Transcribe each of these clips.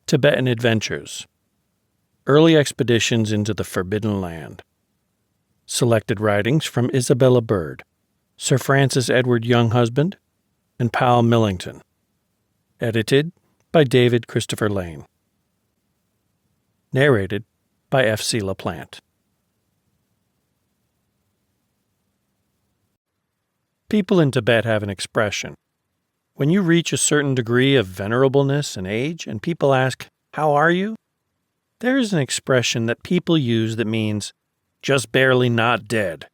Tibetan Adventures. Early Expeditions into the Forbidden Land. Selected writings from Isabella Bird, Sir Francis Edward Younghusband, and Powell Millington. Edited by David Christopher Lane. Narrated by F.C. LaPlante. People in Tibet have an expression. When you reach a certain degree of venerableness and age, and people ask, "How are you?" there is an expression that people use that means, "just barely not dead."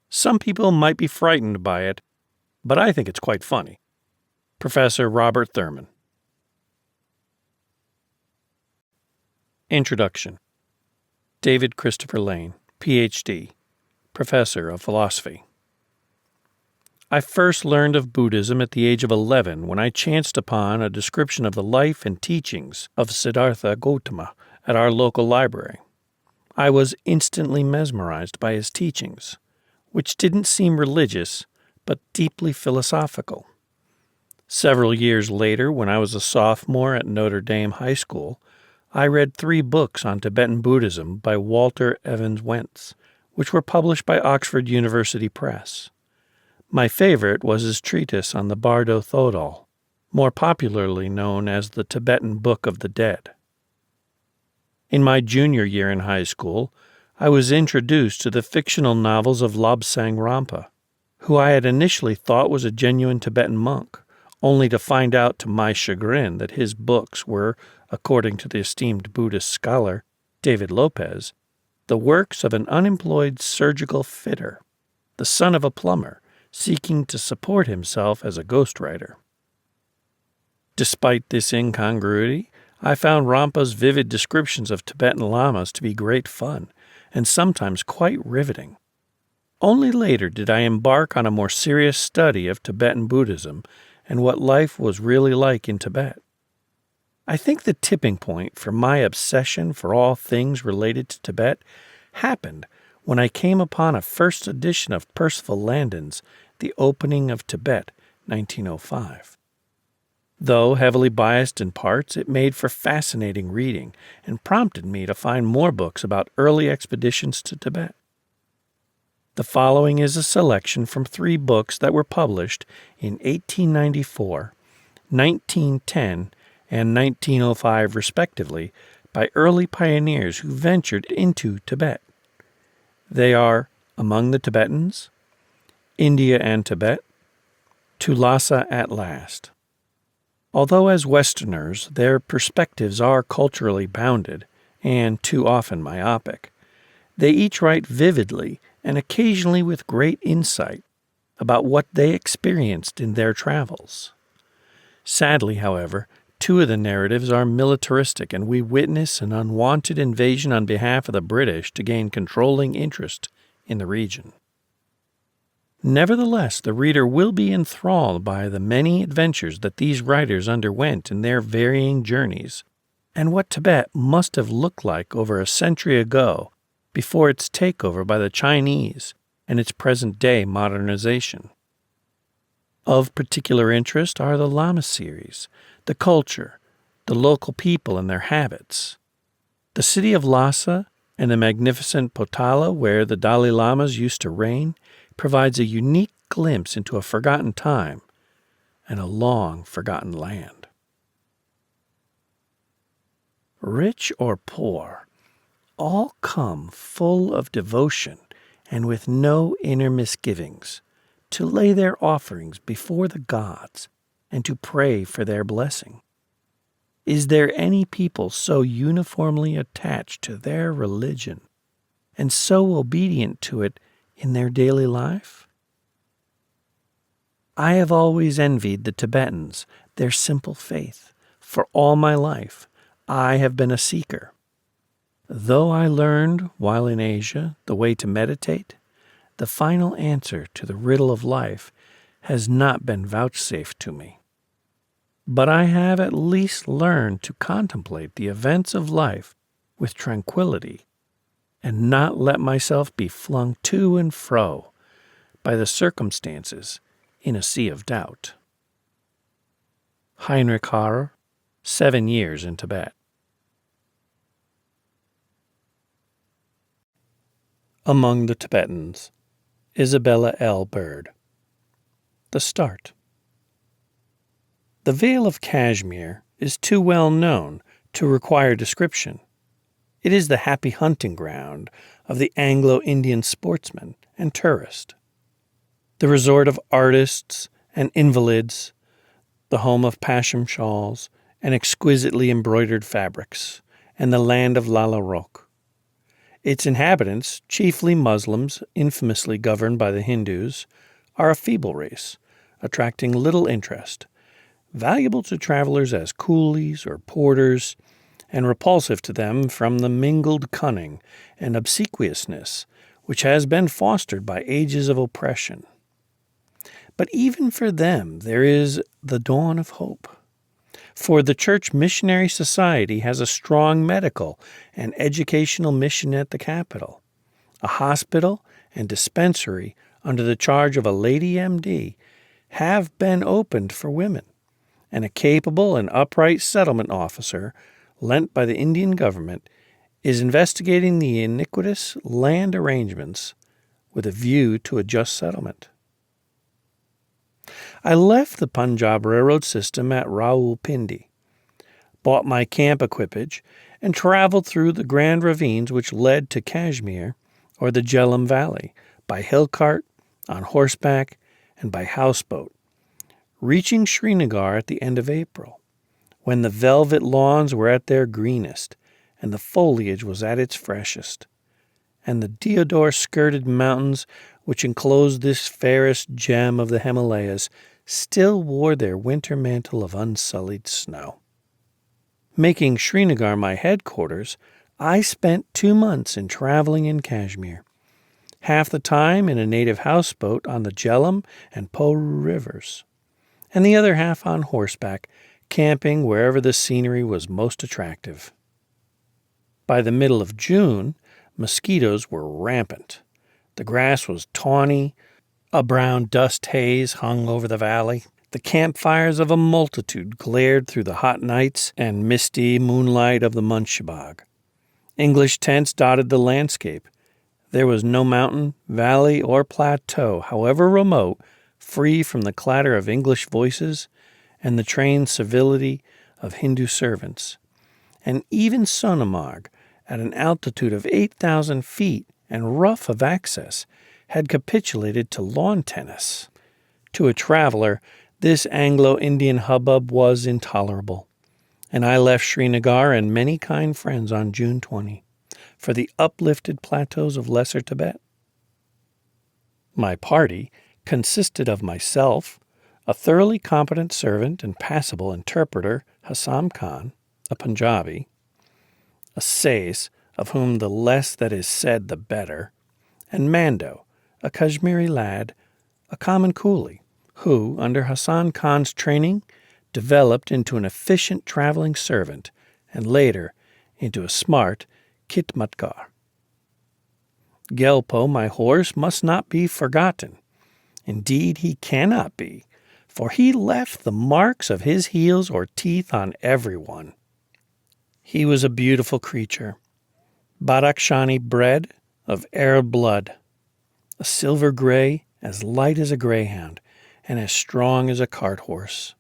Some people might be frightened by it, but I think it's quite funny. Professor Robert Thurman. Introduction. David Christopher Lane, Ph.D., Professor of Philosophy. I first learned of Buddhism at the age of 11 when I chanced upon a description of the life and teachings of Siddhartha Gautama at our local library. I was instantly mesmerized by his teachings, which didn't seem religious, but deeply philosophical. Several years later, when I was a sophomore at Notre Dame High School, I read 3 books on Tibetan Buddhism by Walter Evans Wentz, which were published by Oxford University Press. My favorite was his treatise on the Bardo Thodol, more popularly known as the Tibetan Book of the Dead. In my junior year in high school, I was introduced to the fictional novels of Lobsang Rampa, who I had initially thought was a genuine Tibetan monk, only to find out to my chagrin that his books were, according to the esteemed Buddhist scholar David Lopez, the works of an unemployed surgical fitter, the son of a plumber, seeking to support himself as a ghostwriter. Despite this incongruity, I found Rampa's vivid descriptions of Tibetan lamas to be great fun, and sometimes quite riveting. Only later did I embark on a more serious study of Tibetan Buddhism and what life was really like in Tibet. I think the tipping point for my obsession for all things related to Tibet happened when I came upon a first edition of Percival Landon's The Opening of Tibet, 1905. Though heavily biased in parts, it made for fascinating reading and prompted me to find more books about early expeditions to Tibet. The following is a selection from 3 books that were published in 1894, 1910, and 1905 respectively by early pioneers who ventured into Tibet. They are Among the Tibetans, India and Tibet, To Lassa at Last. Although as Westerners their perspectives are culturally bounded and too often myopic, they each write vividly and occasionally with great insight about what they experienced in their travels. Sadly, however, 2 of the narratives are militaristic, and we witness an unwanted invasion on behalf of the British to gain controlling interest in the region. Nevertheless, the reader will be enthralled by the many adventures that these writers underwent in their varying journeys, and what Tibet must have looked like over a century ago before its takeover by the Chinese and its present-day modernization. Of particular interest are the Lama series, the culture, the local people and their habits. The city of Lassa and the magnificent Potala where the Dalai Lamas used to reign provides a unique glimpse into a forgotten time and a long-forgotten land. Rich or poor, all come full of devotion and with no inner misgivings, to lay their offerings before the gods and to pray for their blessing. Is there any people so uniformly attached to their religion and so obedient to it in their daily life? I have always envied the Tibetans their simple faith. For all my life, I have been a seeker. Though I learned, while in Asia, the way to meditate, the final answer to the riddle of life has not been vouchsafed to me. But I have at least learned to contemplate the events of life with tranquility and not let myself be flung to and fro by the circumstances in a sea of doubt. Heinrich Harrer, 7 years in Tibet. Among the Tibetans, Isabella L. Bird. The Start. The Vale of Kashmir is too well known to require description. It is the happy hunting ground of the Anglo-Indian sportsman and tourist, the resort of artists and invalids, the home of pasham shawls and exquisitely embroidered fabrics, and the land of Lalla Roque. Its inhabitants, chiefly Muslims infamously governed by the Hindus, are a feeble race, attracting little interest, valuable to travelers as coolies or porters, and repulsive to them from the mingled cunning and obsequiousness which has been fostered by ages of oppression. But even for them there is the dawn of hope. For the Church Missionary Society has a strong medical and educational mission at the capital. A hospital and dispensary under the charge of a lady MD have been opened for women, and a capable and upright settlement officer, lent by the Indian government, is investigating the iniquitous land arrangements with a view to a just settlement. I left the Punjab railroad system at Rawalpindi, bought my camp equipage, and traveled through the grand ravines which led to Kashmir or the Jhelum Valley by hill cart, on horseback, and by houseboat, reaching Srinagar at the end of April, when the velvet lawns were at their greenest and the foliage was at its freshest, and the deodar-skirted mountains which enclosed this fairest gem of the Himalayas still wore their winter mantle of unsullied snow. Making Srinagar my headquarters, I spent 2 months in traveling in Kashmir, half the time in a native houseboat on the Jhelum and Poru rivers, and the other half on horseback, camping wherever the scenery was most attractive. By the middle of June, mosquitoes were rampant. The grass was tawny, a brown dust haze hung over the valley. The campfires of a multitude glared through the hot nights and misty moonlight of the Munshabag. English tents dotted the landscape. There was no mountain, valley, or plateau, however remote, free from the clatter of English voices and the trained civility of Hindu servants. And even Sonamarg, at an altitude of 8,000 feet and rough of access, had capitulated to lawn tennis. To a traveler, this Anglo-Indian hubbub was intolerable, and I left Srinagar and many kind friends on June 20 for the uplifted plateaus of Lesser Tibet. My party consisted of myself, a thoroughly competent servant and passable interpreter, Hassam Khan, a Punjabi, a sais, of whom the less that is said the better, and Mando, a Kashmiri lad, a common coolie, who, under Hassan Khan's training, developed into an efficient traveling servant and later into a smart khitmatkar. Gelpo, my horse, must not be forgotten. Indeed, he cannot be, for he left the marks of his heels or teeth on everyone. He was a beautiful creature, Badakshani bred, of Arab blood, a silver gray, as light as a greyhound, and as strong as a cart horse.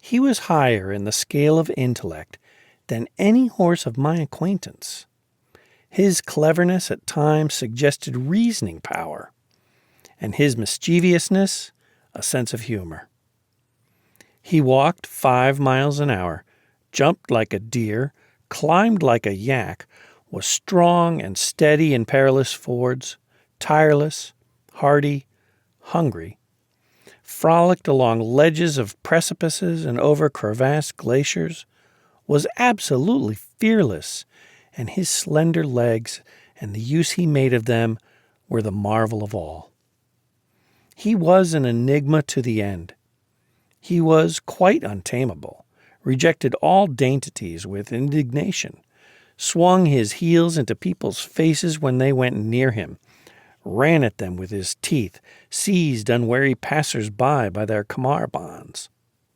He was higher in the scale of intellect than any horse of my acquaintance. His cleverness at times suggested reasoning power, and his mischievousness a sense of humor. He walked 5 miles an hour, jumped like a deer, climbed like a yak, was strong and steady in perilous fords, tireless, hardy, hungry, frolicked along ledges of precipices and over crevassed glaciers, was absolutely fearless, and his slender legs and the use he made of them were the marvel of all. He was an enigma to the end. He was quite untamable, rejected all dainties with indignation, swung his heels into people's faces when they went near him, ran at them with his teeth, seized unwary passers-by their kamarbans,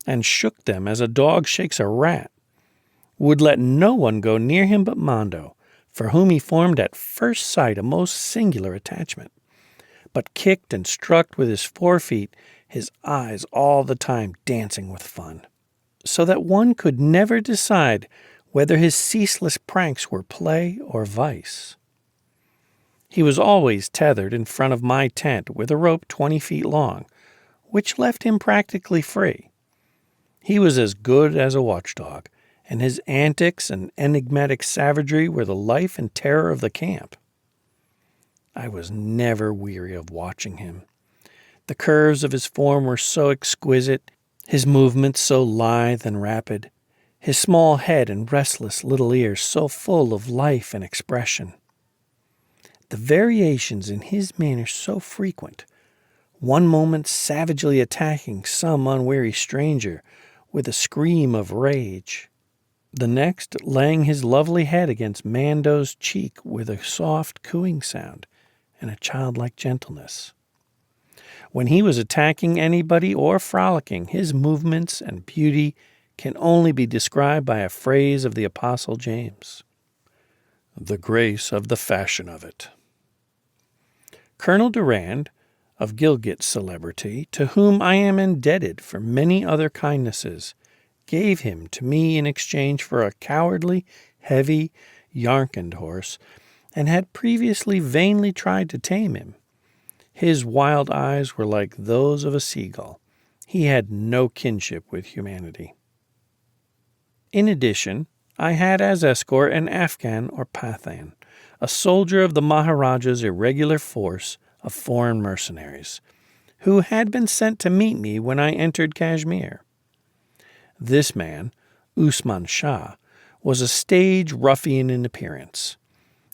and shook them as a dog shakes a rat, would let no one go near him but Mondo, for whom he formed at first sight a most singular attachment, but kicked and struck with his forefeet, his eyes all the time dancing with fun, so that one could never decide whether his ceaseless pranks were play or vice. He was always tethered in front of my tent with a rope 20 feet long, which left him practically free. He was as good as a watchdog, and his antics and enigmatic savagery were the life and terror of the camp. I was never weary of watching him. The curves of his form were so exquisite, his movements so lithe and rapid, his small head and restless little ears so full of life and expression. The variations in his manner so frequent, one moment savagely attacking some unwary stranger with a scream of rage, the next laying his lovely head against Mando's cheek with a soft cooing sound and a childlike gentleness. When he was attacking anybody or frolicking, his movements and beauty can only be described by a phrase of the Apostle James: "The grace of the fashion of it." Colonel Durand, of Gilgit's celebrity, to whom I am indebted for many other kindnesses, gave him to me in exchange for a cowardly, heavy, Yarkand horse, and had previously vainly tried to tame him. His wild eyes were like those of a seagull. He had no kinship with humanity. In addition, I had as escort an Afghan or Pathan, a soldier of the Maharaja's irregular force of foreign mercenaries, who had been sent to meet me when I entered Kashmir. This man, Usman Shah, was a stage ruffian in appearance.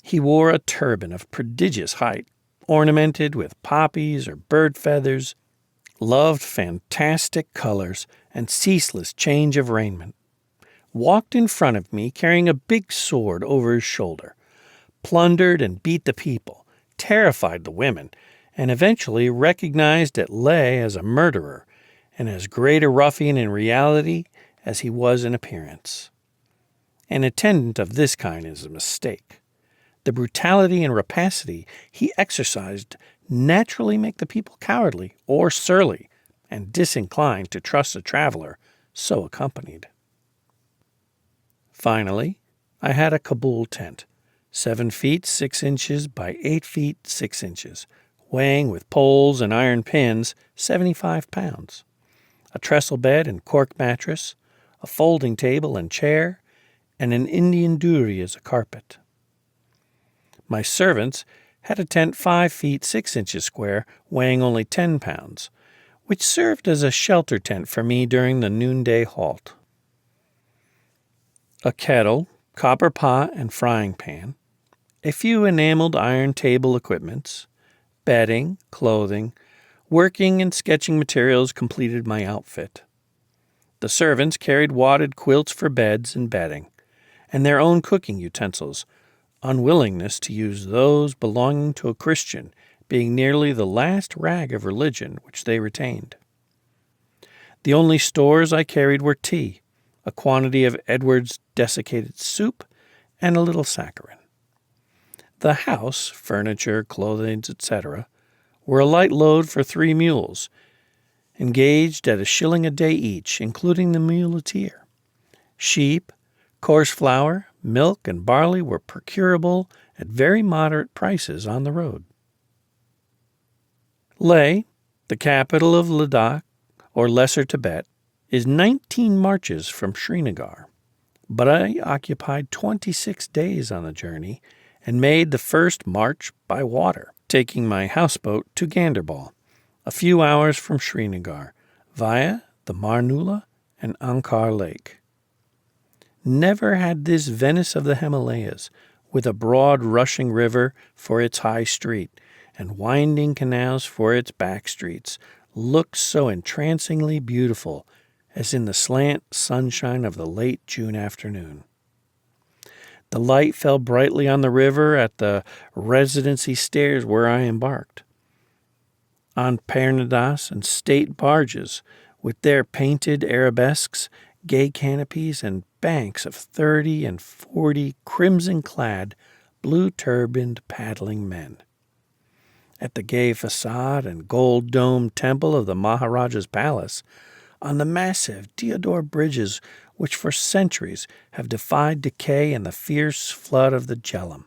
He wore a turban of prodigious height, ornamented with poppies or bird feathers, loved fantastic colors and ceaseless change of raiment, walked in front of me carrying a big sword over his shoulder, plundered and beat the people, terrified the women, and eventually recognized at Leh as a murderer and as great a ruffian in reality as he was in appearance. An attendant of this kind is a mistake. The brutality and rapacity he exercised naturally make the people cowardly or surly and disinclined to trust a traveler so accompanied. Finally, I had a Kabul tent, 7 feet 6 inches by 8 feet 6 inches, weighing with poles and iron pins 75 pounds, a trestle bed and cork mattress, a folding table and chair, and an Indian dhuri as a carpet. My servants had a tent 5 feet 6 inches square, weighing only 10 pounds, which served as a shelter tent for me during the noonday halt. A kettle, copper pot and frying pan, a few enameled iron table equipments, bedding, clothing, working and sketching materials completed my outfit. The servants carried wadded quilts for beds and bedding, and their own cooking utensils, unwillingness to use those belonging to a Christian being nearly the last rag of religion which they retained. The only stores I carried were tea, a quantity of Edward's desiccated soup, and a little saccharin. The house, furniture, clothing, etc., were a light load for 3 mules, engaged at $1 a day each, including the muleteer. Sheep, coarse flour, milk, and barley were procurable at very moderate prices on the road. Leh, the capital of Ladakh, or Lesser Tibet, is 19 marches from Srinagar, but I occupied 26 days on the journey and made the first march by water, taking my houseboat to Ganderbal, a few hours from Srinagar, via the Marnula and Ankar Lake. Never had this Venice of the Himalayas, with a broad rushing river for its high street and winding canals for its back streets, looked so entrancingly beautiful as in the slant sunshine of the late June afternoon. The light fell brightly on the river at the residency stairs where I embarked. On Pernadas and state barges, with their painted arabesques, gay canopies, and banks of 30 and 40 crimson-clad, blue-turbaned paddling men. At the gay facade and gold-domed temple of the Maharaja's palace, on the massive deodar bridges which for centuries have defied decay and the fierce flood of the Jhelum,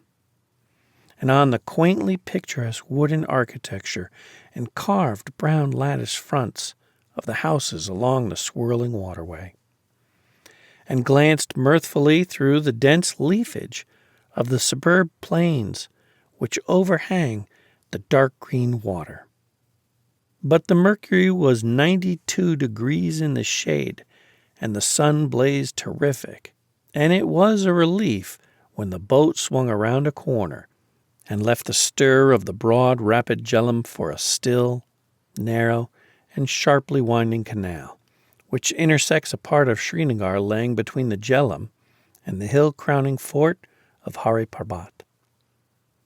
and on the quaintly picturesque wooden architecture and carved brown lattice fronts of the houses along the swirling waterway, and glanced mirthfully through the dense leafage of the superb plains which overhang the dark green water. But the mercury was 92 degrees in the shade, and the sun blazed terrific, and it was a relief when the boat swung around a corner and left the stir of the broad, rapid Jhelum for a still, narrow, and sharply winding canal, which intersects a part of Srinagar lying between the Jhelum and the hill-crowning fort of Hari Parbat.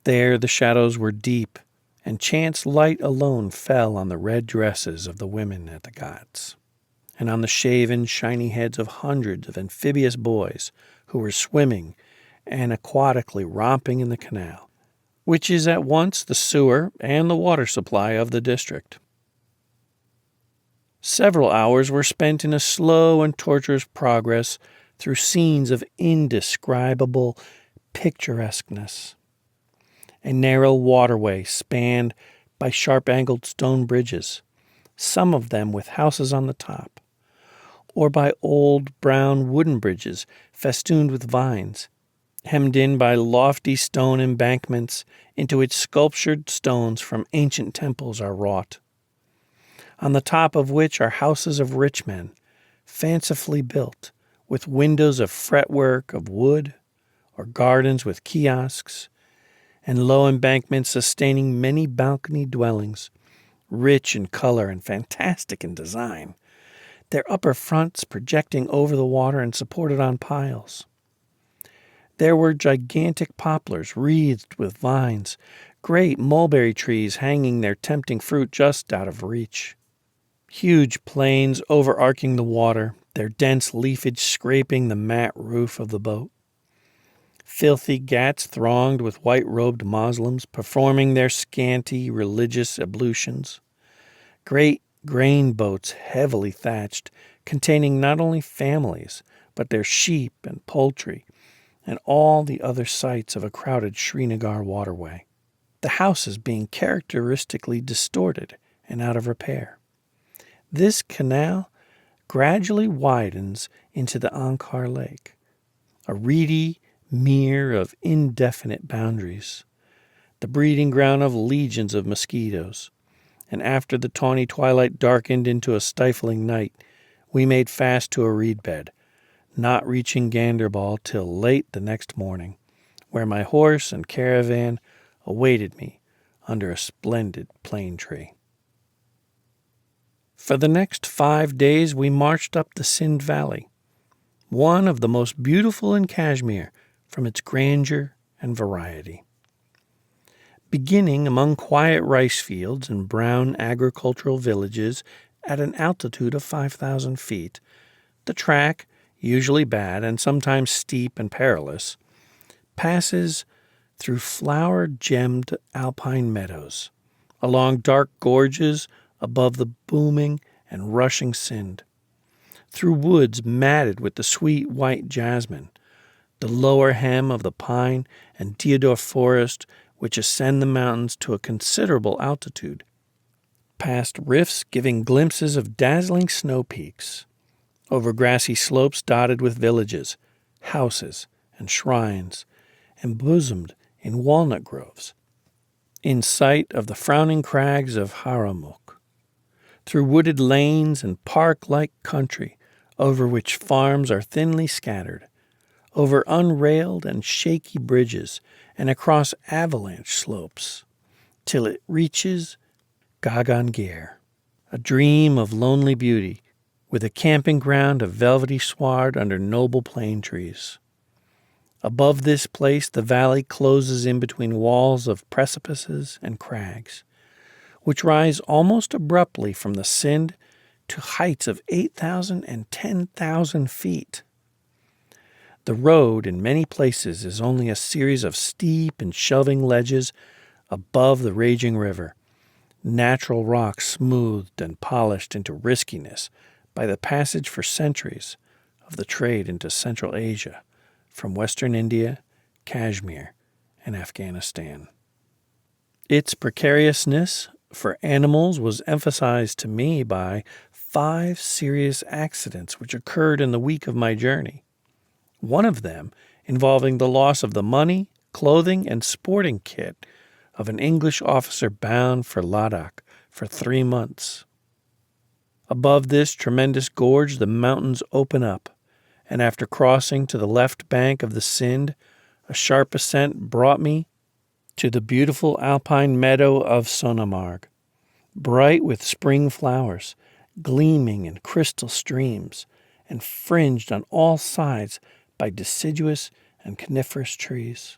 There the shadows were deep, and chance light alone fell on the red dresses of the women at the ghats, and on the shaven, shiny heads of hundreds of amphibious boys who were swimming and aquatically romping in the canal, which is at once the sewer and the water supply of the district. Several hours were spent in a slow and tortuous progress through scenes of indescribable picturesqueness. A narrow waterway spanned by sharp-angled stone bridges, some of them with houses on the top, or by old brown wooden bridges festooned with vines, hemmed in by lofty stone embankments into which sculptured stones from ancient temples are wrought, on the top of which are houses of rich men, fancifully built, with windows of fretwork of wood, or gardens with kiosks, and low embankments sustaining many balcony dwellings, rich in color and fantastic in design, their upper fronts projecting over the water and supported on piles. There were gigantic poplars wreathed with vines, great mulberry trees hanging their tempting fruit just out of reach, huge planes overarching the water, their dense leafage scraping the matte roof of the boat, filthy ghats thronged with white-robed Moslems performing their scanty religious ablutions, great grain boats heavily thatched, containing not only families, but their sheep and poultry, and all the other sights of a crowded Srinagar waterway, the houses being characteristically distorted and out of repair. This canal gradually widens into the Ankar Lake, a reedy mere of indefinite boundaries, the breeding ground of legions of mosquitoes, and after the tawny twilight darkened into a stifling night, we made fast to a reed bed, not reaching Ganderbal till late the next morning, where my horse and caravan awaited me under a splendid plane tree. For the next 5 days we marched up the Sindh Valley, one of the most beautiful in Kashmir from its grandeur and variety. Beginning among quiet rice fields and brown agricultural villages at an altitude of 5,000 feet, the track, usually bad and sometimes steep and perilous, passes through flower-gemmed alpine meadows, along dark gorges above the booming and rushing Sindh, through woods matted with the sweet white jasmine, the lower hem of the pine and deodar forest which ascend the mountains to a considerable altitude, past rifts giving glimpses of dazzling snow peaks, over grassy slopes dotted with villages, houses, and shrines, embosomed in walnut groves, in sight of the frowning crags of Haramuk, through wooded lanes and park-like country over which farms are thinly scattered, over unrailed and shaky bridges and across avalanche slopes, till it reaches Gagangir, a dream of lonely beauty, with a camping ground of velvety sward under noble plane trees. Above this place the valley closes in between walls of precipices and crags, which rise almost abruptly from the Sindh to heights of 8,000 and 10,000 feet. The road in many places is only a series of steep and shelving ledges above the raging river, natural rock smoothed and polished into riskiness by the passage for centuries of the trade into Central Asia from Western India, Kashmir, and Afghanistan. Its precariousness for animals was emphasized to me by 5 serious accidents which occurred in the week of my journey. One of them involving the loss of the money, clothing, and sporting kit of an English officer bound for Ladakh for 3 months. Above this tremendous gorge, the mountains open up, and after crossing to the left bank of the Sindh, a sharp ascent brought me to the beautiful alpine meadow of Sonamarg, bright with spring flowers, gleaming in crystal streams, and fringed on all sides by deciduous and coniferous trees,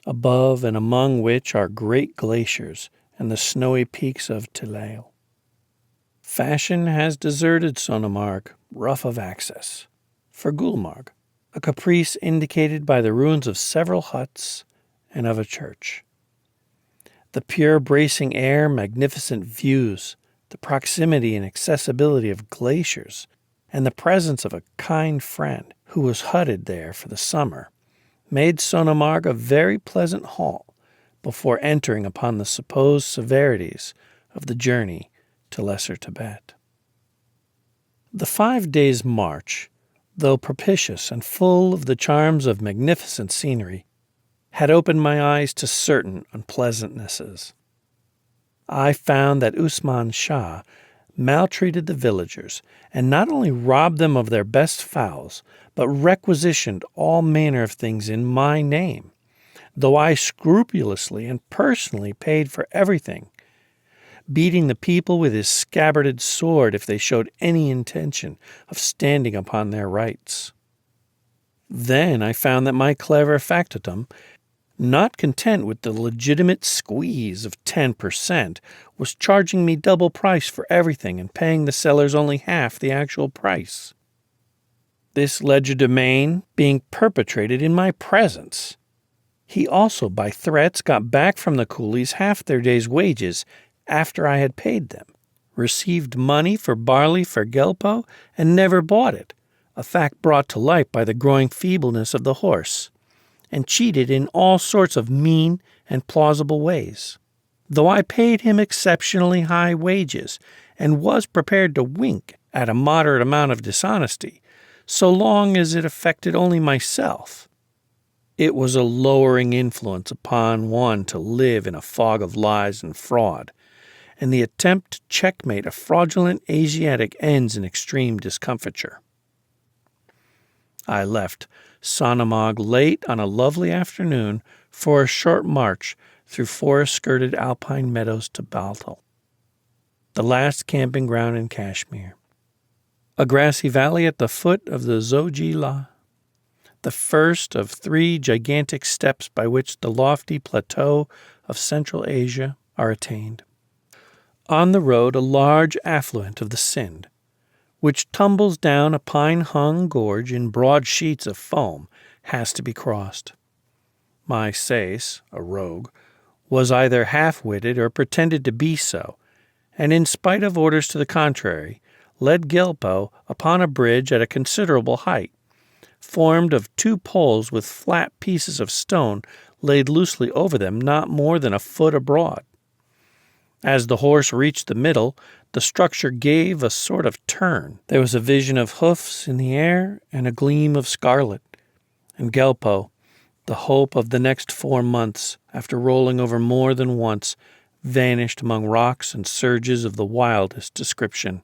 above and among which are great glaciers and the snowy peaks of Tilail. Fashion has deserted Sonamarg, rough of access, for Gulmarg, a caprice indicated by the ruins of several huts and of a church. The pure bracing air, magnificent views, the proximity and accessibility of glaciers, and the presence of a kind friend who was hutted there for the summer made Sonamarg a very pleasant halt before entering upon the supposed severities of the journey to Lesser Tibet. The 5 days' march, though propitious and full of the charms of magnificent scenery, had opened my eyes to certain unpleasantnesses. I found that Usman Shah maltreated the villagers, and not only robbed them of their best fowls, but requisitioned all manner of things in my name, though I scrupulously and personally paid for everything, beating the people with his scabbarded sword if they showed any intention of standing upon their rights. Then I found that my clever factotum, not content with the legitimate squeeze of 10%, was charging me double price for everything and paying the sellers only half the actual price. This legerdemain being perpetrated in my presence. He also, by threats, got back from the coolies half their day's wages after I had paid them, received money for barley for Gelpo, and never bought it, a fact brought to light by the growing feebleness of the horse, and cheated in all sorts of mean and plausible ways. Though I paid him exceptionally high wages, and was prepared to wink at a moderate amount of dishonesty, so long as it affected only myself, it was a lowering influence upon one to live in a fog of lies and fraud, and the attempt to checkmate a fraudulent Asiatic ends in extreme discomfiture. I left Sonamarg late on a lovely afternoon for a short march through forest-skirted alpine meadows to Baltal, the last camping ground in Kashmir, a grassy valley at the foot of the Zoji, the first of 3 gigantic steps by which the lofty plateau of Central Asia are attained. On the road, a large affluent of the Sindh, which tumbles down a pine-hung gorge in broad sheets of foam, has to be crossed. My sais, a rogue, was either half-witted or pretended to be so, and in spite of orders to the contrary, led Gelpo upon a bridge at a considerable height, formed of 2 poles with flat pieces of stone laid loosely over them not more than a foot abroad. As the horse reached the middle, the structure gave a sort of turn. There was a vision of hoofs in the air and a gleam of scarlet, and Gelpo, the hope of the next 4 months, after rolling over more than once, vanished among rocks and surges of the wildest description.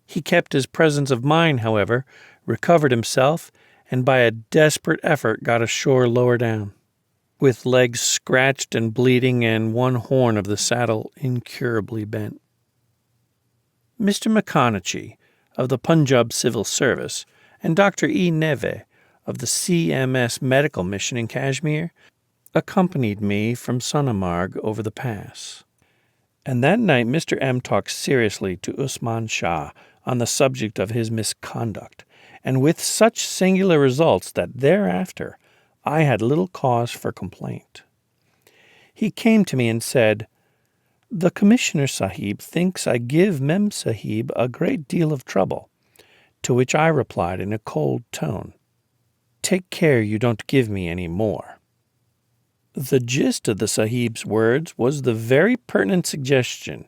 He kept his presence of mind, however, recovered himself, and by a desperate effort got ashore lower down, with legs scratched and bleeding and one horn of the saddle incurably bent. Mr. McConaughey, of the Punjab Civil Service, and Dr. E. Neve, of the CMS Medical Mission in Kashmir, accompanied me from Sonamarg over the pass. And that night Mr. M talked seriously to Usman Shah on the subject of his misconduct, and with such singular results that thereafter I had little cause for complaint. He came to me and said, "The Commissioner Sahib thinks I give Mem Sahib a great deal of trouble," to which I replied in a cold tone, "Take care you don't give me any more." The gist of the Sahib's words was the very pertinent suggestion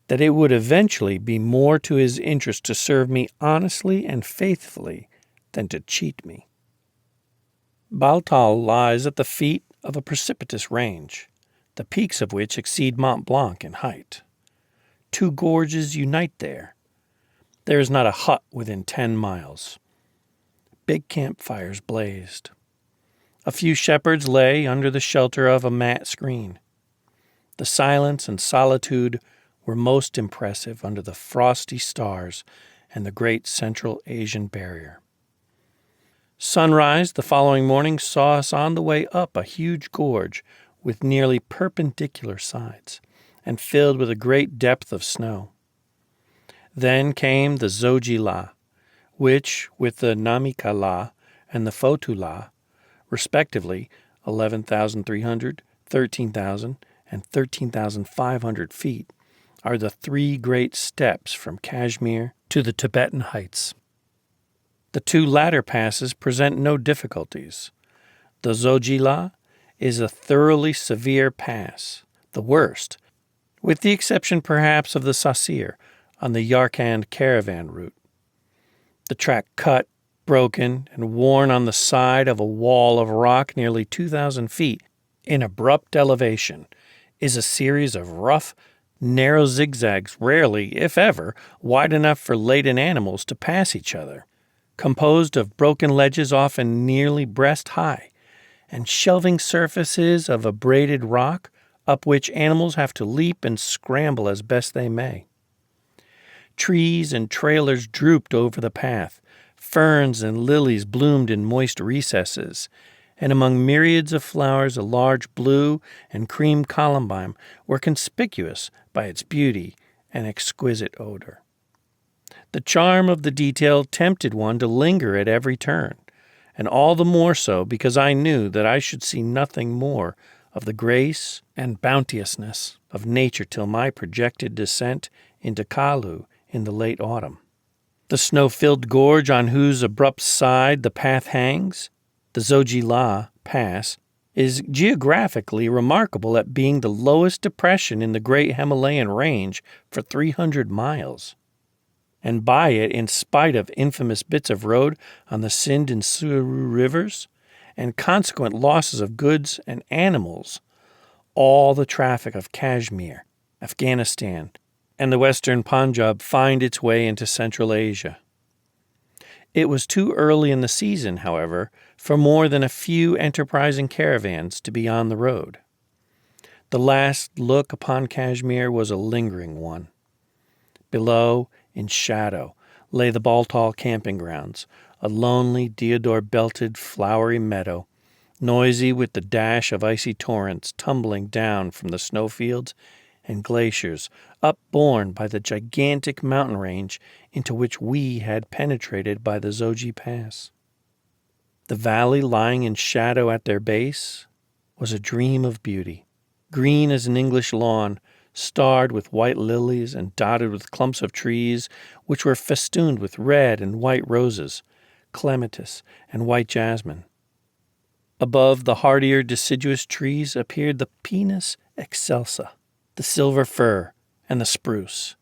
that it would eventually be more to his interest to serve me honestly and faithfully than to cheat me. Baltal lies at the feet of a precipitous range, the peaks of which exceed Mont Blanc in height. Two gorges unite there. There is not a hut within 10 miles. Big campfires blazed. A few shepherds lay under the shelter of a mat screen. The silence and solitude were most impressive under the frosty stars and the great Central Asian barrier. Sunrise the following morning saw us on the way up a huge gorge with nearly perpendicular sides and filled with a great depth of snow. Then came the Zoji La, which, with the Namika La and the Fotu La, respectively 11,300, 13,000, and 13,500 feet, are the three great steps from Kashmir to the Tibetan heights. The two latter passes present no difficulties. The Zoji La is a thoroughly severe pass, the worst, with the exception perhaps of the Sasir on the Yarkand caravan route. The track cut, broken, and worn on the side of a wall of rock nearly 2,000 feet in abrupt elevation is a series of rough, narrow zigzags, rarely, if ever, wide enough for laden animals to pass each other, composed of broken ledges often nearly breast high, and shelving surfaces of abraded rock up which animals have to leap and scramble as best they may. Trees and trailers drooped over the path, ferns and lilies bloomed in moist recesses, and among myriads of flowers a large blue and cream columbine were conspicuous by its beauty and exquisite odor. The charm of the detail tempted one to linger at every turn, and all the more so because I knew that I should see nothing more of the grace and bounteousness of nature till my projected descent into Kalu in the late autumn. The snow-filled gorge on whose abrupt side the path hangs, the Zoji La Pass, is geographically remarkable at being the lowest depression in the great Himalayan range for 300 miles. And by it, in spite of infamous bits of road on the Sindh and Suru rivers, and consequent losses of goods and animals, all the traffic of Kashmir, Afghanistan, and the western Punjab find its way into Central Asia. It was too early in the season, however, for more than a few enterprising caravans to be on the road. The last look upon Kashmir was a lingering one. Below, in shadow, lay the Baltal camping grounds, a lonely, deodar-belted, flowery meadow, noisy with the dash of icy torrents tumbling down from the snowfields and glaciers upborne by the gigantic mountain range into which we had penetrated by the Zoji Pass. The valley lying in shadow at their base was a dream of beauty, green as an English lawn, starred with white lilies and dotted with clumps of trees which were festooned with red and white roses, clematis, and white jasmine. Above the hardier deciduous trees appeared the Pinus excelsa, the silver fir, and the spruce.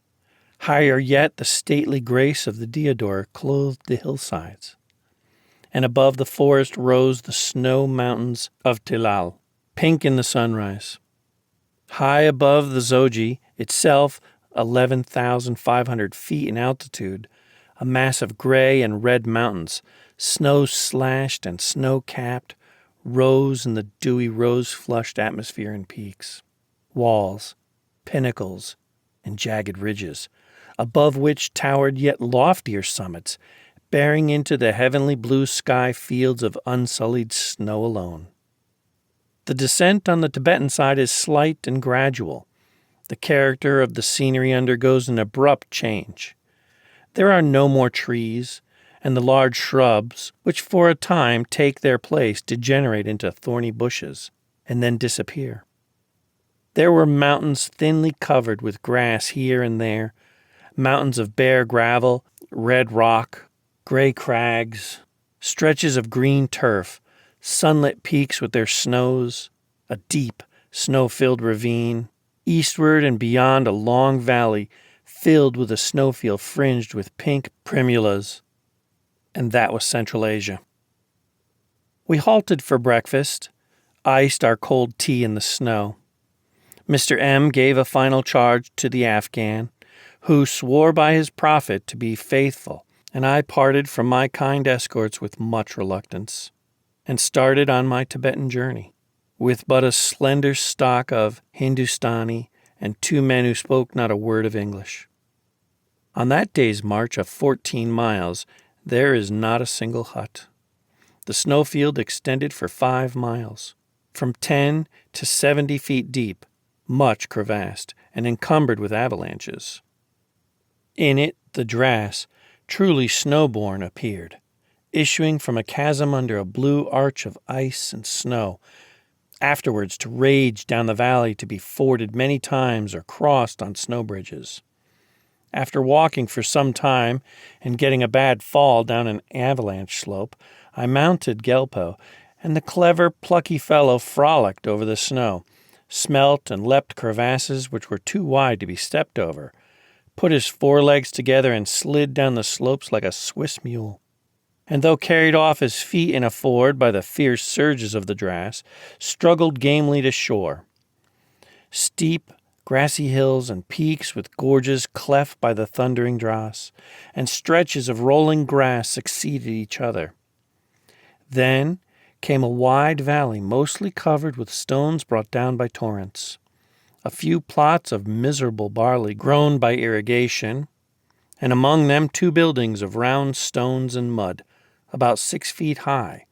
Higher yet, the stately grace of the deodar clothed the hillsides. And above the forest rose the snow mountains of Tilal, pink in the sunrise. High above the Zoji, itself 11,500 feet in altitude, a mass of gray and red mountains, snow-slashed and snow-capped, rose in the dewy rose-flushed atmosphere and peaks. Walls, pinnacles, and jagged ridges, above which towered yet loftier summits, bearing into the heavenly blue sky fields of unsullied snow alone. The descent on the Tibetan side is slight and gradual. The character of the scenery undergoes an abrupt change. There are no more trees, and the large shrubs, which for a time take their place, degenerate into thorny bushes and then disappear. There were mountains thinly covered with grass here and there, mountains of bare gravel, red rock, gray crags, stretches of green turf, sunlit peaks with their snows, a deep, snow-filled ravine, eastward and beyond a long valley filled with a snowfield fringed with pink primulas. And that was Central Asia. We halted for breakfast, iced our cold tea in the snow. Mr. M gave a final charge to the Afghan, who swore by his prophet to be faithful, and I parted from my kind escorts with much reluctance, and started on my Tibetan journey, with but a slender stock of Hindustani and 2 men who spoke not a word of English. On that day's march of 14 miles, there is not a single hut. The snowfield extended for 5 miles, from 10 to 70 feet deep, much crevassed and encumbered with avalanches. In it the Dras, truly snowborn, appeared, issuing from a chasm under a blue arch of ice and snow, afterwards to rage down the valley to be forded many times or crossed on snow bridges. After walking for some time and getting a bad fall down an avalanche slope, I mounted Gelpo, and the clever, plucky fellow frolicked over the snow, smelt and leapt crevasses which were too wide to be stepped over, put his forelegs together and slid down the slopes like a Swiss mule. And though carried off his feet in a ford by the fierce surges of the Dras, struggled gamely to shore. Steep, grassy hills and peaks with gorges cleft by the thundering Dras, and stretches of rolling grass succeeded each other. Then came a wide valley mostly covered with stones brought down by torrents, a few plots of miserable barley grown by irrigation, and among them 2 buildings of round stones and mud, about 6 feet high,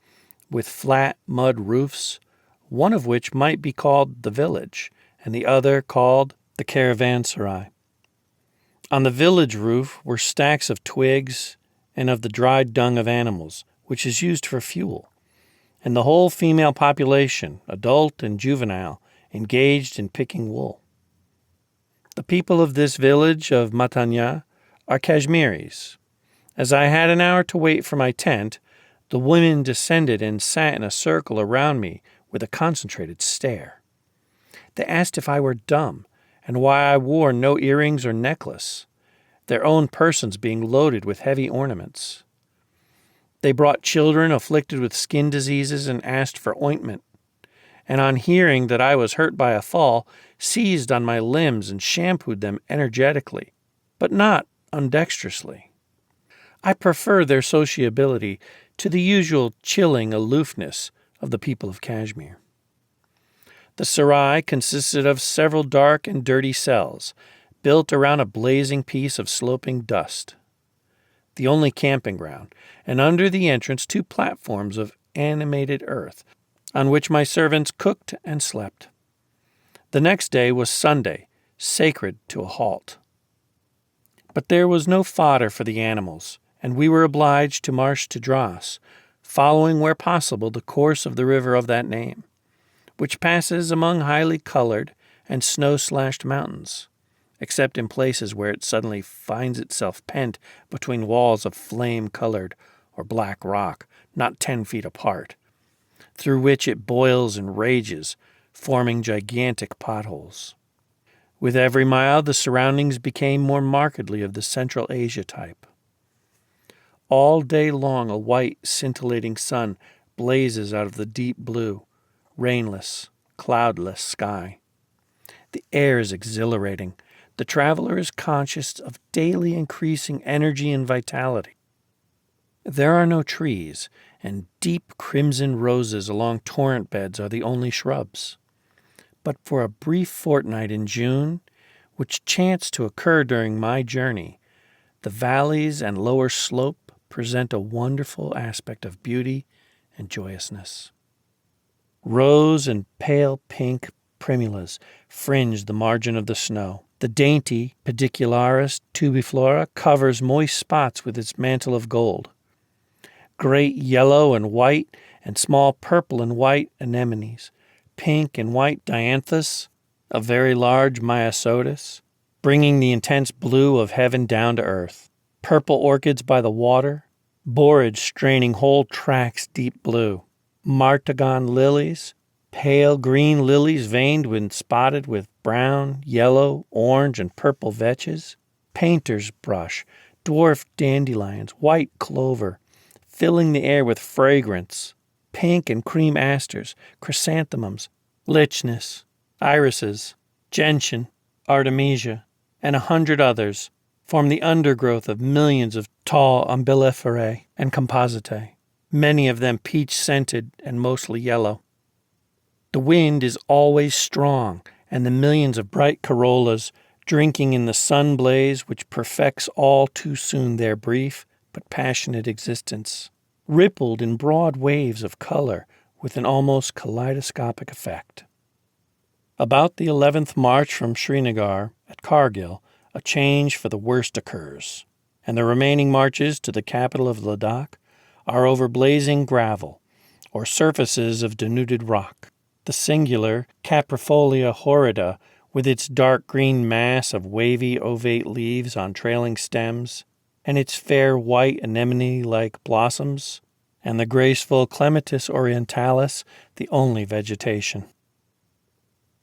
with flat mud roofs, one of which might be called the village, and the other called the caravanserai. On the village roof were stacks of twigs and of the dried dung of animals, which is used for fuel, and the whole female population, adult and juvenile, engaged in picking wool. The people of this village of Matanya are Kashmiris. As I had an hour to wait for my tent, the women descended and sat in a circle around me with a concentrated stare. They asked if I were dumb, and why I wore no earrings or necklace, their own persons being loaded with heavy ornaments. They brought children afflicted with skin diseases and asked for ointment, and on hearing that I was hurt by a fall, seized on my limbs and shampooed them energetically, but not undexterously. I prefer their sociability to the usual chilling aloofness of the people of Kashmir. The sarai consisted of several dark and dirty cells, built around a blazing piece of sloping dust, the only camping ground, and under the entrance 2 platforms of animated earth, on which my servants cooked and slept. The next day was Sunday, sacred to a halt. But there was no fodder for the animals, and we were obliged to march to Dras, following where possible the course of the river of that name, which passes among highly colored and snow-slashed mountains, except in places where it suddenly finds itself pent between walls of flame-colored or black rock, not 10 feet apart, through which it boils and rages, forming gigantic potholes. With every mile, the surroundings became more markedly of the Central Asia type. All day long a white, scintillating sun blazes out of the deep blue, rainless, cloudless sky. The air is exhilarating. The traveler is conscious of daily increasing energy and vitality. There are no trees, and deep crimson roses along torrent beds are the only shrubs. But for a brief fortnight in June, which chanced to occur during my journey, the valleys and lower slope present a wonderful aspect of beauty and joyousness. Rose and pale pink primulas fringe the margin of the snow. The dainty Pedicularis tubiflora covers moist spots with its mantle of gold. Great yellow and white and small purple and white anemones, pink and white dianthus, a very large myosotis, bringing the intense blue of heaven down to earth. Purple orchids by the water, borage straining whole tracts deep blue. Martagon lilies, pale green lilies veined and spotted with brown, yellow, orange, and purple vetches. Painter's brush, dwarf dandelions, white clover, filling the air with fragrance. Pink and cream asters, chrysanthemums, lichnus, irises, gentian, artemisia, and 100 others form the undergrowth of millions of tall umbelliferae and compositae, many of them peach-scented and mostly yellow. The wind is always strong, and the millions of bright corollas drinking in the sun blaze which perfects all too soon their brief but passionate existence, rippled in broad waves of color with an almost kaleidoscopic effect. About the 11th march from Srinagar at Kargil, a change for the worst occurs, and the remaining marches to the capital of Ladakh are over blazing gravel, or surfaces of denuded rock. The singular Caprifolia horrida, with its dark green mass of wavy ovate leaves on trailing stems, and its fair white anemone-like blossoms, and the graceful Clematis orientalis, the only vegetation.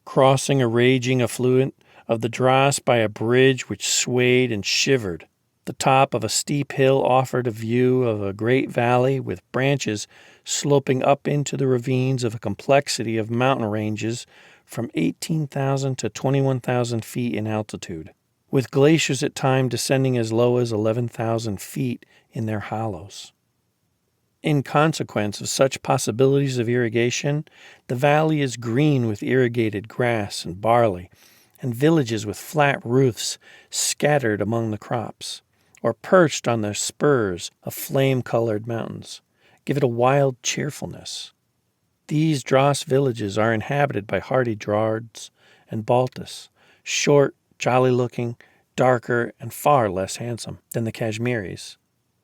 Crossing a raging affluent of the Dras by a bridge which swayed and shivered, the top of a steep hill offered a view of a great valley with branches sloping up into the ravines of a complexity of mountain ranges from 18,000 to 21,000 feet in altitude, with glaciers at times descending as low as 11,000 feet in their hollows. In consequence of such possibilities of irrigation, the valley is green with irrigated grass and barley, and villages with flat roofs scattered among the crops, or perched on the spurs of flame-colored mountains, give it a wild cheerfulness. These Dras villages are inhabited by hardy Drards and Baltis, short, jolly-looking, darker, and far less handsome than the Kashmiris.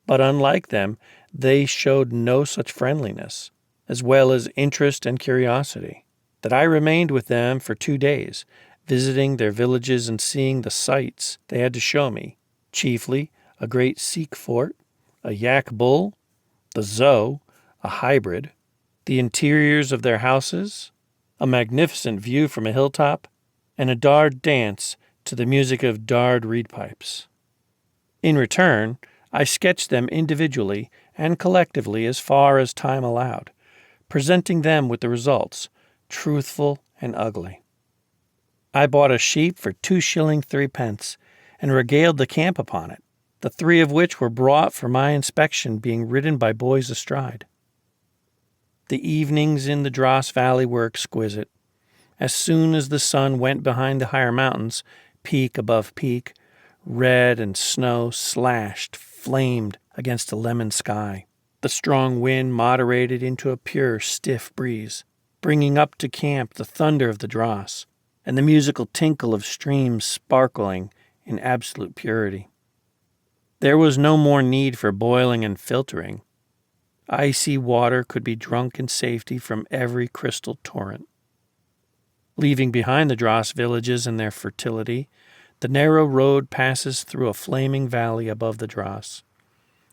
But unlike them, they showed no such friendliness, as well as interest and curiosity, that I remained with them for 2 days, visiting their villages and seeing the sights they had to show me, chiefly a great Sikh fort, a yak bull, the Zo, a hybrid, the interiors of their houses, a magnificent view from a hilltop, and a Dard dance to the music of Dard reed pipes. In return, I sketched them individually and collectively as far as time allowed, presenting them with the results, truthful and ugly. I bought a sheep for 2 shillings 3 pence and regaled the camp upon it, the 3 of which were brought for my inspection, being ridden by boys astride. The evenings in the Dras Valley were exquisite. As soon as the sun went behind the higher mountains, peak above peak, red and snow slashed, flamed against a lemon sky. The strong wind moderated into a pure, stiff breeze, bringing up to camp the thunder of the Dras and the musical tinkle of streams sparkling in absolute purity. There was no more need for boiling and filtering. Icy water could be drunk in safety from every crystal torrent. Leaving behind the Dras villages and their fertility, the narrow road passes through a flaming valley above the Dras,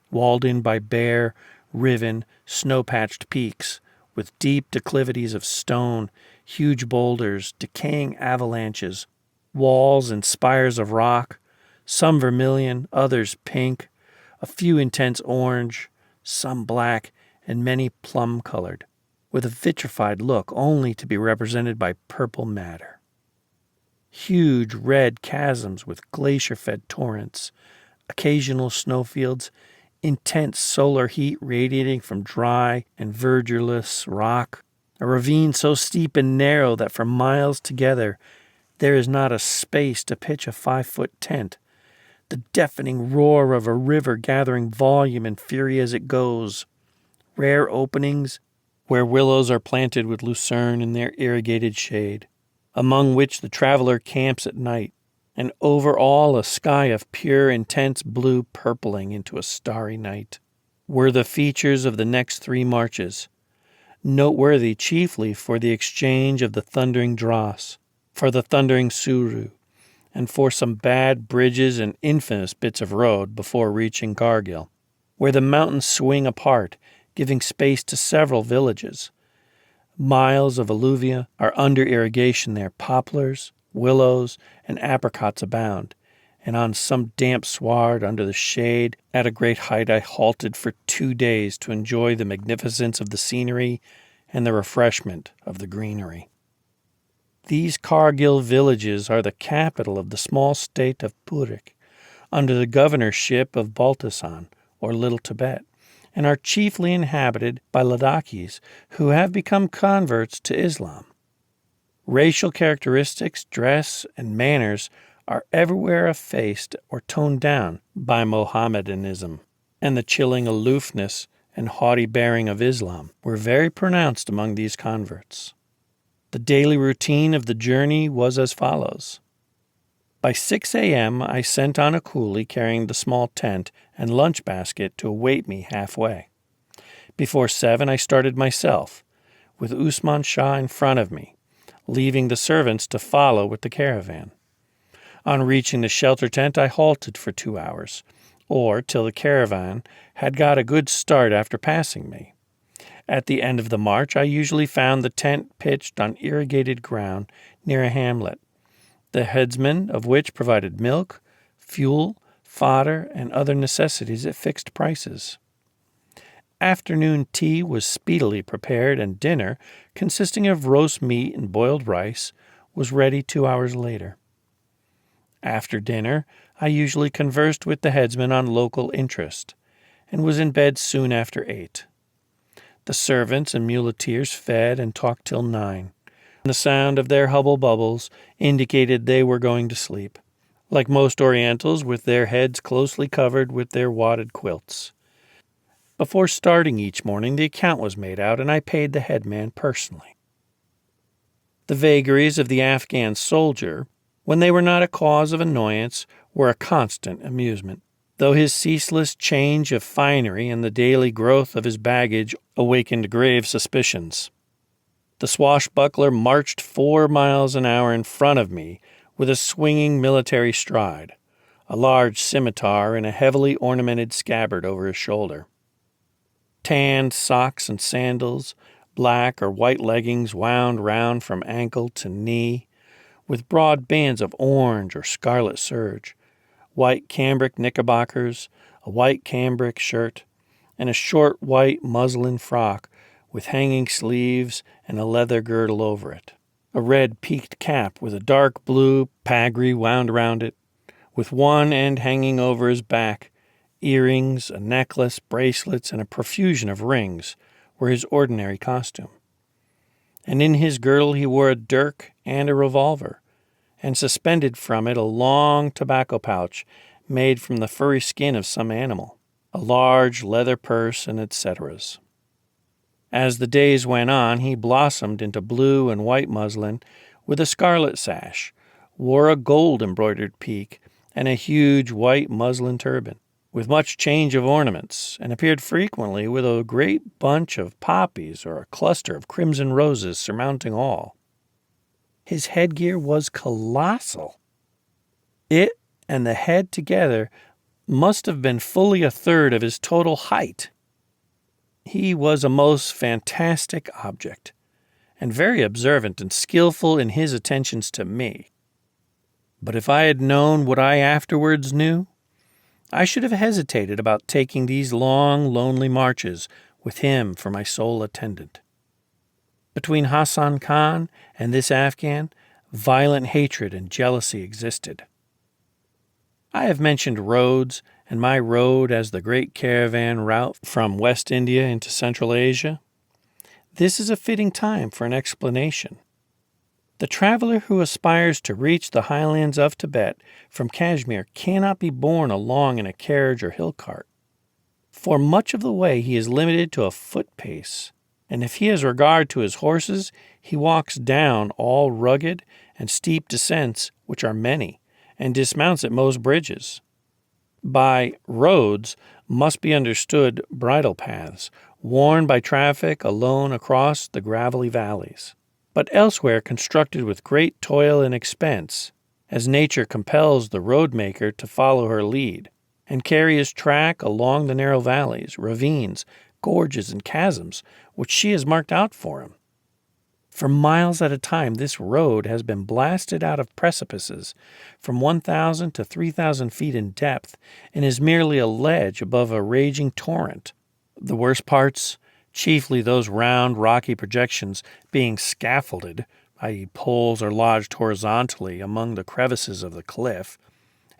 walled in by bare, riven, snow-patched peaks, with deep declivities of stone, huge boulders, decaying avalanches, walls and spires of rock, some vermilion, others pink, a few intense orange, some black, and many plum-colored, with a vitrified look only to be represented by purple matter. Huge red chasms with glacier-fed torrents, occasional snowfields, intense solar heat radiating from dry and verdureless rock, a ravine so steep and narrow that for miles together there is not a space to pitch a 5-foot tent, the deafening roar of a river gathering volume and fury as it goes, rare openings where willows are planted with lucerne in their irrigated shade, among which the traveler camps at night, and over all a sky of pure, intense blue purpling into a starry night, were the features of the next 3 marches, noteworthy chiefly for the exchange of the thundering dross, for the thundering suru, and for some bad bridges and infamous bits of road before reaching Kargil, where the mountains swing apart, giving space to several villages. Miles of alluvia are under irrigation there. Poplars, willows, and apricots abound, and on some damp sward under the shade at a great height I halted for 2 days to enjoy the magnificence of the scenery and the refreshment of the greenery. These Kargil villages are the capital of the small state of Purik, under the governorship of Baltistan, or Little Tibet, and are chiefly inhabited by Ladakhis who have become converts to Islam. Racial characteristics, dress, and manners are everywhere effaced or toned down by Mohammedanism, and the chilling aloofness and haughty bearing of Islam were very pronounced among these converts. The daily routine of the journey was as follows. By 6 a.m., I sent on a coolie carrying the small tent and lunch basket to await me halfway. Before 7, I started myself, with Usman Shah in front of me, leaving the servants to follow with the caravan. On reaching the shelter tent, I halted for 2 hours, or till the caravan had got a good start after passing me. At the end of the march, I usually found the tent pitched on irrigated ground near a hamlet, the headsman of which provided milk, fuel, fodder, and other necessities at fixed prices. Afternoon tea was speedily prepared, and dinner, consisting of roast meat and boiled rice, was ready 2 hours later. After dinner, I usually conversed with the headsman on local interest, and was in bed soon after 8. The servants and muleteers fed and talked till 9. The sound of their hubble-bubbles indicated they were going to sleep, like most Orientals, with their heads closely covered with their wadded quilts. Before starting each morning, the account was made out, and I paid the headman personally. The vagaries of the Afghan soldier, when they were not a cause of annoyance, were a constant amusement, though his ceaseless change of finery and the daily growth of his baggage awakened grave suspicions. The swashbuckler marched 4 miles an hour in front of me with a swinging military stride, a large scimitar in a heavily ornamented scabbard over his shoulder. Tanned socks and sandals, black or white leggings wound round from ankle to knee, with broad bands of orange or scarlet serge, white cambric knickerbockers, a white cambric shirt, and a short white muslin frock with hanging sleeves and a leather girdle over it. A red peaked cap with a dark blue pagri wound around it, with one end hanging over his back. Earrings, a necklace, bracelets, and a profusion of rings were his ordinary costume. And in his girdle he wore a dirk and a revolver, and suspended from it a long tobacco pouch made from the furry skin of some animal, a large leather purse, and etc. As the days went on, he blossomed into blue and white muslin with a scarlet sash, wore a gold-embroidered peak, and a huge white muslin turban, with much change of ornaments, and appeared frequently with a great bunch of poppies or a cluster of crimson roses surmounting all. His headgear was colossal. It and the head together must have been fully a third of his total height. He was a most fantastic object, and very observant and skillful in his attentions to me. But if I had known what I afterwards knew, I should have hesitated about taking these long, lonely marches with him for my sole attendant. Between Hassan Khan and this Afghan, violent hatred and jealousy existed. I have mentioned roads, and my road as the great caravan route from West India into Central Asia. This is a fitting time for an explanation. The traveler who aspires to reach the highlands of Tibet from Kashmir cannot be borne along in a carriage or hill cart. For much of the way he is limited to a foot pace, and if he has regard to his horses, he walks down all rugged and steep descents, which are many, and dismounts at most bridges. By roads must be understood bridle paths, worn by traffic alone across the gravelly valleys, but elsewhere constructed with great toil and expense, as nature compels the road-maker to follow her lead, and carry his track along the narrow valleys, ravines, gorges, and chasms which she has marked out for him. For miles at a time this road has been blasted out of precipices from 1,000 to 3,000 feet in depth and is merely a ledge above a raging torrent, the worst parts, chiefly those round rocky projections, being scaffolded, i.e. poles are lodged horizontally among the crevices of the cliff,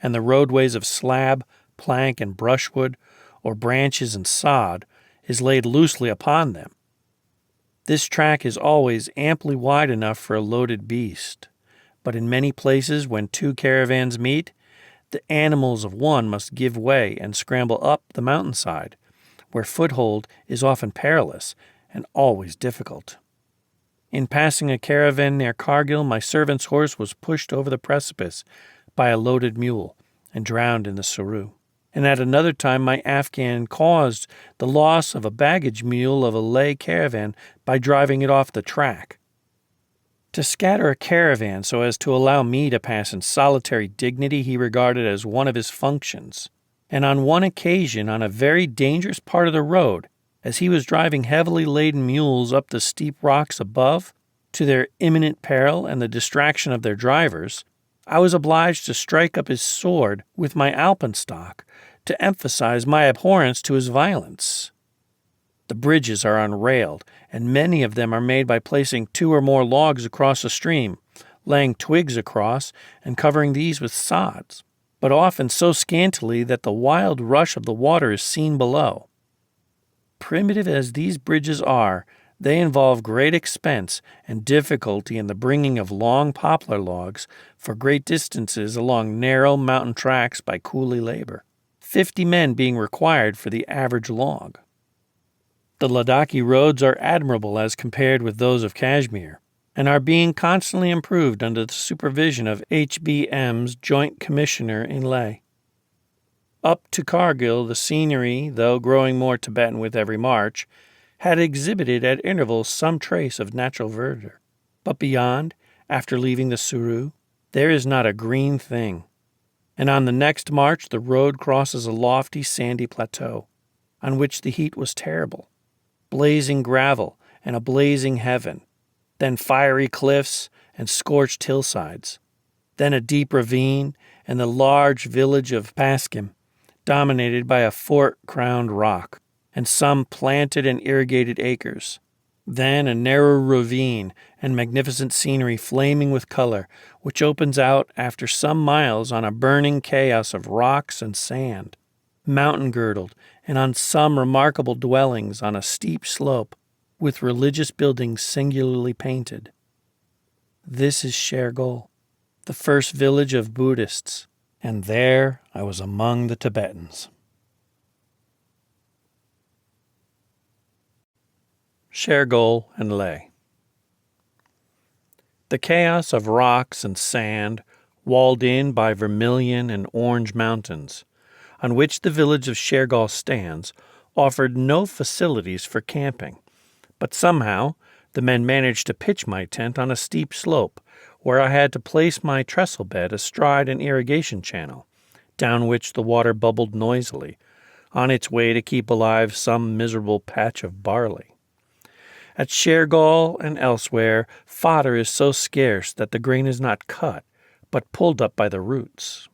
and the roadways of slab, plank, and brushwood, or branches and sod, is laid loosely upon them. This track is always amply wide enough for a loaded beast, but in many places when two caravans meet, the animals of one must give way and scramble up the mountainside, where foothold is often perilous and always difficult. In passing a caravan near Kargil, my servant's horse was pushed over the precipice by a loaded mule and drowned in the Saru. And at another time my Afghan caused the loss of a baggage mule of a lay caravan by driving it off the track. To scatter a caravan so as to allow me to pass in solitary dignity he regarded as one of his functions, and on one occasion on a very dangerous part of the road, as he was driving heavily laden mules up the steep rocks above, to their imminent peril and the distraction of their drivers, I was obliged to strike up his sword with my alpenstock to emphasize my abhorrence to his violence. The bridges are unrailed, and many of them are made by placing 2 or more logs across a stream, laying twigs across, and covering these with sods, but often so scantily that the wild rush of the water is seen below. Primitive as these bridges are, they involve great expense and difficulty in the bringing of long poplar logs for great distances along narrow mountain tracks by coolie labor, 50 men being required for the average log. The Ladakhi roads are admirable as compared with those of Kashmir, and are being constantly improved under the supervision of HBM's Joint Commissioner in Leh. Up to Kargil, the scenery, though growing more Tibetan with every march, had exhibited at intervals some trace of natural verdure. But beyond, after leaving the Suru, there is not a green thing. And on the next march the road crosses a lofty sandy plateau, on which the heat was terrible. Blazing gravel and a blazing heaven, then fiery cliffs and scorched hillsides, then a deep ravine and the large village of Paskim, dominated by a fort-crowned rock, and some planted and irrigated acres. Then a narrow ravine and magnificent scenery flaming with color, which opens out after some miles on a burning chaos of rocks and sand, mountain-girdled, and on some remarkable dwellings on a steep slope, with religious buildings singularly painted. This is Shergol, the first village of Buddhists, and there I was among the Tibetans. Shergol and Leh. The chaos of rocks and sand, walled in by vermilion and orange mountains, on which the village of Shergol stands, offered no facilities for camping, but somehow the men managed to pitch my tent on a steep slope, where I had to place my trestle bed astride an irrigation channel, down which the water bubbled noisily, on its way to keep alive some miserable patch of barley. At Shergol and elsewhere, fodder is so scarce that the grain is not cut, but pulled up by the roots.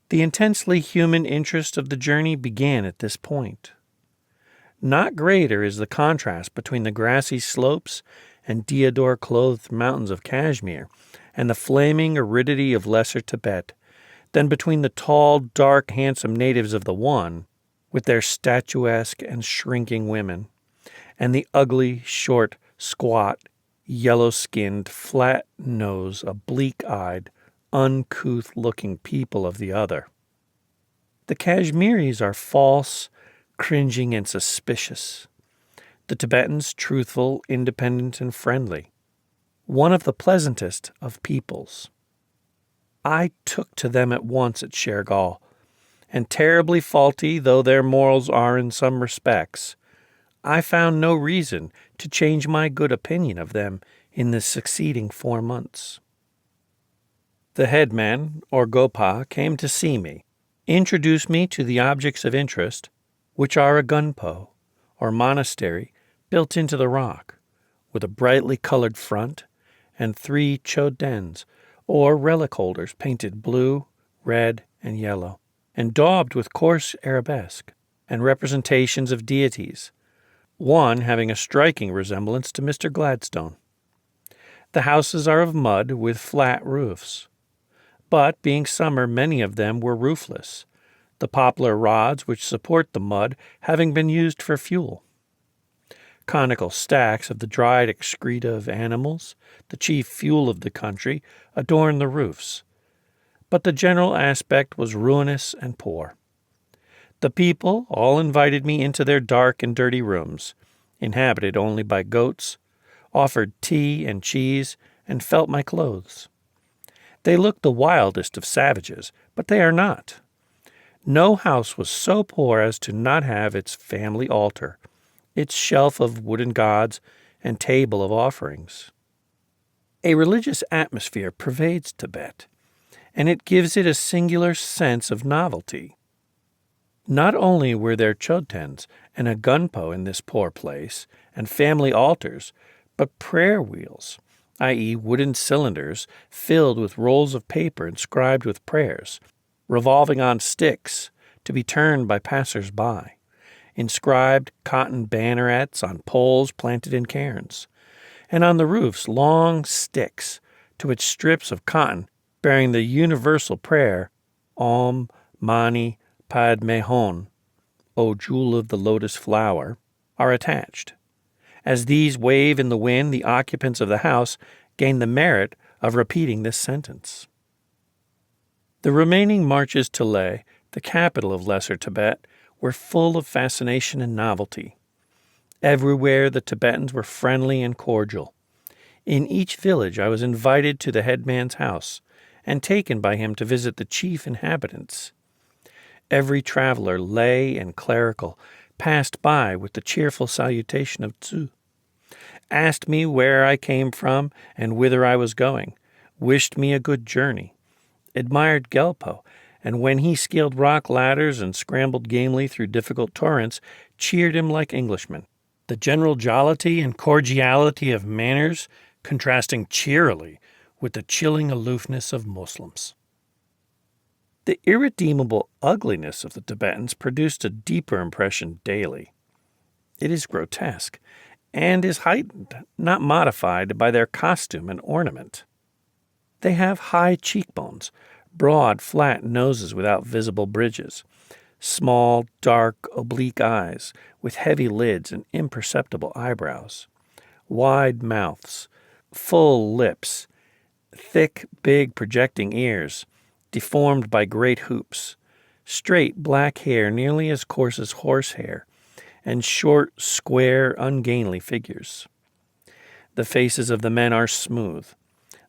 The intensely human interest of the journey began at this point. Not greater is the contrast between the grassy slopes and deodar-clothed mountains of Kashmir and the flaming aridity of Lesser Tibet than between the tall, dark, handsome natives of the one, with their statuesque and shrinking women, and the ugly, short, squat, yellow-skinned, flat-nosed, oblique-eyed, uncouth-looking people of the other. The Kashmiris are false, cringing, and suspicious. The Tibetans truthful, independent, and friendly. One of the pleasantest of peoples. I took to them at once at Shergal, and terribly faulty though their morals are in some respects, I found no reason to change my good opinion of them in the succeeding 4 months. The headman, or Gopa, came to see me, introduced me to the objects of interest, which are a gunpo, or monastery, built into the rock, with a brightly colored front, and 3 chodens, or relic holders painted blue, red, and yellow, and daubed with coarse arabesque, and representations of deities, one having a striking resemblance to Mr. Gladstone. The houses are of mud with flat roofs, but being summer, many of them were roofless, the poplar rods which support the mud having been used for fuel. Conical stacks of the dried excreta of animals, the chief fuel of the country, adorned the roofs, but the general aspect was ruinous and poor. The people all invited me into their dark and dirty rooms, inhabited only by goats, offered tea and cheese, and felt my clothes. They look the wildest of savages, but they are not. No house was so poor as to not have its family altar, its shelf of wooden gods, and table of offerings. A religious atmosphere pervades Tibet, and it gives it a singular sense of novelty. Not only were there chodens and a gunpo in this poor place, and family altars, but prayer wheels, i.e. wooden cylinders filled with rolls of paper inscribed with prayers, revolving on sticks to be turned by passers-by, inscribed cotton bannerets on poles planted in cairns, and on the roofs long sticks to which strips of cotton bearing the universal prayer, Om Mani Padme Hum, O Jewel of the Lotus Flower, are attached. As these wave in the wind, the occupants of the house gain the merit of repeating this sentence. The remaining marches to Leh, the capital of Lesser Tibet, were full of fascination and novelty. Everywhere the Tibetans were friendly and cordial. In each village I was invited to the headman's house and taken by him to visit the chief inhabitants. Every traveler, lay and clerical, passed by with the cheerful salutation of Tzu, asked me where I came from and whither I was going, wished me a good journey, admired Gelpo, and when he scaled rock ladders and scrambled gamely through difficult torrents, cheered him like Englishmen. The general jollity and cordiality of manners contrasting cheerily with the chilling aloofness of Muslims. The irredeemable ugliness of the Tibetans produced a deeper impression daily. It is grotesque, and is heightened, not modified, by their costume and ornament. They have high cheekbones, broad, flat noses without visible bridges, small, dark, oblique eyes with heavy lids and imperceptible eyebrows, wide mouths, full lips, thick, big, projecting ears, deformed by great hoops, straight black hair nearly as coarse as horsehair, and short, square, ungainly figures. The faces of the men are smooth.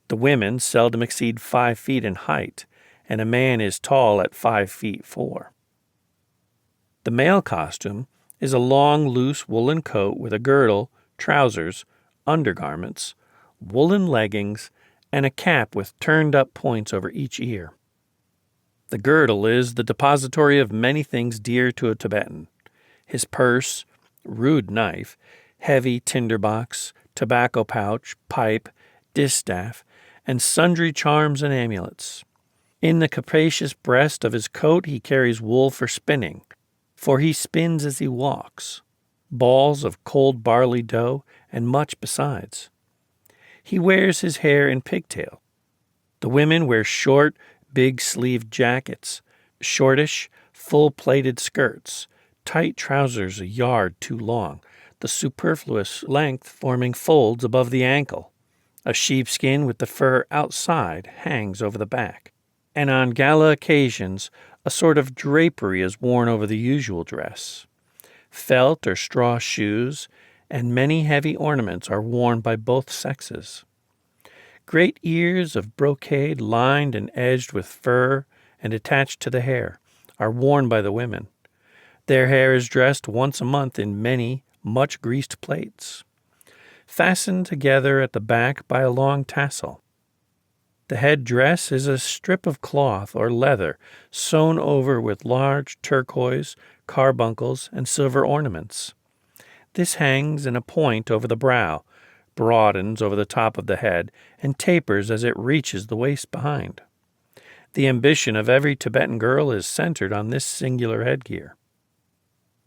The women seldom exceed 5 feet in height, and a man is tall at 5 feet 4. The male costume is a long, loose woolen coat with a girdle, trousers, undergarments, woolen leggings, and a cap with turned-up points over each ear. The girdle is the depository of many things dear to a Tibetan: his purse, rude knife, heavy tinderbox, tobacco pouch, pipe, distaff, and sundry charms and amulets. In the capacious breast of his coat he carries wool for spinning, for he spins as he walks, balls of cold barley dough, and much besides. He wears his hair in pigtail. The women wear short, big-sleeved jackets, shortish, full-plaited skirts, tight trousers a yard too long, the superfluous length forming folds above the ankle. A sheepskin with the fur outside hangs over the back, and on gala occasions a sort of drapery is worn over the usual dress. Felt or straw shoes, and many heavy ornaments are worn by both sexes. Great ears of brocade lined and edged with fur and attached to the hair are worn by the women. Their hair is dressed once a month in many, much greased plaits, fastened together at the back by a long tassel. The head dress is a strip of cloth or leather sewn over with large turquoise, carbuncles, and silver ornaments. This hangs in a point over the brow, broadens over the top of the head, and tapers as it reaches the waist behind. The ambition of every Tibetan girl is centered on this singular headgear.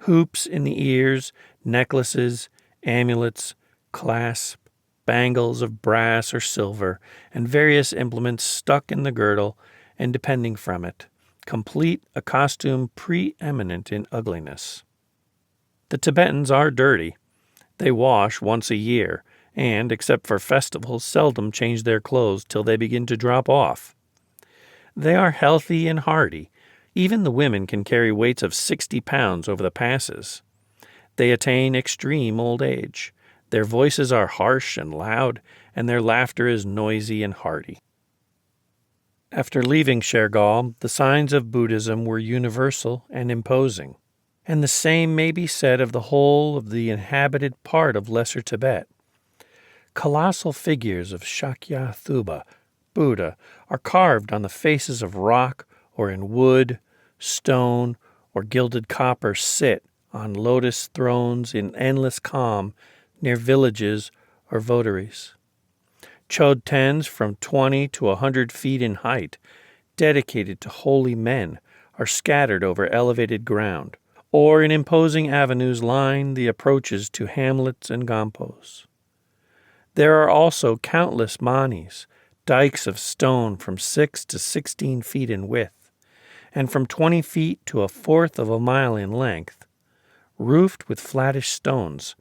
Hoops in the ears, necklaces, amulets, clasps, bangles of brass or silver, and various implements stuck in the girdle and depending from it, complete a costume preeminent in ugliness. The Tibetans are dirty. They wash once a year, and, except for festivals, seldom change their clothes till they begin to drop off. They are healthy and hardy. Even the women can carry weights of 60 pounds over the passes. They attain extreme old age. Their voices are harsh and loud, and their laughter is noisy and hearty. After leaving Shergal, the signs of Buddhism were universal and imposing, and the same may be said of the whole of the inhabited part of Lesser Tibet. Colossal figures of Shakyathuba, Buddha, are carved on the faces of rock or in wood, stone, or gilded copper sit on lotus thrones in endless calm near villages or votaries. Chodtens from 20 to 100 feet in height, dedicated to holy men, are scattered over elevated ground, or in imposing avenues line the approaches to hamlets and gompos. There are also countless manis, dikes of stone from 6 to 16 feet in width, and from 20 feet to a fourth of a mile in length, roofed with flattish stones,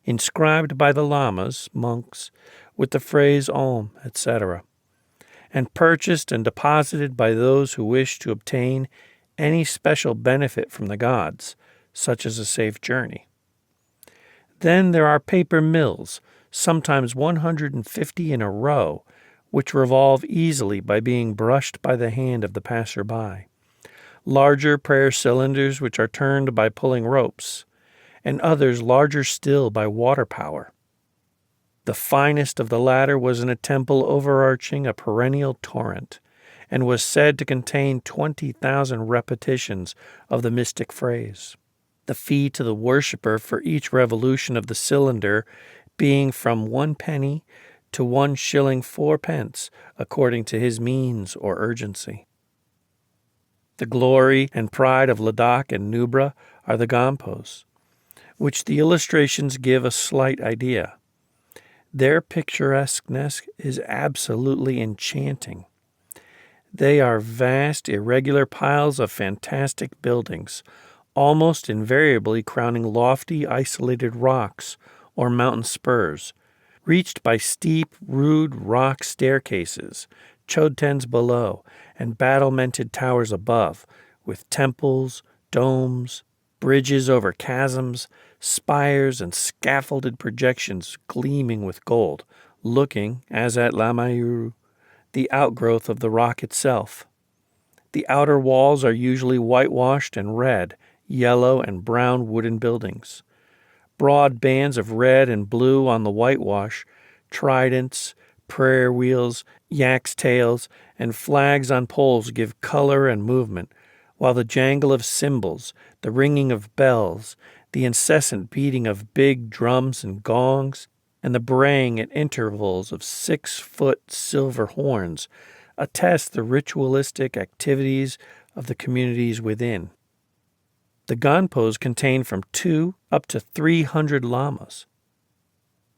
inscribed by the lamas, monks, with the phrase Om, etc., and purchased and deposited by those who wish to obtain any special benefit from the gods, such as a safe journey. Then there are paper mills, sometimes 150 in a row, which revolve easily by being brushed by the hand of the passer-by. Larger prayer cylinders which are turned by pulling ropes, and others larger still by water power. The finest of the latter was in a temple overarching a perennial torrent, and was said to contain 20,000 repetitions of the mystic phrase, the fee to the worshipper for each revolution of the cylinder being from 1 penny to 1 shilling 4 pence, according to his means or urgency. The glory and pride of Ladakh and Nubra are the gompos, which the illustrations give a slight idea. Their picturesqueness is absolutely enchanting. They are vast, irregular piles of fantastic buildings, almost invariably crowning lofty, isolated rocks or mountain spurs, reached by steep, rude rock staircases, chodtens below, and battlemented towers above, with temples, domes, bridges over chasms, spires, and scaffolded projections gleaming with gold, looking, as at Lamayuru, the outgrowth of the rock itself. The outer walls are usually whitewashed and red, yellow, and brown wooden buildings. Broad bands of red and blue on the whitewash, tridents, prayer wheels, yaks' tails, and flags on poles give color and movement, while the jangle of cymbals, the ringing of bells, the incessant beating of big drums and gongs, and the braying at intervals of 6-foot silver horns attest the ritualistic activities of the communities within. The gonpos contain from 2 up to 300 lamas.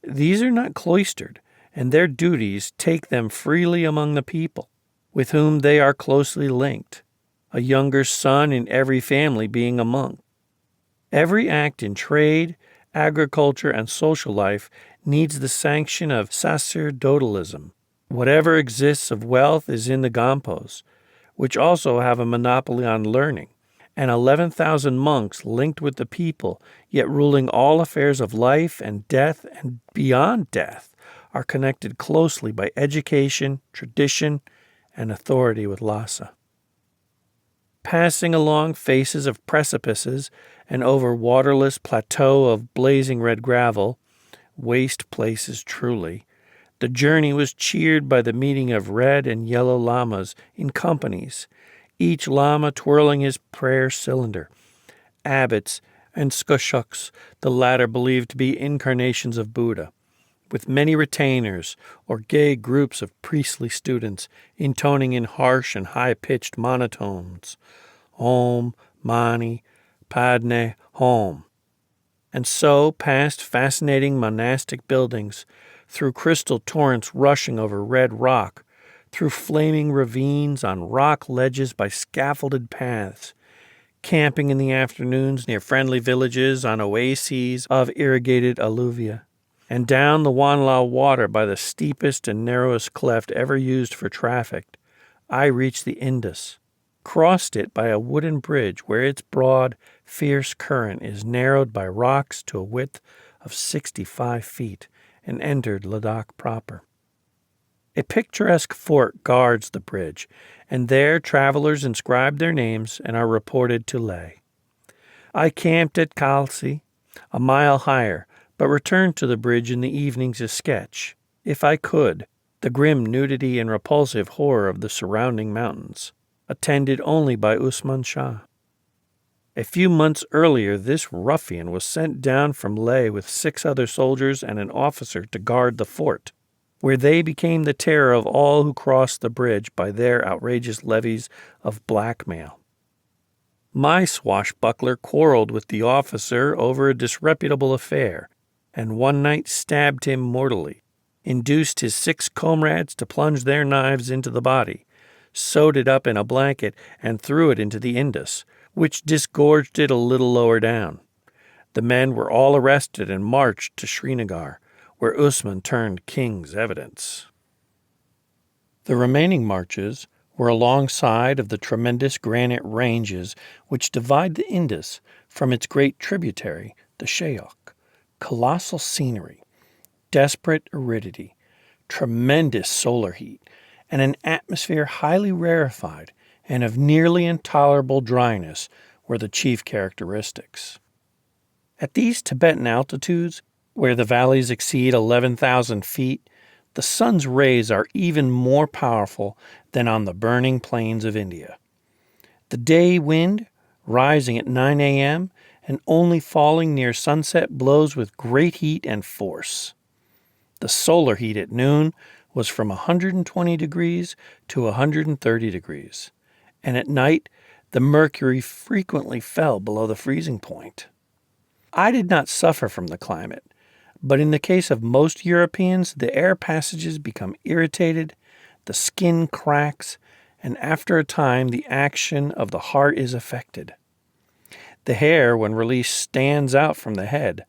These are not cloistered, and their duties take them freely among the people, with whom they are closely linked, a younger son in every family being a monk. Every act in trade, agriculture, and social life needs the sanction of sacerdotalism. Whatever exists of wealth is in the gompos, which also have a monopoly on learning, and 11,000 monks linked with the people, yet ruling all affairs of life and death and beyond death, are connected closely by education, tradition, and authority with Lassa. Passing along faces of precipices and over waterless plateau of blazing red gravel, waste places truly, the journey was cheered by the meeting of red and yellow llamas in companies, each llama twirling his prayer cylinder. Abbots and skushuks, the latter believed to be incarnations of Buddha, with many retainers or gay groups of priestly students intoning in harsh and high-pitched monotones, Om, Mani, Padme, Hum. And so past fascinating monastic buildings, through crystal torrents rushing over red rock, through flaming ravines on rock ledges by scaffolded paths, camping in the afternoons near friendly villages on oases of irrigated alluvia, and down the Wanlao water by the steepest and narrowest cleft ever used for traffic, I reached the Indus, crossed it by a wooden bridge where its broad, fierce current is narrowed by rocks to a width of 65 feet, and entered Ladakh proper. A picturesque fort guards the bridge, and there travelers inscribe their names and are reported to lay. I camped at Khalsi, a mile higher, but returned to the bridge in the evenings to sketch, if I could, the grim nudity and repulsive horror of the surrounding mountains, attended only by Usman Shah. A few months earlier, this ruffian was sent down from Leh with 6 other soldiers and an officer to guard the fort, where they became the terror of all who crossed the bridge by their outrageous levies of blackmail. My swashbuckler quarreled with the officer over a disreputable affair, and one night stabbed him mortally, induced his 6 comrades to plunge their knives into the body, sewed it up in a blanket, and threw it into the Indus, which disgorged it a little lower down. The men were all arrested and marched to Srinagar, where Usman turned king's evidence. The remaining marches were alongside of the tremendous granite ranges which divide the Indus from its great tributary, the Shyok. Colossal scenery, desperate aridity, tremendous solar heat, and an atmosphere highly rarefied and of nearly intolerable dryness were the chief characteristics. At these Tibetan altitudes, where the valleys exceed 11,000 feet, the sun's rays are even more powerful than on the burning plains of India. The day wind, rising at 9 a.m. and only falling near sunset, blows with great heat and force. The solar heat at noon was from 120 degrees to 130 degrees, and at night the mercury frequently fell below the freezing point. I did not suffer from the climate, but in the case of most Europeans, the air passages become irritated, the skin cracks, and after a time the action of the heart is affected. The hair, when released, stands out from the head,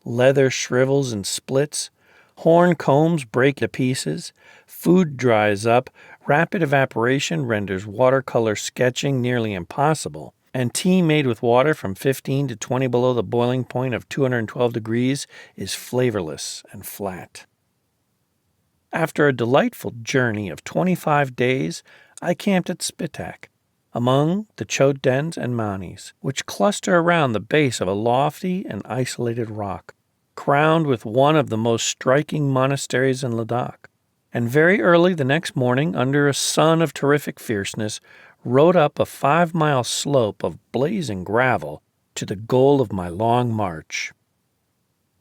leather shrivels and splits, horn combs break to pieces, food dries up, rapid evaporation renders watercolor sketching nearly impossible, and tea made with water from 15 to 20 below the boiling point of 212 degrees is flavorless and flat. After a delightful journey of 25 days, I camped at Spitak, among the Chodens and Manis, which cluster around the base of a lofty and isolated rock, crowned with one of the most striking monasteries in Ladakh, and very early the next morning, under a sun of terrific fierceness, rode up a 5-mile slope of blazing gravel to the goal of my long march.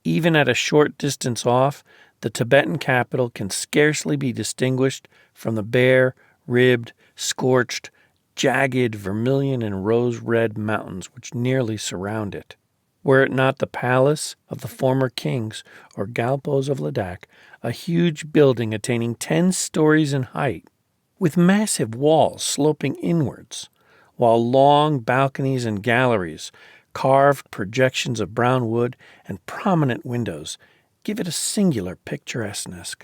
Even at a short distance off, the Tibetan capital can scarcely be distinguished from the bare, ribbed, scorched, jagged vermilion and rose-red mountains which nearly surround it. Were it not the palace of the former kings or galpos of Ladakh, a huge building attaining 10 stories in height, with massive walls sloping inwards, while long balconies and galleries, carved projections of brown wood, and prominent windows give it a singular picturesqueness.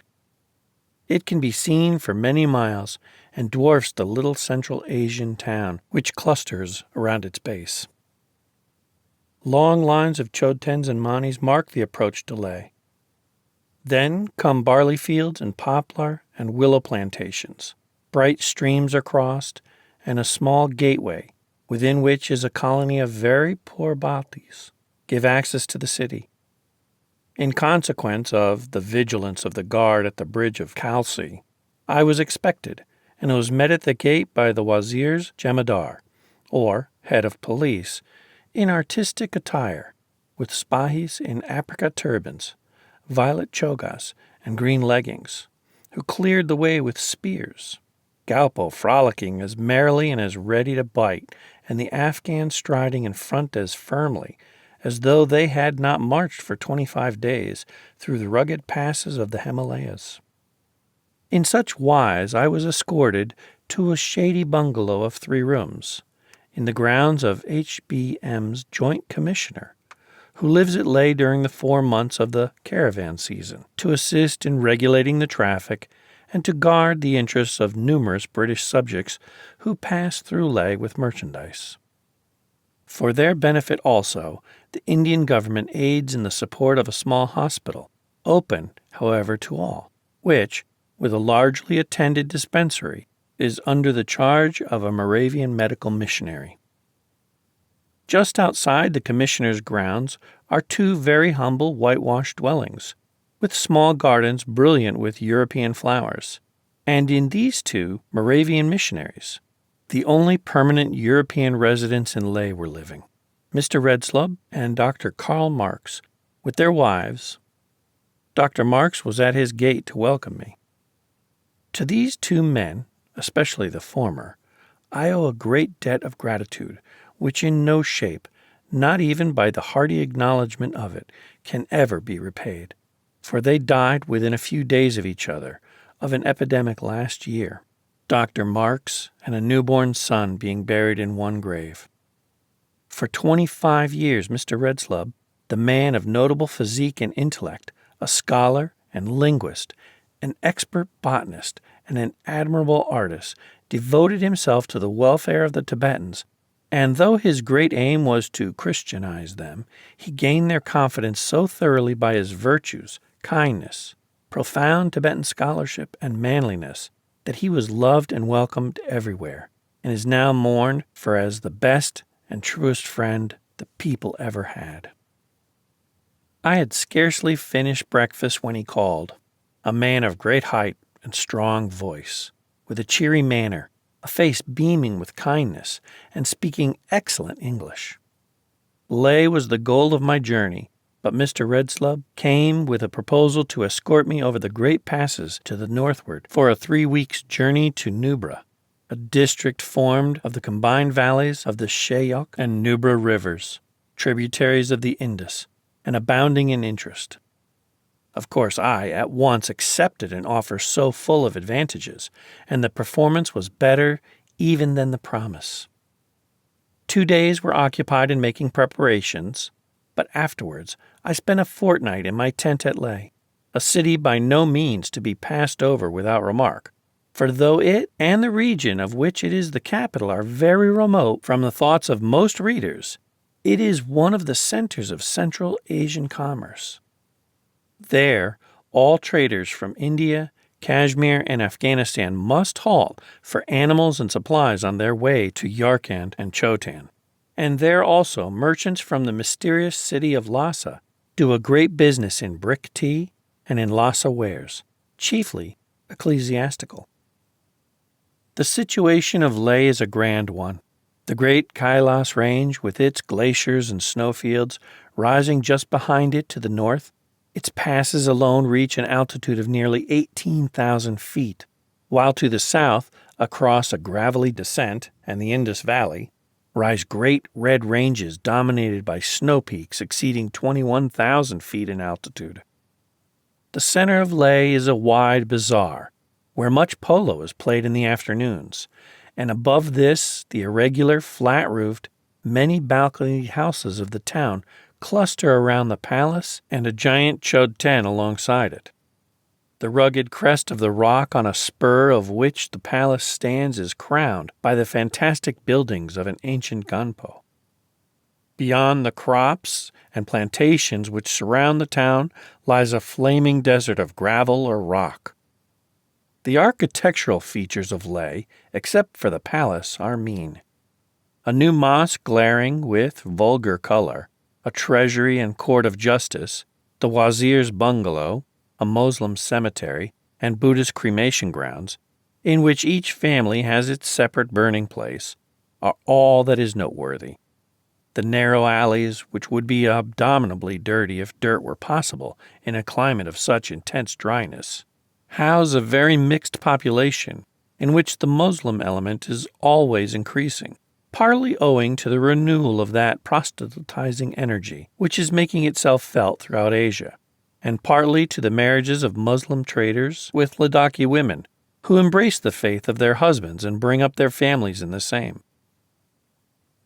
It can be seen for many miles and dwarfs the little Central Asian town which clusters around its base. Long lines of chodtens and manis mark the approach to Leh. Then come barley fields and poplar and willow plantations. Bright streams are crossed, and a small gateway, within which is a colony of very poor bhaktis, give access to the city. In consequence of the vigilance of the guard at the bridge of Khalsi, I was expected, and was met at the gate by the wazir's jemadar, or head of police, in artistic attire, with spahis in apricot turbans, violet chogas, and green leggings, who cleared the way with spears, Galpo frolicking as merrily and as ready to bite, and the Afghans striding in front as firmly as though they had not marched for 25 days through the rugged passes of the Himalayas. In such wise I was escorted to a shady bungalow of 3 rooms, in the grounds of H.B.M.'s Joint Commissioner, who lives at Leh during the 4 months of the caravan season, to assist in regulating the traffic and to guard the interests of numerous British subjects who pass through Leh with merchandise. For their benefit also, the Indian government aids in the support of a small hospital, open, however, to all, which, with a largely attended dispensary, is under the charge of a Moravian medical missionary. Just outside the commissioner's grounds are 2 very humble whitewashed dwellings, with small gardens brilliant with European flowers, and in these 2 Moravian missionaries, the only permanent European residents in Leh, were living, Mr. Redslub and Dr. Karl Marx, with their wives. Dr. Marx was at his gate to welcome me. To these 2 men, especially the former, I owe a great debt of gratitude, which in no shape, not even by the hearty acknowledgment of it, can ever be repaid, for they died within a few days of each other, of an epidemic last year, Dr. Marx and a newborn son being buried in one grave. For 25 years Mr. Redslub, the man of notable physique and intellect, a scholar and linguist, an expert botanist, and an admirable artist, devoted himself to the welfare of the Tibetans, and though his great aim was to Christianize them, he gained their confidence so thoroughly by his virtues, kindness, profound Tibetan scholarship, and manliness, that he was loved and welcomed everywhere, and is now mourned for as the best and truest friend the people ever had. I had scarcely finished breakfast when he called, a man of great height and strong voice, with a cheery manner, a face beaming with kindness, and speaking excellent English. Leh was the goal of my journey, but Mr. Redslub came with a proposal to escort me over the great passes to the northward for a 3 weeks' journey to Nubra, a district formed of the combined valleys of the Shayok and Nubra rivers, tributaries of the Indus, and abounding in interest. Of course, I at once accepted an offer so full of advantages, and the performance was better even than the promise. 2 days were occupied in making preparations, but afterwards I spent a fortnight in my tent at Leh, a city by no means to be passed over without remark, for though it and the region of which it is the capital are very remote from the thoughts of most readers, it is one of the centers of Central Asian commerce. There, all traders from India, Kashmir, and Afghanistan must halt for animals and supplies on their way to Yarkand and Chotan. And there also merchants from the mysterious city of Lassa do a great business in brick tea and in Lassa wares, chiefly ecclesiastical. The situation of Leh is a grand one. The great Kailas range, with its glaciers and snowfields rising just behind it to the north, its passes alone reach an altitude of nearly 18,000 feet, while to the south, across a gravelly descent and the Indus Valley, rise great red ranges dominated by snow peaks exceeding 21,000 feet in altitude. The center of Leh is a wide bazaar, where much polo is played in the afternoons, and above this the irregular, flat-roofed, many-balconied houses of the town cluster around the palace and a giant chodten alongside it. The rugged crest of the rock on a spur of which the palace stands is crowned by the fantastic buildings of an ancient gunpo. Beyond the crops and plantations which surround the town lies a flaming desert of gravel or rock. The architectural features of Leh, except for the palace, are mean. A new mosque glaring with vulgar color, a treasury and court of justice, the wazir's bungalow, a Muslim cemetery, and Buddhist cremation grounds, in which each family has its separate burning place, are all that is noteworthy. The narrow alleys, which would be abominably dirty if dirt were possible in a climate of such intense dryness, house a very mixed population in which the Muslim element is always increasing, partly owing to the renewal of that proselytizing energy which is making itself felt throughout Asia, and partly to the marriages of Muslim traders with Ladakhi women who embrace the faith of their husbands and bring up their families in the same.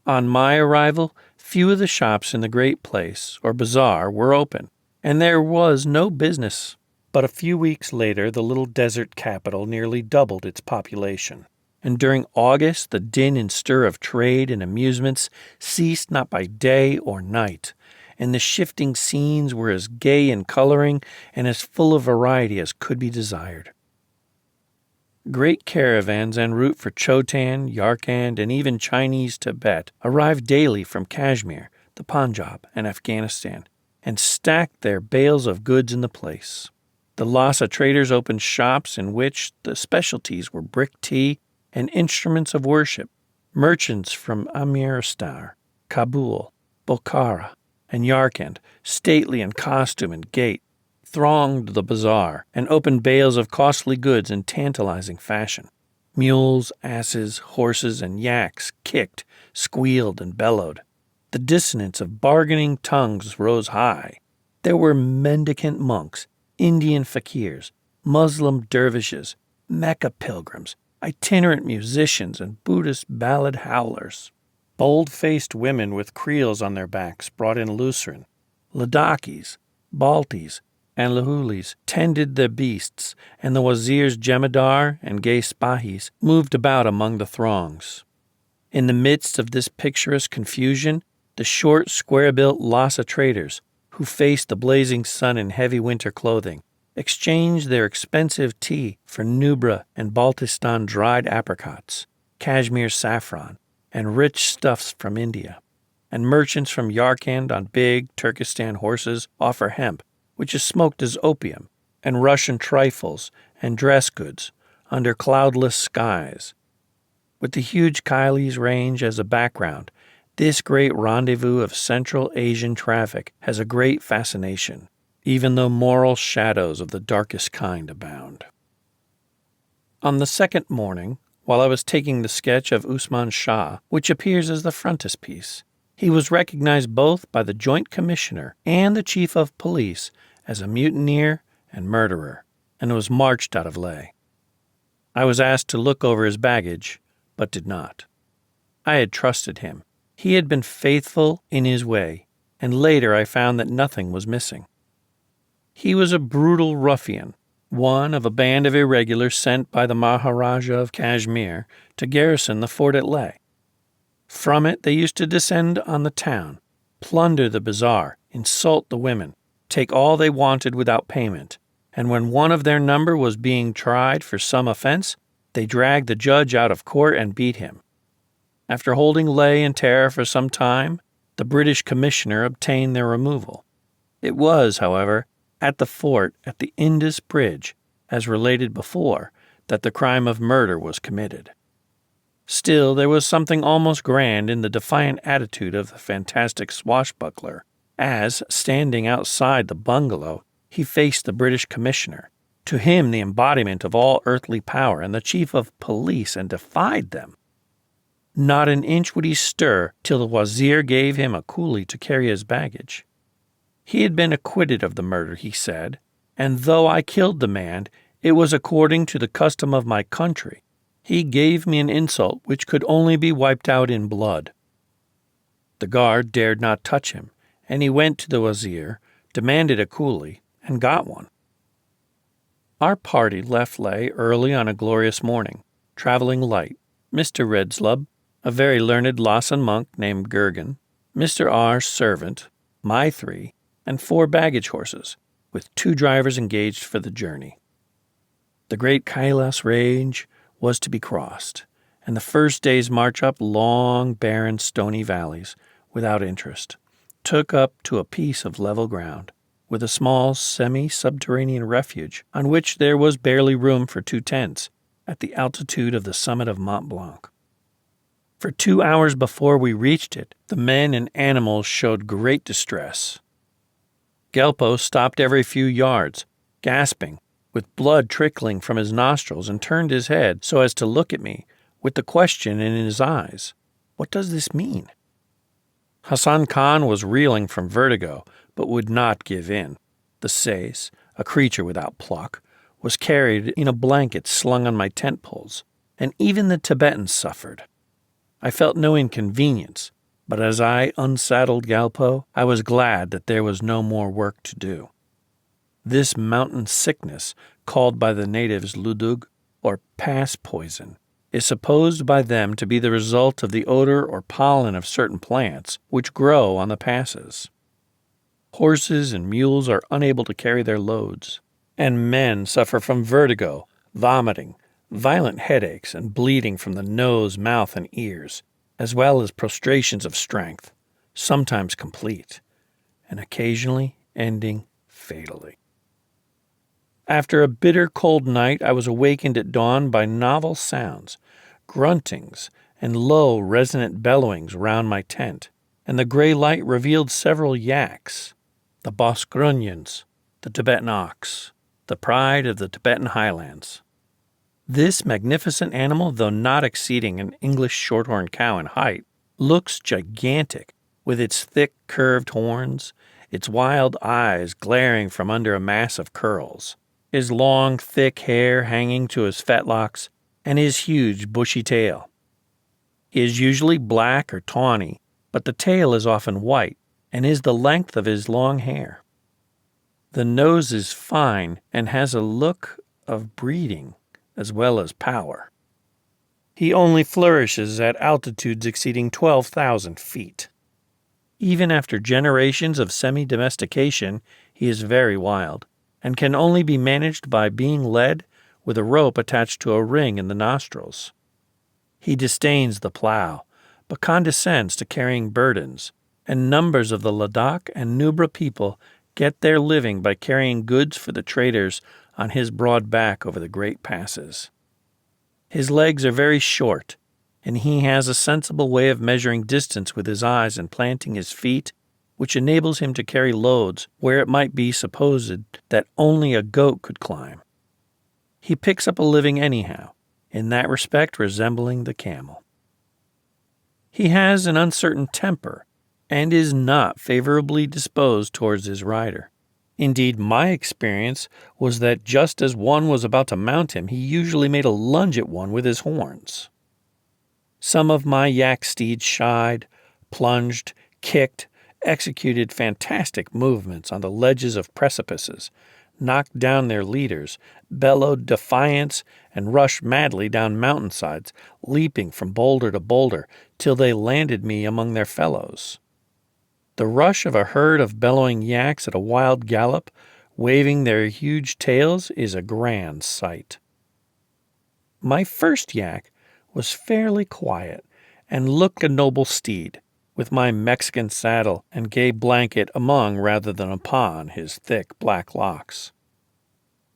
On my arrival, few of the shops in the great place, or bazaar, were open, and there was no business. But a few weeks later, the little desert capital nearly doubled its population, and during August the din and stir of trade and amusements ceased not by day or night, and the shifting scenes were as gay in coloring and as full of variety as could be desired. Great caravans en route for Chotan, Yarkand, and even Chinese Tibet arrived daily from Kashmir, the Punjab, and Afghanistan, and stacked their bales of goods in the place. The Lassa traders opened shops in which the specialties were brick tea and instruments of worship. Merchants from Amirstar, Kabul, Bokhara, and Yarkand, stately in costume and gait, thronged the bazaar and opened bales of costly goods in tantalizing fashion. Mules, asses, horses, and yaks kicked, squealed, and bellowed. The dissonance of bargaining tongues rose high. There were mendicant monks, Indian fakirs, Muslim dervishes, Mecca pilgrims, itinerant musicians, and Buddhist ballad howlers. Bold-faced women with creels on their backs brought in lucerne. Ladakhis, Baltis, and Lahulis tended the beasts, and the wazir's jemadar and gay spahis moved about among the throngs. In the midst of this picturesque confusion, the short, square-built Lassa traders, who faced the blazing sun in heavy winter clothing, exchanged their expensive tea for Nubra and Baltistan dried apricots, Kashmir saffron, and rich stuffs from India. And merchants from Yarkand on big Turkestan horses offer hemp, which is smoked as opium, and Russian trifles and dress goods under cloudless skies. With the huge Kailis Range as a background, this great rendezvous of Central Asian traffic has a great fascination, even though moral shadows of the darkest kind abound. On the second morning, while I was taking the sketch of Usman Shah, which appears as the frontispiece, he was recognized both by the Joint Commissioner and the Chief of Police as a mutineer and murderer, and was marched out of Leh. I was asked to look over his baggage, but did not. I had trusted him. He had been faithful in his way, and later I found that nothing was missing. He was a brutal ruffian, one of a band of irregulars sent by the Maharaja of Kashmir to garrison the fort at Leh. From it they used to descend on the town, plunder the bazaar, insult the women, take all they wanted without payment, and when one of their number was being tried for some offense, they dragged the judge out of court and beat him. After holding Leh in terror for some time, the British commissioner obtained their removal. It was, however, at the fort at the Indus Bridge, as related before, that the crime of murder was committed. Still, there was something almost grand in the defiant attitude of the fantastic swashbuckler, as, standing outside the bungalow, he faced the British commissioner, to him the embodiment of all earthly power and the chief of police, and defied them. Not an inch would he stir till the wazir gave him a coolie to carry his baggage. He had been acquitted of the murder, he said, and though I killed the man, it was according to the custom of my country. He gave me an insult which could only be wiped out in blood. The guard dared not touch him, and he went to the wazir, demanded a coolie, and got one. Our party left Leh early on a glorious morning, traveling light. Mr. Redslub, a very learned Lhasa monk named Gergen, Mr. R.'s servant, my 3, and 4 baggage horses, with 2 drivers engaged for the journey. The great Kailas range was to be crossed, and the first day's march up long, barren, stony valleys, without interest, took up to a piece of level ground, with a small semi-subterranean refuge on which there was barely room for 2 tents at the altitude of the summit of Mont Blanc. For 2 hours before we reached it, the men and animals showed great distress. Gelpo stopped every few yards, gasping, with blood trickling from his nostrils, and turned his head so as to look at me, with the question in his eyes, "What does this mean?" Hassan Khan was reeling from vertigo, but would not give in. The sais, a creature without pluck, was carried in a blanket slung on my tent poles, and even the Tibetans suffered. I felt no inconvenience, but as I unsaddled Galpo, I was glad that there was no more work to do. This mountain sickness, called by the natives ludug, or pass poison, is supposed by them to be the result of the odor or pollen of certain plants which grow on the passes. Horses and mules are unable to carry their loads, and men suffer from vertigo, vomiting, violent headaches, and bleeding from the nose, mouth, and ears, as well as prostrations of strength, sometimes complete, and occasionally ending fatally. After a bitter cold night, I was awakened at dawn by novel sounds, gruntings, and low, resonant bellowings round my tent, and the gray light revealed several yaks, the Bosgrunions, the Tibetan ox, the pride of the Tibetan highlands. This magnificent animal, though not exceeding an English shorthorn cow in height, looks gigantic, with its thick, curved horns, its wild eyes glaring from under a mass of curls, his long, thick hair hanging to his fetlocks, and his huge, bushy tail. He is usually black or tawny, but the tail is often white, and is the length of his long hair. The nose is fine and has a look of breeding as well as power. He only flourishes at altitudes exceeding 12,000 feet. Even after generations of semi-domestication, he is very wild, and can only be managed by being led with a rope attached to a ring in the nostrils. He disdains the plow, but condescends to carrying burdens, and numbers of the Ladakh and Nubra people get their living by carrying goods for the traders on his broad back over the great passes. His legs are very short, and he has a sensible way of measuring distance with his eyes and planting his feet, which enables him to carry loads where it might be supposed that only a goat could climb. He picks up a living anyhow, in that respect resembling the camel. He has an uncertain temper, and is not favorably disposed towards his rider. Indeed, my experience was that just as one was about to mount him, he usually made a lunge at one with his horns. Some of my yak steeds shied, plunged, kicked, executed fantastic movements on the ledges of precipices, knocked down their leaders, bellowed defiance, and rushed madly down mountainsides, leaping from boulder to boulder till they landed me among their fellows. The rush of a herd of bellowing yaks at a wild gallop, waving their huge tails, is a grand sight. My first yak was fairly quiet and looked a noble steed, with my Mexican saddle and gay blanket among rather than upon his thick black locks.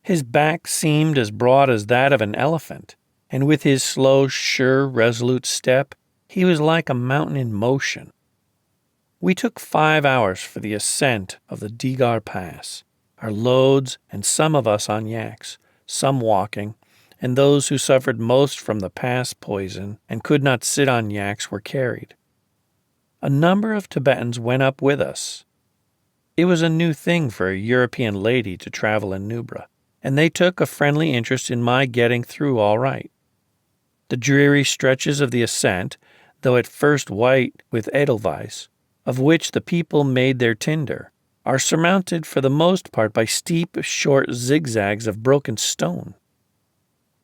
His back seemed as broad as that of an elephant, and with his slow, sure, resolute step, he was like a mountain in motion. We took 5 hours for the ascent of the Digar Pass, our loads and some of us on yaks, some walking, and those who suffered most from the pass poison and could not sit on yaks were carried. A number of Tibetans went up with us. It was a new thing for a European lady to travel in Nubra, and they took a friendly interest in my getting through all right. The dreary stretches of the ascent, though at first white with edelweiss, of which the people made their tinder, are surmounted for the most part by steep, short zigzags of broken stone.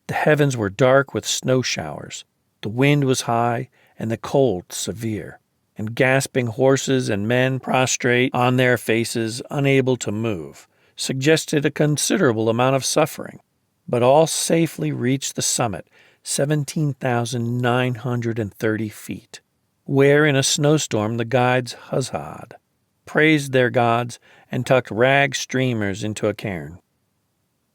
The heavens were dark with snow showers, the wind was high, and the cold severe, and gasping horses and men prostrate on their faces, unable to move, suggested a considerable amount of suffering, but all safely reached the summit, 17,930 feet, where in a snowstorm the guides huzzah'd, praised their gods, and tucked rag streamers into a cairn.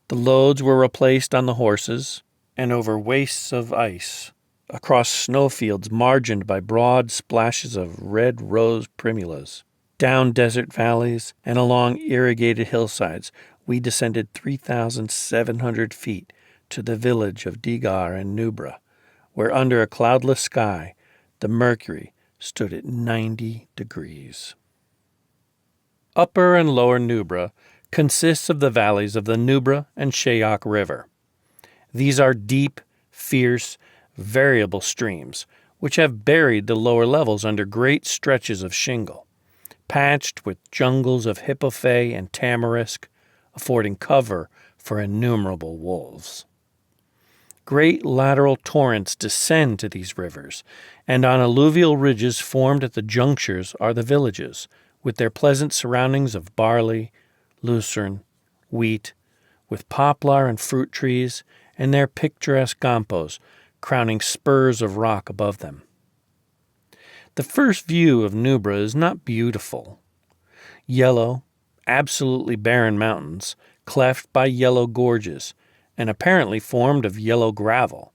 The loads were replaced on the horses, and over wastes of ice, across snowfields margined by broad splashes of red rose primulas, down desert valleys, and along irrigated hillsides, we descended 3,700 feet to the village of Digar and Nubra, where under a cloudless sky the mercury stood at 90 degrees. Upper and Lower Nubra consists of the valleys of the Nubra and Shayok River. These are deep, fierce, variable streams, which have buried the lower levels under great stretches of shingle, patched with jungles of hippophae and tamarisk, affording cover for innumerable wolves. Great lateral torrents descend to these rivers, and on alluvial ridges formed at the junctures are the villages, with their pleasant surroundings of barley, lucerne, wheat, with poplar and fruit trees, and their picturesque gampos crowning spurs of rock above them. The first view of Nubra is not beautiful. Yellow, absolutely barren mountains, cleft by yellow gorges, and apparently formed of yellow gravel.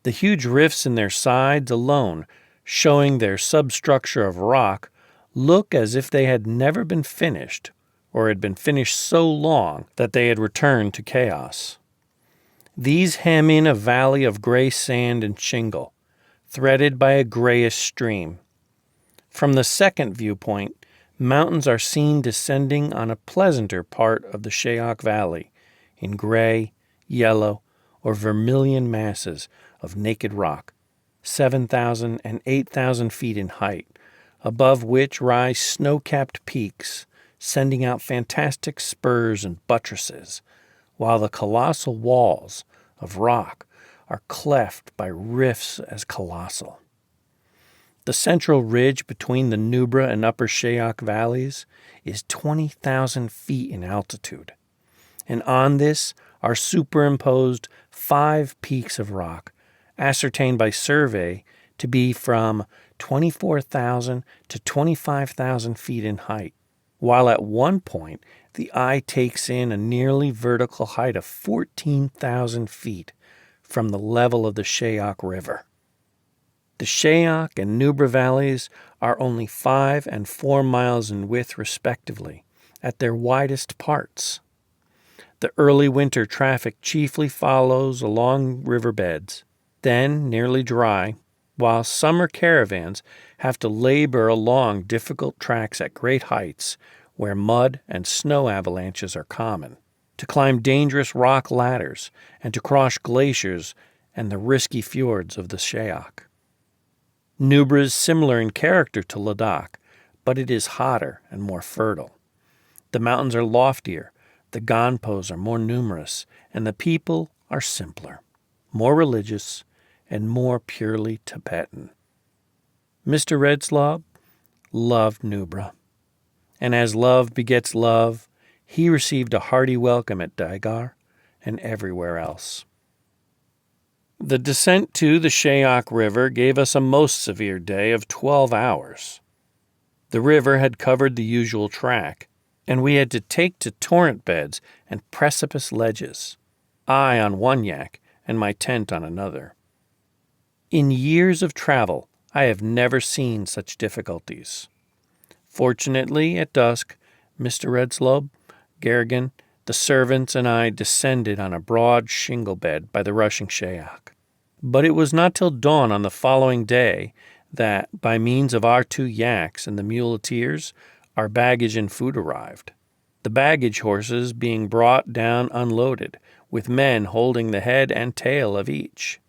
The huge rifts in their sides alone, showing their substructure of rock, look as if they had never been finished, or had been finished so long that they had returned to chaos. These hem in a valley of gray sand and shingle, threaded by a grayish stream. From the second viewpoint, mountains are seen descending on a pleasanter part of the Shayok Valley, in gray, yellow, or vermilion masses of naked rock, 7,000 and 8,000 feet in height, above which rise snow-capped peaks, sending out fantastic spurs and buttresses, while the colossal walls of rock are cleft by rifts as colossal. The central ridge between the Nubra and Upper Shayok valleys is 20,000 feet in altitude, and on this are superimposed 5 peaks of rock, ascertained by survey to be from 24,000 to 25,000 feet in height, while at one point the eye takes in a nearly vertical height of 14,000 feet from the level of the Shayok River. The Shayok and Nubra valleys are only 5 and 4 miles in width respectively, at their widest parts. The early winter traffic chiefly follows along riverbeds, then nearly dry, while summer caravans have to labor along difficult tracks at great heights where mud and snow avalanches are common, to climb dangerous rock ladders, and to cross glaciers and the risky fjords of the Shayok. Nubra is similar in character to Ladakh, but it is hotter and more fertile. The mountains are loftier, the Ganpos are more numerous, and the people are simpler, more religious, and more purely Tibetan. Mr. Redslob loved Nubra, and as love begets love, he received a hearty welcome at Digar and everywhere else. The descent to the Shayok River gave us a most severe day of 12 hours. The river had covered the usual track, and we had to take to torrent beds and precipice ledges, I on one yak and my tent on another. In years of travel, I have never seen such difficulties. Fortunately, at dusk, Mr. Redslob, Garrigan, the servants, and I descended on a broad shingle bed by the rushing Shayok. But it was not till dawn on the following day that, by means of our 2 yaks and the muleteers, our baggage and food arrived, the baggage horses being brought down unloaded, with men holding the head and tail of each.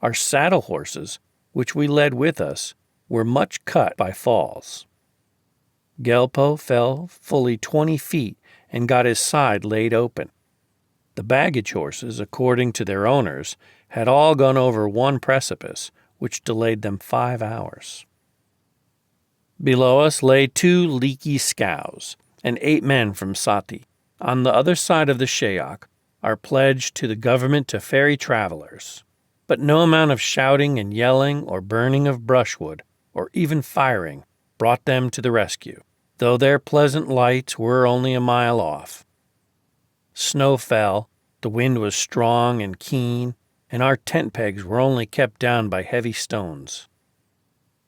Our saddle horses, which we led with us, were much cut by falls. Gelpo fell fully 20 feet and got his side laid open. The baggage horses, according to their owners, had all gone over one precipice, which delayed them 5 hours. Below us lay 2 leaky scows and 8 men from Sati. On the other side of the Shayok, our pledge to the government to ferry travelers. But no amount of shouting and yelling or burning of brushwood or even firing brought them to the rescue, though their pleasant lights were only a mile off. Snow fell, the wind was strong and keen, and our tent pegs were only kept down by heavy stones.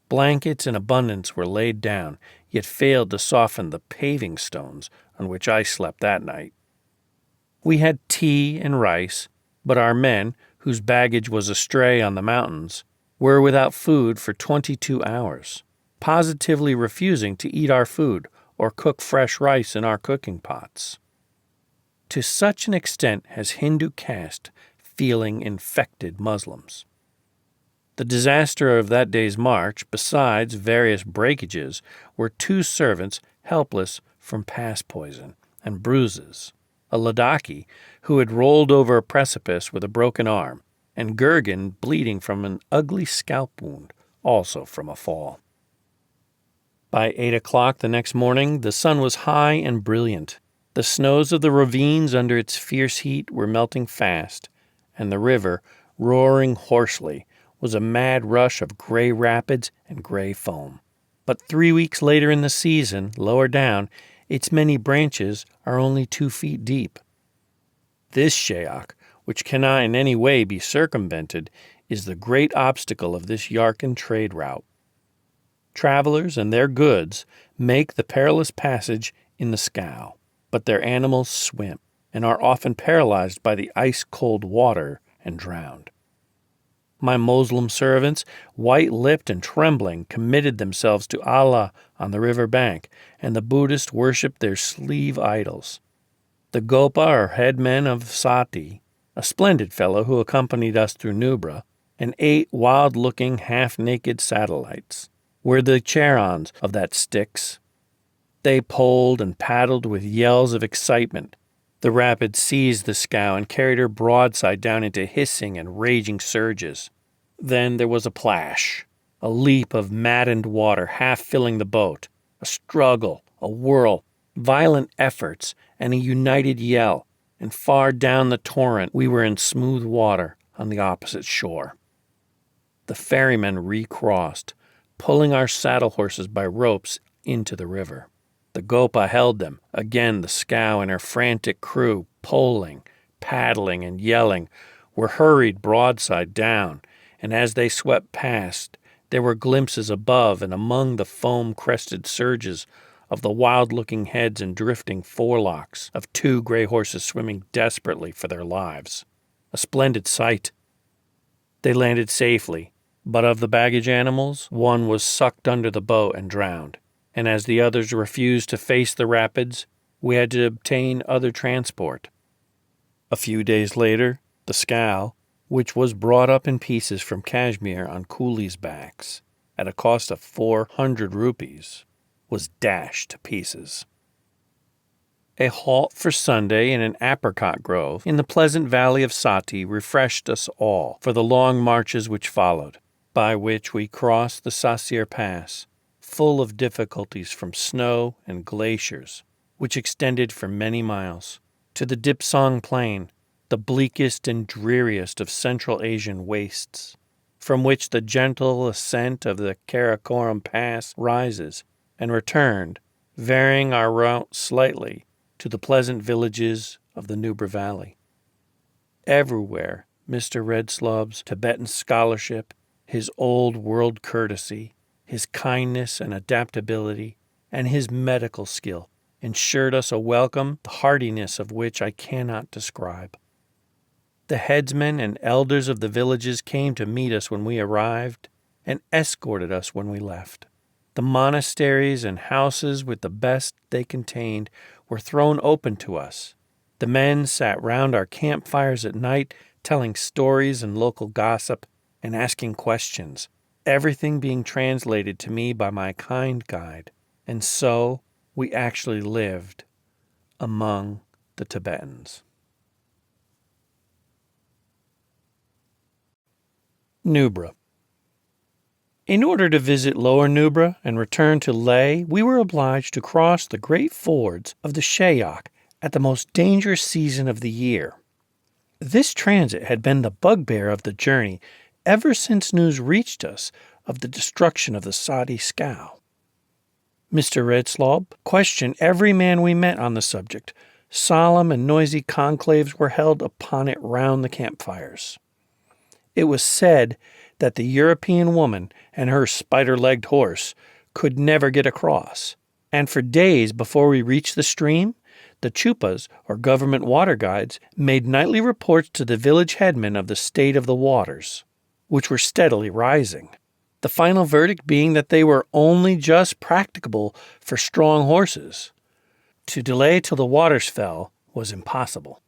Blankets in abundance were laid down, yet failed to soften the paving stones on which I slept that night. We had tea and rice, but our men, whose baggage was astray on the mountains, were without food for 22 hours, positively refusing to eat our food or cook fresh rice in our cooking pots. To such an extent has Hindu caste feeling infected Muslims. The disaster of that day's march, besides various breakages, were 2 servants helpless from past poison and bruises, a Ladakhi who had rolled over a precipice with a broken arm, and Gergen bleeding from an ugly scalp wound, also from a fall. By 8 o'clock the next morning, the sun was high and brilliant. The snows of the ravines under its fierce heat were melting fast, and the river, roaring hoarsely, was a mad rush of gray rapids and gray foam. But 3 weeks later in the season, lower down, its many branches are only 2 feet deep. This Shayok, which cannot in any way be circumvented, is the great obstacle of this Yarkand trade route. Travelers and their goods make the perilous passage in the scow, but their animals swim and are often paralyzed by the ice-cold water and drowned. My Moslem servants, white-lipped and trembling, committed themselves to Allah on the river bank, and the Buddhists worshipped their sleeve idols. The Gopa, or headman of Sati, a splendid fellow who accompanied us through Nubra, and 8 wild-looking, half-naked satellites, were the charons of that Styx. They poled and paddled with yells of excitement. The rapids seized the scow and carried her broadside down into hissing and raging surges. Then there was a plash, a leap of maddened water half filling the boat, a struggle, a whirl, violent efforts, and a united yell, and far down the torrent we were in smooth water on the opposite shore. The ferrymen recrossed, pulling our saddle horses by ropes into the river. The Gopa held them. Again the scow and her frantic crew, poling, paddling, and yelling, were hurried broadside down, and as they swept past, there were glimpses above and among the foam-crested surges of the wild-looking heads and drifting forelocks of 2 gray horses swimming desperately for their lives. A splendid sight. They landed safely, but of the baggage animals, one was sucked under the boat and drowned, and as the others refused to face the rapids, we had to obtain other transport. A few days later, the scow, which was brought up in pieces from Kashmir on coolies' backs, at a cost of 400 rupees, was dashed to pieces. A halt for Sunday in an apricot grove in the pleasant valley of Sati refreshed us all for the long marches which followed, by which we crossed the Sasir Pass, full of difficulties from snow and glaciers, which extended for many miles, to the Dipsang Plain, the bleakest and dreariest of Central Asian wastes, from which the gentle ascent of the Karakoram Pass rises, and returned, varying our route slightly, to the pleasant villages of the Nubra Valley. Everywhere, Mr. Redslob's Tibetan scholarship, his old world courtesy, his kindness and adaptability, and his medical skill ensured us a welcome, the heartiness of which I cannot describe. The headsmen and elders of the villages came to meet us when we arrived and escorted us when we left. The monasteries and houses with the best they contained were thrown open to us. The men sat round our campfires at night, telling stories and local gossip and asking questions, everything being translated to me by my kind guide. And so we actually lived among the Tibetans. Nubra. In order to visit Lower Nubra and return to Leh, we were obliged to cross the great fords of the Shayak at the most dangerous season of the year. This transit had been the bugbear of the journey ever since news reached us of the destruction of the Sadi scow. Mr. Redslob questioned every man we met on the subject. Solemn and noisy conclaves were held upon it round the campfires. It was said that the European woman and her spider-legged horse could never get across, and for days before we reached the stream, the chupas, or government water guides, made nightly reports to the village headman of the state of the waters, which were steadily rising. The final verdict being that they were only just practicable for strong horses. To delay till the waters fell was impossible.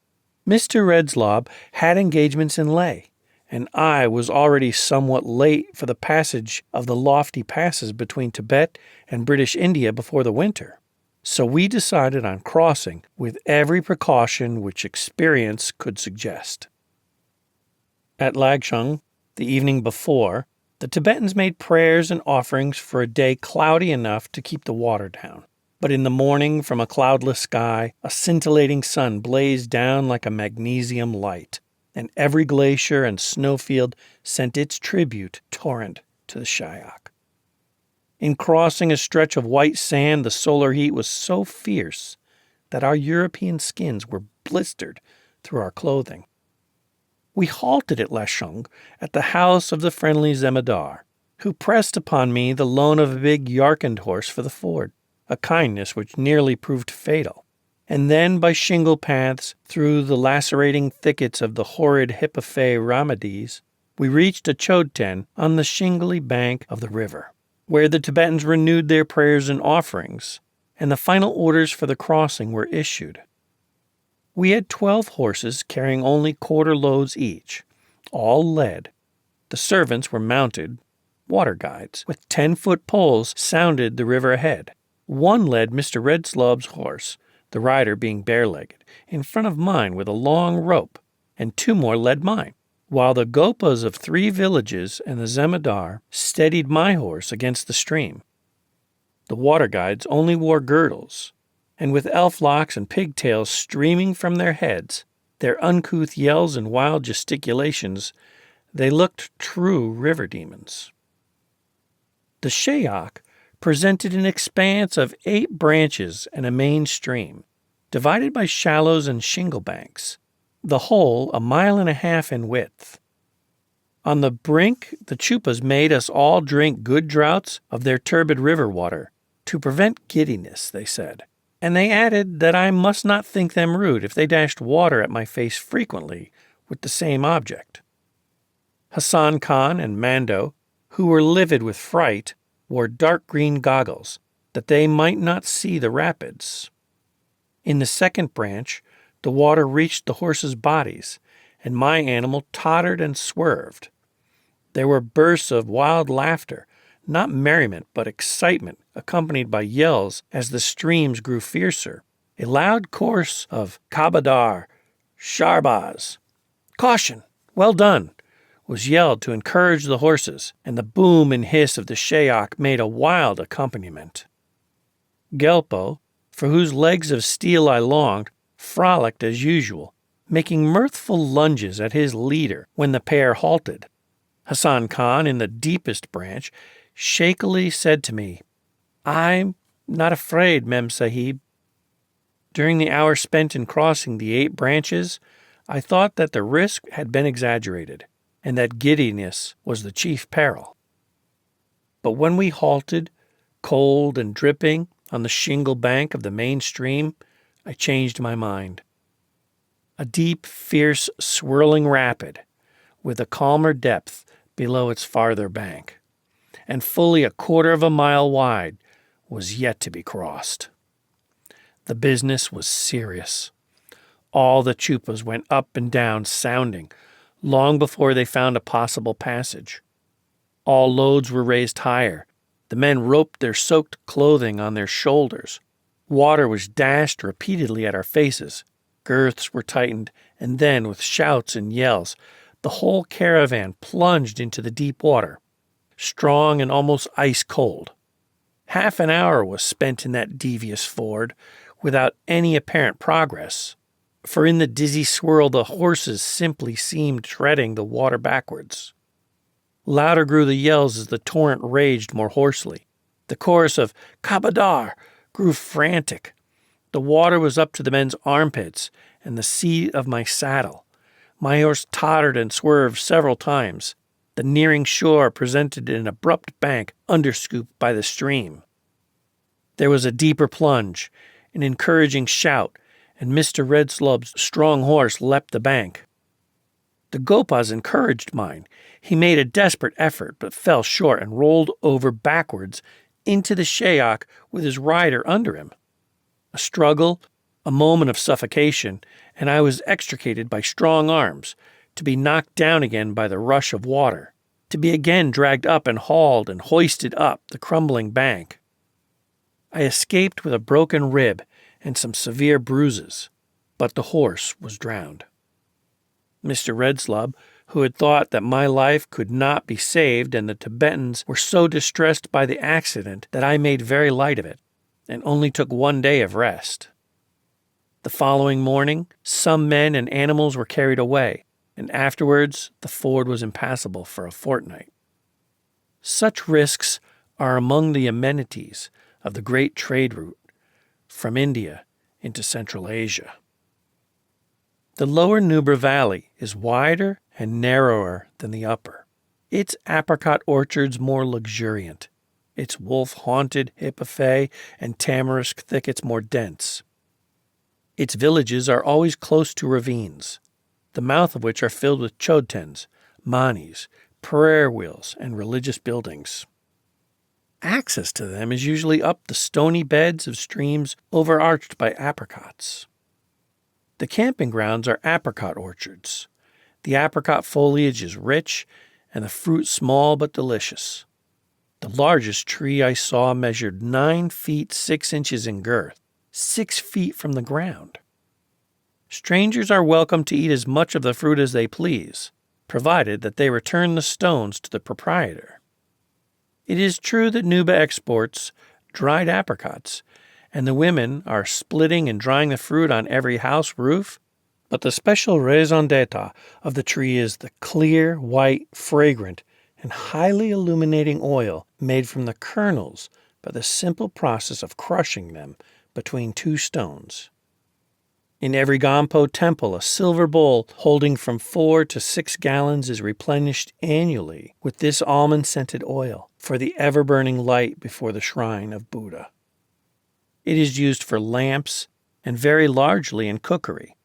Mr. Redslob had engagements in Leh, and I was already somewhat late for the passage of the lofty passes between Tibet and British India before the winter. So we decided on crossing with every precaution which experience could suggest. At Lagshung, the evening before, the Tibetans made prayers and offerings for a day cloudy enough to keep the water down. But in the morning, from a cloudless sky, a scintillating sun blazed down like a magnesium light, and every glacier and snowfield sent its tribute torrent to the Shayak. In crossing a stretch of white sand, the solar heat was so fierce that our European skins were blistered through our clothing. We halted at Lashung at the house of the friendly Zemindar, who pressed upon me the loan of a big Yarkand horse for the ford, a kindness which nearly proved fatal. And then by shingle paths through the lacerating thickets of the horrid Hippophae Ramades, we reached a Chodten on the shingly bank of the river, where the Tibetans renewed their prayers and offerings, and the final orders for the crossing were issued. We had 12 horses carrying only quarter loads each, all led. The servants were mounted, water guides, with 10-foot poles sounded the river ahead. One led Mr. Redslob's horse, the rider being bare-legged, in front of mine with a long rope, and 2 more led mine, while the gopas of 3 villages and the Zemindar steadied my horse against the stream. The water guides only wore girdles, and with elf locks and pigtails streaming from their heads, their uncouth yells and wild gesticulations, they looked true river demons. The Shayak presented an expanse of 8 branches and a main stream, divided by shallows and shingle banks, the whole 1.5 miles in width. On the brink, the chupas made us all drink good draughts of their turbid river water, to prevent giddiness, they said, and they added that I must not think them rude if they dashed water at my face frequently with the same object. Hassan Khan and Mando, who were livid with fright, wore dark green goggles, that they might not see the rapids. In the second branch, the water reached the horses' bodies, and my animal tottered and swerved. There were bursts of wild laughter, not merriment but excitement, accompanied by yells as the streams grew fiercer. A loud chorus of Kabadar, Sharbaz, "Caution! Well done!" was yelled to encourage the horses, and the boom and hiss of the Shayak made a wild accompaniment. Gelpo, for whose legs of steel I longed, frolicked as usual, making mirthful lunges at his leader when the pair halted. Hassan Khan, in the deepest branch, shakily said to me, "I'm not afraid, Mem Sahib." During the hour spent in crossing the 8 branches, I thought that the risk had been exaggerated, and that giddiness was the chief peril. But when we halted, cold and dripping, on the shingle bank of the main stream, I changed my mind. A deep, fierce, swirling rapid, with a calmer depth below its farther bank, and fully 1/4 mile wide, was yet to be crossed. The business was serious. All the chupas went up and down sounding, long before they found a possible passage. All loads were raised higher, The men roped their soaked clothing on their shoulders. Water was dashed repeatedly at our faces. Girths were tightened, and then, with shouts and yells, the whole caravan plunged into the deep water, strong and almost ice cold. Half an hour was spent in that devious ford, without any apparent progress, for in the dizzy swirl the horses simply seemed treading the water backwards. Louder grew the yells as the torrent raged more hoarsely. The chorus of "Kabadar" grew frantic. The water was up to the men's armpits and the seat of my saddle. My horse tottered and swerved several times. The nearing shore presented an abrupt bank underscooped by the stream. There was a deeper plunge, an encouraging shout, and Mr. Redslub's strong horse leapt the bank. The Gopas encouraged mine. He made a desperate effort, but fell short and rolled over backwards into the Shayok with his rider under him. A struggle, a moment of suffocation, and I was extricated by strong arms, to be knocked down again by the rush of water, to be again dragged up and hauled and hoisted up the crumbling bank. I escaped with a broken rib and some severe bruises, but the horse was drowned. Mr. Redslub, who had thought that my life could not be saved, and the Tibetans were so distressed by the accident that I made very light of it, and only took 1 day of rest. The following morning, some men and animals were carried away, and afterwards the ford was impassable for a fortnight. Such risks are among the amenities of the great trade route from India into Central Asia. The lower Nubra Valley is wider and narrower than the upper, its apricot orchards more luxuriant, its wolf-haunted hippophae and tamarisk thickets more dense. Its villages are always close to ravines, the mouth of which are filled with chodtens, manis, prayer wheels, and religious buildings. Access to them is usually up the stony beds of streams overarched by apricots. The camping grounds are apricot orchards. The apricot foliage is rich and the fruit small but delicious. The largest tree I saw measured 9 feet 6 inches in girth, 6 feet from the ground. Strangers are welcome to eat as much of the fruit as they please, provided that they return the stones to the proprietor. It is true that Nuba exports dried apricots, and the women are splitting and drying the fruit on every house roof, but the special raison d'etre of the tree is the clear, white, fragrant, and highly illuminating oil made from the kernels by the simple process of crushing them between 2 stones. In every Gampo temple, a silver bowl holding from 4 to 6 gallons is replenished annually with this almond-scented oil for the ever-burning light before the shrine of Buddha. It is used for lamps and very largely in cookery.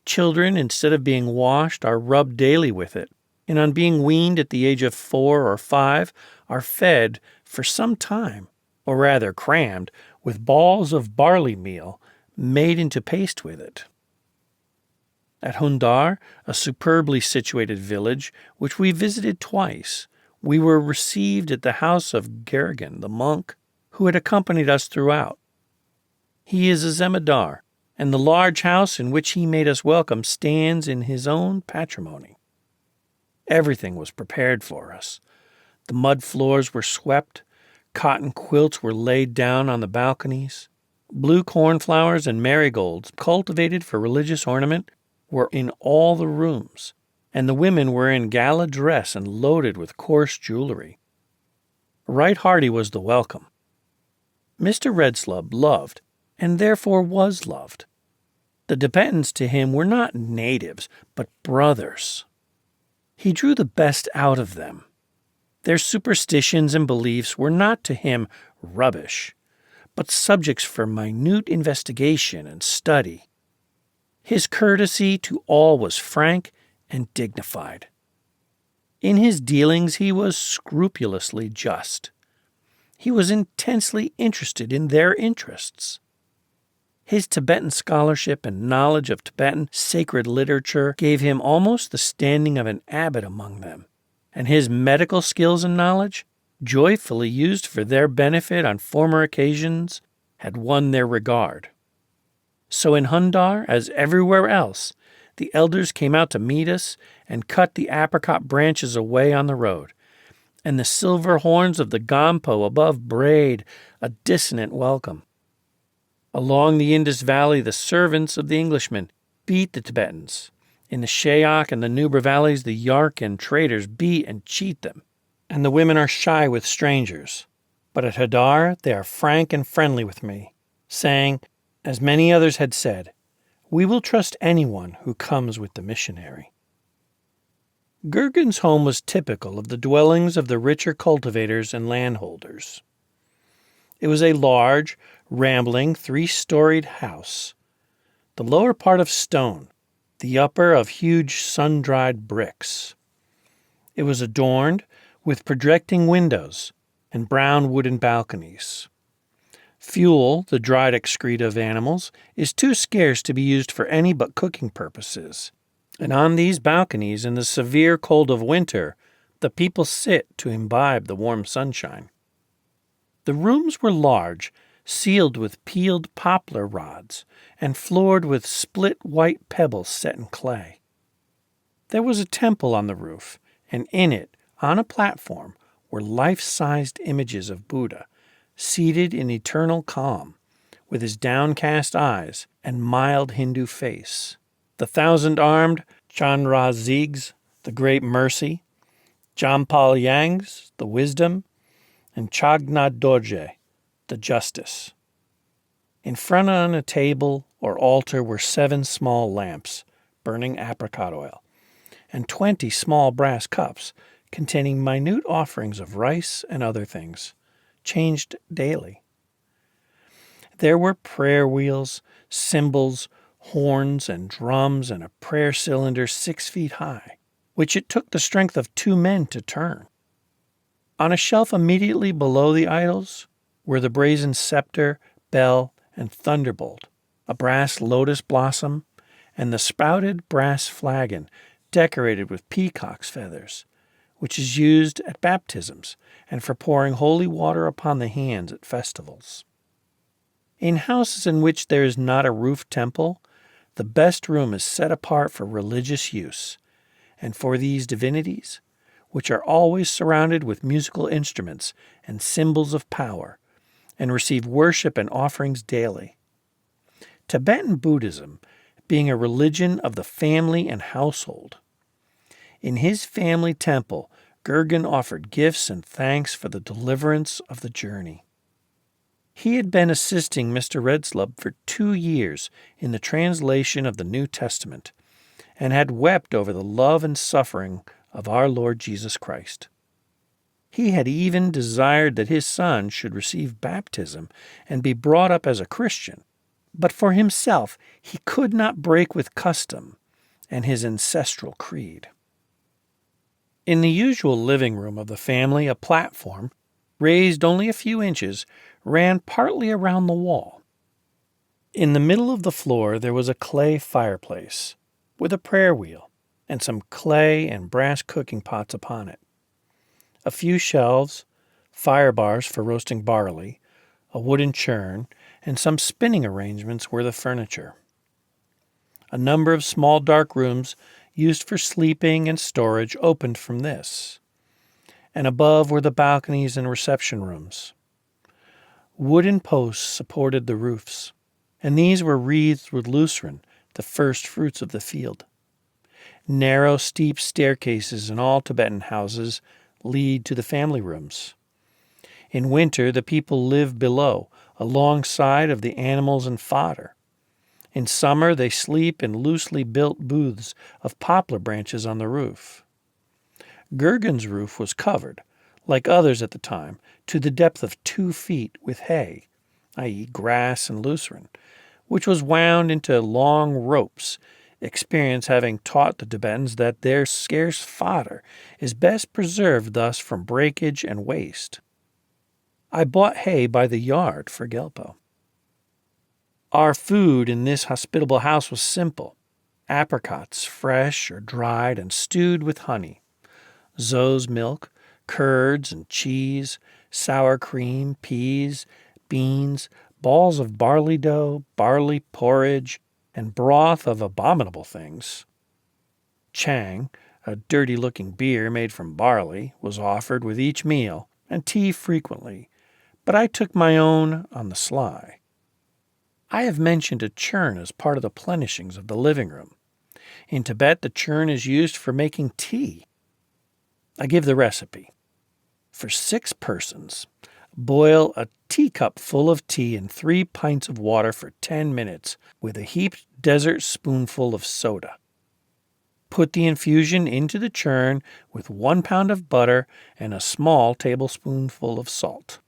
Children, instead of being washed, are rubbed daily with it, and on being weaned at the age of 4 or 5, are fed for some time, or rather crammed, with balls of barley meal made into paste with it. At Hundar, a superbly situated village, which we visited twice, we were received at the house of Gergen, the monk, who had accompanied us throughout. He is a zemindar, and the large house in which he made us welcome stands in his own patrimony. Everything was prepared for us. The mud floors were swept, cotton quilts were laid down on the balconies, blue cornflowers and marigolds, cultivated for religious ornament, were in all the rooms, and the women were in gala dress and loaded with coarse jewelry. Right hearty was the welcome. Mr. Redslub loved, and therefore was loved. The Tibetans to him were not natives, but brothers. He drew the best out of them. Their superstitions and beliefs were not to him rubbish, but subjects for minute investigation and study. His courtesy to all was frank and dignified. In his dealings he was scrupulously just. He was intensely interested in their interests. His Tibetan scholarship and knowledge of Tibetan sacred literature gave him almost the standing of an abbot among them, and his medical skills and knowledge joyfully used for their benefit on former occasions, had won their regard. So in Hundar, as everywhere else, the elders came out to meet us and cut the apricot branches away on the road, and the silver horns of the Gampo above brayed a dissonant welcome. Along the Indus Valley, the servants of the Englishmen beat the Tibetans. In the Shayak and the Nubra valleys, the Yarkand traders beat and cheat them, and the women are shy with strangers. But at Hadar, they are frank and friendly with me, saying, as many others had said, "We will trust anyone who comes with the missionary." Gurgen's home was typical of the dwellings of the richer cultivators and landholders. It was a large, rambling, 3-storied house, the lower part of stone, the upper of huge sun-dried bricks. It was adorned with projecting windows and brown wooden balconies. Fuel, the dried excreta of animals, is too scarce to be used for any but cooking purposes, and on these balconies in the severe cold of winter, the people sit to imbibe the warm sunshine. The rooms were large, sealed with peeled poplar rods, and floored with split white pebbles set in clay. There was a temple on the roof, and in it, on a platform, were life-sized images of Buddha, seated in eternal calm, with his downcast eyes and mild Hindu face. The 1,000-armed Chandrazigs, the great mercy, Jampal Yangs, the wisdom, and Chagna Dorje, the justice. In front on a table or altar were 7 small lamps, burning apricot oil, and 20 small brass cups containing minute offerings of rice and other things, changed daily. There were prayer wheels, cymbals, horns, and drums, and a prayer cylinder 6 feet high, which it took the strength of 2 men to turn. On a shelf immediately below the idols were the brazen scepter, bell, and thunderbolt, a brass lotus blossom, and the sprouted brass flagon decorated with peacock's feathers, which is used at baptisms and for pouring holy water upon the hands at festivals. In houses in which there is not a roof temple, the best room is set apart for religious use, and for these divinities, which are always surrounded with musical instruments and symbols of power, and receive worship and offerings daily. Tibetan Buddhism being a religion of the family and household. In his family temple, Gurgen offered gifts and thanks for the deliverance of the journey. He had been assisting Mr. Redslub for 2 years in the translation of the New Testament, and had wept over the love and suffering of our Lord Jesus Christ. He had even desired that his son should receive baptism and be brought up as a Christian, but for himself he could not break with custom and his ancestral creed. In the usual living room of the family, a platform, raised only a few inches, ran partly around the wall. In the middle of the floor there was a clay fireplace, with a prayer wheel, and some clay and brass cooking pots upon it. A few shelves, fire bars for roasting barley, a wooden churn, and some spinning arrangements were the furniture. A number of small dark rooms used for sleeping and storage opened from this, and above were the balconies and reception rooms. Wooden posts supported the roofs, and these were wreathed with lucerne, the first fruits of the field. Narrow, steep staircases in all Tibetan houses lead to the family rooms. In winter, the people live below, alongside of the animals and fodder. In summer, they sleep in loosely built booths of poplar branches on the roof. Gurgen's roof was covered, like others at the time, to the depth of 2 feet with hay, i.e. grass and lucerne, which was wound into long ropes, experience having taught the Tibetans that their scarce fodder is best preserved thus from breakage and waste. I bought hay by the yard for Gelpo. Our food in this hospitable house was simple: apricots, fresh or dried and stewed with honey, Zo's milk, curds and cheese, sour cream, peas, beans, balls of barley dough, barley porridge, and broth of abominable things. Chang, a dirty-looking beer made from barley, was offered with each meal, and tea frequently, but I took my own on the sly. I have mentioned a churn as part of the plenishings of the living room. In Tibet, the churn is used for making tea. I give the recipe. For 6 persons, boil a teacup full of tea in 3 pints of water for 10 minutes with a heaped dessert spoonful of soda. Put the infusion into the churn with 1 pound of butter and a small tablespoonful of salt.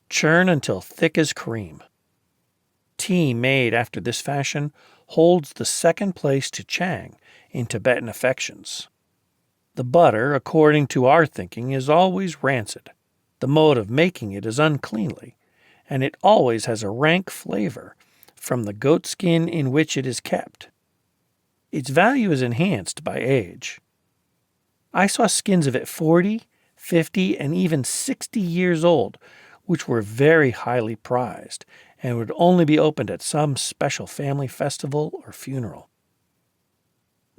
Churn until thick as cream. Tea made after this fashion holds the second place to Chang in Tibetan affections. The butter, according to our thinking, is always rancid. The mode of making it is uncleanly, and it always has a rank flavor from the goat skin in which it is kept. Its value is enhanced by age. I saw skins of it 40, 50, and even 60 years old, which were very highly prized and would only be opened at some special family festival or funeral.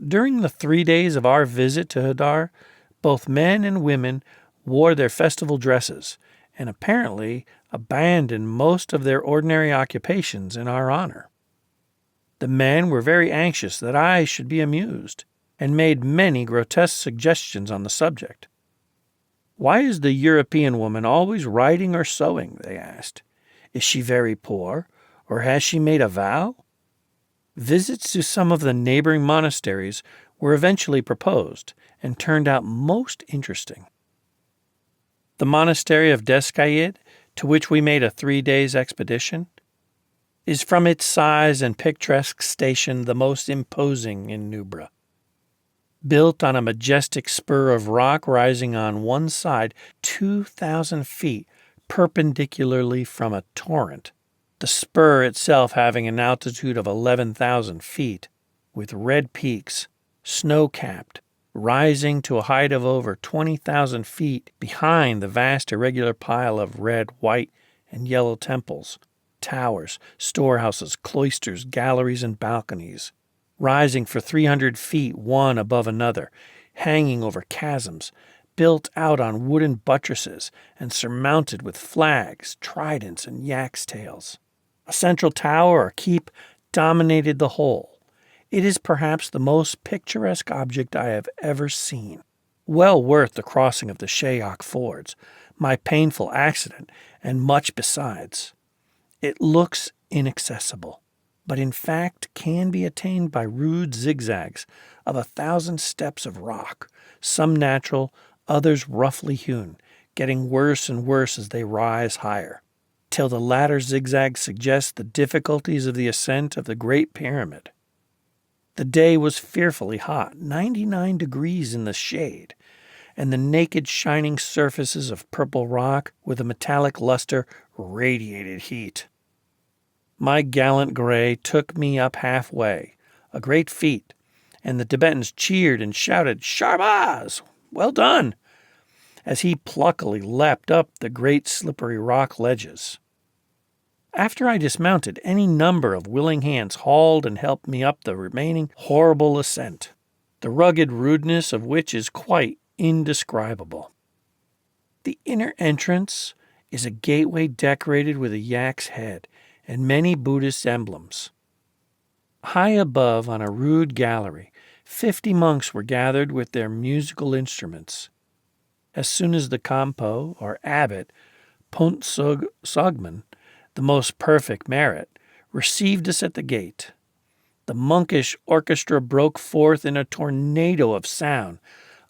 During the 3 days of our visit to Hadar, both men and women wore their festival dresses and apparently abandoned most of their ordinary occupations in our honor. The men were very anxious that I should be amused and made many grotesque suggestions on the subject. "Why is the European woman always writing or sewing?" they asked. "Is she very poor, or has she made a vow?" Visits to some of the neighboring monasteries were eventually proposed and turned out most interesting. The monastery of Deskayid, to which we made a 3 days expedition, is from its size and picturesque station the most imposing in Nubra. Built on a majestic spur of rock rising on one side 2,000 feet perpendicularly from a torrent, the spur itself having an altitude of 11,000 feet, with red peaks, snow-capped, rising to a height of over 20,000 feet behind the vast irregular pile of red, white, and yellow temples, towers, storehouses, cloisters, galleries, and balconies, rising for 300 feet one above another, hanging over chasms, built out on wooden buttresses and surmounted with flags, tridents, and yak's tails. A central tower or keep dominated the whole. It is perhaps the most picturesque object I have ever seen. Well worth the crossing of the Shayok fords, my painful accident, and much besides. It looks inaccessible, but in fact can be attained by rude zigzags of 1,000 steps of rock, some natural, others roughly hewn, getting worse and worse as they rise higher, till the latter zigzag suggests the difficulties of the ascent of the Great Pyramid. The day was fearfully hot, 99 degrees in the shade, and the naked shining surfaces of purple rock with a metallic luster radiated heat. My gallant gray took me up halfway, a great feat, and the Tibetans cheered and shouted, "Sharbaz! Well done!" as he pluckily leapt up the great slippery rock ledges. After I dismounted, any number of willing hands hauled and helped me up the remaining horrible ascent, the rugged rudeness of which is quite indescribable. The inner entrance is a gateway decorated with a yak's head and many Buddhist emblems. High above, on a rude gallery, 50 monks were gathered with their musical instruments. As soon as the Kampo, or abbot, Punt Sogman, the most perfect merit, received us at the gate, the monkish orchestra broke forth in a tornado of sound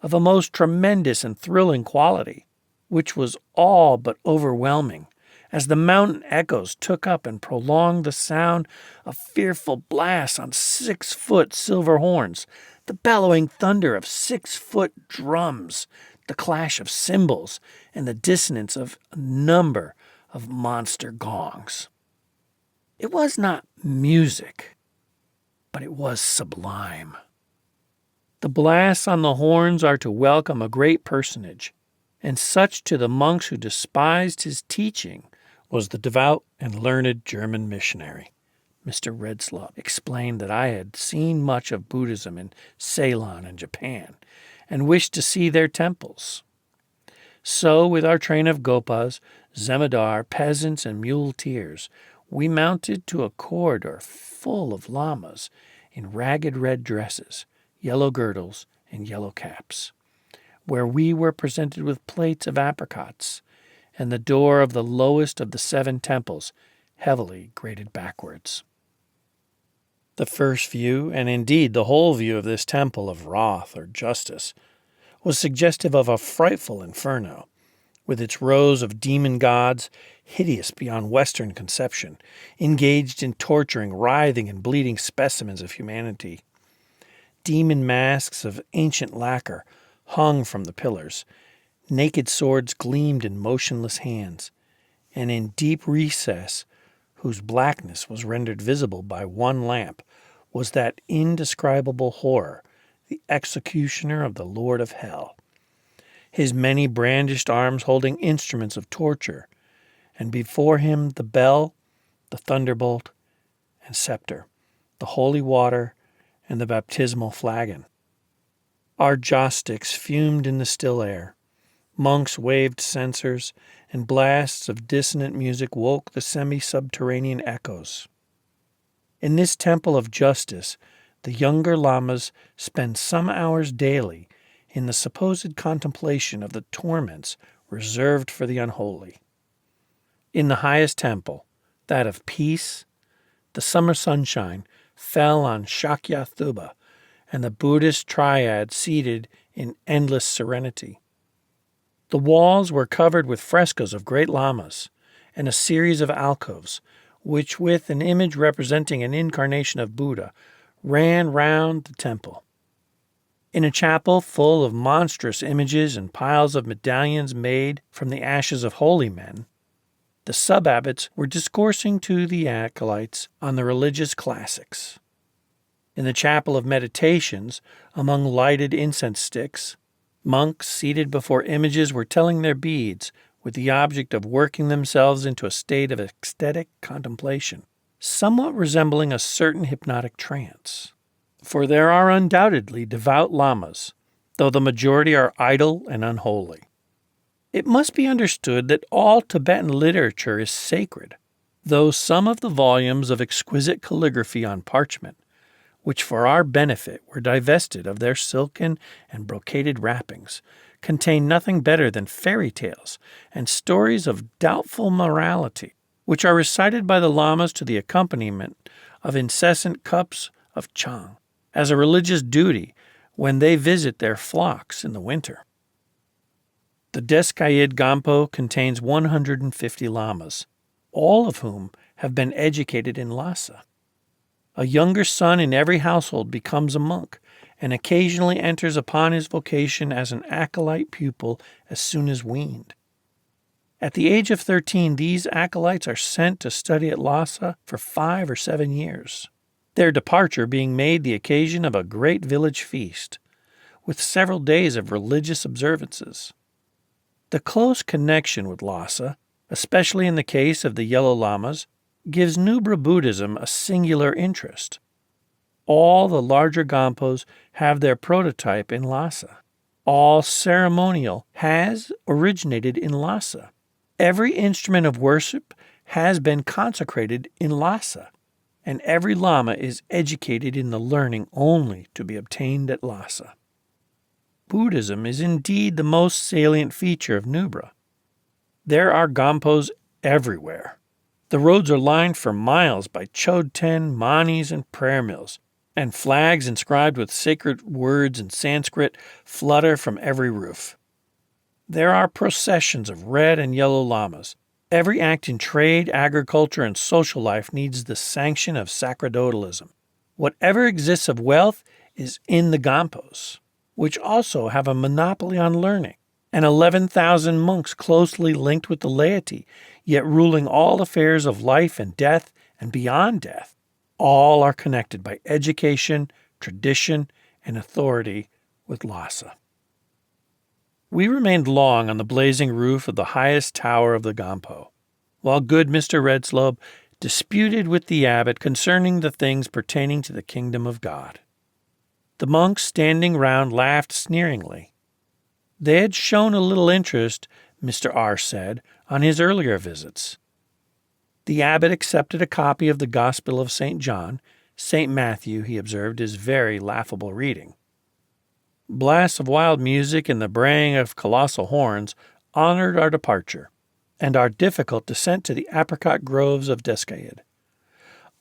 of a most tremendous and thrilling quality, which was all but overwhelming, as the mountain echoes took up and prolonged the sound of fearful blasts on 6-foot silver horns, the bellowing thunder of 6-foot drums, the clash of cymbals, and the dissonance of a number of monster gongs. It was not music, but it was sublime. The blasts on the horns are to welcome a great personage, and such to the monks who despised his teaching was the devout and learned German missionary. Mr. Redslop explained that I had seen much of Buddhism in Ceylon and Japan, and wished to see their temples. So, with our train of gopas, zemindar, peasants, and muleteers, we mounted to a corridor full of lamas in ragged red dresses, yellow girdles, and yellow caps, where we were presented with plates of apricots, and the door of the lowest of the 7 temples heavily grated backwards. The first view, and indeed the whole view of this temple of wrath or justice, was suggestive of a frightful inferno, with its rows of demon gods, hideous beyond Western conception, engaged in torturing writhing and bleeding specimens of humanity. Demon masks of ancient lacquer hung from the pillars, naked swords gleamed in motionless hands, and in deep recess, whose blackness was rendered visible by one lamp, was that indescribable horror, the executioner of the Lord of Hell, his many brandished arms holding instruments of torture, and before him the bell, the thunderbolt, and scepter, the holy water, and the baptismal flagon. Our joss sticks fumed in the still air. Monks waved censers, and blasts of dissonant music woke the semi-subterranean echoes. In this temple of justice, the younger lamas spend some hours daily in the supposed contemplation of the torments reserved for the unholy. In the highest temple, that of peace, the summer sunshine fell on Shakya Thuba and the Buddhist triad seated in endless serenity. The walls were covered with frescoes of great lamas and a series of alcoves, which, with an image representing an incarnation of Buddha, ran round the temple. In a chapel full of monstrous images and piles of medallions made from the ashes of holy men, the sub-abbots were discoursing to the acolytes on the religious classics. In the chapel of meditations, among lighted incense sticks, monks seated before images were telling their beads with the object of working themselves into a state of ecstatic contemplation, somewhat resembling a certain hypnotic trance. For there are undoubtedly devout lamas, though the majority are idle and unholy. It must be understood that all Tibetan literature is sacred, though some of the volumes of exquisite calligraphy on parchment, which for our benefit were divested of their silken and brocaded wrappings, contain nothing better than fairy tales and stories of doubtful morality, which are recited by the lamas to the accompaniment of incessant cups of chang, as a religious duty when they visit their flocks in the winter. The Deskayid Gampo contains 150 lamas, all of whom have been educated in Lassa. A younger son in every household becomes a monk, and occasionally enters upon his vocation as an acolyte pupil as soon as weaned. At the age of 13, these acolytes are sent to study at Lassa for 5 or 7 years, their departure being made the occasion of a great village feast, with several days of religious observances. The close connection with Lassa, especially in the case of the Yellow Lamas, gives Nubra Buddhism a singular interest. All the larger Gampos have their prototype in Lassa. All ceremonial has originated in Lassa. Every instrument of worship has been consecrated in Lassa, and every Lama is educated in the learning only to be obtained at Lassa. Buddhism is indeed the most salient feature of Nubra. There are Gampos everywhere. The roads are lined for miles by chodten, manis, and prayer mills, and flags inscribed with sacred words in Sanskrit flutter from every roof. There are processions of red and yellow lamas. Every act in trade, agriculture, and social life needs the sanction of sacerdotalism. Whatever exists of wealth is in the Gampos, which also have a monopoly on learning, and 11,000 monks closely linked with the laity, yet ruling all affairs of life and death and beyond death. All are connected by education, tradition, and authority with Lassa. We remained long on the blazing roof of the highest tower of the Gampo, while good Mr. Redslobe disputed with the abbot concerning the things pertaining to the kingdom of God. The monks standing round laughed sneeringly. They had shown a little interest, Mr. R. said, on his earlier visits. The abbot accepted a copy of the Gospel of St. John. St. Matthew, he observed, is very laughable reading. Blasts of wild music and the braying of colossal horns honored our departure and our difficult descent to the apricot groves of Descaid.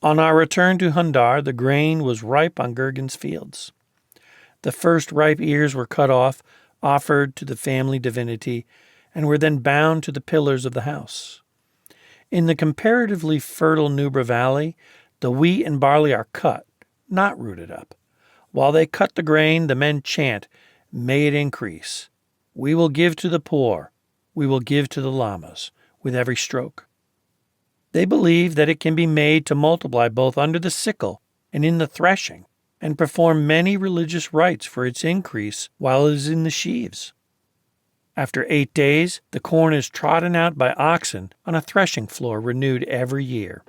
On our return to Hundar, the grain was ripe on Gergan's fields. The first ripe ears were cut off, offered to the family divinity, and were then bound to the pillars of the house. In the comparatively fertile Nubra Valley, the wheat and barley are cut, not rooted up. While they cut the grain, the men chant, "May it increase. We will give to the poor. We will give to the lamas," with every stroke. They believe that it can be made to multiply both under the sickle and in the threshing, and perform many religious rites for its increase while it is in the sheaves. After 8 days, the corn is trodden out by oxen on a threshing floor renewed every year.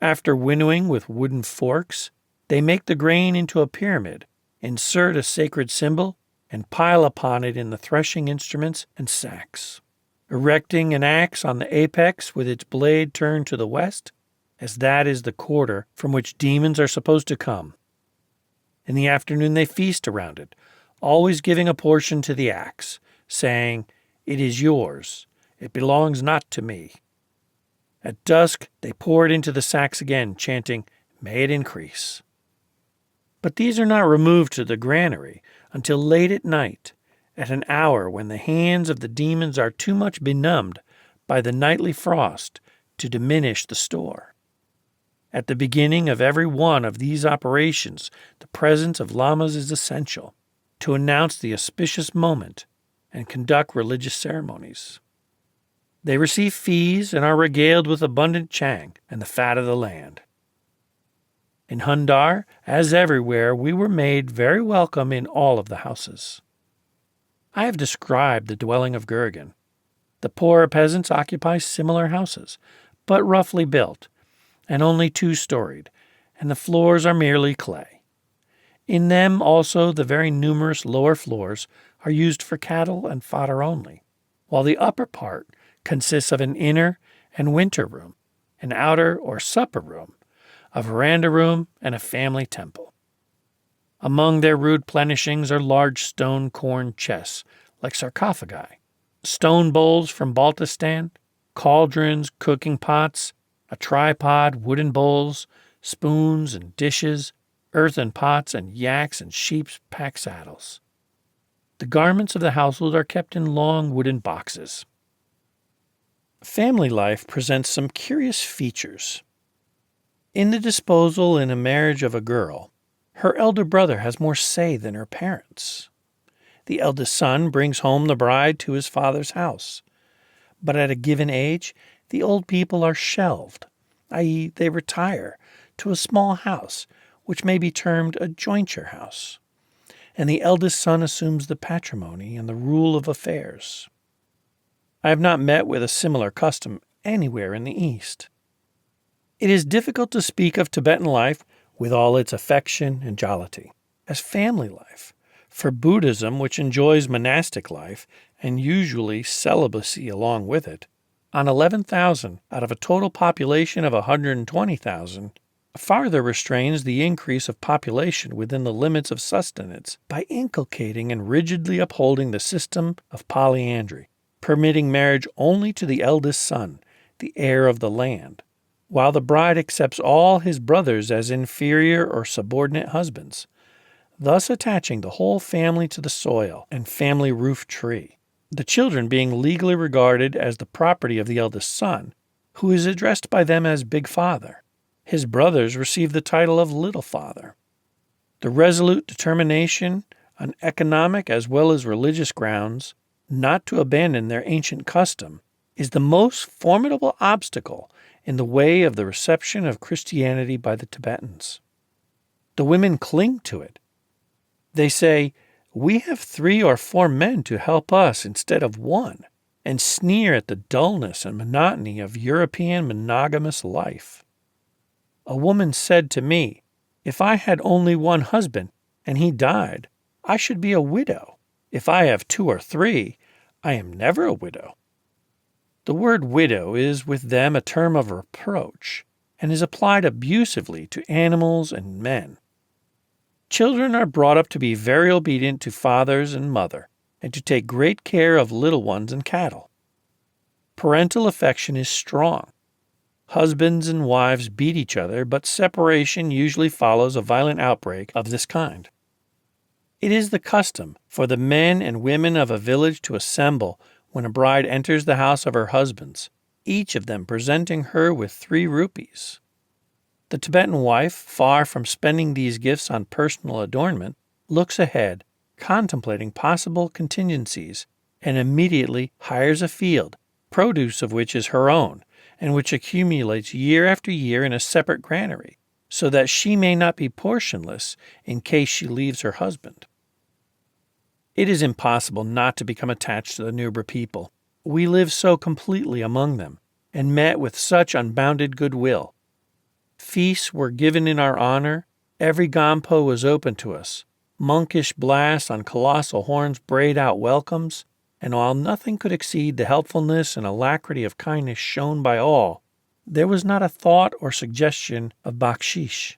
After winnowing with wooden forks, they make the grain into a pyramid, insert a sacred symbol, and pile upon it in the threshing instruments and sacks, erecting an axe on the apex with its blade turned to the west, as that is the quarter from which demons are supposed to come. In the afternoon they feast around it, always giving a portion to the axe, saying, "It is yours. It belongs not to me." At dusk they pour it into the sacks again, chanting, "May it increase." But these are not removed to the granary until late at night, at an hour when the hands of the demons are too much benumbed by the nightly frost to diminish the store. At the beginning of every one of these operations, the presence of lamas is essential to announce the auspicious moment and conduct religious ceremonies. They receive fees and are regaled with abundant chang and the fat of the land. In Hundar, as everywhere, we were made very welcome in all of the houses. I have described the dwelling of Gergan. The poorer peasants occupy similar houses, but roughly built, and only 2-storied, and the floors are merely clay. In them also the very numerous lower floors are used for cattle and fodder only, while the upper part consists of an inner and winter room, an outer or supper room, a veranda room, and a family temple. Among their rude plenishings are large stone corn chests, like sarcophagi, stone bowls from Baltistan, cauldrons, cooking pots, a tripod, wooden bowls, spoons and dishes, earthen pots, and yaks and sheep's pack saddles. The garments of the household are kept in long wooden boxes. Family life presents some curious features. In the disposal and a marriage of a girl, her elder brother has more say than her parents. The eldest son brings home the bride to his father's house, but at a given age, the old people are shelved, i.e., they retire to a small house, which may be termed a jointure house, and the eldest son assumes the patrimony and the rule of affairs. I have not met with a similar custom anywhere in the East. It is difficult to speak of Tibetan life with all its affection and jollity as family life, for Buddhism, which enjoys monastic life and usually celibacy along with it, on 11,000 out of a total population of 120,000, farther restrains the increase of population within the limits of sustenance by inculcating and rigidly upholding the system of polyandry, permitting marriage only to the eldest son, the heir of the land, while the bride accepts all his brothers as inferior or subordinate husbands, thus attaching the whole family to the soil and family roof tree, the children being legally regarded as the property of the eldest son, who is addressed by them as Big Father. His brothers receive the title of Little Father. The resolute determination, on economic as well as religious grounds, not to abandon their ancient custom, is the most formidable obstacle in the way of the reception of Christianity by the Tibetans. The women cling to it. They say, We have 3 or 4 men to help us instead of one, and sneer at the dullness and monotony of European monogamous life. A woman said to me, if I had only one husband and he died, I should be a widow. If I have 2 or 3, I am never a widow. The word widow is with them a term of reproach and is applied abusively to animals and men. Children are brought up to be very obedient to fathers and mother, and to take great care of little ones and cattle. Parental affection is strong. Husbands and wives beat each other, but separation usually follows a violent outbreak of this kind. It is the custom for the men and women of a village to assemble when a bride enters the house of her husbands, each of them presenting her with 3 rupees. The Tibetan wife, far from spending these gifts on personal adornment, looks ahead, contemplating possible contingencies, and immediately hires a field, produce of which is her own, and which accumulates year after year in a separate granary, so that she may not be portionless in case she leaves her husband. It is impossible not to become attached to the Nubra people. We live so completely among them, and met with such unbounded goodwill. Feasts were given in our honor, every gampo was open to us, monkish blasts on colossal horns brayed out welcomes, and while nothing could exceed the helpfulness and alacrity of kindness shown by all, there was not a thought or suggestion of bakshish.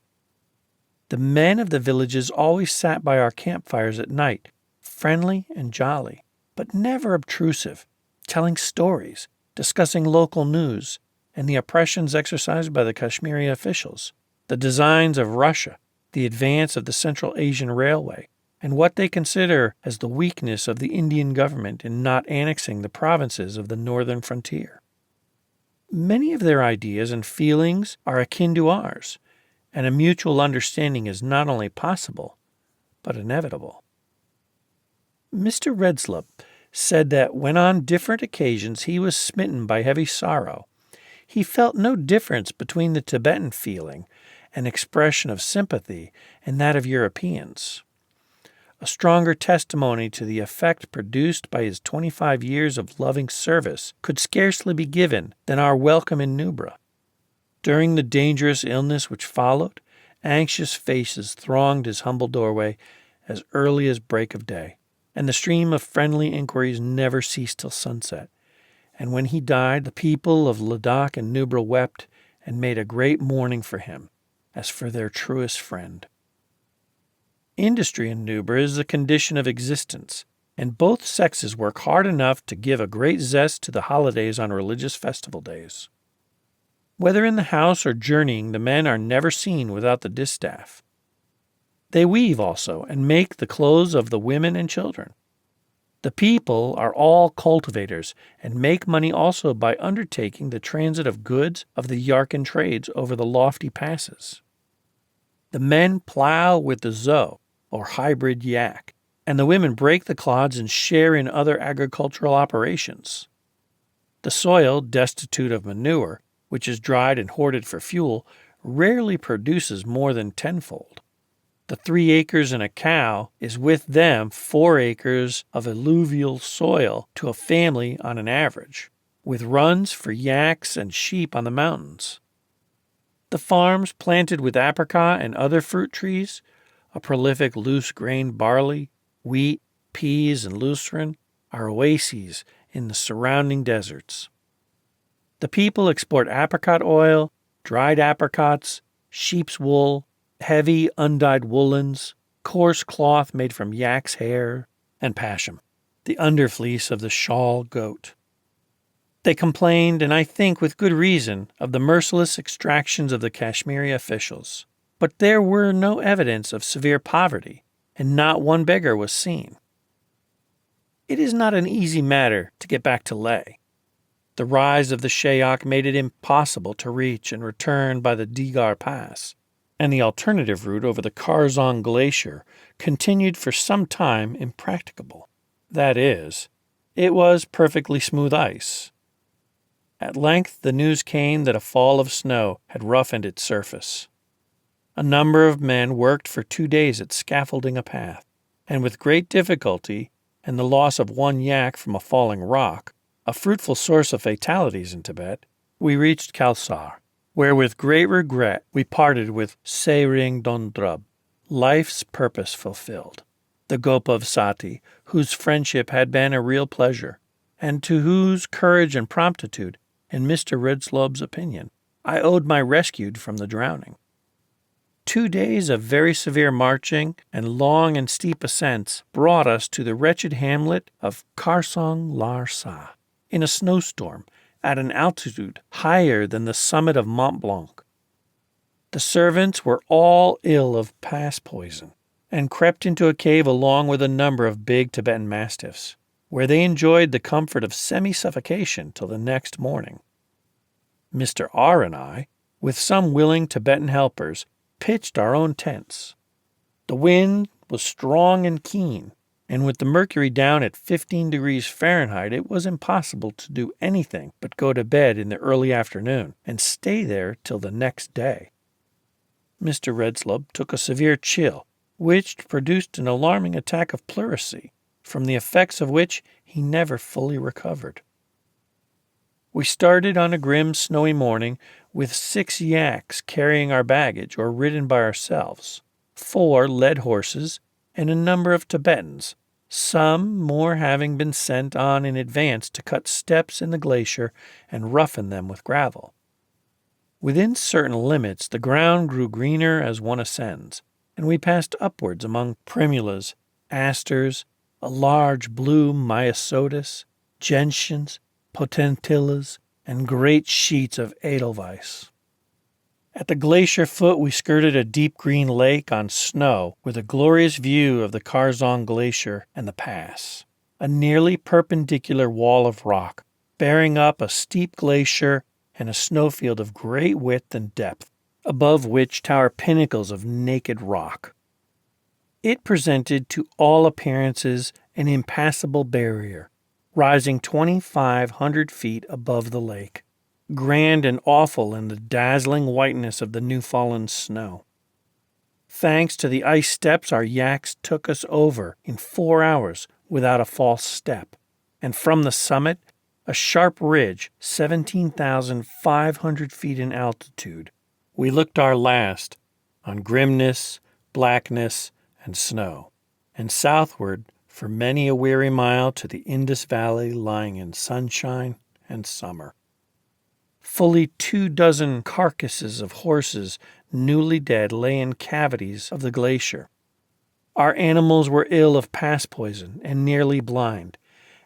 The men of the villages always sat by our campfires at night, friendly and jolly, but never obtrusive, telling stories, discussing local news, and the oppressions exercised by the Kashmiri officials, the designs of Russia, the advance of the Central Asian Railway, and what they consider as the weakness of the Indian government in not annexing the provinces of the northern frontier. Many of their ideas and feelings are akin to ours, and a mutual understanding is not only possible, but inevitable. Mr. Redslob said that when on different occasions he was smitten by heavy sorrow, he felt no difference between the Tibetan feeling, an expression of sympathy, and that of Europeans. A stronger testimony to the effect produced by his 25 years of loving service could scarcely be given than our welcome in Nubra. During the dangerous illness which followed, anxious faces thronged his humble doorway as early as break of day, and the stream of friendly inquiries never ceased till sunset. And when he died, the people of Ladakh and Nubra wept and made a great mourning for him, as for their truest friend. Industry in Nubra is a condition of existence, and both sexes work hard enough to give a great zest to the holidays on religious festival days. Whether in the house or journeying, the men are never seen without the distaff. They weave also and make the clothes of the women and children. The people are all cultivators and make money also by undertaking the transit of goods of the Yarkand trades over the lofty passes. The men plow with the zo, or hybrid yak, and the women break the clods and share in other agricultural operations. The soil, destitute of manure, which is dried and hoarded for fuel, rarely produces more than tenfold. The 3 acres and a cow is with them 4 acres of alluvial soil to a family on an average, with runs for yaks and sheep on the mountains. The farms planted with apricot and other fruit trees, a prolific loose-grained barley, wheat, peas, and lucerne, are oases in the surrounding deserts. The people export apricot oil, dried apricots, sheep's wool, heavy undyed woolens, coarse cloth made from yak's hair, and pasham, the underfleece of the shawl goat. They complained, and I think with good reason, of the merciless exactions of the Kashmiri officials. But there were no evidence of severe poverty, and not one beggar was seen. It is not an easy matter to get back to Leh. The rise of the Shayok made it impossible to reach and return by the Digar Pass, and the alternative route over the Karzong Glacier continued for some time impracticable. That is, it was perfectly smooth ice. At length the news came that a fall of snow had roughened its surface. A number of men worked for 2 days at scaffolding a path. and with great difficulty and the loss of one yak from a falling rock, a fruitful source of fatalities in Tibet, we reached Khalsar, where with great regret we parted with Se Ring Don Drub, life's purpose fulfilled, the Gopa of Sati, whose friendship had been a real pleasure, and to whose courage and promptitude, in Mr. Redslob's opinion, I owed my rescue from the drowning. 2 days of very severe marching and long and steep ascents brought us to the wretched hamlet of Karsong Larsa in a snowstorm at an altitude higher than the summit of Mont Blanc. The servants were all ill of pass poison and crept into a cave along with a number of big Tibetan mastiffs, where they enjoyed the comfort of semi-suffocation till the next morning. Mr. R. and I, with some willing Tibetan helpers, pitched our own tents. The wind was strong and keen, and with the mercury down at 15 degrees Fahrenheit, it was impossible to do anything but go to bed in the early afternoon and stay there till the next day. Mr. Redslob took a severe chill, which produced an alarming attack of pleurisy, from the effects of which he never fully recovered. We started on a grim, snowy morning with 6 yaks carrying our baggage or ridden by ourselves, 4 led horses, and a number of Tibetans, some more having been sent on in advance to cut steps in the glacier and roughen them with gravel. Within certain limits, the ground grew greener as one ascends, and we passed upwards among primulas, asters, a large blue myosotis, gentians, potentillas, and great sheets of edelweiss. At the glacier foot we skirted a deep green lake on snow with a glorious view of the Karzong Glacier and the pass, a nearly perpendicular wall of rock, bearing up a steep glacier and a snowfield of great width and depth, above which tower pinnacles of naked rock. It presented to all appearances an impassable barrier, rising 2,500 feet above the lake, grand and awful in the dazzling whiteness of the new-fallen snow. Thanks to the ice steps, our yaks took us over in 4 hours without a false step, and from the summit, a sharp ridge 17,500 feet in altitude, we looked our last on grimness, blackness, and snow, and southward for many a weary mile to the Indus Valley lying in sunshine and summer. Fully 24 carcasses of horses newly dead lay in cavities of the glacier. Our animals were ill of pass poison and nearly blind,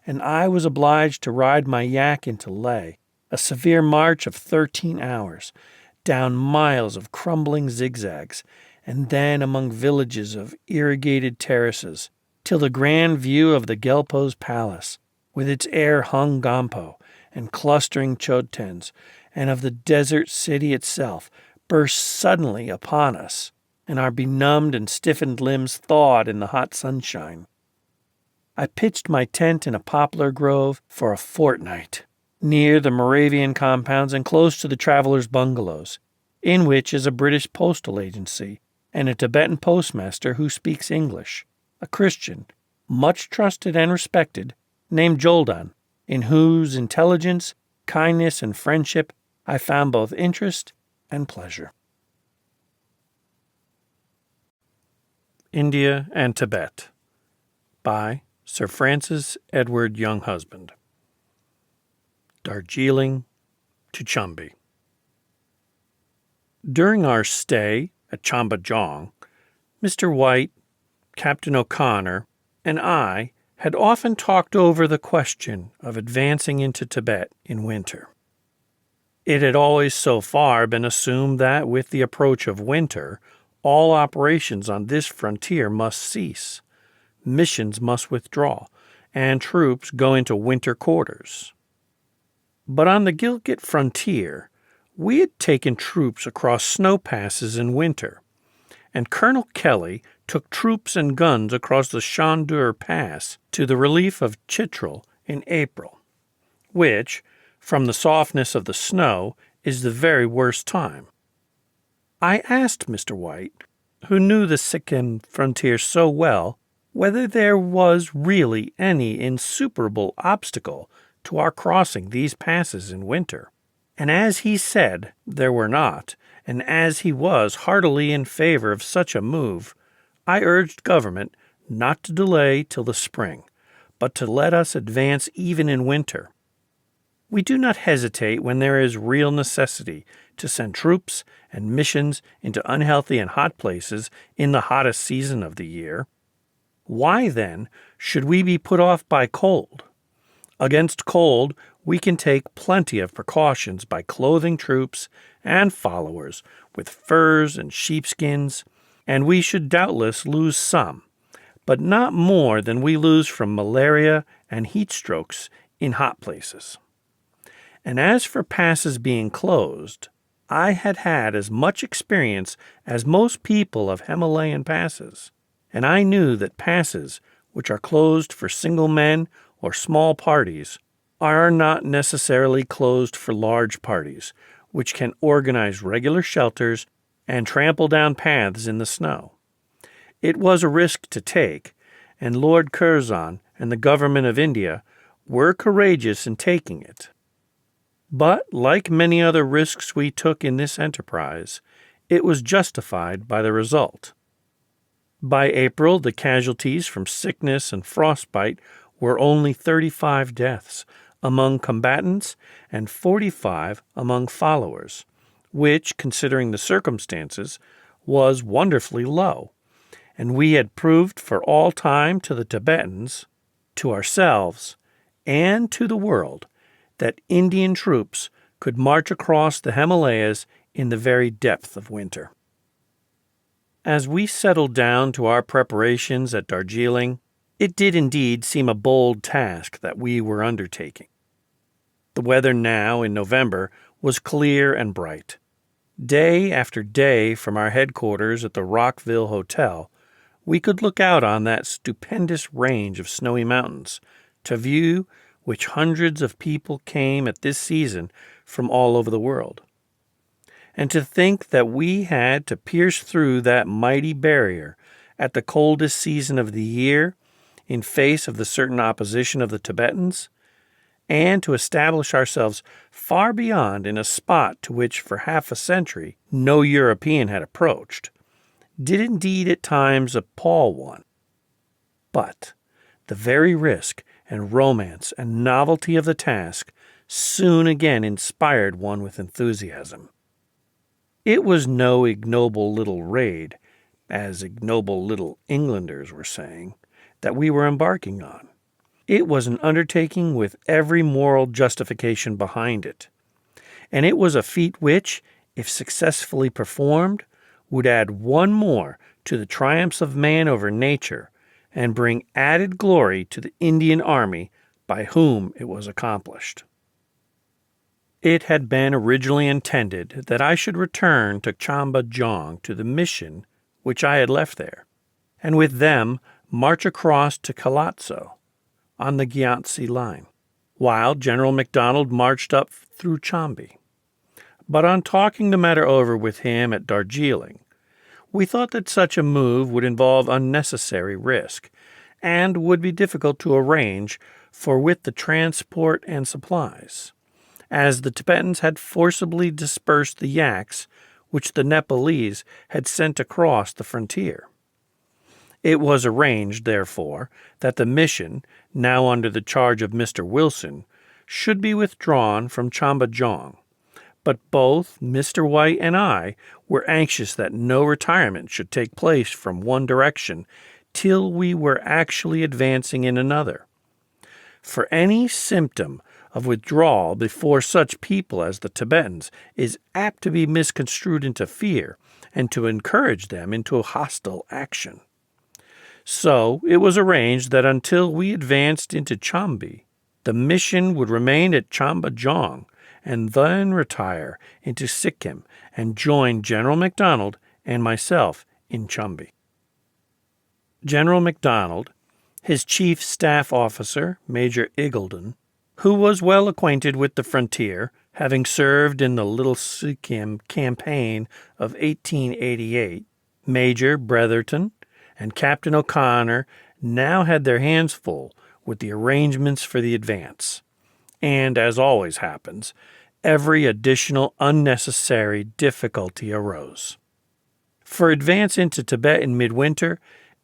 and I was obliged to ride my yak into Leh, a severe march of 13 hours, down miles of crumbling zigzags, and then among villages of irrigated terraces, till the grand view of the Gelpo's palace, with its air hung Gampo and clustering chodtens, and of the desert city itself, burst suddenly upon us, and our benumbed and stiffened limbs thawed in the hot sunshine. I pitched my tent in a poplar grove for a fortnight, near the Moravian compounds and close to the travelers' bungalows, in which is a British postal agency and a Tibetan postmaster who speaks English, a Christian, much trusted and respected, named Joldan, in whose intelligence, kindness, and friendship I found both interest and pleasure. India and Tibet by Sir Francis Edward Younghusband. Darjeeling to Chumbi. During our stay at Chambajong, Mr. White, Captain O'Connor, and I had often talked over the question of advancing into Tibet in winter. It had always so far been assumed that with the approach of winter, all operations on this frontier must cease, missions must withdraw, and troops go into winter quarters. But on the Gilgit frontier, we had taken troops across snow passes in winter, and Colonel Kelly took troops and guns across the Chandur Pass to the relief of Chitral in April, which, from the softness of the snow, is the very worst time. I asked Mr. White, who knew the Sikkim frontier so well, whether there was really any insuperable obstacle to our crossing these passes in winter. And as he said there were not, and as he was heartily in favor of such a move, I urged government not to delay till the spring, but to let us advance even in winter. We do not hesitate when there is real necessity to send troops and missions into unhealthy and hot places in the hottest season of the year. Why, then, should we be put off by cold? Against cold, we can take plenty of precautions by clothing troops and followers with furs and sheepskins, and we should doubtless lose some, but not more than we lose from malaria and heat strokes in hot places. And as for passes being closed, I had had as much experience as most people of Himalayan passes, and I knew that passes which are closed for single men or small parties are not necessarily closed for large parties, which can organize regular shelters and trample down paths in the snow. It was a risk to take, and Lord Curzon and the government of India were courageous in taking it. But, like many other risks we took in this enterprise, it was justified by the result. By April, the casualties from sickness and frostbite were only 35 deaths among combatants and 45 among followers, which, considering the circumstances, was wonderfully low, and we had proved for all time to the Tibetans, to ourselves, and to the world that Indian troops could march across the Himalayas in the very depth of winter. As we settled down to our preparations at Darjeeling, it did indeed seem a bold task that we were undertaking. The weather now, in November, was clear and bright. Day after day from our headquarters at the Rockville Hotel, we could look out on that stupendous range of snowy mountains, to view which hundreds of people came at this season from all over the world. And to think that we had to pierce through that mighty barrier at the coldest season of the year, in face of the certain opposition of the Tibetans, and to establish ourselves far beyond in a spot to which for half a century no European had approached, did indeed at times appall one. But the very risk and romance and novelty of the task soon again inspired one with enthusiasm. It was no ignoble little raid, as ignoble little Englanders were saying, that we were embarking on. It was an undertaking with every moral justification behind it, and it was a feat which, if successfully performed, would add one more to the triumphs of man over nature and bring added glory to the Indian army by whom it was accomplished. It had been originally intended that I should return to Chamba Jong to the mission which I had left there, and with them march across to Kalatso on the Gyantse line, while General MacDonald marched up through Chambi. But on talking the matter over with him at Darjeeling, we thought that such a move would involve unnecessary risk, and would be difficult to arrange for with the transport and supplies, as the Tibetans had forcibly dispersed the yaks which the Nepalese had sent across the frontier. It was arranged, therefore, that the mission, now under the charge of Mr. Wilson, should be withdrawn from Chamba Jong, but both Mr. White and I were anxious that no retirement should take place from one direction till we were actually advancing in another. For any symptom of withdrawal before such people as the Tibetans is apt to be misconstrued into fear and to encourage them into a hostile action. So it was arranged that until we advanced into Chambi, the mission would remain at Chamba Jong and then retire into Sikkim and join General MacDonald and myself in Chambi. General MacDonald, his chief staff officer, Major Iggulden, who was well acquainted with the frontier, having served in the Little Sikkim campaign of 1888, Major Bretherton, and Captain O'Connor now had their hands full with the arrangements for the advance. And, as always happens, every additional unnecessary difficulty arose. For advance into Tibet in midwinter,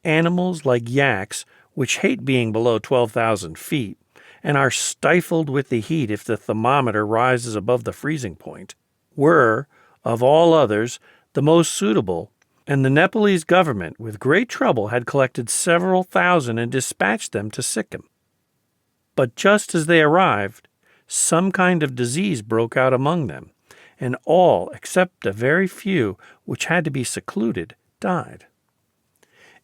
animals like yaks, which hate being below 12,000 feet, and are stifled with the heat if the thermometer rises above the freezing point, were, of all others, the most suitable, and the Nepalese government, with great trouble, had collected several thousand and dispatched them to Sikkim. But just as they arrived, some kind of disease broke out among them, and all, except a very few, which had to be secluded, died.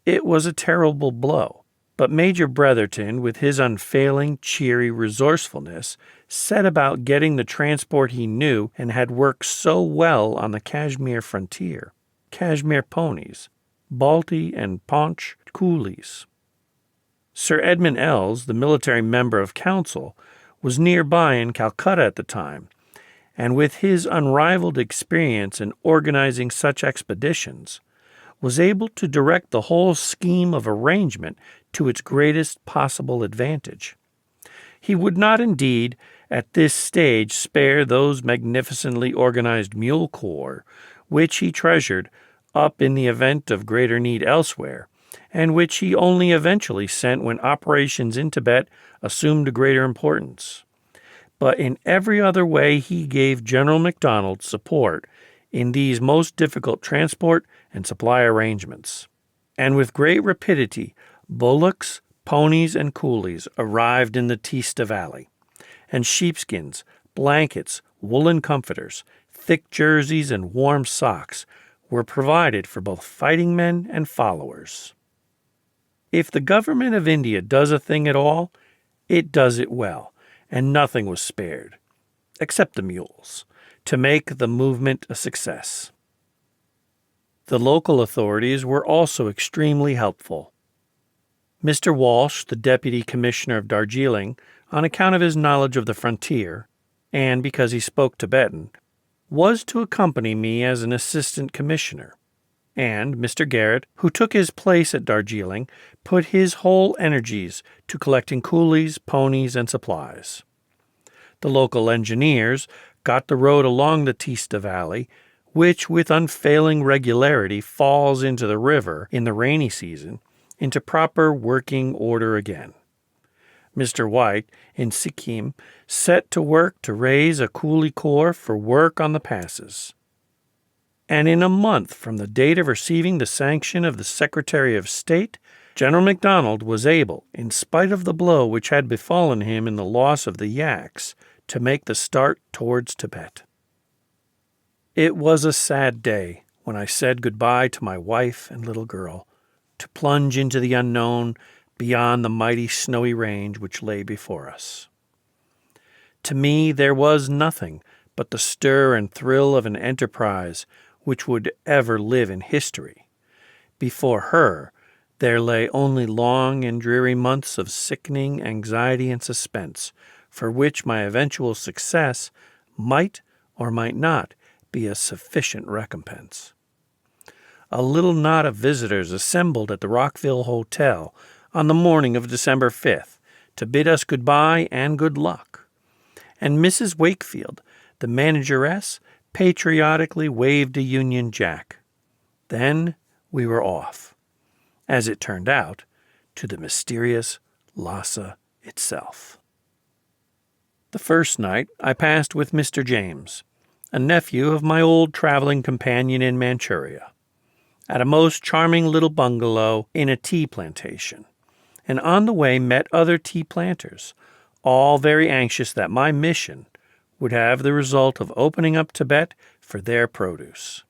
It was a terrible blow, but Major Bretherton, with his unfailing, cheery resourcefulness, set about getting the transport he knew and had worked so well on the Kashmir frontier, Kashmir ponies, Balti and Paunch coolies. Sir Edmund Ells, the military member of council, was nearby in Calcutta at the time, and with his unrivaled experience in organizing such expeditions, was able to direct the whole scheme of arrangement to its greatest possible advantage. He would not indeed, at this stage, spare those magnificently organized mule corps, which he treasured up in the event of greater need elsewhere, and which he only eventually sent when operations in Tibet assumed a greater importance. But in every other way he gave General MacDonald support in these most difficult transport and supply arrangements. And with great rapidity, bullocks, ponies, and coolies arrived in the Teesta Valley, and sheepskins, blankets, woolen comforters, thick jerseys, and warm socks were provided for both fighting men and followers. If the government of India does a thing at all, it does it well, and nothing was spared, except the mules, to make the movement a success. The local authorities were also extremely helpful. Mr. Walsh, the Deputy Commissioner of Darjeeling, on account of his knowledge of the frontier, and because he spoke Tibetan, was to accompany me as an assistant commissioner, and Mr. Garrett, who took his place at Darjeeling, put his whole energies to collecting coolies, ponies, and supplies. The local engineers got the road along the Teesta Valley, which with unfailing regularity falls into the river in the rainy season, into proper working order again. Mr. White, in Sikkim, set to work to raise a coolie corps for work on the passes. And in a month from the date of receiving the sanction of the Secretary of State, General MacDonald was able, in spite of the blow which had befallen him in the loss of the yaks, to make the start towards Tibet. It was a sad day when I said goodbye to my wife and little girl, to plunge into the unknown beyond the mighty snowy range which lay before us. To me there was nothing but the stir and thrill of an enterprise which would ever live in history. Before her there lay only long and dreary months of sickening anxiety and suspense, for which my eventual success might or might not be a sufficient recompense. A little knot of visitors assembled at the Rockville Hotel on the morning of December 5th to bid us goodbye and good luck, and Mrs. Wakefield, the manageress, patriotically waved a Union Jack. Then we were off, as it turned out, to the mysterious Lassa itself. The first night I passed with Mr. James, a nephew of my old traveling companion in Manchuria, at a most charming little bungalow in a tea plantation, and on the way met other tea planters, all very anxious that my mission would have the result of opening up Tibet for their produce.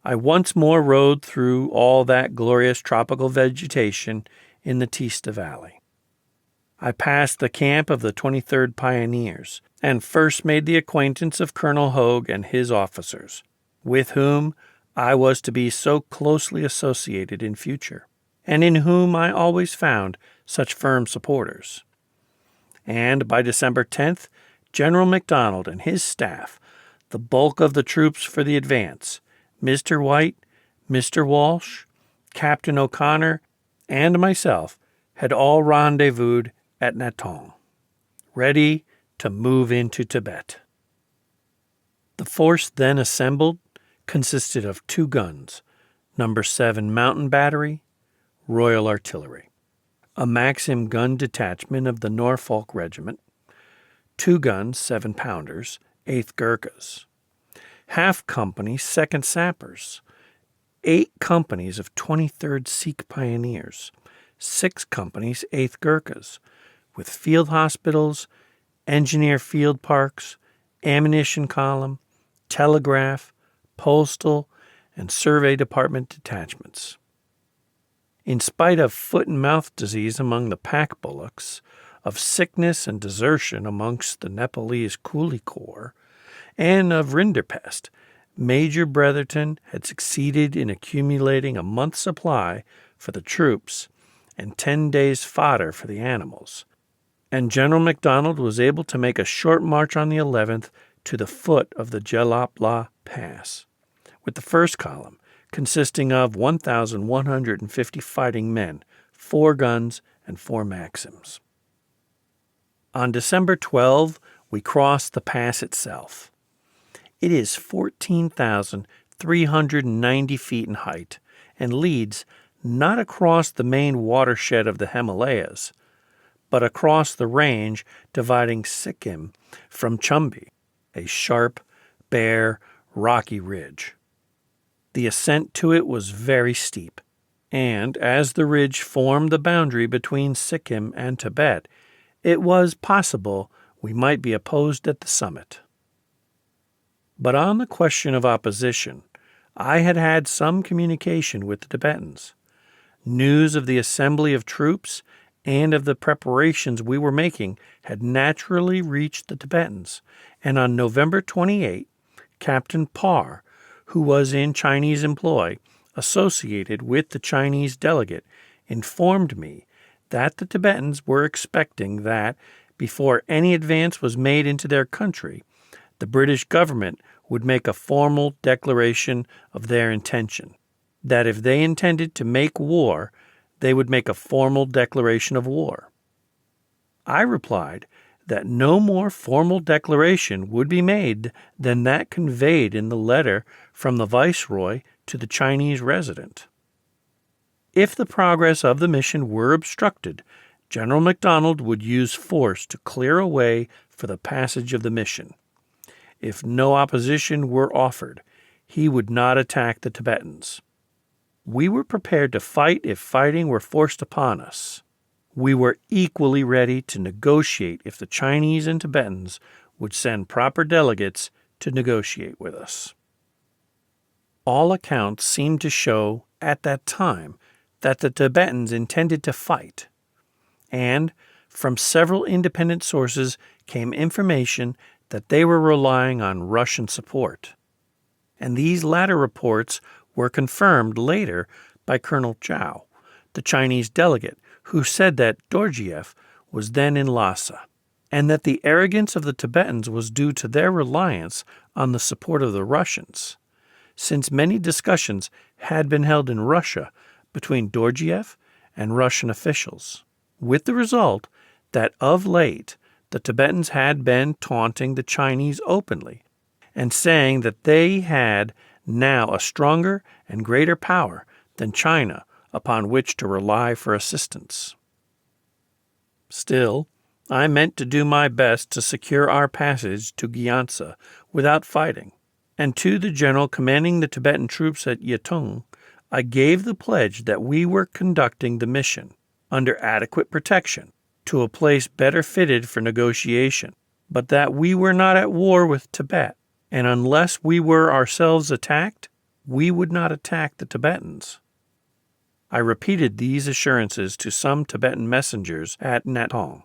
I once more rode through all that glorious tropical vegetation in the Teesta Valley. I passed the camp of the 23rd Pioneers, and first made the acquaintance of Colonel Hogue and his officers, with whom I was to be so closely associated in future, and in whom I always found such firm supporters. And by December 10th, General MacDonald and his staff, the bulk of the troops for the advance, Mr. White, Mr. Walsh, Captain O'Connor, and myself had all rendezvoused at Natong, ready to move into Tibet. The force then assembled consisted of 2 guns, No. 7 Mountain Battery, Royal Artillery, a Maxim gun detachment of the Norfolk Regiment, 2 guns, 7-pounders, 8th Gurkhas, half company 2nd Sappers, 8 companies of 23rd Sikh Pioneers, 6 companies 8th Gurkhas, with field hospitals, engineer field parks, ammunition column, telegraph, postal, and survey department detachments. In spite of foot and mouth disease among the pack bullocks, of sickness and desertion amongst the Nepalese coolie corps, and of rinderpest, Major Bretherton had succeeded in accumulating a month's supply for the troops and 10 days' fodder for the animals, and General MacDonald was able to make a short march on the 11th to the foot of the Jalapla Pass, with the first column consisting of 1,150 fighting men, 4 guns, and 4 Maxims. On December 12, we crossed the pass itself. It is 14,390 feet in height and leads not across the main watershed of the Himalayas, but across the range dividing Sikkim from Chumbi, a sharp, bare, rocky ridge. The ascent to it was very steep, and as the ridge formed the boundary between Sikkim and Tibet, it was possible we might be opposed at the summit. But on the question of opposition, I had had some communication with the Tibetans. News of the assembly of troops and of the preparations we were making had naturally reached the Tibetans, and on November 28, Captain Parr, who was in Chinese employ, associated with the Chinese delegate, informed me that the Tibetans were expecting that, before any advance was made into their country, the British government would make a formal declaration of their intention, that if they intended to make war, they would make a formal declaration of war. I replied that no more formal declaration would be made than that conveyed in the letter from the Viceroy to the Chinese resident. If the progress of the mission were obstructed, General MacDonald would use force to clear a way for the passage of the mission. If no opposition were offered, he would not attack the Tibetans. We were prepared to fight if fighting were forced upon us. We were equally ready to negotiate if the Chinese and Tibetans would send proper delegates to negotiate with us. All accounts seemed to show at that time that the Tibetans intended to fight, and from several independent sources came information that they were relying on Russian support. And these latter reports were confirmed later by Colonel Zhao, the Chinese delegate, who said that Dorjiev was then in Lassa, and that the arrogance of the Tibetans was due to their reliance on the support of the Russians, since many discussions had been held in Russia between Dorjiev and Russian officials, with the result that of late the Tibetans had been taunting the Chinese openly and saying that they had now a stronger and greater power than China upon which to rely for assistance. Still, I meant to do my best to secure our passage to Gyansa without fighting, and to the general commanding the Tibetan troops at Yatung, I gave the pledge that we were conducting the mission under adequate protection to a place better fitted for negotiation, but that we were not at war with Tibet, and unless we were ourselves attacked, we would not attack the Tibetans. I repeated these assurances to some Tibetan messengers at Natong,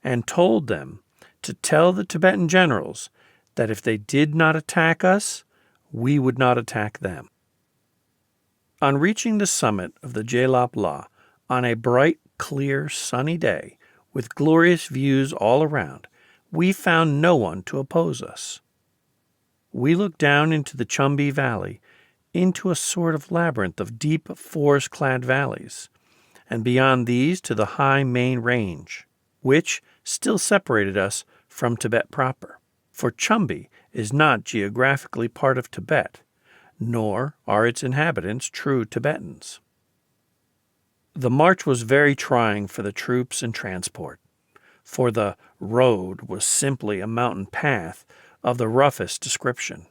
and told them to tell the Tibetan generals that if they did not attack us, we would not attack them. On reaching the summit of the Jalapla on a bright, clear, sunny day, with glorious views all around, we found no one to oppose us. We looked down into the Chumbi Valley, into a sort of labyrinth of deep forest-clad valleys, and beyond these to the high main range, which still separated us from Tibet proper. For Chumbi is not geographically part of Tibet, nor are its inhabitants true Tibetans. The march was very trying for the troops and transport, for the road was simply a mountain path of the roughest description.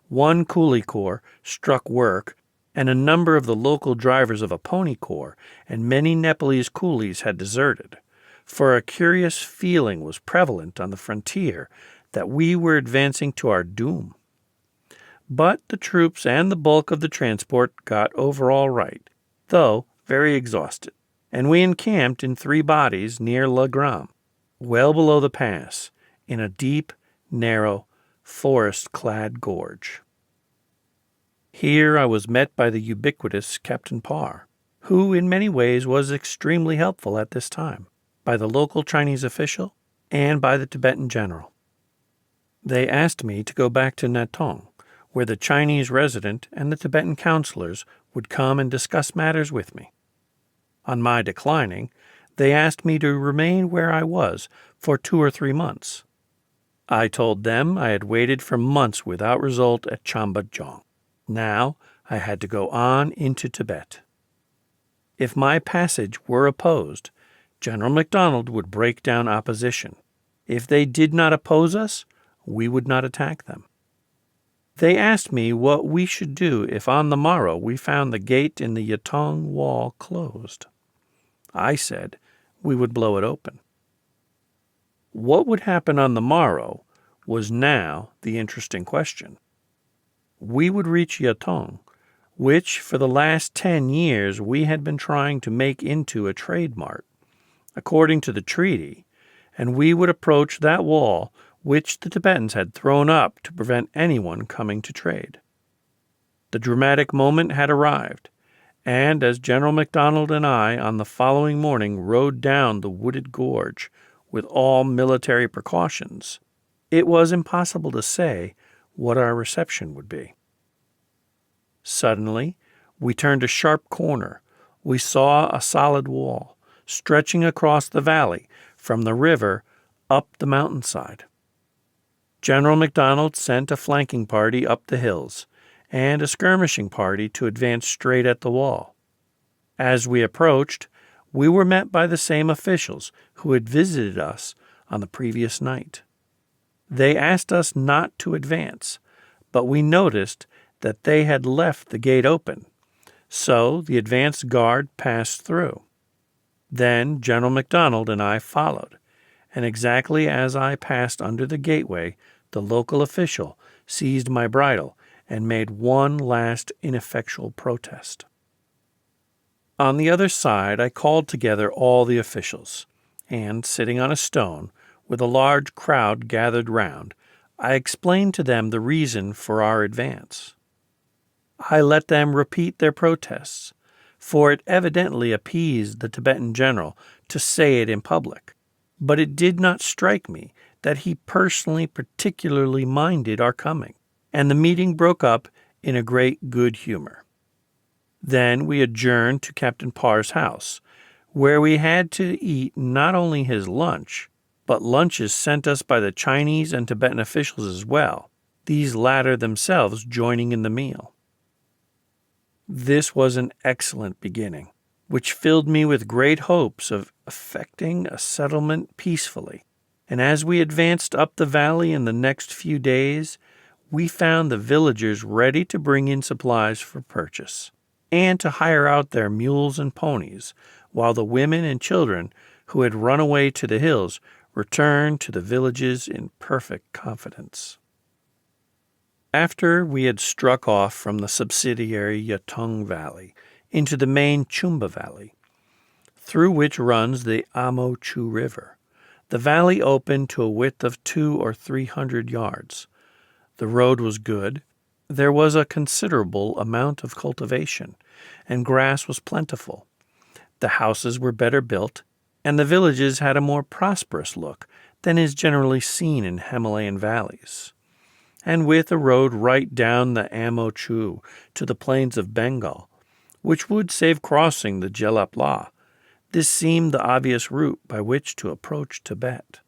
One coolie corps struck work, and a number of the local drivers of a pony corps and many Nepalese coolies had deserted, for a curious feeling was prevalent on the frontier that we were advancing to our doom. But the troops and the bulk of the transport got over all right, though very exhausted, and we encamped in 3 bodies near La Gram, well below the pass, in a deep, narrow, forest-clad gorge. Here I was met by the ubiquitous Captain Parr, who in many ways was extremely helpful at this time, by the local Chinese official and by the Tibetan general. They asked me to go back to Natong, where the Chinese resident and the Tibetan counselors would come and discuss matters with me. On my declining, they asked me to remain where I was for 2 or 3 months. I told them I had waited for months without result at Chambadjong. Now I had to go on into Tibet. If my passage were opposed, General MacDonald would break down opposition. If they did not oppose us, we would not attack them. They asked me what we should do if on the morrow we found the gate in the Yatong wall closed. I said we would blow it open. What would happen on the morrow was now the interesting question. We would reach Yatong, which for the last 10 years we had been trying to make into a trade mart, according to the treaty, and we would approach that wall which the Tibetans had thrown up to prevent anyone coming to trade. The dramatic moment had arrived, and as General MacDonald and I on the following morning rode down the wooded gorge with all military precautions, it was impossible to say what our reception would be. Suddenly, we turned a sharp corner. We saw a solid wall stretching across the valley from the river up the mountainside. General MacDonald sent a flanking party up the hills and a skirmishing party to advance straight at the wall. As we approached, we were met by the same officials who had visited us on the previous night. They asked us not to advance, but we noticed that they had left the gate open, so the advance guard passed through. Then General MacDonald and I followed, and exactly as I passed under the gateway, the local official seized my bridle and made one last ineffectual protest. On the other side, I called together all the officials, and, sitting on a stone, with a large crowd gathered round, I explained to them the reason for our advance. I let them repeat their protests, for it evidently appeased the Tibetan general to say it in public, but it did not strike me that he personally particularly minded our coming, and the meeting broke up in a great good humor. Then we adjourned to Captain Parr's house, where we had to eat not only his lunch, but lunches sent us by the Chinese and Tibetan officials as well, these latter themselves joining in the meal. This was an excellent beginning, which filled me with great hopes of effecting a settlement peacefully, and as we advanced up the valley in the next few days, we found the villagers ready to bring in supplies for purchase, and to hire out their mules and ponies, while the women and children who had run away to the hills returned to the villages in perfect confidence. After we had struck off from the subsidiary Yatong Valley into the main Chumba Valley, through which runs the Amo Chu River, the valley opened to a width of 200 or 300 yards. The road was good. There was a considerable amount of cultivation, and grass was plentiful. The houses were better built, and the villages had a more prosperous look than is generally seen in Himalayan valleys. And with a road right down the Amo Chu to the plains of Bengal, which would save crossing the Gelap La. This seemed the obvious route by which to approach Tibet.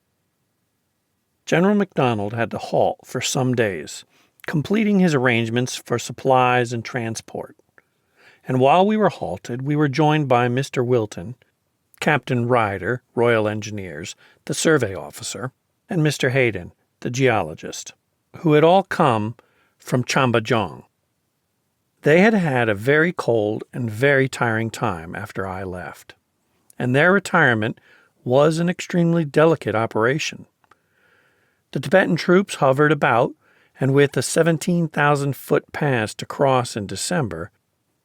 General MacDonald had to halt for some days, completing his arrangements for supplies and transport. And while we were halted, we were joined by Mr. Wilton, Captain Ryder, Royal Engineers, the survey officer, and Mr. Hayden, the geologist, who had all come from Chambajong. They had had a very cold and very tiring time after I left, and their retirement was an extremely delicate operation. The Tibetan troops hovered about, and with a 17,000-foot pass to cross in December,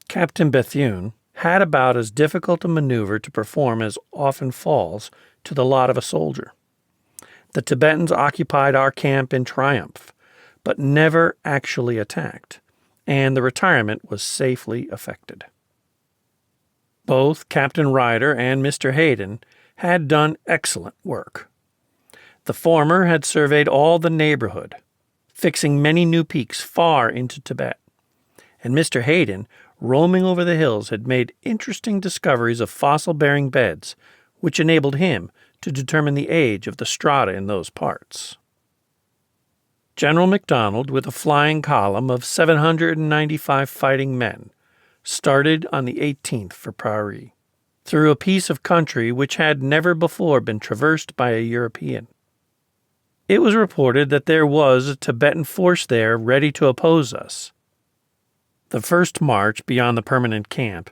Captain Bethune had about as difficult a maneuver to perform as often falls to the lot of a soldier. The Tibetans occupied our camp in triumph, but never actually attacked, and the retirement was safely effected. Both Captain Ryder and Mr. Hayden had done excellent work. The former had surveyed all the neighborhood, fixing many new peaks far into Tibet, and Mr. Hayden, roaming over the hills, had made interesting discoveries of fossil-bearing beds, which enabled him to determine the age of the strata in those parts. General MacDonald, with a flying column of 795 fighting men, started on the 18th for Paris, through a piece of country which had never before been traversed by a European. It was reported that there was a Tibetan force there ready to oppose us. The first march beyond the permanent camp,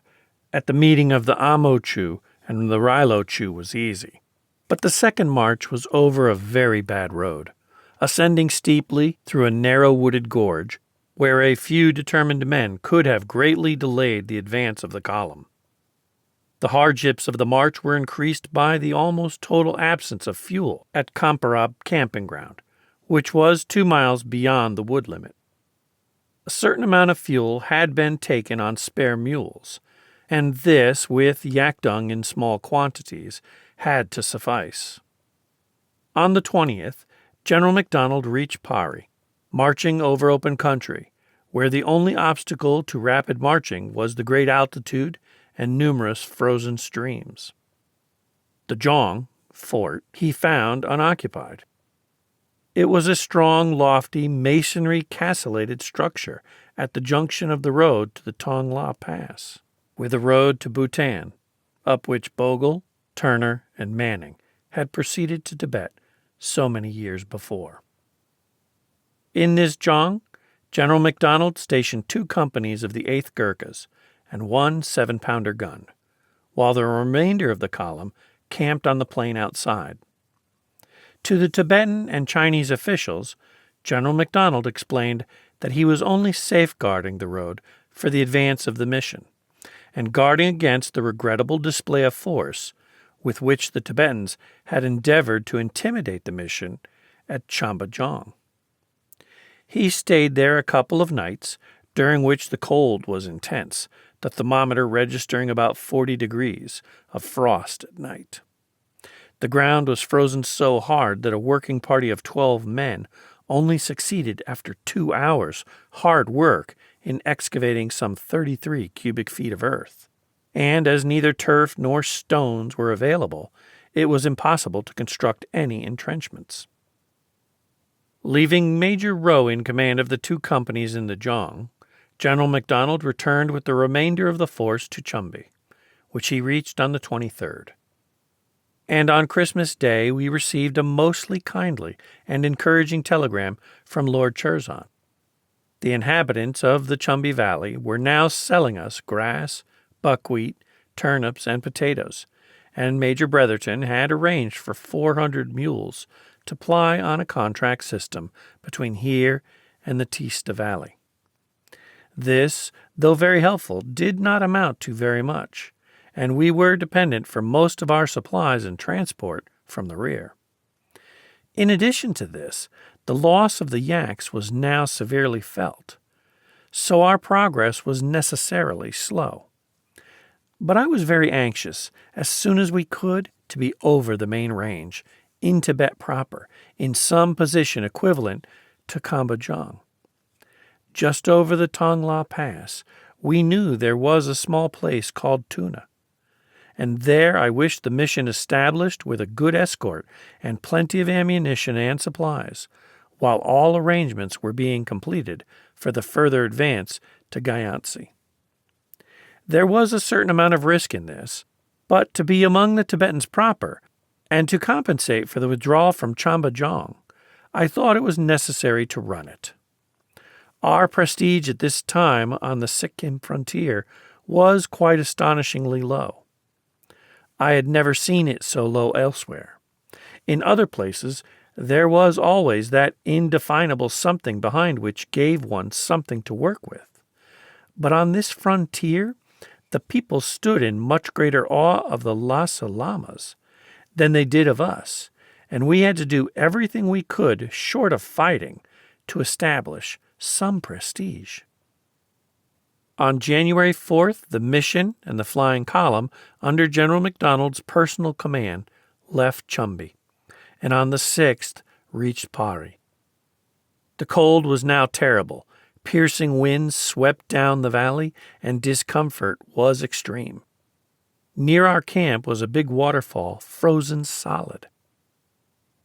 at the meeting of the Amochu and the Rilochu, was easy. But the second march was over a very bad road, ascending steeply through a narrow wooded gorge, where a few determined men could have greatly delayed the advance of the column. The hardships of the march were increased by the almost total absence of fuel at Kamparab camping ground, which was 2 miles beyond the wood limit. A certain amount of fuel had been taken on spare mules, and this, with yak dung in small quantities, had to suffice. On the 20th, General MacDonald reached Pari, marching over open country, where the only obstacle to rapid marching was the great altitude and numerous frozen streams. The Jong fort he found unoccupied. It was a strong, lofty, masonry castellated structure at the junction of the road to the Tongla Pass, with a road to Bhutan, up which Bogle, Turner, and Manning had proceeded to Tibet so many years before. In this Jong, General MacDonald stationed 2 companies of the 8th Gurkhas and 1 7-pounder gun, while the remainder of the column camped on the plain outside. To the Tibetan and Chinese officials, General MacDonald explained that he was only safeguarding the road for the advance of the mission, and guarding against the regrettable display of force with which the Tibetans had endeavored to intimidate the mission at Chambajong. He stayed there a couple of nights, during which the cold was intense, the thermometer registering about 40 degrees of frost at night. The ground was frozen so hard that a working party of 12 men only succeeded after 2 hours' hard work in excavating some 33 cubic feet of earth. And as neither turf nor stones were available, it was impossible to construct any entrenchments. Leaving Major Rowe in command of the 2 companies in the Jong, General MacDonald returned with the remainder of the force to Chumbi, which he reached on the 23rd. And on Christmas Day we received a mostly kindly and encouraging telegram from Lord Curzon. The inhabitants of the Chumbi Valley were now selling us grass, buckwheat, turnips, and potatoes, and Major Bretherton had arranged for 400 mules to ply on a contract system between here and the Teesta Valley. This, though very helpful, did not amount to very much, and we were dependent for most of our supplies and transport from the rear. In addition to this, the loss of the yaks was now severely felt, so our progress was necessarily slow. But I was very anxious, as soon as we could, to be over the main range, in Tibet proper, in some position equivalent to Kambajong. Just over the Tongla Pass, we knew there was a small place called Tuna, and there I wished the mission established with a good escort and plenty of ammunition and supplies, while all arrangements were being completed for the further advance to Gyantse. There was a certain amount of risk in this, but to be among the Tibetans proper, and to compensate for the withdrawal from Chambajong, I thought it was necessary to run it. Our prestige at this time on the Sikkim frontier was quite astonishingly low. I had never seen it so low elsewhere. In other places, there was always that indefinable something behind which gave one something to work with. But on this frontier, the people stood in much greater awe of the Lassa lamas than they did of us, and we had to do everything we could, short of fighting, to establish some prestige. On January 4th, the mission and the flying column, under General MacDonald's personal command, left Chumbi, and on the 6th reached Pari. The cold was now terrible. Piercing winds swept down the valley, and discomfort was extreme. Near our camp was a big waterfall, frozen solid.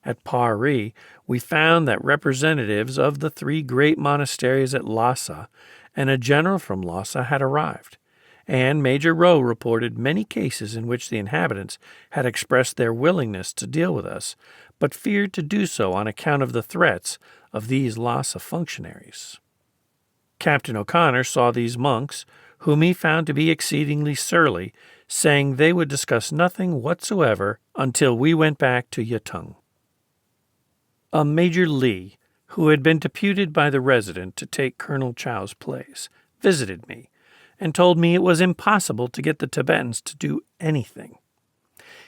At Pari, we found that representatives of the 3 great monasteries at Lassa and a general from Lassa had arrived, and Major Rowe reported many cases in which the inhabitants had expressed their willingness to deal with us, but feared to do so on account of the threats of these Lassa functionaries. Captain O'Connor saw these monks, whom he found to be exceedingly surly, saying they would discuss nothing whatsoever until we went back to Yatung. A Major Lee, who had been deputed by the resident to take Colonel Chow's place, visited me and told me it was impossible to get the Tibetans to do anything.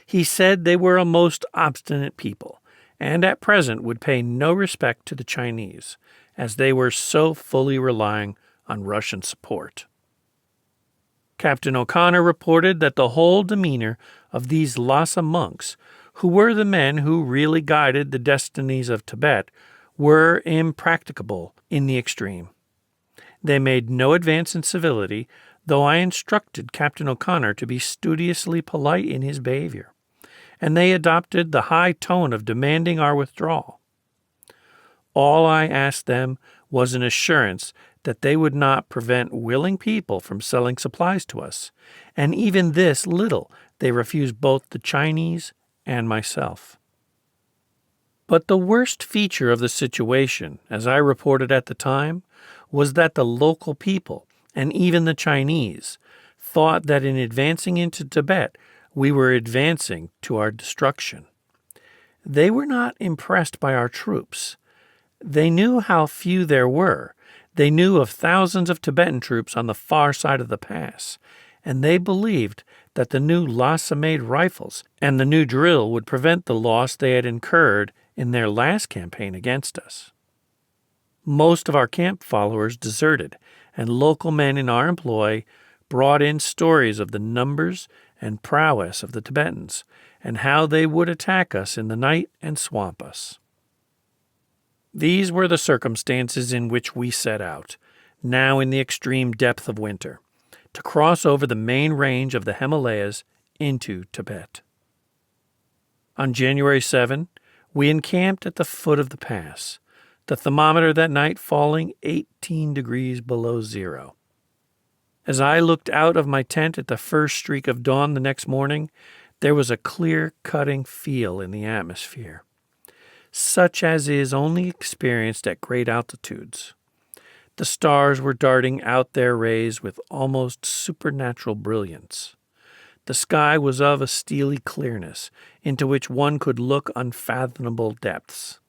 He said they were a most obstinate people, and at present would pay no respect to the Chinese, as they were so fully relying on Russian support. Captain O'Connor reported that the whole demeanor of these Lhasa monks, who were the men who really guided the destinies of Tibet, were impracticable in the extreme. They made no advance in civility, though I instructed Captain O'Connor to be studiously polite in his behavior, and they adopted the high tone of demanding our withdrawal. All I asked them was an assurance that they would not prevent willing people from selling supplies to us, and even this little they refused both the Chinese and myself. But the worst feature of the situation, as I reported at the time, was that the local people, and even the Chinese, thought that in advancing into Tibet we were advancing to our destruction. They were not impressed by our troops. They knew how few there were. They knew of thousands of Tibetan troops on the far side of the pass, and they believed that the new Lhasa-made rifles and the new drill would prevent the loss they had incurred in their last campaign against us. Most of our camp followers deserted, and local men in our employ brought in stories of the numbers and prowess of the Tibetans, and how they would attack us in the night and swamp us. These were the circumstances in which we set out, now in the extreme depth of winter, to cross over the main range of the Himalayas into Tibet. On January 7, we encamped at the foot of the pass, the thermometer that night falling 18 degrees below zero. As I looked out of my tent at the first streak of dawn the next morning, there was a clear-cutting feel in the atmosphere, such as is only experienced at great altitudes. The stars were darting out their rays with almost supernatural brilliance. The sky was of a steely clearness, into which one could look unfathomable depths.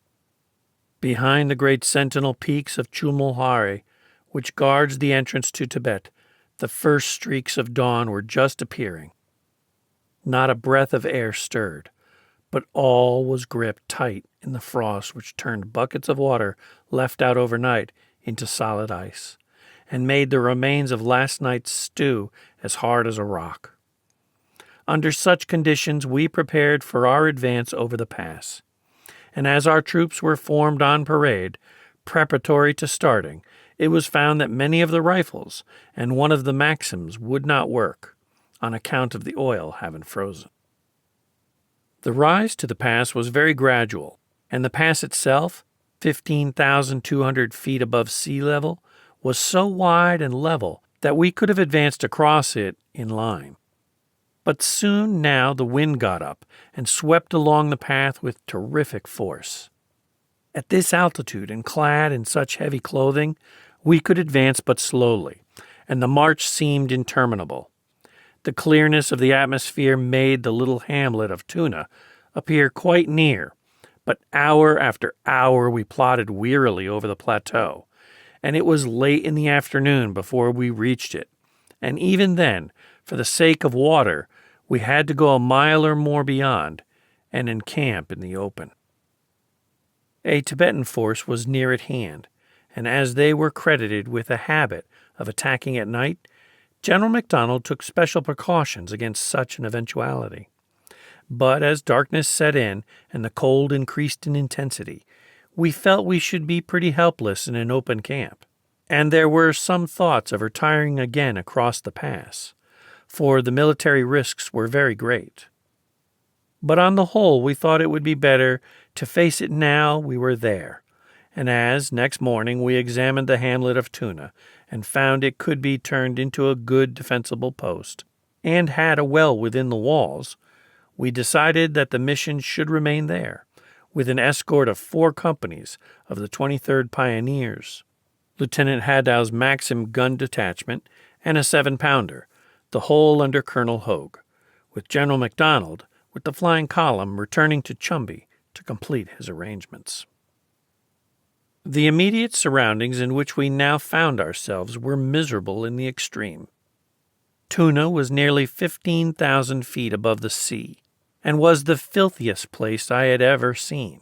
Behind the great sentinel peaks of Chumulhari, which guards the entrance to Tibet, the first streaks of dawn were just appearing. Not a breath of air stirred, but all was gripped tight in the frost which turned buckets of water left out overnight into solid ice, and made the remains of last night's stew as hard as a rock. Under such conditions we prepared for our advance over the pass, and as our troops were formed on parade, preparatory to starting, it was found that many of the rifles and one of the Maxims would not work, on account of the oil having frozen. The rise to the pass was very gradual, and the pass itself, 15,200 feet above sea level, was so wide and level that we could have advanced across it in line. But soon now the wind got up and swept along the path with terrific force. At this altitude and clad in such heavy clothing, we could advance but slowly, and the march seemed interminable. The clearness of the atmosphere made the little hamlet of Tuna appear quite near, but hour after hour we plodded wearily over the plateau, and it was late in the afternoon before we reached it, and even then, for the sake of water, we had to go a mile or more beyond and encamp in the open. A Tibetan force was near at hand, and as they were credited with a habit of attacking at night, General MacDonald took special precautions against such an eventuality. But as darkness set in and the cold increased in intensity, we felt we should be pretty helpless in an open camp, and there were some thoughts of retiring again across the pass, for the military risks were very great. But on the whole, we thought it would be better to face it now we were there, and as, next morning, we examined the hamlet of Tuna and found it could be turned into a good defensible post, and had a well within the walls, we decided that the mission should remain there, with an escort of 4 companies of the 23rd Pioneers, Lieutenant Hadow's Maxim gun detachment, and a 7-pounder, the whole under Colonel Hogue, with General MacDonald, with the flying column, returning to Chumbi to complete his arrangements. The immediate surroundings in which we now found ourselves were miserable in the extreme. Tuna was nearly 15,000 feet above the sea, and was the filthiest place I had ever seen.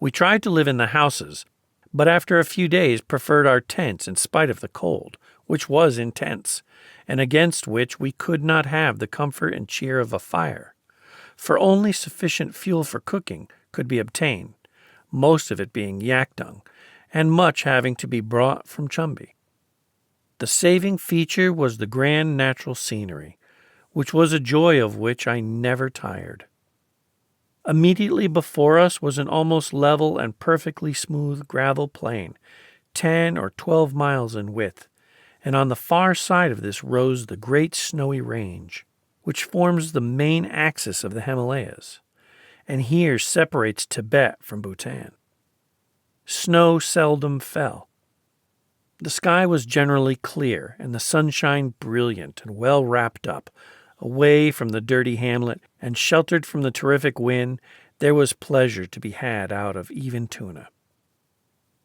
We tried to live in the houses, but after a few days preferred our tents in spite of the cold, which was intense, and against which we could not have the comfort and cheer of a fire, for only sufficient fuel for cooking could be obtained, most of it being yak dung, and much having to be brought from Chumbi. The saving feature was the grand natural scenery, which was a joy of which I never tired. Immediately before us was an almost level and perfectly smooth gravel plain, 10 or 12 miles in width, and on the far side of this rose the great snowy range, which forms the main axis of the Himalayas, and here separates Tibet from Bhutan. Snow seldom fell. The sky was generally clear, and the sunshine brilliant and well wrapped up. Away from the dirty hamlet, and sheltered from the terrific wind, there was pleasure to be had out of even Tuna.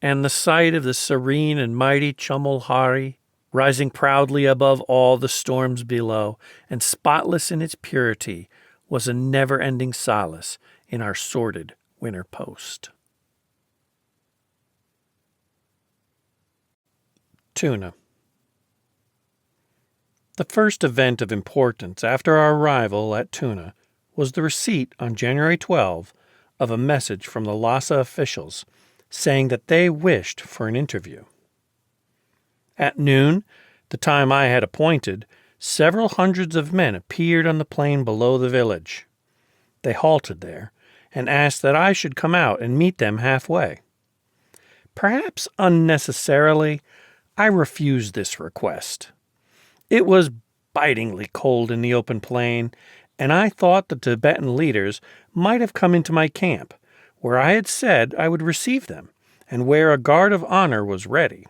And the sight of the serene and mighty Chumulhari, rising proudly above all the storms below, and spotless in its purity, was a never-ending solace in our sordid winter post. Tuna. The first event of importance after our arrival at Tuna was the receipt on January 12 of a message from the Lassa officials saying that they wished for an interview. At noon, the time I had appointed, several hundreds of men appeared on the plain below the village. They halted there and asked that I should come out and meet them halfway. Perhaps unnecessarily, I refused this request. It was bitingly cold in the open plain, and I thought the Tibetan leaders might have come into my camp, where I had said I would receive them, and where a guard of honor was ready.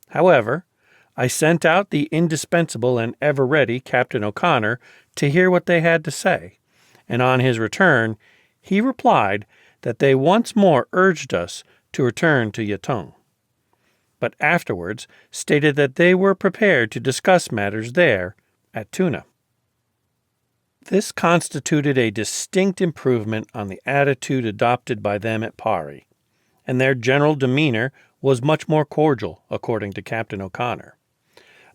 However, I sent out the indispensable and ever-ready Captain O'Connor to hear what they had to say, and on his return, he replied that they once more urged us to return to Yatung, but afterwards stated that they were prepared to discuss matters there at Tuna. This constituted a distinct improvement on the attitude adopted by them at Pari, and their general demeanor was much more cordial, according to Captain O'Connor.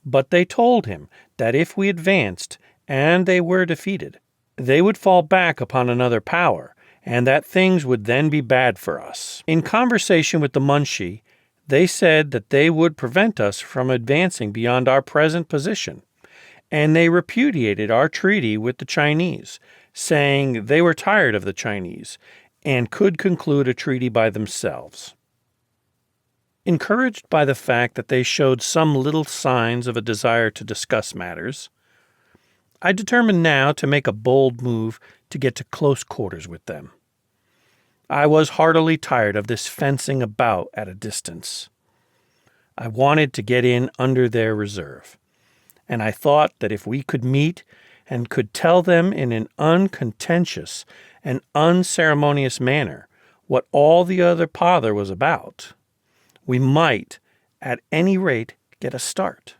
But they told him that if we advanced and they were defeated, they would fall back upon another power, and that things would then be bad for us. In conversation with the Munshi, They said that they would prevent us from advancing beyond our present position, and they repudiated our treaty with the Chinese, saying they were tired of the Chinese and could conclude a treaty by themselves. Encouraged by the fact that they showed some little signs of a desire to discuss matters, I determined now to make a bold move to get to close quarters with them. I was heartily tired of this fencing about at a distance. I wanted to get in under their reserve, and I thought that if we could meet and could tell them in an uncontentious and unceremonious manner what all the other pother was about, we might, at any rate, get a start.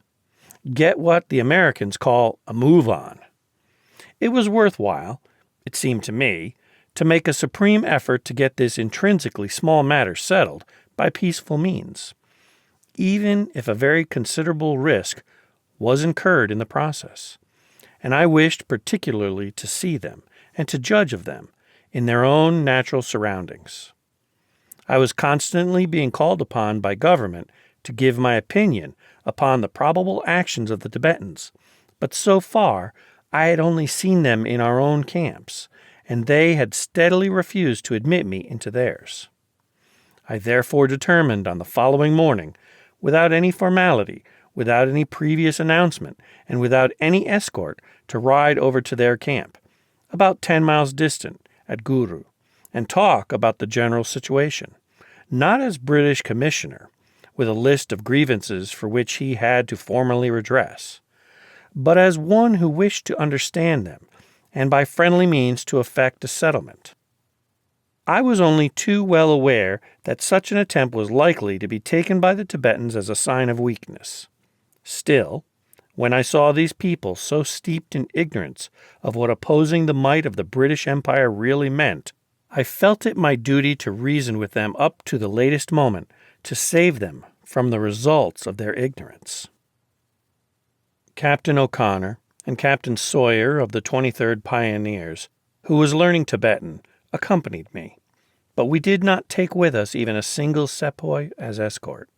Get what the Americans call a move on. It was worthwhile, it seemed to me, to make a supreme effort to get this intrinsically small matter settled by peaceful means, even if a very considerable risk was incurred in the process. And I wished particularly to see them and to judge of them in their own natural surroundings. I was constantly being called upon by government to give my opinion upon the probable actions of the Tibetans, but so far I had only seen them in our own camps, and they had steadily refused to admit me into theirs. I therefore determined on the following morning, without any formality, without any previous announcement, and without any escort, to ride over to their camp, about 10 miles distant, at Guru, and talk about the general situation, not as British Commissioner, with a list of grievances for which he had to formally redress, but as one who wished to understand them, and by friendly means to effect a settlement. I was only too well aware that such an attempt was likely to be taken by the Tibetans as a sign of weakness. Still, when I saw these people so steeped in ignorance of what opposing the might of the British Empire really meant, I felt it my duty to reason with them up to the latest moment to save them from the results of their ignorance. Captain O'Connor and Captain Sawyer of the 23rd Pioneers, who was learning Tibetan, accompanied me, but we did not take with us even a single sepoy as escort.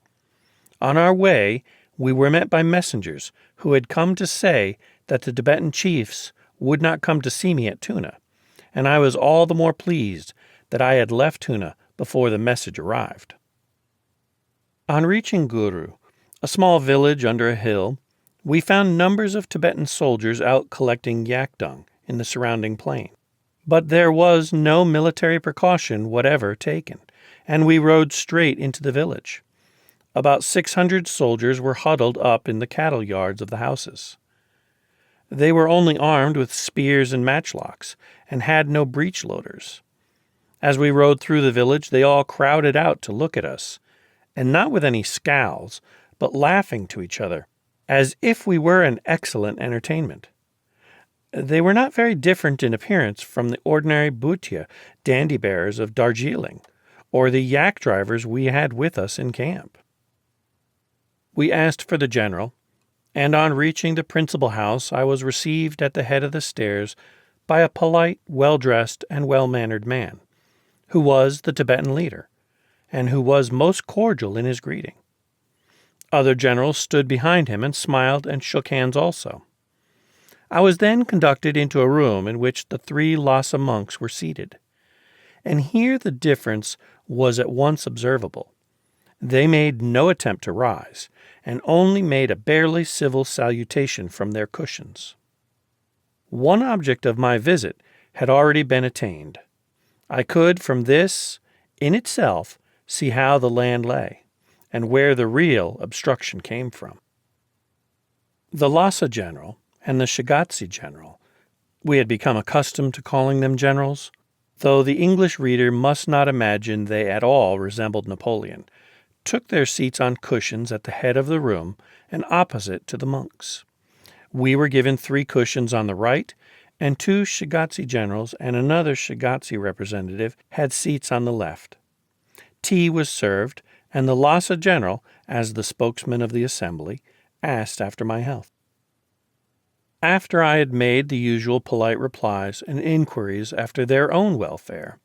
On our way, we were met by messengers who had come to say that the Tibetan chiefs would not come to see me at Tuna, and I was all the more pleased that I had left Tuna before the message arrived. On reaching Guru, a small village under a hill, we found numbers of Tibetan soldiers out collecting yak dung in the surrounding plain. But there was no military precaution whatever taken, and we rode straight into the village. About 600 soldiers were huddled up in the cattle yards of the houses. They were only armed with spears and matchlocks, and had no breech loaders. As we rode through the village, they all crowded out to look at us, and not with any scowls, but laughing to each other, as if we were an excellent entertainment. They were not very different in appearance from the ordinary bhutia dandy-bearers of Darjeeling, or the yak drivers we had with us in camp. We asked for the general, and on reaching the principal house I was received at the head of the stairs by a polite, well-dressed, and well-mannered man, who was the Tibetan leader, and who was most cordial in his greeting. Other generals stood behind him and smiled and shook hands also. I was then conducted into a room in which the 3 Lassa monks were seated, and here the difference was at once observable. They made no attempt to rise, and only made a barely civil salutation from their cushions. One object of my visit had already been attained. I could, from this, in itself, see how the land lay, and where the real obstruction came from. The Lassa general and the Shigatse general, we had become accustomed to calling them generals, though the English reader must not imagine they at all resembled Napoleon, took their seats on cushions at the head of the room and opposite to the monks. We were given 3 cushions on the right, and 2 Shigatse generals and another Shigatse representative had seats on the left. Tea was served, and the Lassa general, as the spokesman of the assembly, asked after my health. After I had made the usual polite replies and inquiries after their own welfare,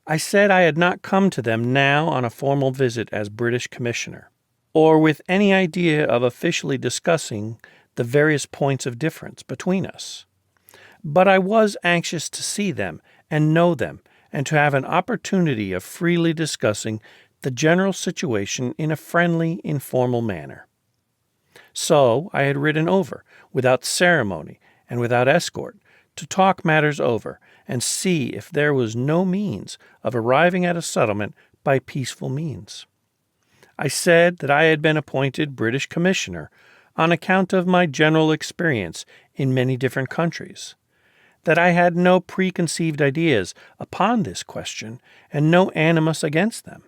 I said I had not come to them now on a formal visit as British Commissioner, or with any idea of officially discussing the various points of difference between us. But I was anxious to see them and know them, and to have an opportunity of freely discussing the general situation in a friendly, informal manner. So I had ridden over, without ceremony and without escort, to talk matters over and see if there was no means of arriving at a settlement by peaceful means. I said that I had been appointed British Commissioner on account of my general experience in many different countries, that I had no preconceived ideas upon this question and no animus against them.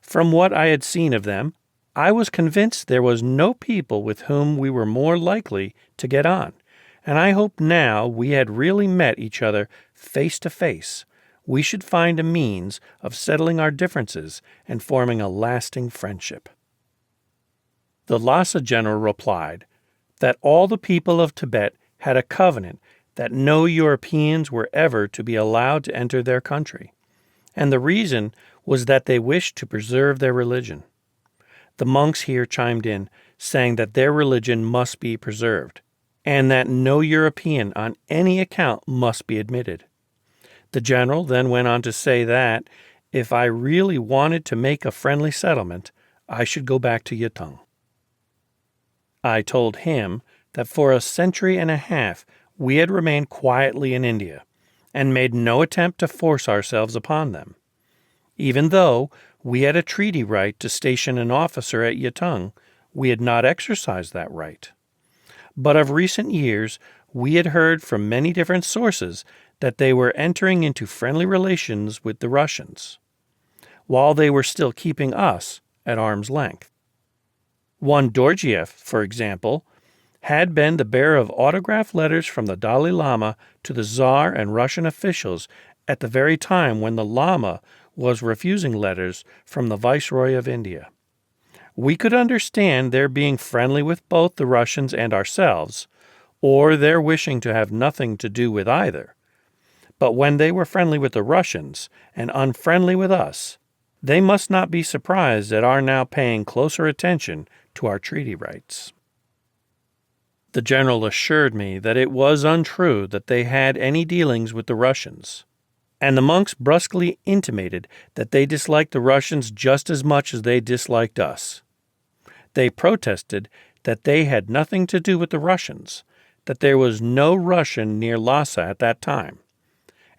From what I had seen of them, I was convinced there was no people with whom we were more likely to get on, and I hoped now we had really met each other face to face, we should find a means of settling our differences and forming a lasting friendship. The Lassa general replied that all the people of Tibet had a covenant that no Europeans were ever to be allowed to enter their country, and the reason was that they wished to preserve their religion. The monks here chimed in, saying that their religion must be preserved, and that no European on any account must be admitted. The general then went on to say that, if I really wanted to make a friendly settlement, I should go back to Yatung. I told him that for a century and a half we had remained quietly in India, and made no attempt to force ourselves upon them. Even though we had a treaty right to station an officer at Yatung, we had not exercised that right. But of recent years, we had heard from many different sources that they were entering into friendly relations with the Russians, while they were still keeping us at arm's length. One Dorjiev, for example, had been the bearer of autograph letters from the Dalai Lama to the Tsar and Russian officials at the very time when the Lama was refusing letters from the Viceroy of India. We could understand their being friendly with both the Russians and ourselves, or their wishing to have nothing to do with either. But when they were friendly with the Russians and unfriendly with us, they must not be surprised at our now paying closer attention to our treaty rights. The general assured me that it was untrue that they had any dealings with the Russians, and the monks brusquely intimated that they disliked the Russians just as much as they disliked us. They protested that they had nothing to do with the Russians, that there was no Russian near Lhasa at that time,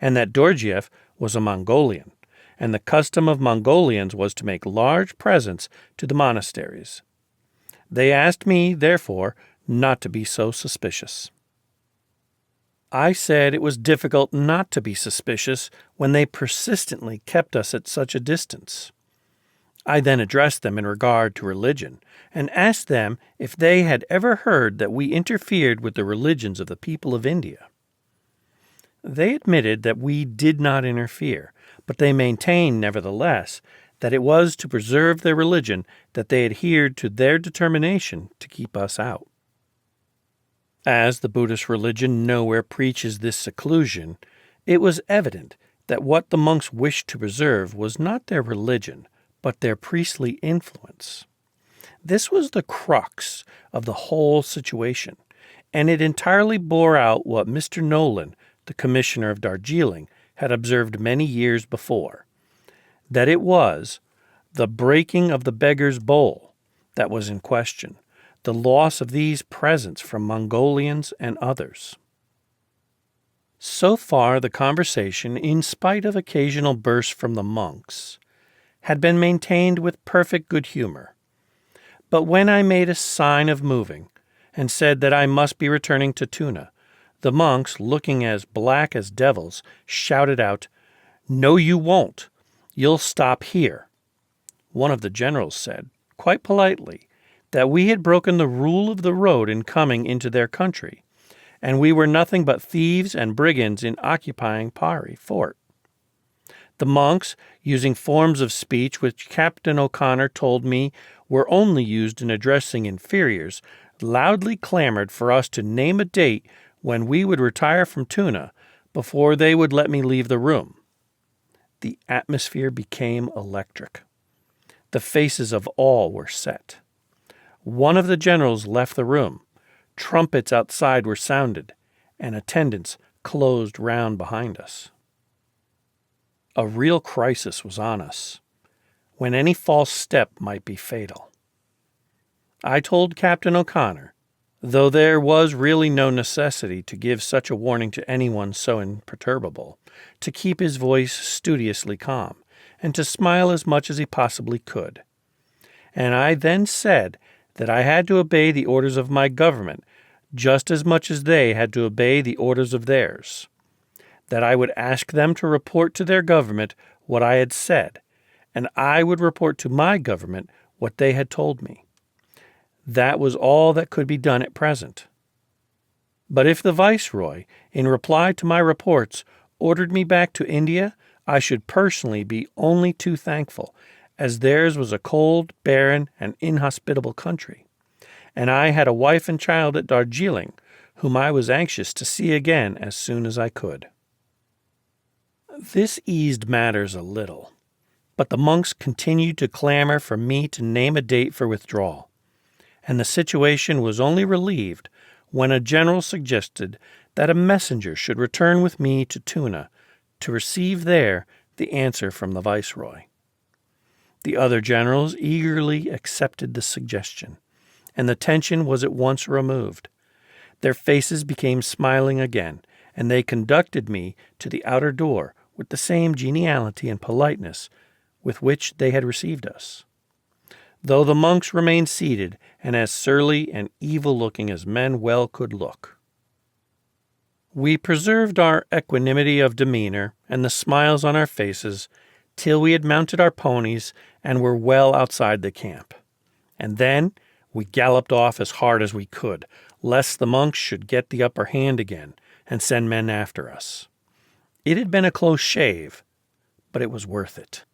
and that Dorjiev was a Mongolian, and the custom of Mongolians was to make large presents to the monasteries. They asked me, therefore, not to be so suspicious. I said it was difficult not to be suspicious when they persistently kept us at such a distance. I then addressed them in regard to religion, and asked them if they had ever heard that we interfered with the religions of the people of India. They admitted that we did not interfere, but they maintained, nevertheless, that it was to preserve their religion that they adhered to their determination to keep us out. As the Buddhist religion nowhere preaches this seclusion, it was evident that what the monks wished to preserve was not their religion, but their priestly influence. This was the crux of the whole situation, and it entirely bore out what Mr. Nolan, the Commissioner of Darjeeling, had observed many years before, that it was the breaking of the beggar's bowl that was in question, the loss of these presents from Mongolians and others. So far the conversation, in spite of occasional bursts from the monks, had been maintained with perfect good humor. But when I made a sign of moving, and said that I must be returning to Tuna, the monks, looking as black as devils, shouted out, "No, you won't. You'll stop here." One of the generals said, quite politely, that we had broken the rule of the road in coming into their country, and we were nothing but thieves and brigands in occupying Pari Fort. The monks, using forms of speech which Captain O'Connor told me were only used in addressing inferiors, loudly clamored for us to name a date when we would retire from Tuna before they would let me leave the room. the atmosphere became electric. The faces of all were set. One of the generals left the room. Trumpets outside were sounded, and attendants closed round behind us. A real crisis was on us, when any false step might be fatal. I told Captain O'Connor, though there was really no necessity to give such a warning to anyone so imperturbable, to keep his voice studiously calm, and to smile as much as he possibly could. And I then said that I had to obey the orders of my government just as much as they had to obey the orders of theirs, that I would ask them to report to their government what I had said, and I would report to my government what they had told me. That was all that could be done at present. But if the Viceroy, in reply to my reports, ordered me back to India, I should personally be only too thankful, as theirs was a cold, barren, and inhospitable country, and I had a wife and child at Darjeeling, whom I was anxious to see again as soon as I could. This eased matters a little, but the monks continued to clamor for me to name a date for withdrawal, and the situation was only relieved when a general suggested that a messenger should return with me to Tuna to receive there the answer from the Viceroy. The other generals eagerly accepted the suggestion, and the tension was at once removed. Their faces became smiling again, and they conducted me to the outer door with the same geniality and politeness with which they had received us, though the monks remained seated and as surly and evil-looking as men well could look. We preserved our equanimity of demeanor and the smiles on our faces till we had mounted our ponies and were well outside the camp, and then we galloped off as hard as we could, lest the monks should get the upper hand again and send men after us. It had been a close shave, but it was worth it.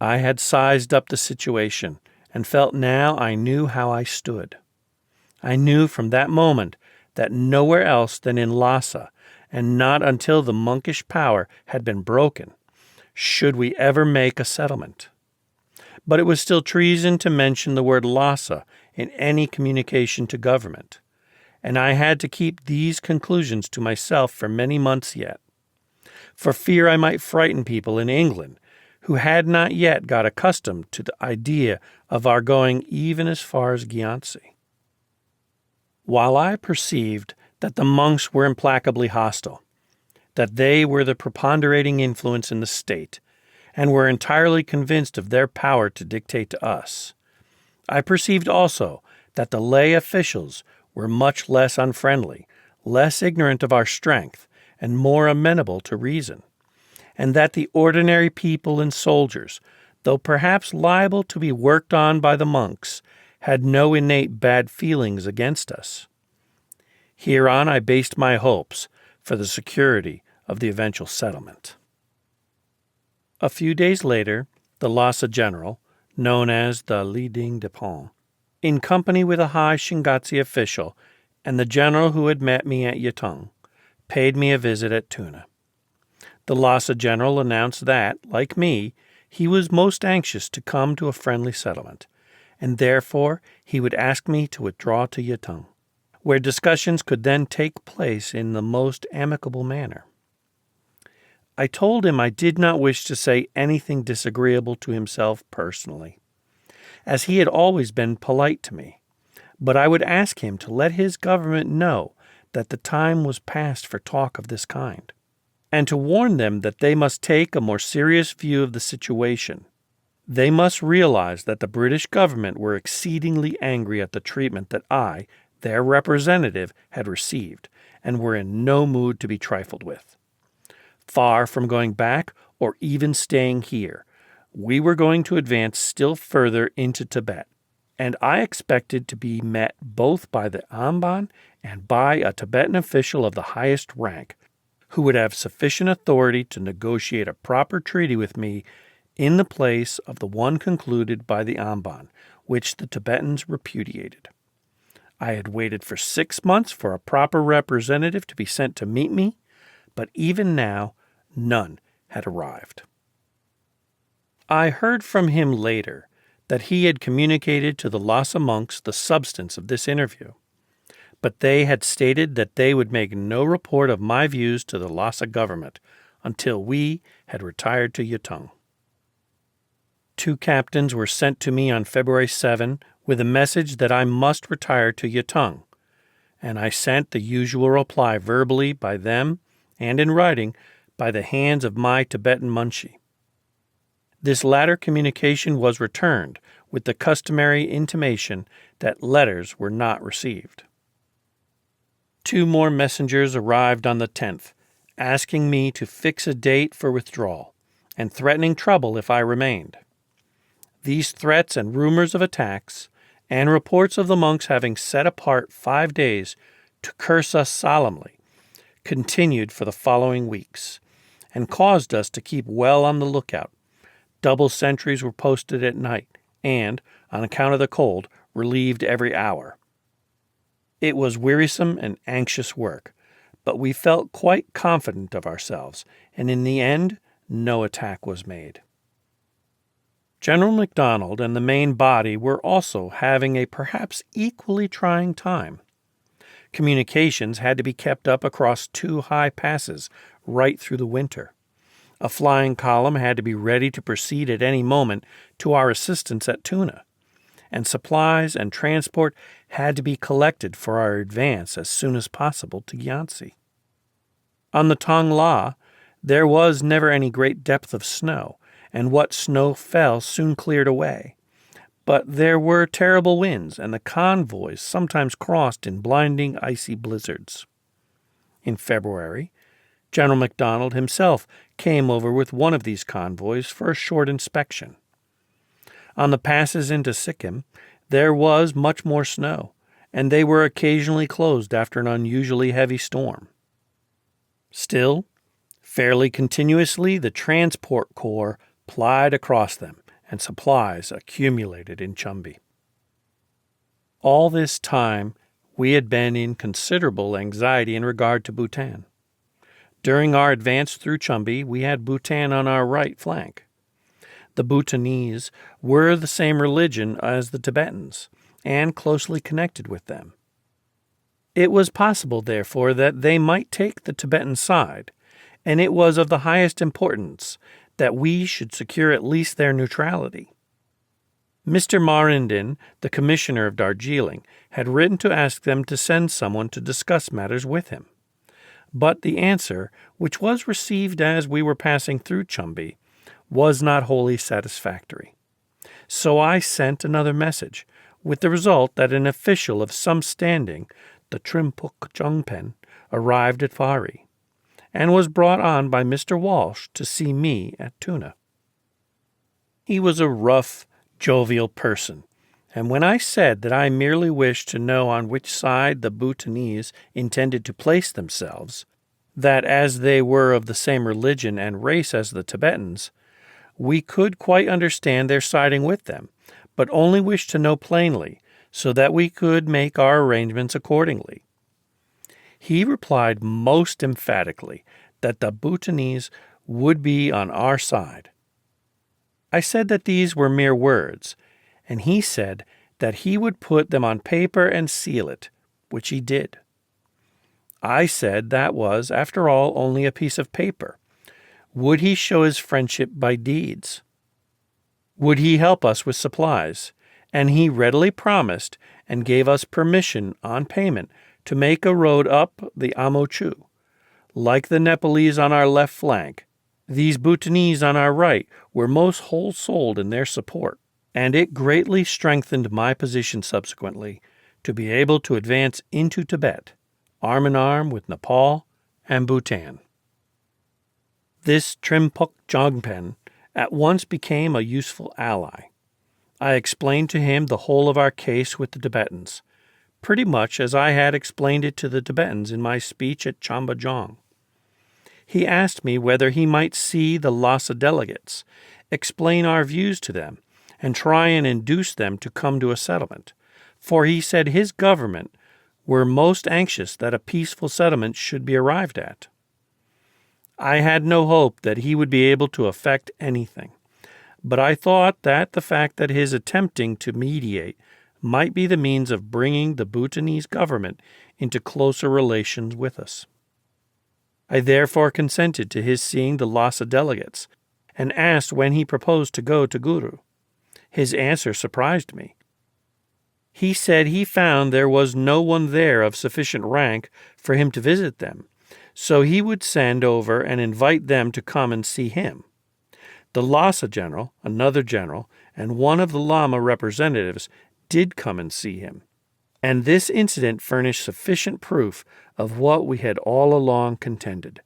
I had sized up the situation and felt now I knew how I stood. I knew from that moment that nowhere else than in Lassa, and not until the monkish power had been broken, should we ever make a settlement. But it was still treason to mention the word Lassa in any communication to government, and I had to keep these conclusions to myself for many months yet, for fear I might frighten people in England who had not yet got accustomed to the idea of our going even as far as Gyantsy. While I perceived that the monks were implacably hostile, that they were the preponderating influence in the state, and were entirely convinced of their power to dictate to us, I perceived also that the lay officials were much less unfriendly, less ignorant of our strength, and more amenable to reason, and that the ordinary people and soldiers, though perhaps liable to be worked on by the monks, had no innate bad feelings against us. Hereon I based my hopes for the security of the eventual settlement. A few days later, the Lhasa general, known as the leading dépend, in company with a high Shingatsi official and the general who had met me at Yatung, paid me a visit at Tuna. The Lhasa general announced that, like me, he was most anxious to come to a friendly settlement, and therefore he would ask me to withdraw to Yatung, where discussions could then take place in the most amicable manner. I told him I did not wish to say anything disagreeable to himself personally, as he had always been polite to me, but I would ask him to let his government know that the time was past for talk of this kind, and to warn them that they must take a more serious view of the situation. They must realize that the British government were exceedingly angry at the treatment that I, their representative, had received, and were in no mood to be trifled with. Far from going back or even staying here, we were going to advance still further into Tibet, and I expected to be met both by the Amban and by a Tibetan official of the highest rank, who would have sufficient authority to negotiate a proper treaty with me in the place of the one concluded by the Amban, which the Tibetans repudiated. I had waited for 6 months for a proper representative to be sent to meet me, but even now none had arrived. I heard from him later that he had communicated to the Lassa monks the substance of this interview, but they had stated that they would make no report of my views to the Lassa government until we had retired to Yutong. 2 captains were sent to me on February 7 with a message that I must retire to Yutong, and I sent the usual reply verbally by them and in writing by the hands of my Tibetan munshi. This latter communication was returned with the customary intimation that letters were not received. 2 more messengers arrived on the 10th, asking me to fix a date for withdrawal and threatening trouble if I remained. These threats and rumors of attacks, and reports of the monks having set apart 5 days to curse us solemnly, continued for the following weeks, and caused us to keep well on the lookout. Double sentries were posted at night, and, on account of the cold, relieved every hour. It was wearisome and anxious work, but we felt quite confident of ourselves, and in the end, no attack was made. General MacDonald and the main body were also having a perhaps equally trying time. Communications had to be kept up across 2 high passes right through the winter. A flying column had to be ready to proceed at any moment to our assistance at Tuna, and supplies and transport had to be collected for our advance as soon as possible to Gyansi. On the Tongla, there was never any great depth of snow, and what snow fell soon cleared away. But there were terrible winds, and the convoys sometimes crossed in blinding icy blizzards. In February, General MacDonald himself came over with one of these convoys for a short inspection. On the passes into Sikkim, there was much more snow, and they were occasionally closed after an unusually heavy storm. Still, fairly continuously, the transport corps plied across them, and supplies accumulated in Chumbi. All this time, we had been in considerable anxiety in regard to Bhutan. During our advance through Chumbi, we had Bhutan on our right flank. The Bhutanese were the same religion as the Tibetans, and closely connected with them. It was possible, therefore, that they might take the Tibetan side, and it was of the highest importance that we should secure at least their neutrality. Mr. Marindin, the commissioner of Darjeeling, had written to ask them to send someone to discuss matters with him. But the answer, which was received as we were passing through Chumbi, was not wholly satisfactory. So I sent another message, with the result that an official of some standing, the Trimpuk Jongpen, arrived at Pari, and was brought on by Mr. Walsh to see me at Tuna. He was a rough, jovial person, and when I said that I merely wished to know on which side the Bhutanese intended to place themselves, that as they were of the same religion and race as the Tibetans, we could quite understand their siding with them, but only wished to know plainly, so that we could make our arrangements accordingly. He replied most emphatically that the Bhutanese would be on our side. I said that these were mere words, and he said that he would put them on paper and seal it, which he did. I said that was, after all, only a piece of paper. Would he show his friendship by deeds? Would he help us with supplies? And he readily promised and gave us permission on payment to make a road up the Amochu. Like the Nepalese on our left flank, these Bhutanese on our right were most whole-souled in their support, and it greatly strengthened my position subsequently to be able to advance into Tibet, arm in arm with Nepal and Bhutan. This Trimpuk Jongpen at once became a useful ally. I explained to him the whole of our case with the Tibetans, pretty much as I had explained it to the Tibetans in my speech at Chambajong. He asked me whether he might see the Lhasa delegates, explain our views to them, and try and induce them to come to a settlement, for he said his government were most anxious that a peaceful settlement should be arrived at. I had no hope that he would be able to effect anything, but I thought that the fact that his attempting to mediate might be the means of bringing the Bhutanese government into closer relations with us. I therefore consented to his seeing the Lassa delegates and asked when he proposed to go to Guru. His answer surprised me. He said he found there was no one there of sufficient rank for him to visit them, so he would send over and invite them to come and see him. The Lassa general, another general, and one of the Lama representatives did come and see him, and this incident furnished sufficient proof of what we had all along contended,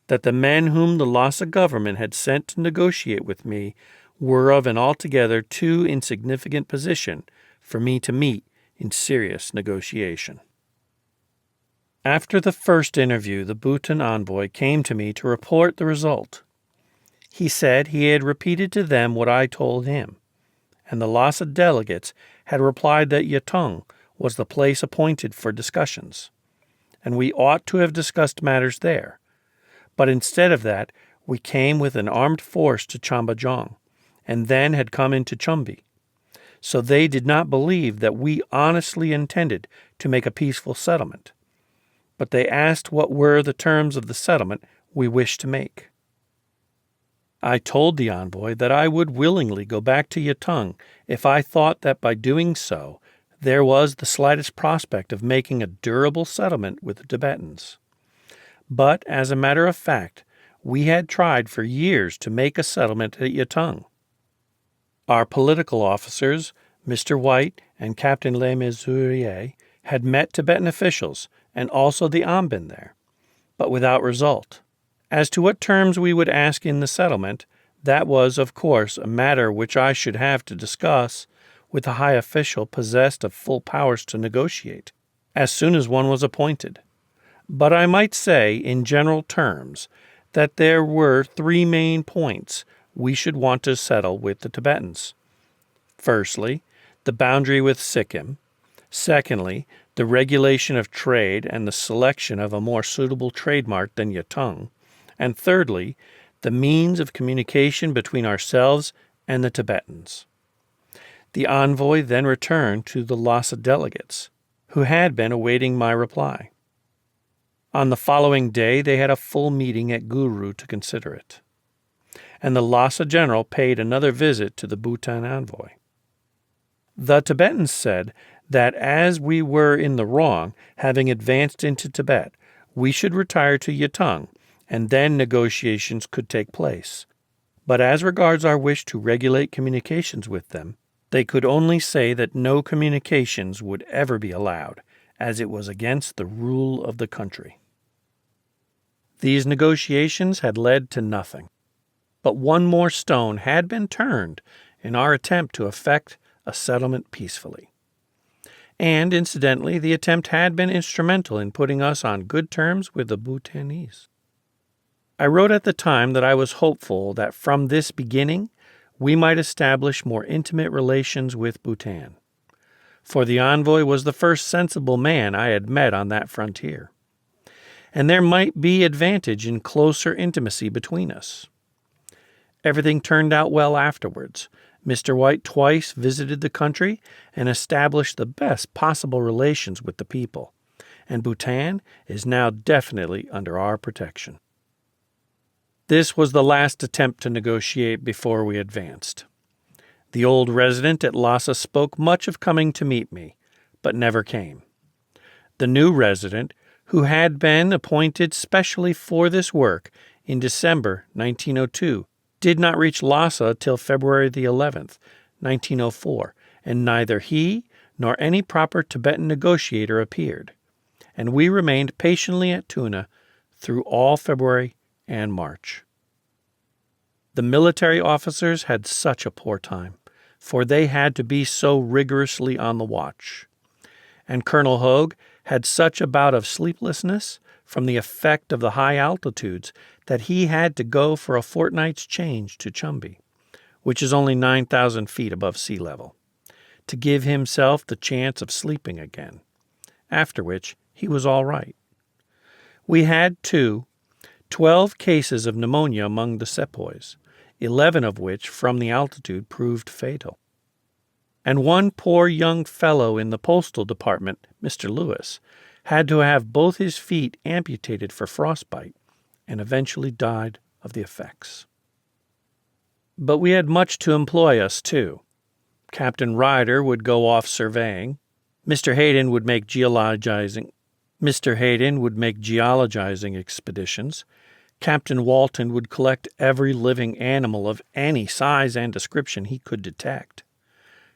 that the men whom the Lassa government had sent to negotiate with me were of an altogether too insignificant position for me to meet in serious negotiation. After the first interview, the Bhutan envoy came to me to report the result. He said he had repeated to them what I told him, and the Lassa delegates had replied that Yatong was the place appointed for discussions, and we ought to have discussed matters there. But instead of that, we came with an armed force to Chambajong, and then had come into Chumbi. So they did not believe that we honestly intended to make a peaceful settlement, but they asked what were the terms of the settlement we wished to make. I told the envoy that I would willingly go back to Yatong if I thought that by doing so there was the slightest prospect of making a durable settlement with the Tibetans. But, as a matter of fact, we had tried for years to make a settlement at Yatong. Our political officers, Mr. White and Captain Le Mesurier, had met Tibetan officials and also the Ambin there, but without result. As to what terms we would ask in the settlement, that was, of course, a matter which I should have to discuss with a high official possessed of full powers to negotiate, as soon as one was appointed. But I might say, in general terms, that there were three main points we should want to settle with the Tibetans. Firstly, the boundary with Sikkim. Secondly, the regulation of trade and the selection of a more suitable trademark than Yatong. And thirdly, the means of communication between ourselves and the Tibetans. The envoy then returned to the Lassa delegates, who had been awaiting my reply. On the following day they had a full meeting at Guru to consider it, and the Lassa general paid another visit to the Bhutan envoy. The Tibetans said that as we were in the wrong, having advanced into Tibet, we should retire to Yatong, and then negotiations could take place. But as regards our wish to regulate communications with them, they could only say that no communications would ever be allowed, as it was against the rule of the country. These negotiations had led to nothing, but one more stone had been turned in our attempt to effect a settlement peacefully. And, incidentally, the attempt had been instrumental in putting us on good terms with the Bhutanese. I wrote at the time that I was hopeful that from this beginning we might establish more intimate relations with Bhutan, for the envoy was the first sensible man I had met on that frontier, and there might be advantage in closer intimacy between us. Everything turned out well afterwards. Mr. White twice visited the country and established the best possible relations with the people, and Bhutan is now definitely under our protection. This was the last attempt to negotiate before we advanced. The old resident at Lassa spoke much of coming to meet me, but never came. The new resident, who had been appointed specially for this work in December 1902, did not reach Lassa till February the 11th, 1904, and neither he nor any proper Tibetan negotiator appeared, and we remained patiently at Tuna through all February and March. The military officers had such a poor time, for they had to be so rigorously on the watch. And Colonel Hogue had such a bout of sleeplessness from the effect of the high altitudes that he had to go for a fortnight's change to Chumbi, which is only 9,000 feet above sea level, to give himself the chance of sleeping again, after which he was all right. We had, too, 12 cases of pneumonia among the sepoys, 11 of which from the altitude proved fatal. And one poor young fellow in the postal department, Mr. Lewis, had to have both his feet amputated for frostbite and eventually died of the effects. But we had much to employ us, too. Captain Ryder would go off surveying. Mr. Hayden would make geologizing expeditions. Captain Walton would collect every living animal of any size and description he could detect.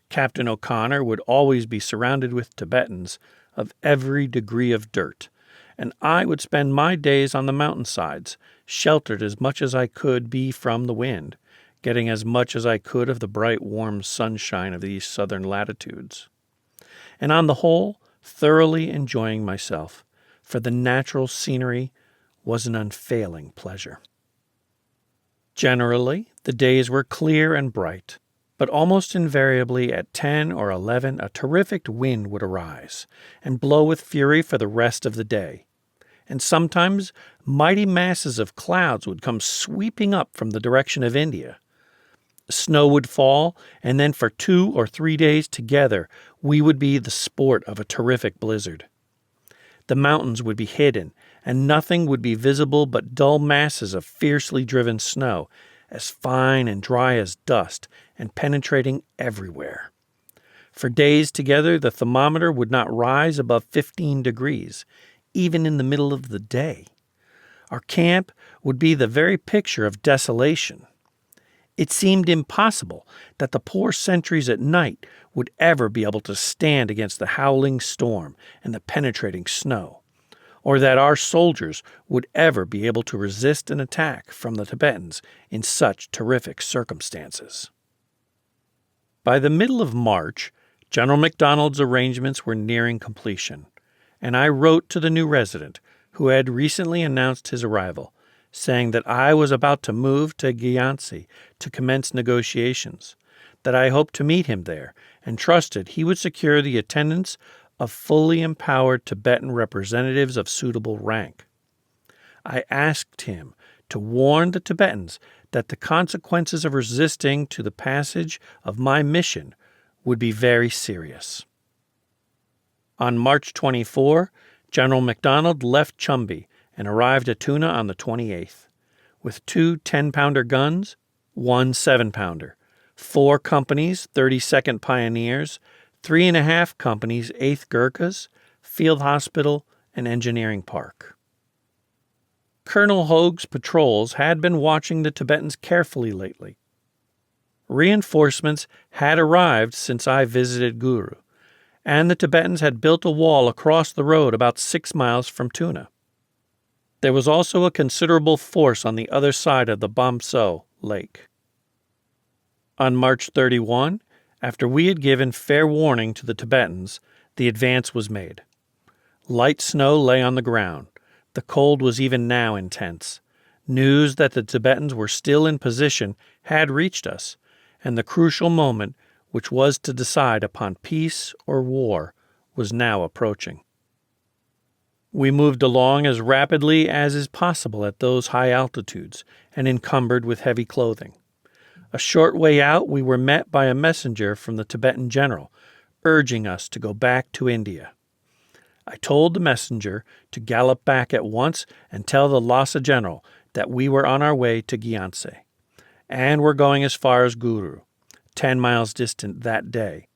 Captain O'Connor would always be surrounded with Tibetans of every degree of dirt, and I would spend my days on the mountainsides, sheltered as much as I could be from the wind, getting as much as I could of the bright, warm sunshine of these southern latitudes. And on the whole, thoroughly enjoying myself, for the natural scenery was an unfailing pleasure. Generally, the days were clear and bright, but almost invariably at 10 or 11 a terrific wind would arise and blow with fury for the rest of the day. And sometimes mighty masses of clouds would come sweeping up from the direction of India. Snow would fall, and then for 2 or 3 days together we would be the sport of a terrific blizzard. The mountains would be hidden, and nothing would be visible but dull masses of fiercely driven snow, as fine and dry as dust, and penetrating everywhere. For days together the thermometer would not rise above 15 degrees, even in the middle of the day. Our camp would be the very picture of desolation. It seemed impossible that the poor sentries at night would ever be able to stand against the howling storm and the penetrating snow, or that our soldiers would ever be able to resist an attack from the Tibetans in such terrific circumstances. By the middle of March, General MacDonald's arrangements were nearing completion, and I wrote to the new resident, who had recently announced his arrival, saying that I was about to move to Gyantse to commence negotiations, that I hoped to meet him there, and trusted he would secure the attendance of fully empowered Tibetan representatives of suitable rank. I asked him to warn the Tibetans that the consequences of resisting to the passage of my mission would be very serious. On March 24, General MacDonald left Chumbi and arrived at Tuna on the 28th, with 2 10-pounder guns, 1 7-pounder, 4 companies, 32nd Pioneers, 3.5 companies, 8th Gurkhas, Field Hospital, and Engineering Park. Colonel Hoag's patrols had been watching the Tibetans carefully lately. Reinforcements had arrived since I visited Guru, and the Tibetans had built a wall across the road about 6 miles from Tuna. There was also a considerable force on the other side of the Bomso Lake. On March 31, after we had given fair warning to the Tibetans, the advance was made. Light snow lay on the ground. The cold was even now intense. News that the Tibetans were still in position had reached us, and the crucial moment, which was to decide upon peace or war, was now approaching. We moved along as rapidly as is possible at those high altitudes, and encumbered with heavy clothing. A short way out we were met by a messenger from the Tibetan general, urging us to go back to India. I told the messenger to gallop back at once and tell the Lassa general that we were on our way to Gyantse, and were going as far as Guru, 10 miles distant that day.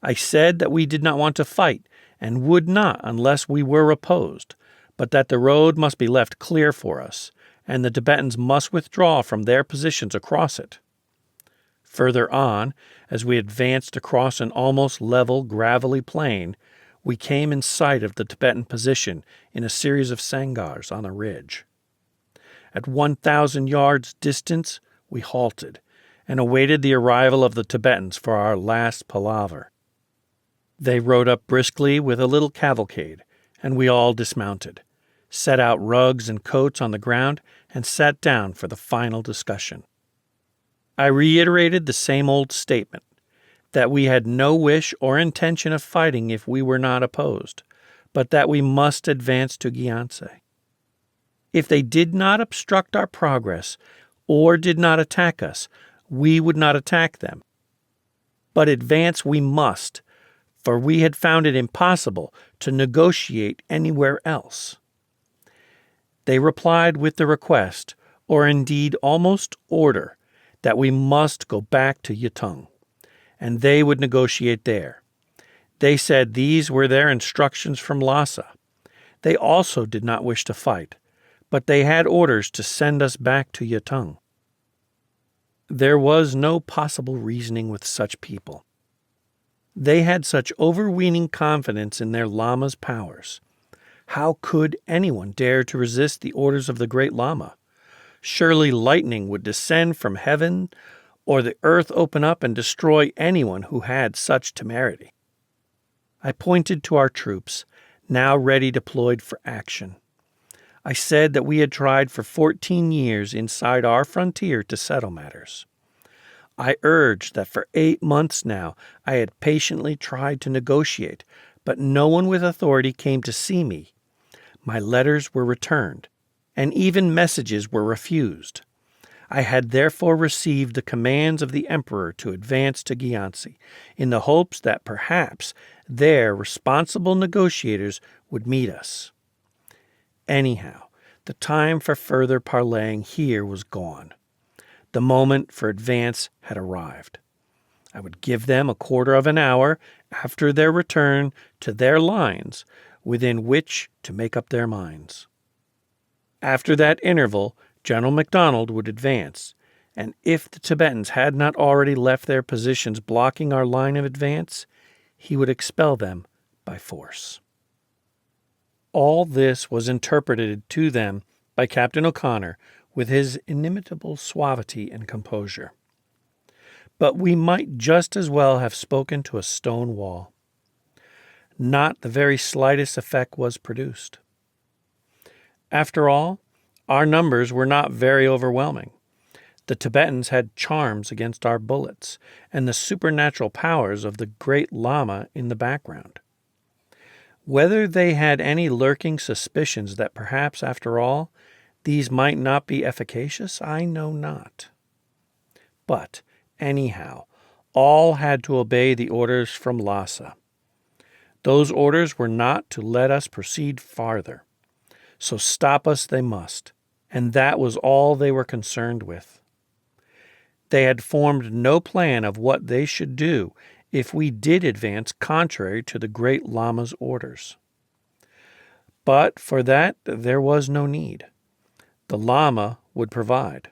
I said that we did not want to fight, and would not unless we were opposed, but that the road must be left clear for us, and the Tibetans must withdraw from their positions across it. Further on, as we advanced across an almost level, gravelly plain, we came in sight of the Tibetan position in a series of sangars on a ridge. At 1,000 yards distance, we halted, and awaited the arrival of the Tibetans for our last palaver. They rode up briskly with a little cavalcade, and we all dismounted, set out rugs and coats on the ground, and sat down for the final discussion. I reiterated the same old statement, that we had no wish or intention of fighting if we were not opposed, but that we must advance to Gyantse. If they did not obstruct our progress or did not attack us, we would not attack them. But advance we must, for we had found it impossible to negotiate anywhere else. They replied with the request, or indeed almost order, that we must go back to Yatung, and they would negotiate there. They said these were their instructions from Lassa. They also did not wish to fight, but they had orders to send us back to Yatung. There was no possible reasoning with such people. They had such overweening confidence in their Lama's powers. How could anyone dare to resist the orders of the great Lama? Surely lightning would descend from heaven, or the earth open up and destroy anyone who had such temerity. I pointed to our troops, now ready deployed for action. I said that we had tried for 14 years inside our frontier to settle matters. I urged that for 8 months now I had patiently tried to negotiate, but no one with authority came to see me. My letters were returned, and even messages were refused. I had therefore received the commands of the emperor to advance to Gyantse, in the hopes that perhaps their responsible negotiators would meet us. Anyhow, the time for further parleying here was gone. The moment for advance had arrived. I would give them a quarter of an hour after their return to their lines within which to make up their minds. After that interval, General MacDonald would advance, and if the Tibetans had not already left their positions blocking our line of advance, he would expel them by force. All this was interpreted to them by Captain O'Connor with his inimitable suavity and composure. But we might just as well have spoken to a stone wall. Not the very slightest effect was produced. After all, our numbers were not very overwhelming. The Tibetans had charms against our bullets, and the supernatural powers of the great Lama in the background. Whether they had any lurking suspicions that perhaps, after all, these might not be efficacious, I know not. But, anyhow, all had to obey the orders from Lassa. Those orders were not to let us proceed farther. So stop us they must, and that was all they were concerned with. They had formed no plan of what they should do if we did advance contrary to the great Lama's orders. But for that there was no need. The Lama would provide.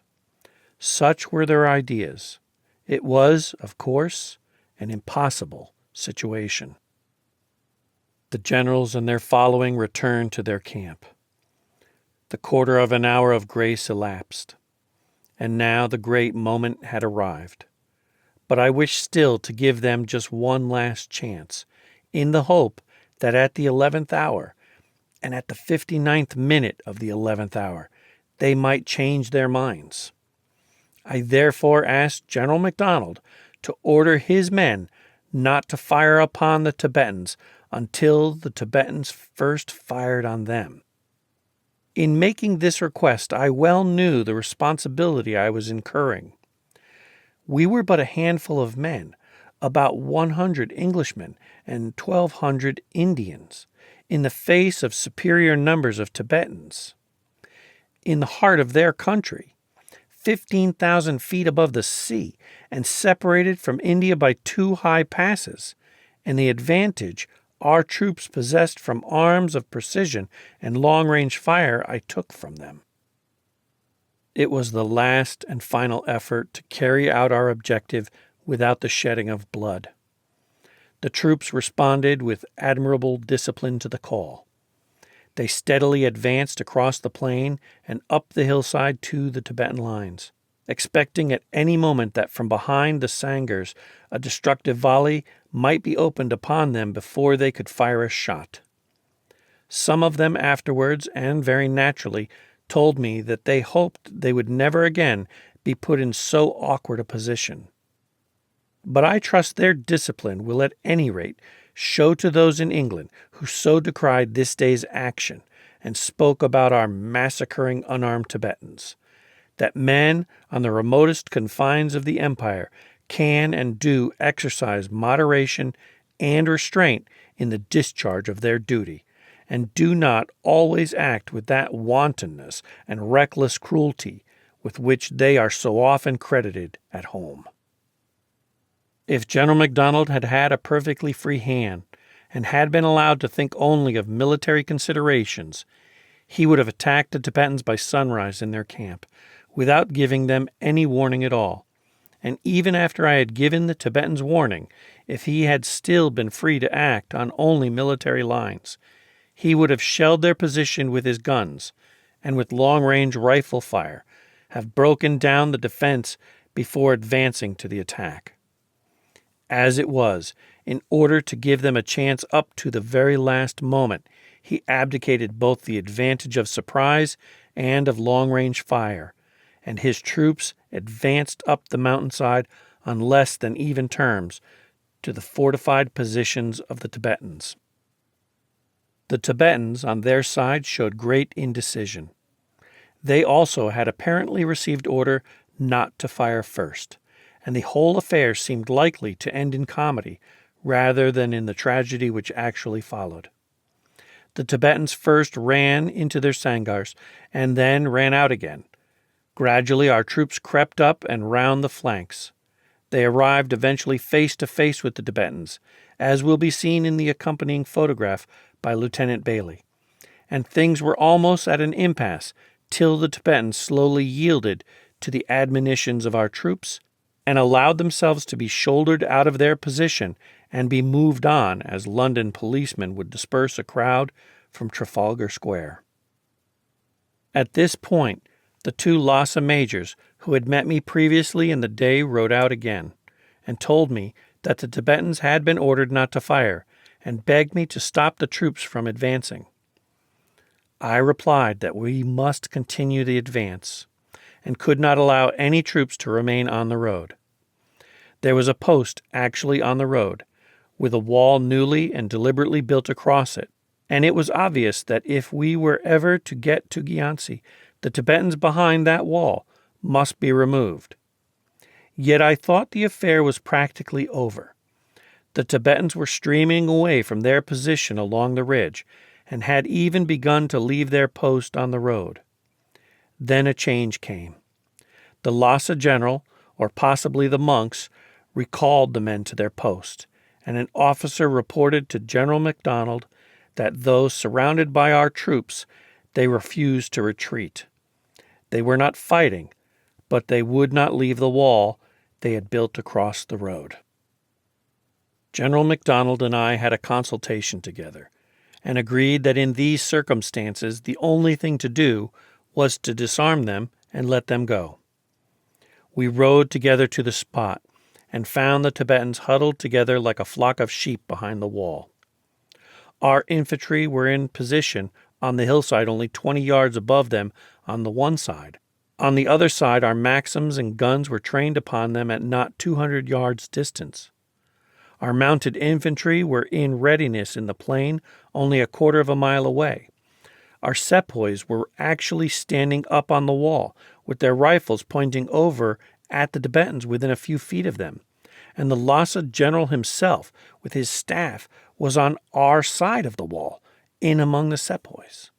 Such were their ideas. It was, of course, an impossible situation. The generals and their following returned to their camp. The quarter of an hour of grace elapsed, and now the great moment had arrived. But I wished still to give them just one last chance, in the hope that at the 11th hour, and at the 59th minute of the 11th hour, they might change their minds. I therefore asked General MacDonald to order his men not to fire upon the Tibetans until the Tibetans first fired on them. In making this request, I well knew the responsibility I was incurring. We were but a handful of men, about 100 Englishmen and 1,200 Indians, in the face of superior numbers of Tibetans. In the heart of their country, 15,000 feet above the sea, and separated from India by 2 high passes, and the advantage our troops possessed from arms of precision and long-range fire I took from them. It was the last and final effort to carry out our objective without the shedding of blood. The troops responded with admirable discipline to the call. They steadily advanced across the plain and up the hillside to the Tibetan lines, expecting at any moment that from behind the sangars a destructive volley might be opened upon them before they could fire a shot. Some of them afterwards, and very naturally, told me that they hoped they would never again be put in so awkward a position. But I trust their discipline will at any rate show to those in England who so decried this day's action, and spoke about our massacring unarmed Tibetans, that men on the remotest confines of the empire can and do exercise moderation and restraint in the discharge of their duty, and do not always act with that wantonness and reckless cruelty with which they are so often credited at home. If General MacDonald had had a perfectly free hand and had been allowed to think only of military considerations, he would have attacked the Tibetans by sunrise in their camp, without giving them any warning at all. And even after I had given the Tibetans warning, if he had still been free to act on only military lines, he would have shelled their position with his guns, and with long-range rifle fire, have broken down the defense before advancing to the attack. As it was, in order to give them a chance up to the very last moment, he abdicated both the advantage of surprise and of long-range fire, and his troops advanced up the mountainside on less than even terms to the fortified positions of the Tibetans. The Tibetans, on their side, showed great indecision. They also had apparently received order not to fire first, and the whole affair seemed likely to end in comedy rather than in the tragedy which actually followed. The Tibetans first ran into their sangars and then ran out again. Gradually our troops crept up and round the flanks. They arrived eventually face to face with the Tibetans, as will be seen in the accompanying photograph by Lieutenant Bailey, and things were almost at an impasse till the Tibetans slowly yielded to the admonitions of our troops and allowed themselves to be shouldered out of their position and be moved on as London policemen would disperse a crowd from Trafalgar Square. At this point, the two Lassa majors who had met me previously in the day rode out again, and told me that the Tibetans had been ordered not to fire, and begged me to stop the troops from advancing. I replied that we must continue the advance, and could not allow any troops to remain on the road. There was a post actually on the road, with a wall newly and deliberately built across it, and it was obvious that if we were ever to get to Gyansi, the Tibetans behind that wall must be removed. Yet I thought the affair was practically over. The Tibetans were streaming away from their position along the ridge, and had even begun to leave their post on the road. Then a change came. The Lassa general, or possibly the monks, recalled the men to their post, and an officer reported to General MacDonald that though surrounded by our troops, they refused to retreat. They were not fighting, but they would not leave the wall they had built across the road. General MacDonald and I had a consultation together, and agreed that in these circumstances the only thing to do was to disarm them and let them go. We rode together to the spot, and found the Tibetans huddled together like a flock of sheep behind the wall. Our infantry were in position on the hillside only 20 yards above them on the one side. On the other side, our Maxims and guns were trained upon them at not 200 yards distance. Our mounted infantry were in readiness in the plain only a quarter of a mile away. Our sepoys were actually standing up on the wall, with their rifles pointing over at the Tibetans within a few feet of them, and the Lhasa general himself, with his staff, was on our side of the wall, in among the sepoys.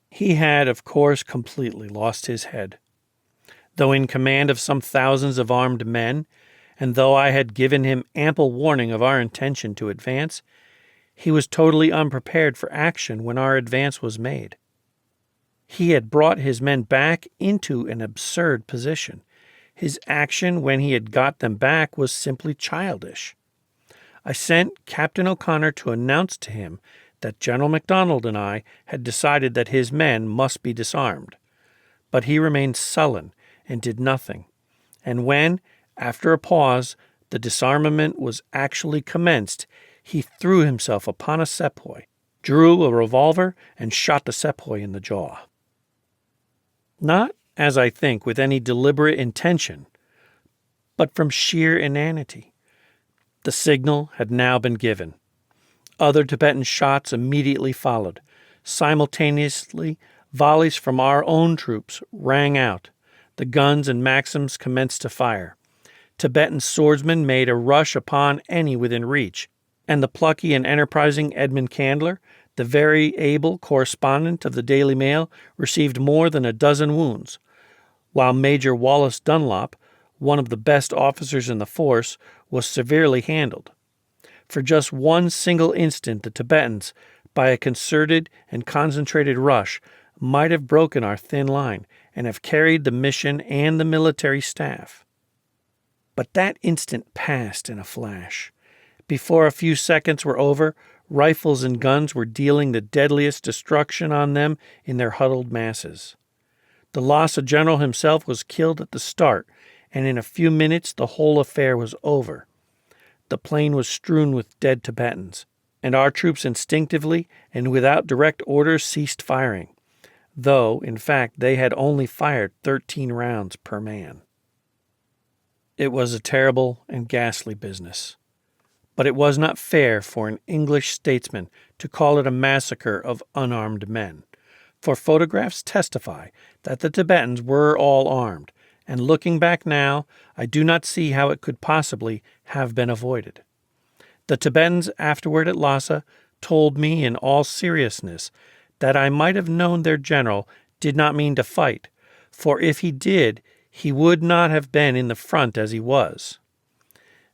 He had, of course, completely lost his head. Though in command of some thousands of armed men, and though I had given him ample warning of our intention to advance, he was totally unprepared for action when our advance was made. He had brought his men back into an absurd position. His action when he had got them back was simply childish. I sent Captain O'Connor to announce to him that General MacDonald and I had decided that his men must be disarmed. But he remained sullen and did nothing. And when, after a pause, the disarmament was actually commenced, he threw himself upon a sepoy, drew a revolver, and shot the sepoy in the jaw. Not, as I think, with any deliberate intention, but from sheer inanity. The signal had now been given. Other Tibetan shots immediately followed. Simultaneously, volleys from our own troops rang out. The guns and Maxims commenced to fire. Tibetan swordsmen made a rush upon any within reach, and the plucky and enterprising Edmund Candler, the very able correspondent of the Daily Mail, received more than a dozen wounds, while Major Wallace Dunlop, one of the best officers in the force, was severely handled. For just one single instant the Tibetans, by a concerted and concentrated rush, might have broken our thin line and have carried the mission and the military staff. But that instant passed in a flash. Before a few seconds were over, rifles and guns were dealing the deadliest destruction on them in their huddled masses. The Lassa general himself was killed at the start, and in a few minutes the whole affair was over. The plain was strewn with dead Tibetans, and our troops instinctively and without direct orders ceased firing, though, in fact, they had only fired 13 rounds per man. It was a terrible and ghastly business, but it was not fair for an English statesman to call it a massacre of unarmed men, for photographs testify that the Tibetans were all armed, and looking back now, I do not see how it could possibly have been avoided. The Tibetans afterward at Lassa told me in all seriousness that I might have known their general did not mean to fight, for if he did, he would not have been in the front as he was.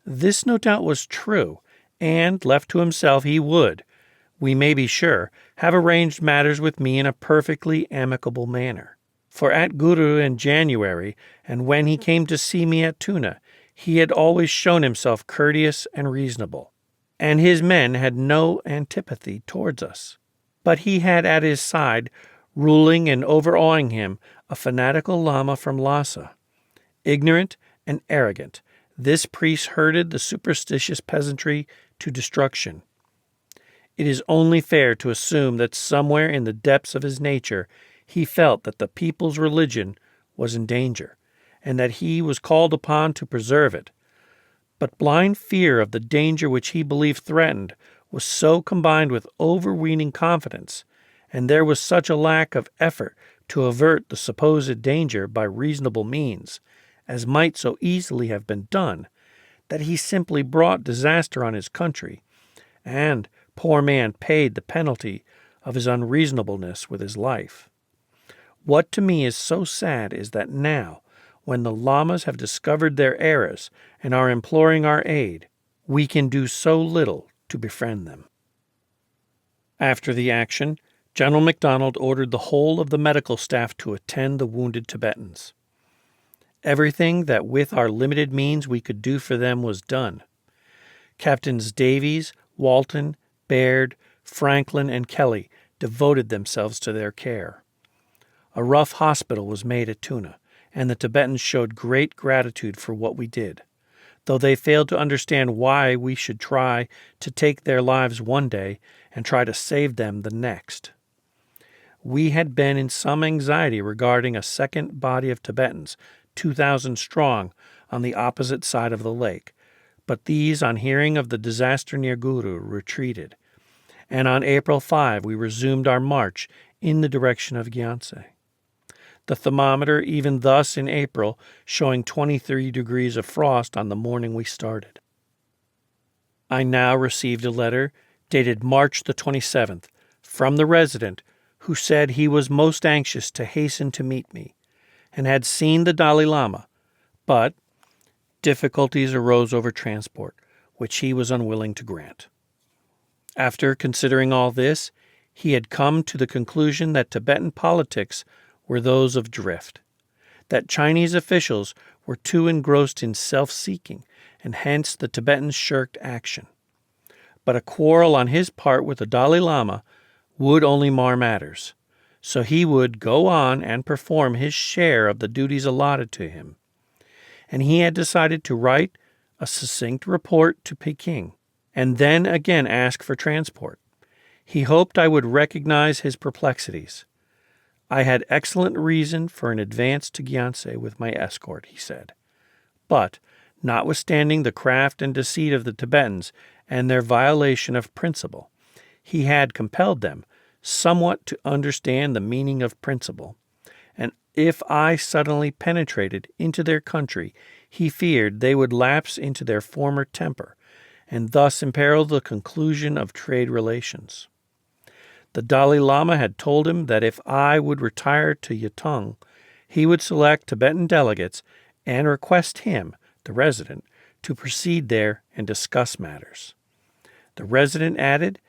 This no doubt was true, and, left to himself, he would, we may be sure, have arranged matters with me in a perfectly amicable manner. For at Guru in January, and when he came to see me at Tuna, he had always shown himself courteous and reasonable, and his men had no antipathy towards us. But he had at his side, ruling and overawing him, a fanatical Lama from Lhasa. Ignorant and arrogant, this priest herded the superstitious peasantry to destruction. It is only fair to assume that somewhere in the depths of his nature he felt that the people's religion was in danger, and that he was called upon to preserve it. But blind fear of the danger which he believed threatened was so combined with overweening confidence, and there was such a lack of effort to avert the supposed danger by reasonable means, as might so easily have been done, that he simply brought disaster on his country, and, poor man, paid the penalty of his unreasonableness with his life. What to me is so sad is that now, when the lamas have discovered their errors and are imploring our aid, we can do so little to befriend them. After the action, General MacDonald ordered the whole of the medical staff to attend the wounded Tibetans. Everything that with our limited means we could do for them was done. Captains Davies, Walton, Baird, Franklin, and Kelly devoted themselves to their care. A rough hospital was made at Tuna, and the Tibetans showed great gratitude for what we did, though they failed to understand why we should try to take their lives one day and try to save them the next. We had been in some anxiety regarding a second body of Tibetans, 2,000 strong, on the opposite side of the lake, but these, on hearing of the disaster near Guru, retreated, and on April 5 we resumed our march in the direction of Gyantse. The thermometer, even thus in April, showing 23 degrees of frost on the morning we started. I now received a letter dated March the 27th from the resident, who said he was most anxious to hasten to meet me, and had seen the Dalai Lama, but difficulties arose over transport, which he was unwilling to grant. After considering all this, he had come to the conclusion that Tibetan politics were those of drift, that Chinese officials were too engrossed in self-seeking, and hence the Tibetans shirked action. But a quarrel on his part with the Dalai Lama would only mar matters, so he would go on and perform his share of the duties allotted to him. And he had decided to write a succinct report to Peking, and then again ask for transport. He hoped I would recognize his perplexities. I had excellent reason for an advance to Gyantse with my escort, he said. But, notwithstanding the craft and deceit of the Tibetans and their violation of principle, he had compelled them, somewhat to understand the meaning of principle, and if I suddenly penetrated into their country, he feared they would lapse into their former temper, and thus imperil the conclusion of trade relations. The Dalai Lama had told him that if I would retire to Yatong, he would select Tibetan delegates and request him, the resident, to proceed there and discuss matters. The resident added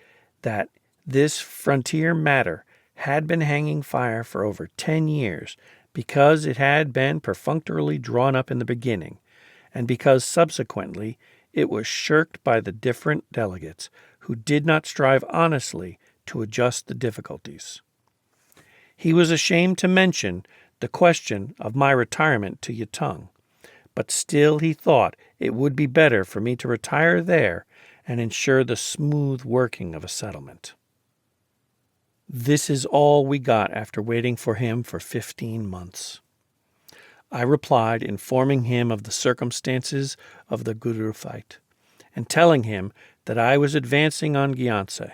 that this frontier matter had been hanging fire for over 10 years because it had been perfunctorily drawn up in the beginning, and because subsequently it was shirked by the different delegates who did not strive honestly to adjust the difficulties. He was ashamed to mention the question of my retirement to Yatong, but still he thought it would be better for me to retire there and ensure the smooth working of a settlement. This is all we got after waiting for him for 15 months. I replied, informing him of the circumstances of the Guru fight, and telling him that I was advancing on Gyantse,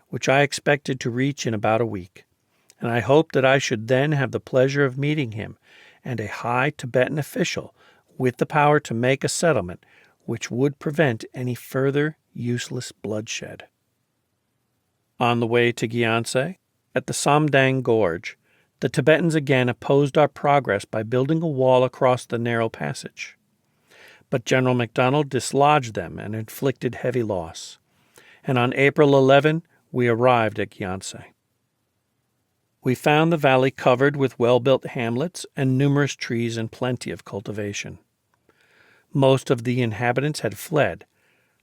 which I expected to reach in about a week, and I hoped that I should then have the pleasure of meeting him and a high Tibetan official with the power to make a settlement which would prevent any further useless bloodshed. On the way to Gyantse, at the Samdang Gorge, the Tibetans again opposed our progress by building a wall across the narrow passage. But General MacDonald dislodged them and inflicted heavy loss, and on April 11 we arrived at Gyantse. We found the valley covered with well-built hamlets and numerous trees and plenty of cultivation. Most of the inhabitants had fled,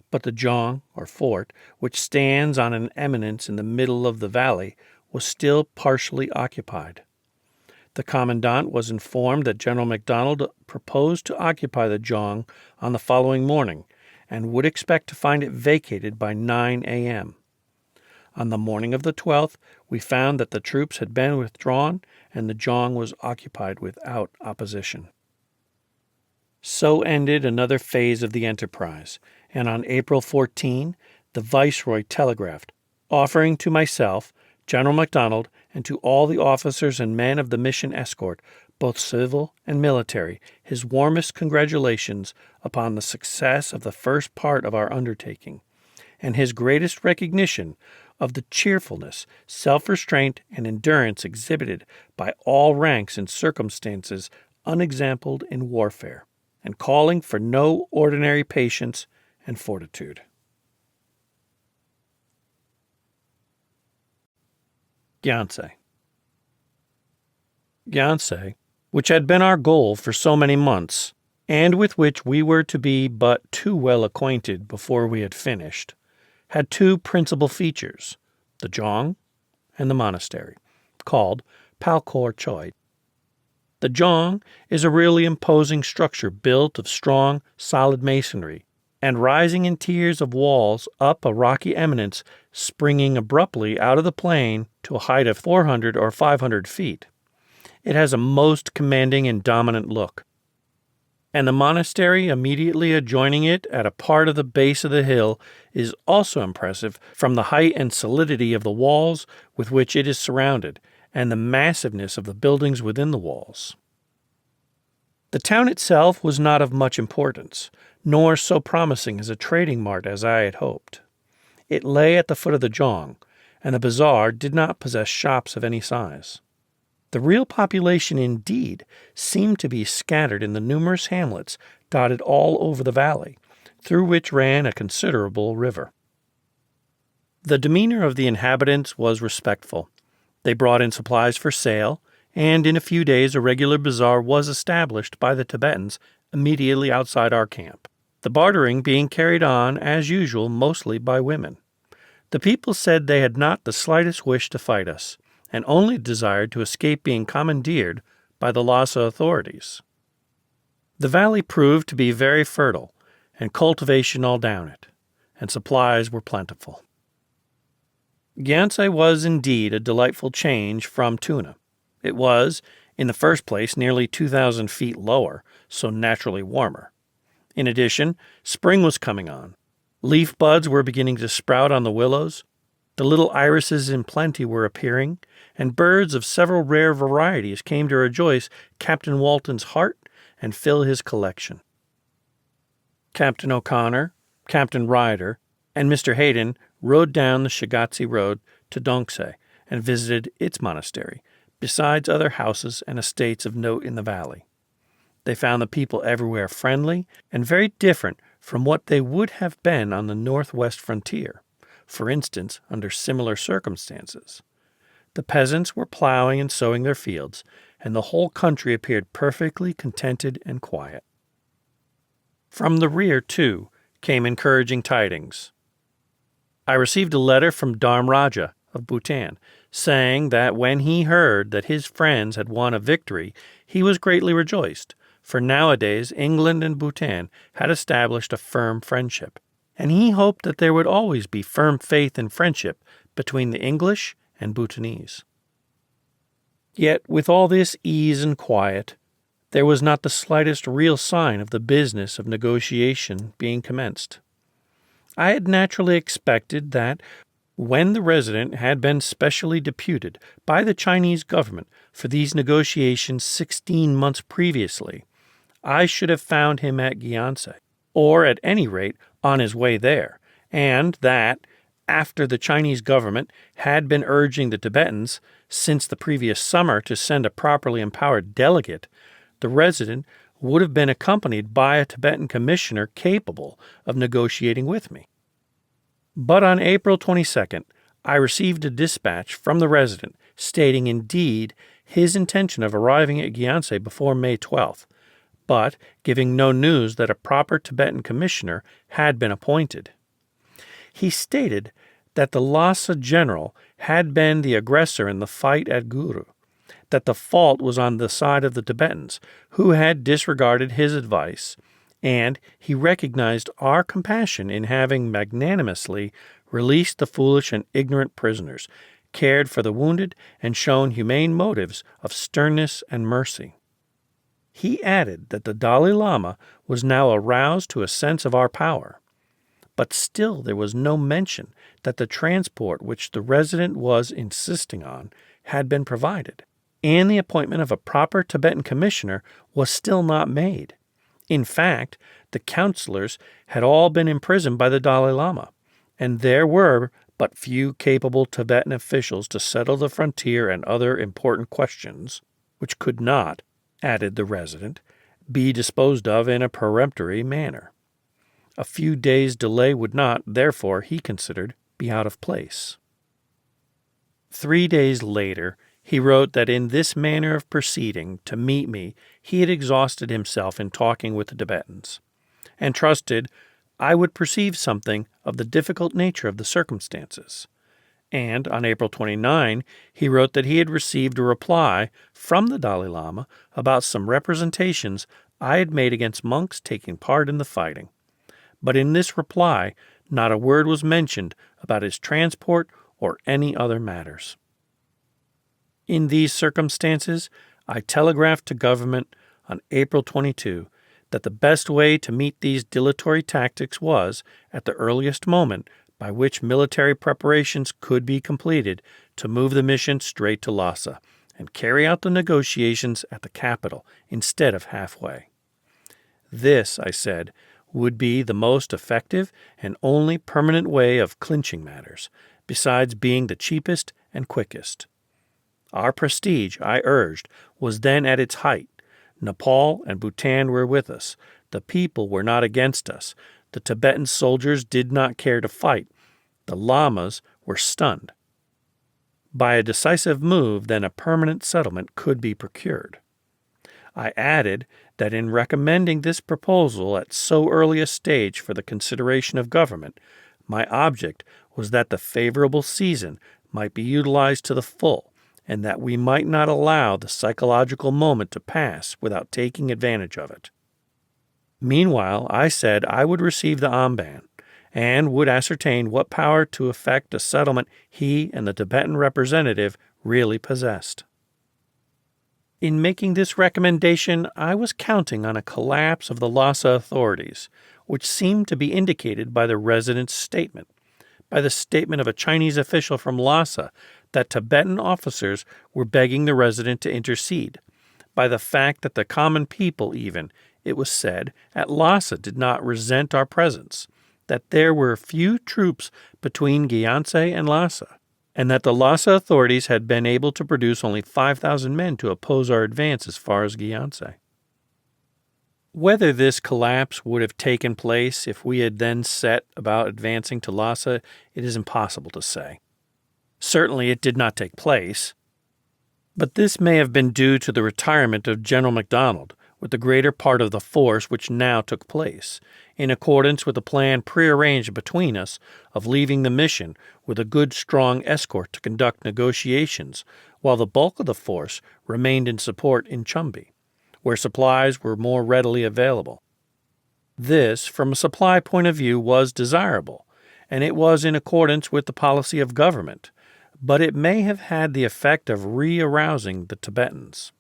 but the Jong, or fort, which stands on an eminence in the middle of the valley, was still partially occupied. The commandant was informed that General MacDonald proposed to occupy the Jong on the following morning, and would expect to find it vacated by 9 a.m. On the morning of the 12th, we found that the troops had been withdrawn, and the Jong was occupied without opposition. So ended another phase of the enterprise, and on April 14, the Viceroy telegraphed, offering to myself, General MacDonald, and to all the officers and men of the mission escort, both civil and military, his warmest congratulations upon the success of the first part of our undertaking, and his greatest recognition of the cheerfulness, self-restraint, and endurance exhibited by all ranks in circumstances unexampled in warfare, and calling for no ordinary patience and fortitude. Gyantse. Gyantse, which had been our goal for so many months, and with which we were to be but too well acquainted before we had finished, had two principal features, the Jong and the monastery, called Palkor Choi. The Jong is a really imposing structure built of strong, solid masonry, and rising in tiers of walls up a rocky eminence springing abruptly out of the plain to a height of 400 or 500 feet. It has a most commanding and dominant look. And the monastery immediately adjoining it at a part of the base of the hill is also impressive from the height and solidity of the walls with which it is surrounded, and the massiveness of the buildings within the walls. The town itself was not of much importance, nor so promising as a trading mart as I had hoped. It lay at the foot of the Jong, and the bazaar did not possess shops of any size. The real population, indeed, seemed to be scattered in the numerous hamlets dotted all over the valley, through which ran a considerable river. The demeanor of the inhabitants was respectful. They brought in supplies for sale, and in a few days a regular bazaar was established by the Tibetans immediately outside our camp, the bartering being carried on, as usual, mostly by women. The people said they had not the slightest wish to fight us, and only desired to escape being commandeered by the Lassa authorities. The valley proved to be very fertile, and cultivation all down it, and supplies were plentiful. Gyantse was indeed a delightful change from Tuna. It was, in the first place, nearly 2,000 feet lower, so naturally warmer. In addition, spring was coming on. Leaf buds were beginning to sprout on the willows. The The little irises in plenty were appearing, and birds of several rare varieties came to rejoice Captain Walton's heart and fill his collection. Captain O'Connor, Captain Ryder, and Mr. Hayden rode down the Shigatse Road to Dongsei and visited its monastery, besides other houses and estates of note in the valley. They found the people everywhere friendly and very different from what they would have been on the northwest frontier, for instance, under similar circumstances. The peasants were plowing and sowing their fields, and the whole country appeared perfectly contented and quiet. From the rear, too, came encouraging tidings. I received a letter from Dharm Raja of Bhutan, saying that when he heard that his friends had won a victory, he was greatly rejoiced, for nowadays England and Bhutan had established a firm friendship, and he hoped that there would always be firm faith and friendship between the English and Bhutanese. Yet, with all this ease and quiet, there was not the slightest real sign of the business of negotiation being commenced. I had naturally expected that, when the resident had been specially deputed by the Chinese government for these negotiations 16 months previously, I should have found him at Gyantse, or at any rate on his way there, and that, after the Chinese government had been urging the Tibetans since the previous summer to send a properly empowered delegate, the resident would have been accompanied by a Tibetan commissioner capable of negotiating with me. But on April 22nd, I received a dispatch from the resident stating indeed his intention of arriving at Gyantse before May 12th, but giving no news that a proper Tibetan commissioner had been appointed. He stated that the Lassa general had been the aggressor in the fight at Guru, that the fault was on the side of the Tibetans, who had disregarded his advice, and he recognized our compassion in having magnanimously released the foolish and ignorant prisoners, cared for the wounded, and shown humane motives of sternness and mercy. He added that the Dalai Lama was now aroused to a sense of our power, but still there was no mention that the transport which the resident was insisting on had been provided, and the appointment of a proper Tibetan commissioner was still not made. In fact, the counselors had all been imprisoned by the Dalai Lama, and there were but few capable Tibetan officials to settle the frontier and other important questions, which could not, added the resident, be disposed of in a peremptory manner. A few days' delay would not, therefore, he considered, be out of place. 3 days later, he wrote that in this manner of proceeding to meet me he had exhausted himself in talking with the Tibetans, and trusted I would perceive something of the difficult nature of the circumstances. And on April 29, he wrote that he had received a reply from the Dalai Lama about some representations I had made against monks taking part in the fighting. But in this reply, not a word was mentioned about his transport or any other matters. In these circumstances, I telegraphed to government on April 22 that the best way to meet these dilatory tactics was, at the earliest moment by which military preparations could be completed, to move the mission straight to Lassa and carry out the negotiations at the capital instead of halfway. This, I said, would be the most effective and only permanent way of clinching matters, besides being the cheapest and quickest. Our prestige, I urged, was then at its height. Nepal and Bhutan were with us. The people were not against us. The Tibetan soldiers did not care to fight. The lamas were stunned. By a decisive move, then a permanent settlement could be procured. I added that in recommending this proposal at so early a stage for the consideration of government, my object was that the favorable season might be utilized to the full, and that we might not allow the psychological moment to pass without taking advantage of it. Meanwhile, I said I would receive the armband, and would ascertain what power to effect a settlement he and the Tibetan representative really possessed. In making this recommendation, I was counting on a collapse of the Lhasa authorities, which seemed to be indicated by the resident's statement, by the statement of a Chinese official from Lassa that Tibetan officers were begging the resident to intercede, by the fact that the common people even, it was said, at Lassa did not resent our presence, that there were few troops between Gyantse and Lassa, and that the Lassa authorities had been able to produce only 5,000 men to oppose our advance as far as Gyantse. Whether this collapse would have taken place if we had then set about advancing to Lassa, it is impossible to say. Certainly it did not take place, but this may have been due to the retirement of General MacDonald, with the greater part of the force which now took place, in accordance with the plan prearranged between us of leaving the mission with a good strong escort to conduct negotiations, while the bulk of the force remained in support in Chumbi, where supplies were more readily available. This, from a supply point of view, was desirable, and it was in accordance with the policy of government, but it may have had the effect of re-arousing the Tibetans.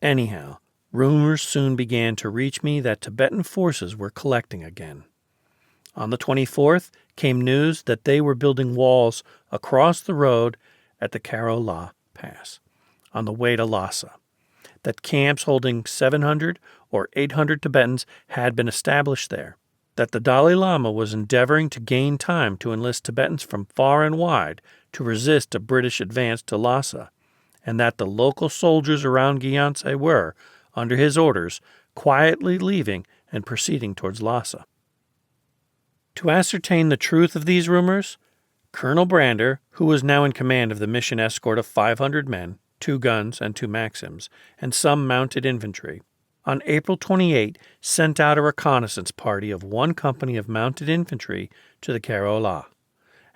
Anyhow, rumors soon began to reach me that Tibetan forces were collecting again. On the 24th came news that they were building walls across the road at the Karo-La Pass, on the way to Lhasa, that camps holding 700 or 800 Tibetans had been established there, that the Dalai Lama was endeavoring to gain time to enlist Tibetans from far and wide to resist a British advance to Lhasa, and that the local soldiers around Gyantse were, under his orders, quietly leaving and proceeding towards Lhasa. To ascertain the truth of these rumors, Colonel Brander, who was now in command of the mission escort of 500 men, 2 guns and 2 Maxims, and some mounted infantry, on April 28 sent out a reconnaissance party of 1 company of mounted infantry to the Karo-La,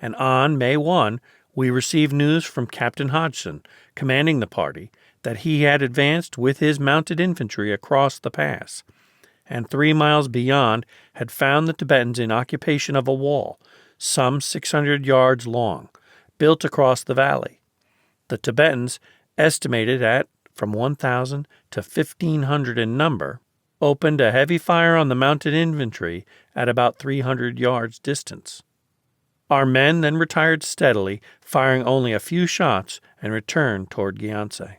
and on May 1 we received news from Captain Hodgson, commanding the party, that he had advanced with his mounted infantry across the pass, and 3 miles beyond had found the Tibetans in occupation of a wall, some 600 yards long, built across the valley. The Tibetans, estimated at from 1,000 to 1,500 in number, opened a heavy fire on the mounted infantry at about 300 yards distance. Our men then retired steadily, firing only a few shots, and returned toward Gyantse.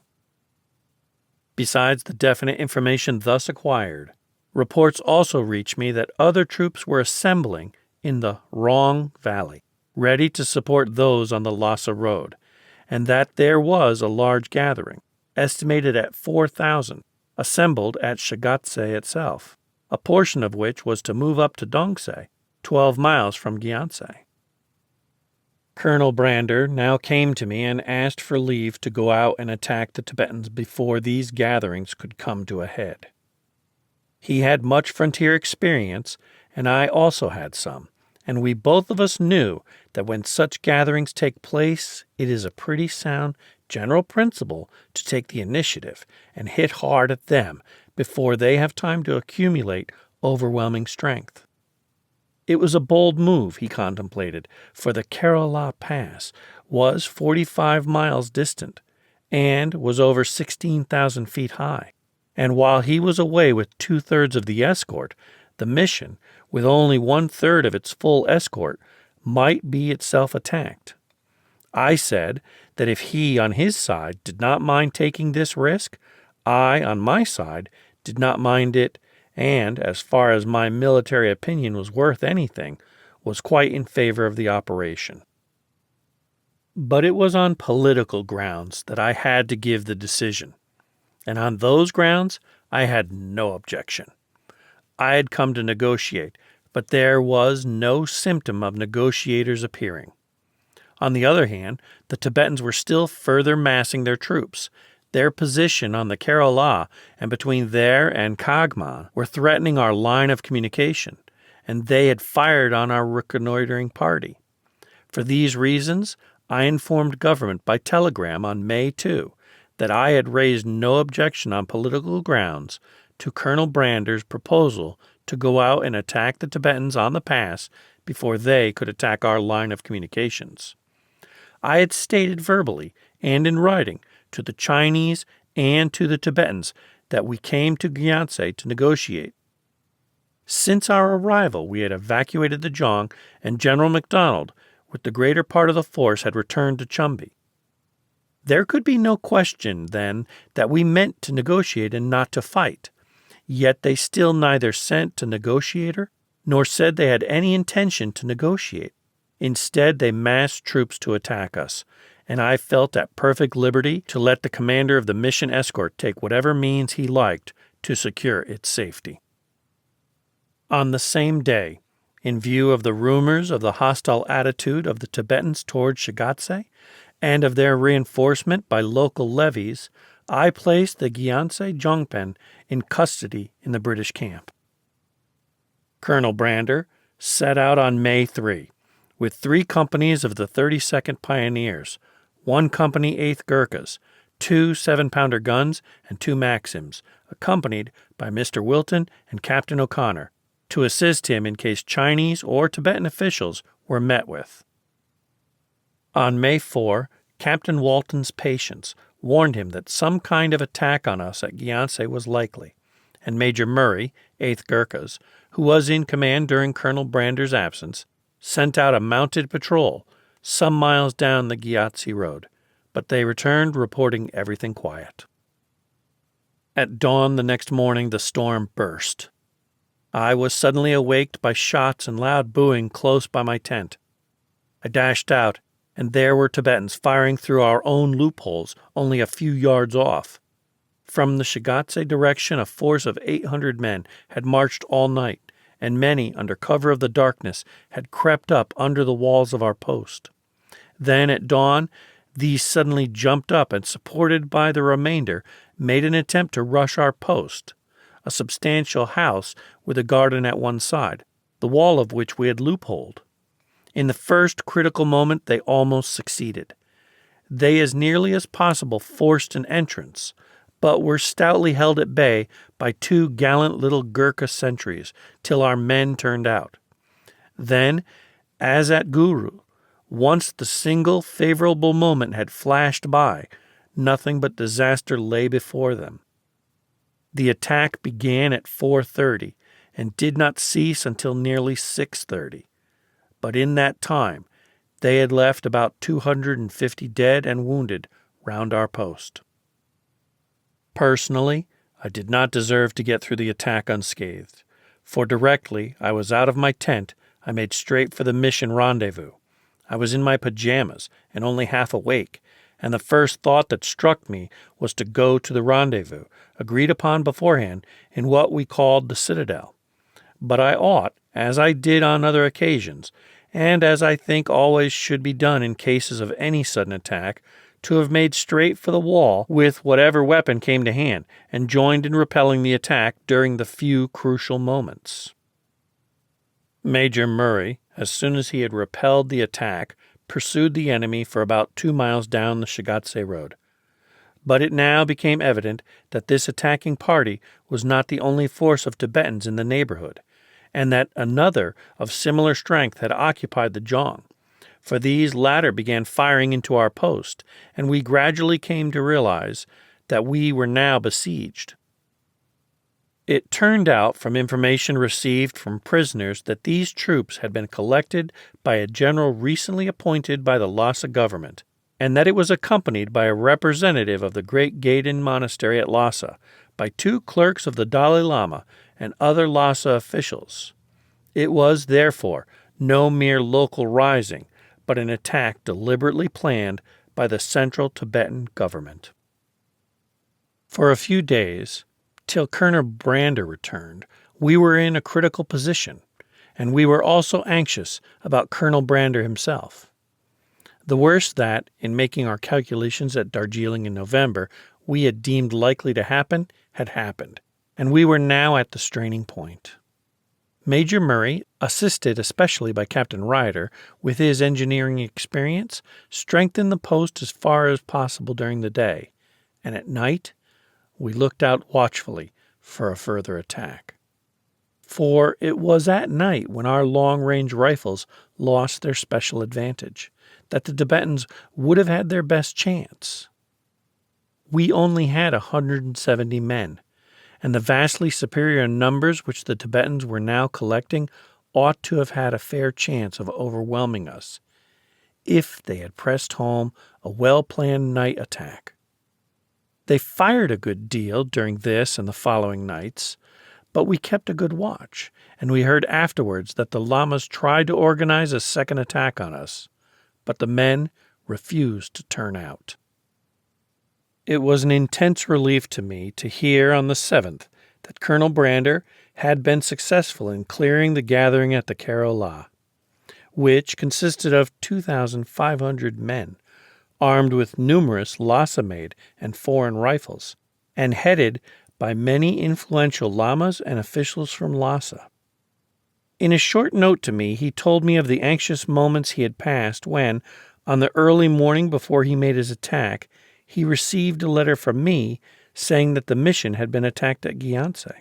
Besides the definite information thus acquired, reports also reached me that other troops were assembling in the Wrong Valley, ready to support those on the Lhasa road, and that there was a large gathering, estimated at 4,000, assembled at Shagatse itself, a portion of which was to move up to Dongse, 12 miles from Gyantse. Colonel Brander now came to me and asked for leave to go out and attack the Tibetans before these gatherings could come to a head. He had much frontier experience, and I also had some, and we both of us knew that when such gatherings take place, it is a pretty sound general principle to take the initiative and hit hard at them before they have time to accumulate overwhelming strength. It was a bold move, he contemplated, for the Karo-La Pass was 45 miles distant and was over 16,000 feet high, and while he was away with 2/3 of the escort, the mission, with only 1/3 of its full escort, might be itself attacked. I said that if he, on his side, did not mind taking this risk, I, on my side, did not mind it, and, as far as my military opinion was worth anything, was quite in favor of the operation. But it was on political grounds that I had to give the decision, and on those grounds I had no objection. I had come to negotiate, but there was no symptom of negotiators appearing. On the other hand, the Tibetans were still further massing their troops. Their position on the Karo-La and between there and Kagman were threatening our line of communication, and they had fired on our reconnoitering party. For these reasons, I informed government by telegram on May 2 that I had raised no objection on political grounds to Colonel Brander's proposal to go out and attack the Tibetans on the pass before they could attack our line of communications. I had stated verbally and in writing to the Chinese and to the Tibetans that we came to Gyantse to negotiate. Since our arrival, we had evacuated the Zhang, and General MacDonald, with the greater part of the force, had returned to Chumbi. There could be no question, then, that we meant to negotiate and not to fight. Yet they still neither sent a negotiator nor said they had any intention to negotiate. Instead, they massed troops to attack us, and I felt at perfect liberty to let the commander of the mission escort take whatever means he liked to secure its safety. On the same day, in view of the rumors of the hostile attitude of the Tibetans toward Shigatse and of their reinforcement by local levies, I placed the Gyaltsen Jongpen in custody in the British camp. Colonel Brander set out on May 3, with 3 companies of the 32nd Pioneers, 1 company 8th Gurkhas, 2 7-pounder guns, and 2 Maxims, accompanied by Mr. Wilton and Captain O'Connor, to assist him in case Chinese or Tibetan officials were met with. On May 4, Captain Walton's patients warned him that some kind of attack on us at Gyaltsen was likely, and Major Murray, 8th Gurkhas, who was in command during Colonel Brander's absence, sent out a mounted patrol some miles down the Gyaltsen road, but they returned reporting everything quiet. At dawn the next morning, the storm burst. I was suddenly awaked by shots and loud booing close by my tent. I dashed out, and there were Tibetans firing through our own loopholes only a few yards off. From the Shigatse direction, a force of 800 men had marched all night, and many, under cover of the darkness, had crept up under the walls of our post. Then, at dawn, these suddenly jumped up and, supported by the remainder, made an attempt to rush our post, a substantial house with a garden at one side, the wall of which we had loopholed. In the first critical moment, they almost succeeded. They, as nearly as possible, forced an entrance, but were stoutly held at bay by 2 gallant little Gurkha sentries till our men turned out. Then, as at Guru, once the single favorable moment had flashed by, nothing but disaster lay before them. The attack began at 4:30 and did not cease until nearly 6:30. But in that time, they had left about 250 dead and wounded round our post. Personally, I did not deserve to get through the attack unscathed, for directly I was out of my tent, I made straight for the mission rendezvous. I was in my pajamas and only half awake, and the first thought that struck me was to go to the rendezvous, agreed upon beforehand, in what we called the Citadel. But I ought, as I did on other occasions, and as I think always should be done in cases of any sudden attack, to have made straight for the wall with whatever weapon came to hand, and joined in repelling the attack during the few crucial moments. Major Murray, as soon as he had repelled the attack, pursued the enemy for about 2 miles down the Shigatse road. But it now became evident that this attacking party was not the only force of Tibetans in the neighborhood, and that another of similar strength had occupied the Zhang, for these latter began firing into our post, and we gradually came to realize that we were now besieged. It turned out from information received from prisoners that these troops had been collected by a general recently appointed by the Lassa government, and that it was accompanied by a representative of the great Gaiden monastery at Lassa, by 2 clerks of the Dalai Lama and other Lassa officials. It was, therefore, no mere local rising, but an attack deliberately planned by the central Tibetan government. For a few days, till Colonel Brander returned, we were in a critical position, and we were also anxious about Colonel Brander himself. The worst that, in making our calculations at Darjeeling in November, we had deemed likely to happen had happened, and we were now at the straining point. Major Murray, assisted especially by Captain Ryder, with his engineering experience, strengthened the post as far as possible during the day, and at night we looked out watchfully for a further attack. For it was at night, when our long-range rifles lost their special advantage, that the Tibetans would have had their best chance. We only had 170 men, and the vastly superior numbers which the Tibetans were now collecting ought to have had a fair chance of overwhelming us, if they had pressed home a well-planned night attack. They fired a good deal during this and the following nights, but we kept a good watch, and we heard afterwards that the Lamas tried to organize a second attack on us, but the men refused to turn out. It was an intense relief to me to hear on the 7th that Colonel Brander had been successful in clearing the gathering at the Kerala, which consisted of 2,500 men, armed with numerous Lassa-made and foreign rifles, and headed by many influential lamas and officials from Lassa. In a short note to me, he told me of the anxious moments he had passed when, on the early morning before he made his attack, he received a letter from me saying that the mission had been attacked at Gyantse.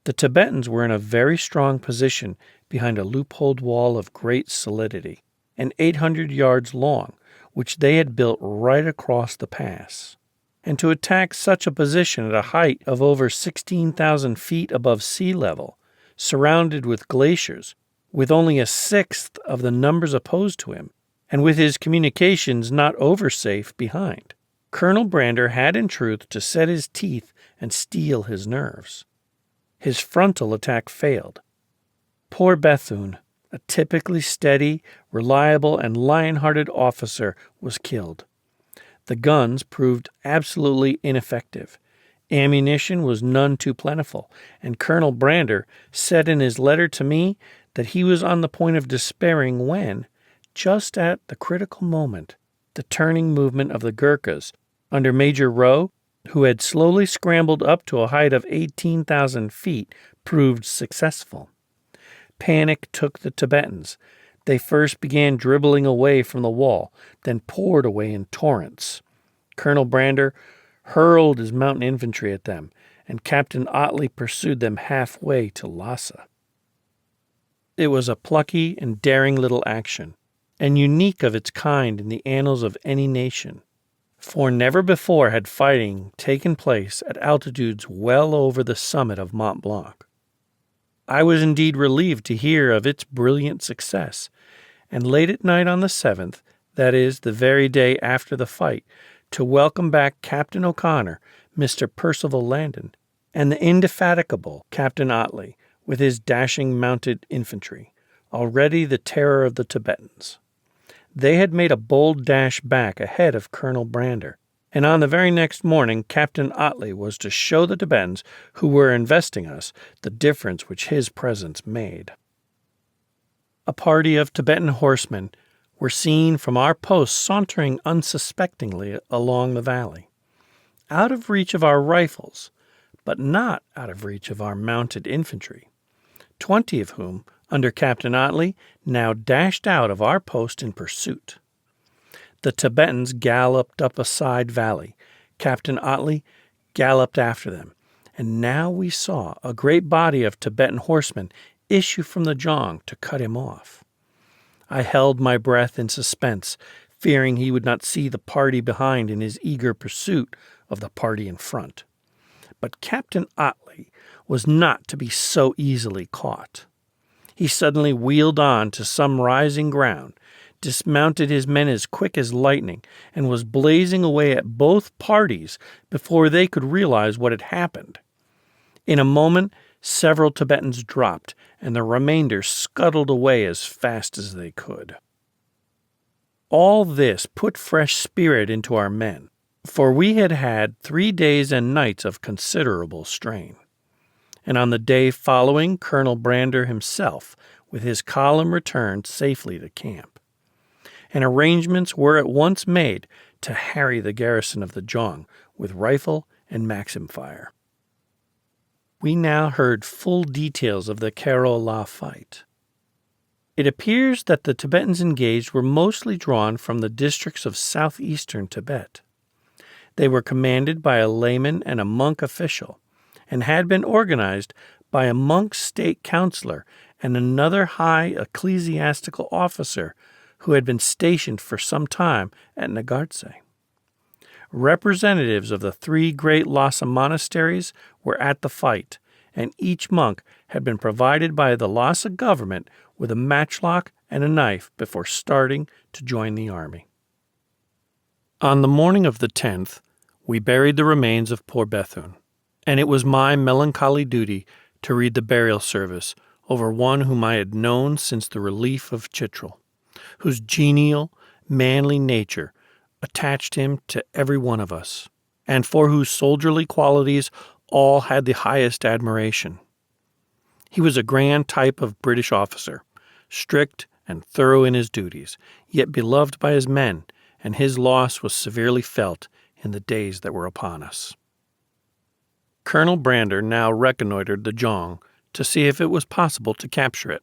The Tibetans were in a very strong position behind a loopholed wall of great solidity, and 800 yards long, which they had built right across the pass. And to attack such a position at a height of over 16,000 feet above sea level, surrounded with glaciers, with only a sixth of the numbers opposed to him, and with his communications not over safe behind, Colonel Brander had in truth to set his teeth and steel his nerves. His frontal attack failed. Poor Bethune, a typically steady, reliable, and lion-hearted officer, was killed. The guns proved absolutely ineffective. Ammunition was none too plentiful, and Colonel Brander said in his letter to me that he was on the point of despairing when, just at the critical moment, the turning movement of the Gurkhas, under Major Rowe, who had slowly scrambled up to a height of 18,000 feet, proved successful. Panic took the Tibetans. They first began dribbling away from the wall, then poured away in torrents. Colonel Brander hurled his mountain infantry at them, and Captain Otley pursued them halfway to Lassa. It was a plucky and daring little action, and unique of its kind in the annals of any nation, for never before had fighting taken place at altitudes well over the summit of Mont Blanc. I was indeed relieved to hear of its brilliant success, and late at night on the 7th, that is, the very day after the fight, to welcome back Captain O'Connor, Mr. Percival Landon, and the indefatigable Captain Otley, with his dashing mounted infantry, already the terror of the Tibetans. They had made a bold dash back ahead of Colonel Brander, and on the very next morning Captain Otley was to show the Tibetans who were investing us the difference which his presence made. A party of Tibetan horsemen were seen from our post sauntering unsuspectingly along the valley, out of reach of our rifles, but not out of reach of our mounted infantry, 20 of whom, under Captain Otley, now dashed out of our post in pursuit. The Tibetans galloped up a side valley. Captain Otley galloped after them, and now we saw a great body of Tibetan horsemen issue from the jong to cut him off. I held my breath in suspense, fearing he would not see the party behind in his eager pursuit of the party in front. But Captain Otley was not to be so easily caught. He suddenly wheeled on to some rising ground, dismounted his men as quick as lightning, and was blazing away at both parties before they could realize what had happened. In a moment, several Tibetans dropped, and the remainder scuttled away as fast as they could. All this put fresh spirit into our men, for we had had 3 days and nights of considerable strain. And on the day following, Colonel Brander himself, with his column, returned safely to camp, and arrangements were at once made to harry the garrison of the jong with rifle and Maxim fire. We now heard full details of the Kerala fight. It appears that the Tibetans engaged were mostly drawn from the districts of southeastern Tibet. They were commanded by a layman and a monk official, and had been organized by a monk state counselor and another high ecclesiastical officer who had been stationed for some time at Nagartse. representatives of the 3 great Lassa monasteries were at the fight, and each monk had been provided by the Lassa government with a matchlock and a knife before starting to join the army. On the morning of the 10th, we buried the remains of poor Bethune, and it was my melancholy duty to read the burial service over one whom I had known since the relief of Chitral, whose genial, manly nature attached him to every one of us, and for whose soldierly qualities all had the highest admiration. He was a grand type of British officer, strict and thorough in his duties, yet beloved by his men, and his loss was severely felt in the days that were upon us. Colonel Brander now reconnoitered the Jong to see if it was possible to capture it.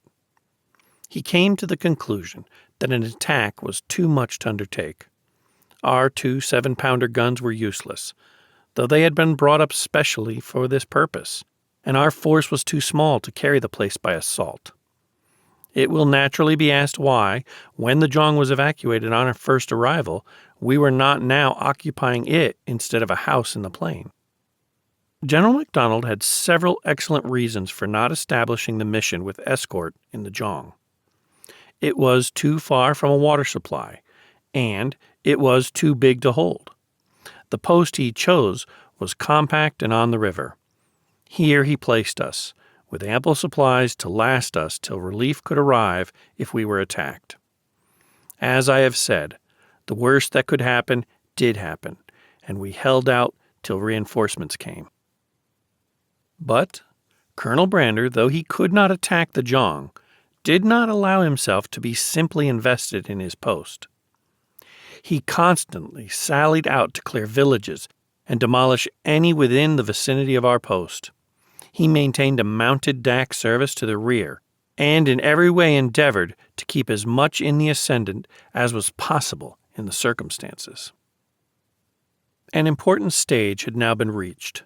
He came to the conclusion that an attack was too much to undertake. Our 2 7-pounder guns were useless, though they had been brought up specially for this purpose, and our force was too small to carry the place by assault. It will naturally be asked why, when the Jong was evacuated on our first arrival, we were not now occupying it instead of a house in the plain. General MacDonald had several excellent reasons for not establishing the mission with escort in the Jong. It was too far from a water supply, and it was too big to hold. The post he chose was compact and on the river. Here he placed us, with ample supplies to last us till relief could arrive if we were attacked. As I have said, the worst that could happen did happen, and we held out till reinforcements came. But Colonel Brander, though he could not attack the Jong, did not allow himself to be simply invested in his post. He constantly sallied out to clear villages and demolish any within the vicinity of our post. He maintained a mounted dak service to the rear, and in every way endeavored to keep as much in the ascendant as was possible in the circumstances. An important stage had now been reached.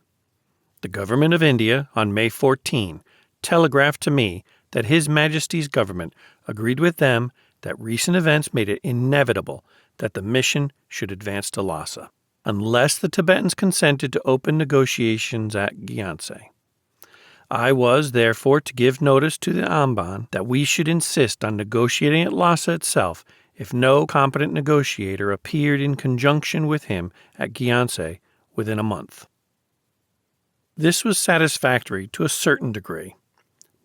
The government of India, on May 14, telegraphed to me that His Majesty's government agreed with them that recent events made it inevitable that the mission should advance to Lhasa, unless the Tibetans consented to open negotiations at Gyantse. I was, therefore, to give notice to the Amban that we should insist on negotiating at Lhasa itself if no competent negotiator appeared in conjunction with him at Gyantse within a month. This was satisfactory to a certain degree,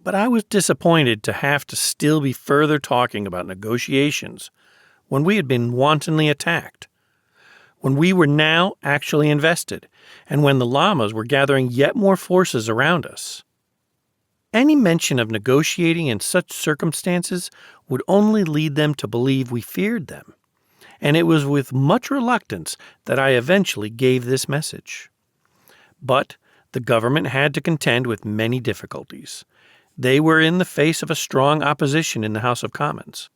but I was disappointed to have to still be further talking about negotiations when we had been wantonly attacked, when we were now actually invested, and when the Lamas were gathering yet more forces around us. Any mention of negotiating in such circumstances would only lead them to believe we feared them, and it was with much reluctance that I eventually gave this message. But the government had to contend with many difficulties. They were in the face of a strong opposition in the House of Commons.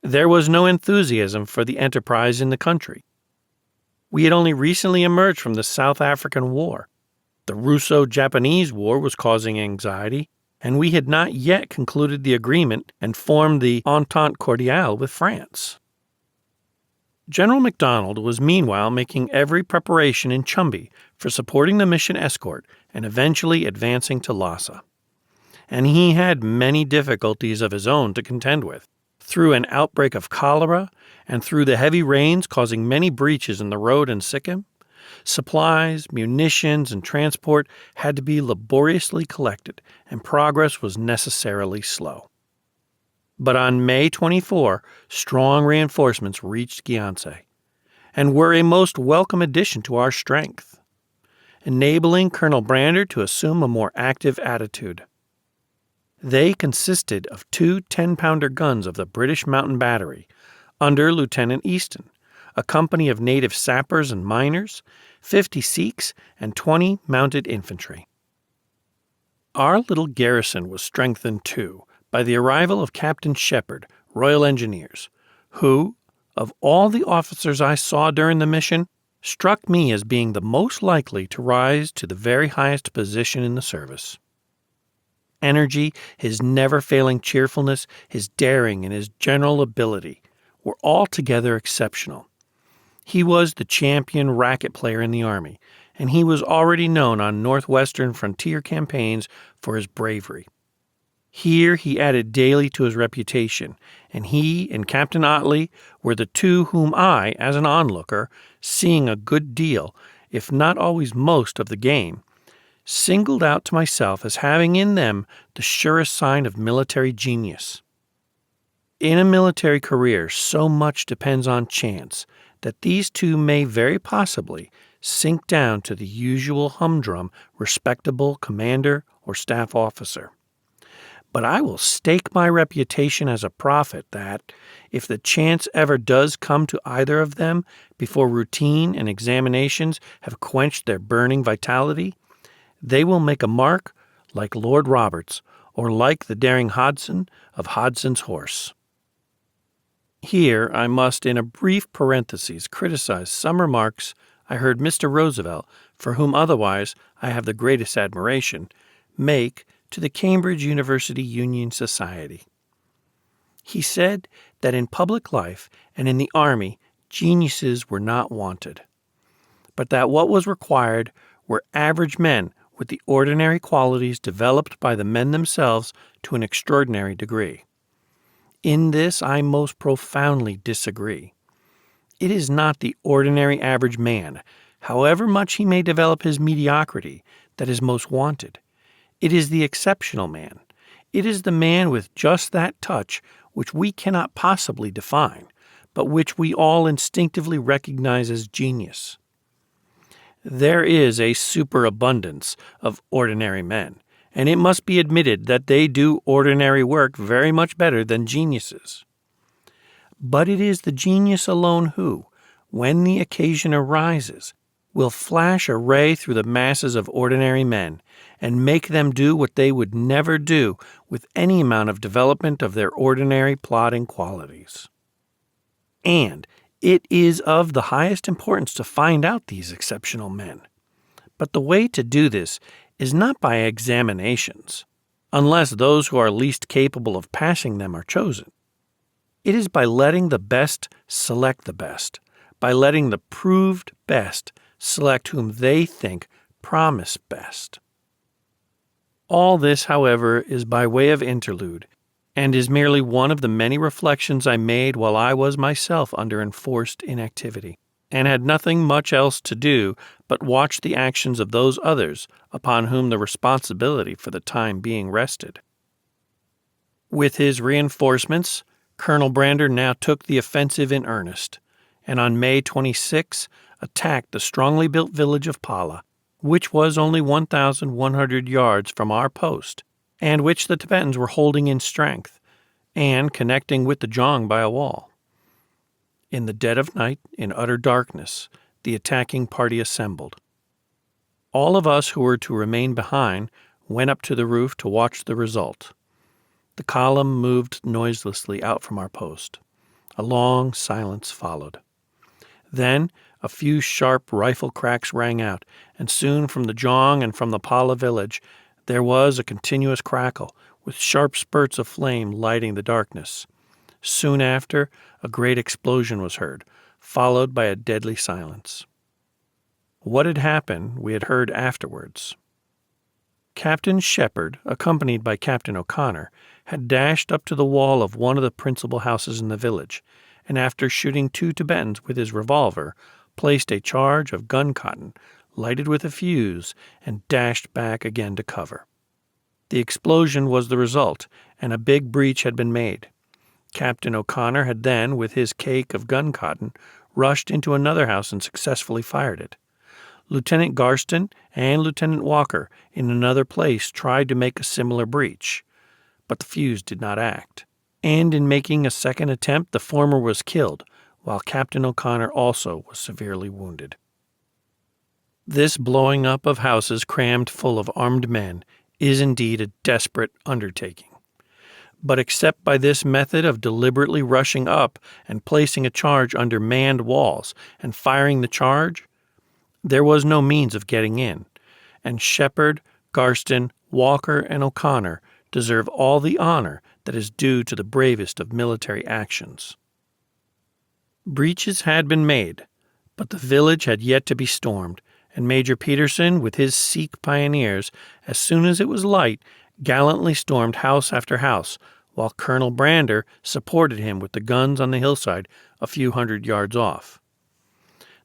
There was no enthusiasm for the enterprise in the country. We had only recently emerged from the South African War. The Russo-Japanese War was causing anxiety, and we had not yet concluded the agreement and formed the Entente Cordiale with France. General MacDonald was meanwhile making every preparation in Chumbi for supporting the mission escort and eventually advancing to Lhasa. And he had many difficulties of his own to contend with, through an outbreak of cholera and through the heavy rains causing many breaches in the road in Sikkim. Supplies, munitions, and transport had to be laboriously collected, and progress was necessarily slow. But on May 24, strong reinforcements reached Gyantse, and were a most welcome addition to our strength, enabling Colonel Brander to assume a more active attitude. They consisted of 2 10-pounder guns of the British Mountain Battery, under Lieutenant Easton, a company of native sappers and miners, 50 Sikhs, and 20 mounted infantry. Our little garrison was strengthened, too, by the arrival of Captain Shepherd, Royal Engineers, who, of all the officers I saw during the mission, struck me as being the most likely to rise to the very highest position in the service. Energy, his never-failing cheerfulness, his daring, and his general ability were altogether exceptional. He was the champion racket player in the Army, and he was already known on northwestern frontier campaigns for his bravery. Here he added daily to his reputation, and he and Captain Otley were the two whom I, as an onlooker, seeing a good deal, if not always most, of the game, singled out to myself as having in them the surest sign of military genius. In a military career, so much depends on chance that these two may very possibly sink down to the usual humdrum, respectable commander or staff officer. But I will stake my reputation as a prophet that, if the chance ever does come to either of them before routine and examinations have quenched their burning vitality, they will make a mark like Lord Roberts or like the daring Hodson of Hodson's horse. Here I must, in a brief parenthesis, criticize some remarks I heard Mr. Roosevelt, for whom otherwise I have the greatest admiration, make to the Cambridge University Union Society. He said that in public life and in the Army, geniuses were not wanted, but that what was required were average men with the ordinary qualities developed by the men themselves to an extraordinary degree. In this I most profoundly disagree. It is not the ordinary average man, however much he may develop his mediocrity, that is most wanted. It is the exceptional man. It is the man with just that touch which we cannot possibly define, but which we all instinctively recognize as genius. There is a superabundance of ordinary men, and it must be admitted that they do ordinary work very much better than geniuses. But it is the genius alone who, when the occasion arises, will flash a ray through the masses of ordinary men and make them do what they would never do with any amount of development of their ordinary plodding qualities. And it is of the highest importance to find out these exceptional men. But the way to do this is not by examinations, unless those who are least capable of passing them are chosen. It is by letting the best select the best, by letting the proved best select whom they think promise best. All this, however, is by way of interlude, and is merely one of the many reflections I made while I was myself under enforced inactivity, and had nothing much else to do but watch the actions of those others upon whom the responsibility for the time being rested. With his reinforcements, Colonel Brander now took the offensive in earnest, and on May 26 attacked the strongly built village of Pala, which was only 1,100 yards from our post, and which the Tibetans were holding in strength, and connecting with the Jong by a wall. In the dead of night, in utter darkness, the attacking party assembled. All of us who were to remain behind went up to the roof to watch the result. The column moved noiselessly out from our post. A long silence followed. Then a few sharp rifle cracks rang out, and soon from the Jong and from the Pala village there was a continuous crackle, with sharp spurts of flame lighting the darkness. Soon after, a great explosion was heard, followed by a deadly silence. What had happened we had heard afterwards. Captain Shepherd, accompanied by Captain O'Connor, had dashed up to the wall of one of the principal houses in the village, and after shooting 2 Tibetans with his revolver, placed a charge of gun cotton, lighted with a fuse, and dashed back again to cover. The explosion was the result, and a big breach had been made. Captain O'Connor had then, with his cake of gun cotton, rushed into another house and successfully fired it. Lieutenant Garston and Lieutenant Walker in another place tried to make a similar breach, but the fuse did not act, and in making a second attempt the former was killed, while Captain O'Connor also was severely wounded. This blowing up of houses crammed full of armed men is indeed a desperate undertaking. But except by this method of deliberately rushing up and placing a charge under manned walls and firing the charge, there was no means of getting in, and Shepherd, Garston, Walker, and O'Connor deserve all the honor that is due to the bravest of military actions. Breaches had been made, But the village had yet to be stormed, and Major Peterson, with his Sikh pioneers, as soon as it was light, gallantly stormed house after house, while Colonel Brander supported him with the guns on the hillside a few hundred yards off.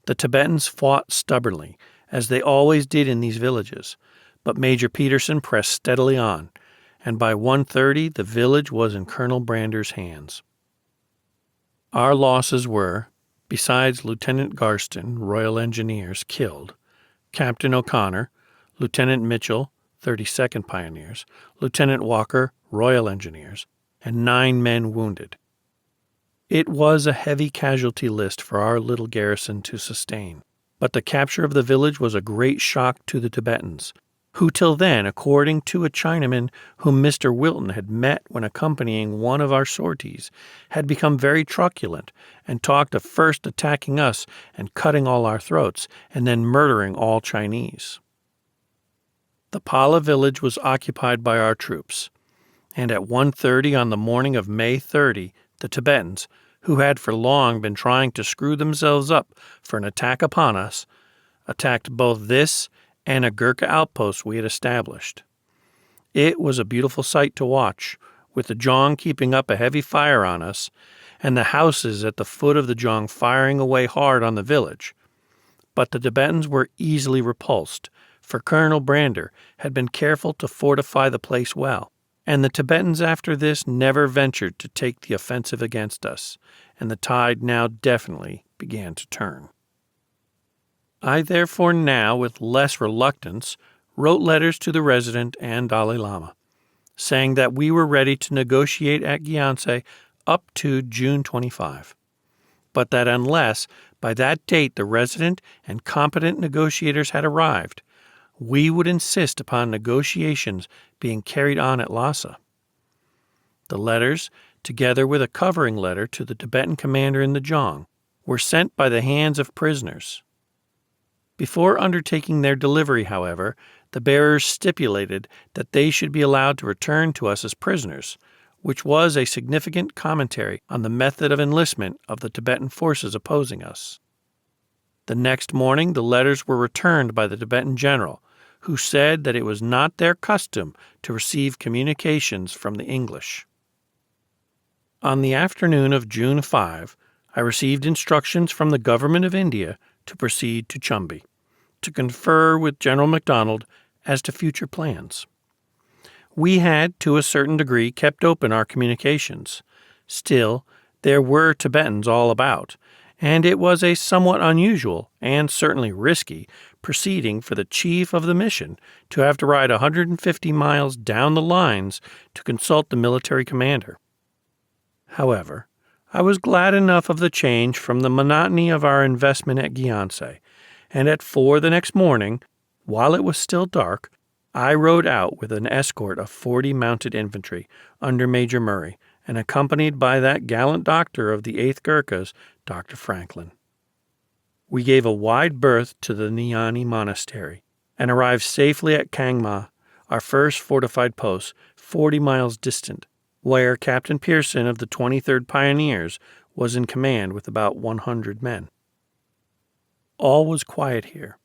The Tibetans fought stubbornly, as they always did in these villages, but Major Peterson pressed steadily on, and by 1:30 the village was in Colonel Brander's hands. Our losses were, besides Lieutenant Garston, Royal Engineers, killed, Captain O'Connor, Lieutenant Mitchell, 32nd Pioneers, Lieutenant Walker, Royal Engineers, and 9 men wounded. It was a heavy casualty list for our little garrison to sustain, but the capture of the village was a great shock to the Tibetans, who till then, according to a Chinaman whom Mr. Wilton had met when accompanying one of our sorties, had become very truculent and talked of first attacking us and cutting all our throats, and then murdering all Chinese. The Pala village was occupied by our troops, and at 1:30 on the morning of May 30, the Tibetans, who had for long been trying to screw themselves up for an attack upon us, attacked both this and a Gurkha outpost we had established. It was a beautiful sight to watch, with the Jong keeping up a heavy fire on us, and the houses at the foot of the Jong firing away hard on the village. But the Tibetans were easily repulsed, for Colonel Brander had been careful to fortify the place well, and the Tibetans after this never ventured to take the offensive against us, and the tide now definitely began to turn. I therefore now, with less reluctance, wrote letters to the Resident and Dalai Lama, saying that we were ready to negotiate at Gyantse up to June 25, but that unless by that date the Resident and competent negotiators had arrived, we would insist upon negotiations being carried on at Lassa. The letters, together with a covering letter to the Tibetan commander in the Jong, were sent by the hands of prisoners. Before undertaking their delivery, however, the bearers stipulated that they should be allowed to return to us as prisoners, which was a significant commentary on the method of enlistment of the Tibetan forces opposing us. The next morning the letters were returned by the Tibetan general, who said that it was not their custom to receive communications from the English. On the afternoon of June 5, I received instructions from the Government of India to proceed to Chumbi, to confer with General MacDonald as to future plans. We had, to a certain degree, kept open our communications. Still, there were Tibetans all about, and it was a somewhat unusual, and certainly risky, proceeding for the chief of the mission to have to ride 150 miles down the lines to consult the military commander. However, I was glad enough of the change from the monotony of our investment at Gyantse, and at 4 the next morning, while it was still dark, I rode out with an escort of 40 mounted infantry under Major Murray, and accompanied by that gallant doctor of the 8th Gurkhas, Dr. Franklin. We gave a wide berth to the Nyani Monastery, and arrived safely at Kangma, our first fortified post, 40 miles distant, where Captain Pearson of the 23rd Pioneers was in command with about 100 men. All was quiet here,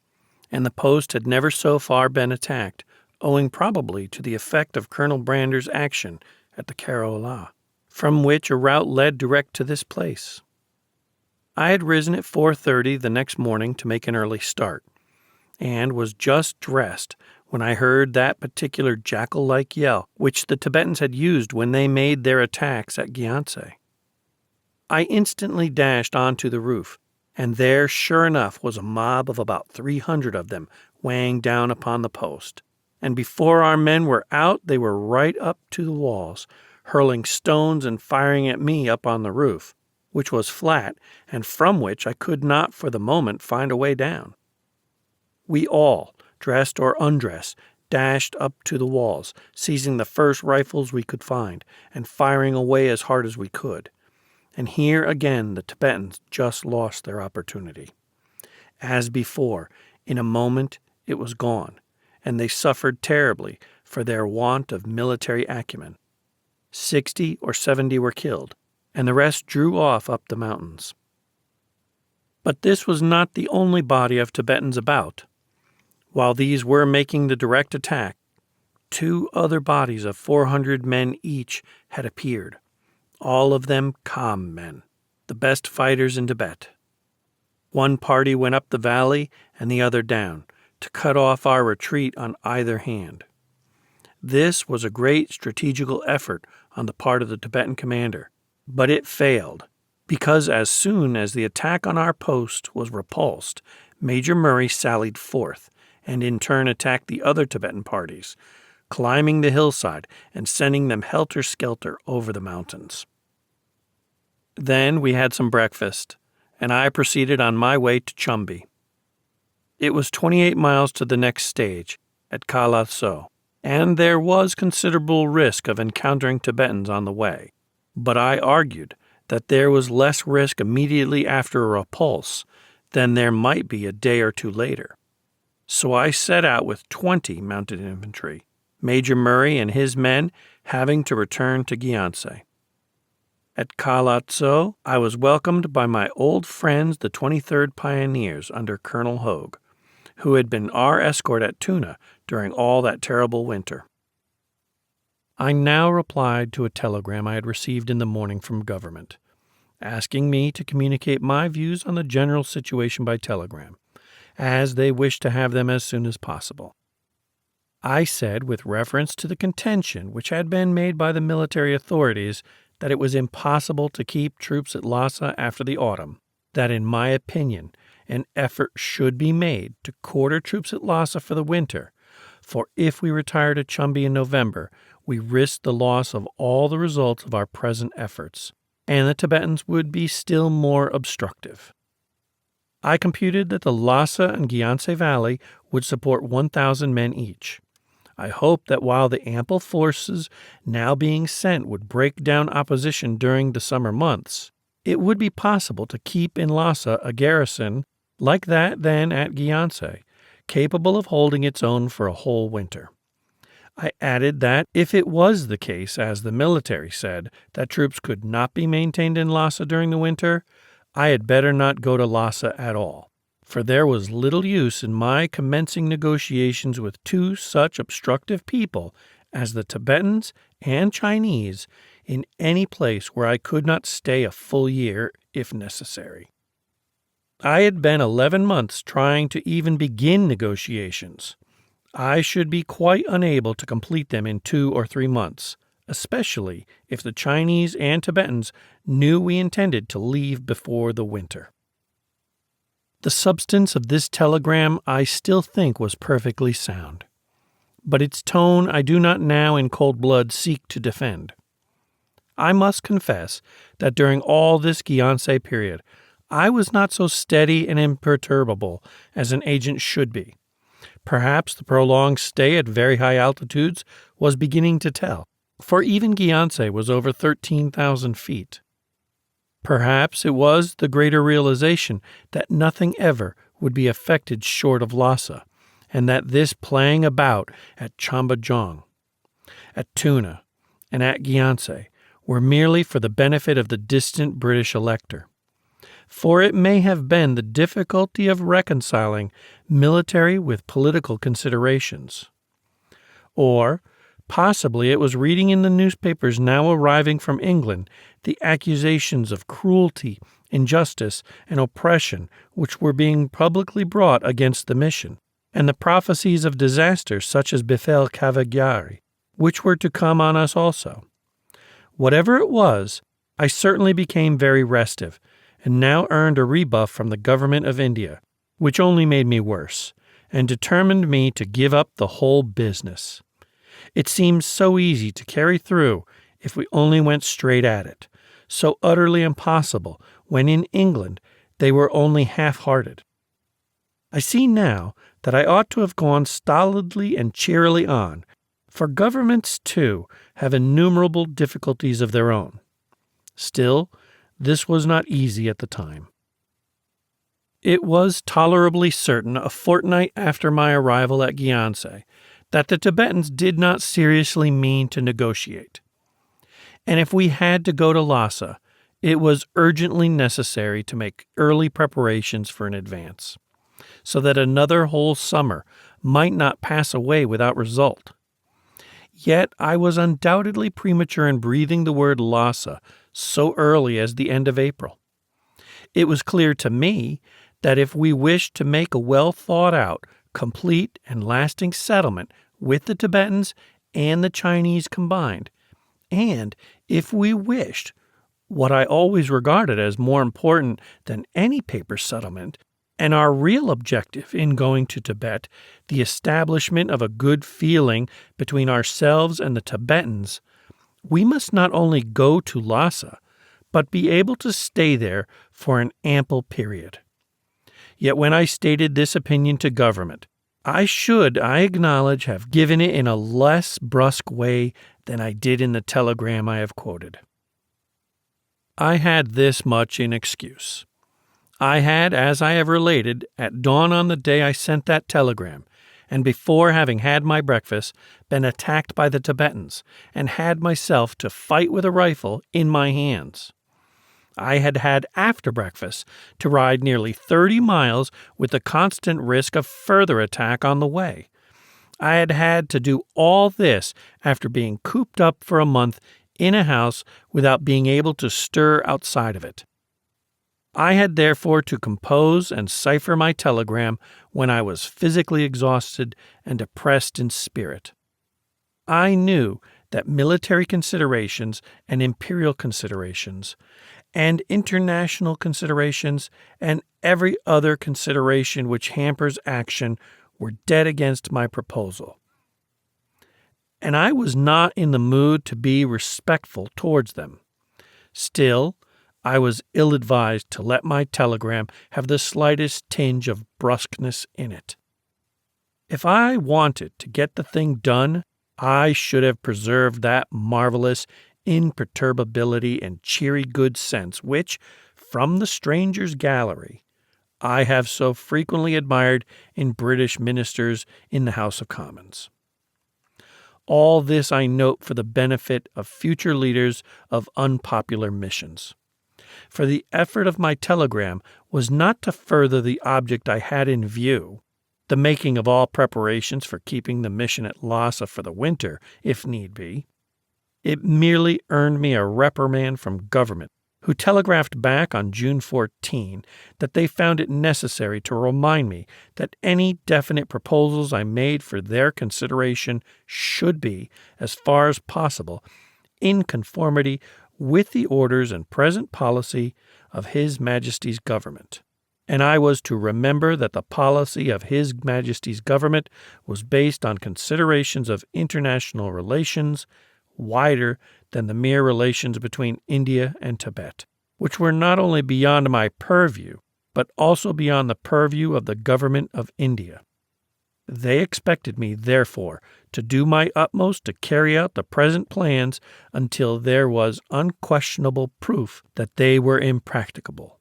and the post had never so far been attacked, owing probably to the effect of Colonel Brander's action at the Karaola, from which a route led direct to this place. I had risen at 4:30 the next morning to make an early start, and was just dressed when I heard that particular jackal-like yell which the Tibetans had used when they made their attacks at Gyantse. I instantly dashed onto the roof, and there, sure enough, was a mob of about 300 of them weighing down upon the post, and before our men were out they were right up to the walls, hurling stones and firing at me up on the roof, which was flat, and from which I could not for the moment find a way down. We all, dressed or undressed, dashed up to the walls, seizing the first rifles we could find, and firing away as hard as we could. And here again the Tibetans just lost their opportunity. As before, in a moment it was gone, and they suffered terribly for their want of military acumen. 60 or 70 were killed, and the rest drew off up the mountains. But this was not the only body of Tibetans about. While these were making the direct attack, 2 other bodies of 400 men each had appeared, all of them Kham men, the best fighters in Tibet. One party went up the valley and the other down, to cut off our retreat on either hand. This was a great strategical effort on the part of the Tibetan commander, but it failed, because as soon as the attack on our post was repulsed, Major Murray sallied forth, and in turn attacked the other Tibetan parties, climbing the hillside and sending them helter-skelter over the mountains. Then we had some breakfast, and I proceeded on my way to Chumbi. It was 28 miles to the next stage, at Lassa, and there was considerable risk of encountering Tibetans on the way, but I argued that there was less risk immediately after a repulse than there might be a day or two later. So I set out with 20 mounted infantry, Major Murray and his men having to return to Gyantse. At Lassa, I was welcomed by my old friends, the 23rd Pioneers under Colonel Hogue, who had been our escort at Tuna during all that terrible winter. I now replied to a telegram I had received in the morning from government, asking me to communicate my views on the general situation by telegram, as they wished to have them as soon as possible. I said, with reference to the contention which had been made by the military authorities that it was impossible to keep troops at Lassa after the autumn, that in my opinion an effort should be made to quarter troops at Lassa for the winter, for if we retire to Chumbi in November, we risk the loss of all the results of our present efforts, and the Tibetans would be still more obstructive. I computed that the Lassa and Gyantse Valley would support 1,000 men each. I hoped that while the ample forces now being sent would break down opposition during the summer months, it would be possible to keep in Lassa a garrison like that then at Gyantse, capable of holding its own for a whole winter. I added that if it was the case, as the military said, that troops could not be maintained in Lassa during the winter, I had better not go to Lassa at all, for there was little use in my commencing negotiations with 2 such obstructive people as the Tibetans and Chinese in any place where I could not stay a full year if necessary. I had been 11 months trying to even begin negotiations. I should be quite unable to complete them in 2 or 3 months, especially if the Chinese and Tibetans knew we intended to leave before the winter. The substance of this telegram I still think was perfectly sound, but its tone I do not now in cold blood seek to defend. I must confess that during all this Gyantse period, I was not so steady and imperturbable as an agent should be. Perhaps the prolonged stay at very high altitudes was beginning to tell, for even Gyantse was over 13,000 feet. Perhaps it was the greater realization that nothing ever would be effected short of Lassa, and that this playing about at Chambajong, at Tuna, and at Gyantse were merely for the benefit of the distant British elector. For it may have been the difficulty of reconciling military with political considerations. Or possibly it was reading in the newspapers now arriving from England the accusations of cruelty, injustice, and oppression which were being publicly brought against the mission, and the prophecies of disaster such as befell Kavagyari, which were to come on us also. Whatever it was, I certainly became very restive, and now earned a rebuff from the government of India, which only made me worse, and determined me to give up the whole business. It seemed so easy to carry through if we only went straight at it, so utterly impossible when in England they were only half-hearted. I see now that I ought to have gone stolidly and cheerily on, for governments, too, have innumerable difficulties of their own. Still, this was not easy at the time. It was tolerably certain a fortnight after my arrival at Gyantse that the Tibetans did not seriously mean to negotiate. And if we had to go to Lassa, It was urgently necessary to make early preparations for an advance, so that another whole summer might not pass away without result. Yet I was undoubtedly premature in breathing the word Lassa so early as the end of April. It was clear to me that if we wished to make a well-thought-out, complete, and lasting settlement with the Tibetans and the Chinese combined, and if we wished, what I always regarded as more important than any paper settlement, and our real objective in going to Tibet, the establishment of a good feeling between ourselves and the Tibetans, we must not only go to Lhasa, but be able to stay there for an ample period. Yet when I stated this opinion to government, I acknowledge, have given it in a less brusque way than I did in the telegram I have quoted. I had this much in excuse. I had, as I have related, at dawn on the day I sent that telegram, and before having had my breakfast, been attacked by the Tibetans, and had myself to fight with a rifle in my hands. I had had after breakfast to ride nearly 30 miles with the constant risk of further attack on the way. I had had to do all this after being cooped up for a month in a house without being able to stir outside of it. I had therefore to compose and cipher my telegram when I was physically exhausted and depressed in spirit. I knew that military considerations and imperial considerations and international considerations and every other consideration which hampers action were dead against my proposal. And I was not in the mood to be respectful towards them. Still, I was ill-advised to let my telegram have the slightest tinge of brusqueness in it. If I wanted to get the thing done, I should have preserved that marvelous imperturbability and cheery good sense which, from the stranger's gallery, I have so frequently admired in British ministers in the House of Commons. All this I note for the benefit of future leaders of unpopular missions. For the effort of my telegram was not to further the object I had in view, the making of all preparations for keeping the mission at Lhasa for the winter, if need be. It merely earned me a reprimand from government, who telegraphed back on June 14 that they found it necessary to remind me that any definite proposals I made for their consideration should be, as far as possible, in conformity with the orders and present policy of His Majesty's government. And I was to remember that the policy of His Majesty's government was based on considerations of international relations wider than the mere relations between India and Tibet, which were not only beyond my purview, but also beyond the purview of the government of India. They expected me, therefore, to do my utmost to carry out the present plans until there was unquestionable proof that they were impracticable.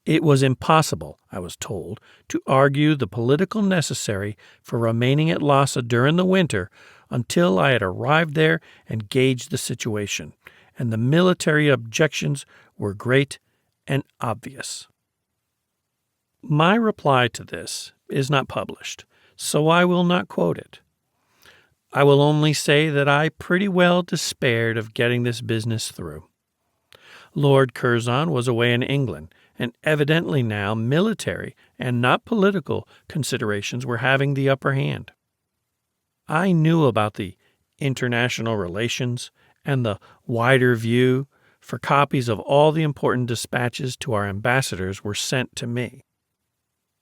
It was impossible, I was told, to argue the political necessary for remaining at Lhasa during the winter until I had arrived there and gauged the situation, and the military objections were great and obvious. My reply to this is not published, so I will not quote it. I will only say that I pretty well despaired of getting this business through. Lord Curzon was away in England, and evidently now military and not political considerations were having the upper hand. I knew about the international relations and the wider view, for copies of all the important dispatches to our ambassadors were sent to me.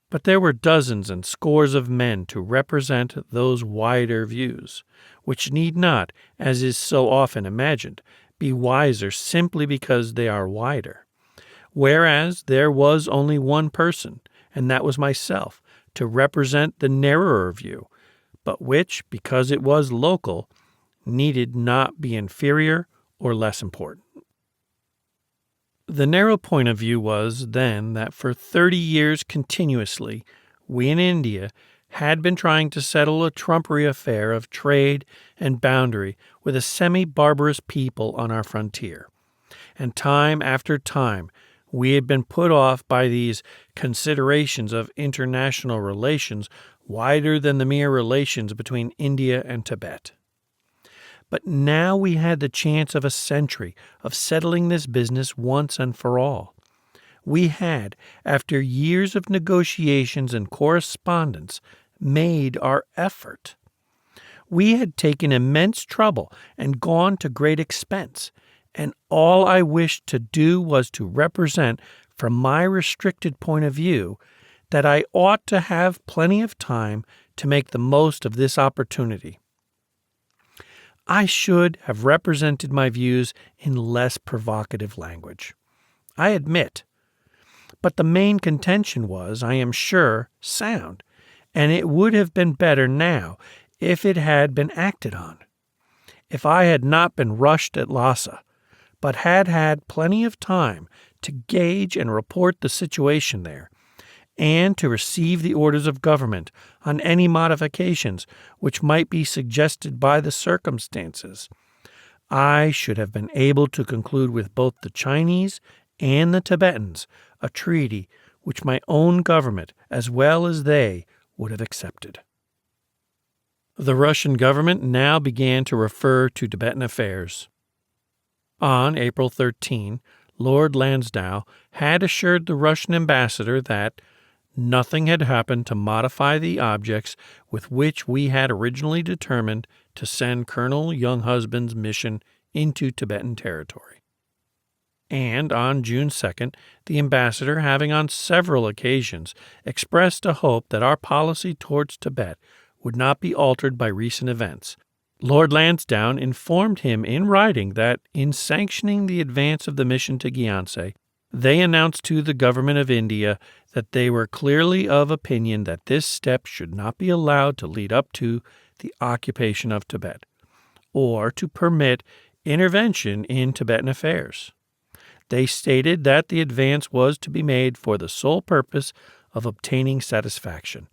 But there were dozens and scores of men to represent those wider views, which need not, as is so often imagined, be wiser simply because they are wider. Whereas there was only one person, and that was myself, to represent the narrower view, but which, because it was local, needed not be inferior or less important. The narrow point of view was, then, that for 30 years continuously, we in India had been trying to settle a trumpery affair of trade and boundary with a semi-barbarous people on our frontier, And time after time, we had been put off by these considerations of international relations wider than the mere relations between India and Tibet. But now we had the chance of a century of settling this business once and for all. We had, after years of negotiations and correspondence, made our effort. We had taken immense trouble and gone to great expense, and all I wished to do was to represent, from my restricted point of view, that I ought to have plenty of time to make the most of this opportunity. I should have represented my views in less provocative language, I admit. But the main contention was, I am sure, sound, and it would have been better now if it had been acted on. If I had not been rushed at Lassa, but had had plenty of time to gauge and report the situation there, and to receive the orders of government on any modifications which might be suggested by the circumstances, I should have been able to conclude with both the Chinese and the Tibetans a treaty which my own government, as well as they, would have accepted. The Russian government now began to refer to Tibetan affairs. On April 13, Lord Lansdowne had assured the Russian ambassador that nothing had happened to modify the objects with which we had originally determined to send Colonel Younghusband's mission into Tibetan territory. And on June 2nd, the ambassador, having on several occasions expressed a hope that our policy towards Tibet would not be altered by recent events, Lord Lansdowne informed him in writing that, in sanctioning the advance of the mission to Gyantse, they announced to the government of India that they were clearly of opinion that this step should not be allowed to lead up to the occupation of Tibet, or to permit intervention in Tibetan affairs. They stated that the advance was to be made for the sole purpose of obtaining satisfaction,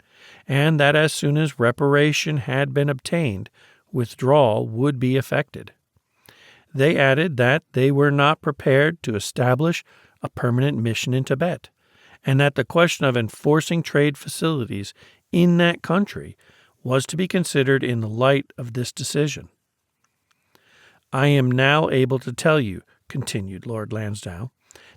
and that as soon as reparation had been obtained, withdrawal would be effected. They added that they were not prepared to establish a permanent mission in Tibet, and that the question of enforcing trade facilities in that country was to be considered in the light of this decision. I am now able to tell you, continued Lord Lansdowne,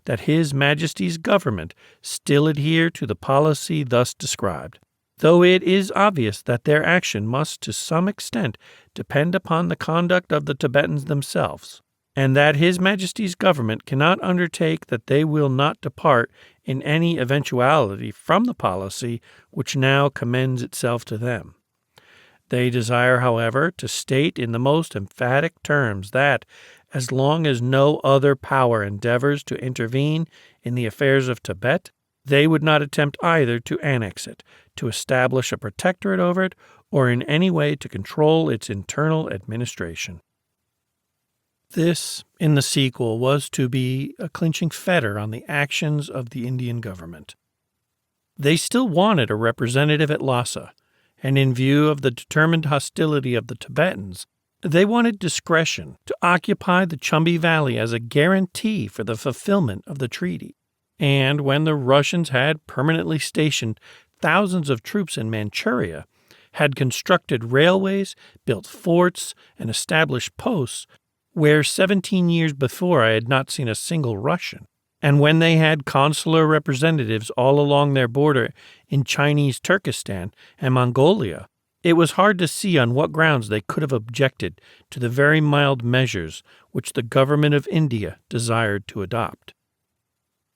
that His Majesty's government still adhere to the policy thus described, though it is obvious that their action must to some extent depend upon the conduct of the Tibetans themselves, and that His Majesty's government cannot undertake that they will not depart in any eventuality from the policy which now commends itself to them. They desire, however, to state in the most emphatic terms that, as long as no other power endeavors to intervene in the affairs of Tibet, they would not attempt either to annex it, to establish a protectorate over it, or in any way to control its internal administration. This, in the sequel, was to be a clinching fetter on the actions of the Indian government. They still wanted a representative at Lassa, and in view of the determined hostility of the Tibetans, they wanted discretion to occupy the Chumbi Valley as a guarantee for the fulfillment of the treaty. And when the Russians had permanently stationed thousands of troops in Manchuria, had constructed railways, built forts, and established posts where 17 years before I had not seen a single Russian, and when they had consular representatives all along their border in Chinese Turkestan and Mongolia, it was hard to see on what grounds they could have objected to the very mild measures which the government of India desired to adopt.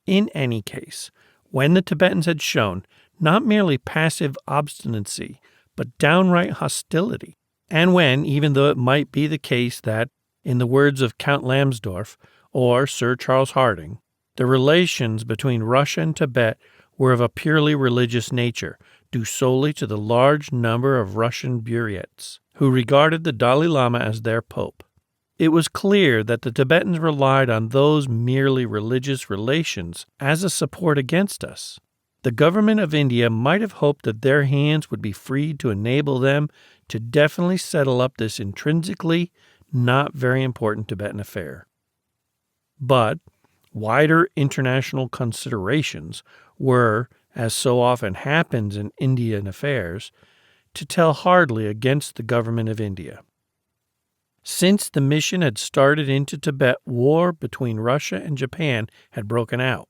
In any case, when the Tibetans had shown not merely passive obstinacy, but downright hostility, and when, even though it might be the case that, in the words of Count Lambsdorff or Sir Charles Harding, the relations between Russia and Tibet were of a purely religious nature, due solely to the large number of Russian Buriats, who regarded the Dalai Lama as their pope, it was clear that the Tibetans relied on those merely religious relations as a support against us. The government of India might have hoped that their hands would be freed to enable them to definitely settle up this intrinsically not very important Tibetan affair. But wider international considerations were, as so often happens in Indian affairs, to tell hardly against the government of India. Since the mission had started into Tibet, war between Russia and Japan had broken out.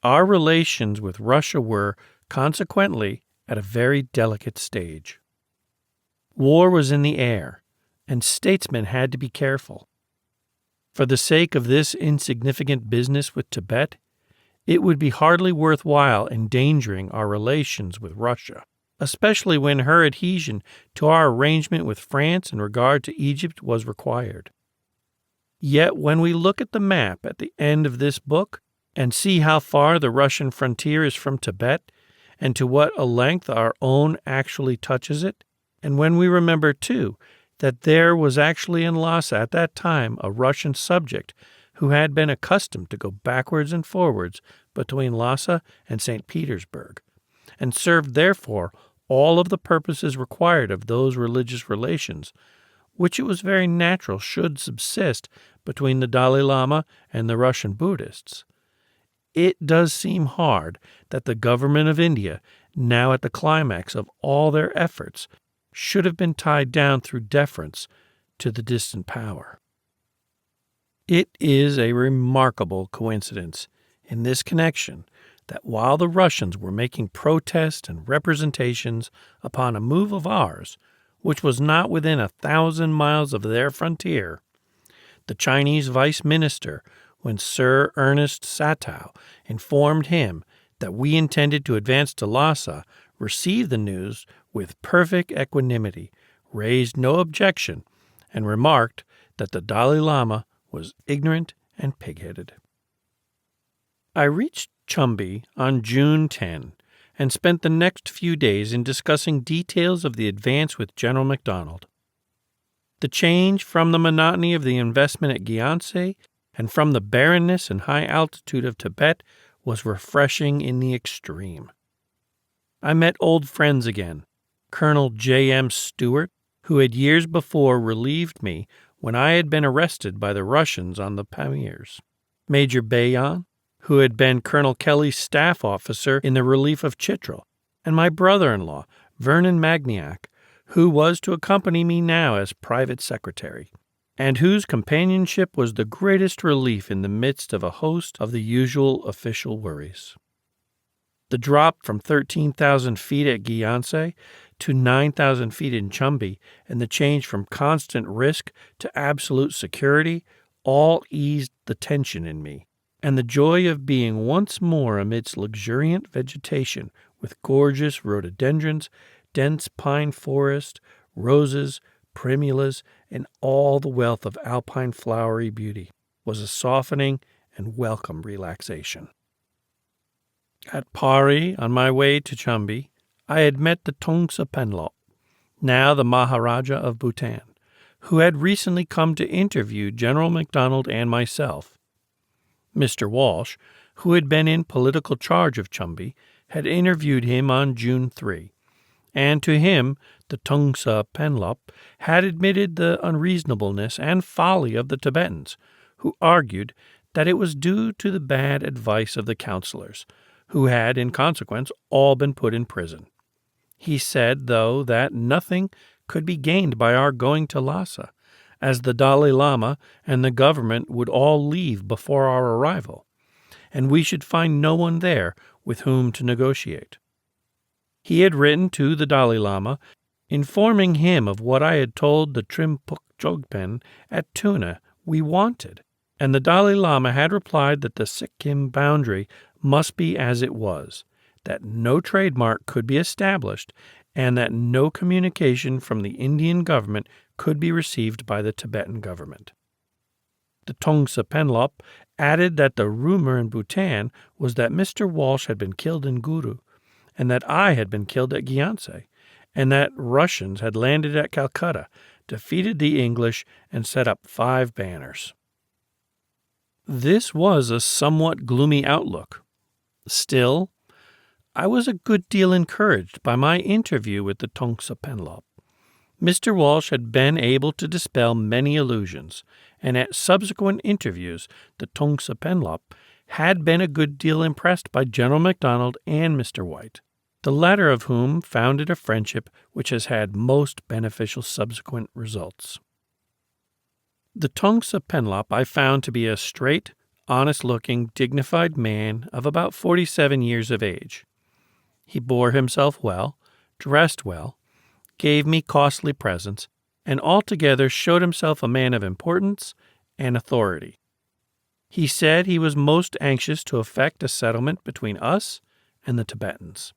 Our relations with Russia were, consequently, at a very delicate stage. War was in the air, and statesmen had to be careful. For the sake of this insignificant business with Tibet, it would be hardly worthwhile endangering our relations with Russia, especially when her adhesion to our arrangement with France in regard to Egypt was required. Yet when we look at the map at the end of this book and see how far the Russian frontier is from Tibet and to what a length our own actually touches it, and when we remember, too, that there was actually in Lassa at that time a Russian subject who had been accustomed to go backwards and forwards between Lassa and St. Petersburg, and served, therefore, all of the purposes required of those religious relations, which it was very natural should subsist between the Dalai Lama and the Russian Buddhists, it does seem hard that the government of India, now at the climax of all their efforts, should have been tied down through deference to the distant power. It is a remarkable coincidence in this connection that while the Russians were making protest and representations upon a move of ours, which was not within 1,000 miles of their frontier, the Chinese vice minister, when Sir Ernest Satow informed him that we intended to advance to Lhasa, received the news with perfect equanimity, raised no objection, and remarked that the Dalai Lama was ignorant and pig-headed. I reached Chumbi on June 10 and spent the next few days in discussing details of the advance with General MacDonald. The change from the monotony of the investment at Gyantse and from the barrenness and high altitude of Tibet was refreshing in the extreme. I met old friends again, Colonel J.M. Stewart, who had years before relieved me when I had been arrested by the Russians on the Pamirs, Major Bayan, who had been Colonel Kelly's staff officer in the relief of Chitral, and my brother-in-law, Vernon Magniac, who was to accompany me now as private secretary, and whose companionship was the greatest relief in the midst of a host of the usual official worries. The drop from 13,000 feet at Gyantse to 9,000 feet in Chumbi and the change from constant risk to absolute security all eased the tension in me, and the joy of being once more amidst luxuriant vegetation with gorgeous rhododendrons, dense pine forest, roses, primulas, and all the wealth of alpine flowery beauty was a softening and welcome relaxation. At Pari, on my way to Chumbi, I had met the Tongsa Penlop, now the Maharaja of Bhutan, who had recently come to interview General MacDonald and myself. Mr. Walsh, who had been in political charge of Chumbi, had interviewed him on June 3, and to him the Tongsa Penlop had admitted the unreasonableness and folly of the Tibetans, who argued that it was due to the bad advice of the counselors, who had, in consequence, all been put in prison. He said, though, that nothing could be gained by our going to Lhasa, as the Dalai Lama and the government would all leave before our arrival, and we should find no one there with whom to negotiate. He had written to the Dalai Lama, informing him of what I had told the Trimpuk Jogpen at Tuna we wanted, and the Dalai Lama had replied that the Sikkim boundary must be as it was, that no trademark could be established, and that no communication from the Indian government could be received by the Tibetan government. The Tongsa Penlop added that the rumor in Bhutan was that Mr. Walsh had been killed in Guru, and that I had been killed at Gyantse, and that Russians had landed at Calcutta, defeated the English, and set up 5 banners. This was a somewhat gloomy outlook. Still, I was a good deal encouraged by my interview with the Tongsa Penlop. Mr. Walsh had been able to dispel many illusions, and at subsequent interviews, the Tongsa Penlop had been a good deal impressed by General MacDonald and Mr. White, the latter of whom founded a friendship which has had most beneficial subsequent results. The Tongsa Penlop I found to be a straight, honest-looking, dignified man of about 47 years of age. He bore himself well, dressed well, gave me costly presents, and altogether showed himself a man of importance and authority. He said he was most anxious to effect a settlement between us and the Tibetans.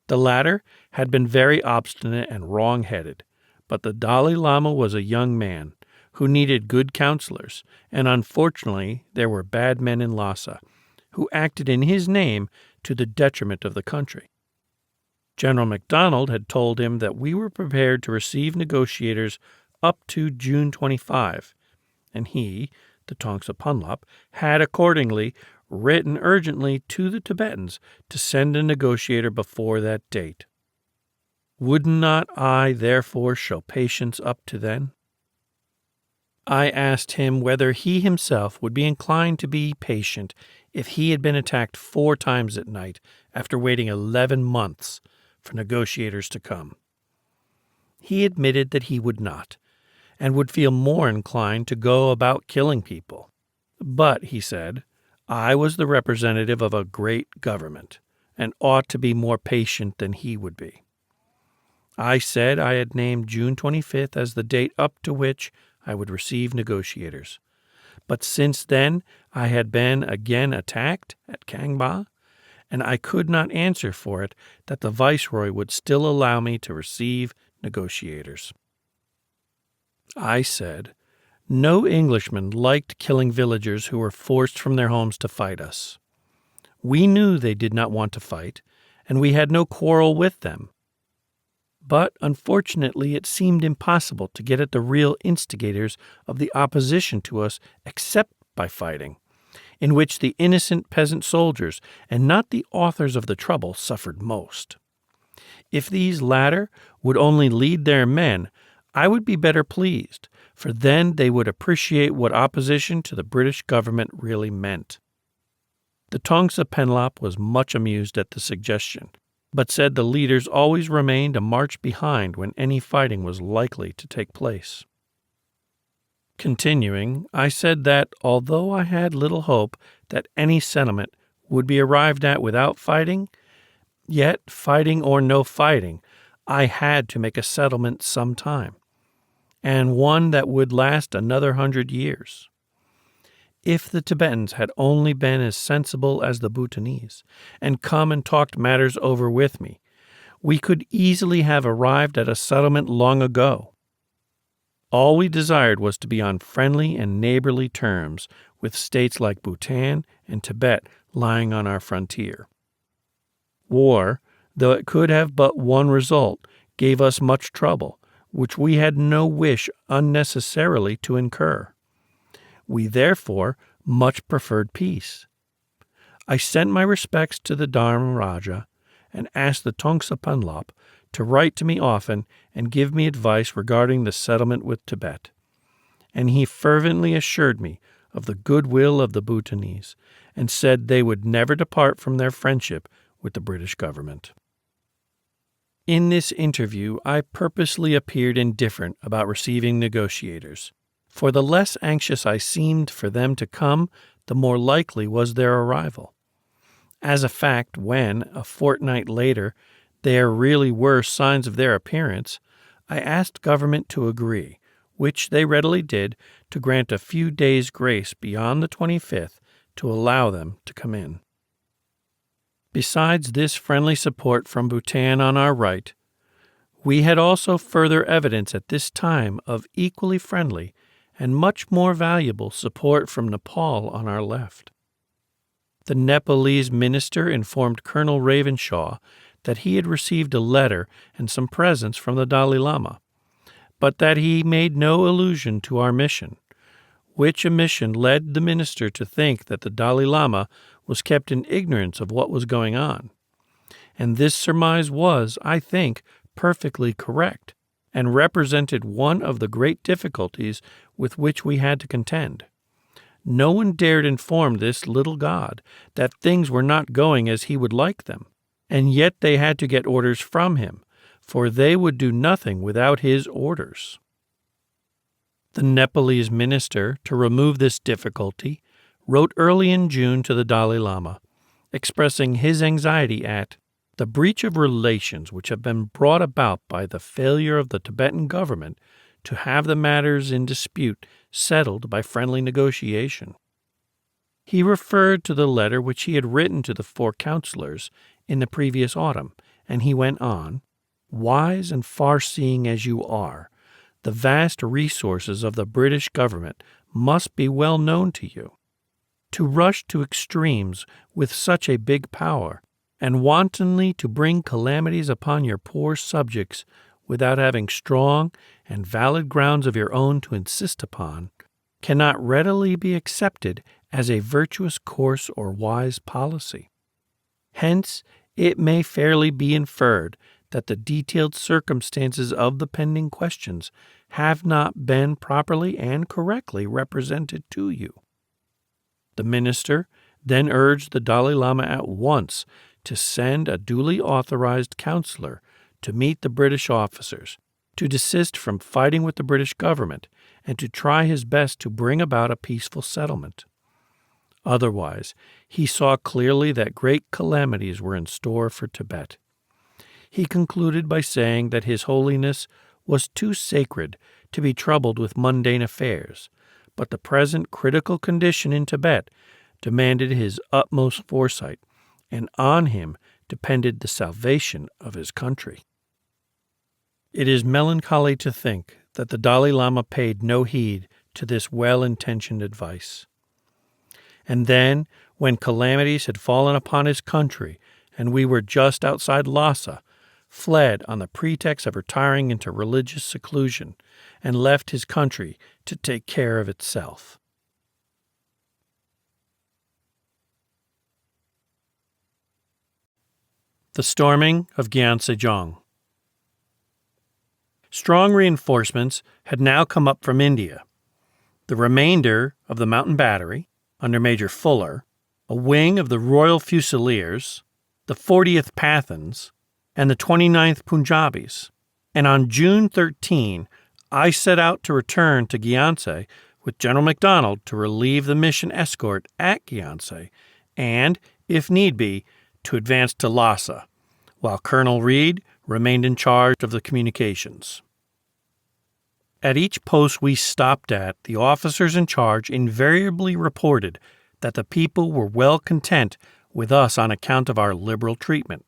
The latter had been very obstinate and wrong-headed, but the Dalai Lama was a young man who needed good counselors, and unfortunately there were bad men in Lassa who acted in his name to the detriment of the country. General MacDonald had told him that we were prepared to receive negotiators up to June 25, and he, the Tongsa Penlop, had accordingly written urgently to the Tibetans to send a negotiator before that date. Would not I therefore show patience up to then? I asked him whether he himself would be inclined to be patient if he had been attacked 4 times at night after waiting 11 months for negotiators to come. He admitted that he would not, and would feel more inclined to go about killing people. But, he said, I was the representative of a great government, and ought to be more patient than he would be. I said I had named June 25th as the date up to which I would receive negotiators. But since then I had been again attacked at Kangba, and I could not answer for it that the Viceroy would still allow me to receive negotiators. I said, no Englishman liked killing villagers who were forced from their homes to fight us. We knew they did not want to fight, and we had no quarrel with them. But unfortunately it seemed impossible to get at the real instigators of the opposition to us except by fighting, in which the innocent peasant soldiers and not the authors of the trouble suffered most. If these latter would only lead their men, I would be better pleased, for then they would appreciate what opposition to the British government really meant. The Tongsa Penlop was much amused at the suggestion, but said the leaders always remained a march behind when any fighting was likely to take place. Continuing, I said that, although I had little hope that any settlement would be arrived at without fighting, yet, fighting or no fighting, I had to make a settlement some time, and one that would last another 100 years. If the Tibetans had only been as sensible as the Bhutanese, and come and talked matters over with me, we could easily have arrived at a settlement long ago. All we desired was to be on friendly and neighborly terms with states like Bhutan and Tibet lying on our frontier. War, though it could have but one result, gave us much trouble, which we had no wish unnecessarily to incur. We therefore much preferred peace. I sent my respects to the Dharma Raja and asked the Tongsa Penlop to write to me often and give me advice regarding the settlement with Tibet, and he fervently assured me of the goodwill of the Bhutanese and said they would never depart from their friendship with the British government. In this interview, I purposely appeared indifferent about receiving negotiators, for the less anxious I seemed for them to come, the more likely was their arrival. As a fact, when, a fortnight later, there really were signs of their appearance, I asked government to agree, which they readily did, to grant a few days' grace beyond the 25th to allow them to come in. Besides this friendly support from Bhutan on our right, we had also further evidence at this time of equally friendly and much more valuable support from Nepal on our left. The Nepalese minister informed Colonel Ravenshaw that he had received a letter and some presents from the Dalai Lama, but that he made no allusion to our mission, which omission led the minister to think that the Dalai Lama was kept in ignorance of what was going on. And this surmise was, I think, perfectly correct, and represented one of the great difficulties with which we had to contend. No one dared inform this little god that things were not going as he would like them, and yet they had to get orders from him, for they would do nothing without his orders. The Nepalese minister, to remove this difficulty, wrote early in June to the Dalai Lama, expressing his anxiety at the breach of relations which have been brought about by the failure of the Tibetan government to have the matters in dispute settled by friendly negotiation. He referred to the letter which he had written to the 4 counselors in the previous autumn, and he went on, "Wise and far-seeing as you are, the vast resources of the British government must be well known to you. To rush to extremes with such a big power, and wantonly to bring calamities upon your poor subjects without having strong and valid grounds of your own to insist upon, cannot readily be accepted as a virtuous course or wise policy. Hence, it may fairly be inferred that the detailed circumstances of the pending questions have not been properly and correctly represented to you." The minister then urged the Dalai Lama at once to send a duly authorized counselor to meet the British officers, to desist from fighting with the British government, and to try his best to bring about a peaceful settlement. Otherwise, he saw clearly that great calamities were in store for Tibet. He concluded by saying that His Holiness was too sacred to be troubled with mundane affairs, but the present critical condition in Tibet demanded his utmost foresight, and on him depended the salvation of his country. It is melancholy to think that the Dalai Lama paid no heed to this well-intentioned advice. And then, when calamities had fallen upon his country, and we were just outside Lassa, fled on the pretext of retiring into religious seclusion, and left his country to take care of itself. The storming of Gyeongsejong. Strong reinforcements had now come up from India. The remainder of the mountain battery, under Major Fuller, a wing of the Royal Fusiliers, the 40th Pathans, and the 29th Punjabis, and on June 13, I set out to return to Gyeongsej with General MacDonald to relieve the mission escort at Gyeongsej and, if need be, to advance to Lassa, while Colonel Reed remained in charge of the communications. At each post we stopped at, the officers in charge invariably reported that the people were well content with us on account of our liberal treatment.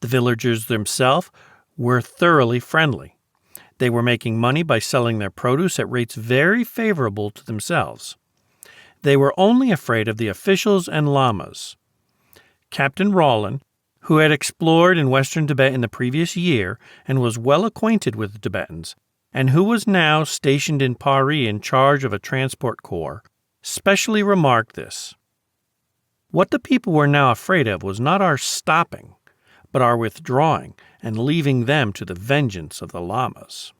The villagers themselves were thoroughly friendly. They were making money by selling their produce at rates very favorable to themselves. They were only afraid of the officials and lamas. Captain Rawlin, who had explored in western Tibet in the previous year and was well acquainted with the Tibetans, and who was now stationed in Paris in charge of a transport corps, specially remarked this. What the people were now afraid of was not our stopping, but our withdrawing and leaving them to the vengeance of the lamas.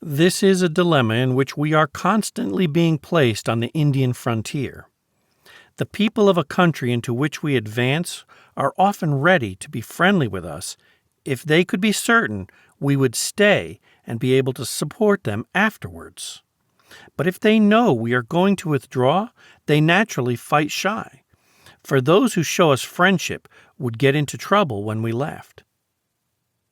This is a dilemma in which we are constantly being placed on the Indian frontier. The people of a country into which we advance are often ready to be friendly with us if they could be certain we would stay and be able to support them afterwards. But if they know we are going to withdraw, they naturally fight shy, for those who show us friendship would get into trouble when we left.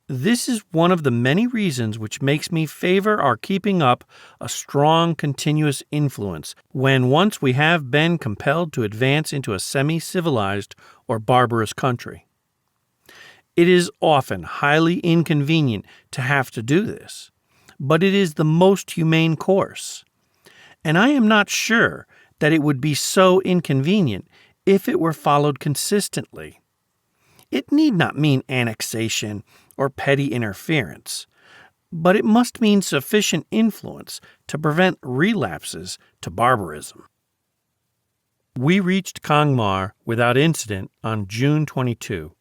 This is one of the many reasons which makes me favor our keeping up a strong, continuous influence when once we have been compelled to advance into a semi-civilized or barbarous country. It is often highly inconvenient to have to do this, but it is the most humane course. And I am not sure that it would be so inconvenient if it were followed consistently. It need not mean annexation or petty interference, but it must mean sufficient influence to prevent relapses to barbarism. We reached Kangmar without incident on June 22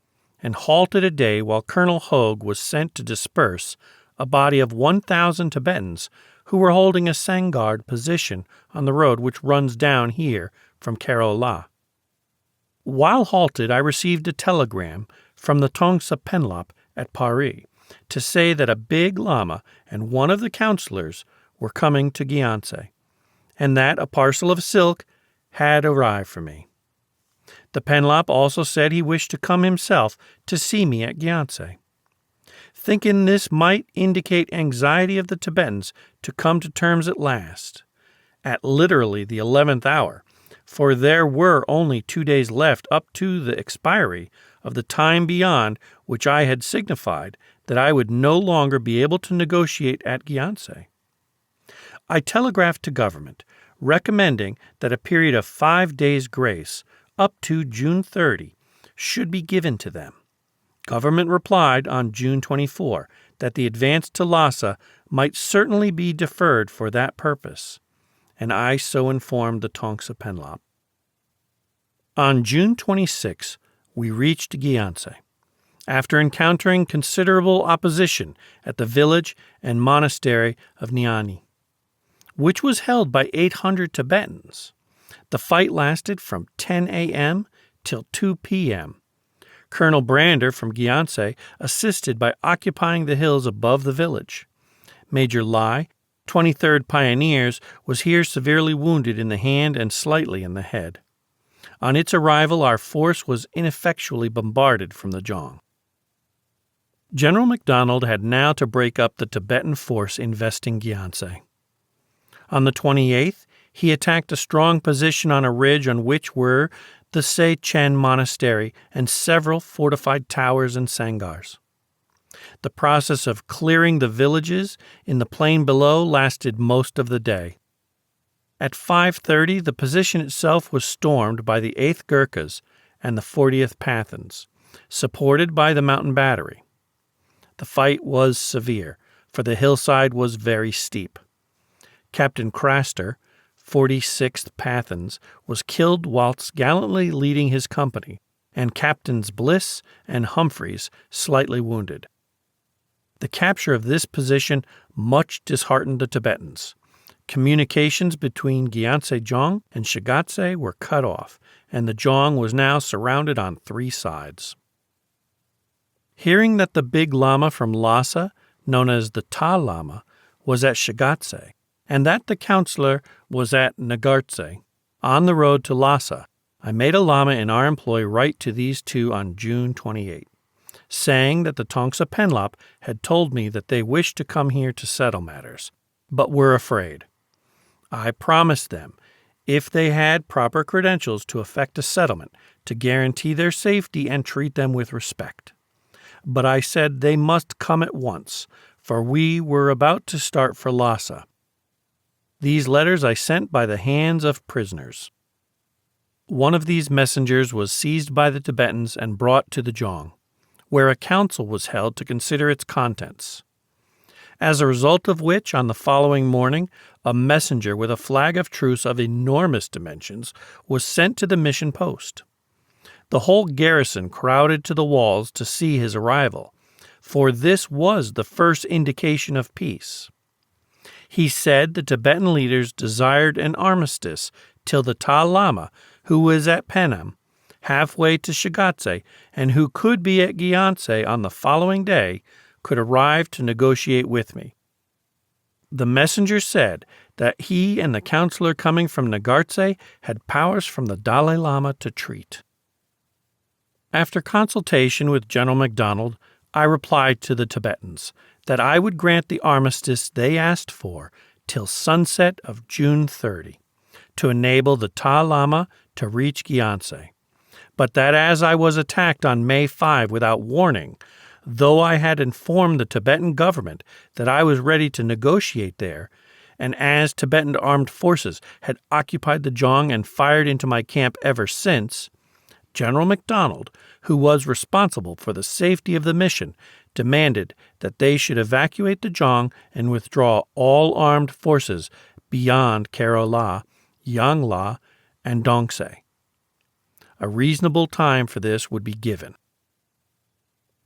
and halted a day while Colonel Hogue was sent to disperse a body of 1,000 Tibetans who were holding a sangguard position on the road which runs down here from Kerala. While halted, I received a telegram from the Tongsa Penlop at Paris to say that a big lama and one of the counselors were coming to Gyantse, and that a parcel of silk had arrived for me. The Penlop also said he wished to come himself to see me at Gyantse. Thinking this might indicate anxiety of the Tibetans to come to terms at last, at literally the 11th hour, for there were only 2 days left up to the expiry of the time beyond which I had signified that I would no longer be able to negotiate at Gyantse. I telegraphed to government, recommending that a period of 5 days' grace, up to June 30, should be given to them. Government replied on June 24 that the advance to Lassa might certainly be deferred for that purpose, and I so informed the Tongsa Penlop. On June 26, we reached Gyantse, after encountering considerable opposition at the village and monastery of Nyani, which was held by 800 Tibetans. The fight lasted from 10 a.m. till 2 p.m. Colonel Brander from Gyantse assisted by occupying the hills above the village. Major Lai, 23rd Pioneers, was here severely wounded in the hand and slightly in the head. On its arrival, our force was ineffectually bombarded from the Jong. General MacDonald had now to break up the Tibetan force investing Gyantse. On the 28th, he attacked a strong position on a ridge on which were the Se Chen Monastery and several fortified towers and sangars. The process of clearing the villages in the plain below lasted most of the day. At 5:30, the position itself was stormed by the 8th Gurkhas and the 40th Pathans, supported by the mountain battery. The fight was severe, for the hillside was very steep. Captain Craster, 46th Pathans, was killed whilst gallantly leading his company, and Captains Bliss and Humphreys slightly wounded. The capture of this position much disheartened the Tibetans. Communications between Gyantse Jong and Shigatse were cut off, and the Jong was now surrounded on 3 sides. Hearing that the big lama from Lassa, known as the Ta Lama, was at Shigatse, and that the counselor was at Nagartse, on the road to Lassa, I made a lama in our employ write to these two on June 28, saying that the Tongsa Penlop had told me that they wished to come here to settle matters, but were afraid. I promised them, if they had proper credentials to effect a settlement, to guarantee their safety and treat them with respect. But I said they must come at once, for we were about to start for Lassa. These letters I sent by the hands of prisoners. One of these messengers was seized by the Tibetans and brought to the Jong, where a council was held to consider its contents. As a result of which, on the following morning, a messenger with a flag of truce of enormous dimensions was sent to the mission post. The whole garrison crowded to the walls to see his arrival, for this was the first indication of peace. He said the Tibetan leaders desired an armistice till the Ta Lama, who was at Penam, halfway to Shigatse, and who could be at Gyantse on the following day, could arrive to negotiate with me. The messenger said that he and the counselor coming from Nagartse had powers from the Dalai Lama to treat. After consultation with General MacDonald, I replied to the Tibetans that I would grant the armistice they asked for till sunset of June 30, to enable the Ta Lama to reach Gyantse, but that as I was attacked on May 5 without warning, though I had informed the Tibetan government that I was ready to negotiate there, and as Tibetan armed forces had occupied the Jong and fired into my camp ever since, General MacDonald, who was responsible for the safety of the mission, demanded that they should evacuate the Jong and withdraw all armed forces beyond Kerala, Yangla, and Dongse. A reasonable time for this would be given.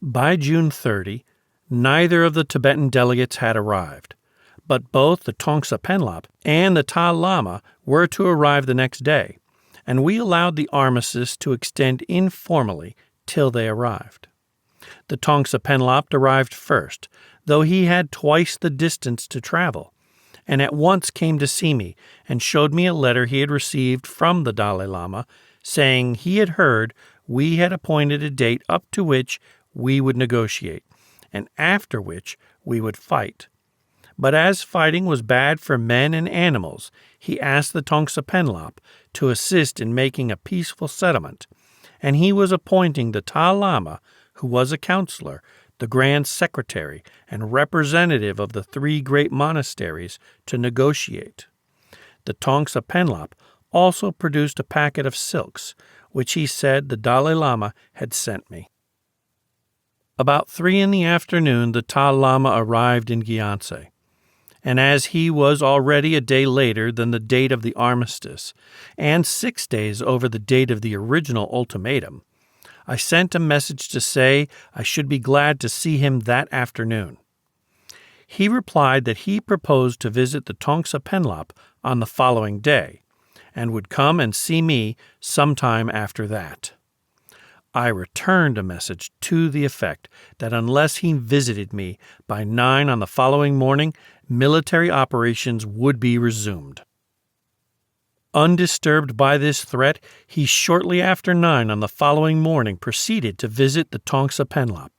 By June 30, Neither of the Tibetan delegates had arrived, but both the Tongsa Penlop and the Ta Lama were to arrive the next day, and we allowed the armistice to extend informally till they arrived. The Tongsa Penlop arrived first, though he had twice the distance to travel, and at once came to see me and showed me a letter he had received from the Dalai Lama, saying he had heard we had appointed a date up to which we would negotiate, and after which we would fight. But as fighting was bad for men and animals, he asked the Tongsa Penlop to assist in making a peaceful settlement, and he was appointing the Ta Lama, who was a counselor, the Grand Secretary, and representative of the three great monasteries, to negotiate. The Tongsa Penlop also produced a packet of silks, which he said the Dalai Lama had sent me. About 3 p.m, the Ta Lama arrived in Gyantse, and as he was already a day later than the date of the armistice, and 6 days over the date of the original ultimatum, I sent a message to say I should be glad to see him that afternoon. He replied that he proposed to visit the Tongsa Penlop on the following day, and would come and see me sometime after that. I returned a message to the effect that unless he visited me by 9 on the following morning, military operations would be resumed. Undisturbed by this threat, he shortly after 9 on the following morning proceeded to visit the Tongsa Penlop.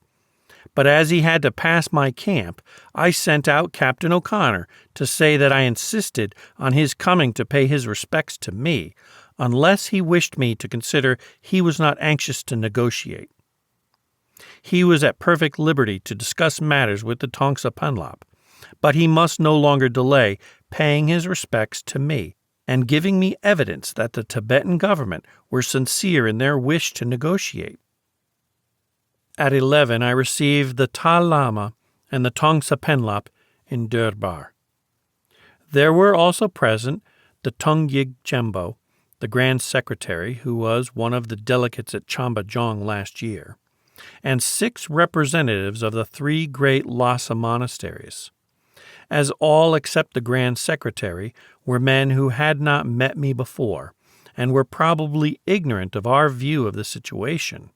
But as he had to pass my camp, I sent out Captain O'Connor to say that I insisted on his coming to pay his respects to me, unless he wished me to consider he was not anxious to negotiate. He was at perfect liberty to discuss matters with the Tongsa Penlop, but he must no longer delay paying his respects to me and giving me evidence that the Tibetan government were sincere in their wish to negotiate. At 11, I received the Ta Lama and the Tongsa Penlop in Durbar. There were also present the Tongyig Chembo, the Grand Secretary, who was one of the delegates at Chambajong last year, and 6 representatives of the 3 great Lassa monasteries. As all except the Grand Secretary were men who had not met me before, and were probably ignorant of our view of the situation,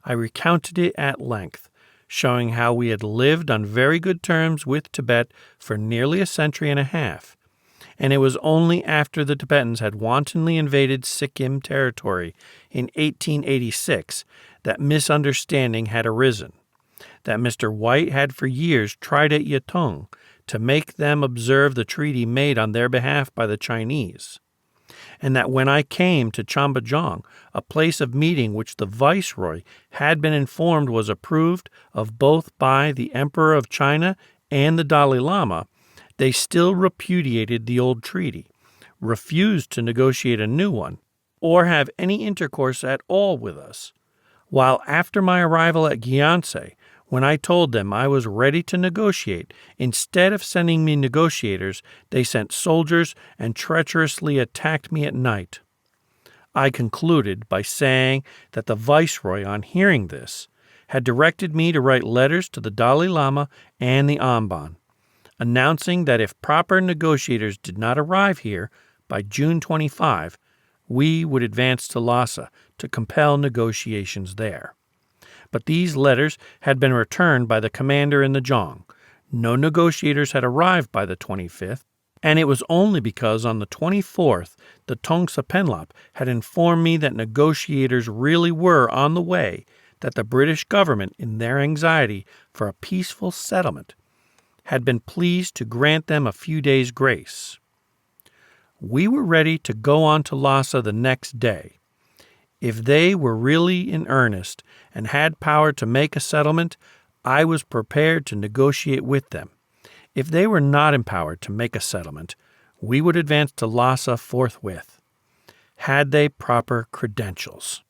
I recounted it at length, showing how we had lived on very good terms with Tibet for nearly a century and a half, and it was only after the Tibetans had wantonly invaded Sikkim territory in 1886 that misunderstanding had arisen, that Mr. White had for years tried at Yatung to make them observe the treaty made on their behalf by the Chinese, and that when I came to Chambajong, a place of meeting which the Viceroy had been informed was approved of both by the Emperor of China and the Dalai Lama, they still repudiated the old treaty, refused to negotiate a new one, or have any intercourse at all with us, while after my arrival at Gyantse, when I told them I was ready to negotiate, instead of sending me negotiators, they sent soldiers and treacherously attacked me at night. I concluded by saying that the Viceroy, on hearing this, had directed me to write letters to the Dalai Lama and the Amban, announcing that if proper negotiators did not arrive here by June 25, we would advance to Lassa to compel negotiations there. But these letters had been returned by the commander in the Jong. No negotiators had arrived by the 25th, and it was only because on the 24th the Tongsa Penlop had informed me that negotiators really were on the way that the British government, in their anxiety for a peaceful settlement, had been pleased to grant them a few days' grace. We were ready to go on to Lassa the next day. If they were really in earnest and had power to make a settlement, I was prepared to negotiate with them. If they were not empowered to make a settlement, we would advance to Lassa forthwith. Had they proper credentials?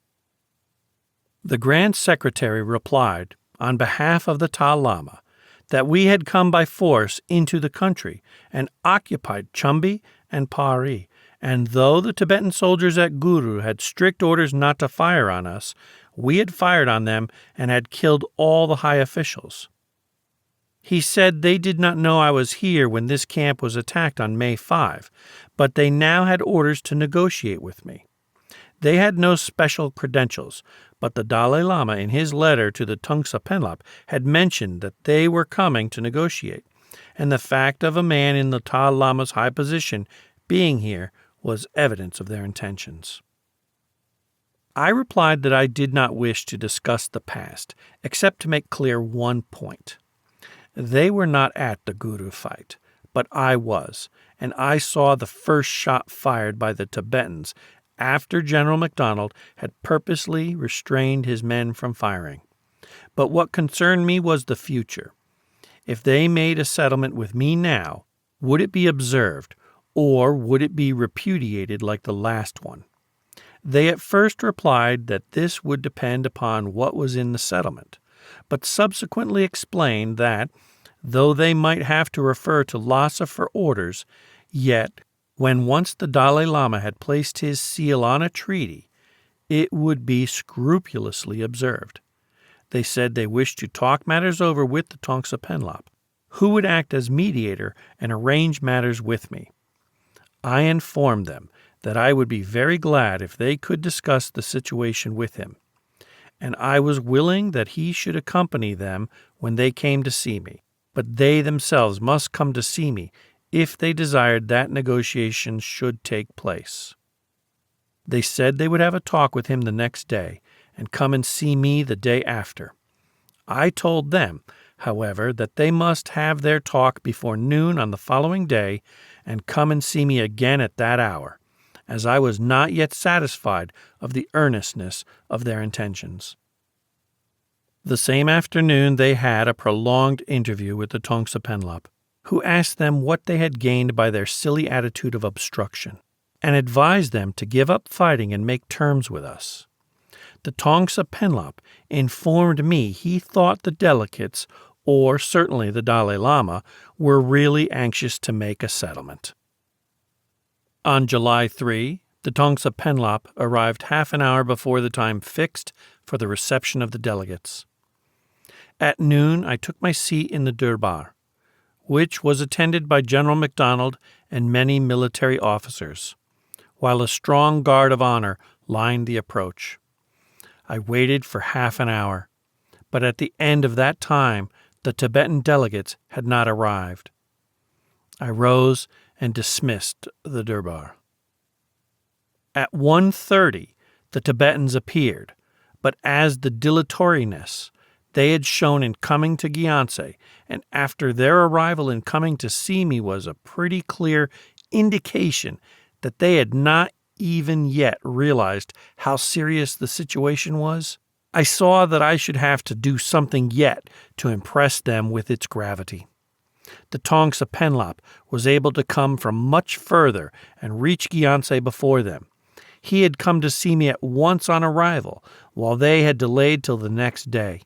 The Grand Secretary replied, on behalf of the Ta Lama, that we had come by force into the country and occupied Chumbi and Pari, and though the Tibetan soldiers at Guru had strict orders not to fire on us, we had fired on them and had killed all the high officials. He said they did not know I was here when this camp was attacked on May 5, but they now had orders to negotiate with me. They had no special credentials, but the Dalai Lama in his letter to the Tongsa Penlop had mentioned that they were coming to negotiate, and the fact of a man in the Dalai Lama's high position being here was evidence of their intentions. I replied that I did not wish to discuss the past, except to make clear one point. They were not at the Guru fight, but I was, and I saw the first shot fired by the Tibetans after General MacDonald had purposely restrained his men from firing. But what concerned me was the future. If they made a settlement with me now, would it be observed, or would it be repudiated like the last one? They at first replied that this would depend upon what was in the settlement, but subsequently explained that, though they might have to refer to Lassa for orders, yet, when once the Dalai Lama had placed his seal on a treaty, it would be scrupulously observed. They said they wished to talk matters over with the Tongsa Penlop, who would act as mediator and arrange matters with me. I informed them that I would be very glad if they could discuss the situation with him, and I was willing that he should accompany them when they came to see me, but they themselves must come to see me if they desired that negotiations should take place. They said they would have a talk with him the next day and come and see me the day after. I told them, however, that they must have their talk before noon on the following day and come and see me again at that hour, as I was not yet satisfied of the earnestness of their intentions. The same afternoon they had a prolonged interview with the Tongsa Penlop, who asked them what they had gained by their silly attitude of obstruction, and advised them to give up fighting and make terms with us. The Tongsa Penlop informed me he thought the delegates, or certainly the Dalai Lama, were really anxious to make a settlement. On July 3, the Tongsa Penlop arrived half an hour before the time fixed for the reception of the delegates. At noon, I took my seat in the durbar, which was attended by General MacDonald and many military officers, while a strong guard of honor lined the approach. I waited for half an hour, but at the end of that time, the Tibetan delegates had not arrived. I rose and dismissed the durbar. At 1:30, the Tibetans appeared, but as the dilatoriness they had shown in coming to Gyantse, and after their arrival in coming to see me was a pretty clear indication that they had not even yet realized how serious the situation was, I saw that I should have to do something yet to impress them with its gravity. The Tongsa Penlop was able to come from much further and reach Gyantse before them. He had come to see me at once on arrival, while they had delayed till the next day.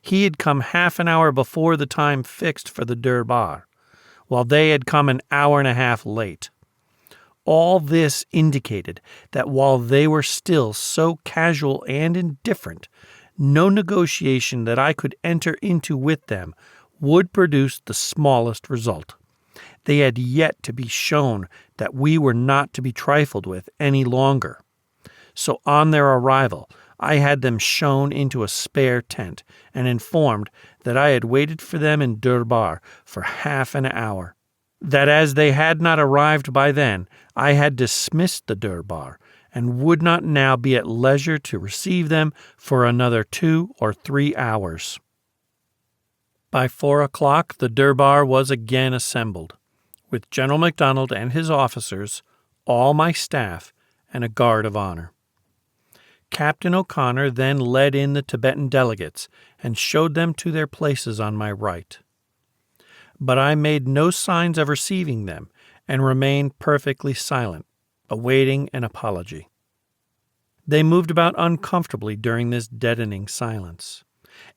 He had come half an hour before the time fixed for the durbar, while they had come an hour and a half late. All this indicated that while they were still so casual and indifferent, no negotiation that I could enter into with them would produce the smallest result. They had yet to be shown that we were not to be trifled with any longer. So on their arrival, I had them shown into a spare tent and informed that I had waited for them in durbar for half an hour, that as they had not arrived by then, I had dismissed the durbar and would not now be at leisure to receive them for another 2 or 3 hours. By 4 o'clock, the durbar was again assembled, with General MacDonald and his officers, all my staff, and a guard of honor. Captain O'Connor then led in the Tibetan delegates and showed them to their places on my right. But I made no signs of receiving them and remained perfectly silent, awaiting an apology. They moved about uncomfortably during this deadening silence,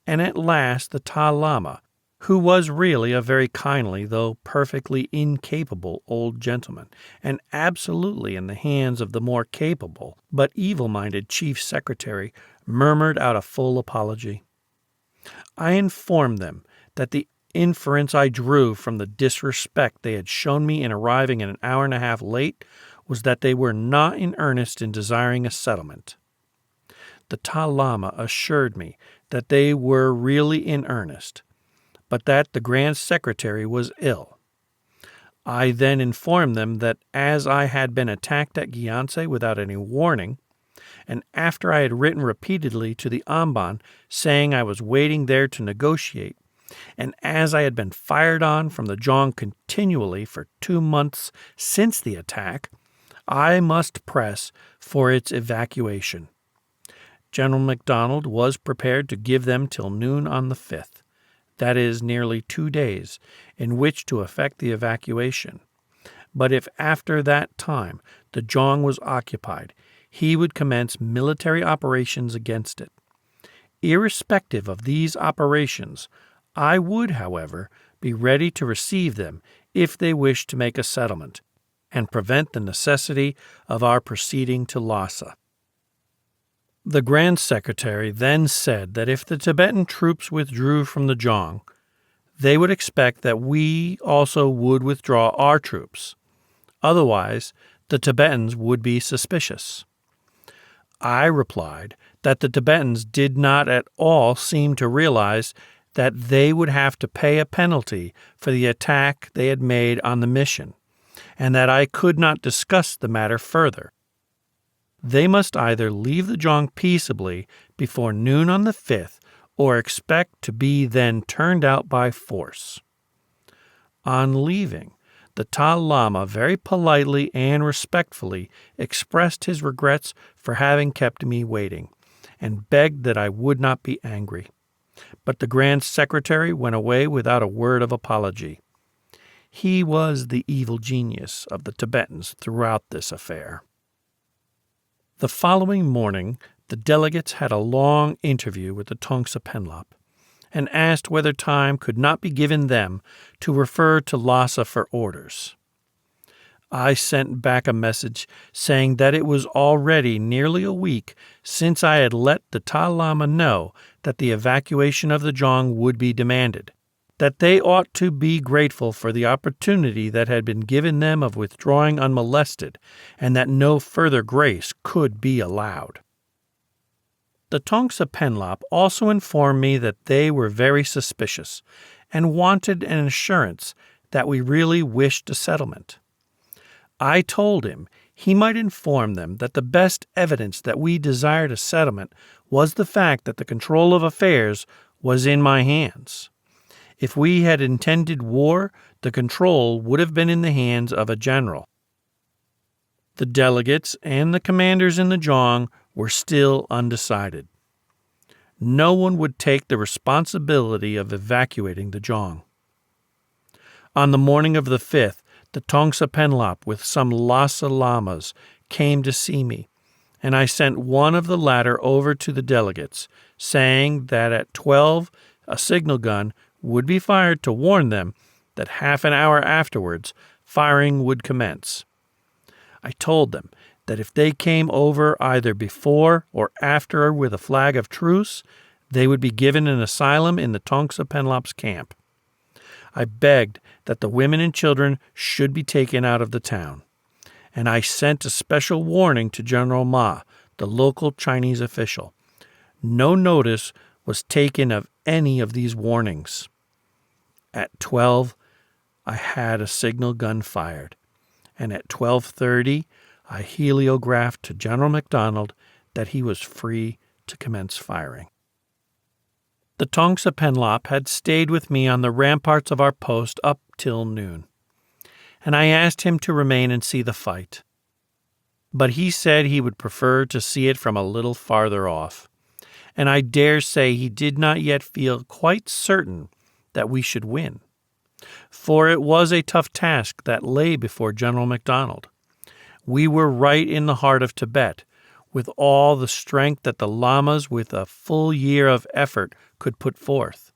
and at last the Dalai Lama, who was really a very kindly though perfectly incapable old gentleman, and absolutely in the hands of the more capable but evil-minded chief secretary, murmured out a full apology. I informed them that the inference I drew from the disrespect they had shown me in arriving an hour and a half late was that they were not in earnest in desiring a settlement. The Ta Lama assured me that they were really in earnest, but that the Grand Secretary was ill. I then informed them that as I had been attacked at Gyantse without any warning, and after I had written repeatedly to the Amban saying I was waiting there to negotiate, and as I had been fired on from the Zhang continually for 2 months since the attack, I must press for its evacuation. General MacDonald was prepared to give them till noon on the 5th, that is, nearly 2 days, in which to effect the evacuation. But if after that time the Zhang was occupied, he would commence military operations against it. Irrespective of these operations, I would, however, be ready to receive them if they wished to make a settlement, and prevent the necessity of our proceeding to Lassa. The Grand Secretary then said that if the Tibetan troops withdrew from the Zhang, they would expect that we also would withdraw our troops. Otherwise, the Tibetans would be suspicious. I replied that the Tibetans did not at all seem to realize that they would have to pay a penalty for the attack they had made on the mission, and that I could not discuss the matter further. They must either leave the Zhang peaceably before noon on the 5th or expect to be then turned out by force. On leaving, the Ta Lama very politely and respectfully expressed his regrets for having kept me waiting, and begged that I would not be angry. But the Grand Secretary went away without a word of apology. He was the evil genius of the Tibetans throughout this affair. The following morning, the delegates had a long interview with the Tongsa Penlop, and asked whether time could not be given them to refer to Lassa for orders. I sent back a message saying that it was already nearly a week since I had let the Ta Lama know that the evacuation of the Zhang would be demanded, that they ought to be grateful for the opportunity that had been given them of withdrawing unmolested, and that no further grace could be allowed. The Tongsa Penlop also informed me that they were very suspicious, and wanted an assurance that we really wished a settlement. I told him he might inform them that the best evidence that we desired a settlement was the fact that the control of affairs was in my hands. If we had intended war, the control would have been in the hands of a general. The delegates and the commanders in the Zhang were still undecided. No one would take the responsibility of evacuating the Zhang. On the morning of the 5th, the Tongsa Penlop with some Lassa lamas came to see me, and I sent one of the latter over to the delegates, saying that at 12 a signal gun would be fired to warn them that half an hour afterwards firing would commence. I told them that if they came over either before or after with a flag of truce, they would be given an asylum in the Tongsa Penlop's camp. I begged that the women and children should be taken out of the town, and I sent a special warning to General Ma, the local Chinese official. No notice was taken of any of these warnings. At 12, I had a signal gun fired, and at 12:30, I heliographed to General MacDonald that he was free to commence firing. The Tongsa Penlop had stayed with me on the ramparts of our post up till noon, and I asked him to remain and see the fight. But he said he would prefer to see it from a little farther off, and I dare say he did not yet feel quite certain that we should win. For it was a tough task that lay before General MacDonald. We were right in the heart of Tibet, with all the strength that the lamas with a full year of effort could put forth.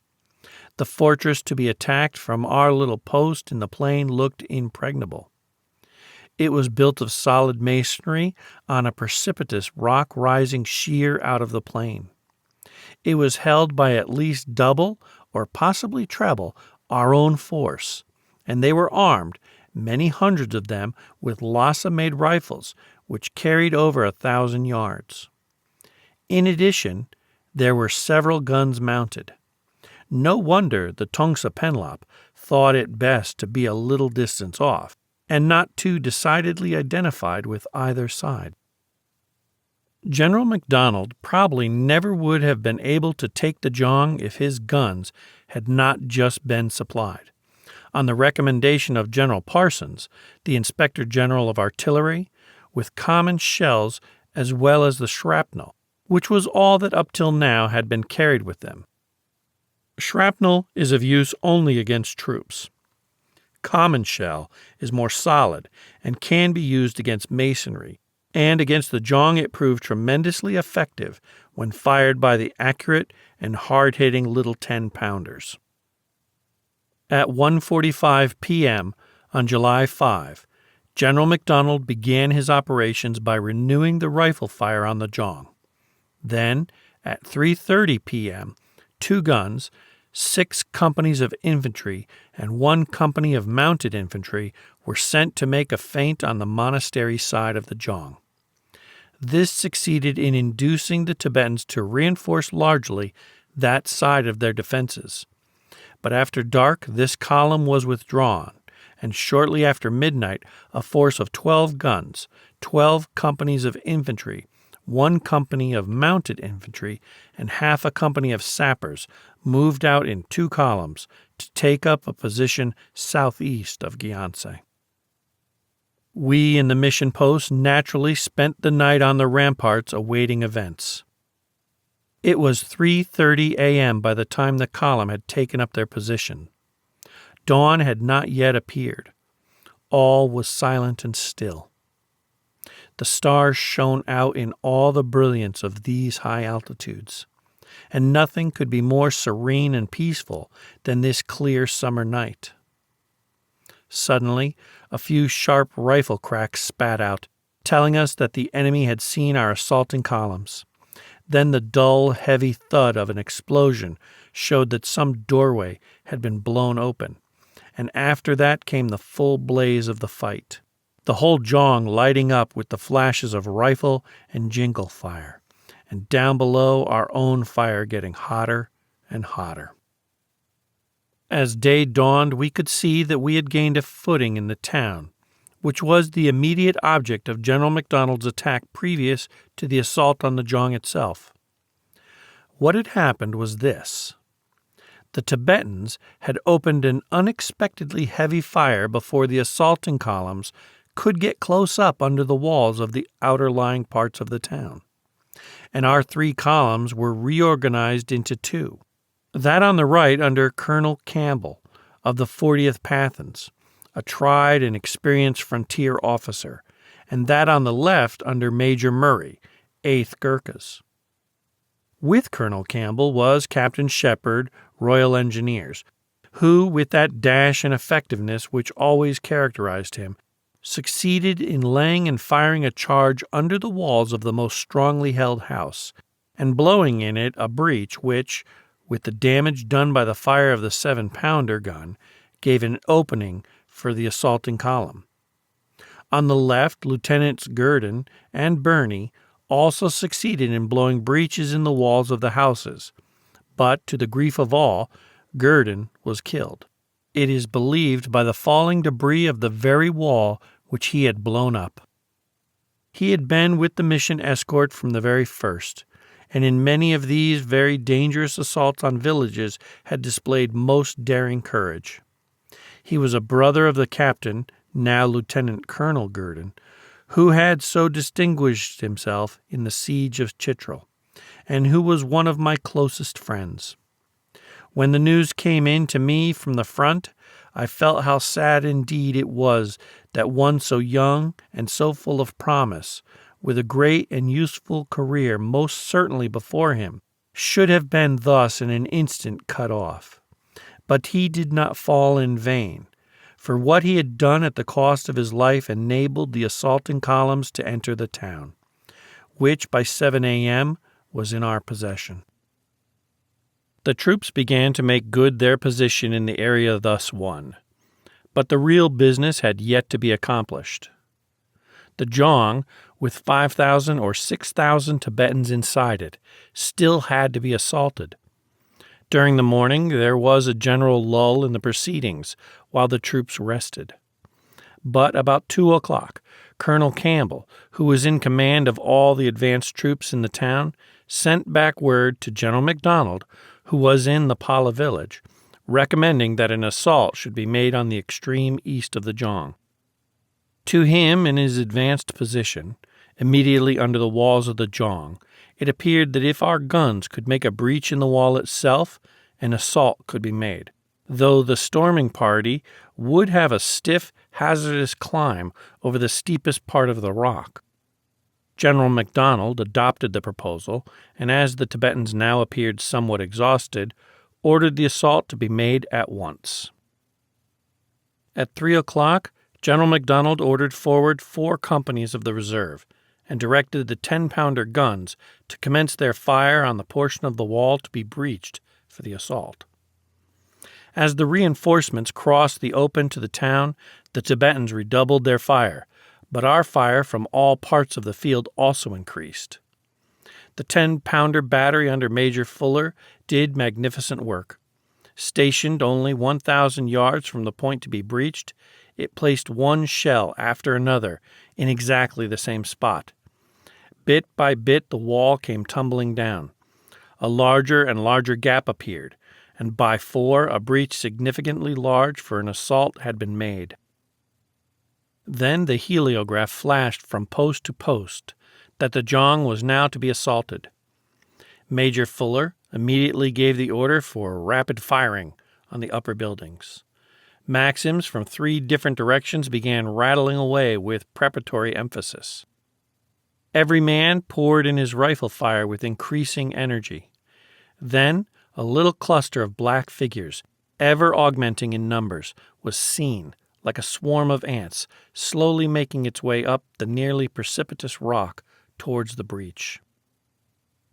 The fortress to be attacked from our little post in the plain looked impregnable. It was built of solid masonry on a precipitous rock rising sheer out of the plain. It was held by at least double or possibly treble our own force, and they were armed, many hundreds of them, with Lassa-made rifles, which carried over 1,000 yards. In addition, there were several guns mounted. No wonder the Tongsa Penlop thought it best to be a little distance off, and not too decidedly identified with either side. General MacDonald probably never would have been able to take the Jong if his guns had not just been supplied. On the recommendation of General Parsons, the Inspector General of Artillery, with common shells as well as the shrapnel, which was all that up till now had been carried with them. Shrapnel is of use only against troops. Common shell is more solid and can be used against masonry, and against the Jong it proved tremendously effective when fired by the accurate and hard-hitting little 10-pounders. At 1:45 p.m. on July 5, General MacDonald began his operations by renewing the rifle fire on the Jong. Then, at 3:30 p.m., 2 guns, 6 companies of infantry, and 1 company of mounted infantry were sent to make a feint on the monastery side of the Jong. This succeeded in inducing the Tibetans to reinforce largely that side of their defenses. But after dark, this column was withdrawn, and shortly after midnight, a force of 12 guns, 12 companies of infantry, 1 company of mounted infantry, and half a company of sappers moved out in 2 columns to take up a position southeast of Gyantse. We in the mission post naturally spent the night on the ramparts awaiting events. It was 3:30 a.m. by the time the column had taken up their position. Dawn had not yet appeared. All was silent and still. The stars shone out in all the brilliance of these high altitudes, and nothing could be more serene and peaceful than this clear summer night. Suddenly, a few sharp rifle cracks spat out, telling us that the enemy had seen our assaulting columns. Then the dull, heavy thud of an explosion showed that some doorway had been blown open, and after that came the full blaze of the fight, the whole Jong lighting up with the flashes of rifle and jingle fire, and down below our own fire getting hotter and hotter. As day dawned, we could see that we had gained a footing in the town, which was the immediate object of General MacDonald's attack previous to the assault on the Jong itself. What had happened was this. The Tibetans had opened an unexpectedly heavy fire before the assaulting columns could get close up under the walls of the outer lying parts of the town, and our 3 columns were reorganized into 2. That on the right under Colonel Campbell of the 40th Pathans, a tried and experienced frontier officer, and that on the left under Major Murray, 8th Gurkhas. With Colonel Campbell was Captain Shepherd, Royal Engineers, who, with that dash and effectiveness which always characterized him, succeeded in laying and firing a charge under the walls of the most strongly held house, and blowing in it a breach which, with the damage done by the fire of the 7-pounder gun, gave an opening for the assaulting column. On the left, Lieutenants Gurdon and Burney also succeeded in blowing breaches in the walls of the houses, but, to the grief of all, Gurdon was killed. It is believed by the falling debris of the very wall which he had blown up. He had been with the mission escort from the very first, and in many of these very dangerous assaults on villages had displayed most daring courage. He was a brother of the captain, now Lieutenant Colonel Gurdon, who had so distinguished himself in the siege of Chitral, and who was one of my closest friends. When the news came in to me from the front, I felt how sad indeed it was that one so young and so full of promise, with a great and useful career most certainly before him, should have been thus in an instant cut off. But he did not fall in vain, for what he had done at the cost of his life enabled the assaulting columns to enter the town, which by 7 a.m. was in our possession. The troops began to make good their position in the area thus won. But the real business had yet to be accomplished. The Zhang, with 5,000 or 6,000 Tibetans inside it, still had to be assaulted. During the morning, there was a general lull in the proceedings while the troops rested. But about 2 o'clock, Colonel Campbell, who was in command of all the advanced troops in the town, sent back word to General MacDonald, who was in the Pala village, recommending that an assault should be made on the extreme east of the Zhang. To him, in his advanced position, immediately under the walls of the Zhang, it appeared that if our guns could make a breach in the wall itself, an assault could be made, though the storming party would have a stiff, hazardous climb over the steepest part of the rock. General MacDonald adopted the proposal, and as the Tibetans now appeared somewhat exhausted, ordered the assault to be made at once. At 3 o'clock, General MacDonald ordered forward 4 companies of the reserve, and directed the 10-pounder guns to commence their fire on the portion of the wall to be breached for the assault. As the reinforcements crossed the open to the town, the Tibetans redoubled their fire, but our fire from all parts of the field also increased. The 10-pounder battery under Major Fuller did magnificent work. Stationed only 1,000 yards from the point to be breached, it placed one shell after another in exactly the same spot. Bit by bit the wall came tumbling down. A larger and larger gap appeared, and by 4 a breach significantly large for an assault had been made. Then the heliograph flashed from post to post that the Zhang was now to be assaulted. Major Fuller immediately gave the order for rapid firing on the upper buildings. Maxims from 3 different directions began rattling away with preparatory emphasis. Every man poured in his rifle fire with increasing energy. Then a little cluster of black figures, ever augmenting in numbers, was seen, like a swarm of ants, slowly making its way up the nearly precipitous rock towards the breach.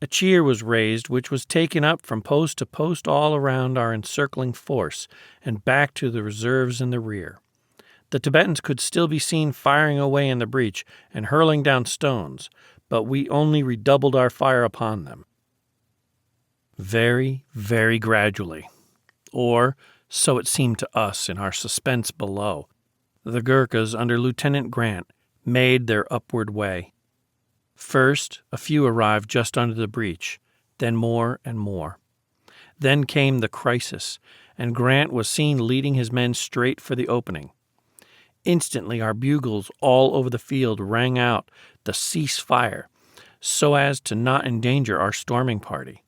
A cheer was raised, which was taken up from post to post all around our encircling force and back to the reserves in the rear. The Tibetans could still be seen firing away in the breach and hurling down stones, but we only redoubled our fire upon them. Very, very gradually, or so it seemed to us in our suspense below, the Gurkhas under Lieutenant Grant made their upward way. First, a few arrived just under the breach, then more and more. Then came the crisis, and Grant was seen leading his men straight for the opening. Instantly our bugles all over the field rang out the cease fire, so as to not endanger our storming party.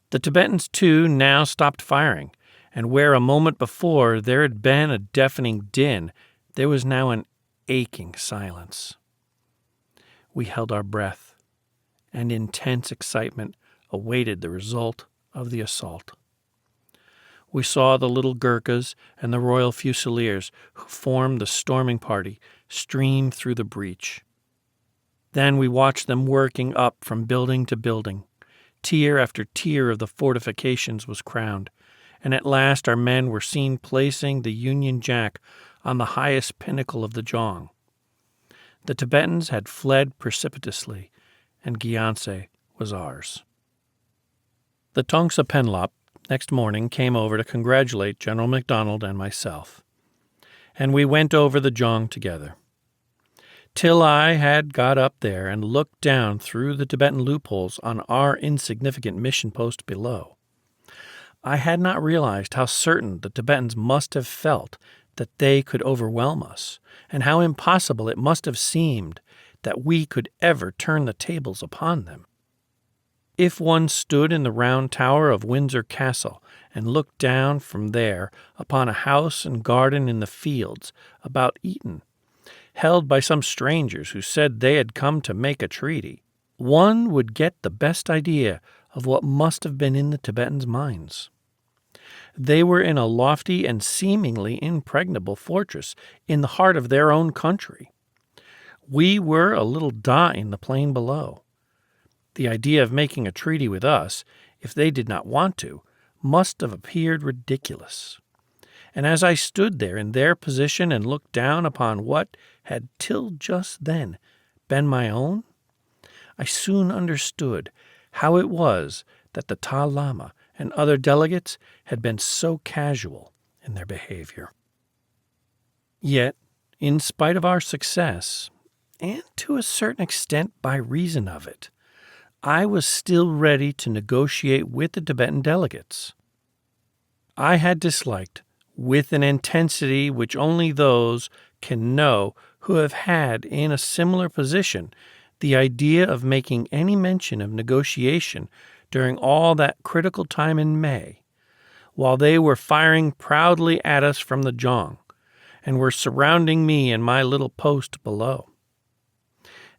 The Tibetans, too, now stopped firing, and where a moment before there had been a deafening din, there was now an aching silence. We held our breath, and in tense excitement awaited the result of the assault. We saw the little Gurkhas and the Royal Fusiliers who formed the storming party stream through the breach. Then we watched them working up from building to building. Tier after tier of the fortifications was crowned, and at last our men were seen placing the Union Jack on the highest pinnacle of the Zhang. The Tibetans had fled precipitously, and Gyantse was ours. The Tongsa Penlop next morning came over to congratulate General MacDonald and myself, and we went over the Zhang together. Till I had got up there and looked down through the Tibetan loopholes on our insignificant mission post below, I had not realized how certain the Tibetans must have felt that they could overwhelm us, and how impossible it must have seemed that we could ever turn the tables upon them. If one stood in the round tower of Windsor Castle and looked down from there upon a house and garden in the fields about Eton, held by some strangers who said they had come to make a treaty, one would get the best idea of what must have been in the Tibetans' minds. They were in a lofty and seemingly impregnable fortress in the heart of their own country. We were a little dot in the plain below. The idea of making a treaty with us, if they did not want to, must have appeared ridiculous. And as I stood there in their position and looked down upon what had till just then been my own, I soon understood how it was that the Ta Lama and other delegates had been so casual in their behavior. Yet, in spite of our success, and to a certain extent by reason of it, I was still ready to negotiate with the Tibetan delegates. I had disliked, with an intensity which only those can know who have had in a similar position, the idea of making any mention of negotiation during all that critical time in May, while they were firing proudly at us from the Zhang, and were surrounding me and my little post below.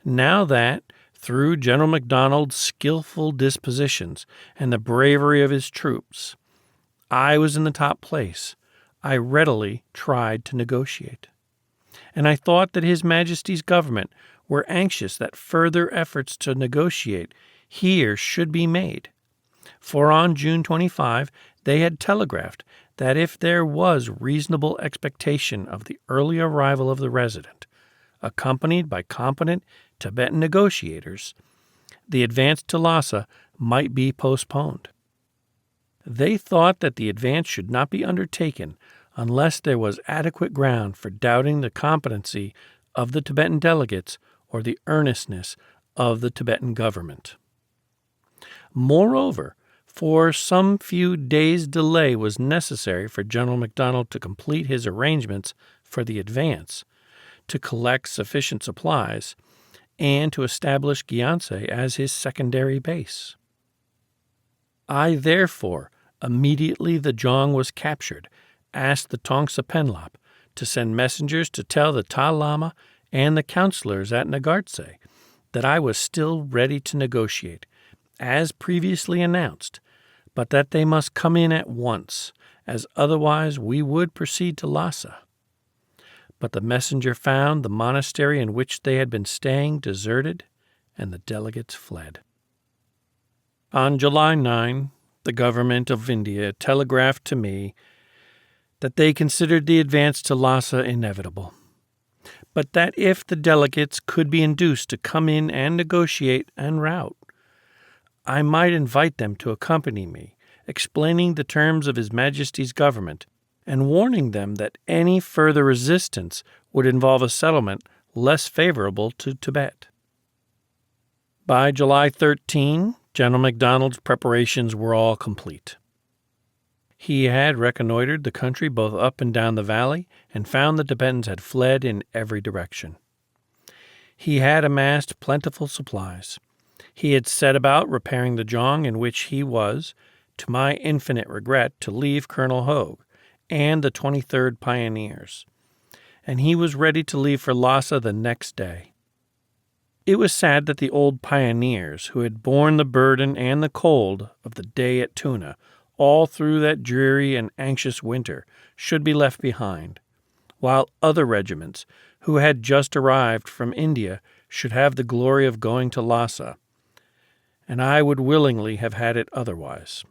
Now that, through General MacDonald's skillful dispositions and the bravery of his troops, I was in the top place, I readily tried to negotiate. And I thought that His Majesty's government were anxious that further efforts to negotiate here should be made. For on June 25, they had telegraphed that if there was reasonable expectation of the early arrival of the resident, accompanied by competent Tibetan negotiators, the advance to Lassa might be postponed. They thought that the advance should not be undertaken unless there was adequate ground for doubting the competency of the Tibetan delegates or the earnestness of the Tibetan government. Moreover, for some few days' delay was necessary for General MacDonald to complete his arrangements for the advance, to collect sufficient supplies, and to establish Gyantse as his secondary base. I therefore, immediately the Zhang was captured, asked the Tongsa Penlop to send messengers to tell the Ta Lama and the councillors at Nagartse that I was still ready to negotiate, as previously announced, but that they must come in at once, as otherwise we would proceed to Lassa. But the messenger found the monastery in which they had been staying deserted, and the delegates fled. On July 9, the government of India telegraphed to me that they considered the advance to Lassa inevitable, but that if the delegates could be induced to come in and negotiate en route, I might invite them to accompany me, explaining the terms of His Majesty's government and warning them that any further resistance would involve a settlement less favorable to Tibet. By July 13, General MacDonald's preparations were all complete. He had reconnoitered the country both up and down the valley and found the Tibetans had fled in every direction. He had amassed plentiful supplies. He had set about repairing the Zhang in which he was, to my infinite regret, to leave Colonel Hogue and the 23rd Pioneers, and he was ready to leave for Lassa the next day. It was sad that the old pioneers, who had borne the burden and the cold of the day at Tuna all through that dreary and anxious winter, should be left behind, while other regiments, who had just arrived from India, should have the glory of going to Lassa, and I would willingly have had it otherwise.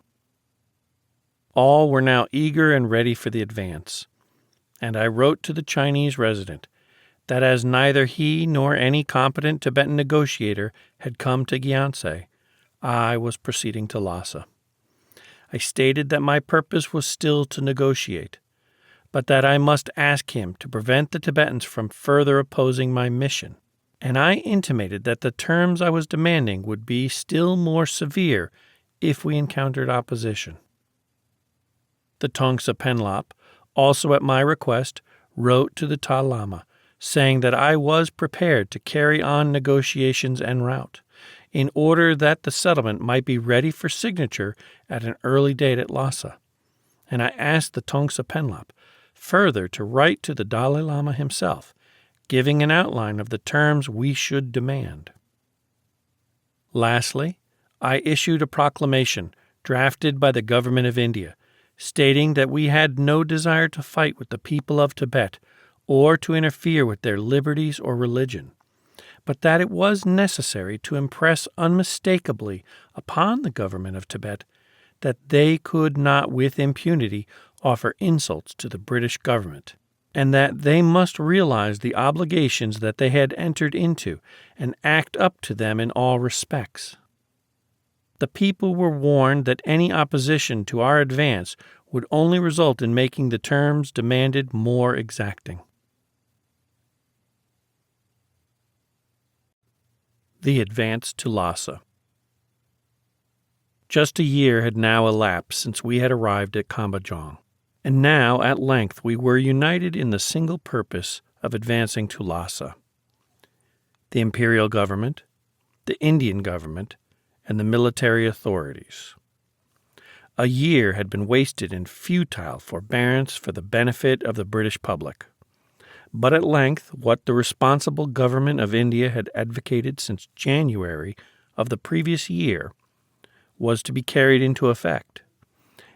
All were now eager and ready for the advance, and I wrote to the Chinese resident that as neither he nor any competent Tibetan negotiator had come to Gyantse, I was proceeding to Lassa. I stated that my purpose was still to negotiate, but that I must ask him to prevent the Tibetans from further opposing my mission, and I intimated that the terms I was demanding would be still more severe if we encountered opposition. The Tongsa Penlop, also at my request, wrote to the Ta Lama, saying that I was prepared to carry on negotiations en route, in order that the settlement might be ready for signature at an early date at Lassa, and I asked the Tongsa Penlop further to write to the Dalai Lama himself, giving an outline of the terms we should demand. Lastly, I issued a proclamation drafted by the government of India, stating that we had no desire to fight with the people of Tibet or to interfere with their liberties or religion, but that it was necessary to impress unmistakably upon the government of Tibet that they could not with impunity offer insults to the British government, and that they must realize the obligations that they had entered into and act up to them in all respects. The people were warned that any opposition to our advance would only result in making the terms demanded more exacting. The advance to Lassa. Just a year had now elapsed since we had arrived at Kambajong, and now at length we were united in the single purpose of advancing to Lassa. The imperial government, the Indian government, and the military authorities. A year had been wasted in futile forbearance for the benefit of the British public. But at length, what the responsible government of India had advocated since January of the previous year was to be carried into effect.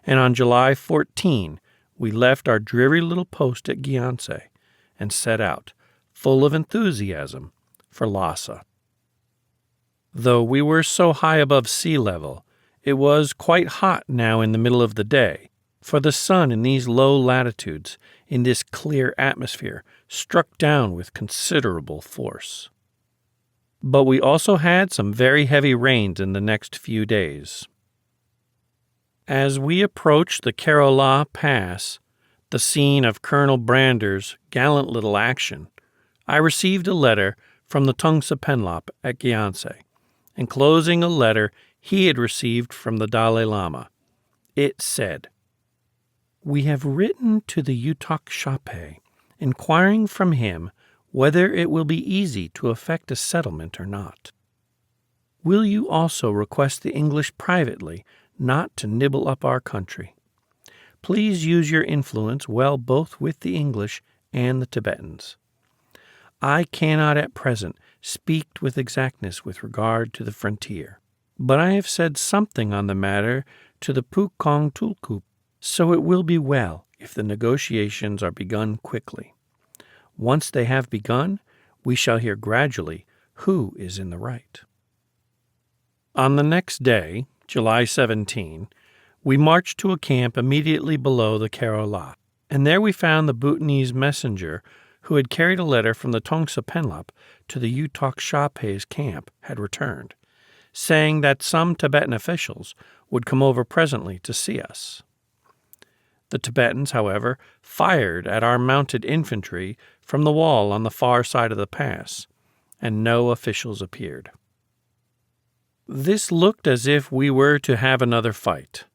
And on July 14, we left our dreary little post at Gyantse and set out, full of enthusiasm, for Lassa. Though we were so high above sea level, it was quite hot now in the middle of the day, for the sun in these low latitudes, in this clear atmosphere, struck down with considerable force. But we also had some very heavy rains in the next few days. As we approached the Kerala Pass, the scene of Colonel Brander's gallant little action, I received a letter from the Tongsa Penlop at Gyantse, enclosing a letter he had received from the Dalai Lama. It said, "We have written to the Yutok Shape, inquiring from him whether it will be easy to effect a settlement or not. Will you also request the English privately not to nibble up our country? Please use your influence well both with the English and the Tibetans. I cannot at present speak with exactness with regard to the frontier, but I have said something on the matter to the Pukong Tulkup, so it will be well if the negotiations are begun quickly. Once they have begun, we shall hear gradually who is in the right." On the next day, July 17, we marched to a camp immediately below the Kerala, and there we found the Bhutanese messenger who had carried a letter from the Tongsa Penlop to the Yutok Shape's camp had returned, saying that some Tibetan officials would come over presently to see us. The Tibetans, however, fired at our mounted infantry from the wall on the far side of the pass, and no officials appeared. This looked as if we were to have another fight.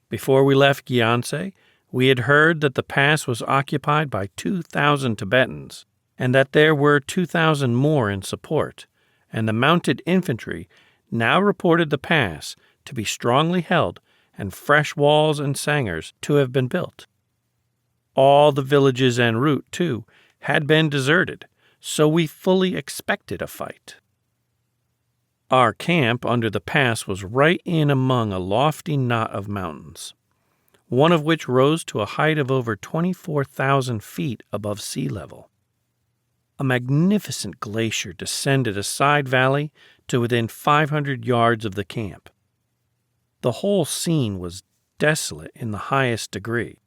Before we left Gyantse, we had heard that the pass was occupied by 2,000 Tibetans, and that there were 2,000 more in support, and the mounted infantry now reported the pass to be strongly held and fresh walls and sangars to have been built. All the villages en route, too, had been deserted, so we fully expected a fight. Our camp under the pass was right in among a lofty knot of mountains, one of which rose to a height of over 24,000 feet above sea level. A magnificent glacier descended a side valley to within 500 yards of the camp. The whole scene was desolate in the highest degree,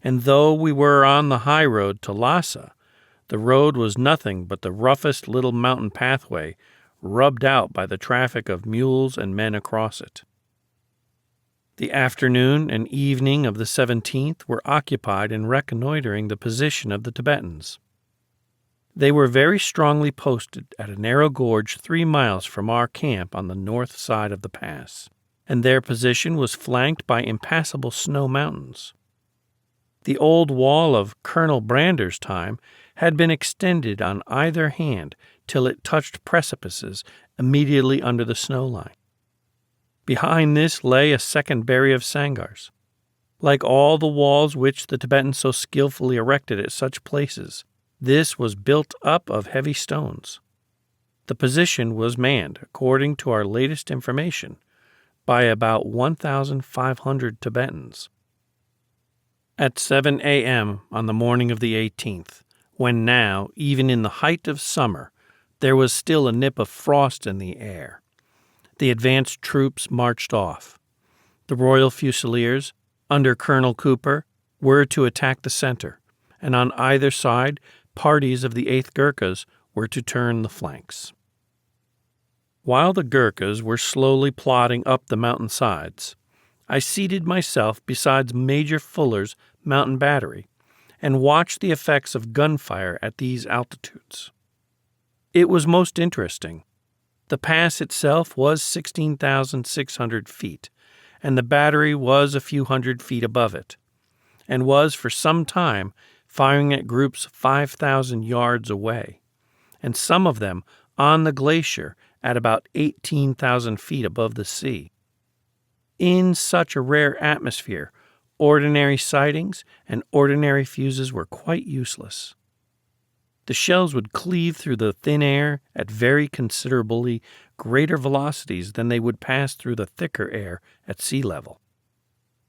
and though we were on the high road to Lassa, the road was nothing but the roughest little mountain pathway rubbed out by the traffic of mules and men across it. The afternoon and evening of the 17th were occupied in reconnoitering the position of the Tibetans. They were very strongly posted at a narrow gorge 3 miles from our camp on the north side of the pass, and their position was flanked by impassable snow mountains. The old wall of Colonel Brander's time had been extended on either hand till it touched precipices immediately under the snow line. Behind this lay a second barrier of sangars. Like all the walls which the Tibetans so skillfully erected at such places, this was built up of heavy stones. The position was manned, according to our latest information, by about 1,500 Tibetans. At 7 a.m. on the morning of the 18th, when now, even in the height of summer, there was still a nip of frost in the air, the advanced troops marched off. The Royal Fusiliers, under Colonel Cooper, were to attack the center, and on either side, parties of the 8th Gurkhas were to turn the flanks. While the Gurkhas were slowly plodding up the mountain sides, I seated myself beside Major Fuller's mountain battery and watched the effects of gunfire at these altitudes. It was most interesting. The pass itself was 16,600 feet, and the battery was a few hundred feet above it, and was for some time firing at groups 5,000 yards away, and some of them on the glacier at about 18,000 feet above the sea. In such a rare atmosphere, ordinary sightings and ordinary fuses were quite useless. The shells would cleave through the thin air at very considerably greater velocities than they would pass through the thicker air at sea level.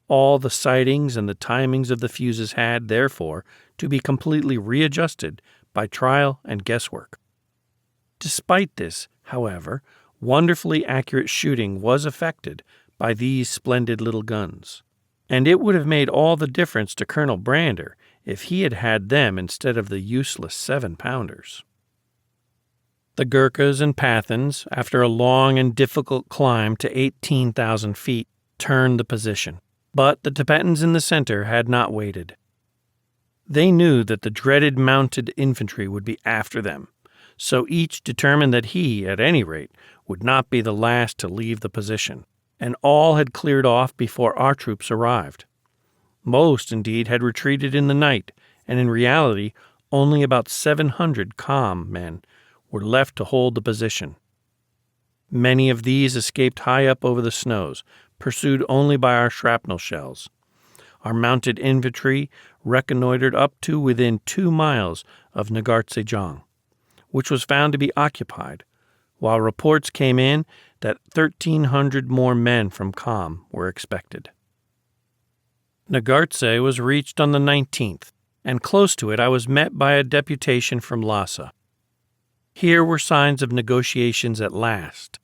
All the sightings and the timings of the fuses had, therefore, to be completely readjusted by trial and guesswork. Despite this, however, wonderfully accurate shooting was effected by these splendid little guns, and it would have made all the difference to Colonel Brander if he had had them instead of the useless 7-pounders. The Gurkhas and Pathans, after a long and difficult climb to 18,000 feet, turned the position, but the Tibetans in the center had not waited. They knew that the dreaded mounted infantry would be after them, so each determined that he, at any rate, would not be the last to leave the position, and all had cleared off before our troops arrived. Most, indeed, had retreated in the night, and in reality only about 700 calm men were left to hold the position. Many of these escaped high up over the snows, pursued only by our shrapnel shells. Our mounted infantry reconnoitered up to within 2 miles of Nagartse-Jong, which was found to be occupied, while reports came in that 1,300 more men from Kham were expected. Nagartse was reached on the 19th, and close to it I was met by a deputation from Lassa. Here were signs of negotiations at last.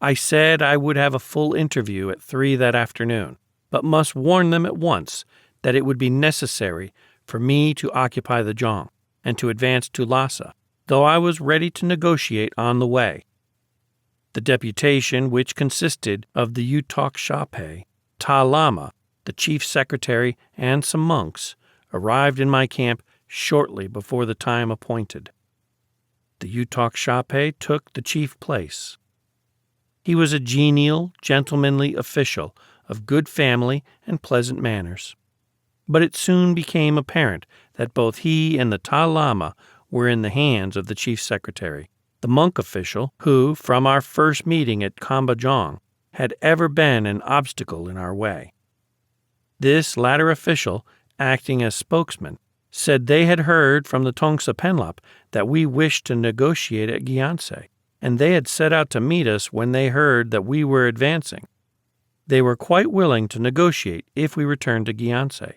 I said I would have a full interview at 3 that afternoon, but must warn them at once that it would be necessary for me to occupy the Jong and to advance to Lassa, though I was ready to negotiate on the way. The deputation, which consisted of the Utok Shapé, Ta Lama, the chief secretary, and some monks, arrived in my camp shortly before the time appointed. The Utok Shapé took the chief place. He was a genial, gentlemanly official of good family and pleasant manners. But it soon became apparent that both he and the Ta Lama were in the hands of the chief secretary, the monk official who, from our first meeting at Kamba Jong, had ever been an obstacle in our way. This latter official, acting as spokesman, said they had heard from the Tongsa Penlop that we wished to negotiate at Gyantse, and they had set out to meet us when they heard that we were advancing. They were quite willing to negotiate if we returned to Gyantse,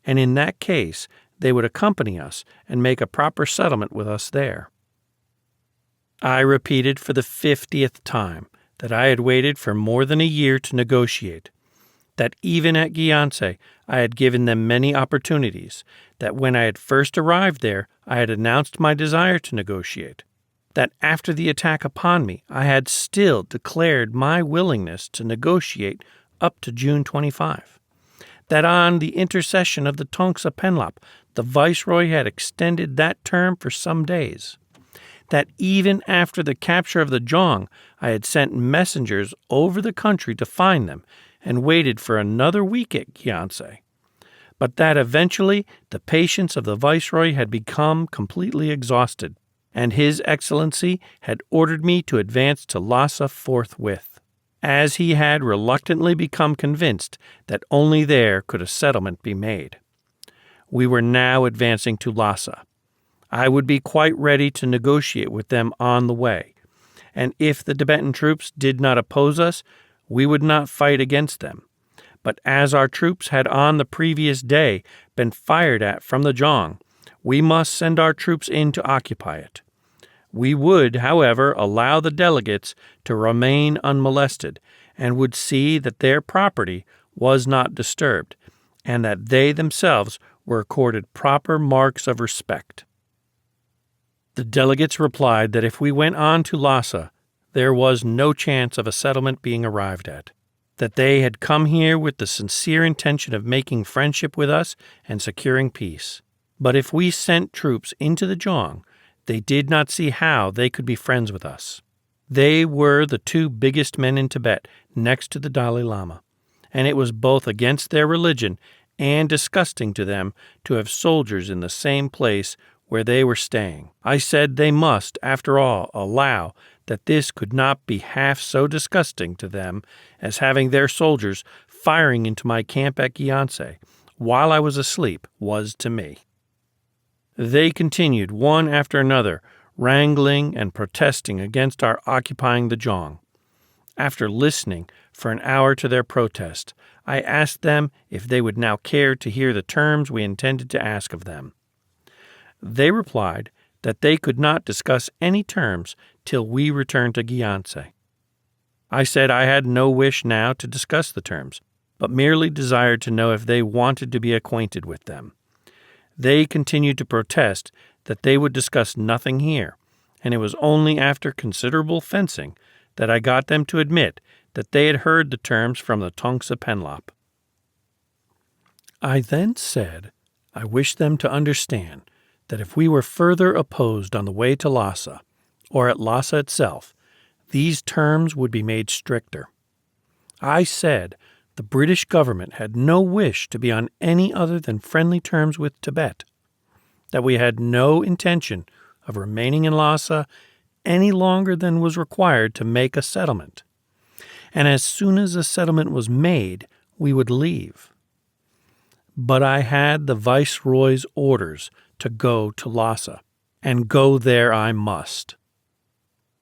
and in that case they would accompany us and make a proper settlement with us there. I repeated for the 50th time that I had waited for more than a year to negotiate, that even at Gyantse I had given them many opportunities, that when I had first arrived there I had announced my desire to negotiate, that after the attack upon me I had still declared my willingness to negotiate up to June 25, that on the intercession of the Tongsa Penlop the Viceroy had extended that term for some days, that even after the capture of the Jong I had sent messengers over the country to find them and waited for another week at Gyantse, but that eventually the patience of the Viceroy had become completely exhausted, and His Excellency had ordered me to advance to Lassa forthwith, as he had reluctantly become convinced that only there could a settlement be made. We were now advancing to Lassa. I would be quite ready to negotiate with them on the way, and if the Tibetan troops did not oppose us, we would not fight against them. But as our troops had on the previous day been fired at from the Jong, we must send our troops in to occupy it. We would, however, allow the delegates to remain unmolested, and would see that their property was not disturbed, and that they themselves were accorded proper marks of respect. The delegates replied that if we went on to Lassa, there was no chance of a settlement being arrived at, that they had come here with the sincere intention of making friendship with us and securing peace. But if we sent troops into the Zhang, they did not see how they could be friends with us. They were the two biggest men in Tibet, next to the Dalai Lama, and it was both against their religion and disgusting to them to have soldiers in the same place where they were staying. I said they must, after all, allow that this could not be half so disgusting to them as having their soldiers firing into my camp at Gyantse while I was asleep was to me. They continued, one after another, wrangling and protesting against our occupying the Zhang. After listening for an hour to their protest, I asked them if they would now care to hear the terms we intended to ask of them. They replied that they could not discuss any terms till we returned to Gyantse. I said I had no wish now to discuss the terms, but merely desired to know if they wanted to be acquainted with them. They continued to protest that they would discuss nothing here, and it was only after considerable fencing that I got them to admit that they had heard the terms from the Tongsa Penlop. I then said I wished them to understand that if we were further opposed on the way to Lassa, or at Lassa itself, these terms would be made stricter. I said the British government had no wish to be on any other than friendly terms with Tibet, that we had no intention of remaining in Lassa any longer than was required to make a settlement, and as soon as a settlement was made, we would leave. But I had the Viceroy's orders to go to Lassa, and go there I must.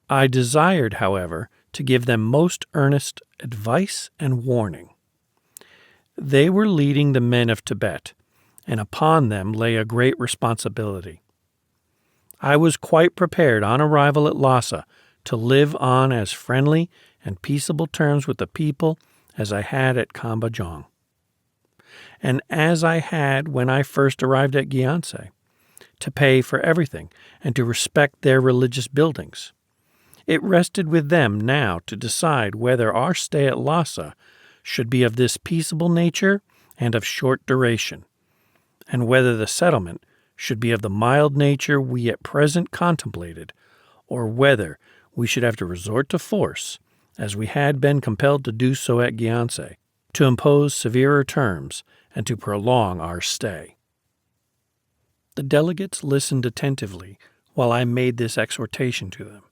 I desired, however, to give them most earnest advice and warning. They were leading the men of Tibet, and upon them lay a great responsibility. I was quite prepared on arrival at Lassa to live on as friendly and peaceable terms with the people as I had at Kambajong, and as I had when I first arrived at Gyantse, to pay for everything and to respect their religious buildings. It rested with them now to decide whether our stay at Lassa should be of this peaceable nature and of short duration, and whether the settlement should be of the mild nature we at present contemplated, or whether we should have to resort to force, as we had been compelled to do so at Gyantse, to impose severer terms and to prolong our stay. The delegates listened attentively while I made this exhortation to them,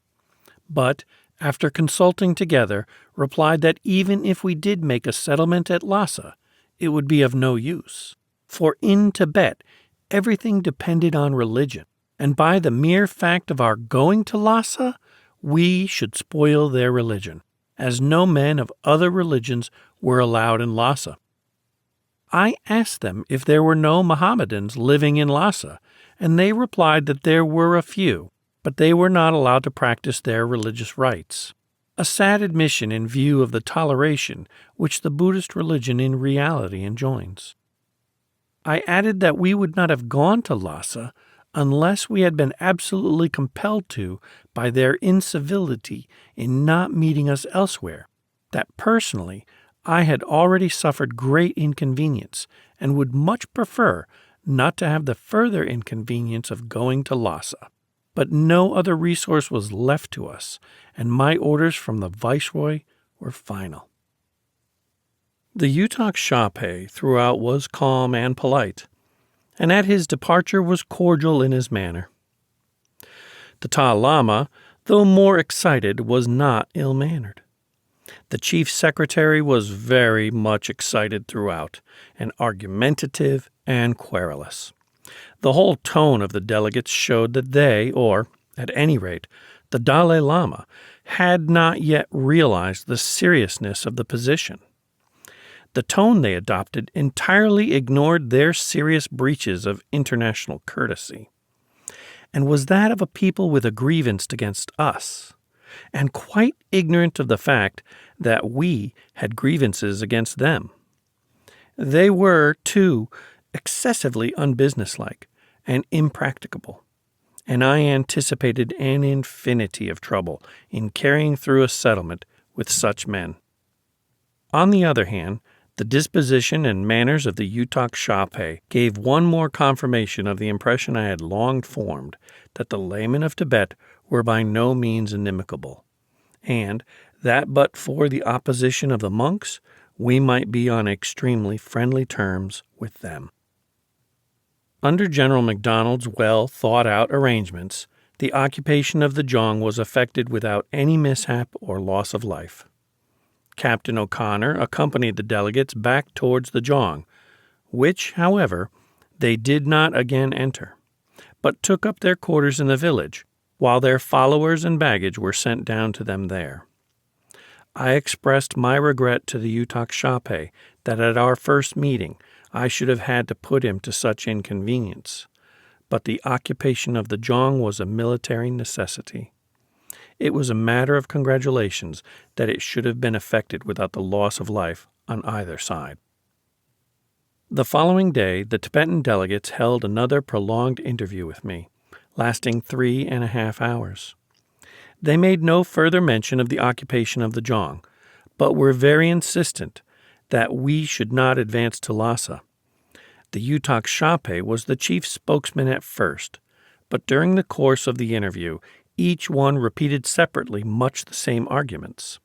but, after consulting together, replied that even if we did make a settlement at Lassa, it would be of no use. For in Tibet, everything depended on religion, and by the mere fact of our going to Lassa, we should spoil their religion, as no men of other religions were allowed in Lassa. I asked them if there were no Mohammedans living in Lassa, and they replied that there were a few, but they were not allowed to practice their religious rites. A sad admission in view of the toleration which the Buddhist religion in reality enjoins. I added that we would not have gone to Lassa unless we had been absolutely compelled to by their incivility in not meeting us elsewhere, that personally I had already suffered great inconvenience and would much prefer not to have the further inconvenience of going to Lassa. But no other resource was left to us, and my orders from the Viceroy were final. The Yutak Shape throughout was calm and polite, and at his departure was cordial in his manner. The Ta Lama, though more excited, was not ill-mannered. The chief secretary was very much excited throughout, and argumentative and querulous. The whole tone of the delegates showed that they, or, at any rate, the Dalai Lama, had not yet realized the seriousness of the position. The tone they adopted entirely ignored their serious breaches of international courtesy, and was that of a people with a grievance against us, and quite ignorant of the fact that we had grievances against them. They were, too, excessively unbusinesslike and impracticable, and I anticipated an infinity of trouble in carrying through a settlement with such men. On the other hand, the disposition and manners of the Younghusband gave one more confirmation of the impression I had long formed that the laymen of Tibet were by no means inimical, and that but for the opposition of the monks, we might be on extremely friendly terms with them. Under General MacDonald's well-thought-out arrangements, the occupation of the Zhang was effected without any mishap or loss of life. Captain O'Connor accompanied the delegates back towards the Zhang, which, however, they did not again enter, but took up their quarters in the village, while their followers and baggage were sent down to them there. I expressed my regret to the Younghusband that at our first meeting I should have had to put him to such inconvenience, but the occupation of the Zhang was a military necessity. It was a matter of congratulations that it should have been effected without the loss of life on either side. The following day, the Tibetan delegates held another prolonged interview with me, lasting 3.5 hours. They made no further mention of the occupation of the Zhang, but were very insistent that we should not advance to Lassa. The Younghusband was the chief spokesman at first, but during the course of the interview, each one repeated separately much the same arguments.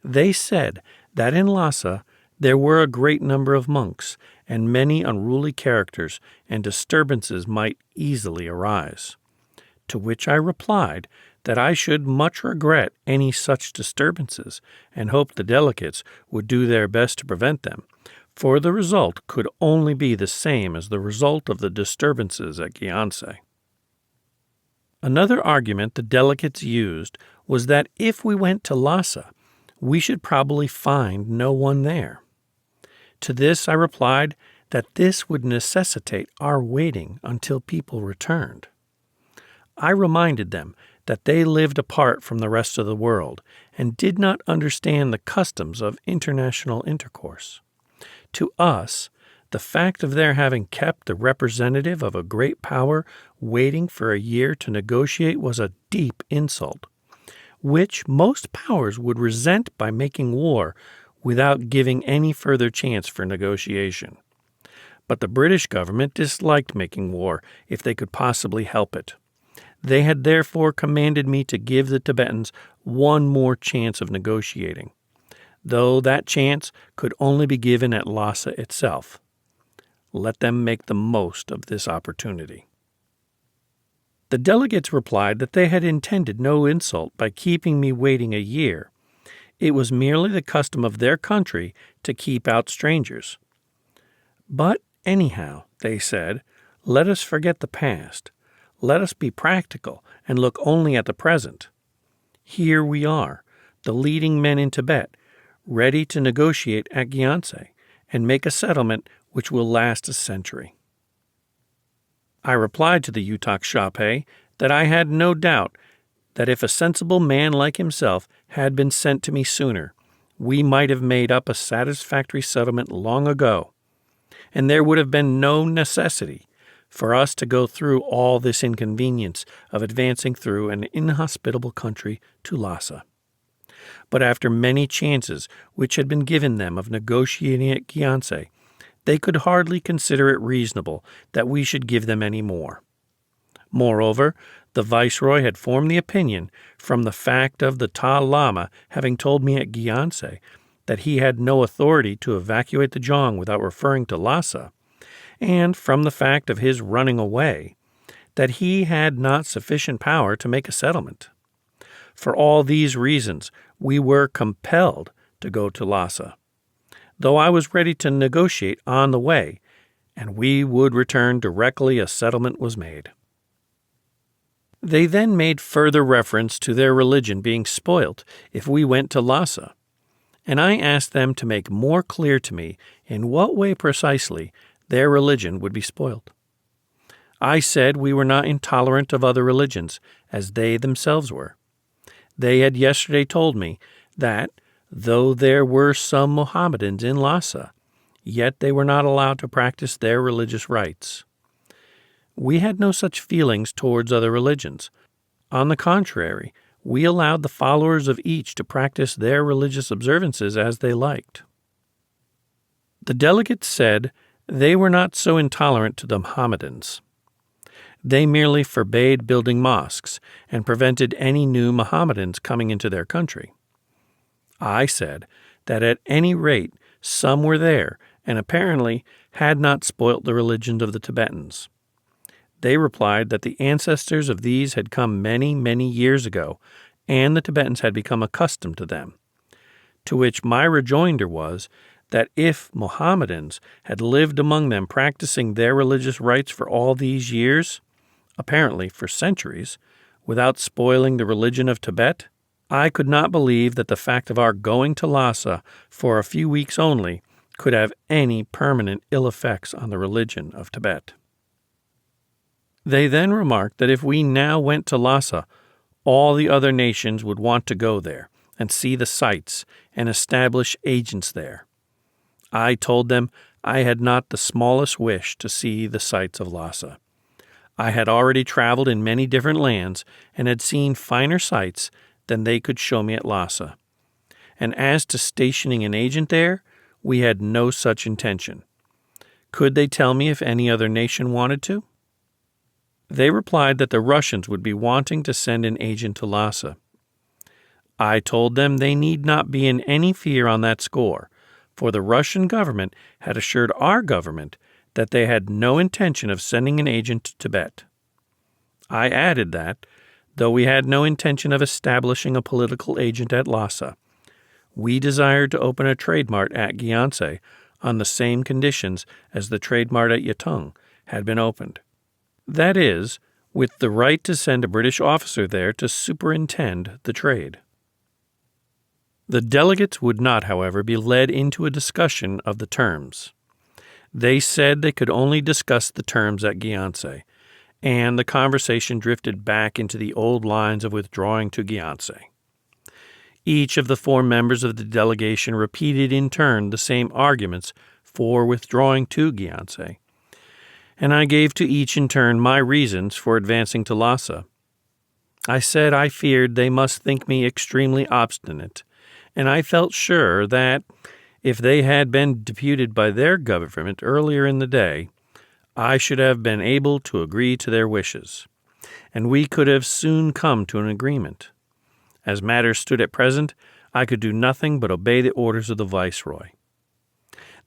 They said that in Lassa there were a great number of monks and many unruly characters, and disturbances might easily arise. To which I replied that I should much regret any such disturbances and hoped the delegates would do their best to prevent them, for the result could only be the same as the result of the disturbances at Gyantse. Another argument the delegates used was that if we went to Lassa, we should probably find no one there. To this I replied that this would necessitate our waiting until people returned. I reminded them that they lived apart from the rest of the world and did not understand the customs of international intercourse. To us, the fact of their having kept the representative of a great power waiting for a year to negotiate was a deep insult, which most powers would resent by making war without giving any further chance for negotiation. But the British government disliked making war if they could possibly help it. They had therefore commanded me to give the Tibetans one more chance of negotiating, though that chance could only be given at Lassa itself. Let them make the most of this opportunity. The delegates replied that they had intended no insult by keeping me waiting a year. It was merely the custom of their country to keep out strangers. But anyhow, they said, let us forget the past. Let us be practical and look only at the present. Here we are, the leading men in Tibet, ready to negotiate at Gyantse and make a settlement which will last a century. I replied to the Younghusband that I had no doubt that if a sensible man like himself had been sent to me sooner, we might have made up a satisfactory settlement long ago, and there would have been no necessity for us to go through all this inconvenience of advancing through an inhospitable country to Lassa. But after many chances which had been given them of negotiating at Gyantse, they could hardly consider it reasonable that we should give them any more. Moreover, the Viceroy had formed the opinion, from the fact of the Ta Lama having told me at Gyantse that he had no authority to evacuate the Zhang without referring to Lassa, and from the fact of his running away, that he had not sufficient power to make a settlement. For all these reasons, we were compelled to go to Lassa, though I was ready to negotiate on the way, and we would return directly a settlement was made. They then made further reference to their religion being spoilt if we went to Lassa, and I asked them to make more clear to me in what way precisely their religion would be spoilt. I said we were not intolerant of other religions, as they themselves were. They had yesterday told me that, though there were some Mohammedans in Lassa, yet they were not allowed to practice their religious rites. We had no such feelings towards other religions. On the contrary, we allowed the followers of each to practice their religious observances as they liked. The delegates said they were not so intolerant to the Mohammedans. They merely forbade building mosques and prevented any new Mohammedans coming into their country. I said that at any rate some were there and apparently had not spoilt the religion of the Tibetans. They replied that the ancestors of these had come many, many years ago, and the Tibetans had become accustomed to them. To which my rejoinder was that if Mohammedans had lived among them practicing their religious rites for all these years, apparently for centuries, without spoiling the religion of Tibet, I could not believe that the fact of our going to Lhasa for a few weeks only could have any permanent ill effects on the religion of Tibet. They then remarked that if we now went to Lhasa, all the other nations would want to go there and see the sights and establish agents there. I told them I had not the smallest wish to see the sights of Lhasa. I had already traveled in many different lands and had seen finer sights than they could show me at Lhasa. And as to stationing an agent there, we had no such intention. Could they tell me if any other nation wanted to? They replied that the Russians would be wanting to send an agent to Lhasa. I told them they need not be in any fear on that score, for the Russian government had assured our government that they had no intention of sending an agent to Tibet. I added that, though we had no intention of establishing a political agent at Lhasa, we desired to open a trade mart at Gyantse on the same conditions as the trade mart at Yatung had been opened. That is, with the right to send a British officer there to superintend the trade. The delegates would not, however, be led into a discussion of the terms. They said they could only discuss the terms at Gyantse, and the conversation drifted back into the old lines of withdrawing to Gyantse. Each of the 4 members of the delegation repeated in turn the same arguments for withdrawing to Gyantse, and I gave to each in turn my reasons for advancing to Lhasa. I said I feared they must think me extremely obstinate, and I felt sure that, if they had been deputed by their government earlier in the day, I should have been able to agree to their wishes, and we could have soon come to an agreement. As matters stood at present, I could do nothing but obey the orders of the Viceroy.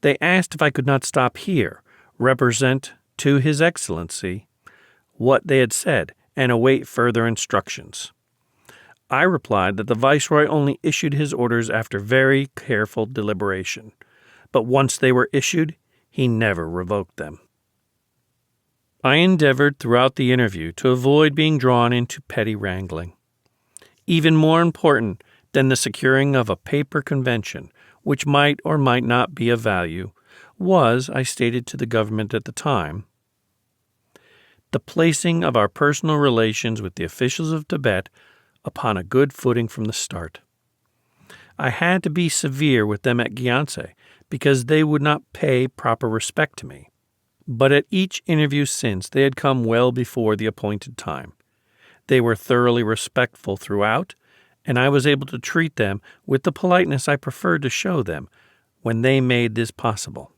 They asked if I could not stop here, represent to His Excellency what they had said, and await further instructions. I replied that the Viceroy only issued his orders after very careful deliberation, but once they were issued, he never revoked them. I endeavored throughout the interview to avoid being drawn into petty wrangling. Even more important than the securing of a paper convention, which might or might not be of value, was, I stated to the government at the time, the placing of our personal relations with the officials of Tibet upon a good footing from the start. I had to be severe with them at Gyantse because they would not pay proper respect to me. But at each interview since, they had come well before the appointed time. They were thoroughly respectful throughout, and I was able to treat them with the politeness I preferred to show them when they made this possible.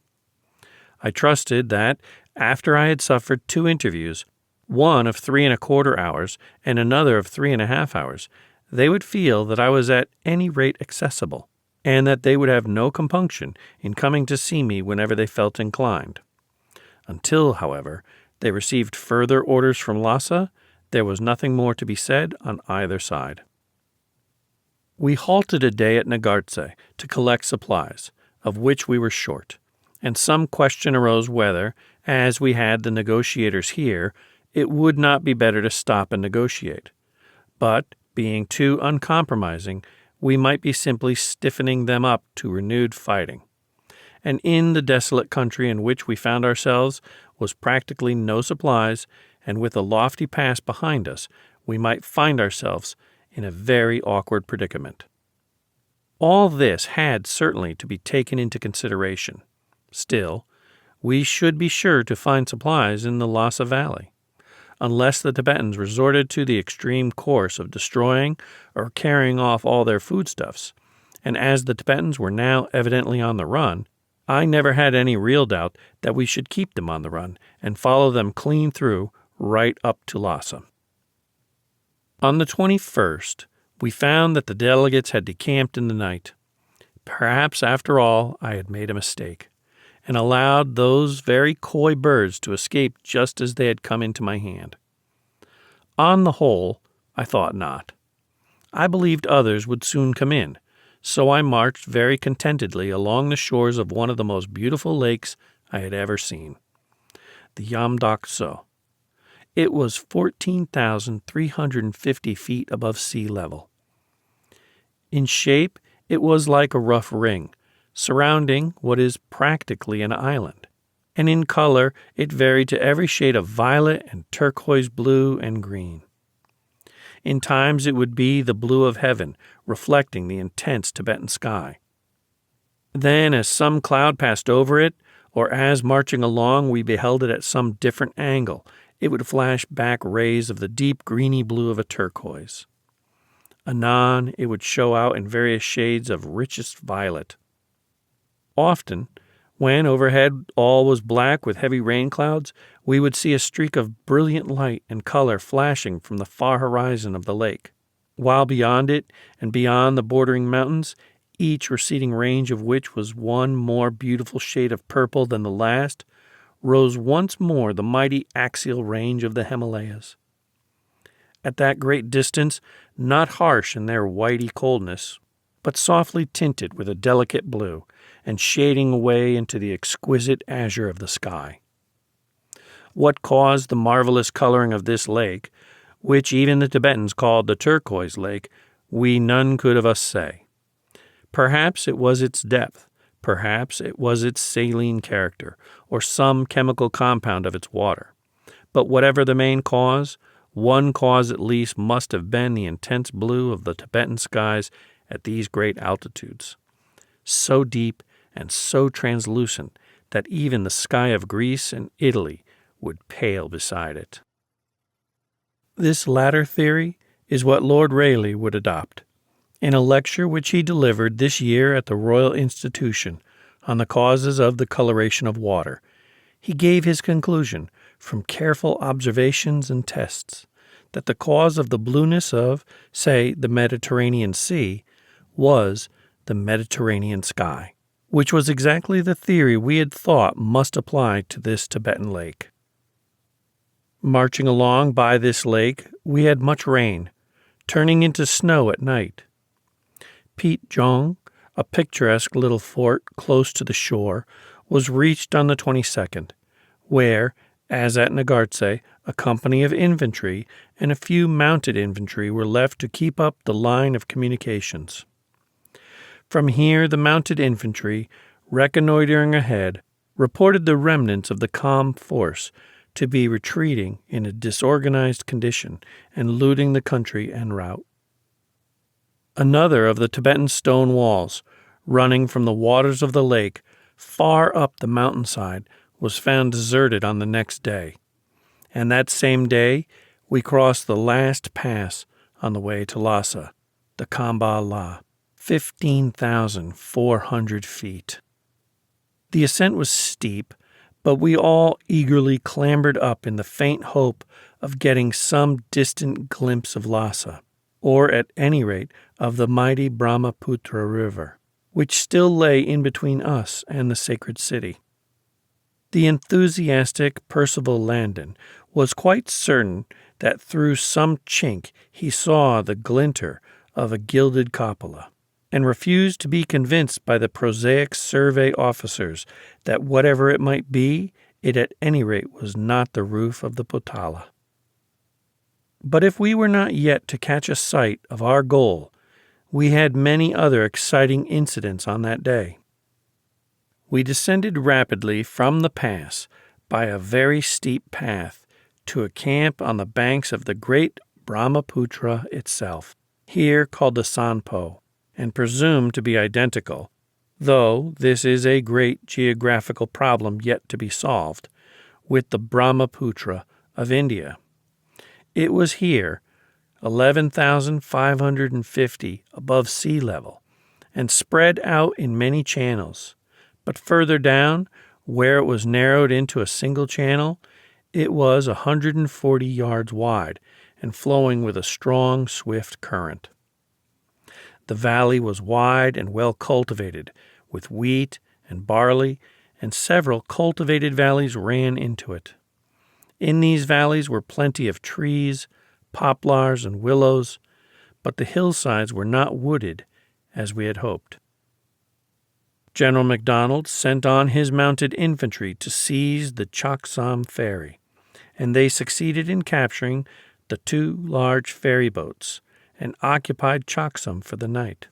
I trusted that, after I had suffered 2 interviews, one of 3¼ hours and another of 3½ hours, they would feel that I was at any rate accessible, and that they would have no compunction in coming to see me whenever they felt inclined. Until, however, they received further orders from Lhasa, there was nothing more to be said on either side. We halted a day at Nagartse to collect supplies, of which we were short, and some question arose whether, as we had the negotiators here, it would not be better to stop and negotiate. But, being too uncompromising, we might be simply stiffening them up to renewed fighting. And in the desolate country in which we found ourselves was practically no supplies, and with a lofty pass behind us, we might find ourselves in a very awkward predicament. All this had certainly to be taken into consideration. Still, we should be sure to find supplies in the Lassa Valley, unless the Tibetans resorted to the extreme course of destroying or carrying off all their foodstuffs, and as the Tibetans were now evidently on the run, I never had any real doubt that we should keep them on the run and follow them clean through right up to Lhasa. On the 21st, we found that the delegates had decamped in the night. Perhaps, after all, I had made a mistake, and allowed those very coy birds to escape just as they had come into my hand. On the whole, I thought not. I believed others would soon come in, so I marched very contentedly along the shores of one of the most beautiful lakes I had ever seen, the Yamdok-so. It was 14,350 feet above sea level. In shape, it was like a rough ring, surrounding what is practically an island, and in color it varied to every shade of violet and turquoise blue and green. In times it would be the blue of heaven, reflecting the intense Tibetan sky. Then, as some cloud passed over it, or as marching along we beheld it at some different angle, it would flash back rays of the deep greeny blue of a turquoise. Anon, it would show out in various shades of richest violet. Often, when overhead all was black with heavy rain clouds, we would see a streak of brilliant light and color flashing from the far horizon of the lake, while beyond it and beyond the bordering mountains, each receding range of which was one more beautiful shade of purple than the last, rose once more the mighty axial range of the Himalayas. At that great distance, not harsh in their whitey coldness, but softly tinted with a delicate blue, and shading away into the exquisite azure of the sky. What caused the marvelous coloring of this lake, which even the Tibetans called the turquoise lake, we none could of us say. Perhaps it was its depth, perhaps it was its saline character, or some chemical compound of its water. But whatever the main cause, one cause at least must have been the intense blue of the Tibetan skies at these great altitudes, so deep and so translucent that even the sky of Greece and Italy would pale beside it. This latter theory is what Lord Rayleigh would adopt. In a lecture which he delivered this year at the Royal Institution on the causes of the coloration of water, he gave his conclusion, from careful observations and tests, that the cause of the blueness of, say, the Mediterranean Sea was the Mediterranean sky, which was exactly the theory we had thought must apply to this Tibetan lake. Marching along by this lake, we had much rain, turning into snow at night. Pete Jong, a picturesque little fort close to the shore, was reached on the 22nd, where, as at Nagartse, a company of infantry and a few mounted infantry were left to keep up the line of communications. From here the mounted infantry, reconnoitering ahead, reported the remnants of the Kham force to be retreating in a disorganized condition and looting the country en route. Another of the Tibetan stone walls, running from the waters of the lake far up the mountainside, was found deserted on the next day, and that same day we crossed the last pass on the way to Lhasa, the Khamba La, 15,400 feet. The ascent was steep, but we all eagerly clambered up in the faint hope of getting some distant glimpse of Lhasa, or at any rate of the mighty Brahmaputra River, which still lay in between us and the sacred city. The enthusiastic Percival Landon was quite certain that through some chink he saw the glinter of a gilded cupola, and refused to be convinced by the prosaic survey officers that whatever it might be, it at any rate was not the roof of the Potala. But if we were not yet to catch a sight of our goal, we had many other exciting incidents on that day. We descended rapidly from the pass by a very steep path to a camp on the banks of the great Brahmaputra itself. here called the Sangpo, and presumed to be identical, though this is a great geographical problem yet to be solved, with the Brahmaputra of India. It was here, 11,550 above sea level, and spread out in many channels. But further down, where it was narrowed into a single channel, it was 140 yards wide and flowing with a strong, swift current. The valley was wide and well cultivated, with wheat and barley, and several cultivated valleys ran into it. In these valleys were plenty of trees, poplars, and willows, but the hillsides were not wooded as we had hoped. General MacDonald sent on his mounted infantry to seize the Chaksam ferry, and they succeeded in capturing the 2 large ferry boats and occupied Chaksam for the night.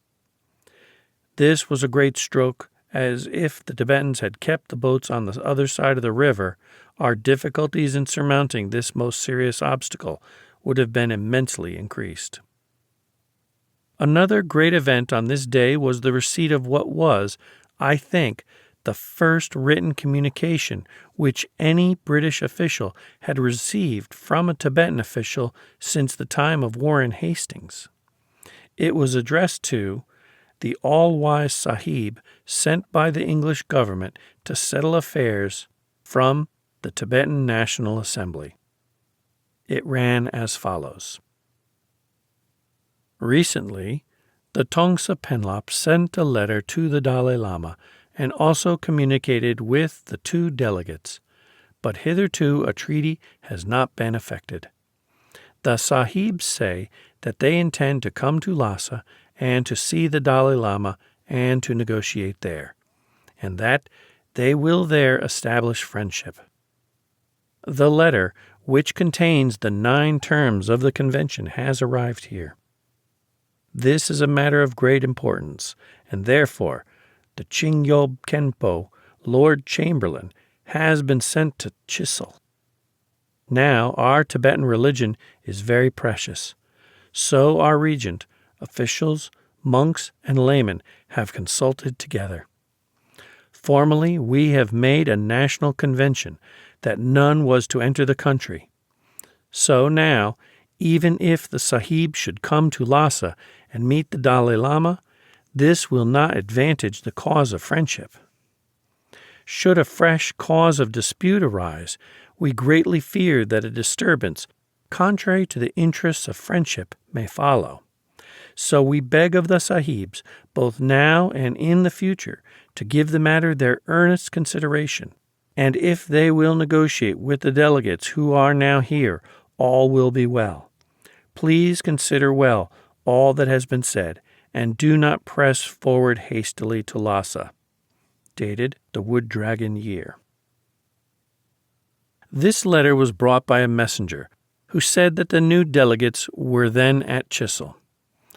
This was a great stroke, as if the Tibetans had kept the boats on the other side of the river, our difficulties in surmounting this most serious obstacle would have been immensely increased. Another great event on this day was the receipt of what was, I think, the first written communication which any British official had received from a Tibetan official since the time of Warren Hastings. It was addressed to the all-wise Sahib sent by the English government to settle affairs from the Tibetan National Assembly. It ran as follows. Recently, the Tongsa Penlop sent a letter to the Dalai Lama and also communicated with the 2 delegates, but hitherto a treaty has not been effected. The Sahibs say that they intend to come to Lassa and to see the Dalai Lama and to negotiate there, and that they will there establish friendship. The letter, which contains the 9 terms of the convention, has arrived here. This is a matter of great importance, and therefore the Chingyob Khenpo, Lord Chamberlain, has been sent to Chisel. Now our Tibetan religion is very precious, so our regent, officials, monks, and laymen have consulted together. Formally, we have made a national convention that none was to enter the country. So now, even if the Sahib should come to Lhasa and meet the Dalai Lama, this will not advantage the cause of friendship. Should a fresh cause of dispute arise, we greatly fear that a disturbance, contrary to the interests of friendship, may follow. So we beg of the Sahibs, both now and in the future, to give the matter their earnest consideration, and if they will negotiate with the delegates who are now here, all will be well. Please consider well all that has been said, and do not press forward hastily to Lhasa. Dated the Wood Dragon Year. This letter was brought by a messenger, who said that the new delegates were then at Chisel,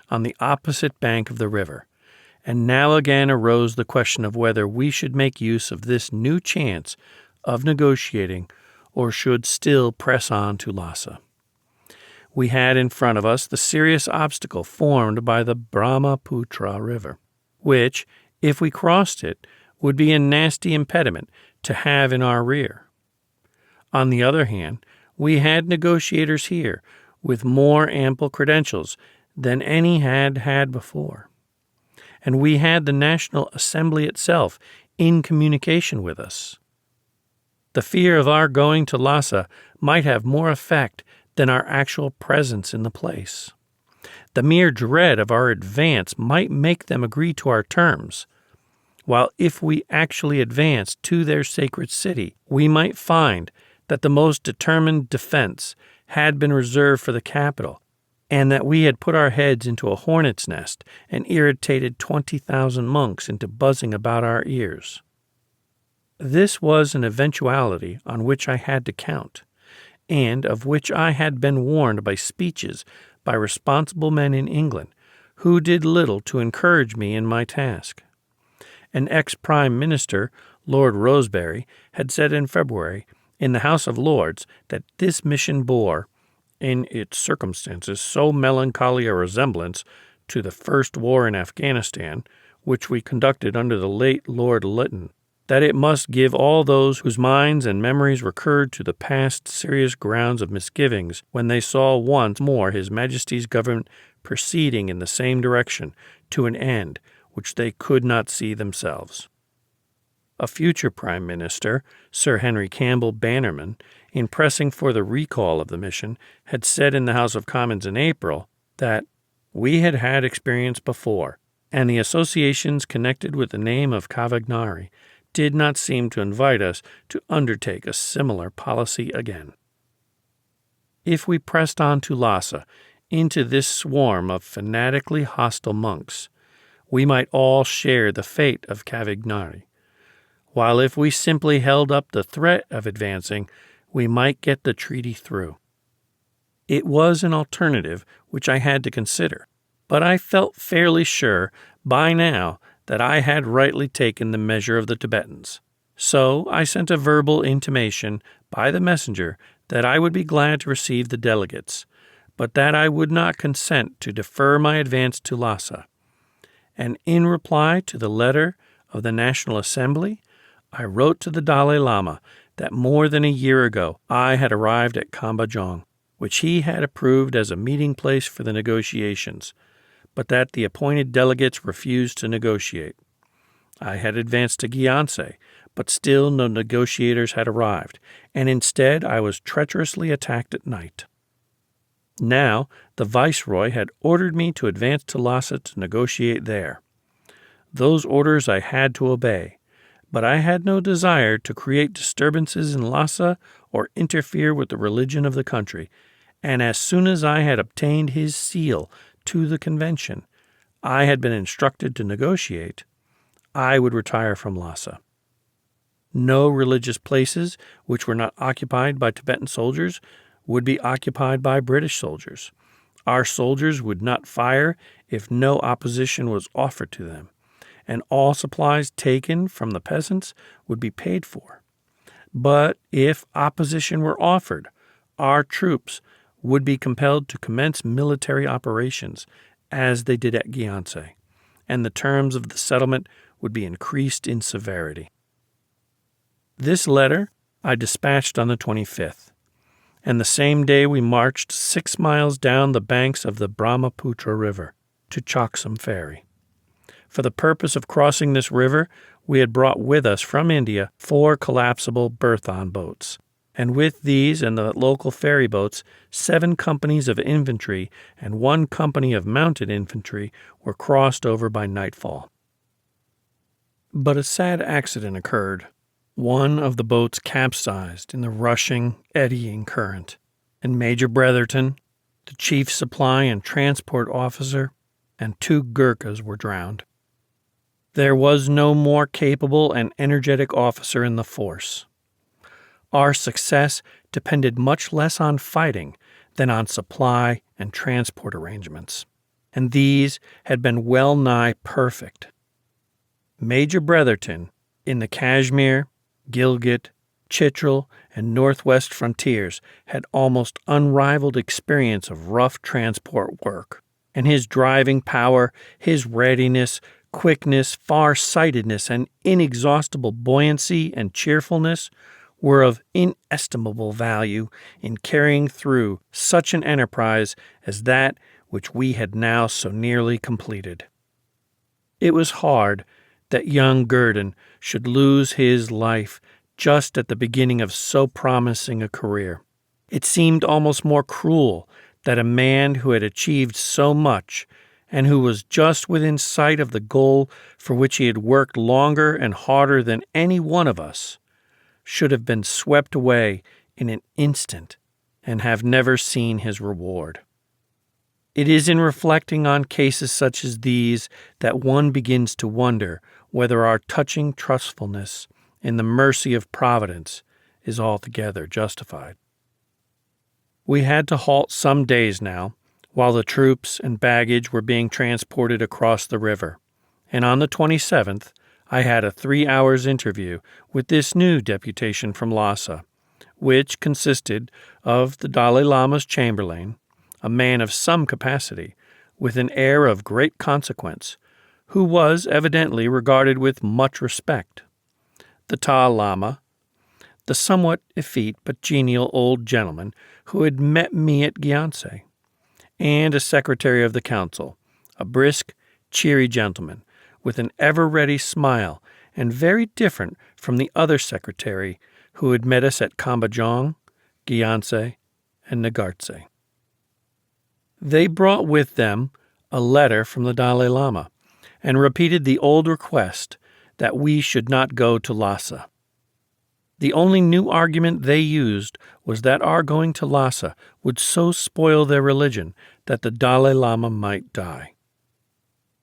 on the opposite bank of the river, and now again arose the question of whether we should make use of this new chance of negotiating or should still press on to Lhasa. We had in front of us the serious obstacle formed by the Brahmaputra River, which, if we crossed it, would be a nasty impediment to have in our rear. On the other hand, we had negotiators here with more ample credentials than any had had before, and we had the National Assembly itself in communication with us. The fear of our going to Lhasa might have more effect than our actual presence in the place. The mere dread of our advance might make them agree to our terms, while if we actually advanced to their sacred city, we might find that the most determined defense had been reserved for the capital, and that we had put our heads into a hornet's nest and irritated 20,000 monks into buzzing about our ears. This was an eventuality on which I had to count, and of which I had been warned by speeches by responsible men in England, who did little to encourage me in my task. An ex-Prime Minister, Lord Rosebery, had said in February in the House of Lords that this mission bore, in its circumstances so melancholy a resemblance to the first war in Afghanistan, which we conducted under the late Lord Lytton, that it must give all those whose minds and memories recurred to the past serious grounds of misgivings when they saw once more His Majesty's government proceeding in the same direction to an end which they could not see themselves. A future Prime Minister, Sir Henry Campbell Bannerman, in pressing for the recall of the mission, had said in the House of Commons in April that we had had experience before, and the associations connected with the name of Cavagnari did not seem to invite us to undertake a similar policy again. If we pressed on to Lassa, into this swarm of fanatically hostile monks, we might all share the fate of Cavagnari, while if we simply held up the threat of advancing, we might get the treaty through. It was an alternative which I had to consider, but I felt fairly sure by now that I had rightly taken the measure of the Tibetans. So I sent a verbal intimation by the messenger that I would be glad to receive the delegates, but that I would not consent to defer my advance to Lassa. And in reply to the letter of the National Assembly, I wrote to the Dalai Lama that more than a year ago I had arrived at Kambajong, which he had approved as a meeting place for the negotiations, but that the appointed delegates refused to negotiate. I had advanced to Gyantse, but still no negotiators had arrived, and instead I was treacherously attacked at night. Now the Viceroy had ordered me to advance to Lassa to negotiate there. Those orders I had to obey, but I had no desire to create disturbances in Lassa or interfere with the religion of the country, and as soon as I had obtained his seal to the convention I had been instructed to negotiate, I would retire from Lassa. No religious places which were not occupied by Tibetan soldiers would be occupied by British soldiers. Our soldiers would not fire if no opposition was offered to them, and all supplies taken from the peasants would be paid for. But if opposition were offered, our troops would be compelled to commence military operations, as they did at Gyantse, and the terms of the settlement would be increased in severity. This letter I dispatched on the 25th, and the same day we marched 6 miles down the banks of the Brahmaputra River to Chaksam Ferry. For the purpose of crossing this river, we had brought with us from India 4 collapsible Berthon boats, and with these and the local ferry boats, 7 companies of infantry and 1 company of mounted infantry were crossed over by nightfall. But a sad accident occurred. One of the boats capsized in the rushing, eddying current, and Major Bretherton, the chief supply and transport officer, and 2 Gurkhas were drowned. There was no more capable and energetic officer in the force. Our success depended much less on fighting than on supply and transport arrangements, and these had been well nigh perfect. Major Bretherton, in the Kashmir, Gilgit, Chitral, and northwest frontiers, had almost unrivaled experience of rough transport work, and his driving power, his readiness, quickness, far-sightedness, and inexhaustible buoyancy and cheerfulness were of inestimable value in carrying through such an enterprise as that which we had now so nearly completed. It was hard that young Gurdon should lose his life just at the beginning of so promising a career. It seemed almost more cruel that a man who had achieved so much and who was just within sight of the goal for which he had worked longer and harder than any one of us should have been swept away in an instant and have never seen his reward. It is in reflecting on cases such as these that one begins to wonder whether our touching trustfulness in the mercy of Providence is altogether justified. We had to halt some days now, while the troops and baggage were being transported across the river, and on the 27th I had a 3 hours interview with this new deputation from Lassa, which consisted of the Dalai Lama's chamberlain, a man of some capacity, with an air of great consequence, who was evidently regarded with much respect, the Ta Lama, the somewhat effete but genial old gentleman who had met me at Gyantse, and a secretary of the council, a brisk, cheery gentleman, with an ever-ready smile, and very different from the other secretary who had met us at Kambajong, Gyantse, and Nagartse. They brought with them a letter from the Dalai Lama, and repeated the old request that we should not go to Lassa. The only new argument they used was that our going to Lassa would so spoil their religion that the Dalai Lama might die.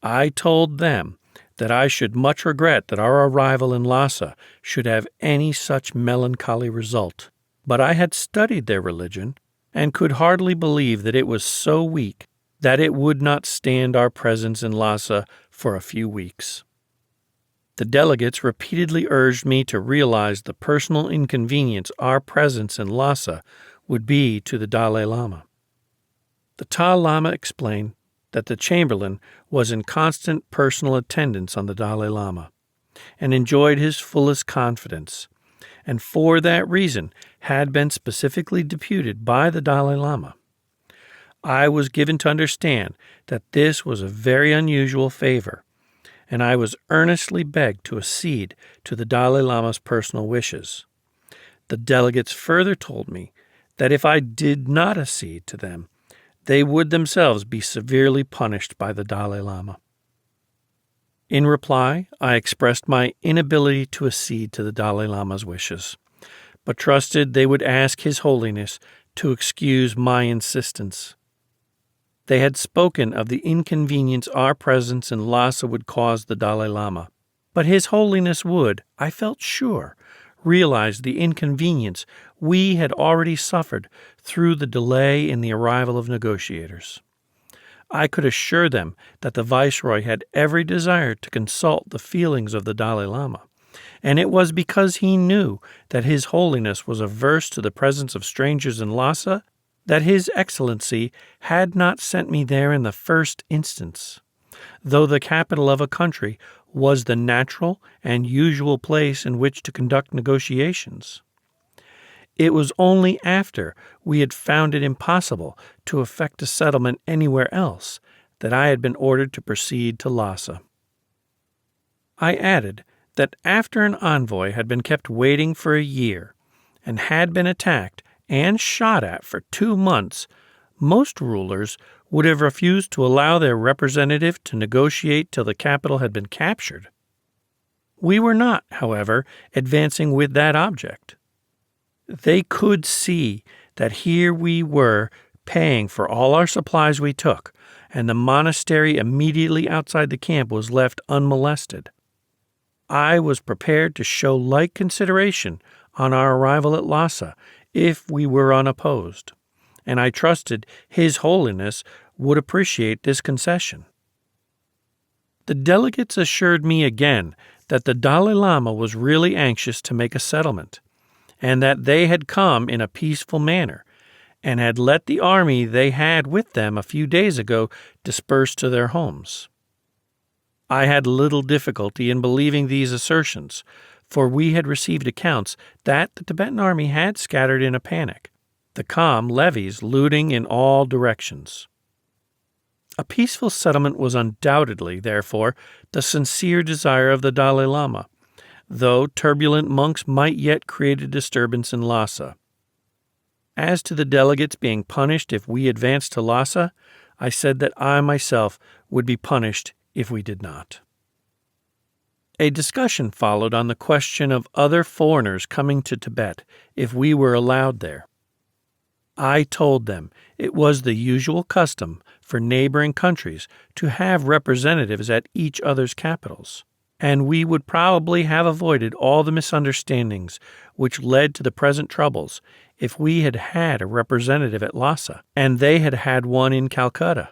I told them that I should much regret that our arrival in Lassa should have any such melancholy result, but I had studied their religion and could hardly believe that it was so weak that it would not stand our presence in Lassa for a few weeks. The delegates repeatedly urged me to realize the personal inconvenience our presence in Lassa would be to the Dalai Lama. The Ta Lama explained that the chamberlain was in constant personal attendance on the Dalai Lama and enjoyed his fullest confidence, and for that reason had been specifically deputed by the Dalai Lama. I was given to understand that this was a very unusual favor, and I was earnestly begged to accede to the Dalai Lama's personal wishes. The delegates further told me that if I did not accede to them, they would themselves be severely punished by the Dalai Lama. In reply, I expressed my inability to accede to the Dalai Lama's wishes, but trusted they would ask His Holiness to excuse my insistence. They had spoken of the inconvenience our presence in Lhasa would cause the Dalai Lama, but His Holiness would, I felt sure, realize the inconvenience we had already suffered through the delay in the arrival of negotiators. I could assure them that the Viceroy had every desire to consult the feelings of the Dalai Lama, and it was because he knew that His Holiness was averse to the presence of strangers in Lhasa that His Excellency had not sent me there in the first instance, though the capital of a country was the natural and usual place in which to conduct negotiations. It was only after we had found it impossible to effect a settlement anywhere else that I had been ordered to proceed to Lhasa. I added that after an envoy had been kept waiting for a year and had been attacked and shot at for 2 months, most rulers would have refused to allow their representative to negotiate till the capital had been captured. We were not, however, advancing with that object. They could see that here we were paying for all our supplies we took, and the monastery immediately outside the camp was left unmolested. I was prepared to show like consideration on our arrival at Lhasa if we were unopposed, and I trusted His Holiness would appreciate this concession. The delegates assured me again that the Dalai Lama was really anxious to make a settlement, and that they had come in a peaceful manner, and had let the army they had with them a few days ago disperse to their homes. I had little difficulty in believing these assertions, for we had received accounts that the Tibetan army had scattered in a panic, the Kham levies looting in all directions. A peaceful settlement was undoubtedly, therefore, the sincere desire of the Dalai Lama, though turbulent monks might yet create a disturbance in Lhasa. As to the delegates being punished if we advanced to Lhasa, I said that I myself would be punished if we did not. A discussion followed on the question of other foreigners coming to Tibet if we were allowed there. I told them it was the usual custom for neighboring countries to have representatives at each other's capitals, and we would probably have avoided all the misunderstandings which led to the present troubles if we had had a representative at Lhasa and they had had one in Calcutta.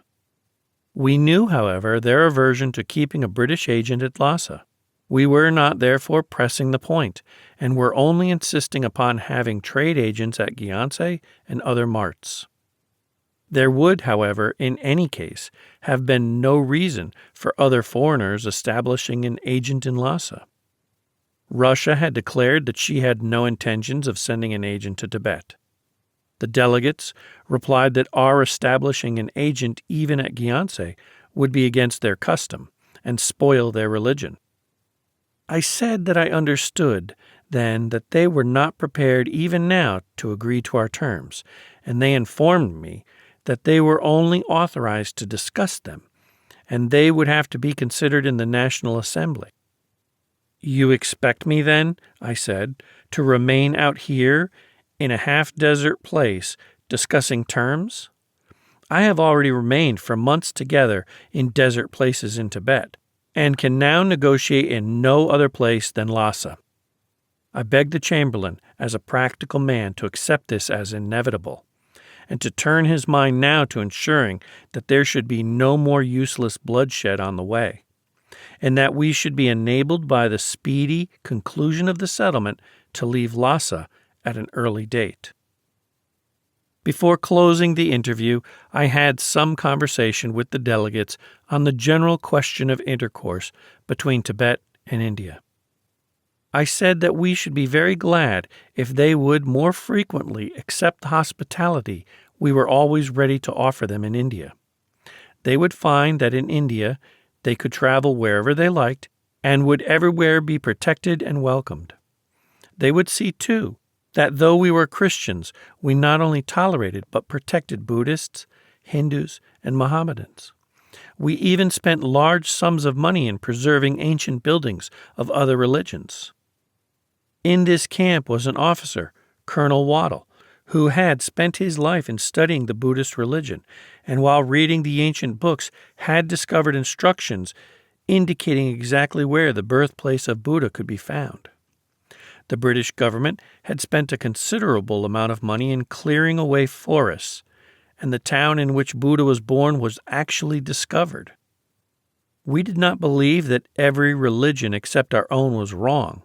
We knew, however, their aversion to keeping a British agent at Lhasa. We were not therefore pressing the point, and were only insisting upon having trade agents at Gyantse and other marts. There would, however, in any case, have been no reason for other foreigners establishing an agent in Lhasa. Russia had declared that she had no intentions of sending an agent to Tibet. The delegates replied that our establishing an agent even at Gyantse would be against their custom and spoil their religion. I said that I understood then that they were not prepared even now to agree to our terms, and they informed me that they were only authorized to discuss them, and they would have to be considered in the National Assembly. You expect me then, I said, to remain out here in a half-desert place discussing terms? I have already remained for months together in desert places in Tibet, and can now negotiate in no other place than Lhasa. I begged the Chamberlain, as a practical man, to accept this as inevitable, and to turn his mind now to ensuring that there should be no more useless bloodshed on the way, and that we should be enabled by the speedy conclusion of the settlement to leave Lhasa at an early date. Before closing the interview, I had some conversation with the delegates on the general question of intercourse between Tibet and India. I said that we should be very glad if they would more frequently accept the hospitality we were always ready to offer them in India. They would find that in India they could travel wherever they liked and would everywhere be protected and welcomed. They would see, too, that though we were Christians, we not only tolerated but protected Buddhists, Hindus, and Mohammedans. We even spent large sums of money in preserving ancient buildings of other religions. In this camp was an officer, Colonel Waddell, who had spent his life in studying the Buddhist religion, and while reading the ancient books had discovered instructions indicating exactly where the birthplace of Buddha could be found. The British government had spent a considerable amount of money in clearing away forests, and the town in which Buddha was born was actually discovered. We did not believe that every religion except our own was wrong.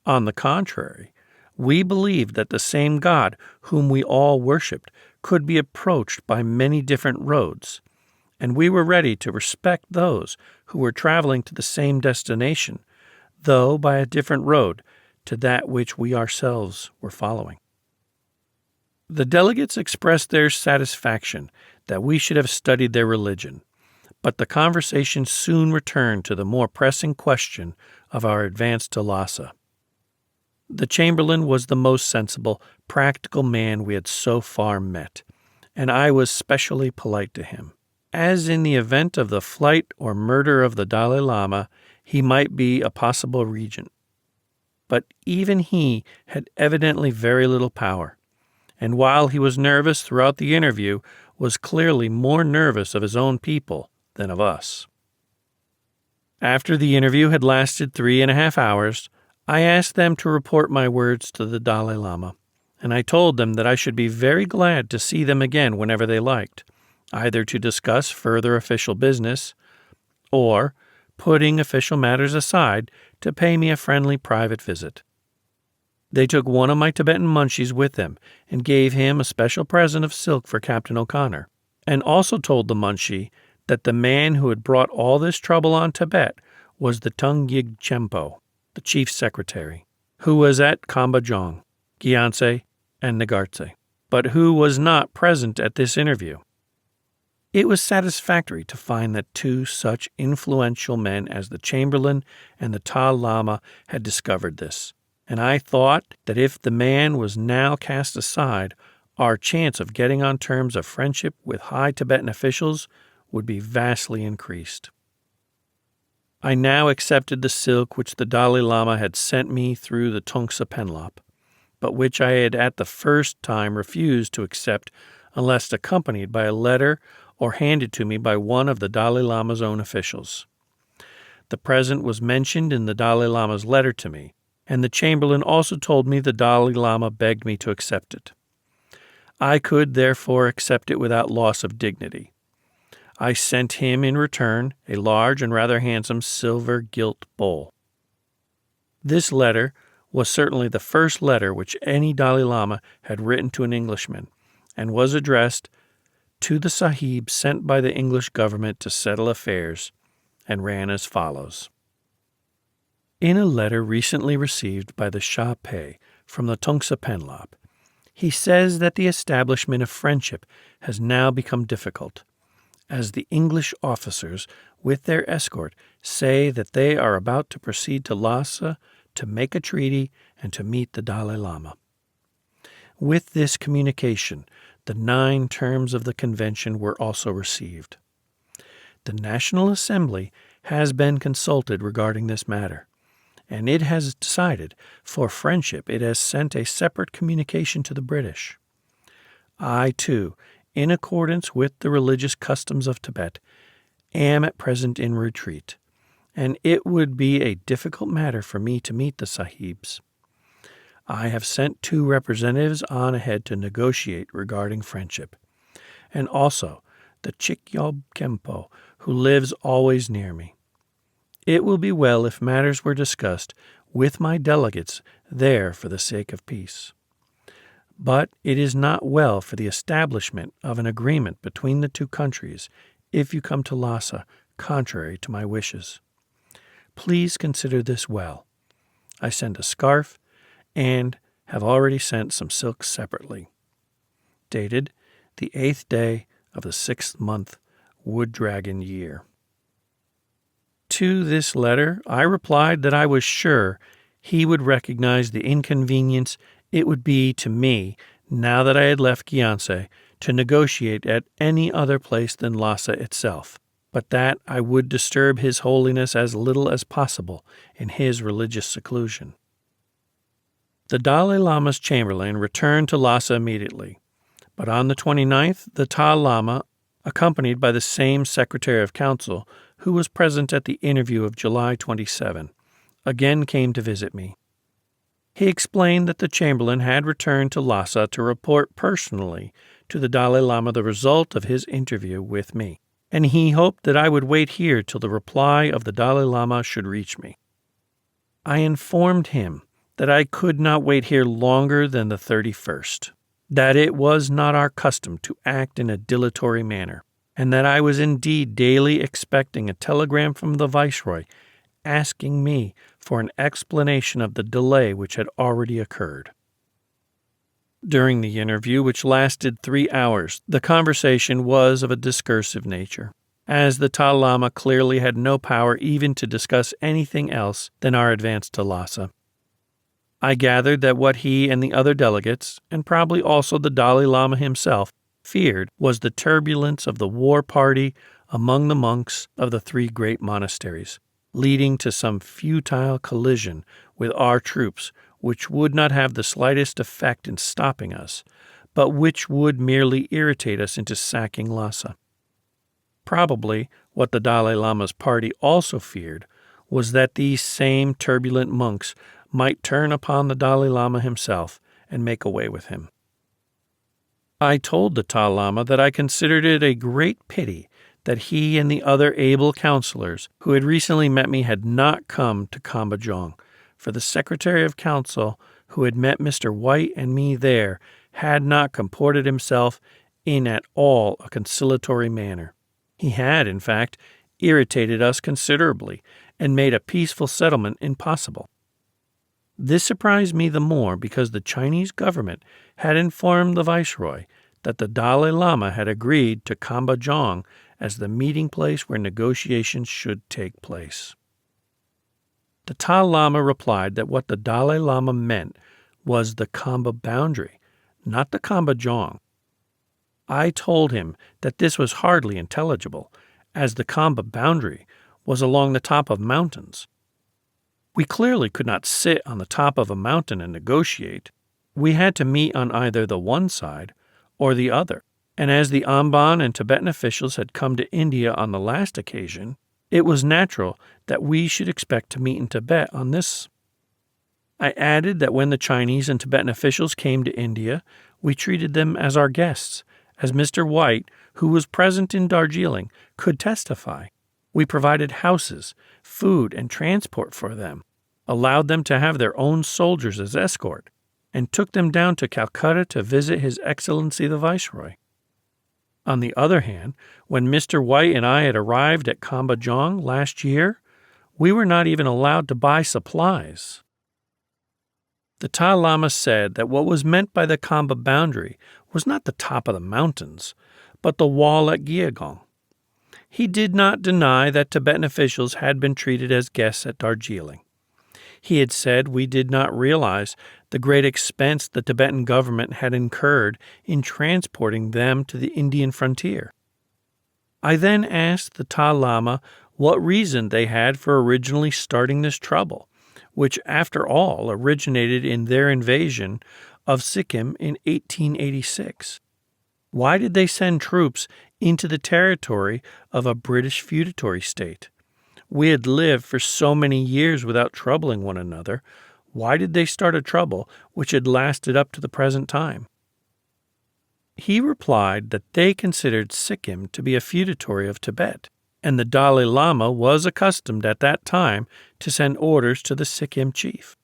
On the contrary, we believed that the same God whom we all worshipped could be approached by many different roads, and we were ready to respect those who were traveling to the same destination, though by a different road to that which we ourselves were following. The delegates expressed their satisfaction that we should have studied their religion, but the conversation soon returned to the more pressing question of our advance to Lhasa. The Chamberlain was the most sensible, practical man we had so far met, and I was specially polite to him. As in the event of the flight or murder of the Dalai Lama, he might be a possible regent. But even he had evidently very little power, and while he was nervous throughout the interview, was clearly more nervous of his own people than of us. After the interview had lasted 3.5 hours, I asked them to report my words to the Dalai Lama, and I told them that I should be very glad to see them again whenever they liked, either to discuss further official business, or, putting official matters aside, to pay me a friendly private visit. They took one of my Tibetan munchies with them and gave him a special present of silk for Captain O'Connor, and also told the munchie that the man who had brought all this trouble on Tibet was the Tungyig Chempo, the chief secretary, who was at Kambajong, Gyantse, and Nagartse, but who was not present at this interview. It was satisfactory to find that two such influential men as the Chamberlain and the Ta Lama had discovered this, and I thought that if the man was now cast aside, our chance of getting on terms of friendship with high Tibetan officials would be vastly increased. I now accepted the silk which the Dalai Lama had sent me through the Tongsa Penlop, but which I had at the first time refused to accept unless accompanied by a letter or handed to me by one of the Dalai Lama's own officials. The present was mentioned in the Dalai Lama's letter to me, and the Chamberlain also told me the Dalai Lama begged me to accept it. I could, therefore, accept it without loss of dignity. I sent him in return a large and rather handsome silver gilt bowl. This letter was certainly the first letter which any Dalai Lama had written to an Englishman, and was addressed to the Sahib sent by the English government to settle affairs, and ran as follows. In a letter recently received by the Shah Pe from the Tongsa Penlop, he says that the establishment of friendship has now become difficult, as the English officers with their escort say that they are about to proceed to Lassa to make a treaty and to meet the Dalai Lama. With this communication, the 9 terms of the convention were also received. The National Assembly has been consulted regarding this matter, and it has decided for friendship it has sent a separate communication to the British. I, too, in accordance with the religious customs of Tibet, am at present in retreat, and it would be a difficult matter for me to meet the Sahibs. I have sent 2 representatives on ahead to negotiate regarding friendship, and also the Chikyob Kempo, who lives always near me. It will be well if matters were discussed with my delegates there for the sake of peace. But it is not well for the establishment of an agreement between the 2 countries if you come to Lhasa contrary to my wishes. Please consider this well. I send a scarf and have already sent some silks separately. Dated the 8th day of the 6th month, Wood Dragon year. To this letter, I replied that I was sure he would recognize the inconvenience it would be to me, now that I had left Gyantse, to negotiate at any other place than Lhasa itself, but that I would disturb His Holiness as little as possible in his religious seclusion. The Dalai Lama's chamberlain returned to Lhasa immediately, but on the 29th, the Ta Lama, accompanied by the same Secretary of Council, who was present at the interview of July 27, again came to visit me. He explained that the chamberlain had returned to Lhasa to report personally to the Dalai Lama the result of his interview with me, and he hoped that I would wait here till the reply of the Dalai Lama should reach me. I informed him that I could not wait here longer than the 31st, that it was not our custom to act in a dilatory manner, and that I was indeed daily expecting a telegram from the Viceroy asking me for an explanation of the delay which had already occurred. During the interview, which lasted 3 hours, the conversation was of a discursive nature, as the Ta Lama clearly had no power even to discuss anything else than our advance to Lhasa. I gathered that what he and the other delegates, and probably also the Dalai Lama himself, feared was the turbulence of the war party among the monks of the 3 great monasteries, leading to some futile collision with our troops which would not have the slightest effect in stopping us, but which would merely irritate us into sacking Lhasa. Probably what the Dalai Lama's party also feared was that these same turbulent monks might turn upon the Dalai Lama himself and make away with him. I told the Ta Lama that I considered it a great pity that he and the other able counselors who had recently met me had not come to Kambajong, for the Secretary of Council who had met Mr. White and me there had not comported himself in at all a conciliatory manner. He had, in fact, irritated us considerably and made a peaceful settlement impossible. This surprised me the more because the Chinese government had informed the Viceroy that the Dalai Lama had agreed to Kambajong as the meeting place where negotiations should take place. The Ta Lama replied that what the Dalai Lama meant was the Kamba boundary, not the Kambajong. I told him that this was hardly intelligible, as the Kamba boundary was along the top of mountains. We clearly could not sit on the top of a mountain and negotiate. We had to meet on either the one side or the other, and as the Amban and Tibetan officials had come to India on the last occasion, it was natural that we should expect to meet in Tibet on this. I added that when the Chinese and Tibetan officials came to India, we treated them as our guests, as Mr. White, who was present in Darjeeling, could testify. We provided houses, food, and transport for them. allowed them to have their own soldiers as escort, and took them down to Calcutta to visit His Excellency the Viceroy. On the other hand, when Mr. White and I had arrived at Kambajong last year, we were not even allowed to buy supplies. The Dalai Lama said that what was meant by the Kamba boundary was not the top of the mountains, but the wall at Gyagong. He did not deny that Tibetan officials had been treated as guests at Darjeeling. He had said we did not realize the great expense the Tibetan government had incurred in transporting them to the Indian frontier. I then asked the Dalai Lama what reason they had for originally starting this trouble, which, after all, originated in their invasion of Sikkim in 1886. Why did they send troops into the territory of a British feudatory state? We had lived for so many years without troubling one another. Why did they start a trouble which had lasted up to the present time? He replied that they considered Sikkim to be a feudatory of Tibet, and the Dalai Lama was accustomed at that time to send orders to the Sikkim chief.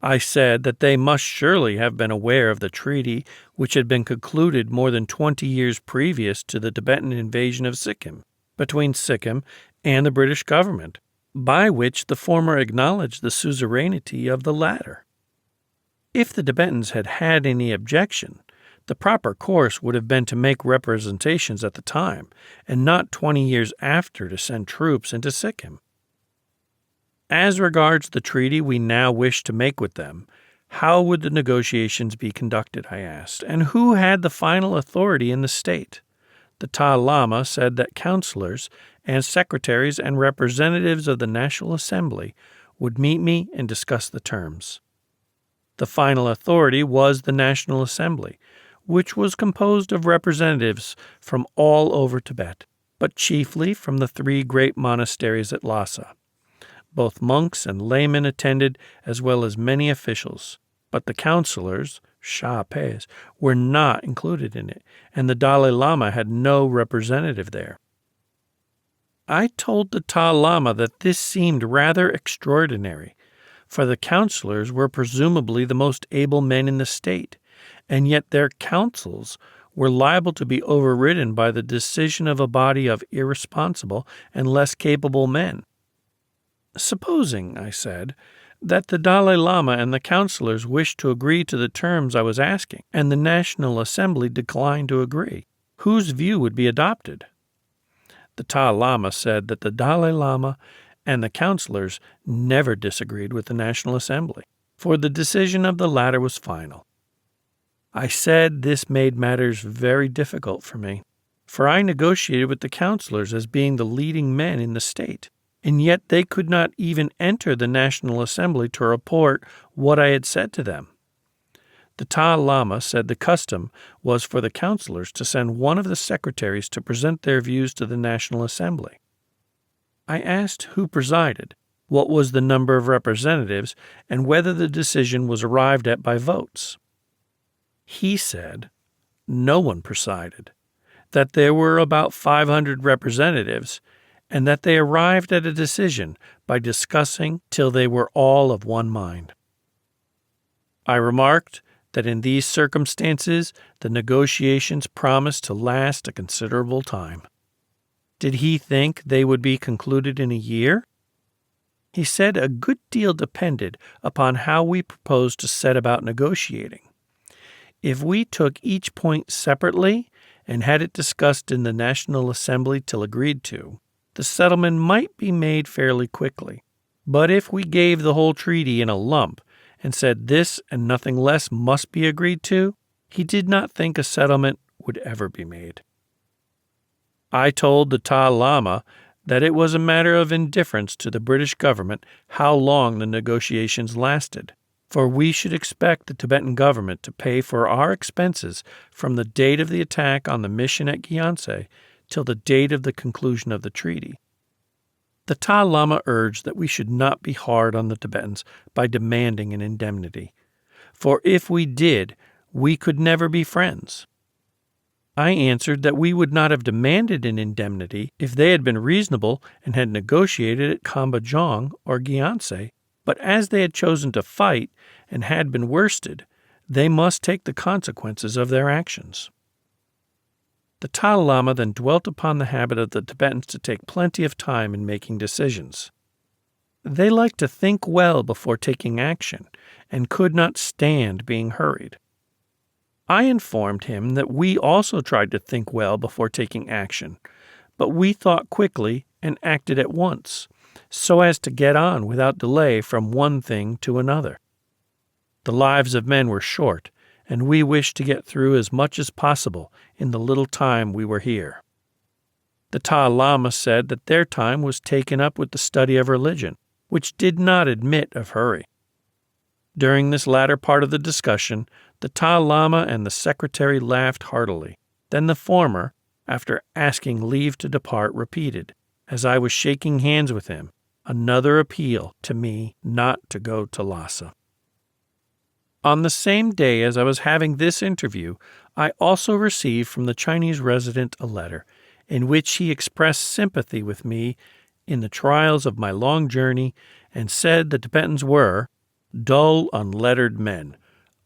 I said that they must surely have been aware of the treaty which had been concluded more than 20 years previous to the Tibetan invasion of Sikkim, between Sikkim and the British government, by which the former acknowledged the suzerainty of the latter. If the Tibetans had had any objection, the proper course would have been to make representations at the time, and not 20 years after to send troops into Sikkim. As regards the treaty we now wish to make with them, how would the negotiations be conducted, I asked, and who had the final authority in the state? The Dalai Lama said that councillors and secretaries and representatives of the National Assembly would meet me and discuss the terms. The final authority was the National Assembly, which was composed of representatives from all over Tibet, but chiefly from the 3 great monasteries at Lassa. Both monks and laymen attended, as well as many officials, but the councillors, Shahpes, were not included in it, and the Dalai Lama had no representative there. I told the Dalai Lama that this seemed rather extraordinary, for the councillors were presumably the most able men in the state, and yet their counsels were liable to be overridden by the decision of a body of irresponsible and less capable men. Supposing, I said, that the Dalai Lama and the councillors wished to agree to the terms I was asking, and the National Assembly declined to agree, whose view would be adopted? The Dalai Lama said that the Dalai Lama and the councillors never disagreed with the National Assembly, for the decision of the latter was final. I said this made matters very difficult for me, for I negotiated with the councillors as being the leading men in the state, and yet they could not even enter the National Assembly to report what I had said to them. The Dalai Lama said the custom was for the councillors to send one of the secretaries to present their views to the National Assembly. I asked who presided, what was the number of representatives, and whether the decision was arrived at by votes. He said no one presided, that there were about 500 representatives, and that they arrived at a decision by discussing till they were all of one mind. I remarked that in these circumstances the negotiations promised to last a considerable time. Did he think they would be concluded in a year? He said a good deal depended upon how we proposed to set about negotiating. If we took each point separately and had it discussed in the National Assembly till agreed to, the settlement might be made fairly quickly. But if we gave the whole treaty in a lump and said this and nothing less must be agreed to, he did not think a settlement would ever be made. I told the Dalai Lama that it was a matter of indifference to the British government how long the negotiations lasted, for we should expect the Tibetan government to pay for our expenses from the date of the attack on the mission at Gyantse till the date of the conclusion of the treaty. The Dalai Lama urged that we should not be hard on the Tibetans by demanding an indemnity, for if we did, we could never be friends. I answered that we would not have demanded an indemnity if they had been reasonable and had negotiated at Kambajong or Gyantse, But as they had chosen to fight and had been worsted, they must take the consequences of their actions. The Dalai Lama then dwelt upon the habit of the Tibetans to take plenty of time in making decisions. They liked to think well before taking action and could not stand being hurried. I informed him that we also tried to think well before taking action, but we thought quickly and acted at once, so as to get on without delay from one thing to another. The lives of men were short, and we wished to get through as much as possible in the little time we were here. The Dalai Lama said that their time was taken up with the study of religion, which did not admit of hurry. During this latter part of the discussion, the Dalai Lama and the secretary laughed heartily. Then the former, after asking leave to depart, repeated, as I was shaking hands with him, another appeal to me not to go to Lassa. On the same day as I was having this interview, I also received from the Chinese resident a letter in which he expressed sympathy with me in the trials of my long journey and said the Tibetans were dull, unlettered men,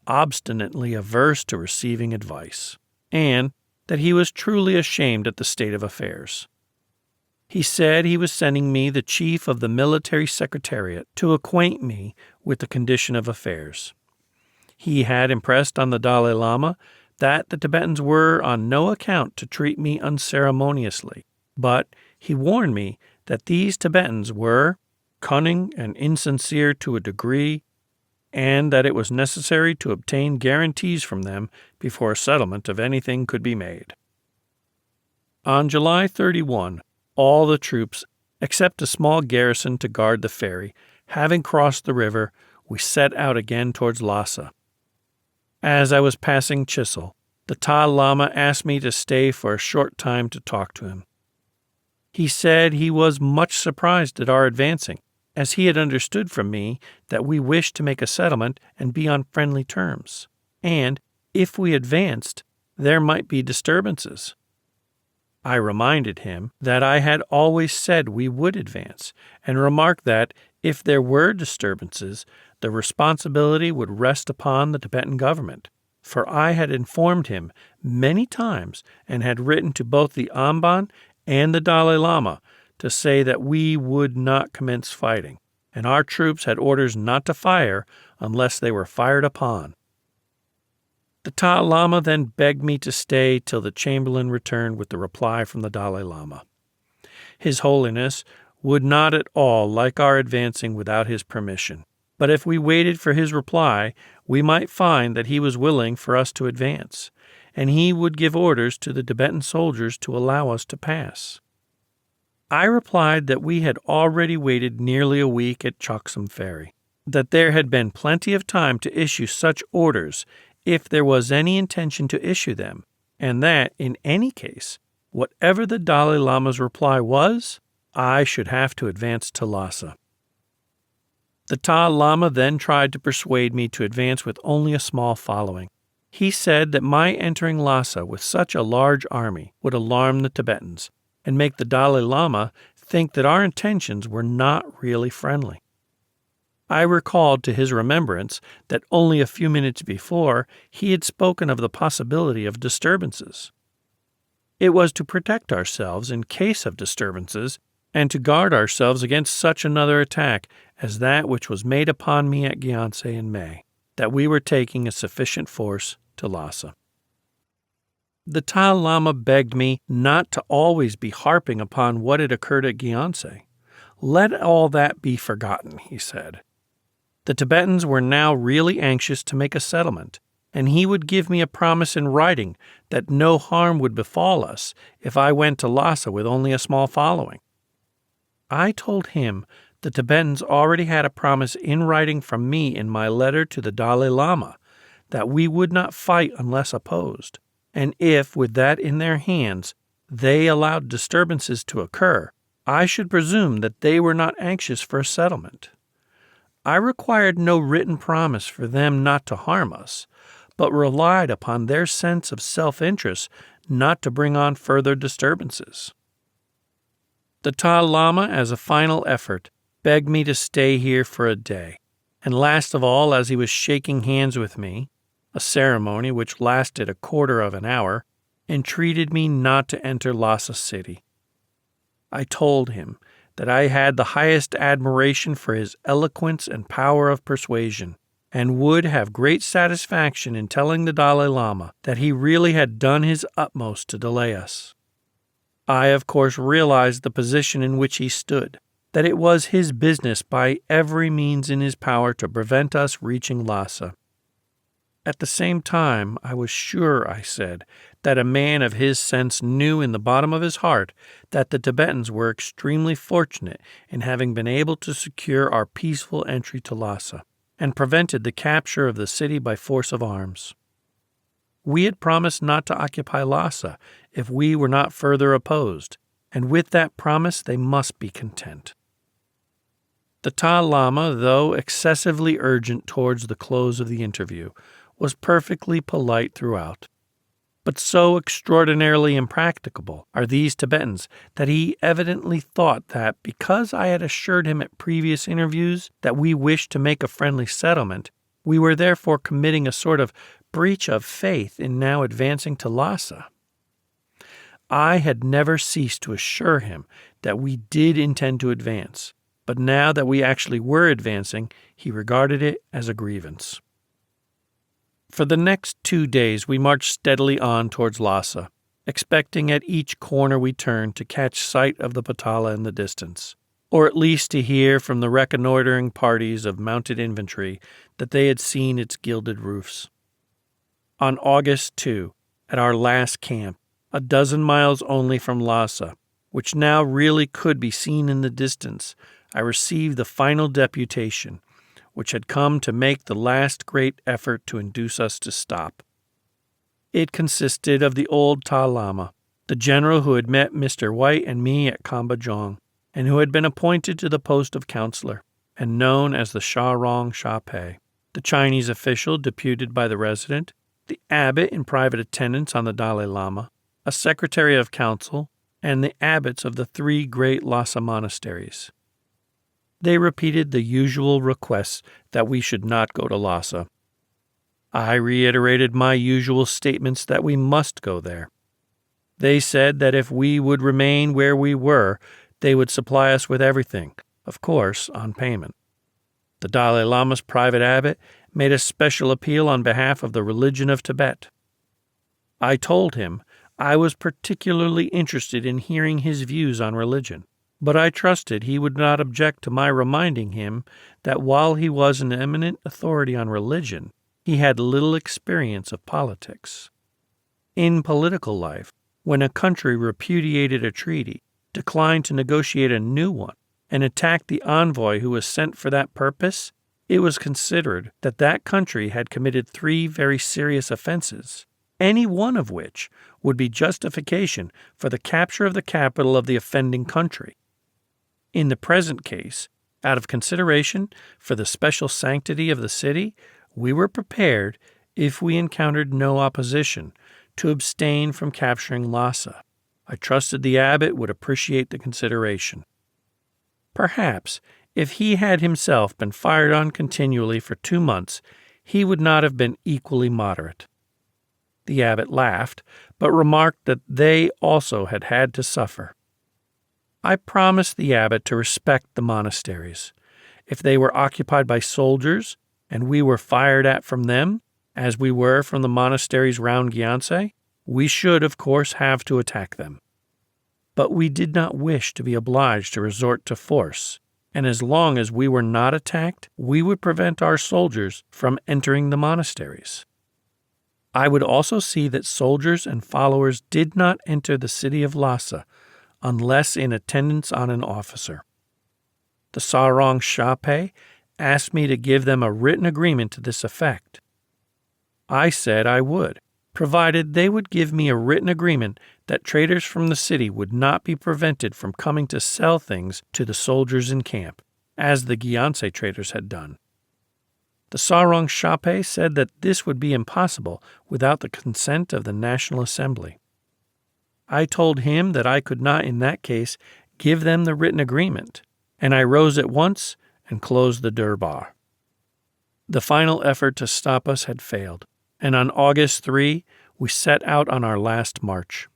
obstinately averse to receiving advice, and that he was truly ashamed at the state of affairs. He said he was sending me the chief of the military secretariat to acquaint me with the condition of affairs. He had impressed on the Dalai Lama that the Tibetans were on no account to treat me unceremoniously, but he warned me that these Tibetans were cunning and insincere to a degree, and that it was necessary to obtain guarantees from them before a settlement of anything could be made. On July 31, all the troops, except a small garrison to guard the ferry, having crossed the river, we set out again towards Lassa. As I was passing Chisel, the Dalai Lama asked me to stay for a short time to talk to him. He said he was much surprised at our advancing, as he had understood from me that we wished to make a settlement and be on friendly terms, and, if we advanced, there might be disturbances. I reminded him that I had always said we would advance, and remarked that, if there were disturbances, the responsibility would rest upon the Tibetan government, for I had informed him many times and had written to both the Amban and the Dalai Lama to say that we would not commence fighting, and our troops had orders not to fire unless they were fired upon. The Dalai Lama then begged me to stay till the Chamberlain returned with the reply from the Dalai Lama. His Holiness would not at all like our advancing without his permission, but if we waited for his reply, we might find that he was willing for us to advance, and he would give orders to the Tibetan soldiers to allow us to pass. I replied that we had already waited nearly a week at Choksum Ferry, that there had been plenty of time to issue such orders if there was any intention to issue them, and that, in any case, whatever the Dalai Lama's reply was, I should have to advance to Lassa. The Dalai Lama then tried to persuade me to advance with only a small following. He said that my entering Lassa with such a large army would alarm the Tibetans and make the Dalai Lama think that our intentions were not really friendly. I recalled to his remembrance that only a few minutes before he had spoken of the possibility of disturbances. It was to protect ourselves in case of disturbances and to guard ourselves against such another attack as that which was made upon me at Gyantse in May, that we were taking a sufficient force to Lassa. The Dalai Lama begged me not to always be harping upon what had occurred at Gyantse. Let all that be forgotten, he said. The Tibetans were now really anxious to make a settlement, and he would give me a promise in writing that no harm would befall us if I went to Lassa with only a small following. I told him the Tibetans already had a promise in writing from me in my letter to the Dalai Lama that we would not fight unless opposed, and if, with that in their hands, they allowed disturbances to occur, I should presume that they were not anxious for a settlement. I required no written promise for them not to harm us, but relied upon their sense of self-interest not to bring on further disturbances. The Dalai Lama, as a final effort, begged me to stay here for a day, and last of all, as he was shaking hands with me, a ceremony which lasted a quarter of an hour, entreated me not to enter Lassa city. I told him that I had the highest admiration for his eloquence and power of persuasion, and would have great satisfaction in telling the Dalai Lama that he really had done his utmost to delay us. I, of course, realized the position in which he stood, that it was his business by every means in his power to prevent us reaching Lhasa. At the same time, I was sure, I said, that a man of his sense knew in the bottom of his heart that the Tibetans were extremely fortunate in having been able to secure our peaceful entry to Lhasa, and prevented the capture of the city by force of arms. We had promised not to occupy Lhasa if we were not further opposed, and with that promise they must be content. The Ta Lama, though excessively urgent towards the close of the interview, was perfectly polite throughout. But so extraordinarily impracticable are these Tibetans that he evidently thought that because I had assured him at previous interviews that we wished to make a friendly settlement, we were therefore committing a sort of breach of faith in now advancing to Lhasa. I had never ceased to assure him that we did intend to advance, but now that we actually were advancing, he regarded it as a grievance. For the next 2 days we marched steadily on towards Lhasa, expecting at each corner we turned to catch sight of the Potala in the distance, or at least to hear from the reconnoitering parties of mounted infantry that they had seen its gilded roofs. On August 2, at our last camp, a dozen miles only from Lhasa, which now really could be seen in the distance, I received the final deputation, which had come to make the last great effort to induce us to stop. It consisted of the old Ta Lama, the general who had met Mr. White and me at Kambajong, and who had been appointed to the post of counselor, and known as the Sharong Shapei, the Chinese official deputed by the resident, the abbot in private attendance on the Dalai Lama, a secretary of council, and the abbots of the 3 great Lhasa monasteries. They repeated the usual requests that we should not go to Lhasa. I reiterated my usual statements that we must go there. They said that if we would remain where we were, they would supply us with everything, of course, on payment. The Dalai Lama's private abbot made a special appeal on behalf of the religion of Tibet. I told him I was particularly interested in hearing his views on religion, but I trusted he would not object to my reminding him that while he was an eminent authority on religion, he had little experience of politics. In political life, when a country repudiated a treaty, declined to negotiate a new one, and attacked the envoy who was sent for that purpose, it was considered that that country had committed 3 very serious offenses, any one of which would be justification for the capture of the capital of the offending country. In the present case, out of consideration for the special sanctity of the city, we were prepared, if we encountered no opposition, to abstain from capturing Lhasa. I trusted the abbot would appreciate the consideration. Perhaps, if he had himself been fired on continually for 2 months, he would not have been equally moderate. The abbot laughed, but remarked that they also had had to suffer. I promised the abbot to respect the monasteries. If they were occupied by soldiers, and we were fired at from them, as we were from the monasteries round Gyantse, we should, of course, have to attack them. But we did not wish to be obliged to resort to force, and as long as we were not attacked, we would prevent our soldiers from entering the monasteries. I would also see that soldiers and followers did not enter the city of Lhasa unless in attendance on an officer. The Srinagar Shapei asked me to give them a written agreement to this effect. I said I would, provided they would give me a written agreement that traders from the city would not be prevented from coming to sell things to the soldiers in camp, as the Gyantse traders had done. The Srinagar Shapei said that this would be impossible without the consent of the National Assembly. I told him that I could not in that case give them the written agreement, and I rose at once and closed the durbar. The final effort to stop us had failed, and on August 3, we set out on our last march.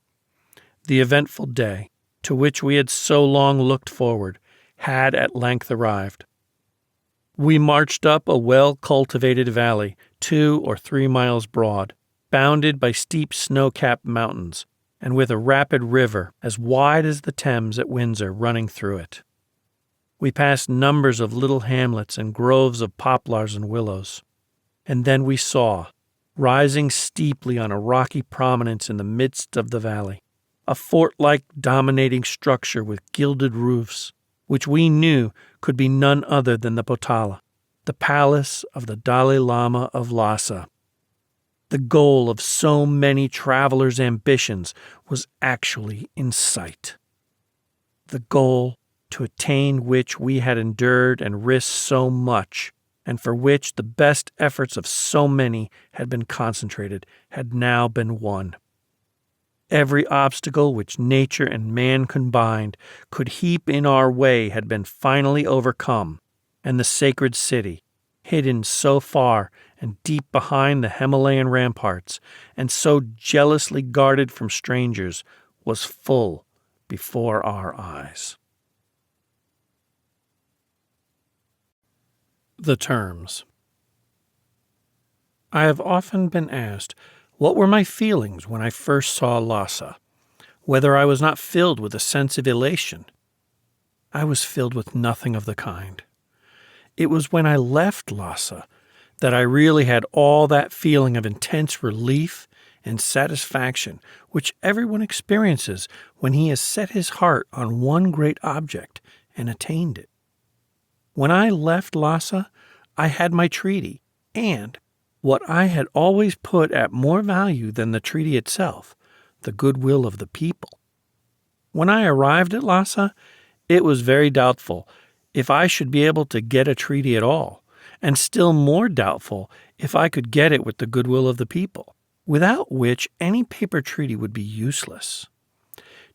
The eventful day, to which we had so long looked forward, had at length arrived. We marched up a well-cultivated valley 2 or 3 miles broad, bounded by steep snow-capped mountains, and with a rapid river as wide as the Thames at Windsor running through it. We passed numbers of little hamlets and groves of poplars and willows, and then we saw, rising steeply on a rocky prominence in the midst of the valley, a fort-like dominating structure with gilded roofs, which we knew could be none other than the Potala, the palace of the Dalai Lama of Lassa. The goal of so many travelers' ambitions was actually in sight. The goal to attain which we had endured and risked so much, and for which the best efforts of so many had been concentrated, had now been won. Every obstacle which nature and man combined could heap in our way had been finally overcome, and the sacred city, hidden so far and deep behind the Himalayan ramparts, and so jealously guarded from strangers, was full before our eyes. The terms. I have often been asked what were my feelings when I first saw Lassa, whether I was not filled with a sense of elation. I was filled with nothing of the kind. It was when I left Lassa that I really had all that feeling of intense relief and satisfaction which everyone experiences when he has set his heart on one great object and attained it. When I left Lassa, I had my treaty, and what I had always put at more value than the treaty itself, the goodwill of the people. When I arrived at Lassa, it was very doubtful if I should be able to get a treaty at all, and still more doubtful if I could get it with the goodwill of the people, without which any paper treaty would be useless.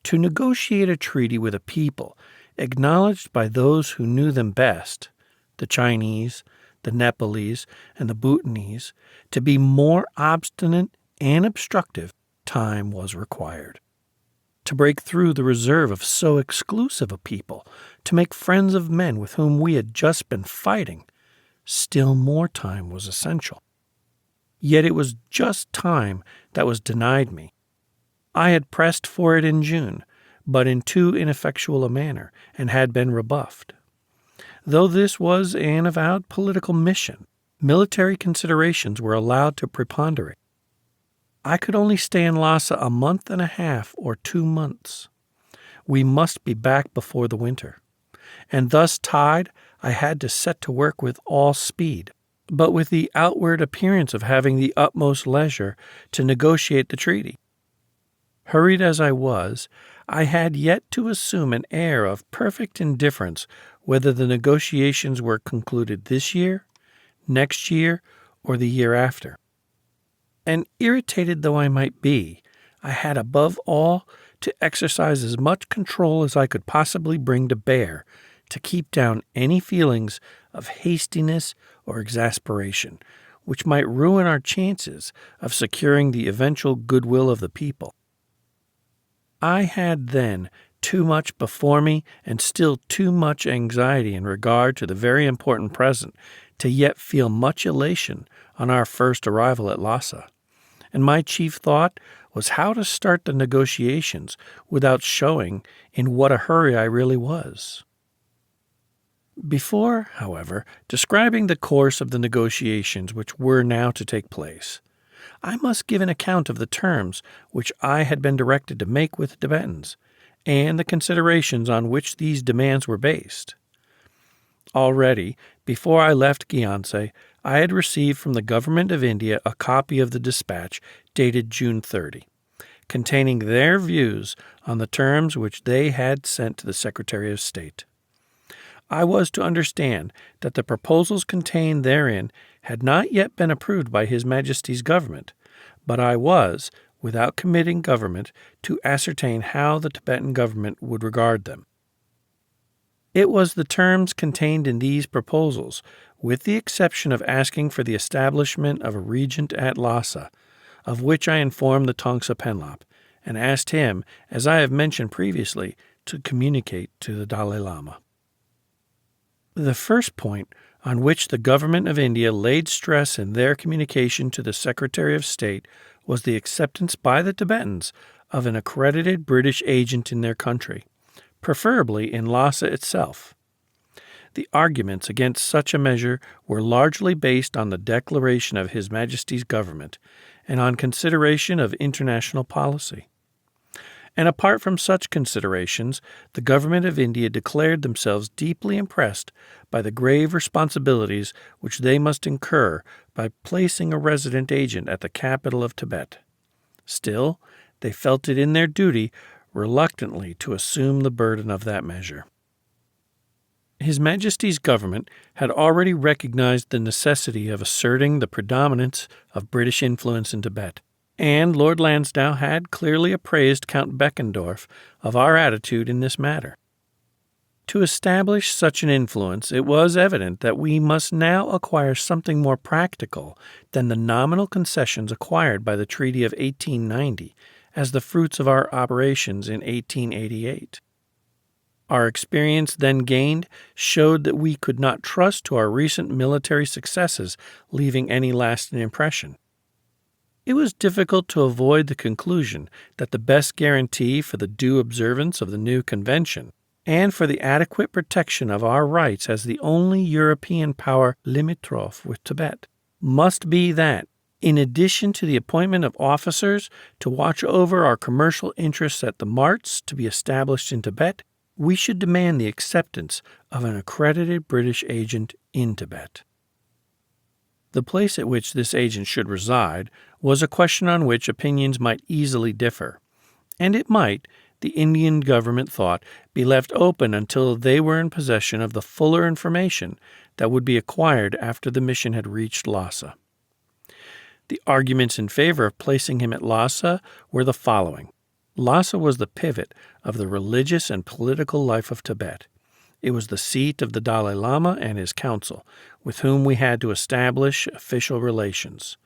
To negotiate a treaty with a people acknowledged by those who knew them best, the Chinese, the Nepalese, and the Bhutanese, to be more obstinate and obstructive, time was required. To break through the reserve of so exclusive a people, to make friends of men with whom we had just been fighting, still more time was essential. Yet it was just time that was denied me. I had pressed for it in June, but in too ineffectual a manner, and had been rebuffed. Though this was an avowed political mission, military considerations were allowed to preponderate. I could only stay in Lassa a month and a half or 2 months. We must be back before the winter. And thus tied, I had to set to work with all speed, but with the outward appearance of having the utmost leisure to negotiate the treaty. Hurried as I was, I had yet to assume an air of perfect indifference whether the negotiations were concluded this year, next year, or the year after. And irritated though I might be, I had above all to exercise as much control as I could possibly bring to bear to keep down any feelings of hastiness or exasperation which might ruin our chances of securing the eventual goodwill of the people. I had then too much before me and still too much anxiety in regard to the very important present to yet feel much elation on our first arrival at Lassa, and my chief thought was how to start the negotiations without showing in what a hurry I really was. Before, however, describing the course of the negotiations which were now to take place, I must give an account of the terms which I had been directed to make with the Tibetans, and the considerations on which these demands were based. Already, before I left Gyantse, I had received from the Government of India a copy of the dispatch dated June 30, containing their views on the terms which they had sent to the Secretary of State. I was to understand that the proposals contained therein had not yet been approved by His Majesty's government, but I was, without committing government, to ascertain how the Tibetan government would regard them. It was the terms contained in these proposals, with the exception of asking for the establishment of a regent at Lassa, of which I informed the Tongsa Penlop, and asked him, as I have mentioned previously, to communicate to the Dalai Lama. The first point on which the government of India laid stress in their communication to the Secretary of State was the acceptance by the Tibetans of an accredited British agent in their country, preferably in Lhasa itself. The arguments against such a measure were largely based on the declaration of His Majesty's government and on consideration of international policy. And apart from such considerations, the government of India declared themselves deeply impressed by the grave responsibilities which they must incur by placing a resident agent at the capital of Tibet. Still, they felt it in their duty reluctantly to assume the burden of that measure. His Majesty's government had already recognized the necessity of asserting the predominance of British influence in Tibet, and Lord Lansdowne had clearly appraised Count Beckendorf of our attitude in this matter. To establish such an influence, it was evident that we must now acquire something more practical than the nominal concessions acquired by the Treaty of 1890 as the fruits of our operations in 1888. Our experience then gained showed that we could not trust to our recent military successes leaving any lasting impression. It was difficult to avoid the conclusion that the best guarantee for the due observance of the new convention and for the adequate protection of our rights as the only European power limítrofe with Tibet must be that, in addition to the appointment of officers to watch over our commercial interests at the marts to be established in Tibet, we should demand the acceptance of an accredited British agent in Tibet. The place at which this agent should reside was a question on which opinions might easily differ, and it might, the Indian government thought, be left open until they were in possession of the fuller information that would be acquired after the mission had reached Lhasa. The arguments in favor of placing him at Lhasa were the following. Lhasa was the pivot of the religious and political life of Tibet. It was the seat of the Dalai Lama and his council, with whom we had to establish official relations.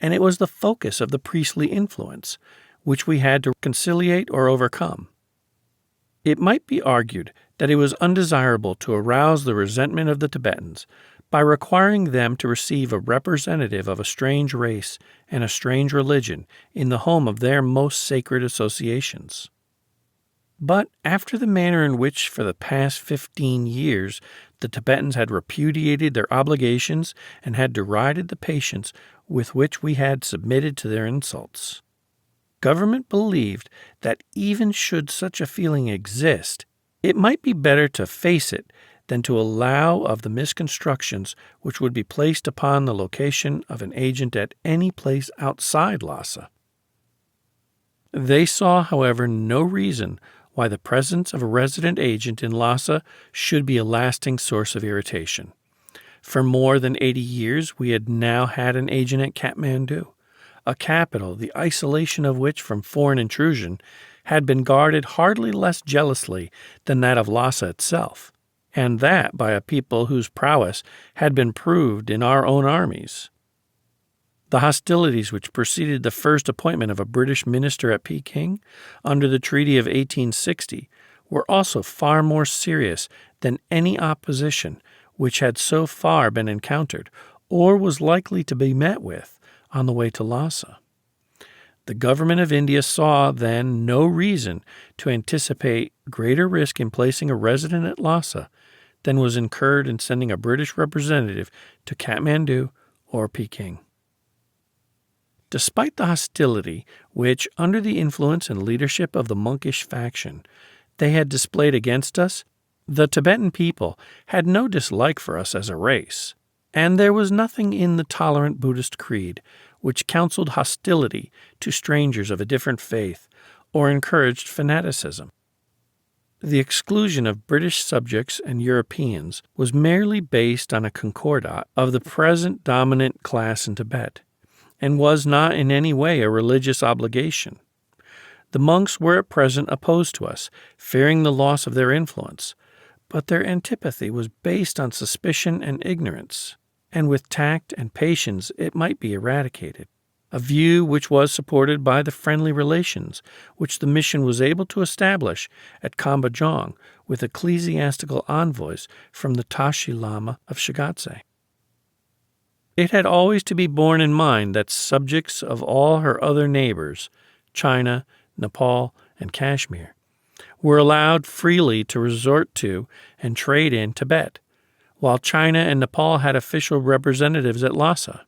And it was the focus of the priestly influence, which we had to conciliate or overcome. It might be argued that it was undesirable to arouse the resentment of the Tibetans by requiring them to receive a representative of a strange race and a strange religion in the home of their most sacred associations. But after the manner in which for the past 15 years the Tibetans had repudiated their obligations and had derided the patience with which we had submitted to their insults, government believed that even should such a feeling exist, it might be better to face it than to allow of the misconstructions which would be placed upon the location of an agent at any place outside Lhasa. They saw, however, no reason why the presence of a resident agent in Lhasa should be a lasting source of irritation. For more than 80 years we had now had an agent at Kathmandu, a capital the isolation of which from foreign intrusion had been guarded hardly less jealously than that of Lhasa itself, and that by a people whose prowess had been proved in our own armies. The hostilities which preceded the first appointment of a British minister at Peking under the Treaty of 1860 were also far more serious than any opposition which had so far been encountered or was likely to be met with on the way to Lhasa. The government of India saw, then, no reason to anticipate greater risk in placing a resident at Lhasa than was incurred in sending a British representative to Kathmandu or Peking. Despite the hostility which, under the influence and leadership of the monkish faction, they had displayed against us, the Tibetan people had no dislike for us as a race, and there was nothing in the tolerant Buddhist creed which counseled hostility to strangers of a different faith or encouraged fanaticism. The exclusion of British subjects and Europeans was merely based on a concordat of the present dominant class in Tibet, and was not in any way a religious obligation. The monks were at present opposed to us, fearing the loss of their influence, but their antipathy was based on suspicion and ignorance, and with tact and patience it might be eradicated, a view which was supported by the friendly relations which the mission was able to establish at Kambajong with ecclesiastical envoys from the Tashi Lama of Shigatse. It had always to be borne in mind that subjects of all her other neighbors, China, Nepal, and Kashmir, were allowed freely to resort to and trade in Tibet, while China and Nepal had official representatives at Lhasa.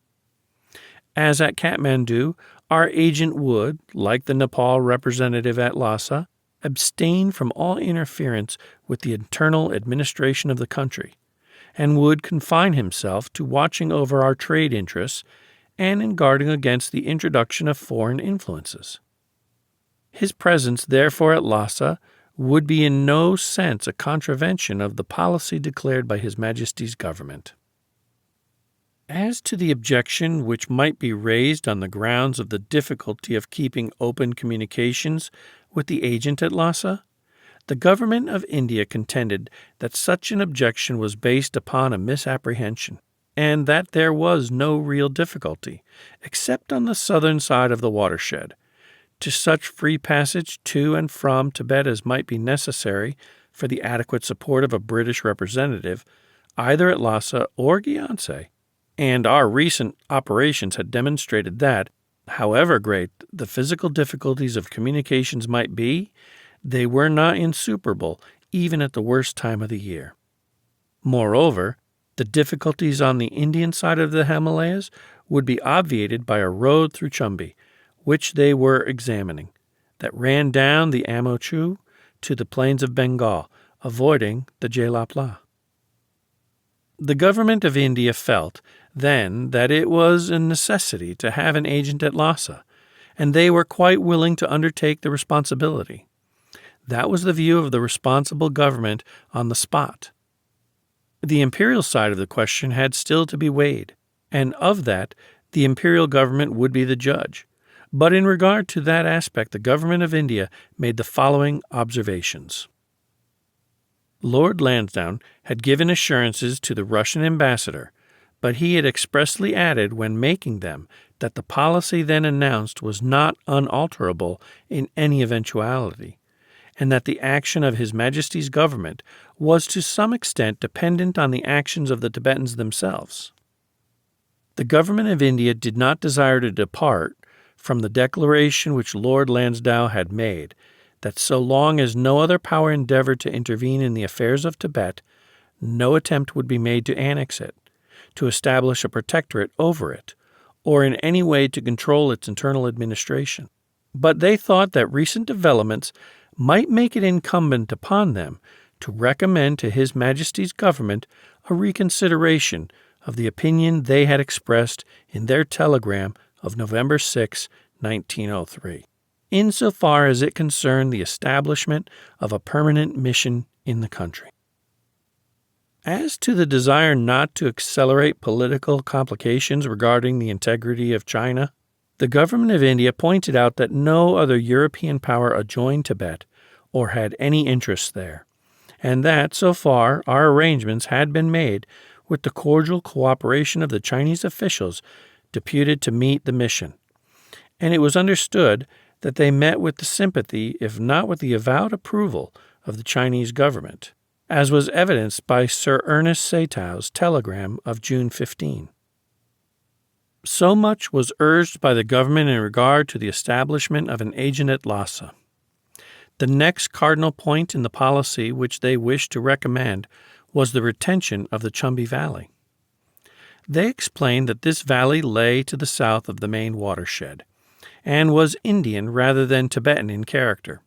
As at Kathmandu, our agent would, like the Nepal representative at Lhasa, abstain from all interference with the internal administration of the country, and would confine himself to watching over our trade interests and in guarding against the introduction of foreign influences. His presence, therefore, at Lhasa would be in no sense a contravention of the policy declared by His Majesty's government. As to the objection which might be raised on the grounds of the difficulty of keeping open communications with the agent at Lhasa, the government of India contended that such an objection was based upon a misapprehension, and that there was no real difficulty, except on the southern side of the watershed, to such free passage to and from Tibet as might be necessary for the adequate support of a British representative, either at Lhasa or Gyantse. And our recent operations had demonstrated that, however great the physical difficulties of communications might be, they were not insuperable even at the worst time of the year. Moreover, the difficulties on the Indian side of the Himalayas would be obviated by a road through Chumbi, which they were examining, that ran down the Amochu to the plains of Bengal, avoiding the Jelapla. The government of India felt, then, that it was a necessity to have an agent at Lhasa, and they were quite willing to undertake the responsibility. That was the view of the responsible government on the spot. The imperial side of the question had still to be weighed, and of that the imperial government would be the judge. But in regard to that aspect, the government of India made the following observations. Lord Lansdowne had given assurances to the Russian ambassador, but he had expressly added when making them that the policy then announced was not unalterable in any eventuality, and that the action of His Majesty's government was to some extent dependent on the actions of the Tibetans themselves. The government of India did not desire to depart from the declaration which Lord Lansdowne had made, that so long as no other power endeavored to intervene in the affairs of Tibet, no attempt would be made to annex it, to establish a protectorate over it, or in any way to control its internal administration. But they thought that recent developments might make it incumbent upon them to recommend to His Majesty's government a reconsideration of the opinion they had expressed in their telegram of November 6, 1903, insofar as it concerned the establishment of a permanent mission in the country. As to the desire not to accelerate political complications regarding the integrity of China, the government of India pointed out that no other European power adjoined Tibet or had any interest there, and that, so far, our arrangements had been made with the cordial cooperation of the Chinese officials deputed to meet the mission, and it was understood that they met with the sympathy, if not with the avowed approval, of the Chinese government, as was evidenced by Sir Ernest Sato's telegram of June 15. So much was urged by the government in regard to the establishment of an agent at Lhasa. The next cardinal point in the policy which they wished to recommend was the retention of the Chumbi Valley. They explained that this valley lay to the south of the main watershed, and was Indian rather than Tibetan in character.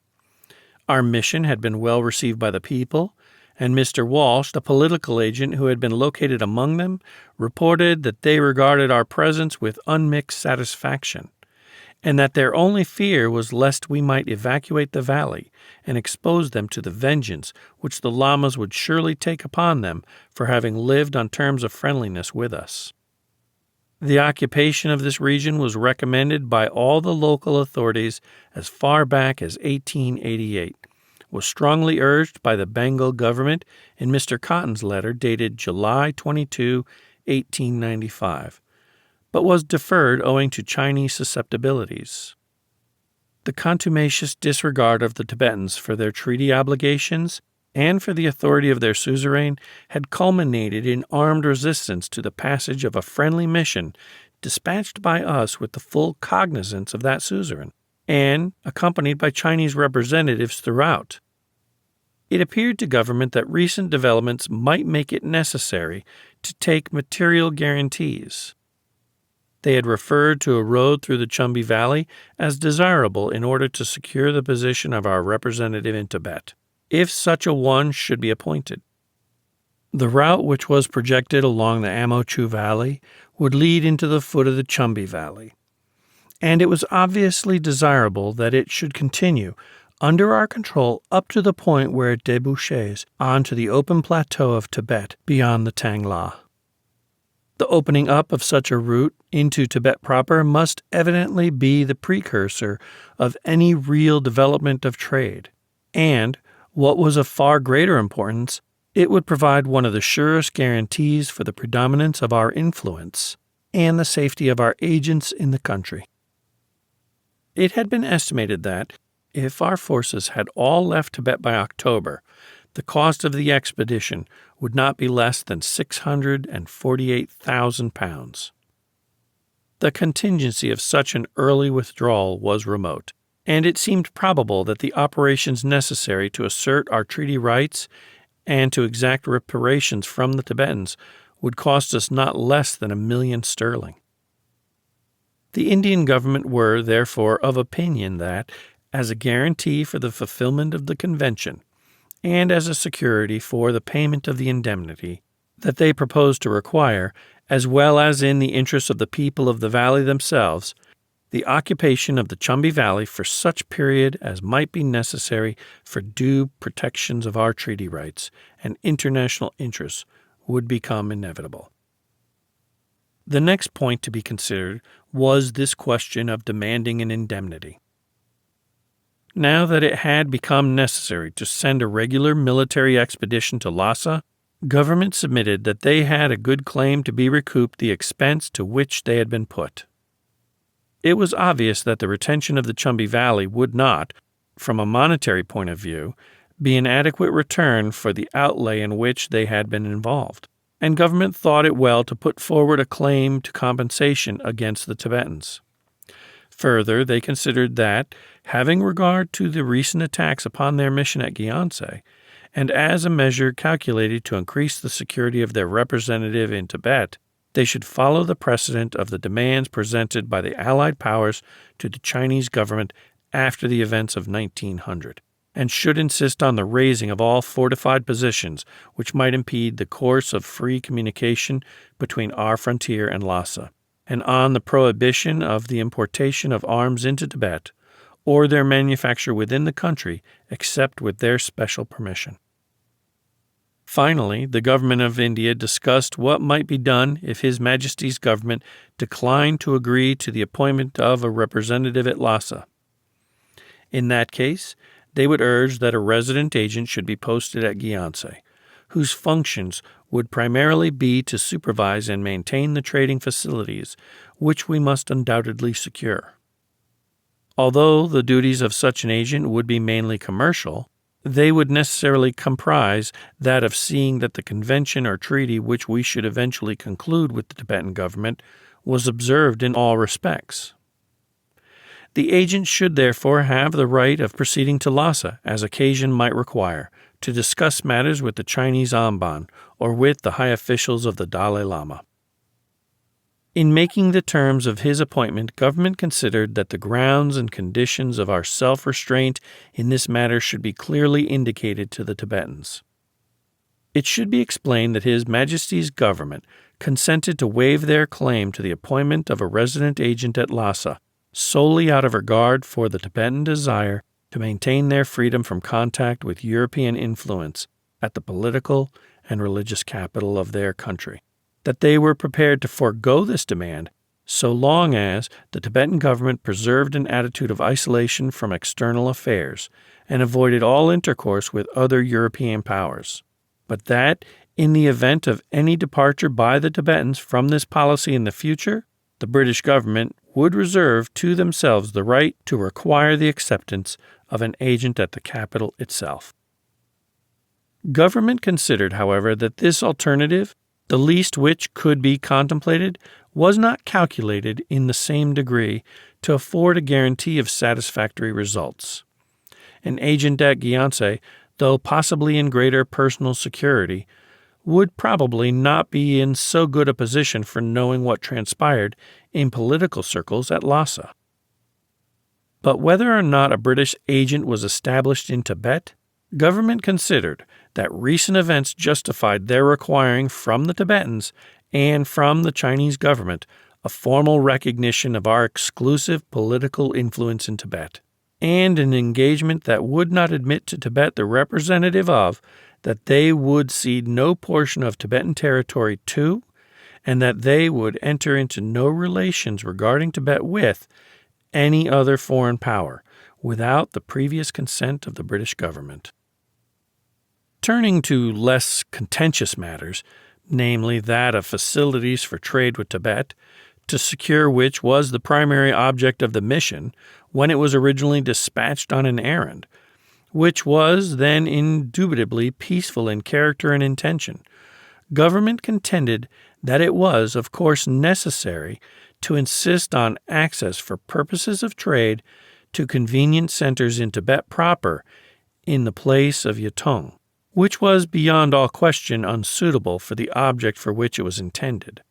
Our mission had been well received by the people, and Mr. Walsh, the political agent who had been located among them, reported that they regarded our presence with unmixed satisfaction, and that their only fear was lest we might evacuate the valley and expose them to the vengeance which the lamas would surely take upon them for having lived on terms of friendliness with us. The occupation of this region was recommended by all the local authorities as far back as 1888, was strongly urged by the Bengal government in Mr. Cotton's letter dated July 22, 1895, but was deferred owing to Chinese susceptibilities. The contumacious disregard of the Tibetans for their treaty obligations and for the authority of their suzerain had culminated in armed resistance to the passage of a friendly mission dispatched by us with the full cognizance of that suzerain, and accompanied by Chinese representatives throughout. It appeared to government that recent developments might make it necessary to take material guarantees. They had referred to a road through the Chumbi Valley as desirable in order to secure the position of our representative in Tibet, if such a one should be appointed. The route which was projected along the Amochu Valley would lead into the foot of the Chumbi Valley, and it was obviously desirable that it should continue under our control up to the point where it debouches onto the open plateau of Tibet beyond the Tangla. The opening up of such a route into Tibet proper must evidently be the precursor of any real development of trade, and, what was of far greater importance, it would provide one of the surest guarantees for the predominance of our influence and the safety of our agents in the country. It had been estimated that, if our forces had all left Tibet by October, the cost of the expedition would not be less than £648,000. The contingency of such an early withdrawal was remote, and it seemed probable that the operations necessary to assert our treaty rights and to exact reparations from the Tibetans would cost us not less than £1,000,000. The Indian government were, therefore, of opinion that, as a guarantee for the fulfillment of the convention, and as a security for the payment of the indemnity that they proposed to require, as well as in the interest of the people of the valley themselves, the occupation of the Chumbi Valley for such period as might be necessary for due protections of our treaty rights and international interests would become inevitable. The next point to be considered was this question of demanding an indemnity. Now that it had become necessary to send a regular military expedition to Lassa, government submitted that they had a good claim to be recouped the expense to which they had been put. It was obvious that the retention of the Chumbi Valley would not, from a monetary point of view, be an adequate return for the outlay in which they had been involved, and government thought it well to put forward a claim to compensation against the Tibetans. Further, they considered that, having regard to the recent attacks upon their mission at Gyantse, and as a measure calculated to increase the security of their representative in Tibet, they should follow the precedent of the demands presented by the Allied powers to the Chinese government after the events of 1900, and should insist on the razing of all fortified positions which might impede the course of free communication between our frontier and Lhasa, and on the prohibition of the importation of arms into Tibet, or their manufacture within the country except with their special permission. Finally, the government of India discussed what might be done if His Majesty's government declined to agree to the appointment of a representative at Lhasa. In that case, they would urge that a resident agent should be posted at Gyantse, whose functions would primarily be to supervise and maintain the trading facilities, which we must undoubtedly secure. Although the duties of such an agent would be mainly commercial, they would necessarily comprise that of seeing that the convention or treaty which we should eventually conclude with the Tibetan government was observed in all respects. The agent should therefore have the right of proceeding to Lhasa as occasion might require, to discuss matters with the Chinese Amban or with the high officials of the Dalai Lama. In making the terms of his appointment, government considered that the grounds and conditions of our self-restraint in this matter should be clearly indicated to the Tibetans. It should be explained that His Majesty's government consented to waive their claim to the appointment of a resident agent at Lhasa, solely out of regard for the Tibetan desire to maintain their freedom from contact with European influence at the political and religious capital of their country, that they were prepared to forego this demand so long as the Tibetan government preserved an attitude of isolation from external affairs and avoided all intercourse with other European powers. But that, in the event of any departure by the Tibetans from this policy in the future, the British government would reserve to themselves the right to require the acceptance of an agent at the capital itself. Government considered, however, that this alternative, the least which could be contemplated, was not calculated in the same degree to afford a guarantee of satisfactory results. An agent at Gyantse, though possibly in greater personal security, would probably not be in so good a position for knowing what transpired in political circles at Lassa. But whether or not a British agent was established in Tibet, government considered that recent events justified their requiring from the Tibetans and from the Chinese government a formal recognition of our exclusive political influence in Tibet, and an engagement that would not admit to Tibet the representative of, that they would cede no portion of Tibetan territory to, and that they would enter into no relations regarding Tibet with any other foreign power without the previous consent of the British government. Turning to less contentious matters, namely that of facilities for trade with Tibet, to secure which was the primary object of the mission when it was originally dispatched on an errand, which was then indubitably peaceful in character and intention, government contended that it was, of course, necessary to insist on access for purposes of trade to convenient centers in Tibet proper in the place of Yatong, which was beyond all question unsuitable for the object for which it was intended.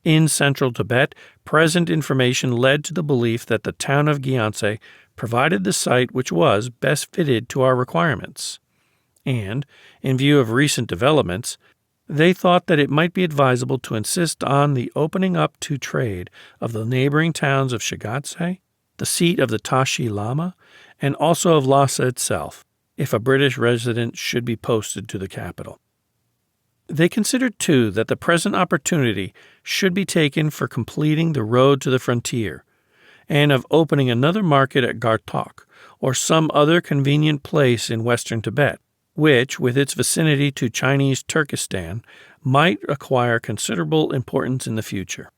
In central Tibet, present information led to the belief that the town of Gyantse provided the site which was best fitted to our requirements. And, in view of recent developments, they thought that it might be advisable to insist on the opening up to trade of the neighboring towns of Shigatse, the seat of the Tashi Lama, and also of Lassa itself, if a British resident should be posted to the capital. They considered, too, that the present opportunity should be taken for completing the road to the frontier, and of opening another market at Gartok, or some other convenient place in western Tibet, which, with its vicinity to Chinese Turkestan, might acquire considerable importance in the future.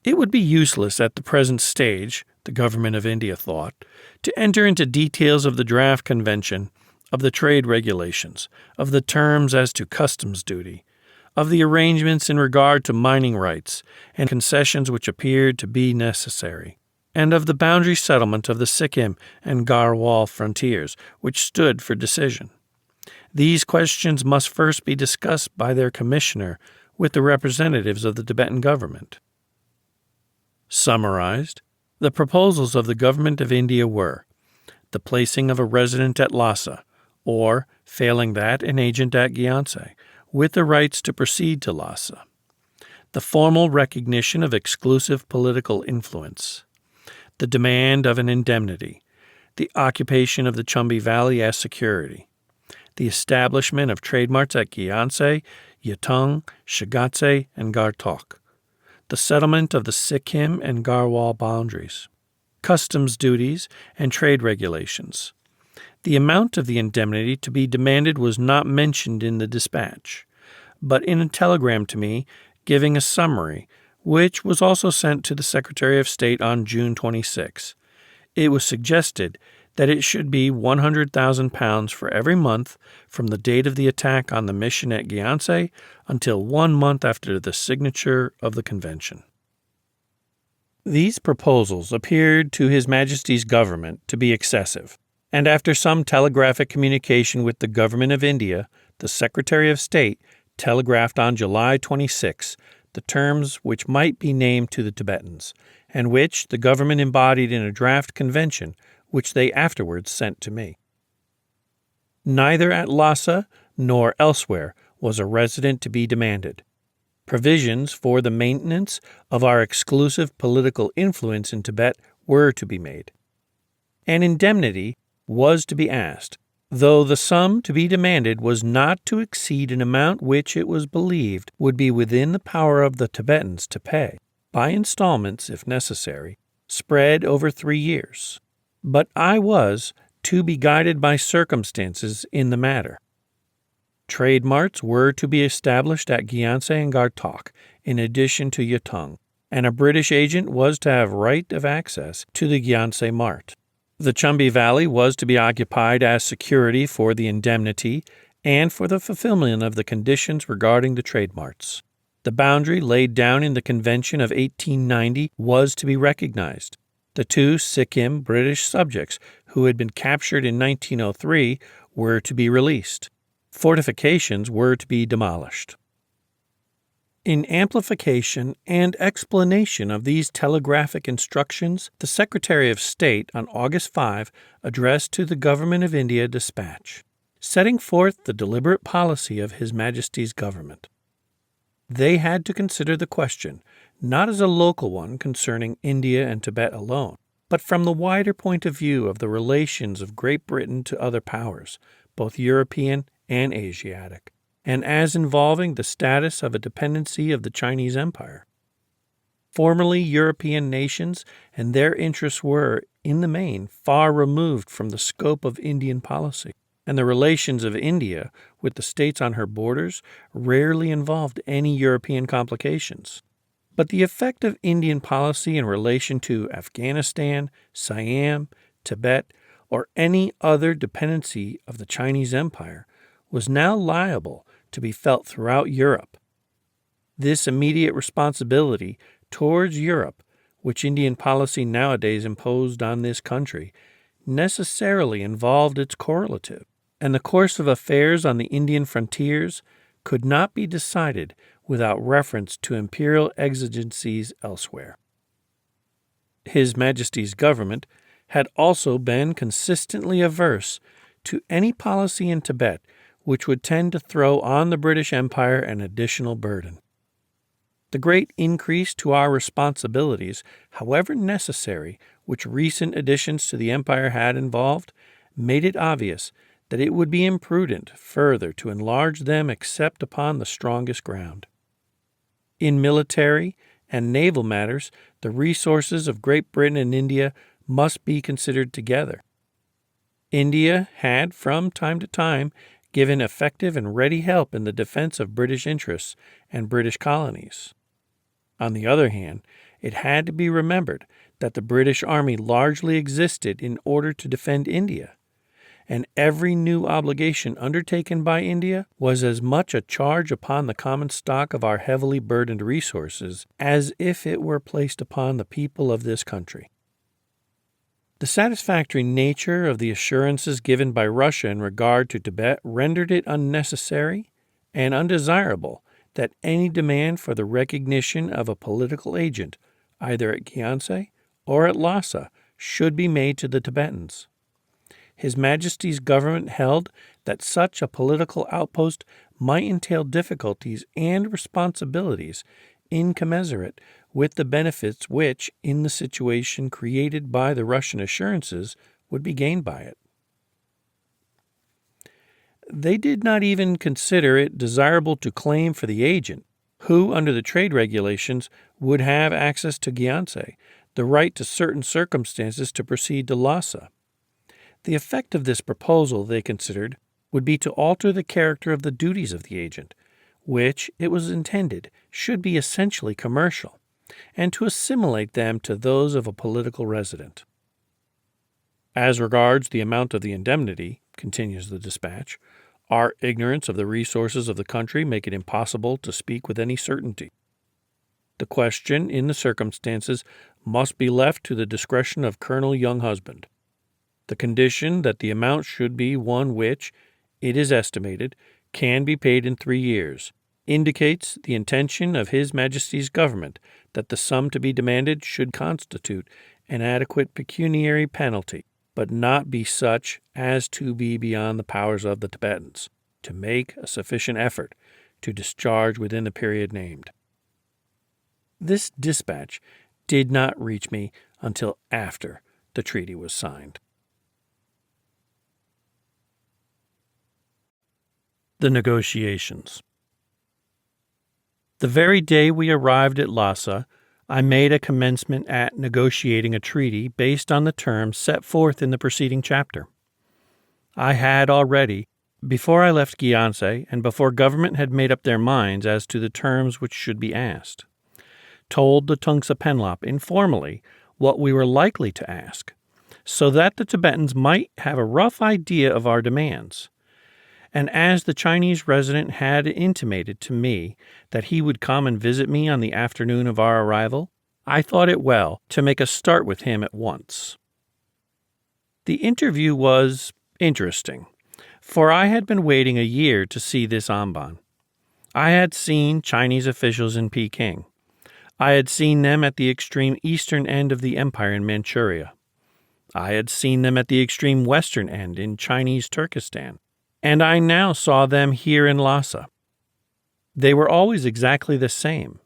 It would be useless at the present stage, the government of India thought, to enter into details of the draft convention, of the trade regulations, of the terms as to customs duty, of the arrangements in regard to mining rights and concessions which appeared to be necessary, and of the boundary settlement of the Sikkim and Garhwal frontiers, which stood for decision. These questions must first be discussed by their commissioner with the representatives of the Tibetan government. Summarized, the proposals of the government of India were the placing of a resident at Lassa, or, failing that, an agent at Gyantse, with the rights to proceed to Lassa, the formal recognition of exclusive political influence, the demand of an indemnity, the occupation of the Chumbi Valley as security, the establishment of trade marts at Gyantse, Yatong, Shigatse, and Gartok, the settlement of the Sikkim and Garhwal boundaries, customs duties, and trade regulations. The amount of the indemnity to be demanded was not mentioned in the dispatch, but in a telegram to me giving a summary, which was also sent to the Secretary of State on June 26. It was suggested that it should be £100,000 for every month from the date of the attack on the mission at Gyantse until 1 month after the signature of the convention. These proposals appeared to His Majesty's government to be excessive, and after some telegraphic communication with the government of India, the Secretary of State telegraphed on July 26 the terms which might be named to the Tibetans, and which the government embodied in a draft convention which they afterwards sent to me. Neither at Lassa nor elsewhere was a resident to be demanded. Provisions for the maintenance of our exclusive political influence in Tibet were to be made. An indemnity was to be asked, though the sum to be demanded was not to exceed an amount which it was believed would be within the power of the Tibetans to pay, by installments if necessary, spread over 3 years. But I was to be guided by circumstances in the matter. Trade marts were to be established at Gyantse and Gartok, in addition to Yatung, and a British agent was to have right of access to the Gyantse mart. The Chumbi Valley was to be occupied as security for the indemnity and for the fulfillment of the conditions regarding the trade marts. The boundary laid down in the Convention of 1890 was to be recognized. The 2 Sikkim British subjects who had been captured in 1903 were to be released. Fortifications were to be demolished. In amplification and explanation of these telegraphic instructions, the Secretary of State on August 5 addressed to the Government of India dispatch, setting forth the deliberate policy of His Majesty's government. They had to consider the question not as a local one concerning India and Tibet alone, but from the wider point of view of the relations of Great Britain to other powers, both European and Asiatic, and as involving the status of a dependency of the Chinese Empire. Formerly European nations and their interests were, in the main, far removed from the scope of Indian policy, and the relations of India with the states on her borders rarely involved any European complications. But the effect of Indian policy in relation to Afghanistan, Siam, Tibet, or any other dependency of the Chinese Empire was now liable to be felt throughout Europe. This immediate responsibility towards Europe, which Indian policy nowadays imposed on this country, necessarily involved its correlative, and the course of affairs on the Indian frontiers could not be decided without reference to imperial exigencies elsewhere. His Majesty's government had also been consistently averse to any policy in Tibet which would tend to throw on the British Empire an additional burden. The great increase to our responsibilities, however necessary, which recent additions to the empire had involved, made it obvious that it would be imprudent further to enlarge them except upon the strongest ground. In military and naval matters, the resources of Great Britain and India must be considered together. India had, from time to time, given effective and ready help in the defense of British interests and British colonies. On the other hand, it had to be remembered that the British Army largely existed in order to defend India, and every new obligation undertaken by India was as much a charge upon the common stock of our heavily burdened resources as if it were placed upon the people of this country. The satisfactory nature of the assurances given by Russia in regard to Tibet rendered it unnecessary and undesirable that any demand for the recognition of a political agent, either at Gyantse or at Lassa, should be made to the Tibetans. His Majesty's government held that such a political outpost might entail difficulties and responsibilities incommensurate with the benefits which, in the situation created by the Russian assurances, would be gained by it. They did not even consider it desirable to claim for the agent, who, under the trade regulations, would have access to Gyantse, the right to certain circumstances to proceed to Lhasa. The effect of this proposal, they considered, would be to alter the character of the duties of the agent, which, it was intended, should be essentially commercial, and to assimilate them to those of a political resident. As regards the amount of the indemnity, continues the dispatch, our ignorance of the resources of the country make it impossible to speak with any certainty. The question, in the circumstances, must be left to the discretion of Colonel Younghusband. The condition that the amount should be one which, it is estimated, can be paid in 3 years, indicates the intention of His Majesty's government that the sum to be demanded should constitute an adequate pecuniary penalty, but not be such as to be beyond the powers of the Tibetans to make a sufficient effort to discharge within the period named. This dispatch did not reach me until after the treaty was signed. The negotiations. The very day we arrived at Lhasa, I made a commencement at negotiating a treaty based on the terms set forth in the preceding chapter. I had already, before I left Gyaltsen and before government had made up their minds as to the terms which should be asked, told the Tongsa Penlop informally what we were likely to ask, so that the Tibetans might have a rough idea of our demands. And as the Chinese resident had intimated to me that he would come and visit me on the afternoon of our arrival, I thought it well to make a start with him at once. The interview was interesting, for I had been waiting a year to see this Amban. I had seen Chinese officials in Peking. I had seen them at the extreme eastern end of the empire in Manchuria. I had seen them at the extreme western end in Chinese Turkestan, and I now saw them here in Lhasa. They were always exactly the same,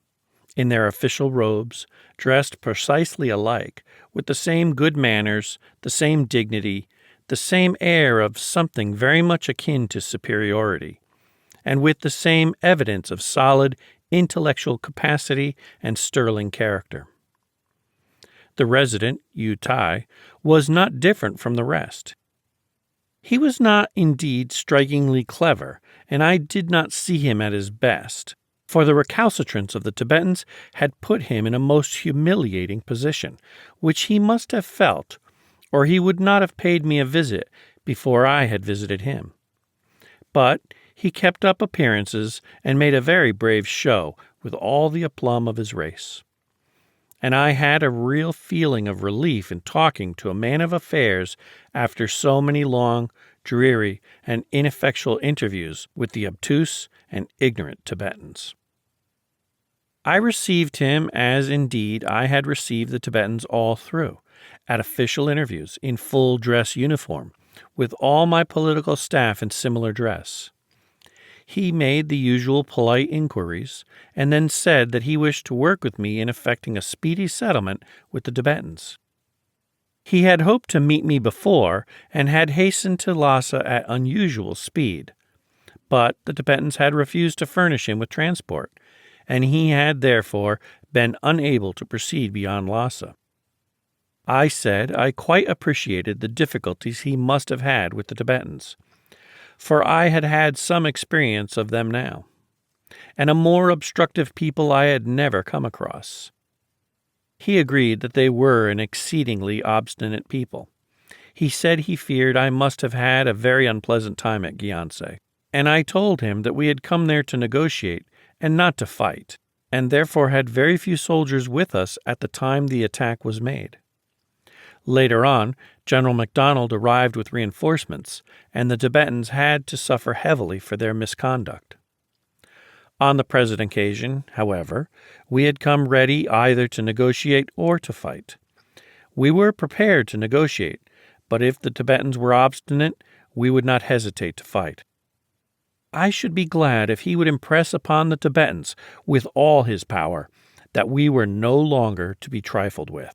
in their official robes, dressed precisely alike, with the same good manners, the same dignity, the same air of something very much akin to superiority, and with the same evidence of solid intellectual capacity and sterling character. The resident, Yu Tai, was not different from the rest. He was not indeed strikingly clever, and I did not see him at his best, for the recalcitrance of the Tibetans had put him in a most humiliating position, which he must have felt, or he would not have paid me a visit before I had visited him. But he kept up appearances and made a very brave show with all the aplomb of his race. And I had a real feeling of relief in talking to a man of affairs after so many long, dreary, and ineffectual interviews with the obtuse and ignorant Tibetans. I received him as indeed I had received the Tibetans all through, at official interviews, in full dress uniform, with all my political staff in similar dress. He made the usual polite inquiries, and then said that he wished to work with me in effecting a speedy settlement with the Tibetans. He had hoped to meet me before, and had hastened to Lhasa at unusual speed, but the Tibetans had refused to furnish him with transport, and he had therefore been unable to proceed beyond Lhasa. I said I quite appreciated the difficulties he must have had with the Tibetans, for I had had some experience of them now, and a more obstructive people I had never come across. He agreed that they were an exceedingly obstinate people. He said he feared I must have had a very unpleasant time at Gyaltsen, and I told him that we had come there to negotiate and not to fight, and therefore had very few soldiers with us at the time the attack was made. Later on, General MacDonald arrived with reinforcements, and the Tibetans had to suffer heavily for their misconduct. On the present occasion, however, we had come ready either to negotiate or to fight. We were prepared to negotiate, but if the Tibetans were obstinate, we would not hesitate to fight. I should be glad if he would impress upon the Tibetans, with all his power, that we were no longer to be trifled with.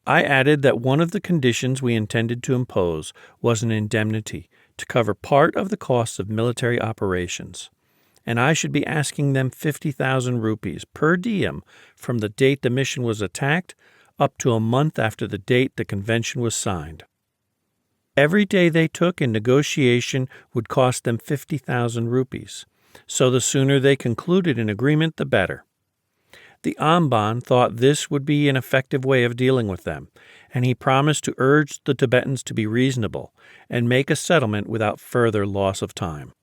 I added that one of the conditions we intended to impose was an indemnity to cover part of the costs of military operations, and I should be asking them 50,000 rupees per diem from the date the mission was attacked up to a month after the date the convention was signed. Every day they took in negotiation would cost them 50,000 rupees, so the sooner they concluded an agreement, the better. The Amban thought this would be an effective way of dealing with them, and he promised to urge the Tibetans to be reasonable and make a settlement without further loss of time.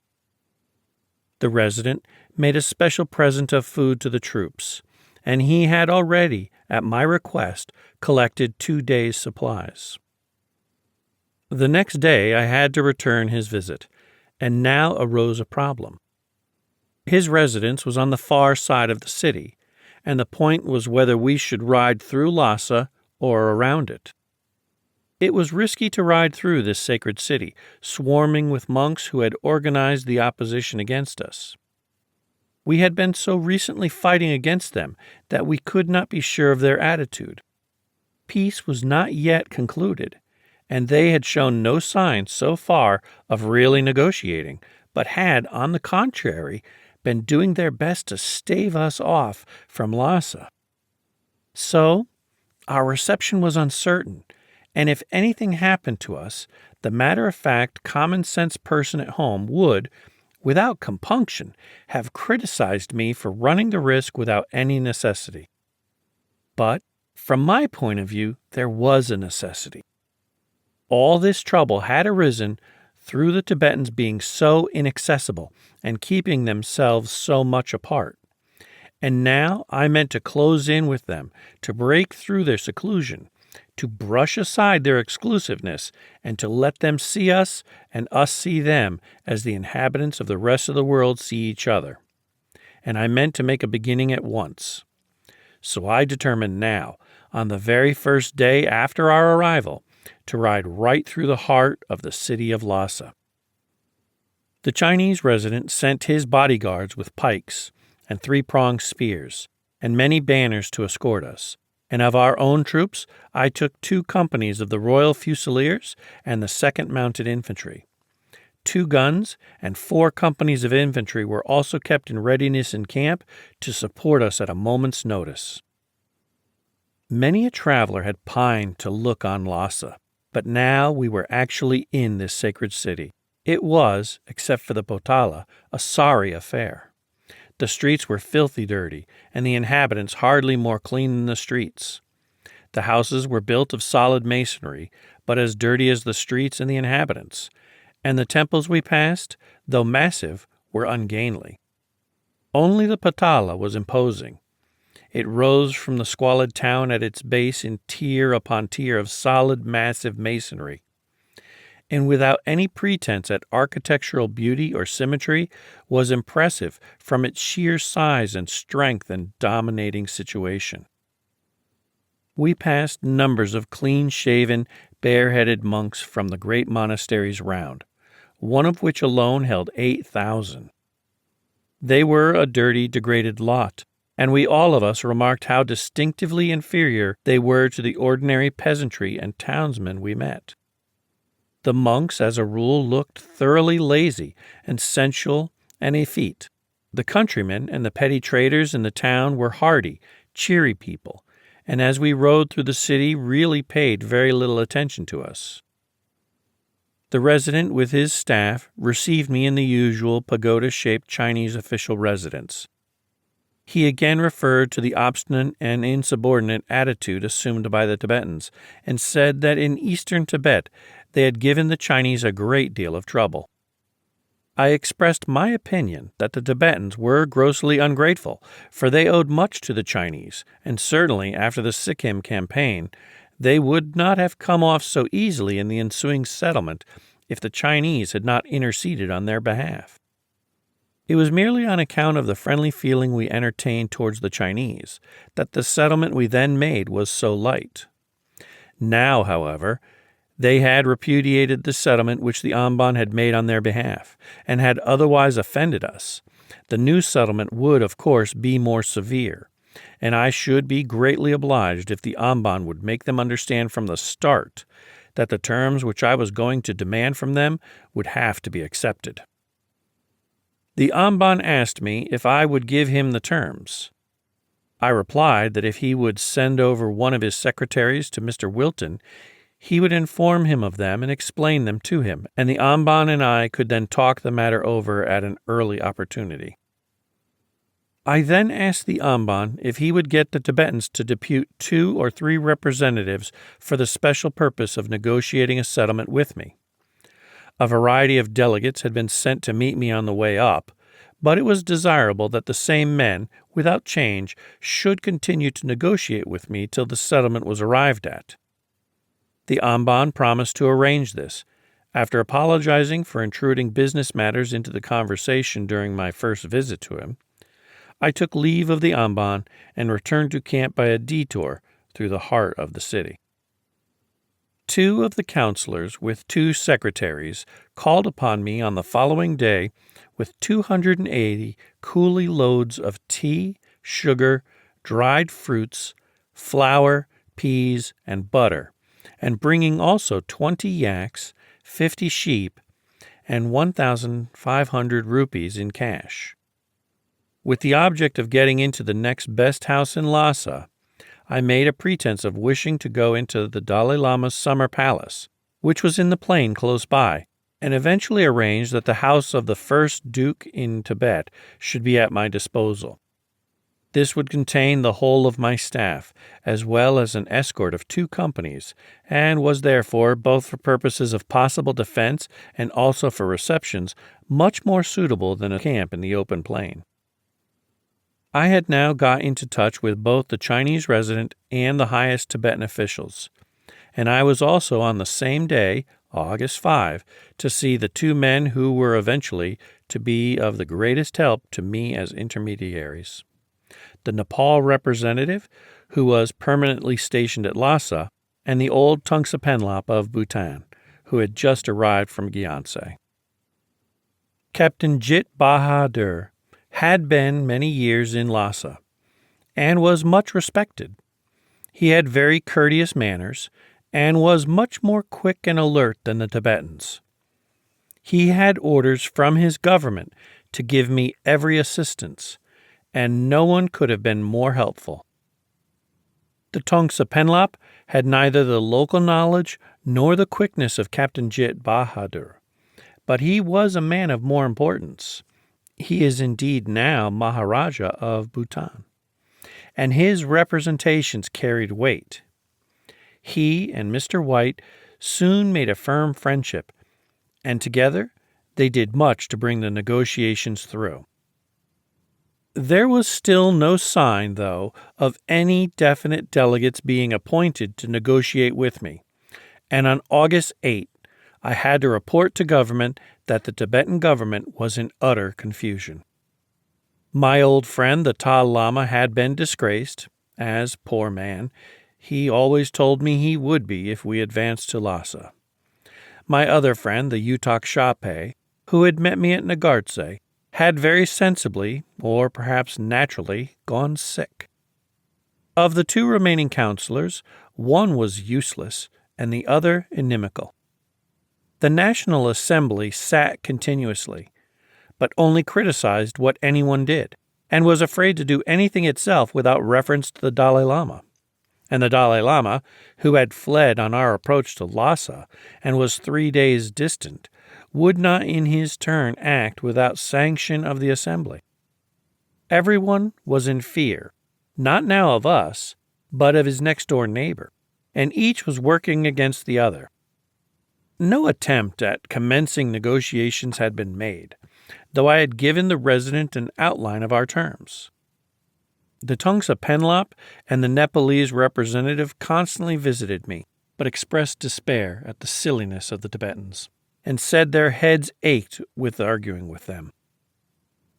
The resident made a special present of food to the troops, and he had already, at my request, collected 2 days' supplies. The next day I had to return his visit, and now arose a problem. His residence was on the far side of the city, and the point was whether we should ride through Lhasa or around it. It was risky to ride through this sacred city, swarming with monks who had organized the opposition against us. We had been so recently fighting against them that we could not be sure of their attitude. Peace was not yet concluded, and they had shown no signs so far of really negotiating, but had, on the contrary, been doing their best to stave us off from Lhasa. So, our reception was uncertain, and if anything happened to us, the matter-of-fact, common-sense person at home would, without compunction, have criticized me for running the risk without any necessity. But, from my point of view, there was a necessity. All this trouble had arisen through the Tibetans being so inaccessible and keeping themselves so much apart. And now I meant to close in with them, to break through their seclusion, to brush aside their exclusiveness, and to let them see us and us see them as the inhabitants of the rest of the world see each other. And I meant to make a beginning at once. So I determined now, on the very first day after our arrival, to ride right through the heart of the city of Lassa. The Chinese resident sent his bodyguards with pikes and three-pronged spears, and many banners to escort us. And of our own troops, I took 2 companies of the Royal Fusiliers and the 2nd Mounted Infantry. 2 guns and 4 companies of infantry were also kept in readiness in camp to support us at a moment's notice. Many a traveler had pined to look on Lhasa, but now we were actually in this sacred city. It was, except for the Potala, a sorry affair. The streets were filthy dirty, and the inhabitants hardly more clean than the streets. The houses were built of solid masonry, but as dirty as the streets and the inhabitants, and the temples we passed, though massive, were ungainly. Only the Potala was imposing. It rose from the squalid town at its base in tier upon tier of solid, massive masonry, and without any pretense at architectural beauty or symmetry, was impressive from its sheer size and strength and dominating situation. We passed numbers of clean-shaven, bare-headed monks from the great monasteries round, one of which alone held 8,000. They were a dirty, degraded lot, and we all of us remarked how distinctively inferior they were to the ordinary peasantry and townsmen we met. The monks, as a rule, looked thoroughly lazy and sensual and effete. The countrymen and the petty traders in the town were hardy, cheery people, and as we rode through the city really paid very little attention to us. The resident with his staff received me in the usual pagoda-shaped Chinese official residence. He again referred to the obstinate and insubordinate attitude assumed by the Tibetans, and said that in eastern Tibet they had given the Chinese a great deal of trouble. I expressed my opinion that the Tibetans were grossly ungrateful, for they owed much to the Chinese, and certainly after the Sikkim campaign, they would not have come off so easily in the ensuing settlement if the Chinese had not interceded on their behalf. It was merely on account of the friendly feeling we entertained towards the Chinese that the settlement we then made was so light. Now, however, they had repudiated the settlement which the Amban had made on their behalf, and had otherwise offended us. The new settlement would, of course, be more severe, and I should be greatly obliged if the Amban would make them understand from the start that the terms which I was going to demand from them would have to be accepted. The Amban asked me if I would give him the terms. I replied that if he would send over one of his secretaries to Mr. Wilton, he would inform him of them and explain them to him, and the Amban and I could then talk the matter over at an early opportunity. I then asked the Amban if he would get the Tibetans to depute 2 or 3 representatives for the special purpose of negotiating a settlement with me. A variety of delegates had been sent to meet me on the way up, but it was desirable that the same men, without change, should continue to negotiate with me till the settlement was arrived at. The Amban promised to arrange this. After apologizing for intruding business matters into the conversation during my first visit to him, I took leave of the Amban and returned to camp by a detour through the heart of the city. 2 of the counselors, with 2 secretaries, called upon me on the following day with 280 coolie loads of tea, sugar, dried fruits, flour, peas, and butter, and bringing also 20 yaks, 50 sheep, and 1,500 rupees in cash. With the object of getting into the next best house in Lhasa, I made a pretense of wishing to go into the Dalai Lama's summer palace, which was in the plain close by, and eventually arranged that the house of the first duke in Tibet should be at my disposal. This would contain the whole of my staff, as well as an escort of 2 companies, and was therefore, both for purposes of possible defense and also for receptions, much more suitable than a camp in the open plain. I had now got into touch with both the Chinese resident and the highest Tibetan officials, and I was also on the same day, August 5, to see the 2 men who were eventually to be of the greatest help to me as intermediaries. The Nepal representative, who was permanently stationed at Lassa, and the old Tongsa Penlop of Bhutan, who had just arrived from Gyantse. Captain Jit Bahadur had been many years in Lassa, and was much respected. He had very courteous manners, and was much more quick and alert than the Tibetans. He had orders from his government to give me every assistance, and no one could have been more helpful. The Tongsa Penlop had neither the local knowledge nor the quickness of Captain Jit Bahadur, but he was a man of more importance. He is indeed now Maharaja of Bhutan, and his representations carried weight. He and Mr. White soon made a firm friendship, and together they did much to bring the negotiations through. There was still no sign, though, of any definite delegates being appointed to negotiate with me, and on August 8, I had to report to government that the Tibetan government was in utter confusion. My old friend, the Tal Lama, had been disgraced, as, poor man, he always told me he would be if we advanced to Lhasa. My other friend, the Yutak Shape, who had met me at Nagartse, had very sensibly, or perhaps naturally, gone sick. Of the 2 remaining counselors, one was useless and the other inimical. The National Assembly sat continuously, but only criticized what anyone did, and was afraid to do anything itself without reference to the Dalai Lama. And the Dalai Lama, who had fled on our approach to Lhasa and was 3 days distant, would not in his turn act without sanction of the assembly. Everyone was in fear, not now of us, but of his next-door neighbor, and each was working against the other. No attempt at commencing negotiations had been made, though I had given the resident an outline of our terms. The Tongsa Penlop and the Nepalese representative constantly visited me, but expressed despair at the silliness of the Tibetans, and said their heads ached with arguing with them.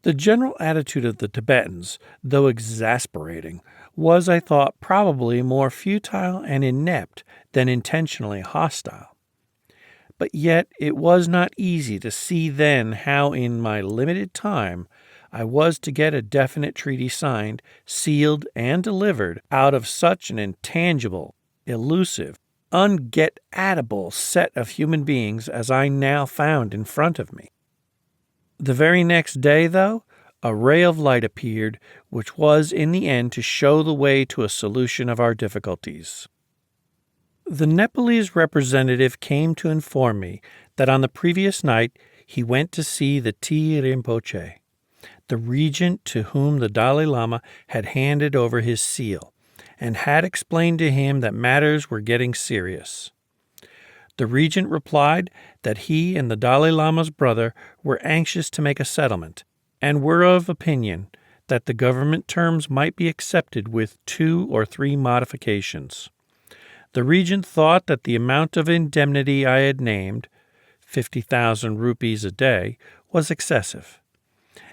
The general attitude of the Tibetans, though exasperating, was, I thought, probably more futile and inept than intentionally hostile. But yet it was not easy to see then how in my limited time I was to get a definite treaty signed, sealed, and delivered out of such an intangible, elusive, unget-at-able set of human beings as I now found in front of me. The very next day, though, a ray of light appeared, which was in the end to show the way to a solution of our difficulties. The Nepalese representative came to inform me that on the previous night he went to see the Ti Rinpoche, the regent to whom the Dalai Lama had handed over his seal, and had explained to him that matters were getting serious. The regent replied that he and the Dalai Lama's brother were anxious to make a settlement, and were of opinion that the government terms might be accepted with 2 or 3 modifications. The regent thought that the amount of indemnity I had named, 50,000 rupees a day, was excessive,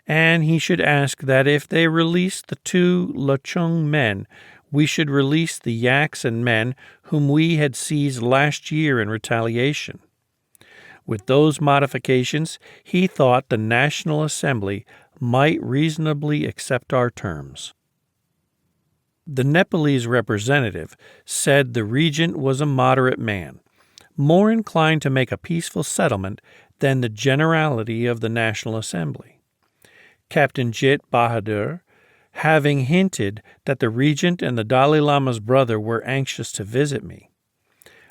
and he should ask that if they released the 2 Lachung men, we should release the yaks and men whom we had seized last year in retaliation. With those modifications, he thought the National Assembly might reasonably accept our terms. The Nepalese representative said the regent was a moderate man, more inclined to make a peaceful settlement than the generality of the National Assembly. Captain Jit Bahadur having hinted that the regent and the Dalai Lama's brother were anxious to visit me.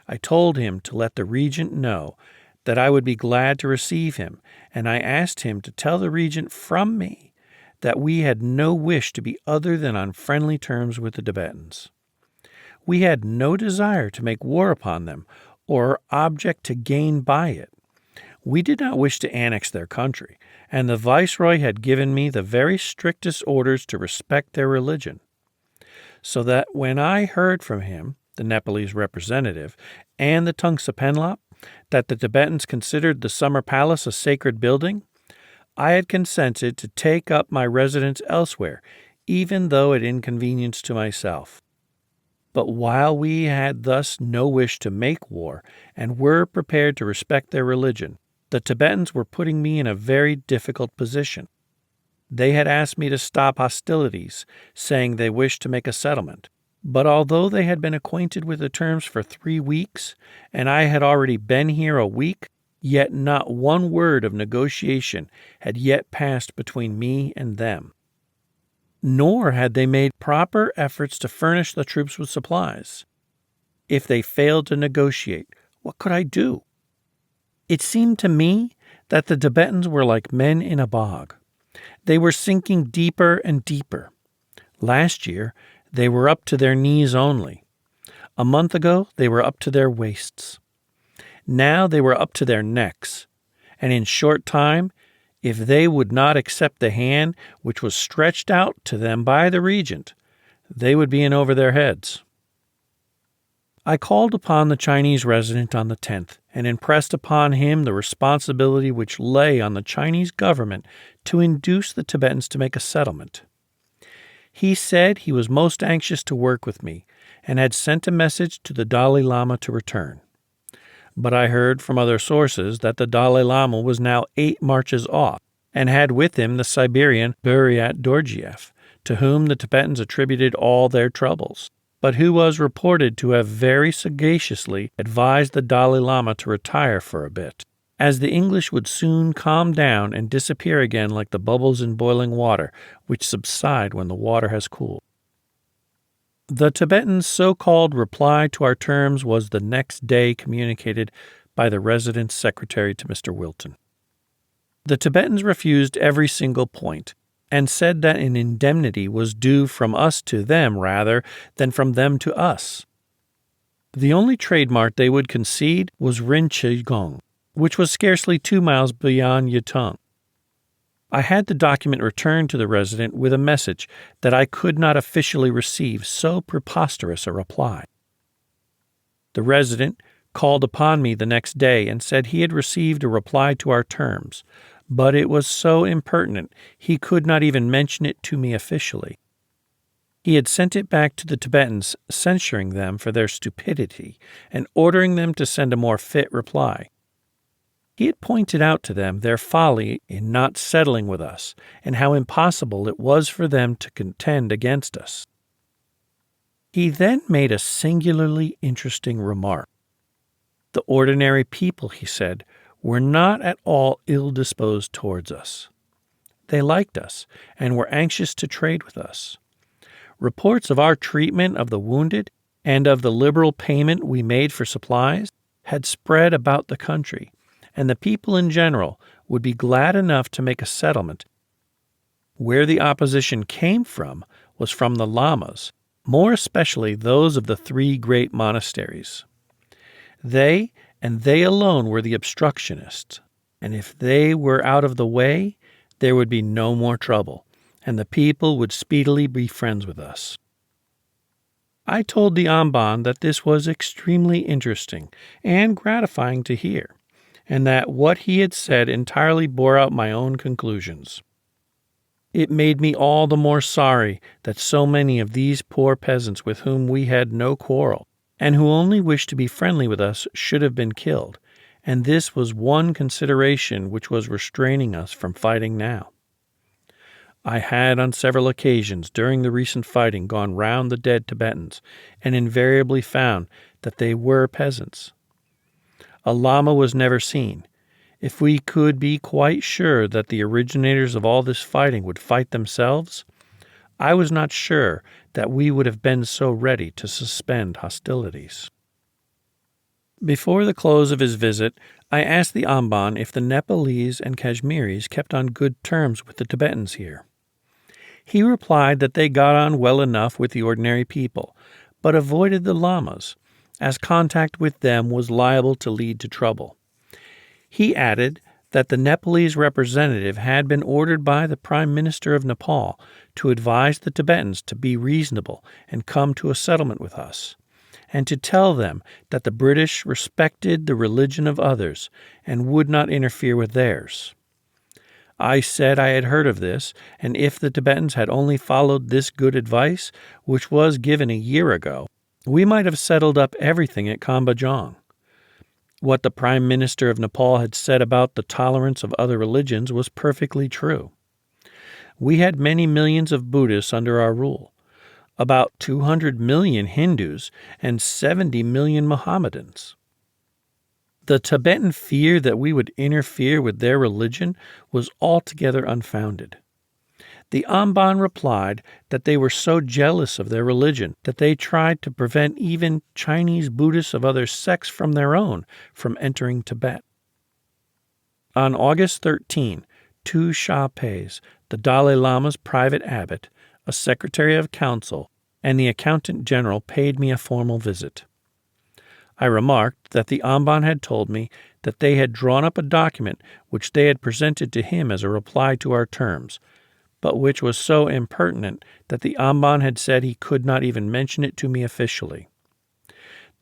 I told him to let the regent know that I would be glad to receive him, and I asked him to tell the regent from me that we had no wish to be other than on friendly terms with the Tibetans. We had no desire to make war upon them or object to gain by it. We did not wish to annex their country, and the viceroy had given me the very strictest orders to respect their religion. So that when I heard from him, the Nepalese representative, and the Tongsa Penlop, that the Tibetans considered the summer palace a sacred building, I had consented to take up my residence elsewhere, even though at inconvenience to myself. But while we had thus no wish to make war, and were prepared to respect their religion, the Tibetans were putting me in a very difficult position. They had asked me to stop hostilities, saying they wished to make a settlement. But although they had been acquainted with the terms for 3 weeks, and I had already been here a week, yet not one word of negotiation had yet passed between me and them. Nor had they made proper efforts to furnish the troops with supplies. If they failed to negotiate, what could I do? It seemed to me that the Tibetans were like men in a bog. They were sinking deeper and deeper. Last year, they were up to their knees only. A month ago, they were up to their waists. Now they were up to their necks. And in short time, if they would not accept the hand which was stretched out to them by the regent, they would be in over their heads. I called upon the Chinese resident on the 10th and impressed upon him the responsibility which lay on the Chinese government to induce the Tibetans to make a settlement. He said he was most anxious to work with me and had sent a message to the Dalai Lama to return. But I heard from other sources that the Dalai Lama was now 8 marches off and had with him the Siberian Buryat Dorjiev, to whom the Tibetans attributed all their troubles, but who was reported to have very sagaciously advised the Dalai Lama to retire for a bit, as the English would soon calm down and disappear again like the bubbles in boiling water, which subside when the water has cooled. The Tibetan's so-called reply to our terms was the next day communicated by the residence secretary to Mr. Wilton. The Tibetans refused every single point, and said that an indemnity was due from us to them rather than from them to us. The only trade mart they would concede was Rinchigong, which was scarcely 2 miles beyond Yutong. I had the document returned to the resident with a message that I could not officially receive so preposterous a reply. The resident called upon me the next day and said he had received a reply to our terms, but it was so impertinent he could not even mention it to me officially. He had sent it back to the Tibetans, censuring them for their stupidity and ordering them to send a more fit reply. He had pointed out to them their folly in not settling with us, and how impossible it was for them to contend against us. He then made a singularly interesting remark. The ordinary people, he said, were not at all ill-disposed towards us. They liked us and were anxious to trade with us. Reports of our treatment of the wounded and of the liberal payment we made for supplies had spread about the country, and the people in general would be glad enough to make a settlement. Where the opposition came from was from the lamas, more especially those of the 3 great monasteries. They, and they alone, were the obstructionists, and if they were out of the way, there would be no more trouble, and the people would speedily be friends with us. I told the Amban that this was extremely interesting and gratifying to hear, and that what he had said entirely bore out my own conclusions. It made me all the more sorry that so many of these poor peasants with whom we had no quarrel, and who only wished to be friendly with us, should have been killed, and this was one consideration which was restraining us from fighting now. I had on several occasions during the recent fighting gone round the dead Tibetans, and invariably found that they were peasants. A lama was never seen. If we could be quite sure that the originators of all this fighting would fight themselves, I was not sure that we would have been so ready to suspend hostilities. Before the close of his visit, I asked the Amban if the Nepalese and Kashmiris kept on good terms with the Tibetans here. He replied that they got on well enough with the ordinary people, but avoided the lamas, as contact with them was liable to lead to trouble. He added that the Nepalese representative had been ordered by the Prime Minister of Nepal to advise the Tibetans to be reasonable and come to a settlement with us, and to tell them that the British respected the religion of others and would not interfere with theirs. I said I had heard of this, and if the Tibetans had only followed this good advice, which was given a year ago, we might have settled up everything at Kambajong. What the Prime Minister of Nepal had said about the tolerance of other religions was perfectly true. We had many millions of Buddhists under our rule, about 200 million Hindus, and 70 million Mohammedans. The Tibetan fear that we would interfere with their religion was altogether unfounded. The Amban replied that they were so jealous of their religion that they tried to prevent even Chinese Buddhists of other sects from their own from entering Tibet. On August 13, Tu Sha-Pes, the Dalai Lama's private abbot, a secretary of council, and the accountant general paid me a formal visit. I remarked that the Amban had told me that they had drawn up a document which they had presented to him as a reply to our terms, but which was so impertinent that the Amban had said he could not even mention it to me officially.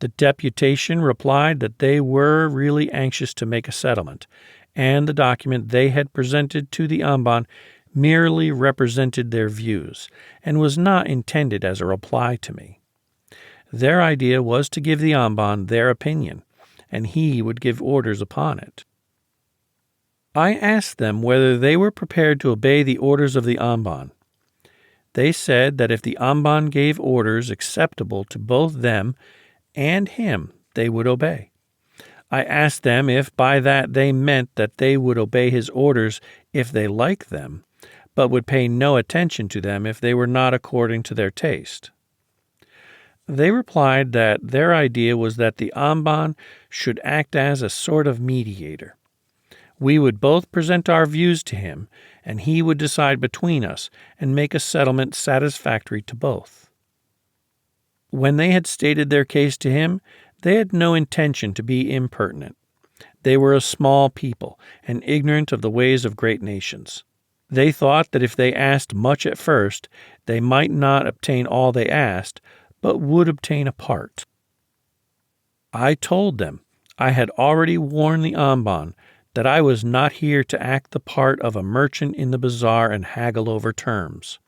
The deputation replied that they were really anxious to make a settlement, and the document they had presented to the Amban merely represented their views, and was not intended as a reply to me. Their idea was to give the Amban their opinion, and he would give orders upon it. I asked them whether they were prepared to obey the orders of the Amban. They said that if the Amban gave orders acceptable to both them and him, they would obey. I asked them if by that they meant that they would obey his orders if they liked them, but would pay no attention to them if they were not according to their taste. They replied that their idea was that the Amban should act as a sort of mediator. We would both present our views to him, and he would decide between us and make a settlement satisfactory to both. When they had stated their case to him, they had no intention to be impertinent. They were a small people and ignorant of the ways of great nations. They thought that if they asked much at first, they might not obtain all they asked, but would obtain a part. I told them I had already warned the Amban that I was not here to act the part of a merchant in the bazaar and haggle over terms.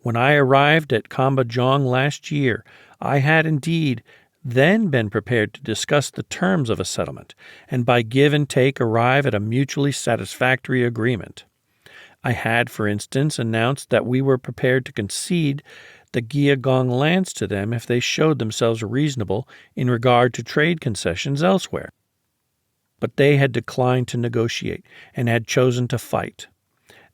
When I arrived at Kambajong last year, I had indeed then been prepared to discuss the terms of a settlement, and by give and take arrive at a mutually satisfactory agreement. I had, for instance, announced that we were prepared to concede the Gyagong lands to them if they showed themselves reasonable in regard to trade concessions elsewhere. But they had declined to negotiate and had chosen to fight.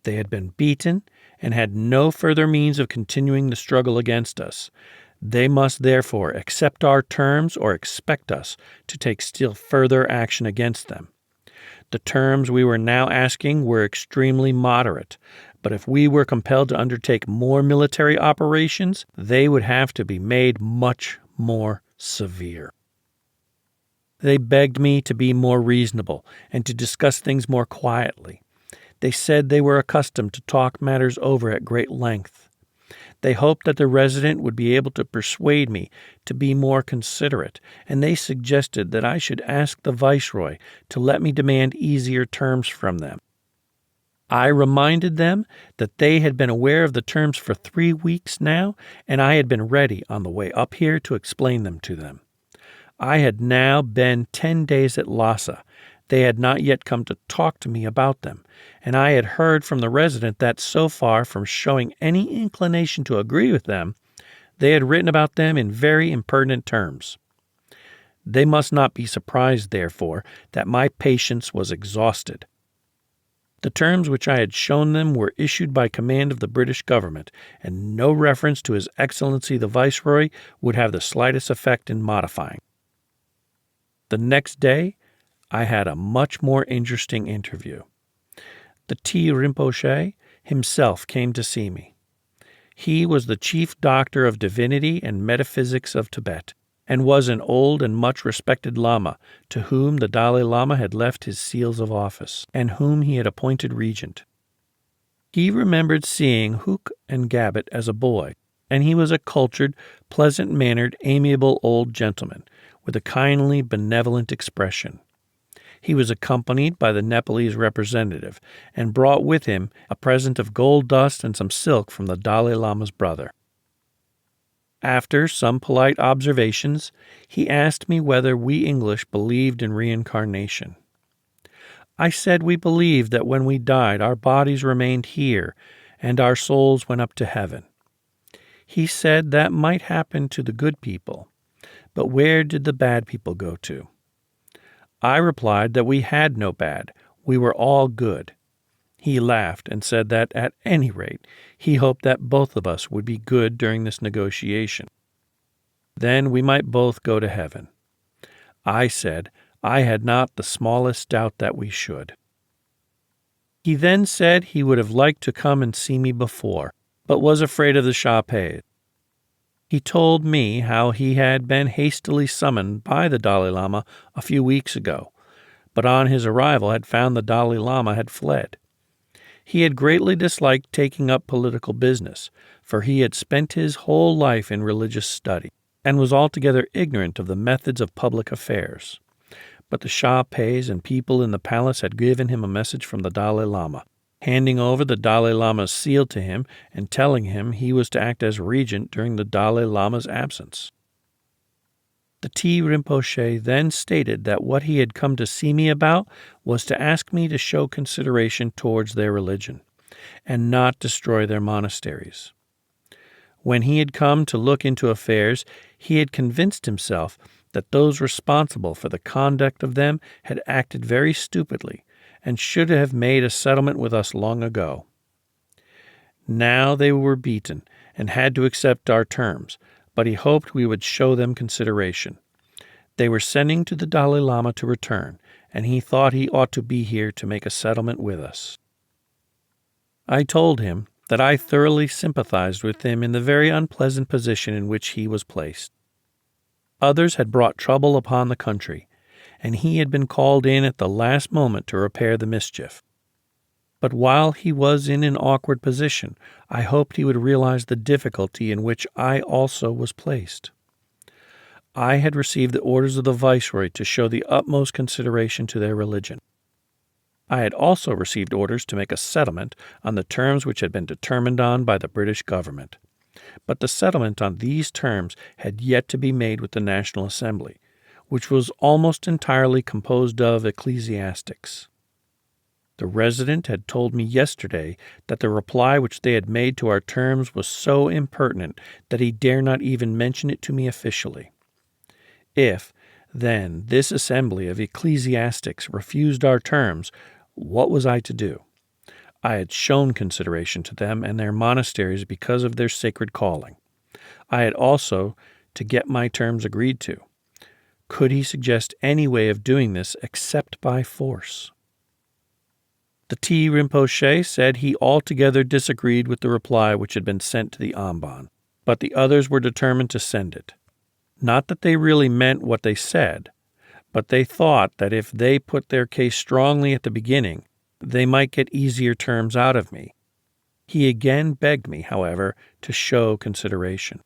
They had been beaten and had no further means of continuing the struggle against us. They must therefore accept our terms or expect us to take still further action against them. The terms we were now asking were extremely moderate, but if we were compelled to undertake more military operations, they would have to be made much more severe. They begged me to be more reasonable and to discuss things more quietly. They said they were accustomed to talk matters over at great length. They hoped that the resident would be able to persuade me to be more considerate, and they suggested that I should ask the viceroy to let me demand easier terms from them. I reminded them that they had been aware of the terms for 3 weeks now, and I had been ready on the way up here to explain them to them. I had now been 10 days at Lassa. They had not yet come to talk to me about them, and I had heard from the resident that so far from showing any inclination to agree with them, they had written about them in very impertinent terms. They must not be surprised, therefore, that my patience was exhausted. The terms which I had shown them were issued by command of the British government, and no reference to His Excellency the Viceroy would have the slightest effect in modifying. The next day, I had a much more interesting interview. The Tea Rinpoche himself came to see me. He was the chief doctor of divinity and metaphysics of Tibet, and was an old and much respected Lama, to whom the Dalai Lama had left his seals of office, and whom he had appointed regent. He remembered seeing Hook and Gabbett as a boy, and he was a cultured, pleasant-mannered, amiable old gentleman, with a kindly, benevolent expression. He was accompanied by the Nepalese representative, and brought with him a present of gold dust and some silk from the Dalai Lama's brother. After some polite observations, he asked me whether we English believed in reincarnation. I said we believed that when we died our bodies remained here, and our souls went up to heaven. He said that might happen to the good people, but where did the bad people go to? I replied that we had no bad, we were all good. He laughed and said that, at any rate, he hoped that both of us would be good during this negotiation. Then we might both go to heaven. I said I had not the smallest doubt that we should. He then said he would have liked to come and see me before, but was afraid of the Shah-Pei. He told me how he had been hastily summoned by the Dalai Lama a few weeks ago, but on his arrival had found the Dalai Lama had fled. He had greatly disliked taking up political business, for he had spent his whole life in religious study, and was altogether ignorant of the methods of public affairs. But the Shah-Peis and people in the palace had given him a message from the Dalai Lama, handing over the Dalai Lama's seal to him and telling him he was to act as regent during the Dalai Lama's absence. The Tea Rinpoche then stated that what he had come to see me about was to ask me to show consideration towards their religion, and not destroy their monasteries. When he had come to look into affairs, he had convinced himself that those responsible for the conduct of them had acted very stupidly, and should have made a settlement with us long ago. Now they were beaten, and had to accept our terms, but he hoped we would show them consideration. They were sending to the Dalai Lama to return, and he thought he ought to be here to make a settlement with us. I told him that I thoroughly sympathized with him in the very unpleasant position in which he was placed. Others had brought trouble upon the country, and he had been called in at the last moment to repair the mischief. But while he was in an awkward position, I hoped he would realize the difficulty in which I also was placed. I had received the orders of the Viceroy to show the utmost consideration to their religion. I had also received orders to make a settlement on the terms which had been determined on by the British government. But the settlement on these terms had yet to be made with the National Assembly, which was almost entirely composed of ecclesiastics. The resident had told me yesterday that the reply which they had made to our terms was so impertinent that he dare not even mention it to me officially. If, then, this assembly of ecclesiastics refused our terms, what was I to do? I had shown consideration to them and their monasteries because of their sacred calling. I had also to get my terms agreed to. Could he suggest any way of doing this except by force? The Tea Rinpoche said he altogether disagreed with the reply which had been sent to the Amban, but the others were determined to send it. Not that they really meant what they said, but they thought that if they put their case strongly at the beginning, they might get easier terms out of me. He again begged me, however, to show consideration.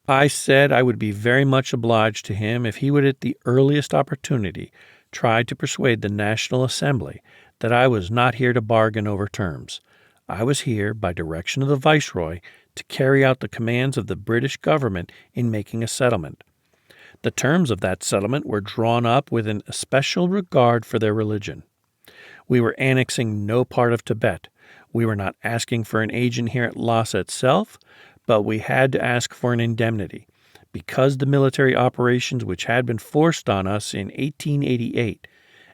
I said I would be very much obliged to him if he would at the earliest opportunity try to persuade the National Assembly that I was not here to bargain over terms. I was here, by direction of the Viceroy, to carry out the commands of the British government in making a settlement. The terms of that settlement were drawn up with an especial regard for their religion. We were annexing no part of Tibet. We were not asking for an agent here at Lassa itself, but we had to ask for an indemnity, because the military operations which had been forced on us in 1888,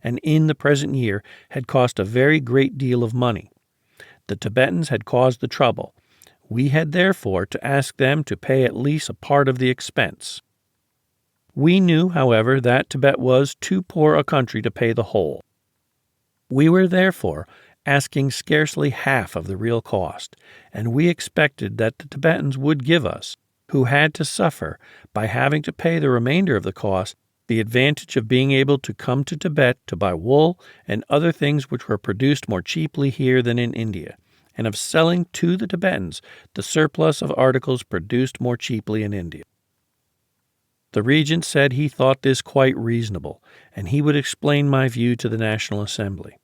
and in the present year had cost a very great deal of money. The Tibetans had caused the trouble. We had therefore to ask them to pay at least a part of the expense. We knew, however, that Tibet was too poor a country to pay the whole. We were therefore asking scarcely half of the real cost, and we expected that the Tibetans would give us, who had to suffer by having to pay the remainder of the cost, the advantage of being able to come to Tibet to buy wool and other things which were produced more cheaply here than in India, and of selling to the Tibetans the surplus of articles produced more cheaply in India. The regent said he thought this quite reasonable, and he would explain my view to the National Assembly.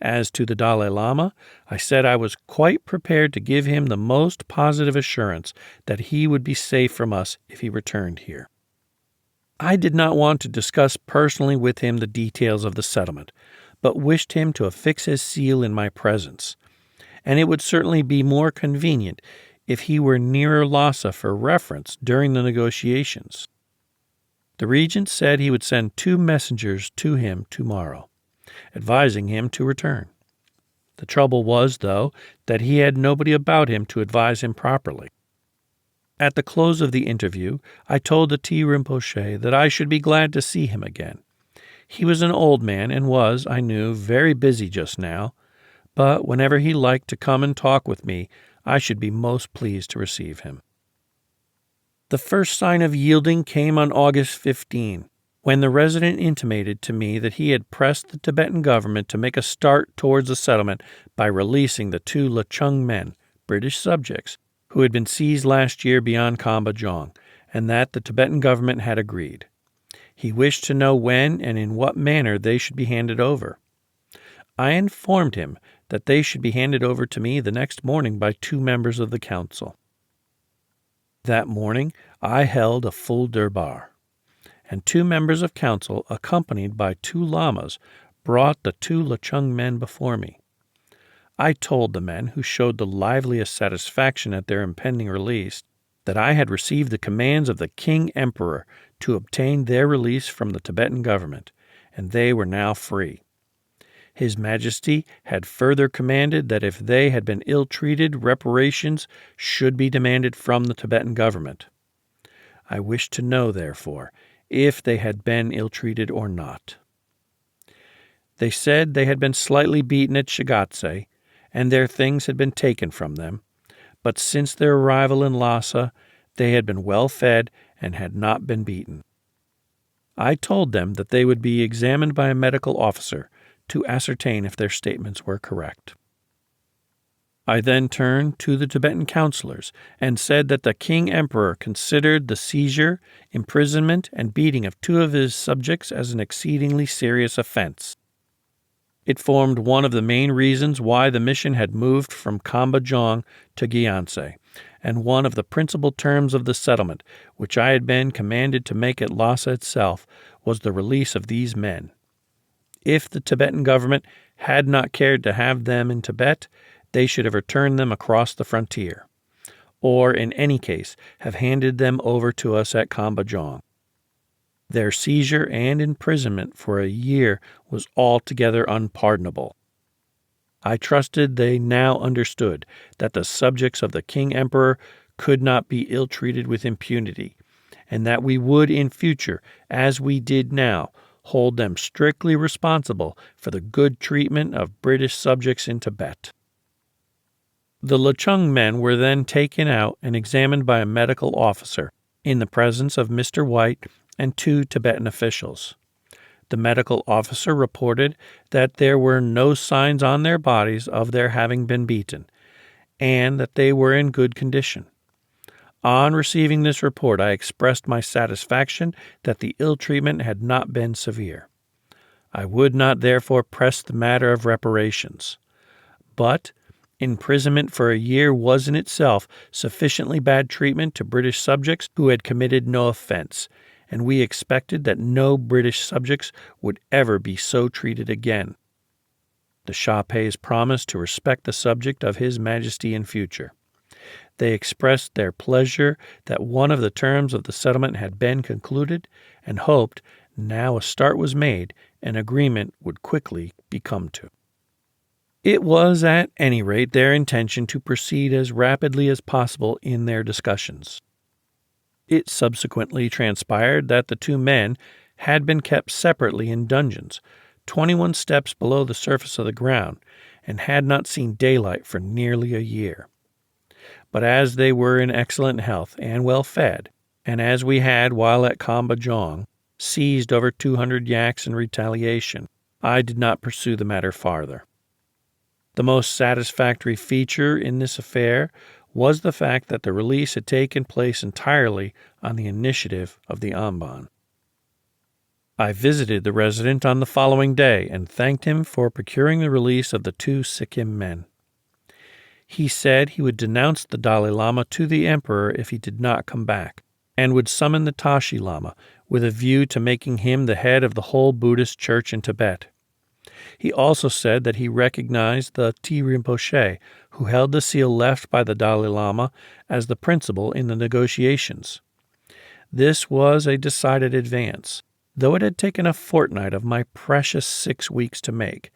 As to the Dalai Lama, I said I was quite prepared to give him the most positive assurance that he would be safe from us if he returned here. I did not want to discuss personally with him the details of the settlement, but wished him to affix his seal in my presence, and it would certainly be more convenient if he were nearer Lassa for reference during the negotiations. The regent said he would send 2 messengers to him tomorrow, advising him to return. The trouble was, though, that he had nobody about him to advise him properly. At the close of the interview, I told the Tea Rinpoche that I should be glad to see him again. He was an old man and was, I knew, very busy just now, but whenever he liked to come and talk with me, I should be most pleased to receive him. The first sign of yielding came on August 15, when the resident intimated to me that he had pressed the Tibetan government to make a start towards the settlement by releasing the 2 Lechung men, British subjects, who had been seized last year beyond Kamba Jong, and that the Tibetan government had agreed. He wished to know when and in what manner they should be handed over. I informed him that they should be handed over to me the next morning by 2 members of the council. That morning I held a full durbar, and 2 members of council, accompanied by 2 lamas, brought the 2 Lechung men before me. I told the men, who showed the liveliest satisfaction at their impending release, that I had received the commands of the King Emperor to obtain their release from the Tibetan government, and they were now free. His Majesty had further commanded that if they had been ill-treated, reparations should be demanded from the Tibetan government. I wished to know, therefore, if they had been ill-treated or not. They said they had been slightly beaten at Shigatse, and their things had been taken from them, but since their arrival in Lassa, they had been well fed and had not been beaten. I told them that they would be examined by a medical officer to ascertain if their statements were correct. I then turned to the Tibetan counselors and said that the King Emperor considered the seizure, imprisonment, and beating of 2 of his subjects as an exceedingly serious offense. It formed one of the main reasons why the mission had moved from Kamba Jong to Gyantse, and one of the principal terms of the settlement, which I had been commanded to make at Lhasa itself, was the release of these men. If the Tibetan government had not cared to have them in Tibet, they should have returned them across the frontier, or in any case have handed them over to us at Kamba Jong. Their seizure and imprisonment for a year was altogether unpardonable. I trusted they now understood that the subjects of the King Emperor could not be ill-treated with impunity, and that we would in future, as we did now, hold them strictly responsible for the good treatment of British subjects in Tibet. The Lechung men were then taken out and examined by a medical officer in the presence of Mr. White and 2 Tibetan officials. The medical officer reported that there were no signs on their bodies of their having been beaten, and that they were in good condition. On receiving this report, I expressed my satisfaction that the ill-treatment had not been severe. I would not therefore press the matter of reparations, but imprisonment for a year was in itself sufficiently bad treatment to British subjects who had committed no offense, and we expected that no British subjects would ever be so treated again. The Shapes promised to respect the subject of His Majesty in future. They expressed their pleasure that one of the terms of the settlement had been concluded, and hoped, now a start was made, an agreement would quickly be come to. It was at any rate their intention to proceed as rapidly as possible in their discussions. It subsequently transpired that the two men had been kept separately in dungeons, 21 steps below the surface of the ground, and had not seen daylight for nearly a year. But as they were in excellent health and well fed, and as we had, while at Kambajong, seized over 200 yaks in retaliation, I did not pursue the matter farther. The most satisfactory feature in this affair was the fact that the release had taken place entirely on the initiative of the Amban. I visited the resident on the following day and thanked him for procuring the release of the two Sikkim men. He said he would denounce the Dalai Lama to the emperor if he did not come back, and would summon the Tashi Lama with a view to making him the head of the whole Buddhist church in Tibet. He also said that he recognized the T. Rinpoche, who held the seal left by the Dalai Lama, as the principal in the negotiations. This was a decided advance, though it had taken a fortnight of my precious 6 weeks to make,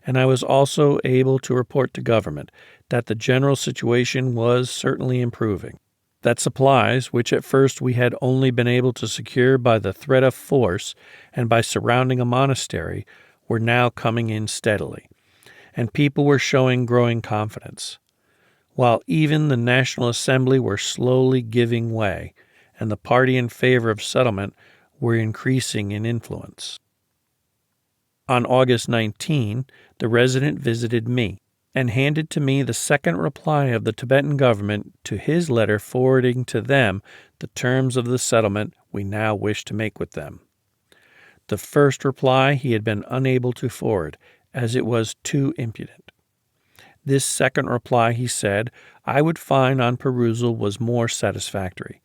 and I was also able to report to government that the general situation was certainly improving, that supplies, which at first we had only been able to secure by the threat of force and by surrounding a monastery, were now coming in steadily, and people were showing growing confidence, while even the National Assembly were slowly giving way, and the party in favor of settlement were increasing in influence. On August 19, the resident visited me and handed to me the second reply of the Tibetan government to his letter forwarding to them the terms of the settlement we now wish to make with them. The first reply he had been unable to forward, as it was too impudent. This second reply, he said, I would find on perusal was more satisfactory,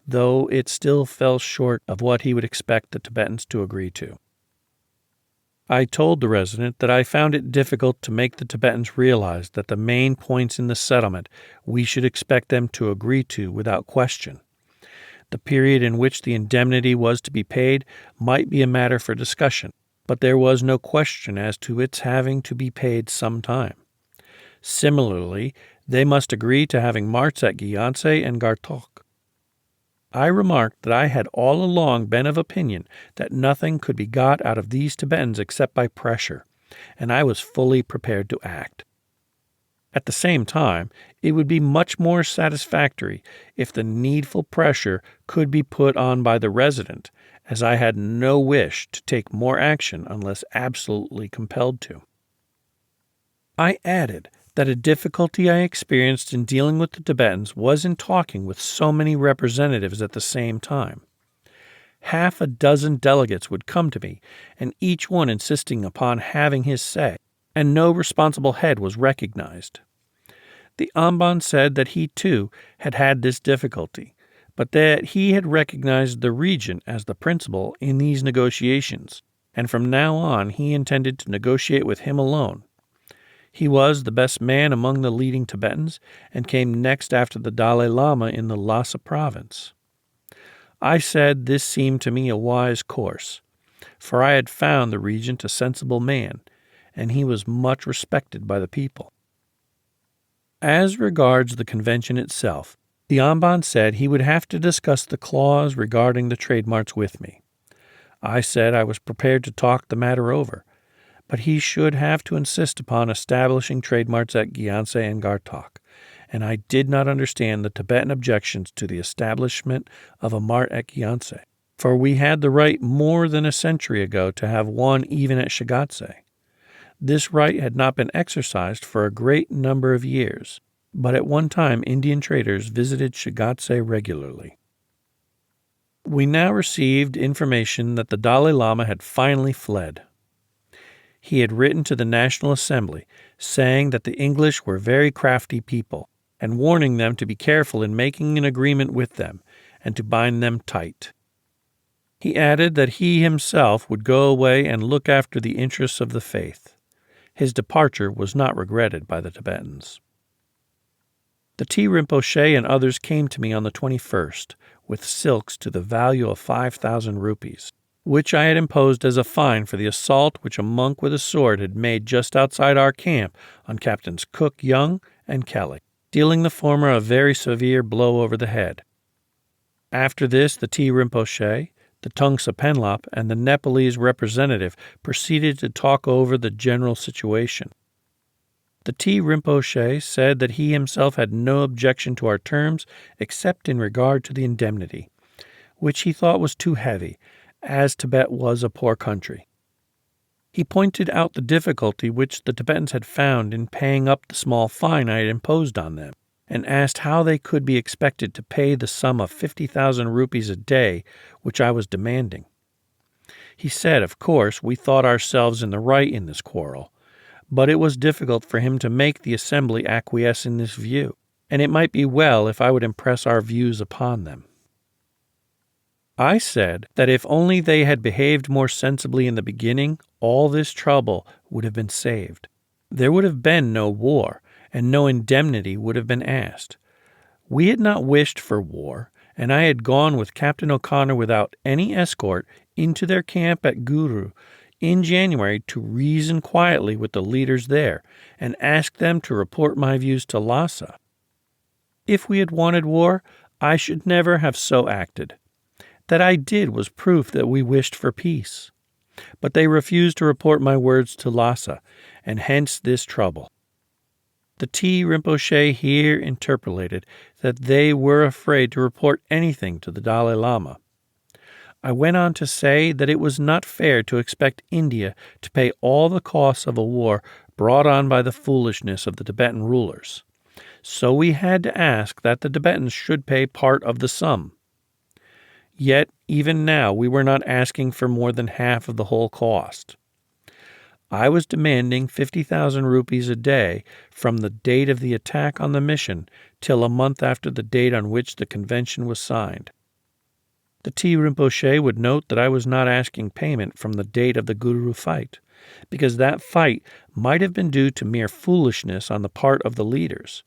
though it still fell short of what he would expect the Tibetans to agree to. I told the resident that I found it difficult to make the Tibetans realize that the main points in the settlement we should expect them to agree to without question. The period in which the indemnity was to be paid might be a matter for discussion, but there was no question as to its having to be paid some time. Similarly, they must agree to having marts at Gyantse and Gartok. I remarked that I had all along been of opinion that nothing could be got out of these Tibetans except by pressure, and I was fully prepared to act. At the same time, it would be much more satisfactory if the needful pressure could be put on by the resident, as I had no wish to take more action unless absolutely compelled to. I added that a difficulty I experienced in dealing with the Tibetans was in talking with so many representatives at the same time. Half a dozen delegates would come to me, and each one insisting upon having his say, and no responsible head was recognized. The Amban said that he, too, had had this difficulty, but that he had recognized the regent as the principal in these negotiations, and from now on he intended to negotiate with him alone. He was the best man among the leading Tibetans, and came next after the Dalai Lama in the Lassa province. I said this seemed to me a wise course, for I had found the regent a sensible man, and he was much respected by the people. As regards the convention itself, the Amban said he would have to discuss the clause regarding the trade marts with me. I said I was prepared to talk the matter over, but he should have to insist upon establishing trade marts at Gyantse and Gartok, and I did not understand the Tibetan objections to the establishment of a mart at Gyantse, for we had the right more than a century ago to have one even at Shigatse. This right had not been exercised for a great number of years, but at one time Indian traders visited Shigatse regularly. We now received information that the Dalai Lama had finally fled. He had written to the National Assembly, saying that the English were very crafty people, and warning them to be careful in making an agreement with them, and to bind them tight. He added that he himself would go away and look after the interests of the faith. His departure was not regretted by the Tibetans. The T. Rinpoche and others came to me on the 21st, with silks to the value of 5,000 rupees, which I had imposed as a fine for the assault which a monk with a sword had made just outside our camp on Captains Cook, Young, and Kelly, dealing the former a very severe blow over the head. After this, the Tea Rinpoche, the Tongsa Penlop, and the Nepalese representative proceeded to talk over the general situation. The Tea Rinpoche said that he himself had no objection to our terms except in regard to the indemnity, which he thought was too heavy, as Tibet was a poor country. He pointed out the difficulty which the Tibetans had found in paying up the small fine I had imposed on them, and asked how they could be expected to pay the sum of 50,000 rupees a day which I was demanding. He said, of course, we thought ourselves in the right in this quarrel, but it was difficult for him to make the assembly acquiesce in this view, and it might be well if I would impress our views upon them. I said that if only they had behaved more sensibly in the beginning, all this trouble would have been saved. There would have been no war, and no indemnity would have been asked. We had not wished for war, and I had gone with Captain O'Connor without any escort into their camp at Guru in January to reason quietly with the leaders there and ask them to report my views to Lassa. If we had wanted war, I should never have so acted. That I did was proof that we wished for peace. But they refused to report my words to Lassa, and hence this trouble. The Tea Rinpoche here interpolated that they were afraid to report anything to the Dalai Lama. I went on to say that it was not fair to expect India to pay all the costs of a war brought on by the foolishness of the Tibetan rulers. So we had to ask that the Tibetans should pay part of the sum. Yet, even now, we were not asking for more than half of the whole cost. I was demanding 50,000 rupees a day from the date of the attack on the mission till a month after the date on which the convention was signed. The Tea Rinpoche would note that I was not asking payment from the date of the Guru fight, because that fight might have been due to mere foolishness on the part of the leaders,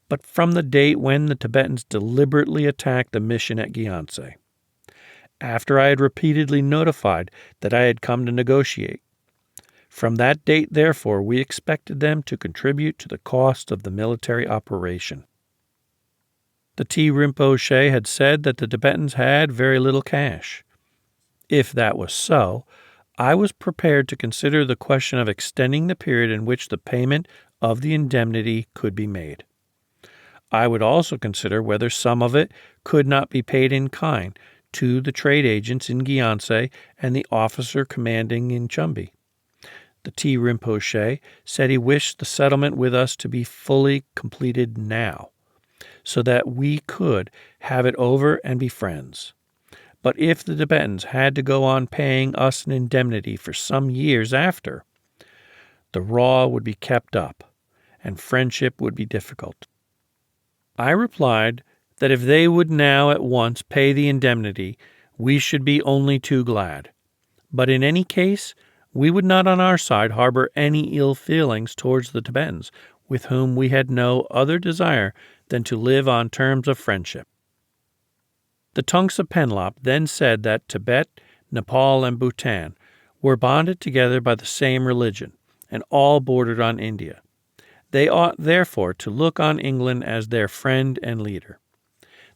but from the date when the Tibetans deliberately attacked the mission at Gyantse, after I had repeatedly notified that I had come to negotiate. From that date, therefore, we expected them to contribute to the cost of the military operation. The Tea Rinpoche had said that the Tibetans had very little cash. If that was so, I was prepared to consider the question of extending the period in which the payment of the indemnity could be made. I would also consider whether some of it could not be paid in kind to the trade agents in Gyantse and the officer commanding in Chumbi. The Tea Rinpoche said he wished the settlement with us to be fully completed now, so that we could have it over and be friends. But if the Tibetans had to go on paying us an indemnity for some years after, the raw would be kept up, and friendship would be difficult. I replied that if they would now at once pay the indemnity, we should be only too glad. But in any case, we would not on our side harbor any ill feelings towards the Tibetans, with whom we had no other desire than to live on terms of friendship. The Tongsa Penlop then said that Tibet, Nepal, and Bhutan were bonded together by the same religion, and all bordered on India. They ought therefore to look on England as their friend and leader.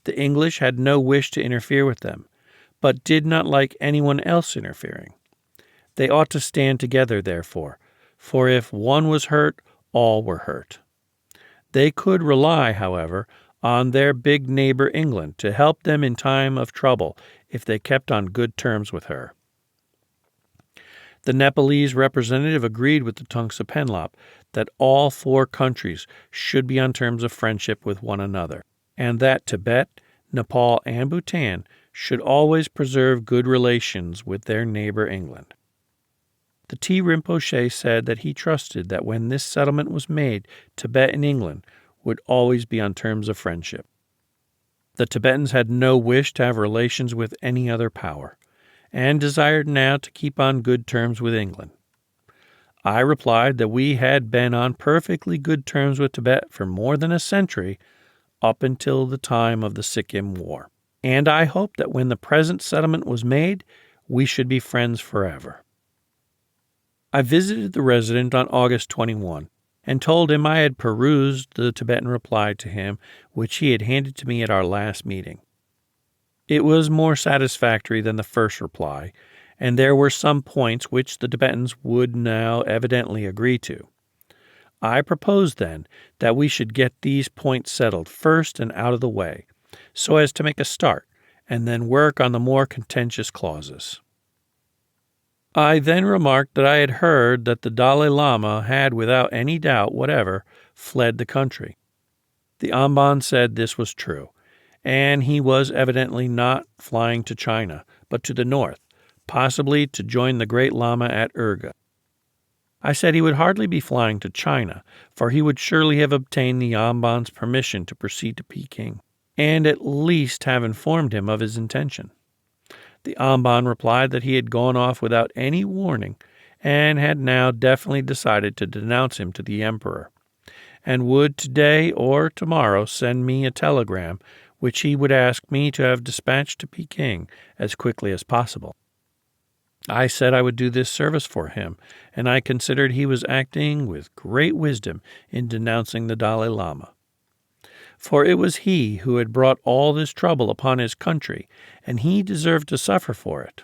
The English had no wish to interfere with them, but did not like anyone else interfering. They ought to stand together, therefore, for if one was hurt, all were hurt. They could rely, however, on their big neighbor England to help them in time of trouble if they kept on good terms with her. The Nepalese representative agreed with the Tongsa Penlop that all four countries should be on terms of friendship with one another, and that Tibet, Nepal, and Bhutan should always preserve good relations with their neighbor England. The Tea Rinpoche said that he trusted that when this settlement was made, Tibet and England would always be on terms of friendship. The Tibetans had no wish to have relations with any other power, and desired now to keep on good terms with England. I replied that we had been on perfectly good terms with Tibet for more than a century, up until the time of the Sikkim War, and I hoped that when the present settlement was made, we should be friends forever. I visited the resident on August 21 and told him I had perused the Tibetan reply to him, which he had handed to me at our last meeting. It was more satisfactory than the first reply, and there were some points which the Tibetans would now evidently agree to. I proposed then that we should get these points settled first and out of the way, so as to make a start, and then work on the more contentious clauses. I then remarked that I had heard that the Dalai Lama had, without any doubt whatever, fled the country. The Amban said this was true, and he was evidently not flying to China, but to the north, possibly to join the great Lama at Urga. I said he would hardly be flying to China, for he would surely have obtained the Amban's permission to proceed to Peking, and at least have informed him of his intention. The Amban replied that he had gone off without any warning and had now definitely decided to denounce him to the emperor, and would today or tomorrow send me a telegram which he would ask me to have dispatched to Peking as quickly as possible. I said I would do this service for him, and I considered he was acting with great wisdom in denouncing the Dalai Lama. For it was he who had brought all this trouble upon his country, and he deserved to suffer for it.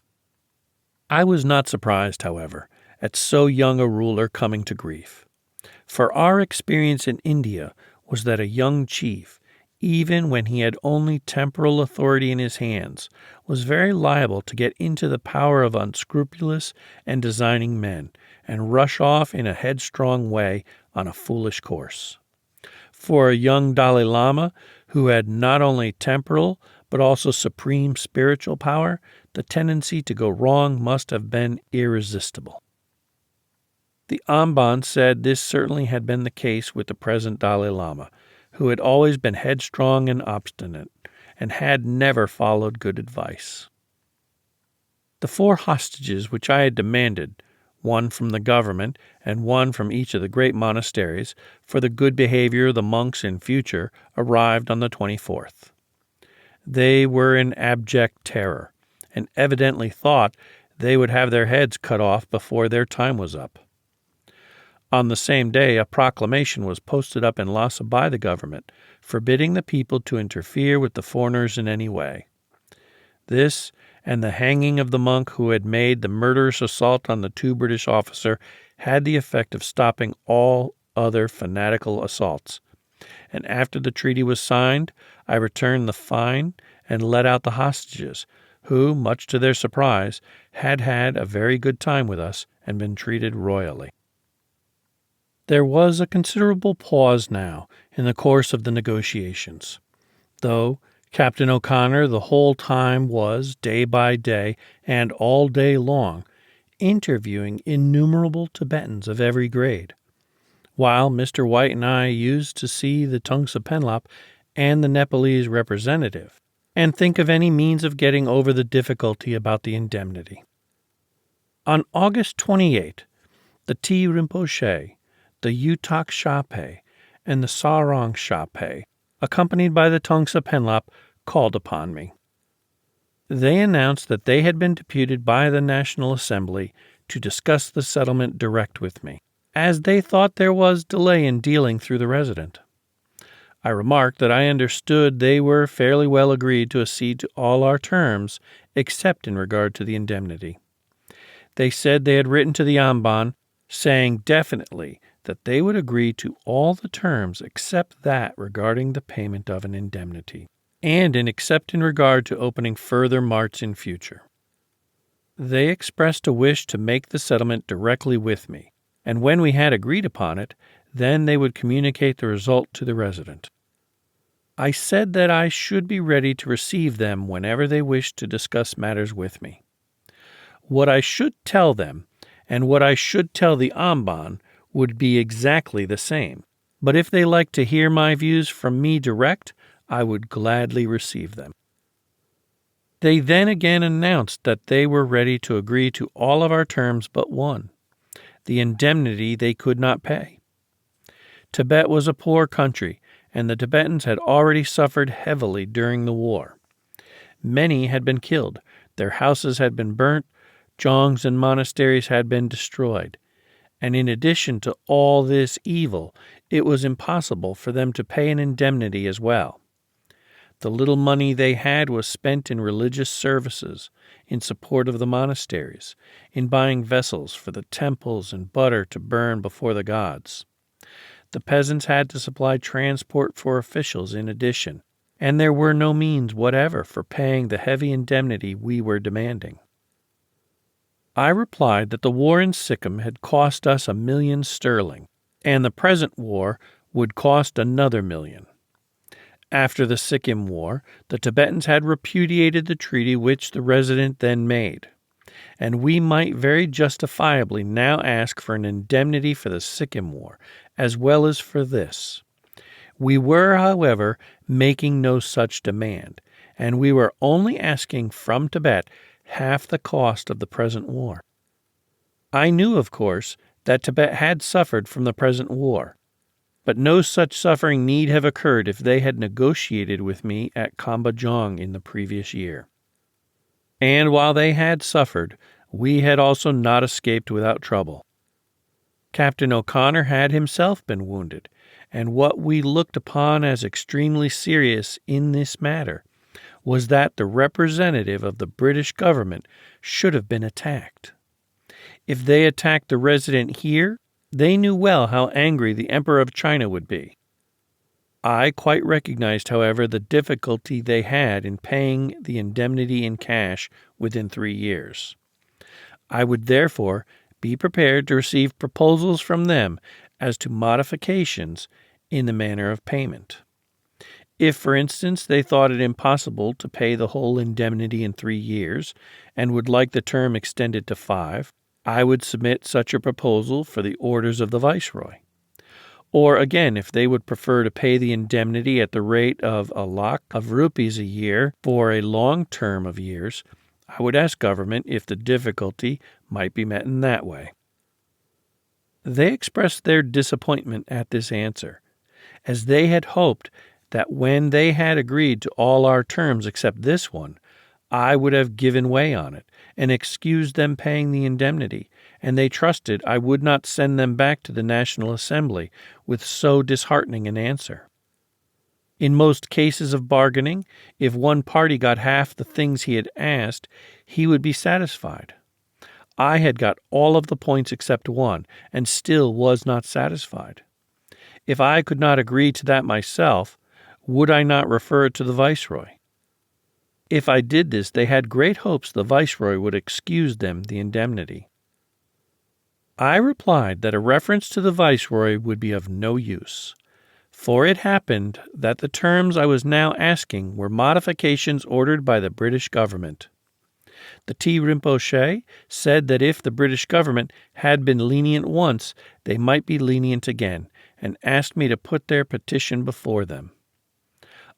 I was not surprised, however, at so young a ruler coming to grief, for our experience in India was that a young chief, even when he had only temporal authority in his hands, was very liable to get into the power of unscrupulous and designing men, and rush off in a headstrong way on a foolish course. For a young Dalai Lama, who had not only temporal but also supreme spiritual power, the tendency to go wrong must have been irresistible. The Amban said this certainly had been the case with the present Dalai Lama, who had always been headstrong and obstinate, and had never followed good advice. The 4 hostages which I had demanded, one from the government and one from each of the great monasteries, for the good behavior of the monks in future, arrived on the 24th. They were in abject terror, and evidently thought they would have their heads cut off before their time was up. On the same day, a proclamation was posted up in Lassa by the government, forbidding the people to interfere with the foreigners in any way. This, and the hanging of the monk who had made the murderous assault on the 2 British officers, had the effect of stopping all other fanatical assaults. And after the treaty was signed, I returned the fine and let out the hostages, who, much to their surprise, had had a very good time with us and been treated royally. There was a considerable pause now in the course of the negotiations, though Captain O'Connor the whole time was, day by day and all day long, interviewing innumerable Tibetans of every grade, while Mr. White and I used to see the Tongsa Penlop and the Nepalese representative, and think of any means of getting over the difficulty about the indemnity. On August 28, the T. Rinpoche, the Utak Shape, and the Sarong Shape, accompanied by the Tongsa Penlop, called upon me. They announced that they had been deputed by the National Assembly to discuss the settlement direct with me, as they thought there was delay in dealing through the resident. I remarked that I understood they were fairly well agreed to accede to all our terms, except in regard to the indemnity. They said they had written to the Amban, saying definitely that they would agree to all the terms except that regarding the payment of an indemnity, and except in regard to opening further marts in future. They expressed a wish to make the settlement directly with me, and when we had agreed upon it, then they would communicate the result to the resident. I said that I should be ready to receive them whenever they wished to discuss matters with me. What I should tell them, and what I should tell the Amban, would be exactly the same, but if they liked to hear my views from me direct, I would gladly receive them. They then again announced that they were ready to agree to all of our terms but one. The indemnity they could not pay. Tibet was a poor country, and the Tibetans had already suffered heavily during the war. Many had been killed, their houses had been burnt, Zhongs and monasteries had been destroyed, and in addition to all this evil, it was impossible for them to pay an indemnity as well. The little money they had was spent in religious services, in support of the monasteries, in buying vessels for the temples and butter to burn before the gods. The peasants had to supply transport for officials in addition, and there were no means whatever for paying the heavy indemnity we were demanding. I replied that the war in Sikkim had cost us £1,000,000 sterling, and the present war would cost another £1,000,000. After the Sikkim War, the Tibetans had repudiated the treaty which the Resident then made, and we might very justifiably now ask for an indemnity for the Sikkim War, as well as for this. We were, however, making no such demand, and we were only asking from Tibet half the cost of the present war. I knew, of course, that Tibet had suffered from the present war, but no such suffering need have occurred if they had negotiated with me at Kambajong in the previous year. And while they had suffered, we had also not escaped without trouble. Captain O'Connor had himself been wounded, and what we looked upon as extremely serious in this matter was that the representative of the British government should have been attacked. If they attacked the Resident here, they knew well how angry the Emperor of China would be. I quite recognized, however, the difficulty they had in paying the indemnity in cash within 3 years. I would therefore be prepared to receive proposals from them as to modifications in the manner of payment. If, for instance, they thought it impossible to pay the whole indemnity in 3 years and would like the term extended to 5, I would submit such a proposal for the orders of the Viceroy. Or again, if they would prefer to pay the indemnity at the rate of £1,00,000 of rupees a year for a long term of years, I would ask government if the difficulty might be met in that way. They expressed their disappointment at this answer, as they had hoped that when they had agreed to all our terms except this one, I would have given way on it and excused them paying the indemnity, and they trusted I would not send them back to the National Assembly with so disheartening an answer. In most cases of bargaining, if one party got half the things he had asked, he would be satisfied. I had got all of the points except one, and still was not satisfied. If I could not agree to that myself, would I not refer it to the Viceroy? If I did this, they had great hopes the Viceroy would excuse them the indemnity. I replied that a reference to the Viceroy would be of no use, for it happened that the terms I was now asking were modifications ordered by the British government. The T. Rinpoche said that if the British government had been lenient once, they might be lenient again, and asked me to put their petition before them.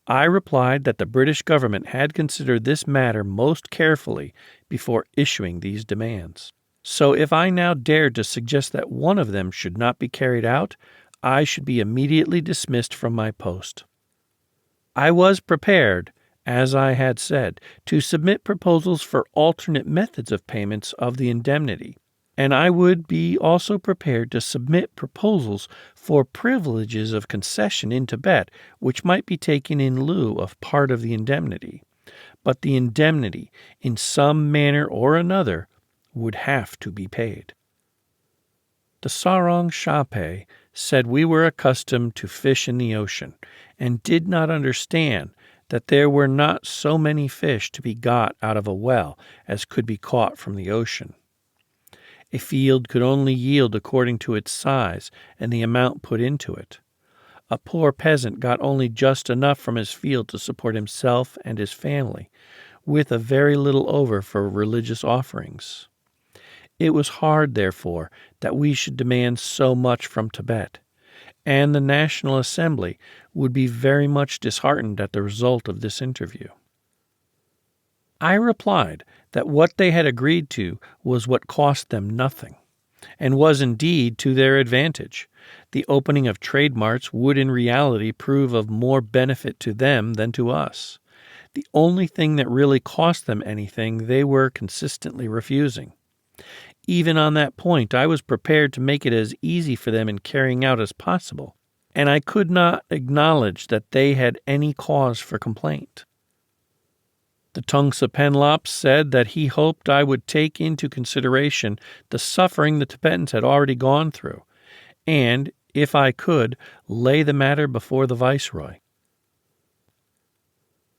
I replied that the British government had considered this matter most carefully before issuing these demands. So if I now dared to suggest that one of them should not be carried out, I should be immediately dismissed from my post. I was prepared, as I had said, to submit proposals for alternate methods of payments of the indemnity, and I would be also prepared to submit proposals for privileges of concession in Tibet which might be taken in lieu of part of the indemnity. But the indemnity, in some manner or another, would have to be paid. The Sarong Shape said we were accustomed to fish in the ocean, and did not understand that there were not so many fish to be got out of a well as could be caught from the ocean. A field could only yield according to its size and the amount put into it. A poor peasant got only just enough from his field to support himself and his family, with a very little over for religious offerings. It was hard, therefore, that we should demand so much from Tibet, and the National Assembly would be very much disheartened at the result of this interview. I replied that what they had agreed to was what cost them nothing, and was indeed to their advantage. The opening of trade marts would in reality prove of more benefit to them than to us. The only thing that really cost them anything they were consistently refusing. Even on that point, I was prepared to make it as easy for them in carrying out as possible, and I could not acknowledge that they had any cause for complaint. The Tongsa Penlop said that he hoped I would take into consideration the suffering the Tibetans had already gone through, and, if I could, lay the matter before the Viceroy.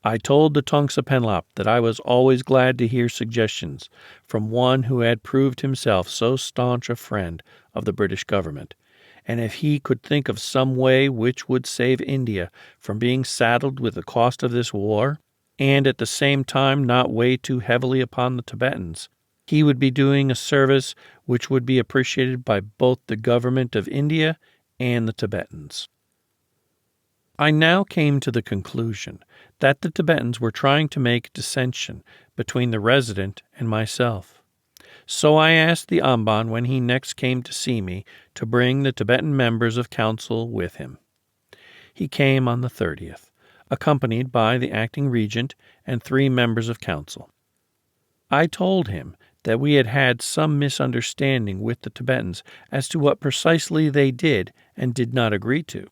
I told the Tongsa Penlop that I was always glad to hear suggestions from one who had proved himself so staunch a friend of the British government, and if he could think of some way which would save India from being saddled with the cost of this war, and at the same time not weigh too heavily upon the Tibetans, he would be doing a service which would be appreciated by both the government of India and the Tibetans. I now came to the conclusion that the Tibetans were trying to make dissension between the resident and myself. So I asked the Amban when he next came to see me to bring the Tibetan members of council with him. He came on the 30th, accompanied by the acting regent and 3 members of council. I told him that we had had some misunderstanding with the Tibetans as to what precisely they did and did not agree to.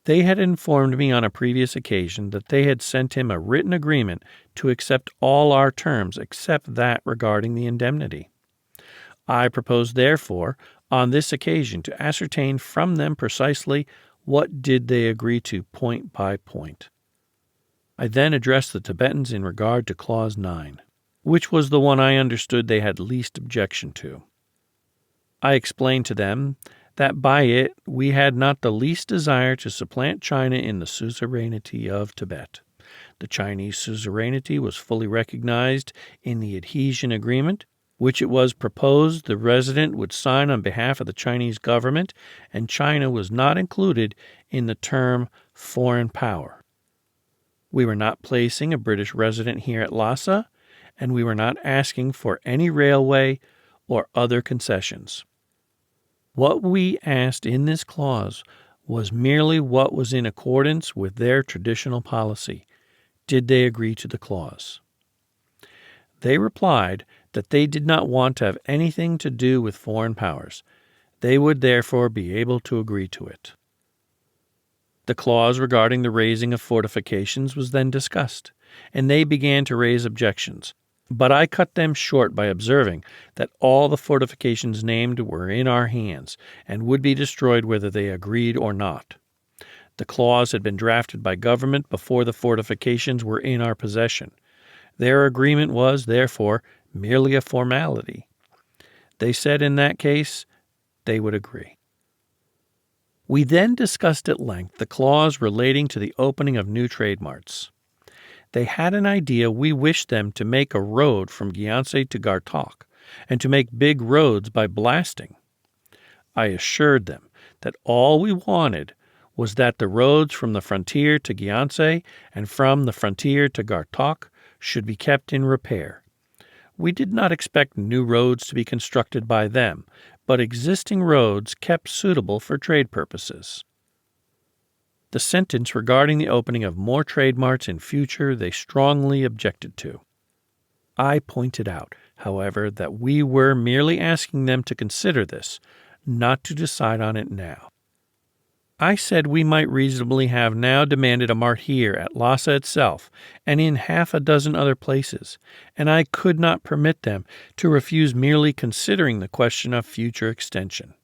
They had informed me on a previous occasion that they had sent him a written agreement to accept all our terms except that regarding the indemnity. I proposed, therefore, on this occasion to ascertain from them precisely what did they agree to point by point. I then addressed the Tibetans in regard to Clause 9, which was the one I understood they had least objection to. I explained to them that by it we had not the least desire to supplant China in the suzerainty of Tibet. The Chinese suzerainty was fully recognized in the adhesion agreement, which it was proposed the resident would sign on behalf of the Chinese government, and China was not included in the term foreign power. We were not placing a British resident here at Lassa, and we were not asking for any railway or other concessions. What we asked in this clause was merely what was in accordance with their traditional policy. Did they agree to the clause? They replied that they did not want to have anything to do with foreign powers. They would therefore be able to agree to it. The clause regarding the raising of fortifications was then discussed, and they began to raise objections. But I cut them short by observing that all the fortifications named were in our hands and would be destroyed whether they agreed or not. The clause had been drafted by government before the fortifications were in our possession. Their agreement was, therefore, merely a formality. They said in that case they would agree. We then discussed at length the clause relating to the opening of new trade marts. They had an idea we wished them to make a road from Gyantse to Gartok, and to make big roads by blasting. I assured them that all we wanted was that the roads from the frontier to Gyantse and from the frontier to Gartok should be kept in repair. We did not expect new roads to be constructed by them, but existing roads kept suitable for trade purposes. The sentence regarding the opening of more trade marts in future they strongly objected to. I pointed out, however, that we were merely asking them to consider this, not to decide on it now. I said we might reasonably have now demanded a mart here at Lassa itself and in 6 other places, and I could not permit them to refuse merely considering the question of future extension.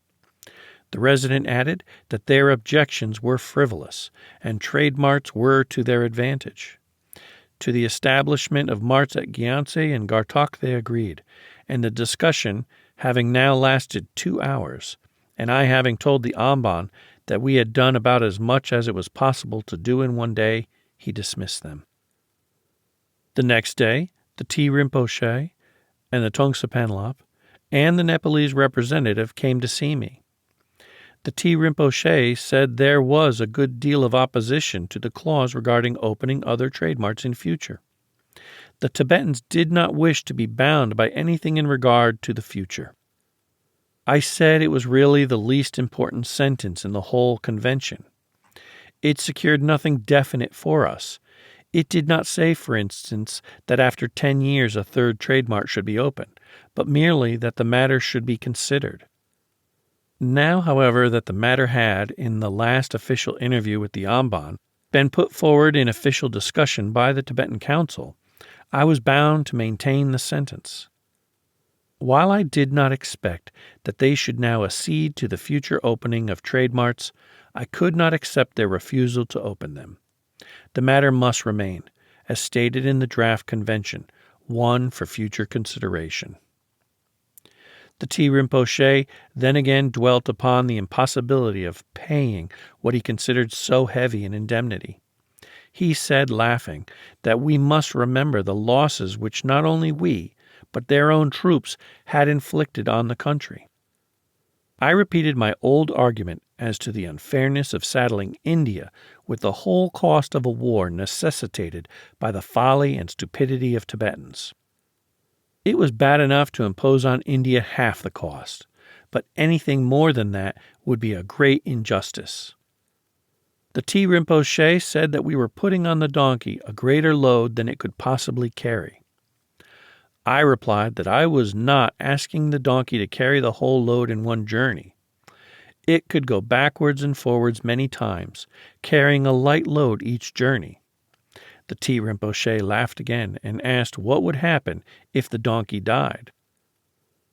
The resident added that their objections were frivolous, and trade marts were to their advantage. To the establishment of marts at Gyantse and Gartok they agreed, and the discussion having now lasted 2 hours, and I having told the Amban that we had done about as much as it was possible to do in one day, he dismissed them. The next day, the Tea Rinpoche and the Tongsa Penlop and the Nepalese representative came to see me. The Tea Rinpoche said there was a good deal of opposition to the clause regarding opening other trade marts in future. The Tibetans did not wish to be bound by anything in regard to the future. I said it was really the least important sentence in the whole convention. It secured nothing definite for us. It did not say, for instance, that after 10 years a third trade mart should be opened, but merely that the matter should be considered. Now, however, that the matter had, in the last official interview with the Amban, been put forward in official discussion by the Tibetan Council, I was bound to maintain the sentence. While I did not expect that they should now accede to the future opening of trade marts, I could not accept their refusal to open them. The matter must remain, as stated in the draft convention, one for future consideration. The Tea Rinpoche then again dwelt upon the impossibility of paying what he considered so heavy an indemnity. He said, laughing, that we must remember the losses which not only we, but their own troops had inflicted on the country. I repeated my old argument as to the unfairness of saddling India with the whole cost of a war necessitated by the folly and stupidity of Tibetans. It was bad enough to impose on India half the cost, but anything more than that would be a great injustice. The Tea Rinpoche said that we were putting on the donkey a greater load than it could possibly carry. I replied that I was not asking the donkey to carry the whole load in one journey. It could go backwards and forwards many times, carrying a light load each journey. The Tea Rinpoche laughed again and asked what would happen if the donkey died.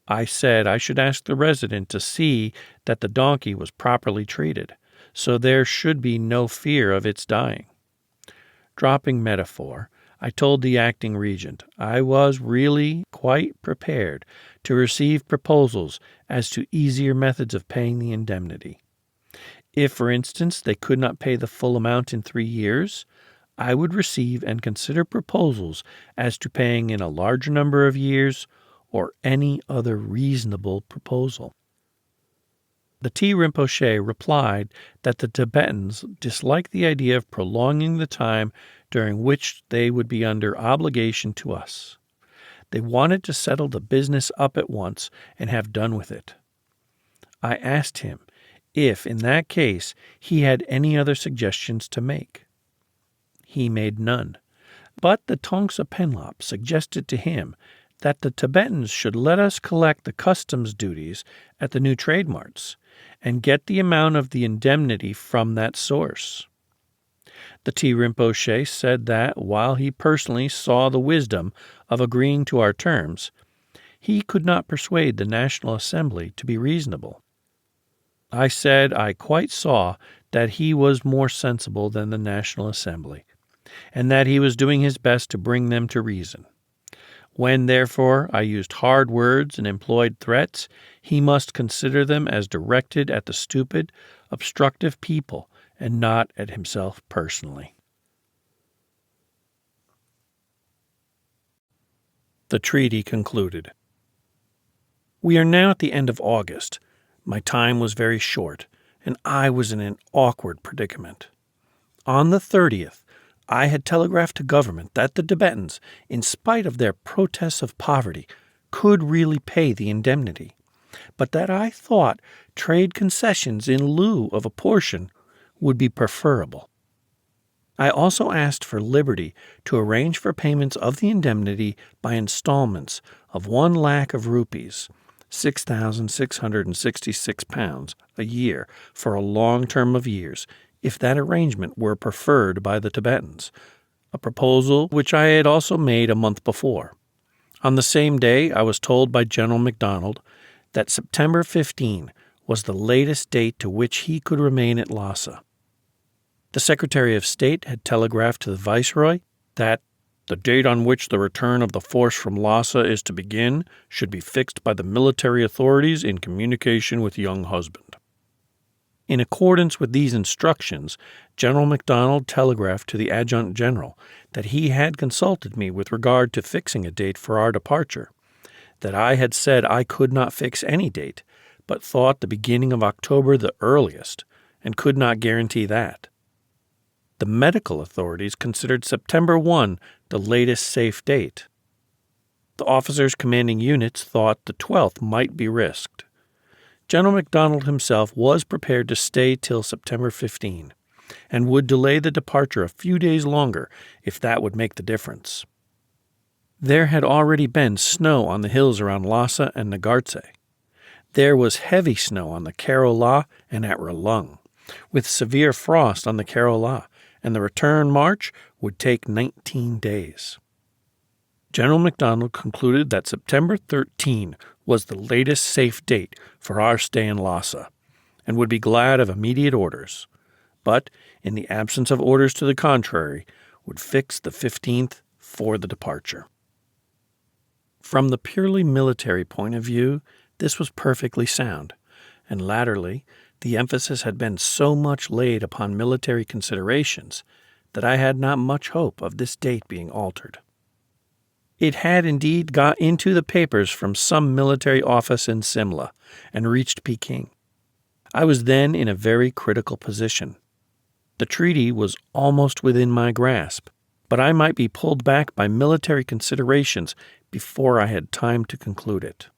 I said I should ask the resident to see that the donkey was properly treated, so there should be no fear of its dying. Dropping metaphor, I told the acting regent I was really quite prepared to receive proposals as to easier methods of paying the indemnity. If, for instance, they could not pay the full amount in 3 years, I would receive and consider proposals as to paying in a larger number of years or any other reasonable proposal. The Tea Rinpoche replied that the Tibetans disliked the idea of prolonging the time during which they would be under obligation to us. They wanted to settle the business up at once and have done with it. I asked him if, in that case, he had any other suggestions to make. He made none, but the Tongsa Penlop suggested to him that the Tibetans should let us collect the customs duties at the new trade marts and get the amount of the indemnity from that source. The Tea Rinpoche said that, while he personally saw the wisdom of agreeing to our terms, he could not persuade the National Assembly to be reasonable. I said I quite saw that he was more sensible than the National Assembly, and that he was doing his best to bring them to reason. When, therefore, I used hard words and employed threats, he must consider them as directed at the stupid, obstructive people and not at himself personally. The treaty concluded. We are now at the end of August. My time was very short, and I was in an awkward predicament. On the 30th, I had telegraphed to government that the Tibetans, in spite of their protests of poverty, could really pay the indemnity, but that I thought trade concessions in lieu of a portion would be preferable. I also asked for liberty to arrange for payments of the indemnity by installments of 1 lakh of rupees, 6,666 pounds, a year for a long term of years, if that arrangement were preferred by the Tibetans, a proposal which I had also made a month before. On the same day, I was told by General MacDonald that September 15 was the latest date to which he could remain at Lassa. The Secretary of State had telegraphed to the Viceroy that the date on which the return of the force from Lassa is to begin should be fixed by the military authorities in communication with Younghusband. In accordance with these instructions, General MacDonald telegraphed to the Adjutant General that he had consulted me with regard to fixing a date for our departure, that I had said I could not fix any date, but thought the beginning of October the earliest, and could not guarantee that. The medical authorities considered September 1 the latest safe date. The officers commanding units thought the 12th might be risked. General MacDonald himself was prepared to stay till September 15, and would delay the departure a few days longer if that would make the difference. There had already been snow on the hills around Lassa and Nagartse. There was heavy snow on the Karo La and at Relung, with severe frost on the Karo La, and the return march would take 19 days. General MacDonald concluded that September 13 was the latest safe date for our stay in Lassa, and would be glad of immediate orders, but, in the absence of orders to the contrary, would fix the 15th for the departure. From the purely military point of view, this was perfectly sound, and latterly the emphasis had been so much laid upon military considerations that I had not much hope of this date being altered. It had indeed got into the papers from some military office in Simla and reached Peking. I was then in a very critical position. The treaty was almost within my grasp, but I might be pulled back by military considerations before I had time to conclude it.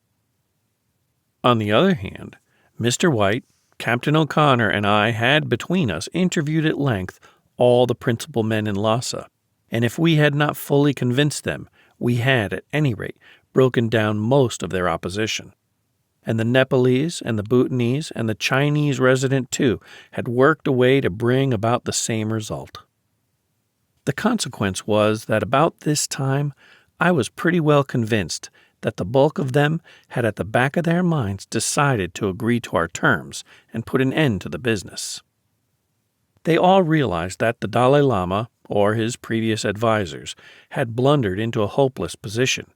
On the other hand, Mr. White, Captain O'Connor, and I had between us interviewed at length all the principal men in Lhasa, and if we had not fully convinced them, we had, at any rate, broken down most of their opposition. And the Nepalese and the Bhutanese and the Chinese resident, too, had worked away to bring about the same result. The consequence was that about this time I was pretty well convinced that the bulk of them had at the back of their minds decided to agree to our terms and put an end to the business. They all realized that the Dalai Lama, or his previous advisers, had blundered into a hopeless position,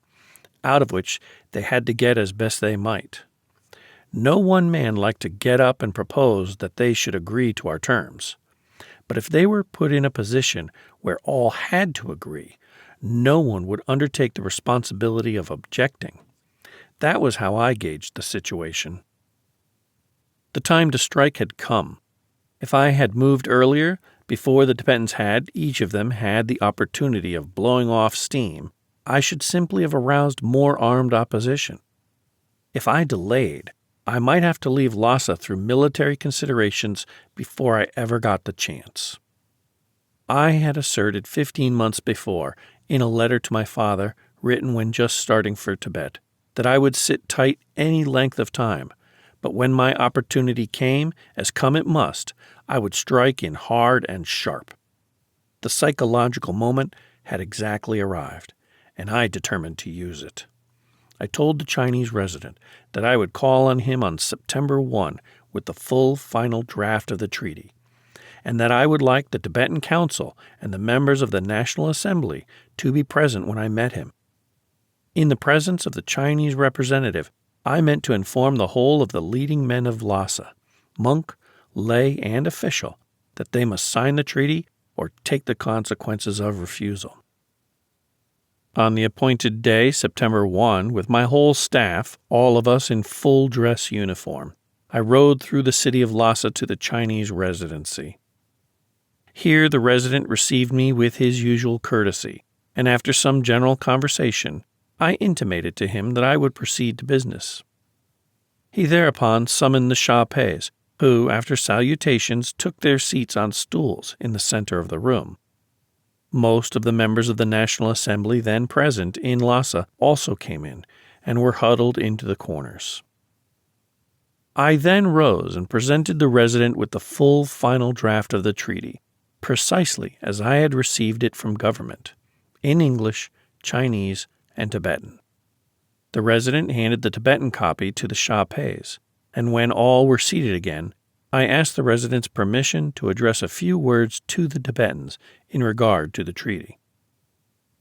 out of which they had to get as best they might. No one man liked to get up and propose that they should agree to our terms. But if they were put in a position where all had to agree, no one would undertake the responsibility of objecting. That was how I gauged the situation. The time to strike had come. If I had moved earlier, before the Tibetans had, each of them, had the opportunity of blowing off steam, I should simply have aroused more armed opposition. If I delayed, I might have to leave Lhasa through military considerations before I ever got the chance. I had asserted 15 months before, in a letter to my father, written when just starting for Tibet, that I would sit tight any length of time, but when my opportunity came, as come it must, I would strike in hard and sharp. The psychological moment had exactly arrived, and I determined to use it. I told the Chinese resident that I would call on him on September 1 with the full final draft of the treaty, and that I would like the Tibetan Council and the members of the National Assembly to be present when I met him. In the presence of the Chinese representative, I meant to inform the whole of the leading men of Lhasa, monk, lay, and official, that they must sign the treaty or take the consequences of refusal. On the appointed day, September 1, with my whole staff, all of us in full dress uniform, I rode through the city of Lhasa to the Chinese residency. Here the resident received me with his usual courtesy, and after some general conversation, I intimated to him that I would proceed to business. He thereupon summoned the Sha-Pes, who, after salutations, took their seats on stools in the center of the room. Most of the members of the National Assembly then present in Lhasa also came in, and were huddled into the corners. I then rose and presented the resident with the full final draft of the treaty, precisely as I had received it from government, in English, Chinese, and Tibetan. The resident handed the Tibetan copy to the Sha-Pes, and when all were seated again, I asked the resident's permission to address a few words to the Tibetans in regard to the treaty.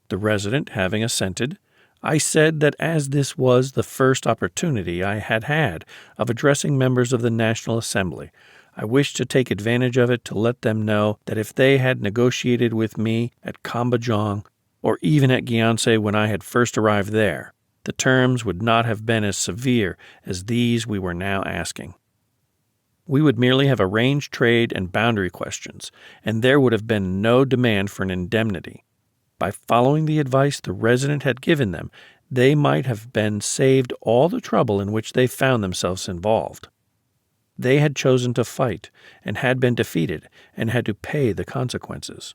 The resident having assented, I said that as this was the first opportunity I had had of addressing members of the National Assembly, I wished to take advantage of it to let them know that if they had negotiated with me at Kambajong, or even at Gyantse when I had first arrived there, the terms would not have been as severe as these we were now asking. We would merely have arranged trade and boundary questions, and there would have been no demand for an indemnity. By following the advice the resident had given them, they might have been saved all the trouble in which they found themselves involved. They had chosen to fight and had been defeated and had to pay the consequences.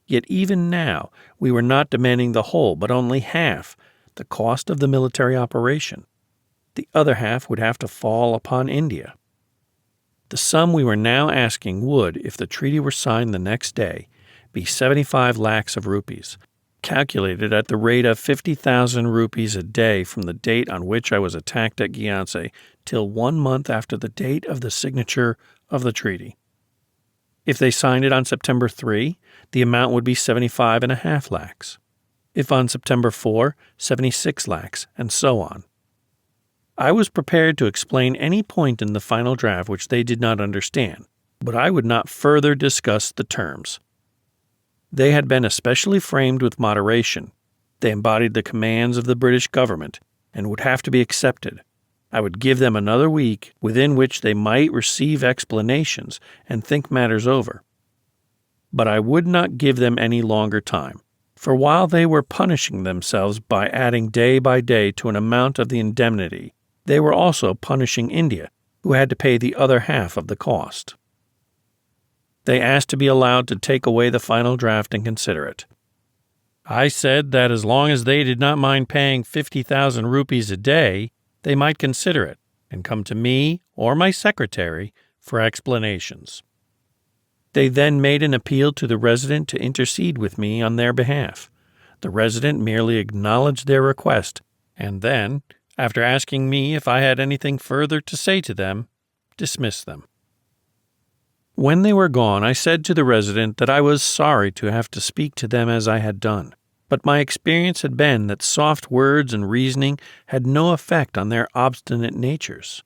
Yet even now, we were not demanding the whole, but only half, the cost of the military operation. The other half would have to fall upon India. The sum we were now asking would, if the treaty were signed the next day, be 75 lakhs of rupees, calculated at the rate of 50,000 rupees a day from the date on which I was attacked at Gyanse till 1 month after the date of the signature of the treaty. If they signed it on September 3, the amount would be 75.5 lakhs. If on September 4, 76 lakhs, and so on. I was prepared to explain any point in the final draft which they did not understand, but I would not further discuss the terms. They had been especially framed with moderation. They embodied the commands of the British government and would have to be accepted. I would give them another week within which they might receive explanations and think matters over. But I would not give them any longer time, for while they were punishing themselves by adding day by day to an amount of the indemnity, they were also punishing India, who had to pay the other half of the cost. They asked to be allowed to take away the final draft and consider it. I said that as long as they did not mind paying 50,000 rupees a day, they might consider it and come to me or my secretary for explanations. They then made an appeal to the resident to intercede with me on their behalf. The resident merely acknowledged their request and then, after asking me if I had anything further to say to them, dismissed them. When they were gone, I said to the resident that I was sorry to have to speak to them as I had done, but my experience had been that soft words and reasoning had no effect on their obstinate natures.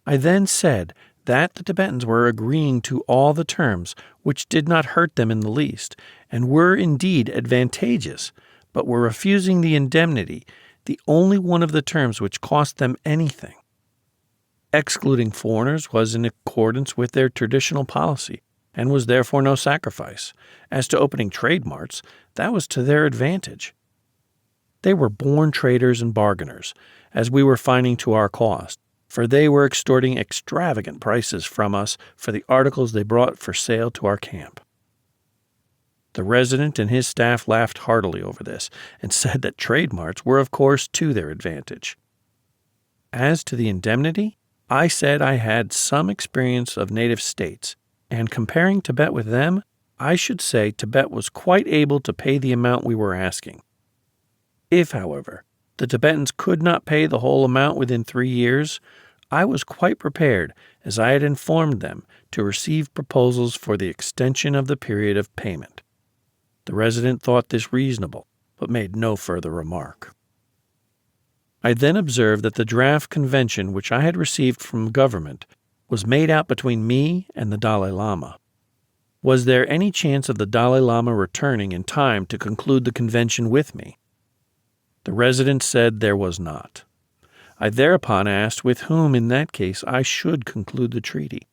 I then said that the Tibetans were agreeing to all the terms, which did not hurt them in the least, and were indeed advantageous, but were refusing the indemnity, the only one of the terms which cost them anything. Excluding foreigners was in accordance with their traditional policy, and was therefore no sacrifice. As to opening trade marts, that was to their advantage. They were born traders and bargainers, as we were finding to our cost, for they were extorting extravagant prices from us for the articles they brought for sale to our camp. The resident and his staff laughed heartily over this, and said that trade marts were of course to their advantage. As to the indemnity, I said I had some experience of native states, and comparing Tibet with them, I should say Tibet was quite able to pay the amount we were asking. If, however, the Tibetans could not pay the whole amount within 3 years, I was quite prepared, as I had informed them, to receive proposals for the extension of the period of payment. The resident thought this reasonable, but made no further remark. I then observed that the draft convention which I had received from government was made out between me and the Dalai Lama. Was there any chance of the Dalai Lama returning in time to conclude the convention with me? The resident said there was not. I thereupon asked with whom in that case I should conclude the treaty.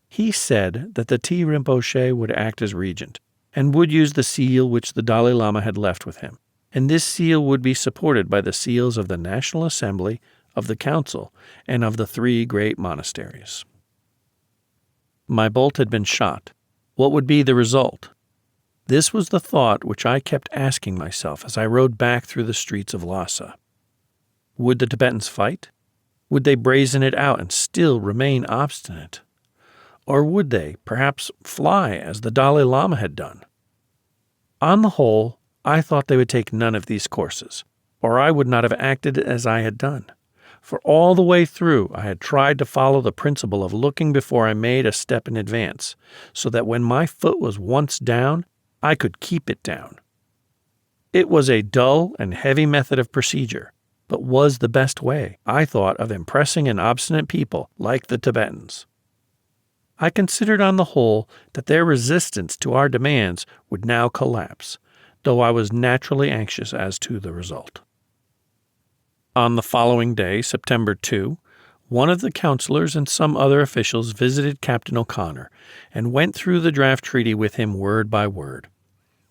He said that the Tea Rinpoche would act as regent, and would use the seal which the Dalai Lama had left with him, and this seal would be supported by the seals of the National Assembly, of the Council, and of the 3 great monasteries. My bolt had been shot. What would be the result? This was the thought which I kept asking myself as I rode back through the streets of Lassa. Would the Tibetans fight? Would they brazen it out and still remain obstinate? Or would they, perhaps, fly as the Dalai Lama had done? On the whole, I thought they would take none of these courses, or I would not have acted as I had done. For all the way through, I had tried to follow the principle of looking before I made a step in advance, so that when my foot was once down, I could keep it down. It was a dull and heavy method of procedure, but was the best way, I thought, of impressing an obstinate people like the Tibetans. I considered on the whole that their resistance to our demands would now collapse, though I was naturally anxious as to the result. On the following day, September 2, one of the councillors and some other officials visited Captain O'Connor and went through the draft treaty with him word by word.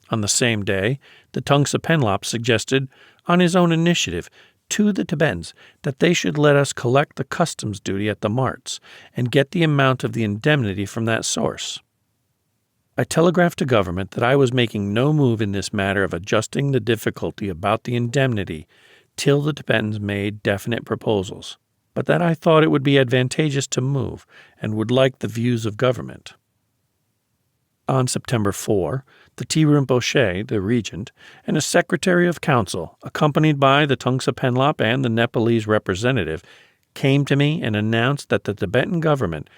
On the same day, the Tongsa Penlop suggested, on his own initiative, to the Tibetans that they should let us collect the customs duty at the marts and get the amount of the indemnity from that source. I telegraphed to government that I was making no move in this matter of adjusting the difficulty about the indemnity till the Tibetans made definite proposals, but that I thought it would be advantageous to move and would like the views of government. On September 4, the T. Rinpoche, the regent, and a secretary of council, accompanied by the Tongsa Penlop and the Nepalese representative, came to me and announced that the Tibetan government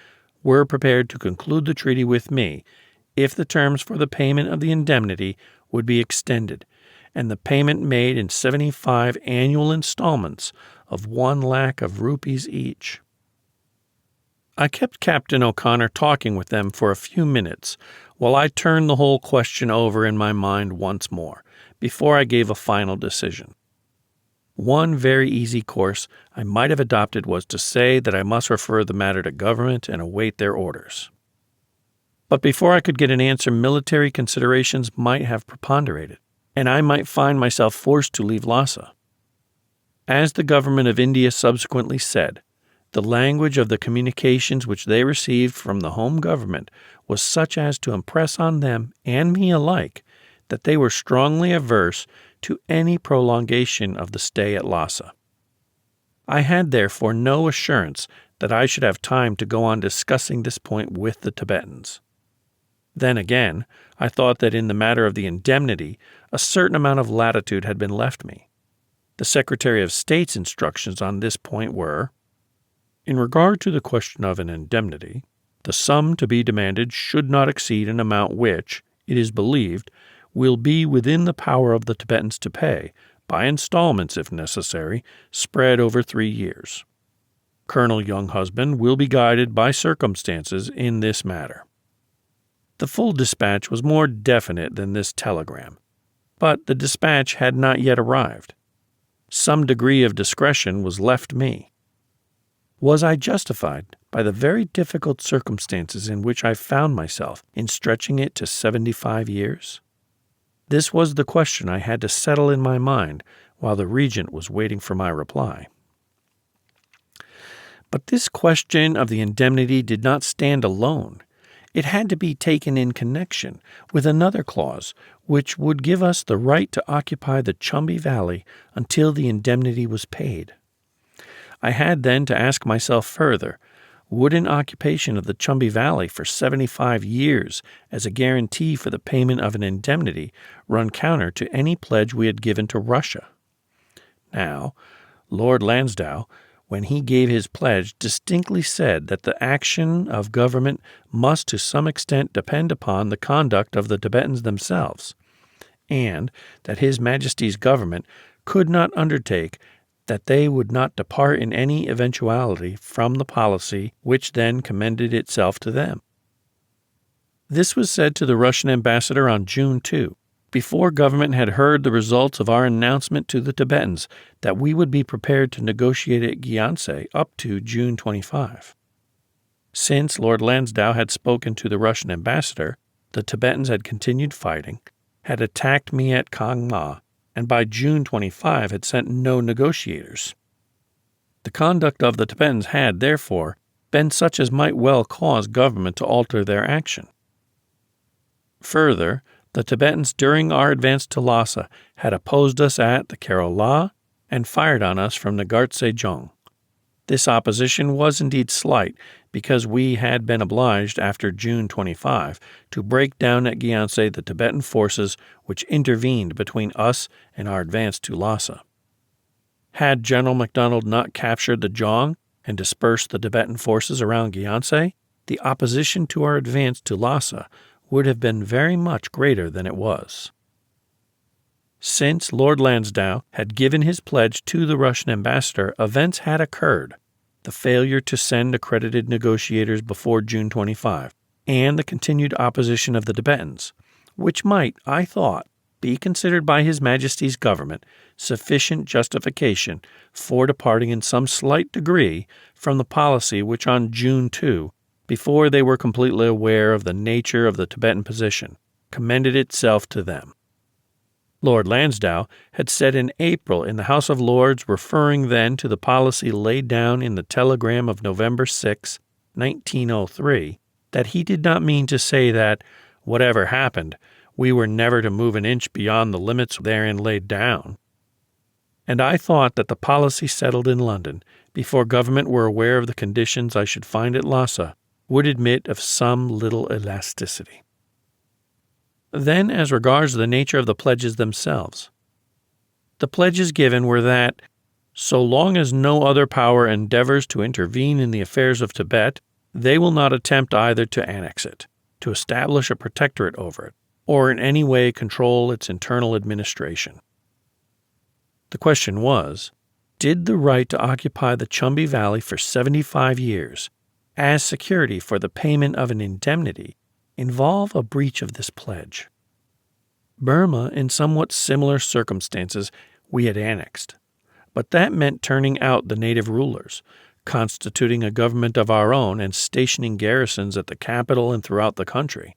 were prepared to conclude the treaty with me if the terms for the payment of the indemnity would be extended, and the payment made in 75 annual installments of 1 lakh of rupees each. I kept Captain O'Connor talking with them for a few minutes while I turned the whole question over in my mind once more, before I gave a final decision. One very easy course I might have adopted was to say that I must refer the matter to government and await their orders. But before I could get an answer, military considerations might have preponderated, and I might find myself forced to leave Lhasa. As the government of India subsequently said, the language of the communications which they received from the home government was such as to impress on them and me alike that they were strongly averse to any prolongation of the stay at Lhasa. I had therefore no assurance that I should have time to go on discussing this point with the Tibetans. Then again, I thought that in the matter of the indemnity, a certain amount of latitude had been left me. The Secretary of State's instructions on this point were, in regard to the question of an indemnity, the sum to be demanded should not exceed an amount which, it is believed, will be within the power of the Tibetans to pay, by installments if necessary, spread over 3 years. Colonel Younghusband will be guided by circumstances in this matter. The full dispatch was more definite than this telegram, but the dispatch had not yet arrived. Some degree of discretion was left me. Was I justified by the very difficult circumstances in which I found myself in stretching it to 75 years? This was the question I had to settle in my mind while the regent was waiting for my reply. But this question of the indemnity did not stand alone. It had to be taken in connection with another clause which would give us the right to occupy the Chumbi Valley until the indemnity was paid. I had then to ask myself further, would an occupation of the Chumbi Valley for 75 years as a guarantee for the payment of an indemnity run counter to any pledge we had given to Russia? Now, Lord Lansdowne, when he gave his pledge, distinctly said that the action of government must to some extent depend upon the conduct of the Tibetans themselves, and that His Majesty's government could not undertake that they would not depart in any eventuality from the policy which then commended itself to them. This was said to the Russian ambassador on June 2, before government had heard the results of our announcement to the Tibetans that we would be prepared to negotiate at Gyantse up to June 25. Since Lord Lansdowne had spoken to the Russian ambassador, the Tibetans had continued fighting, had attacked me at Kangma, and by June 25 had sent no negotiators. The conduct of the Tibetans had, therefore, been such as might well cause government to alter their action. Further, the Tibetans during our advance to Lhasa had opposed us at the Kerala and fired on us from the Gartse Jong. This opposition was indeed slight, because we had been obliged, after June 25, to break down at Gyantse the Tibetan forces which intervened between us and our advance to Lhasa. Had General MacDonald not captured the Jong and dispersed the Tibetan forces around Gyantse, the opposition to our advance to Lhasa would have been very much greater than it was. Since Lord Lansdowne had given his pledge to the Russian ambassador, events had occurred: the failure to send accredited negotiators before June 25, and the continued opposition of the Tibetans, which might, I thought, be considered by His Majesty's government sufficient justification for departing in some slight degree from the policy which on June 2, before they were completely aware of the nature of the Tibetan position, commended itself to them. Lord Lansdowne had said in April in the House of Lords, referring then to the policy laid down in the telegram of November 6, 1903, that he did not mean to say that, whatever happened, we were never to move an inch beyond the limits therein laid down. And I thought that the policy settled in London, before government were aware of the conditions I should find at Lassa, would admit of some little elasticity. Then, as regards the nature of the pledges themselves. The pledges given were that, so long as no other power endeavors to intervene in the affairs of Tibet, they will not attempt either to annex it, to establish a protectorate over it, or in any way control its internal administration. The question was, did the right to occupy the Chumbi Valley for 75 years, as security for the payment of an indemnity, involve a breach of this pledge? Burma, in somewhat similar circumstances, we had annexed, but that meant turning out the native rulers, constituting a government of our own and stationing garrisons at the capital and throughout the country.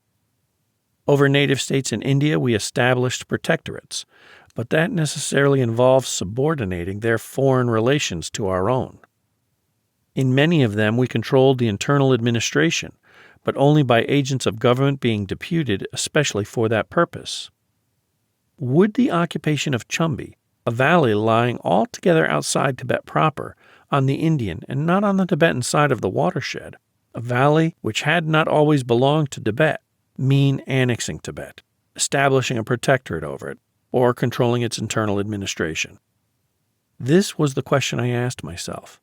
Over native states in India we established protectorates, but that necessarily involved subordinating their foreign relations to our own. In many of them we controlled the internal administration, but only by agents of government being deputed especially for that purpose. Would the occupation of Chumbi, a valley lying altogether outside Tibet proper, on the Indian and not on the Tibetan side of the watershed, a valley which had not always belonged to Tibet, mean annexing Tibet, establishing a protectorate over it, or controlling its internal administration? This was the question I asked myself,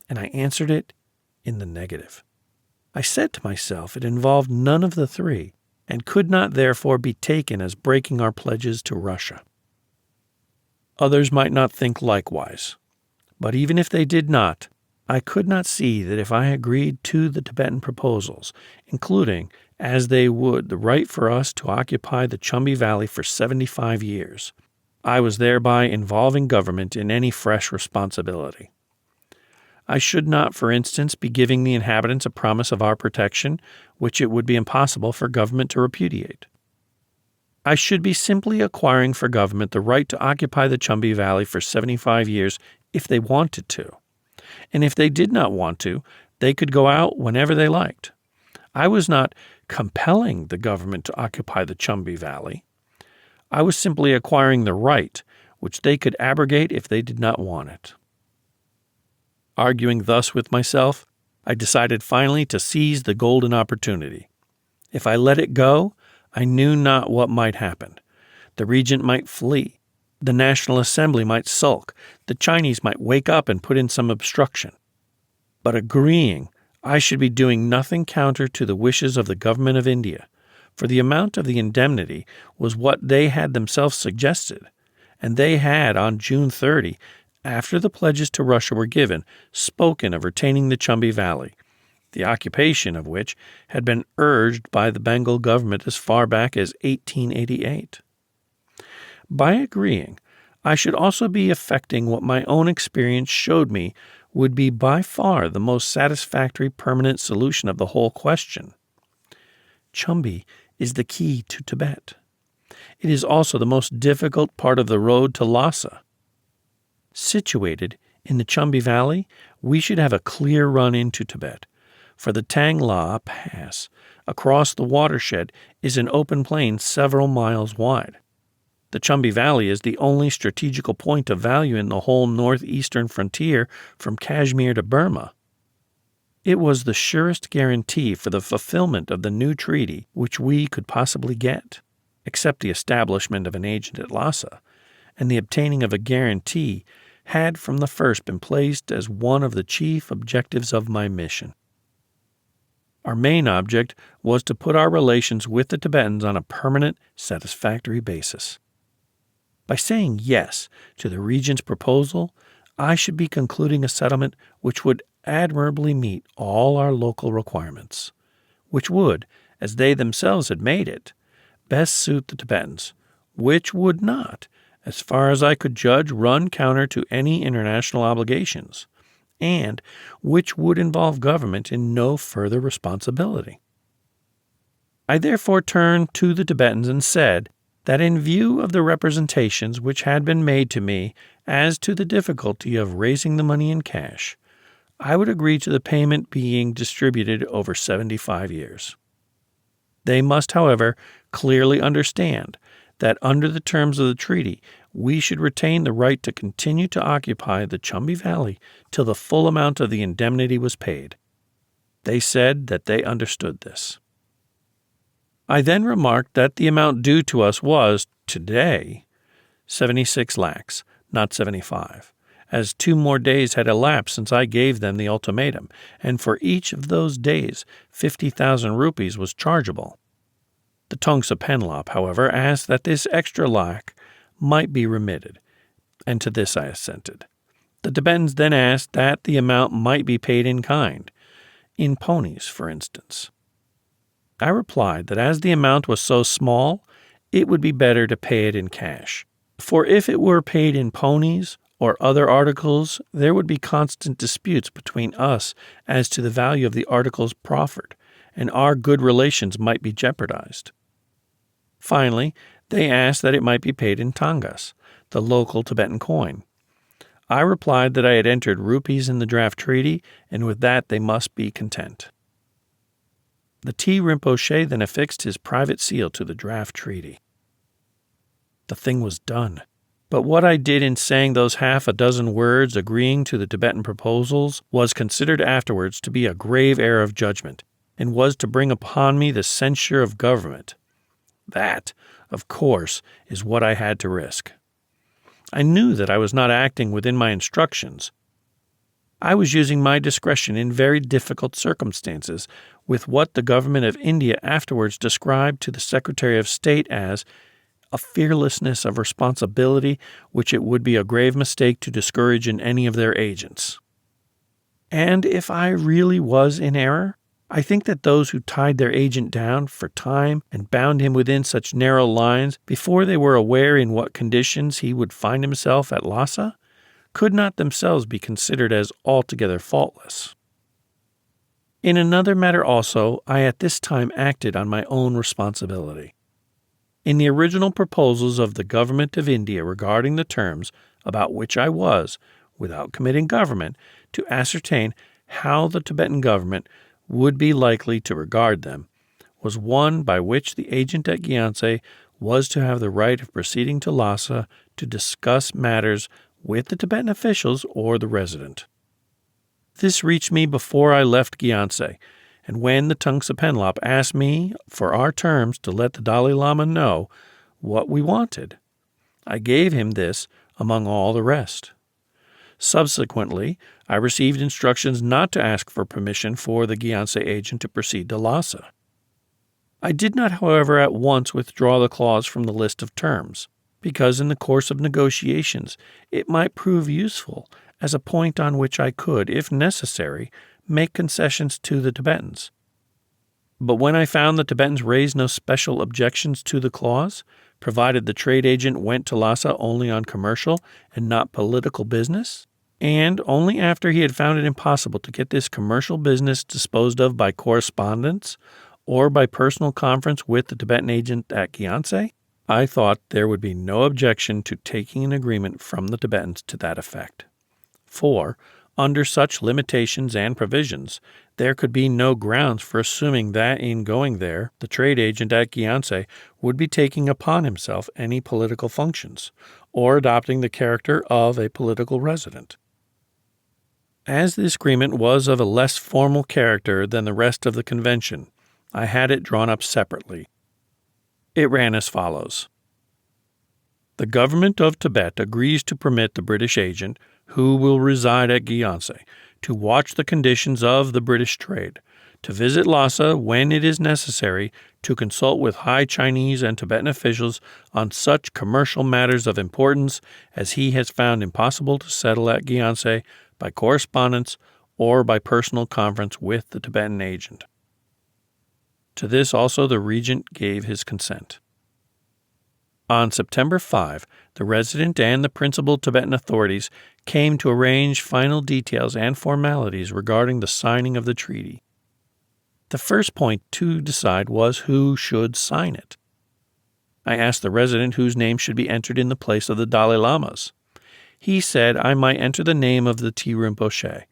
and I answered it in the negative. I said to myself it involved none of the three, and could not therefore be taken as breaking our pledges to Russia. Others might not think likewise, but even if they did not, I could not see that if I agreed to the Tibetan proposals, including, as they would, the right for us to occupy the Chumbi Valley for 75 years, I was thereby involving government in any fresh responsibility. I should not, for instance, be giving the inhabitants a promise of our protection, which it would be impossible for government to repudiate. I should be simply acquiring for government the right to occupy the Chumbi Valley for 75 years if they wanted to. And if they did not want to, they could go out whenever they liked. I was not compelling the government to occupy the Chumbi Valley. I was simply acquiring the right, which they could abrogate if they did not want it. Arguing thus with myself, I decided finally to seize the golden opportunity. If I let it go, I knew not what might happen. The regent might flee. The National Assembly might sulk. The Chinese might wake up and put in some obstruction. But agreeing, I should be doing nothing counter to the wishes of the government of India, for the amount of the indemnity was what they had themselves suggested, and they had, on June 30, after the pledges to Russia were given, spoken of retaining the Chumbi Valley, the occupation of which had been urged by the Bengal government as far back as 1888. By agreeing, I should also be effecting what my own experience showed me would be by far the most satisfactory permanent solution of the whole question. Chumbi is the key to Tibet. It is also the most difficult part of the road to Lhasa. Situated in the Chumbi Valley, we should have a clear run into Tibet, for the Tangla Pass across the watershed is an open plain several miles wide. The Chumbi Valley is the only strategical point of value in the whole northeastern frontier from Kashmir to Burma. It was the surest guarantee for the fulfillment of the new treaty which we could possibly get, except the establishment of an agent at Lassa, and the obtaining of a guarantee had from the first been placed as one of the chief objectives of my mission. Our main object was to put our relations with the Tibetans on a permanent, satisfactory basis. By saying yes to the regent's proposal, I should be concluding a settlement which would admirably meet all our local requirements, which would, as they themselves had made it, best suit the Tibetans, which would not, as far as I could judge, run counter to any international obligations, and which would involve government in no further responsibility. I therefore turned to the Tibetans and said, that in view of the representations which had been made to me as to the difficulty of raising the money in cash, I would agree to the payment being distributed over 75 years. They must, however, clearly understand that under the terms of the treaty, we should retain the right to continue to occupy the Chumbi Valley till the full amount of the indemnity was paid. They said that they understood this. I then remarked that the amount due to us was, today, 76 lakhs, not 75, as 2 more days had elapsed since I gave them the ultimatum, and for each of those days 50,000 rupees was chargeable. The Tongsa Penlop, however, asked that this extra lakh might be remitted, and to this I assented. The Tibetans then asked that the amount might be paid in kind, in ponies, for instance. I replied that as the amount was so small, it would be better to pay it in cash. For if it were paid in ponies or other articles, there would be constant disputes between us as to the value of the articles proffered, and our good relations might be jeopardized. Finally, they asked that it might be paid in tangas, the local Tibetan coin. I replied that I had entered rupees in the draft treaty, and with that they must be content. The T. Rinpoche then affixed his private seal to the draft treaty. The thing was done. But what I did in saying those 6 words agreeing to the Tibetan proposals was considered afterwards to be a grave error of judgment, and was to bring upon me the censure of government. That, of course, is what I had to risk. I knew that I was not acting within my instructions. I was using my discretion in very difficult circumstances with what the government of India afterwards described to the Secretary of State as a fearlessness of responsibility which it would be a grave mistake to discourage in any of their agents. And if I really was in error, I think that those who tied their agent down for time and bound him within such narrow lines before they were aware in what conditions he would find himself at Lassa could not themselves be considered as altogether faultless. In another matter also, I at this time acted on my own responsibility. In the original proposals of the government of India regarding the terms about which I was, without committing government, to ascertain how the Tibetan government would be likely to regard them, was one by which the agent at Gyantse was to have the right of proceeding to Lassa to discuss matters with the Tibetan officials or the resident. This reached me before I left Gyantse, and when the Tongsa Penlop asked me for our terms to let the Dalai Lama know what we wanted, I gave him this among all the rest. Subsequently, I received instructions not to ask for permission for the Gyantse agent to proceed to Lassa. I did not, however, at once withdraw the clause from the list of terms, because in the course of negotiations it might prove useful as a point on which I could, if necessary, make concessions to the Tibetans. But when I found the Tibetans raised no special objections to the clause, provided the trade agent went to Lassa only on commercial and not political business, and only after he had found it impossible to get this commercial business disposed of by correspondence or by personal conference with the Tibetan agent at Gyantse, I thought there would be no objection to taking an agreement from the Tibetans to that effect. For, under such limitations and provisions, there could be no grounds for assuming that in going there, the trade agent at Gyantse would be taking upon himself any political functions, or adopting the character of a political resident. As this agreement was of a less formal character than the rest of the convention, I had it drawn up separately. It ran as follows. The government of Tibet agrees to permit the British agent, who will reside at Gyantse, to watch the conditions of the British trade, to visit Lassa when it is necessary, to consult with high Chinese and Tibetan officials on such commercial matters of importance as he has found impossible to settle at Gyantse by correspondence or by personal conference with the Tibetan agent. To this also the regent gave his consent. On September 5, the resident and the principal Tibetan authorities came to arrange final details and formalities regarding the signing of the treaty. The first point to decide was who should sign it. I asked the resident whose name should be entered in the place of the Dalai Lama's. He said I might enter the name of the Tea Rinpoche,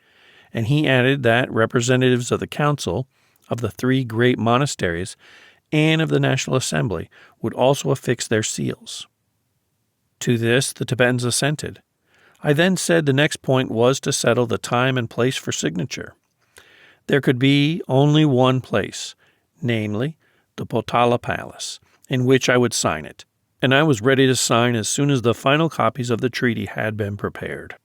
and he added that representatives of the council, of the 3 great monasteries, and of the National Assembly would also affix their seals. To this the Tibetans assented. I then said the next point was to settle the time and place for signature. There could be only one place, namely the Potala Palace, in which I would sign it, and I was ready to sign as soon as the final copies of the treaty had been prepared.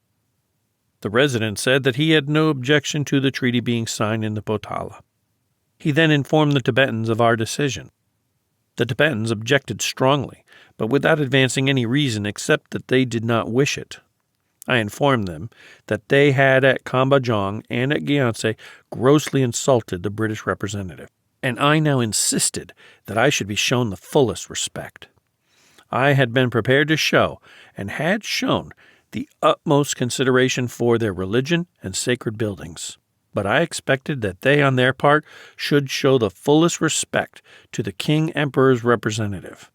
The resident said that he had no objection to the treaty being signed in the Potala. He then informed the Tibetans of our decision. The Tibetans objected strongly, but without advancing any reason except that they did not wish it. I informed them that they had at Kambajong and at Gyantse grossly insulted the British representative, and I now insisted that I should be shown the fullest respect. I had been prepared to show, and had shown, the utmost consideration for their religion and sacred buildings, but I expected that they on their part should show the fullest respect to the King Emperor's representative.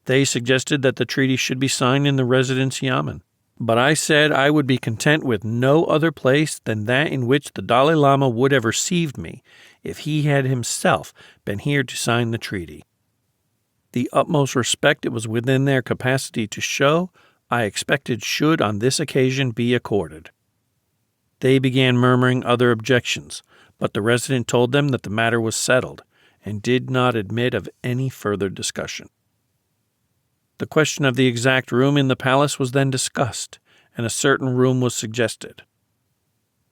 They suggested that the treaty should be signed in the residence yamen, but I said I would be content with no other place than that in which the Dalai Lama would have received me if he had himself been here to sign the treaty. The utmost respect it was within their capacity to show, I expected should on this occasion be accorded. They began murmuring other objections, but the resident told them that the matter was settled and did not admit of any further discussion. The question of the exact room in the palace was then discussed, and a certain room was suggested.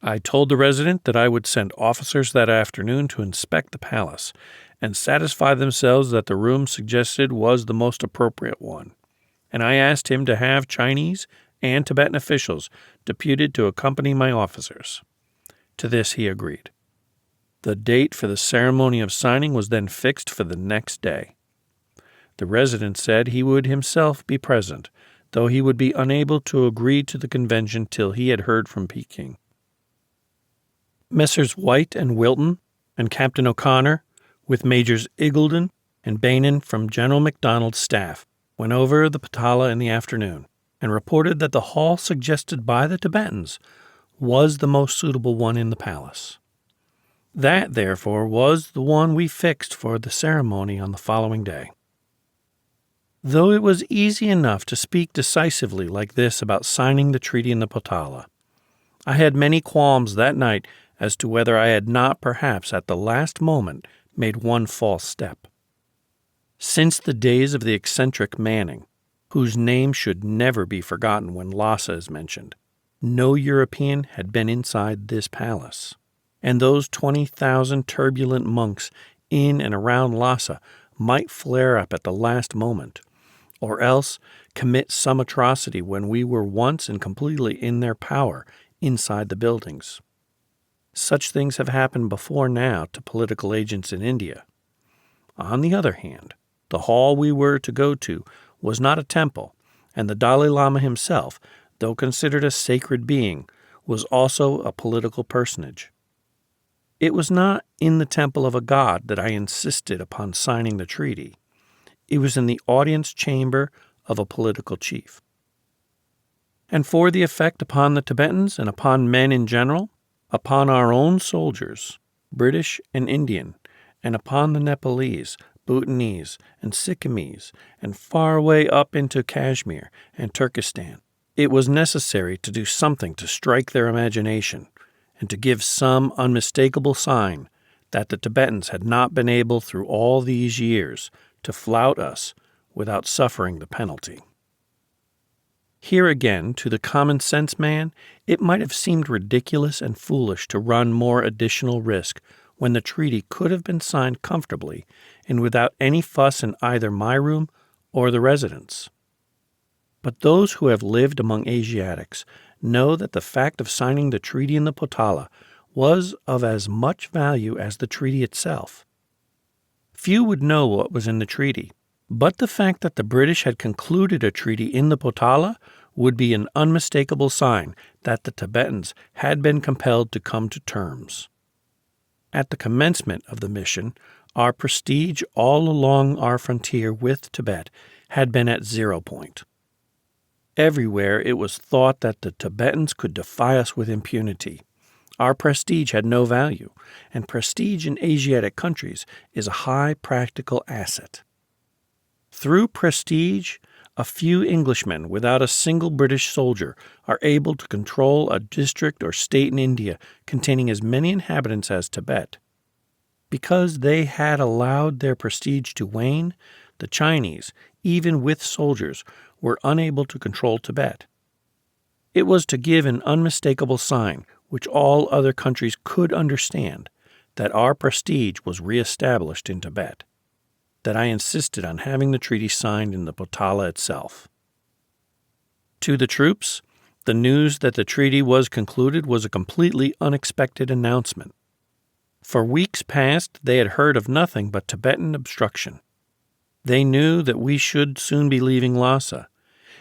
I told the resident that I would send officers that afternoon to inspect the palace and satisfy themselves that the room suggested was the most appropriate one, and I asked him to have Chinese and Tibetan officials deputed to accompany my officers. To this he agreed. The date for the ceremony of signing was then fixed for the next day. The resident said he would himself be present, though he would be unable to agree to the convention till he had heard from Peking. Messrs. White and Wilton and Captain O'Connor, with Majors Iggulden and Bainan from General MacDonald's staff, went over the Potala in the afternoon and reported that the hall suggested by the Tibetans was the most suitable one in the palace. That, therefore, was the one we fixed for the ceremony on the following day. Though it was easy enough to speak decisively like this about signing the treaty in the Potala, I had many qualms that night as to whether I had not perhaps at the last moment made one false step. Since the days of the eccentric Manning, whose name should never be forgotten when Lassa is mentioned, no European had been inside this palace, and those 20,000 turbulent monks in and around Lassa might flare up at the last moment, or else commit some atrocity when we were once and completely in their power inside the buildings. Such things have happened before now to political agents in India. On the other hand, the hall we were to go to was not a temple, and the Dalai Lama himself, though considered a sacred being, was also a political personage. It was not in the temple of a god that I insisted upon signing the treaty. It was in the audience chamber of a political chief. And for the effect upon the Tibetans and upon men in general, upon our own soldiers, British and Indian, and upon the Nepalese, Bhutanese, and Sikkimese, and far away up into Kashmir and Turkestan, it was necessary to do something to strike their imagination and to give some unmistakable sign that the Tibetans had not been able through all these years to flout us without suffering the penalty. Here again, to the common sense man, it might have seemed ridiculous and foolish to run more additional risk when the treaty could have been signed comfortably and without any fuss in either my room or the residence. But those who have lived among Asiatics know that the fact of signing the treaty in the Potala was of as much value as the treaty itself. Few would know what was in the treaty, but the fact that the British had concluded a treaty in the Potala would be an unmistakable sign that the Tibetans had been compelled to come to terms. At the commencement of the mission, Our prestige all along our frontier with Tibet had been at 0 point. Everywhere it was thought that the Tibetans could defy us with impunity. Our prestige had no value, and prestige in Asiatic countries is a high practical asset. Through prestige, a few Englishmen without a single British soldier are able to control a district or state in India containing as many inhabitants as Tibet. Because they had allowed their prestige to wane, the Chinese, even with soldiers, were unable to control Tibet. It was to give an unmistakable sign, which all other countries could understand, that our prestige was reestablished in Tibet, that I insisted on having the treaty signed in the Potala itself. To the troops, the news that the treaty was concluded was a completely unexpected announcement. For weeks past, they had heard of nothing but Tibetan obstruction. They knew that we should soon be leaving Lassa,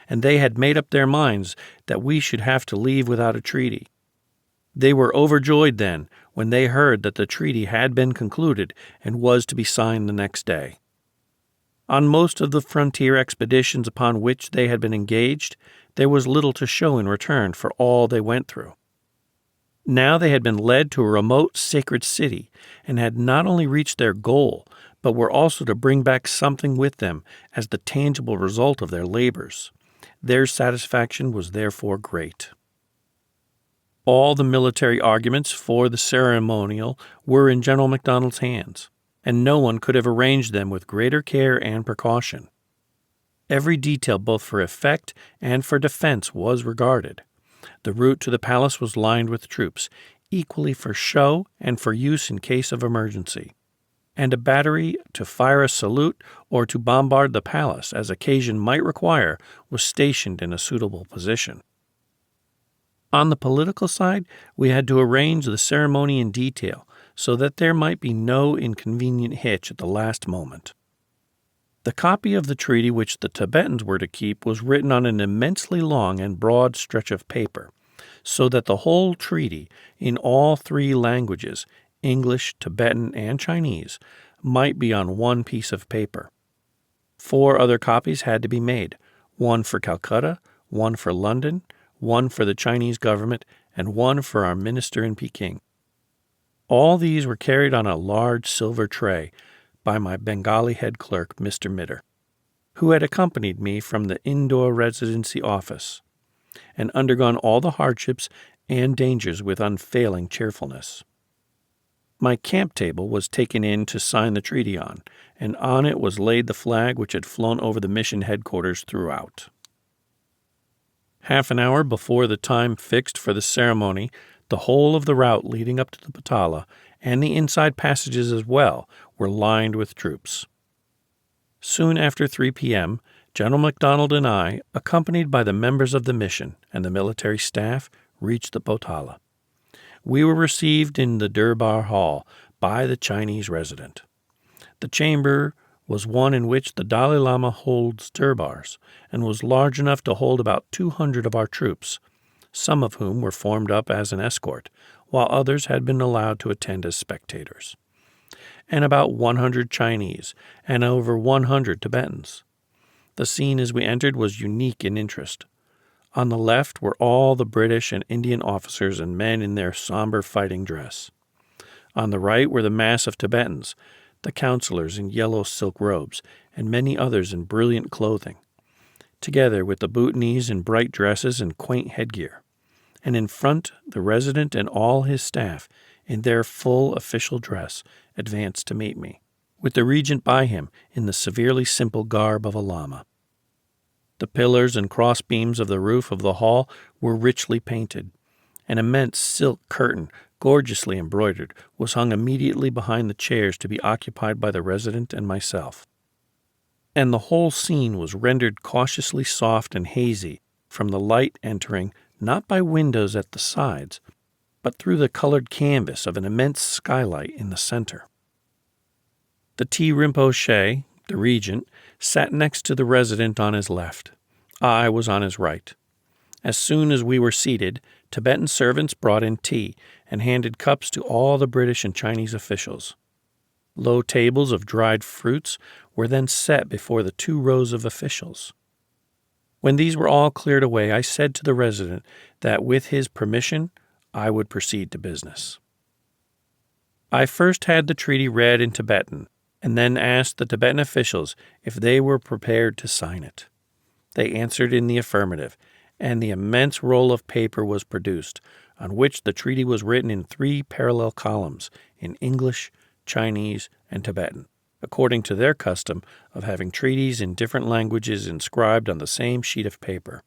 and they had made up their minds that we should have to leave without a treaty. They were overjoyed then when they heard that the treaty had been concluded and was to be signed the next day. On most of the frontier expeditions upon which they had been engaged, there was little to show in return for all they went through. Now they had been led to a remote sacred city and had not only reached their goal, but were also to bring back something with them as the tangible result of their labors. Their satisfaction was therefore great. All the military arguments for the ceremonial were in General MacDonald's hands, and no one could have arranged them with greater care and precaution. Every detail both for effect and for defense was regarded. The route to the palace was lined with troops, equally for show and for use in case of emergency, and a battery to fire a salute or to bombard the palace, as occasion might require, was stationed in a suitable position. On the political side, we had to arrange the ceremony in detail so that there might be no inconvenient hitch at the last moment. The copy of the treaty which the Tibetans were to keep was written on an immensely long and broad stretch of paper, so that the whole treaty, in all 3 languages, English, Tibetan, and Chinese, might be on one piece of paper. 4 other copies had to be made, one for Calcutta, one for London, one for the Chinese government, and one for our minister in Peking. All these were carried on a large silver tray by my Bengali head clerk, Mr. Mitter, who had accompanied me from the Indore residency office, and undergone all the hardships and dangers with unfailing cheerfulness. My camp table was taken in to sign the treaty on, and on it was laid the flag which had flown over the mission headquarters throughout. Half an hour before the time fixed for the ceremony, the whole of the route leading up to the Potala, and the inside passages as well, were lined with troops. Soon after 3 p.m., General MacDonald and I, accompanied by the members of the mission and the military staff, reached the Potala. We were received in the Durbar Hall by the Chinese resident. The chamber was one in which the Dalai Lama holds durbars, and was large enough to hold about 200 of our troops, some of whom were formed up as an escort, while others had been allowed to attend as spectators, and about 100 Chinese, and over 100 Tibetans. The scene as we entered was unique in interest. On the left were all the British and Indian officers and men in their somber fighting dress. On the right were the mass of Tibetans, the counselors in yellow silk robes, and many others in brilliant clothing, together with the Bhutanese in bright dresses and quaint headgear. And in front the resident and all his staff, in their full official dress, advanced to meet me, with the regent by him in the severely simple garb of a lama. The pillars and crossbeams of the roof of the hall were richly painted. An immense silk curtain, gorgeously embroidered, was hung immediately behind the chairs to be occupied by the resident and myself. And the whole scene was rendered cautiously soft and hazy from the light entering not by windows at the sides, but through the colored canvas of an immense skylight in the center. The tea Rinpoche, the regent, sat next to the resident on his left. I was on his right. As soon as we were seated, Tibetan servants brought in tea and handed cups to all the British and Chinese officials. Low tables of dried fruits were then set before the 2 rows of officials. When these were all cleared away, I said to the resident that with his permission, I would proceed to business. I first had the treaty read in Tibetan, and then asked the Tibetan officials if they were prepared to sign it. They answered in the affirmative, and the immense roll of paper was produced, on which the treaty was written in 3 parallel columns in English, Chinese, and Tibetan, according to their custom of having treaties in different languages inscribed on the same sheet of paper.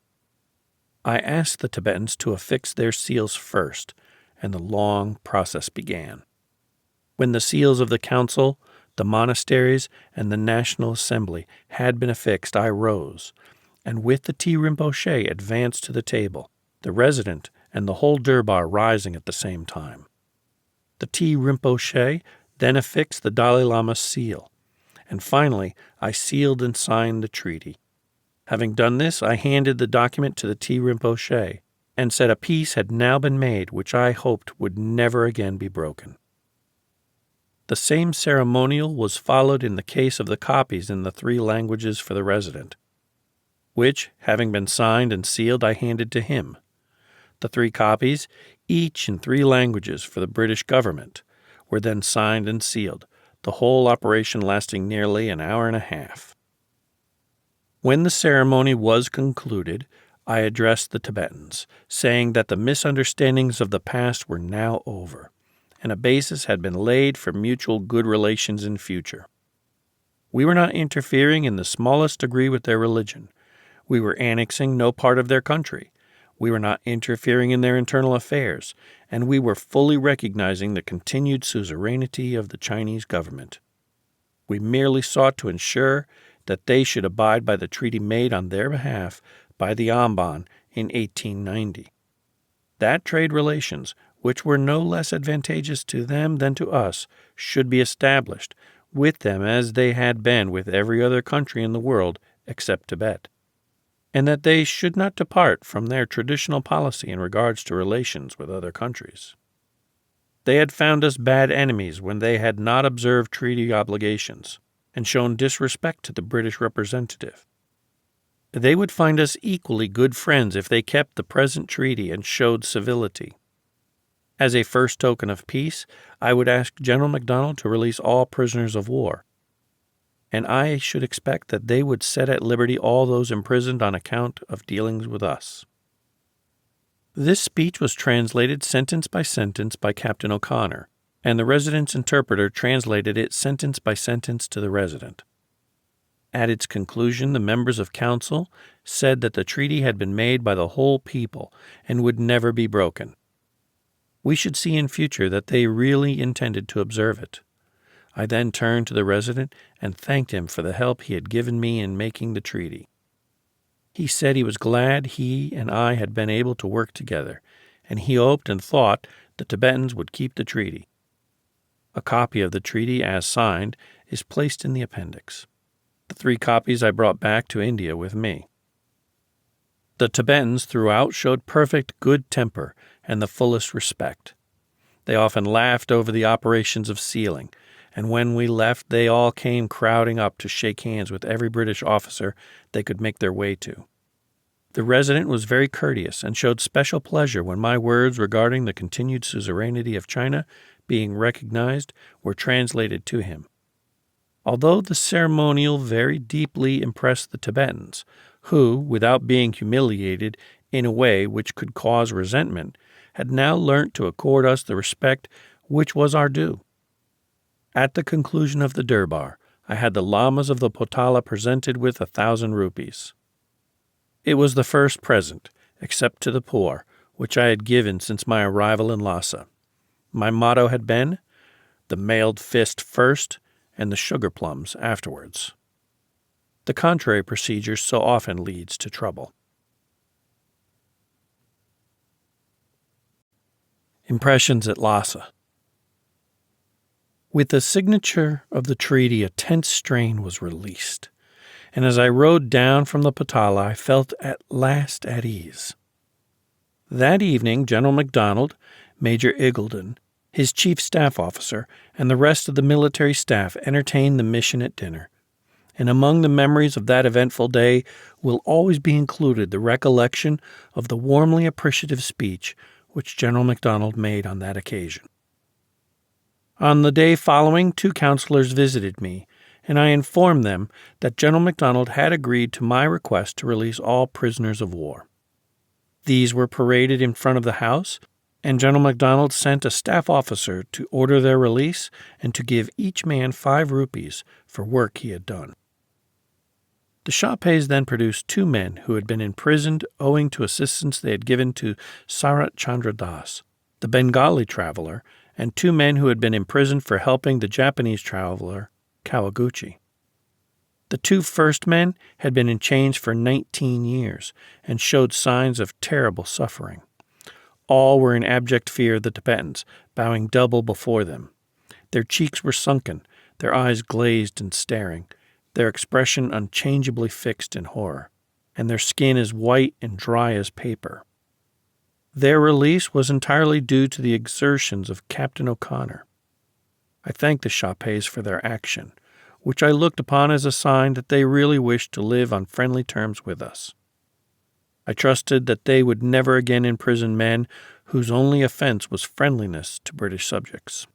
I asked the Tibetans to affix their seals first, and the long process began. When the seals of the council, the monasteries, and the National Assembly had been affixed, I rose, and with the tea Rinpoche advanced to the table, the resident and the whole Durbar rising at the same time. The tea Rinpoche then affixed the Dalai Lama's seal, and finally I sealed and signed the treaty. Having done this, I handed the document to the tea Rinpoche, and said a peace had now been made which I hoped would never again be broken. The same ceremonial was followed in the case of the copies in the 3 languages for the resident, which, having been signed and sealed, I handed to him. The 3 copies, each in 3 languages for the British government, were then signed and sealed, the whole operation lasting nearly an hour and a half. When the ceremony was concluded, I addressed the Tibetans, saying that the misunderstandings of the past were now over, and a basis had been laid for mutual good relations in future. We were not interfering in the smallest degree with their religion. We were annexing no part of their country. We were not interfering in their internal affairs, and we were fully recognizing the continued suzerainty of the Chinese government. We merely sought to ensure that they should abide by the treaty made on their behalf by the Amban in 1890. That trade relations, which were no less advantageous to them than to us, should be established with them as they had been with every other country in the world except Tibet, and that they should not depart from their traditional policy in regards to relations with other countries. They had found us bad enemies when they had not observed treaty obligations and shown disrespect to the British representative. They would find us equally good friends if they kept the present treaty and showed civility. As a first token of peace, I would ask General MacDonald to release all prisoners of war, and I should expect that they would set at liberty all those imprisoned on account of dealings with us. This speech was translated sentence by Captain O'Connor, and the resident's interpreter translated it sentence by sentence to the resident. At its conclusion, the members of council said that the treaty had been made by the whole people and would never be broken. We should see in future that they really intended to observe it. I then turned to the resident and thanked him for the help he had given me in making the treaty. He said he was glad he and I had been able to work together, and he hoped and thought the Tibetans would keep the treaty. A copy of the treaty, as signed, is placed in the appendix. The 3 copies I brought back to India with me. The Tibetans throughout showed perfect good temper and the fullest respect. They often laughed over the operations of sealing, and when we left they all came crowding up to shake hands with every British officer they could make their way to. The resident was very courteous and showed special pleasure when my words regarding the continued suzerainty of China being recognized were translated to him. Although the ceremonial very deeply impressed the Tibetans, who, without being humiliated in a way which could cause resentment, had now learnt to accord us the respect which was our due. At the conclusion of the Durbar, I had the lamas of the Potala presented with 1,000 rupees. It was the first present, except to the poor, which I had given since my arrival in Lassa. My motto had been, the mailed fist first and the sugar plums afterwards. The contrary procedure so often leads to trouble. Impressions at Lassa. With the signature of the treaty, a tense strain was released, and as I rode down from the Potala, I felt at last at ease. That evening, General MacDonald, Major Iggulden, His chief staff officer and the rest of the military staff entertained the mission at dinner. And among the memories of that eventful day will always be included the recollection of the warmly appreciative speech which General MacDonald made on that occasion. On the day following, 2 counselors visited me, and I informed them that General MacDonald had agreed to my request to release all prisoners of war. These were paraded in front of the house, and General MacDonald sent a staff officer to order their release and to give each man 5 rupees for work he had done. The Shahpais then produced 2 men who had been imprisoned owing to assistance they had given to Sarat Chandra Das, the Bengali traveler, and 2 men who had been imprisoned for helping the Japanese traveler Kawaguchi. The 2 first men had been in chains for 19 years and showed signs of terrible suffering. All were in abject fear of the Tibetans, bowing double before them. Their cheeks were sunken, their eyes glazed and staring, their expression unchangeably fixed in horror, and their skin as white and dry as paper. Their release was entirely due to the exertions of Captain O'Connor. I thanked the Shahpais for their action, which I looked upon as a sign that they really wished to live on friendly terms with us. I trusted that they would never again imprison men whose only offense was friendliness to British subjects.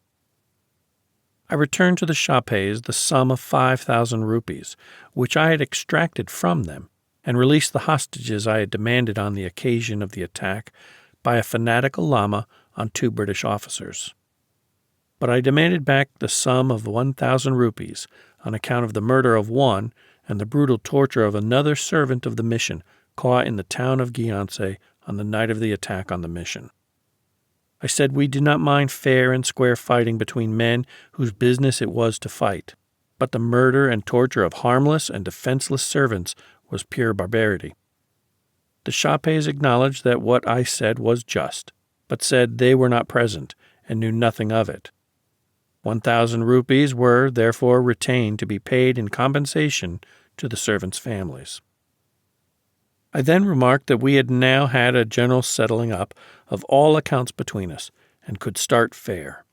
I returned to the Shahpais the sum of 5,000 rupees, which I had extracted from them, and released the hostages I had demanded on the occasion of the attack by a fanatical Lama on 2 British officers. But I demanded back the sum of 1,000 rupees on account of the murder of one and the brutal torture of another servant of the mission caught in the town of Gyanse on the night of the attack on the mission. I said we did not mind fair and square fighting between men whose business it was to fight, but the murder and torture of harmless and defenseless servants was pure barbarity. The Shahpais acknowledged that what I said was just, but said they were not present and knew nothing of it. 1,000 rupees were, therefore, retained to be paid in compensation to the servants' families. I then remarked that we had now had a general settling up of all accounts between us and could start fair.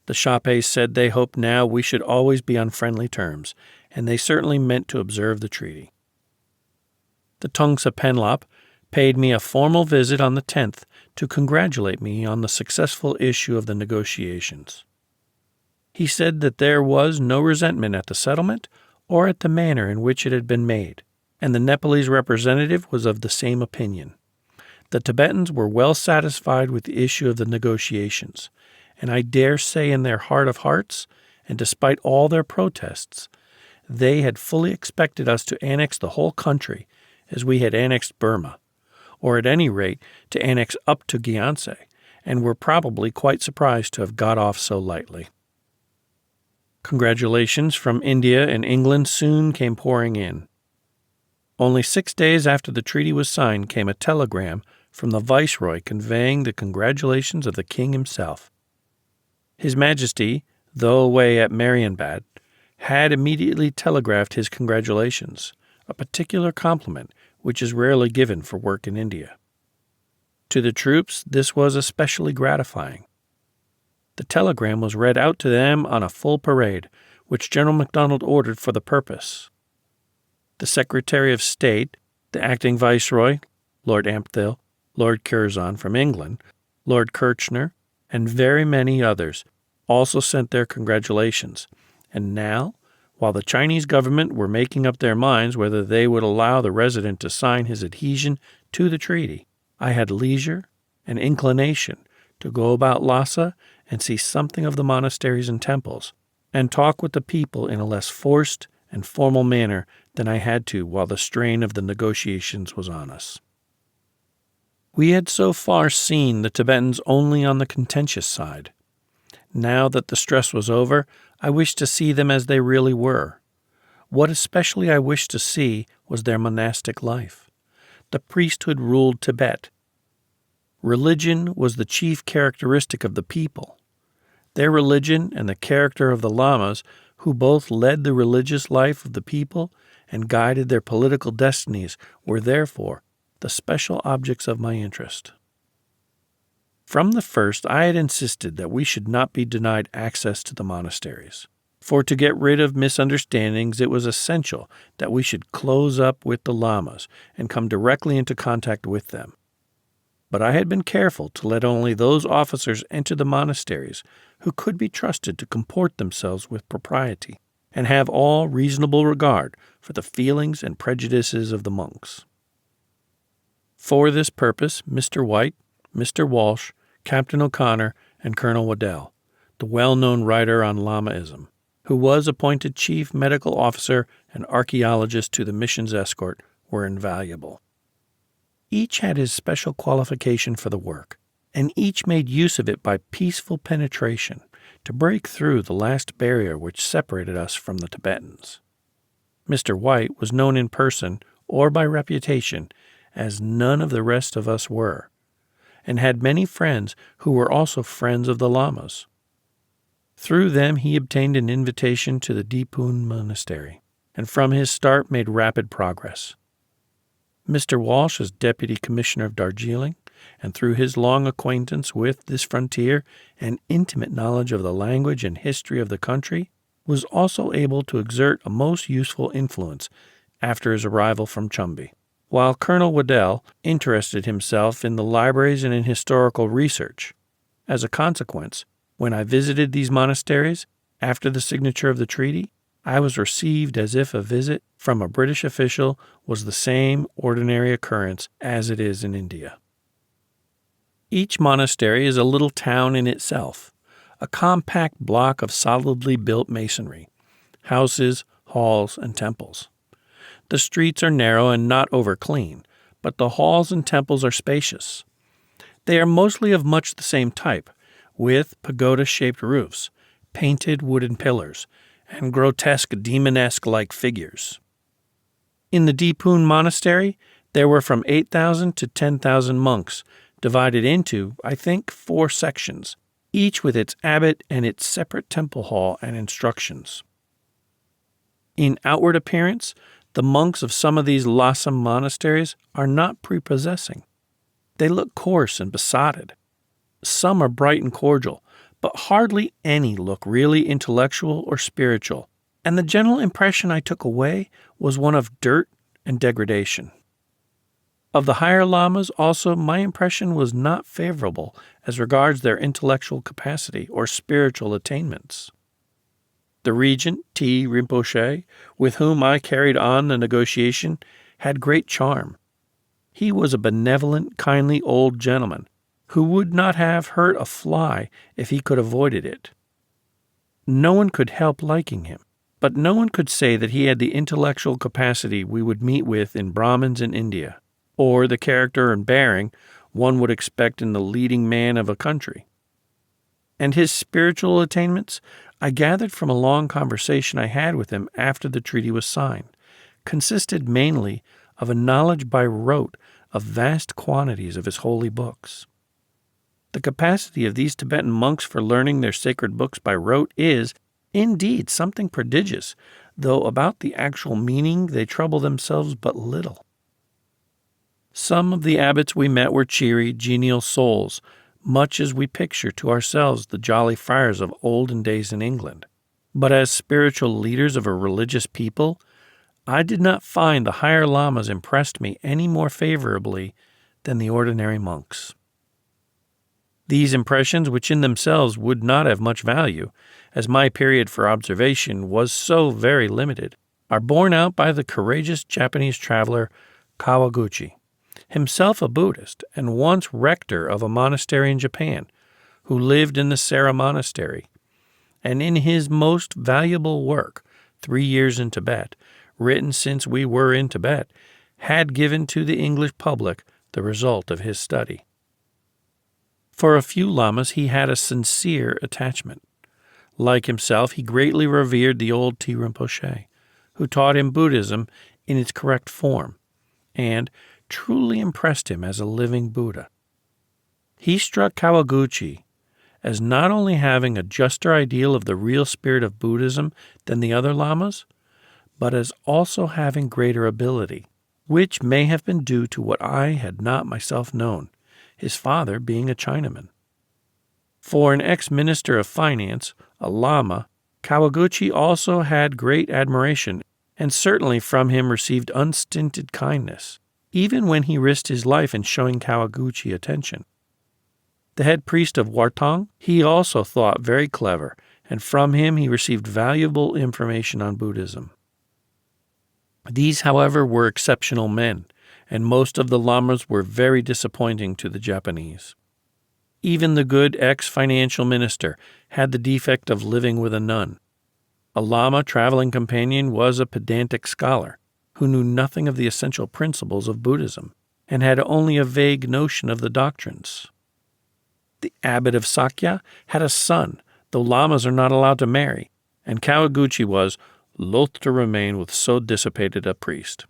The Shahpais said they hoped now we should always be on friendly terms, and they certainly meant to observe the treaty. The Tongsa Penlop paid me a formal visit on the 10th to congratulate me on the successful issue of the negotiations. He said that there was no resentment at the settlement or at the manner in which it had been made, and the Nepalese representative was of the same opinion. The Tibetans were well satisfied with the issue of the negotiations, and I dare say in their heart of hearts, and despite all their protests, they had fully expected us to annex the whole country as we had annexed Burma, or at any rate to annex up to Gyanse, and were probably quite surprised to have got off so lightly. Congratulations from India and England soon came pouring in. Only 6 days after the treaty was signed came a telegram from the Viceroy conveying the congratulations of the King himself. His Majesty, though away at Marienbad, had immediately telegraphed his congratulations, a particular compliment which is rarely given for work in India. To the troops this was especially gratifying. The telegram was read out to them on a full parade, which General MacDonald ordered for the purpose. The Secretary of State, the acting Viceroy, Lord Ampthill, Lord Curzon from England, Lord Kirchner, and very many others also sent their congratulations, and now, while the Chinese government were making up their minds whether they would allow the resident to sign his adhesion to the treaty, I had leisure and inclination to go about Lassa and see something of the monasteries and temples, and talk with the people in a less forced and formal manner than I had to while the strain of the negotiations was on us. We had so far seen the Tibetans only on the contentious side. Now that the stress was over, I wished to see them as they really were. What especially I wished to see was their monastic life. The priesthood ruled Tibet. Religion was the chief characteristic of the people. Their religion and the character of the lamas, who both led the religious life of the people and guided their political destinies, were therefore the special objects of my interest. From the first, I had insisted that we should not be denied access to the monasteries. For to get rid of misunderstandings, it was essential that we should close up with the lamas and come directly into contact with them. But I had been careful to let only those officers enter the monasteries who could be trusted to comport themselves with propriety and have all reasonable regard for the feelings and prejudices of the monks. For this purpose, Mr. White, Mr. Walsh, Captain O'Connor, and Colonel Waddell, the well-known writer on Lamaism, who was appointed chief medical officer and archaeologist to the mission's escort, were invaluable. Each had his special qualification for the work, and each made use of it by peaceful penetration to break through the last barrier which separated us from the Tibetans. Mr. White was known in person or by reputation as none of the rest of us were, and had many friends who were also friends of the lamas. Through them he obtained an invitation to the Dipun Monastery, and from his start made rapid progress. Mr. Walsh, as Deputy Commissioner of Darjeeling, and through his long acquaintance with this frontier and intimate knowledge of the language and history of the country, was also able to exert a most useful influence after his arrival from Chumbi, while Colonel Waddell interested himself in the libraries and in historical research. As a consequence, when I visited these monasteries after the signature of the treaty, I was received as if a visit from a British official was the same ordinary occurrence as it is in India. Each monastery is a little town in itself, a compact block of solidly built masonry, houses, halls, and temples. The streets are narrow and not over clean, but the halls and temples are spacious. They are mostly of much the same type, with pagoda-shaped roofs, painted wooden pillars, and grotesque demonesque-like figures. In the Dipun Monastery, there were from 8,000 to 10,000 monks, divided into, I think, 4 sections, each with its abbot and its separate temple hall and instructions. In outward appearance, the monks of some of these Lassa monasteries are not prepossessing. They look coarse and besotted. Some are bright and cordial, but hardly any look really intellectual or spiritual, and the general impression I took away was one of dirt and degradation. Of the higher lamas also, my impression was not favorable as regards their intellectual capacity or spiritual attainments. The regent, T. Rinpoche, with whom I carried on the negotiation, had great charm. He was a benevolent, kindly old gentleman, who would not have hurt a fly if he could have avoided it. No one could help liking him, but no one could say that he had the intellectual capacity we would meet with in Brahmins in India, or the character and bearing one would expect in the leading man of a country. And his spiritual attainments, I gathered from a long conversation I had with him after the treaty was signed, consisted mainly of a knowledge by rote of vast quantities of his holy books. The capacity of these Tibetan monks for learning their sacred books by rote is, indeed, something prodigious, though about the actual meaning they trouble themselves but little. Some of the abbots we met were cheery, genial souls, much as we picture to ourselves the jolly friars of olden days in England. But as spiritual leaders of a religious people, I did not find the higher lamas impressed me any more favorably than the ordinary monks. These impressions, which in themselves would not have much value, as my period for observation was so very limited, are borne out by the courageous Japanese traveler Kawaguchi, himself a Buddhist and once rector of a monastery in Japan, who lived in the Sera Monastery, and in his most valuable work, 3 Years in Tibet, written since we were in Tibet, had given to the English public the result of his study. For a few lamas he had a sincere attachment. Like himself, he greatly revered the old T. Rinpoche, who taught him Buddhism in its correct form, and truly impressed him as a living Buddha. He struck Kawaguchi as not only having a juster ideal of the real spirit of Buddhism than the other lamas, but as also having greater ability, which may have been due to what I had not myself known, his father being a Chinaman. For an ex-minister of finance, a lama, Kawaguchi also had great admiration and certainly from him received unstinted kindness, even when he risked his life in showing Kawaguchi attention. The head priest of Wartong he also thought very clever, and from him he received valuable information on Buddhism. These, however, were exceptional men, and most of the lamas were very disappointing to the Japanese. Even the good ex-financial minister had the defect of living with a nun. A lama traveling companion was a pedantic scholar who knew nothing of the essential principles of Buddhism and had only a vague notion of the doctrines. The abbot of Sakya had a son, though lamas are not allowed to marry, and Kawaguchi was loath to remain with so dissipated a priest.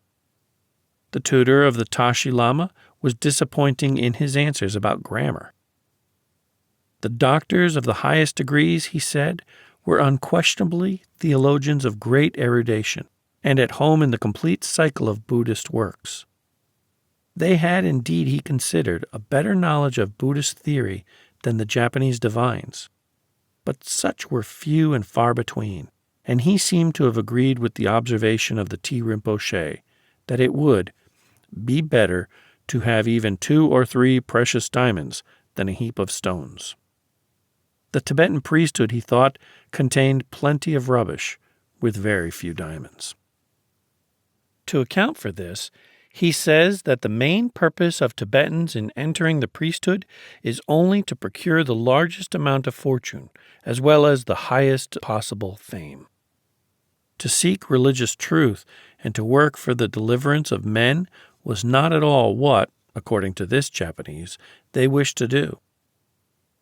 The tutor of the Tashi Lama was disappointing in his answers about grammar. The doctors of the highest degrees, he said, were unquestionably theologians of great erudition and at home in the complete cycle of Buddhist works. They had indeed, he considered, a better knowledge of Buddhist theory than the Japanese divines, but such were few and far between, and he seemed to have agreed with the observation of the Tea Rinpoche that it would be better to have even 2 or 3 precious diamonds than a heap of stones. The Tibetan priesthood, he thought, contained plenty of rubbish with very few diamonds. To account for this, he says that the main purpose of Tibetans in entering the priesthood is only to procure the largest amount of fortune, as well as the highest possible fame. To seek religious truth and to work for the deliverance of men was not at all what, according to this Japanese, they wished to do.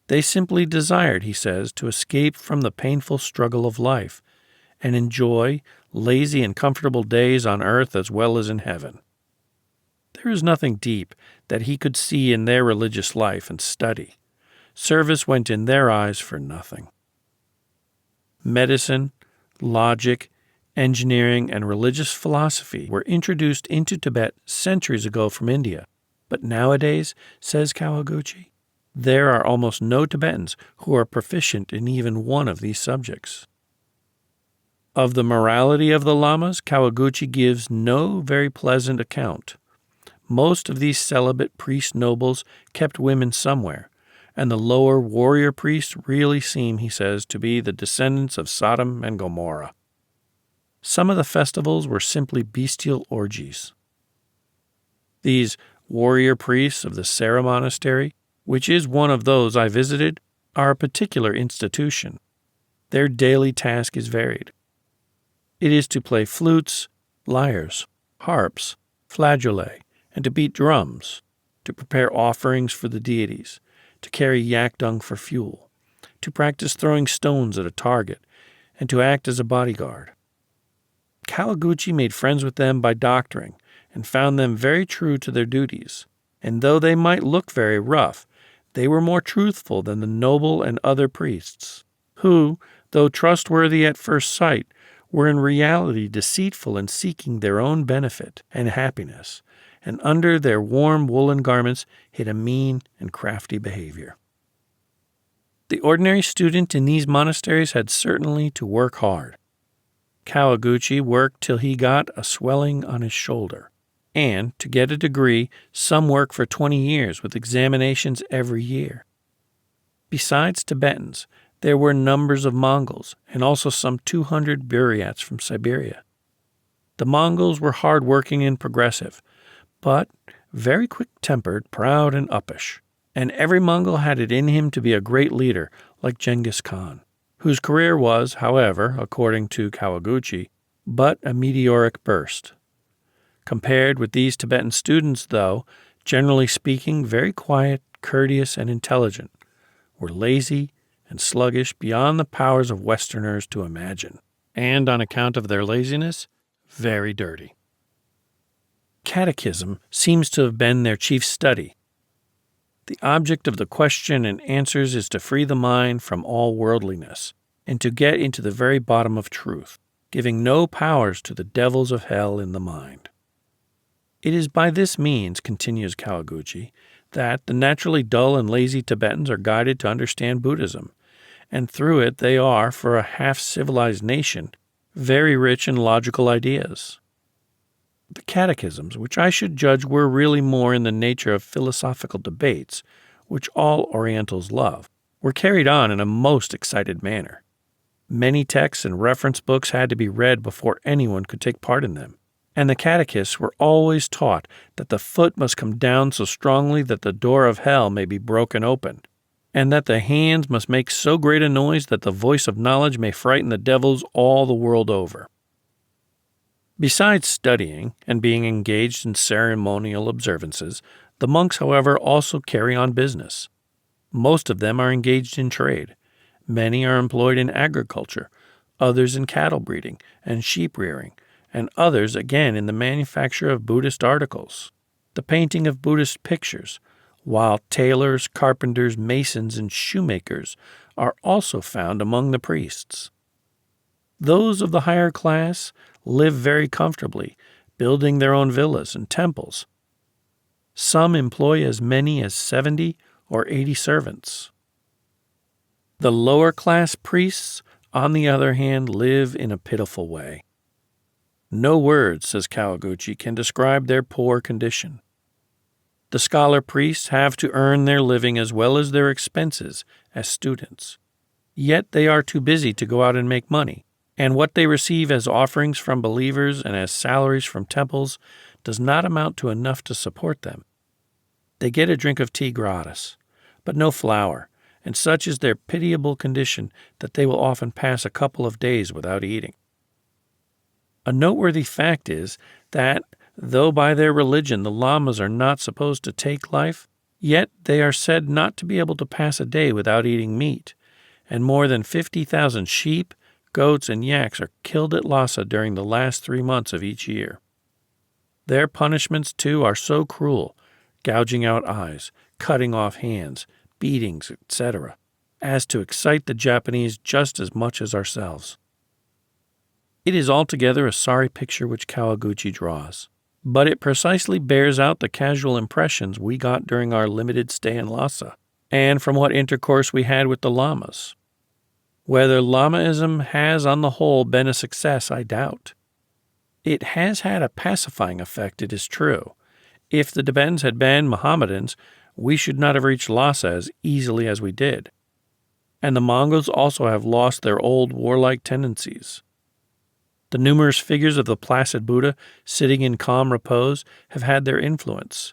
They simply desired, he says, to escape from the painful struggle of life and enjoy lazy and comfortable days on earth as well as in heaven. There is nothing deep that he could see in their religious life and study. Service went in their eyes for nothing. Medicine, logic, engineering, and religious philosophy were introduced into Tibet centuries ago from India. But nowadays, says Kawaguchi, there are almost no Tibetans who are proficient in even one of these subjects. Of the morality of the lamas, Kawaguchi gives no very pleasant account. Most of these celibate priest nobles kept women somewhere, and the lower warrior priests really seem, he says, to be the descendants of Sodom and Gomorrah. Some of the festivals were simply bestial orgies. These warrior priests of the Sera Monastery, which is one of those I visited, are a particular institution. Their daily task is varied. It is to play flutes, lyres, harps, flageolet, and to beat drums, to prepare offerings for the deities, to carry yak dung for fuel, to practice throwing stones at a target, and to act as a bodyguard. Kawaguchi made friends with them by doctoring and found them very true to their duties, and though they might look very rough, they were more truthful than the noble and other priests, who, though trustworthy at first sight, were in reality deceitful in seeking their own benefit and happiness, and under their warm woolen garments hid a mean and crafty behavior. The ordinary student in these monasteries had certainly to work hard. Kawaguchi worked till he got a swelling on his shoulder, and, to get a degree, some work for 20 years with examinations every year. Besides Tibetans, there were numbers of Mongols and also some 200 Buryats from Siberia. The Mongols were hard-working and progressive, but very quick-tempered, proud, and uppish, and every Mongol had it in him to be a great leader like Genghis Khan, whose career was, however, according to Kawaguchi, but a meteoric burst. Compared with these Tibetan students, though, generally speaking, very quiet, courteous, and intelligent, were lazy and sluggish beyond the powers of Westerners to imagine, and on account of their laziness, very dirty. Catechism seems to have been their chief study. The object of the question and answers is to free the mind from all worldliness and to get into the very bottom of truth, giving no powers to the devils of hell in the mind. It is by this means, continues Kawaguchi, that the naturally dull and lazy Tibetans are guided to understand Buddhism, and through it they are, for a half-civilized nation, very rich in logical ideas. The catechisms, which I should judge were really more in the nature of philosophical debates, which all Orientals love, were carried on in a most excited manner. Many texts and reference books had to be read before anyone could take part in them, and the catechists were always taught that the foot must come down so strongly that the door of hell may be broken open, and that the hands must make so great a noise that the voice of knowledge may frighten the devils all the world over. Besides studying and being engaged in ceremonial observances, the monks, however, also carry on business. Most of them are engaged in trade. Many are employed in agriculture, others in cattle breeding and sheep rearing, and others again in the manufacture of Buddhist articles, the painting of Buddhist pictures, while tailors, carpenters, masons, and shoemakers are also found among the priests. Those of the higher class live very comfortably, building their own villas and temples. Some employ as many as 70 or 80 servants. The lower class priests, on the other hand, live in a pitiful way. No words, says Kawaguchi, can describe their poor condition. The scholar priests have to earn their living as well as their expenses as students. Yet they are too busy to go out and make money, and what they receive as offerings from believers and as salaries from temples does not amount to enough to support them. They get a drink of tea gratis, but no flour, and such is their pitiable condition that they will often pass a couple of days without eating. A noteworthy fact is that, though by their religion the lamas are not supposed to take life, yet they are said not to be able to pass a day without eating meat, and more than 50,000 sheep, goats, and yaks are killed at Lassa during the last 3 months of each year. Their punishments, too, are so cruel, gouging out eyes, cutting off hands, beatings, etc., as to excite the Japanese just as much as ourselves. It is altogether a sorry picture which Kawaguchi draws, but it precisely bears out the casual impressions we got during our limited stay in Lhasa, and from what intercourse we had with the lamas. Whether Lamaism has on the whole been a success, I doubt. It has had a pacifying effect, it is true. If the Tibetans had been Mohammedans, we should not have reached Lhasa as easily as we did. And the Mongols also have lost their old warlike tendencies. The numerous figures of the placid Buddha sitting in calm repose have had their influence.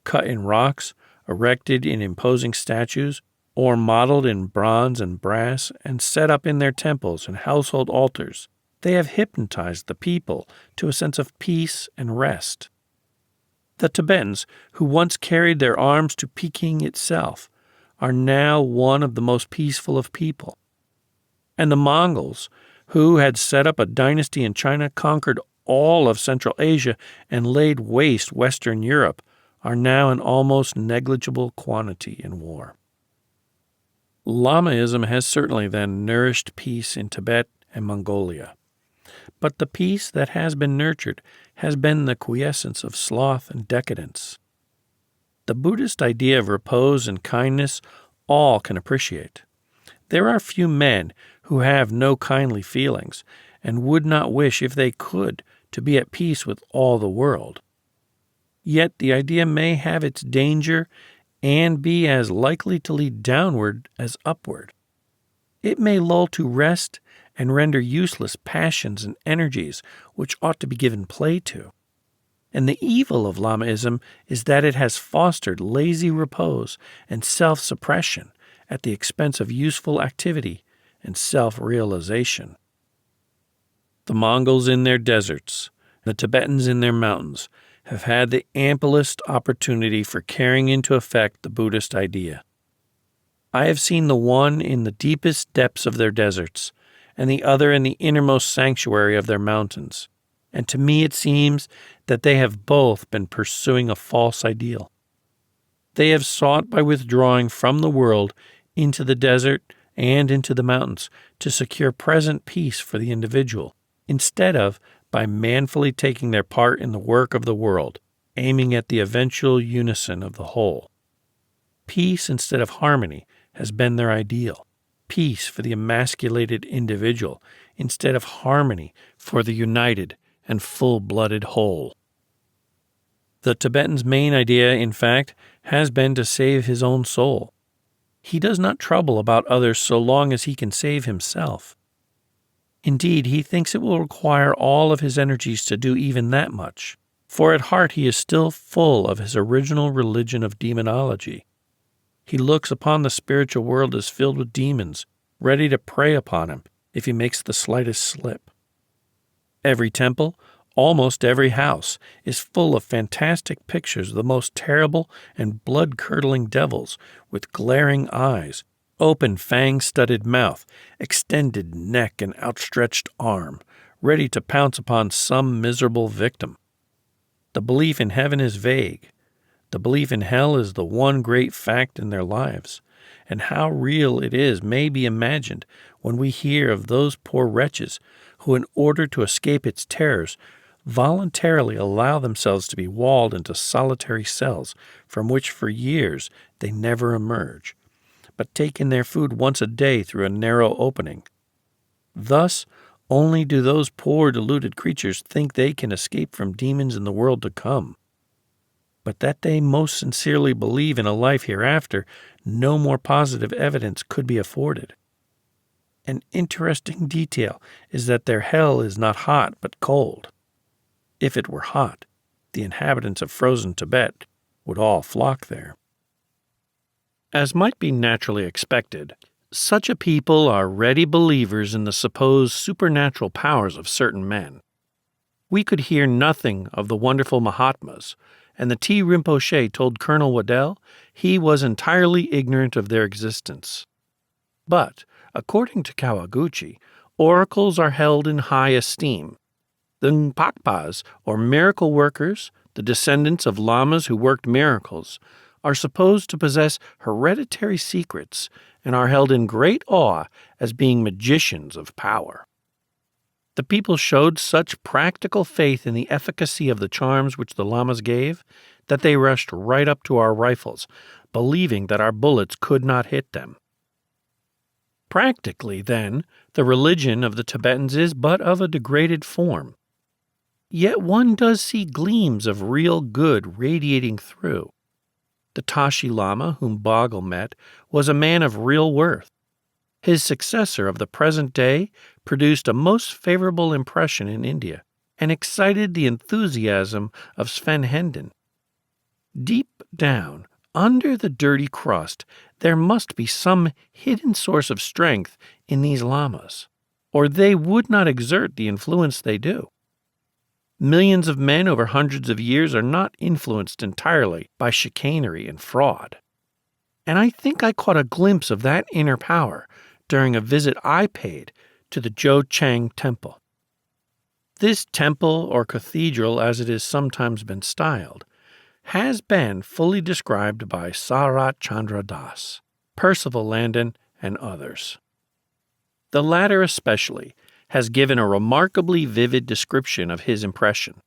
Cut in rocks, erected in imposing statues, or modeled in bronze and brass and set up in their temples and household altars, they have hypnotized the people to a sense of peace and rest. The Tibetans, who once carried their arms to Peking itself, are now one of the most peaceful of people. And the Mongols, who had set up a dynasty in China, conquered all of Central Asia, and laid waste Western Europe, are now an almost negligible quantity in war. Lamaism has certainly then nourished peace in Tibet and Mongolia. But the peace that has been nurtured has been the quiescence of sloth and decadence. The Buddhist idea of repose and kindness all can appreciate. There are few men who have no kindly feelings and would not wish, if they could, to be at peace with all the world. Yet the idea may have its danger and be as likely to lead downward as upward. It may lull to rest and render useless passions and energies which ought to be given play to. And the evil of Lamaism is that it has fostered lazy repose and self-suppression at the expense of useful activity and self-realization. The Mongols in their deserts, the Tibetans in their mountains, have had the amplest opportunity for carrying into effect the Buddhist idea. I have seen the one in the deepest depths of their deserts, and the other in the innermost sanctuary of their mountains, and to me it seems that they have both been pursuing a false ideal. They have sought by withdrawing from the world into the desert and into the mountains to secure present peace for the individual, instead of by manfully taking their part in the work of the world, aiming at the eventual unison of the whole. Peace instead of harmony has been their ideal. Peace for the emasculated individual instead of harmony for the united and full-blooded whole. The Tibetan's main idea, in fact, has been to save his own soul. He does not trouble about others so long as he can save himself. Indeed, he thinks it will require all of his energies to do even that much, for at heart he is still full of his original religion of demonology. He looks upon the spiritual world as filled with demons, ready to prey upon him if he makes the slightest slip. Every temple, almost every house, is full of fantastic pictures of the most terrible and blood-curdling devils with glaring eyes, open fang-studded mouth, extended neck and outstretched arm, ready to pounce upon some miserable victim. The belief in heaven is vague. The belief in hell is the one great fact in their lives, and how real it is may be imagined when we hear of those poor wretches who, in order to escape its terrors, voluntarily allow themselves to be walled into solitary cells from which for years they never emerge, but take in their food once a day through a narrow opening. Thus, only do those poor deluded creatures think they can escape from demons in the world to come. But that they most sincerely believe in a life hereafter, no more positive evidence could be afforded. An interesting detail is that their hell is not hot but cold. If it were hot, the inhabitants of frozen Tibet would all flock there. As might be naturally expected, such a people are ready believers in the supposed supernatural powers of certain men. We could hear nothing of the wonderful Mahatmas, and the T. Rinpoche told Colonel Waddell he was entirely ignorant of their existence. But, according to Kawaguchi, oracles are held in high esteem. The Ngpakpas, or miracle workers, the descendants of lamas who worked miracles, are supposed to possess hereditary secrets and are held in great awe as being magicians of power. The people showed such practical faith in the efficacy of the charms which the lamas gave that they rushed right up to our rifles, believing that our bullets could not hit them. Practically, then, the religion of the Tibetans is but of a degraded form. Yet one does see gleams of real good radiating through. The Tashi Lama, whom Bogle met, was a man of real worth. His successor of the present day produced a most favorable impression in India and excited the enthusiasm of Sven Hendon. Deep down, under the dirty crust, there must be some hidden source of strength in these lamas, or they would not exert the influence they do. Millions of men over hundreds of years are not influenced entirely by chicanery and fraud. And I think I caught a glimpse of that inner power during a visit I paid to the Zhochang Temple. This temple, or cathedral as it has sometimes been styled, has been fully described by Sarat Chandra Das, Percival Landon, and others. The latter especially has given a remarkably vivid description of his impression.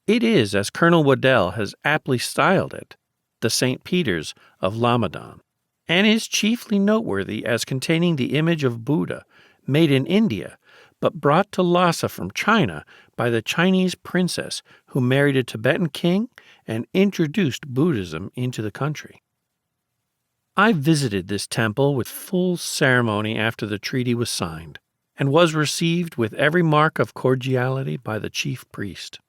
It is, as Colonel Waddell has aptly styled it, the St. Peter's of Lamadon, and is chiefly noteworthy as containing the image of Buddha, made in India, but brought to Lassa from China by the Chinese princess who married a Tibetan king and introduced Buddhism into the country. I visited this temple with full ceremony after the treaty was signed, and was received with every mark of cordiality by the chief priest.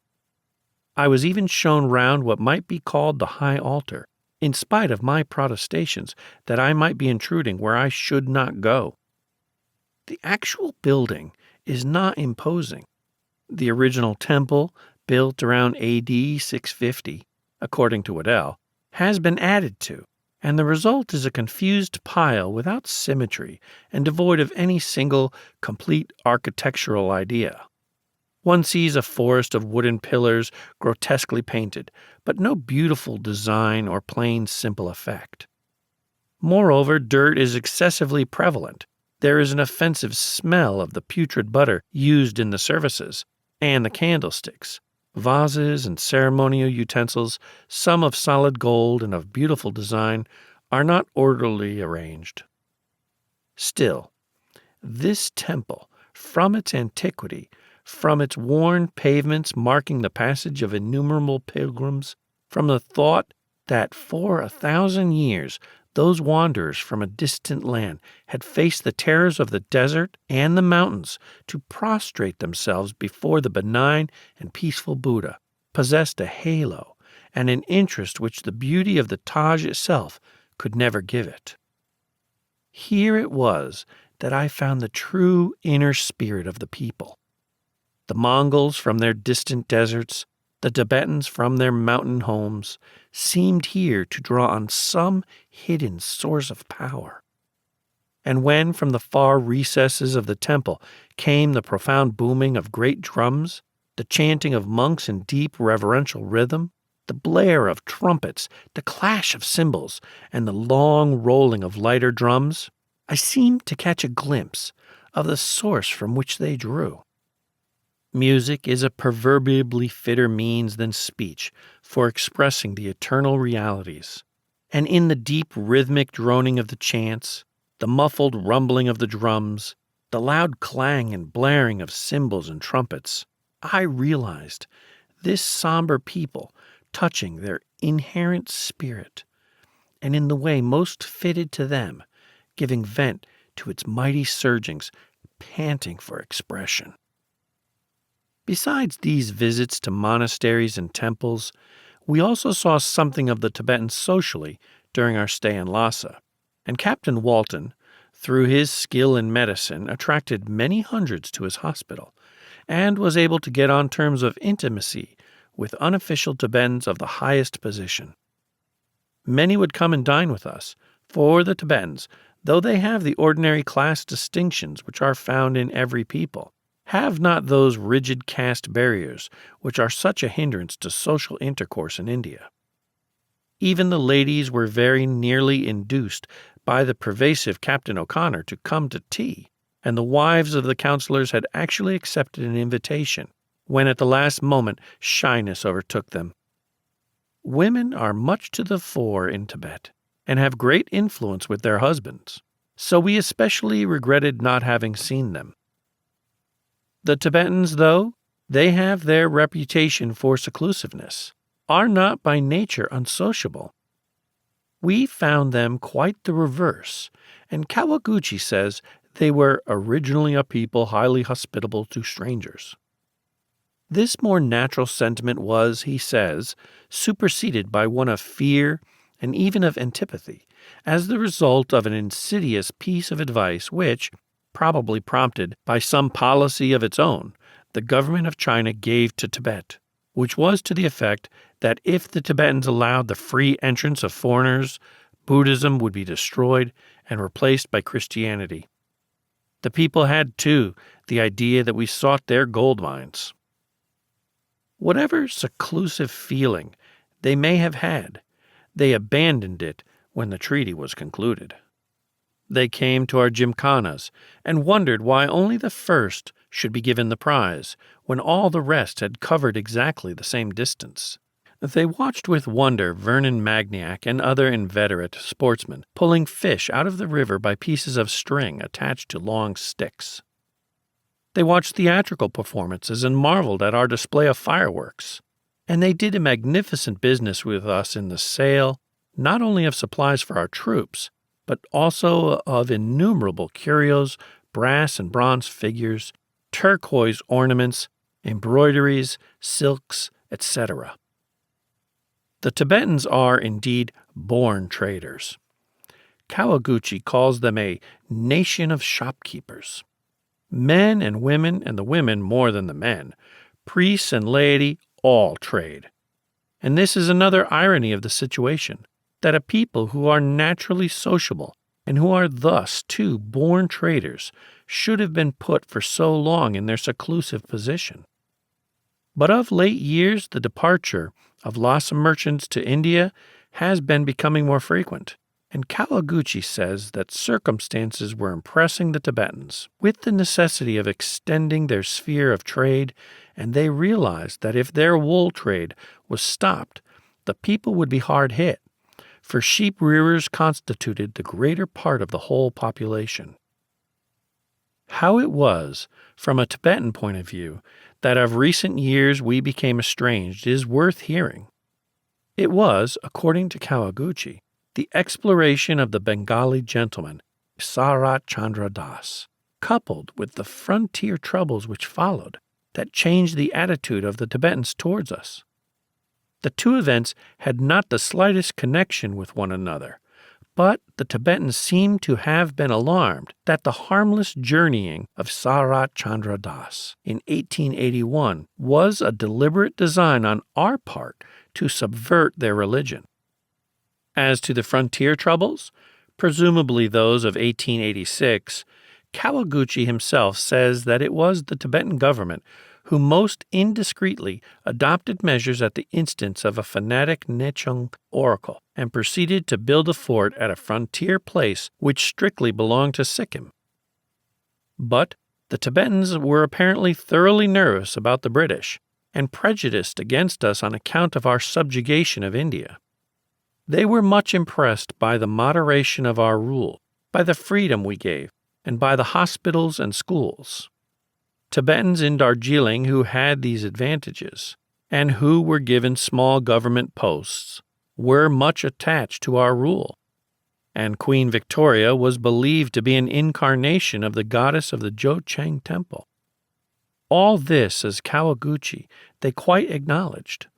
I was even shown round what might be called the high altar, in spite of my protestations that I might be intruding where I should not go. The actual building is not imposing. The original temple, built around A.D. 650, according to Waddell, has been added to, and the result is a confused pile without symmetry and devoid of any single, complete architectural idea. One sees a forest of wooden pillars grotesquely painted, but no beautiful design or plain, simple effect. Moreover, dirt is excessively prevalent. There is an offensive smell of the putrid butter used in the services, and the candlesticks, Vases and ceremonial utensils, some of solid gold and of beautiful design, are not orderly arranged. Still, this temple, from its antiquity, from its worn pavements marking the passage of innumerable pilgrims, from the thought that for 1,000 years those wanderers from a distant land had faced the terrors of the desert and the mountains to prostrate themselves before the benign and peaceful Buddha, possessed a halo and an interest which the beauty of the Taj itself could never give it. Here it was that I found the true inner spirit of the people. The Mongols from their distant deserts, the Tibetans from their mountain homes, seemed here to draw on some hidden source of power. And when from the far recesses of the temple came the profound booming of great drums, the chanting of monks in deep reverential rhythm, the blare of trumpets, the clash of cymbals, and the long rolling of lighter drums, I seemed to catch a glimpse of the source from which they drew. Music is a proverbially fitter means than speech for expressing the eternal realities, and in the deep rhythmic droning of the chants, the muffled rumbling of the drums, the loud clang and blaring of cymbals and trumpets, I realized this somber people touching their inherent spirit, and in the way most fitted to them, giving vent to its mighty surgings, panting for expression. Besides these visits to monasteries and temples, we also saw something of the Tibetans socially during our stay in Lassa, and Captain Walton, through his skill in medicine, attracted many hundreds to his hospital, and was able to get on terms of intimacy with unofficial Tibetans of the highest position. Many would come and dine with us, for the Tibetans, though they have the ordinary class distinctions which are found in every people, have not those rigid caste barriers which are such a hindrance to social intercourse in India. Even the ladies were very nearly induced by the pervasive Captain O'Connor to come to tea, and the wives of the councillors had actually accepted an invitation, when at the last moment shyness overtook them. Women are much to the fore in Tibet, and have great influence with their husbands, so we especially regretted not having seen them. The Tibetans, though they have their reputation for seclusiveness, are not by nature unsociable. We found them quite the reverse, and Kawaguchi says they were originally a people highly hospitable to strangers. This more natural sentiment was, he says, superseded by one of fear and even of antipathy, as the result of an insidious piece of advice which, probably prompted by some policy of its own, the government of China gave to Tibet, which was to the effect that if the Tibetans allowed the free entrance of foreigners, Buddhism would be destroyed and replaced by Christianity. The people had, too, the idea that we sought their gold mines. Whatever seclusive feeling they may have had, they abandoned it when the treaty was concluded. They came to our gymkhanas and wondered why only the first should be given the prize, when all the rest had covered exactly the same distance. They watched with wonder Vernon Magniac and other inveterate sportsmen pulling fish out of the river by pieces of string attached to long sticks. They watched theatrical performances and marveled at our display of fireworks. And they did a magnificent business with us in the sale, not only of supplies for our troops, but also of innumerable curios, brass and bronze figures, turquoise ornaments, embroideries, silks, etc. The Tibetans are indeed born traders. Kawaguchi calls them a nation of shopkeepers. Men and women, and the women more than the men, priests and laity, all trade. And this is another irony of the situation, that a people who are naturally sociable and who are thus, too, born traders should have been put for so long in their seclusive position. But of late years, the departure of Lhasa merchants to India has been becoming more frequent, and Kawaguchi says that circumstances were impressing the Tibetans with the necessity of extending their sphere of trade, and they realized that if their wool trade was stopped, the people would be hard hit, for sheep rearers constituted the greater part of the whole population. How it was, from a Tibetan point of view, that of recent years we became estranged is worth hearing. It was, according to Kawaguchi, the exploration of the Bengali gentleman, Sarat Chandra Das, coupled with the frontier troubles which followed, that changed the attitude of the Tibetans towards us. The two events had not the slightest connection with one another, but the Tibetans seem to have been alarmed that the harmless journeying of Sarat Chandra Das in 1881 was a deliberate design on our part to subvert their religion. As to the frontier troubles, presumably those of 1886, Kawaguchi himself says that it was the Tibetan government who most indiscreetly adopted measures at the instance of a fanatic Nechung oracle and proceeded to build a fort at a frontier place which strictly belonged to Sikkim. But the Tibetans were apparently thoroughly nervous about the British and prejudiced against us on account of our subjugation of India. They were much impressed by the moderation of our rule, by the freedom we gave, and by the hospitals and schools. Tibetans in Darjeeling who had these advantages, and who were given small government posts, were much attached to our rule, and Queen Victoria was believed to be an incarnation of the goddess of the Jo-Chang Temple. All this, as Kawaguchi, they quite acknowledged.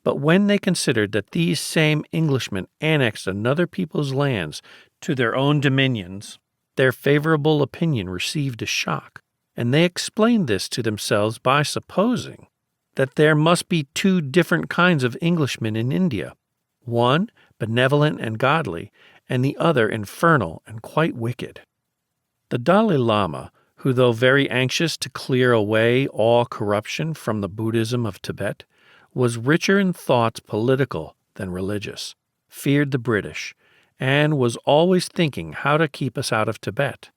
But when they considered that these same Englishmen annexed another people's lands to their own dominions, their favorable opinion received a shock, and they explained this to themselves by supposing that there must be two different kinds of Englishmen in India, one benevolent and godly, and the other infernal and quite wicked. The Dalai Lama, who, though very anxious to clear away all corruption from the Buddhism of Tibet, was richer in thoughts political than religious, feared the British, and was always thinking how to keep us out of Tibet.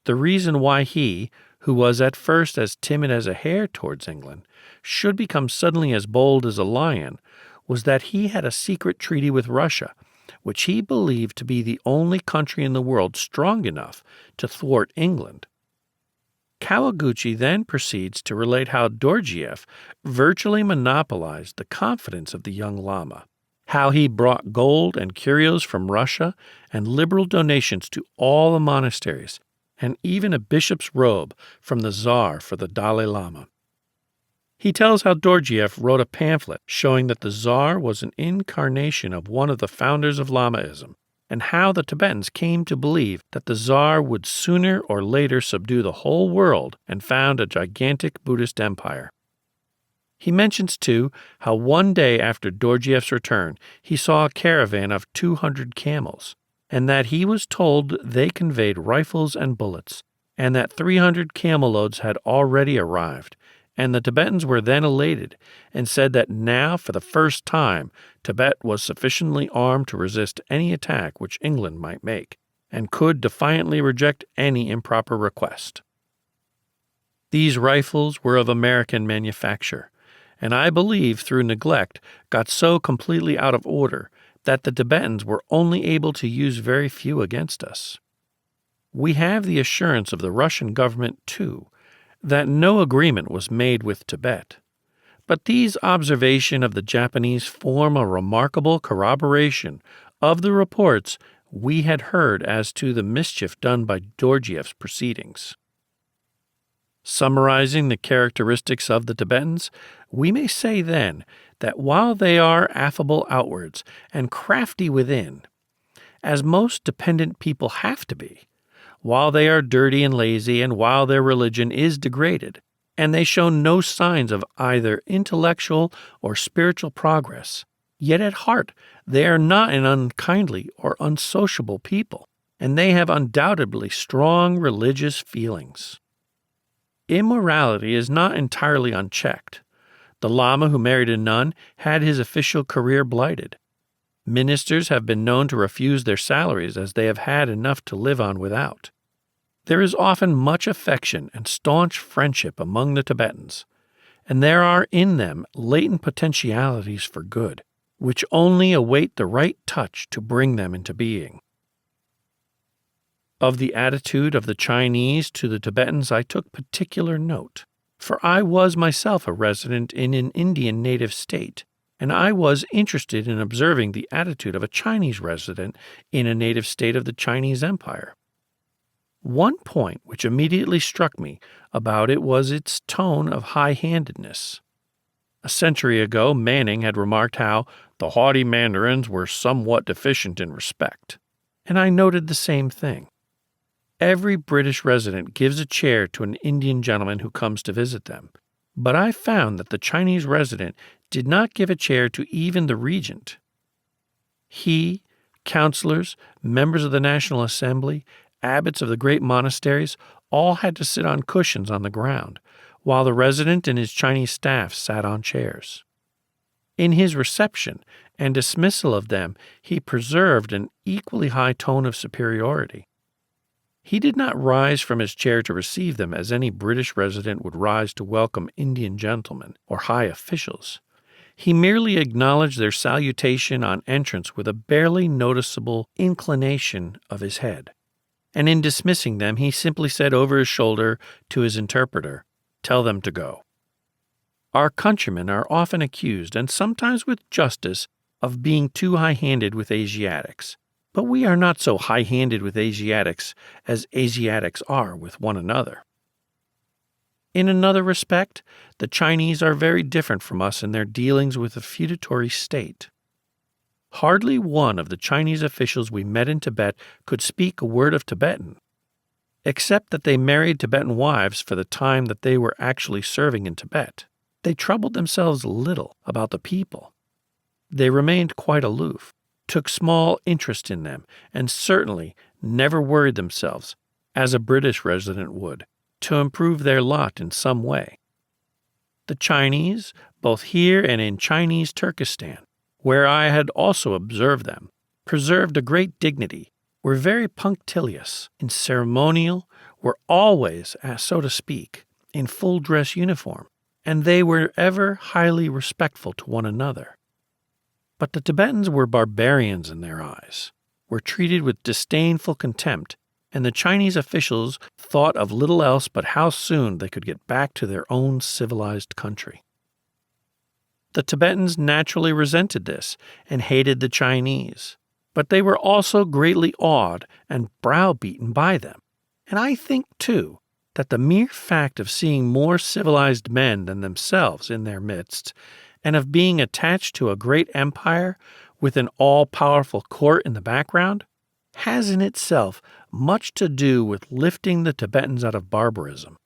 The reason why he, who was at first as timid as a hare towards England, should become suddenly as bold as a lion, was that he had a secret treaty with Russia, which he believed to be the only country in the world strong enough to thwart England. Kawaguchi then proceeds to relate how Dorjieff virtually monopolized the confidence of the young Lama, how he brought gold and curios from Russia and liberal donations to all the monasteries, and even a bishop's robe from the Tsar for the Dalai Lama. He tells how Dorjieff wrote a pamphlet showing that the Tsar was an incarnation of one of the founders of Lamaism, and how the Tibetans came to believe that the Tsar would sooner or later subdue the whole world and found a gigantic Buddhist empire. He mentions, too, how one day after Dorjieff's return he saw a caravan of 200 camels, and that he was told they conveyed rifles and bullets, and that 300 camel loads had already arrived, and the Tibetans were then elated and said that now, for the first time, Tibet was sufficiently armed to resist any attack which England might make, and could defiantly reject any improper request. These rifles were of American manufacture, and I believe through neglect got so completely out of order that the Tibetans were only able to use very few against us. We have the assurance of the Russian government, too, that no agreement was made with Tibet. But these observations of the Japanese form a remarkable corroboration of the reports we had heard as to the mischief done by Dorjieff's proceedings. Summarizing the characteristics of the Tibetans, we may say then that while they are affable outwards and crafty within, as most dependent people have to be, while they are dirty and lazy, and while their religion is degraded, and they show no signs of either intellectual or spiritual progress, yet at heart they are not an unkindly or unsociable people, and they have undoubtedly strong religious feelings. Immorality is not entirely unchecked. The Lama who married a nun had his official career blighted. Ministers have been known to refuse their salaries as they have had enough to live on without. There is often much affection and staunch friendship among the Tibetans, and there are in them latent potentialities for good, which only await the right touch to bring them into being. Of the attitude of the Chinese to the Tibetans I took particular note, for I was myself a resident in an Indian native state, and I was interested in observing the attitude of a Chinese resident in a native state of the Chinese Empire. One point which immediately struck me about it was its tone of high-handedness. A century ago, Manning had remarked how the haughty mandarins were somewhat deficient in respect, and I noted the same thing. Every British resident gives a chair to an Indian gentleman who comes to visit them, but I found that the Chinese resident did not give a chair to even the regent. He, councillors, members of the National Assembly, abbots of the great monasteries, all had to sit on cushions on the ground, while the resident and his Chinese staff sat on chairs. In his reception and dismissal of them, he preserved an equally high tone of superiority. He did not rise from his chair to receive them as any British resident would rise to welcome Indian gentlemen or high officials. He merely acknowledged their salutation on entrance with a barely noticeable inclination of his head, and in dismissing them he simply said over his shoulder to his interpreter, "Tell them to go." Our countrymen are often accused, and sometimes with justice, of being too high-handed with Asiatics, but we are not so high-handed with Asiatics as Asiatics are with one another. In another respect, the Chinese are very different from us in their dealings with the feudatory state. Hardly one of the Chinese officials we met in Tibet could speak a word of Tibetan, except that they married Tibetan wives for the time that they were actually serving in Tibet. They troubled themselves little about the people. They remained quite aloof, took small interest in them, and certainly never worried themselves, as a British resident would, to improve their lot in some way. The Chinese, both here and in Chinese Turkestan, where I had also observed them, preserved a great dignity, were very punctilious in ceremonial, were always, so to speak, in full dress uniform, and they were ever highly respectful to one another. But the Tibetans were barbarians in their eyes, were treated with disdainful contempt, and the Chinese officials thought of little else but how soon they could get back to their own civilized country. The Tibetans naturally resented this and hated the Chinese, but they were also greatly awed and browbeaten by them. And I think, too, that the mere fact of seeing more civilized men than themselves in their midst, and of being attached to a great empire with an all-powerful court in the background, has in itself much to do with lifting the Tibetans out of barbarism.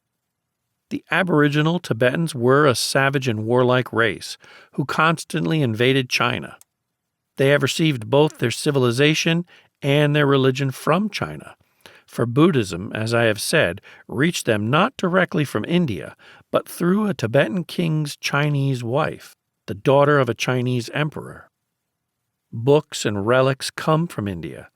The aboriginal Tibetans were a savage and warlike race who constantly invaded China. They have received both their civilization and their religion from China, for Buddhism, as I have said, reached them not directly from India, but through a Tibetan king's Chinese wife, the daughter of a Chinese emperor. Books and relics come from India,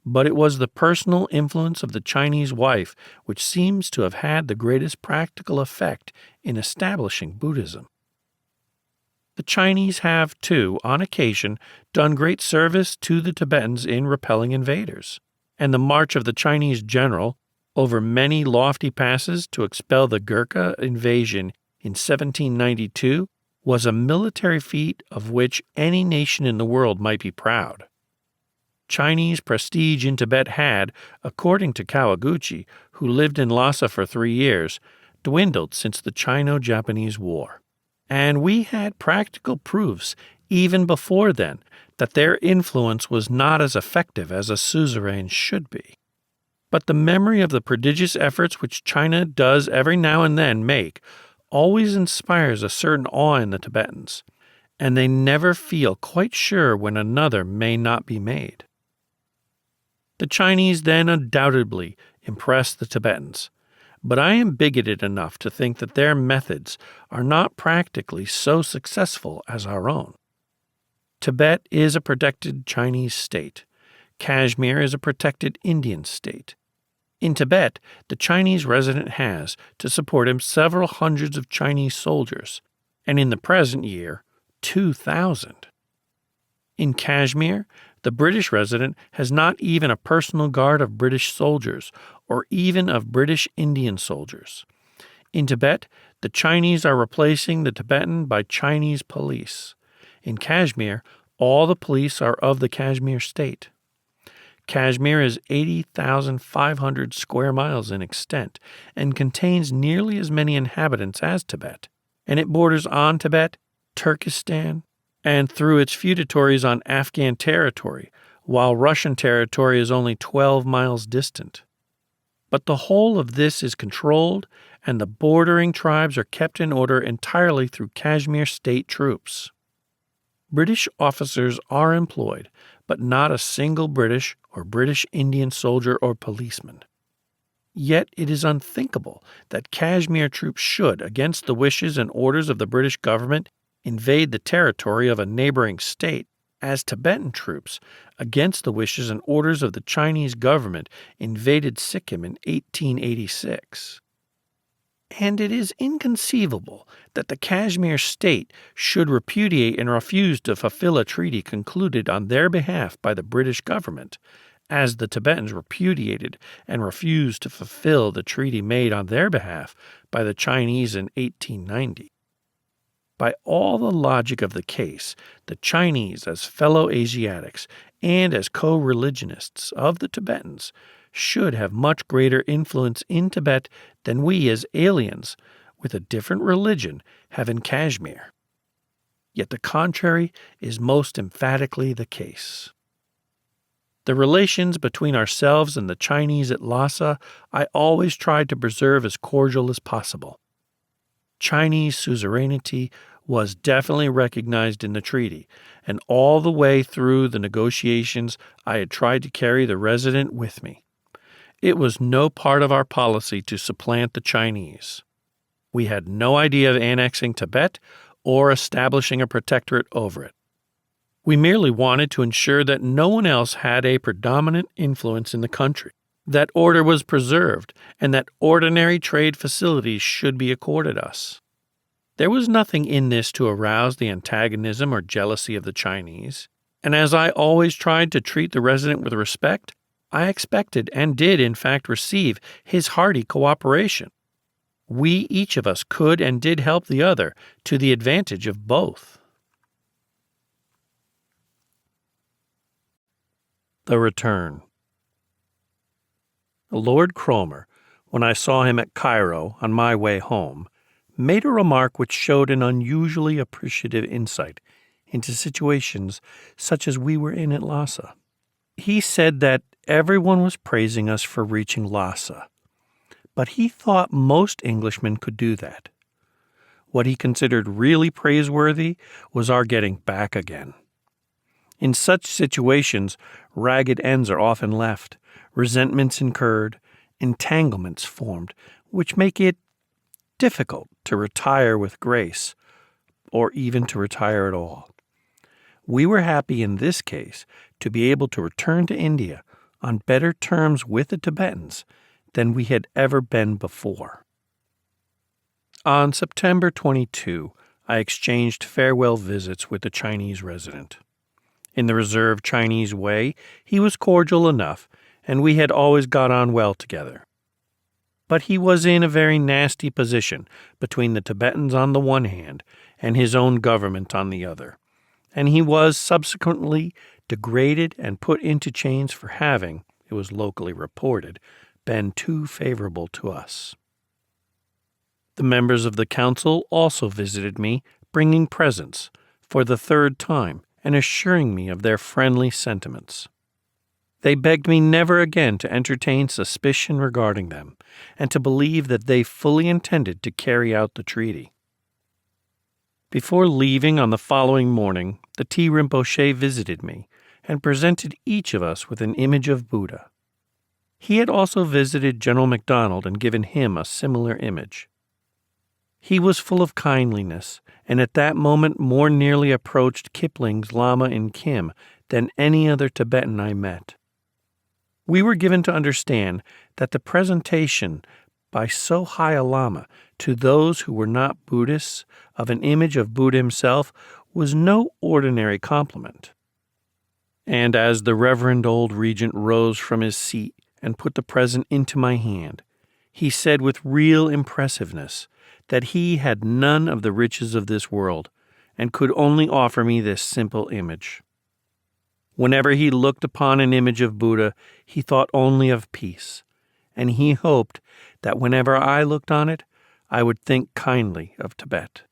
but it was the personal influence of the Chinese wife which seems to have had the greatest practical effect in establishing Buddhism. The Chinese have, too, on occasion, done great service to the Tibetans in repelling invaders, and the march of the Chinese general over many lofty passes to expel the Gurkha invasion in 1792 was a military feat of which any nation in the world might be proud. Chinese prestige in Tibet had, according to Kawaguchi, who lived in Lassa for 3 years, dwindled since the Chino-Japanese War. And we had practical proofs, even before then, that their influence was not as effective as a suzerain should be. But the memory of the prodigious efforts which China does every now and then make always inspires a certain awe in the Tibetans, and they never feel quite sure when another may not be made. The Chinese then undoubtedly impressed the Tibetans, but I am bigoted enough to think that their methods are not practically so successful as our own. Tibet is a protected Chinese state. Kashmir is a protected Indian state. In Tibet, the Chinese resident has, to support him, several hundreds of Chinese soldiers, and in the present year, 2,000. In Kashmir, the British resident has not even a personal guard of British soldiers, or even of British Indian soldiers. In Tibet, the Chinese are replacing the Tibetan by Chinese police. In Kashmir, all the police are of the Kashmir state. Kashmir is 80,500 square miles in extent and contains nearly as many inhabitants as Tibet, and it borders on Tibet, Turkestan, and through its feudatories on Afghan territory, while Russian territory is only 12 miles distant. But the whole of this is controlled, and the bordering tribes are kept in order entirely through Kashmir state troops. British officers are employed, but not a single British or British Indian soldier or policeman. Yet it is unthinkable that Kashmir troops should, against the wishes and orders of the British government, invade the territory of a neighboring state, as Tibetan troops, against the wishes and orders of the Chinese government, invaded Sikkim in 1886. And it is inconceivable that the Kashmir state should repudiate and refuse to fulfill a treaty concluded on their behalf by the British government, as the Tibetans repudiated and refused to fulfill the treaty made on their behalf by the Chinese in 1890. By all the logic of the case, the Chinese, as fellow Asiatics and as co-religionists of the Tibetans, should have much greater influence in Tibet than we as aliens with a different religion have in Kashmir. Yet the contrary is most emphatically the case. The relations between ourselves and the Chinese at Lassa I always tried to preserve as cordial as possible. Chinese suzerainty was definitely recognized in the treaty, and all the way through the negotiations I had tried to carry the resident with me. It was no part of our policy to supplant the Chinese. We had no idea of annexing Tibet or establishing a protectorate over it. We merely wanted to ensure that no one else had a predominant influence in the country, that order was preserved, and that ordinary trade facilities should be accorded us. There was nothing in this to arouse the antagonism or jealousy of the Chinese, and as I always tried to treat the resident with respect, I expected and did in fact receive his hearty cooperation. We each of us could and did help the other to the advantage of both. The Return. Lord Cromer, when I saw him at Cairo on my way home, made a remark which showed an unusually appreciative insight into situations such as we were in at Lassa. He said that everyone was praising us for reaching Lassa, but he thought most Englishmen could do that. What he considered really praiseworthy was our getting back again. In such situations, ragged ends are often left, resentments incurred, entanglements formed, which make it difficult to retire with grace, or even to retire at all. We were happy in this case to be able to return to India on better terms with the Tibetans than we had ever been before. On September 22, I exchanged farewell visits with the Chinese resident. In the reserved Chinese way, he was cordial enough, and we had always got on well together. But he was in a very nasty position between the Tibetans on the one hand and his own government on the other, and he was subsequently degraded and put into chains for having, it was locally reported, been too favorable to us. The members of the council also visited me, bringing presents, for the third time, and assuring me of their friendly sentiments. They begged me never again to entertain suspicion regarding them, and to believe that they fully intended to carry out the treaty. Before leaving on the following morning, the Tea Rinpoche visited me and presented each of us with an image of Buddha. He had also visited General MacDonald and given him a similar image. He was full of kindliness, and at that moment more nearly approached Kipling's Lama in Kim than any other Tibetan I met. We were given to understand that the presentation by so high a Lama to those who were not Buddhists of an image of Buddha himself was no ordinary compliment. And as the reverend old regent rose from his seat and put the present into my hand, he said with real impressiveness that he had none of the riches of this world and could only offer me this simple image. Whenever he looked upon an image of Buddha, he thought only of peace, and he hoped that whenever I looked on it, I would think kindly of Tibet.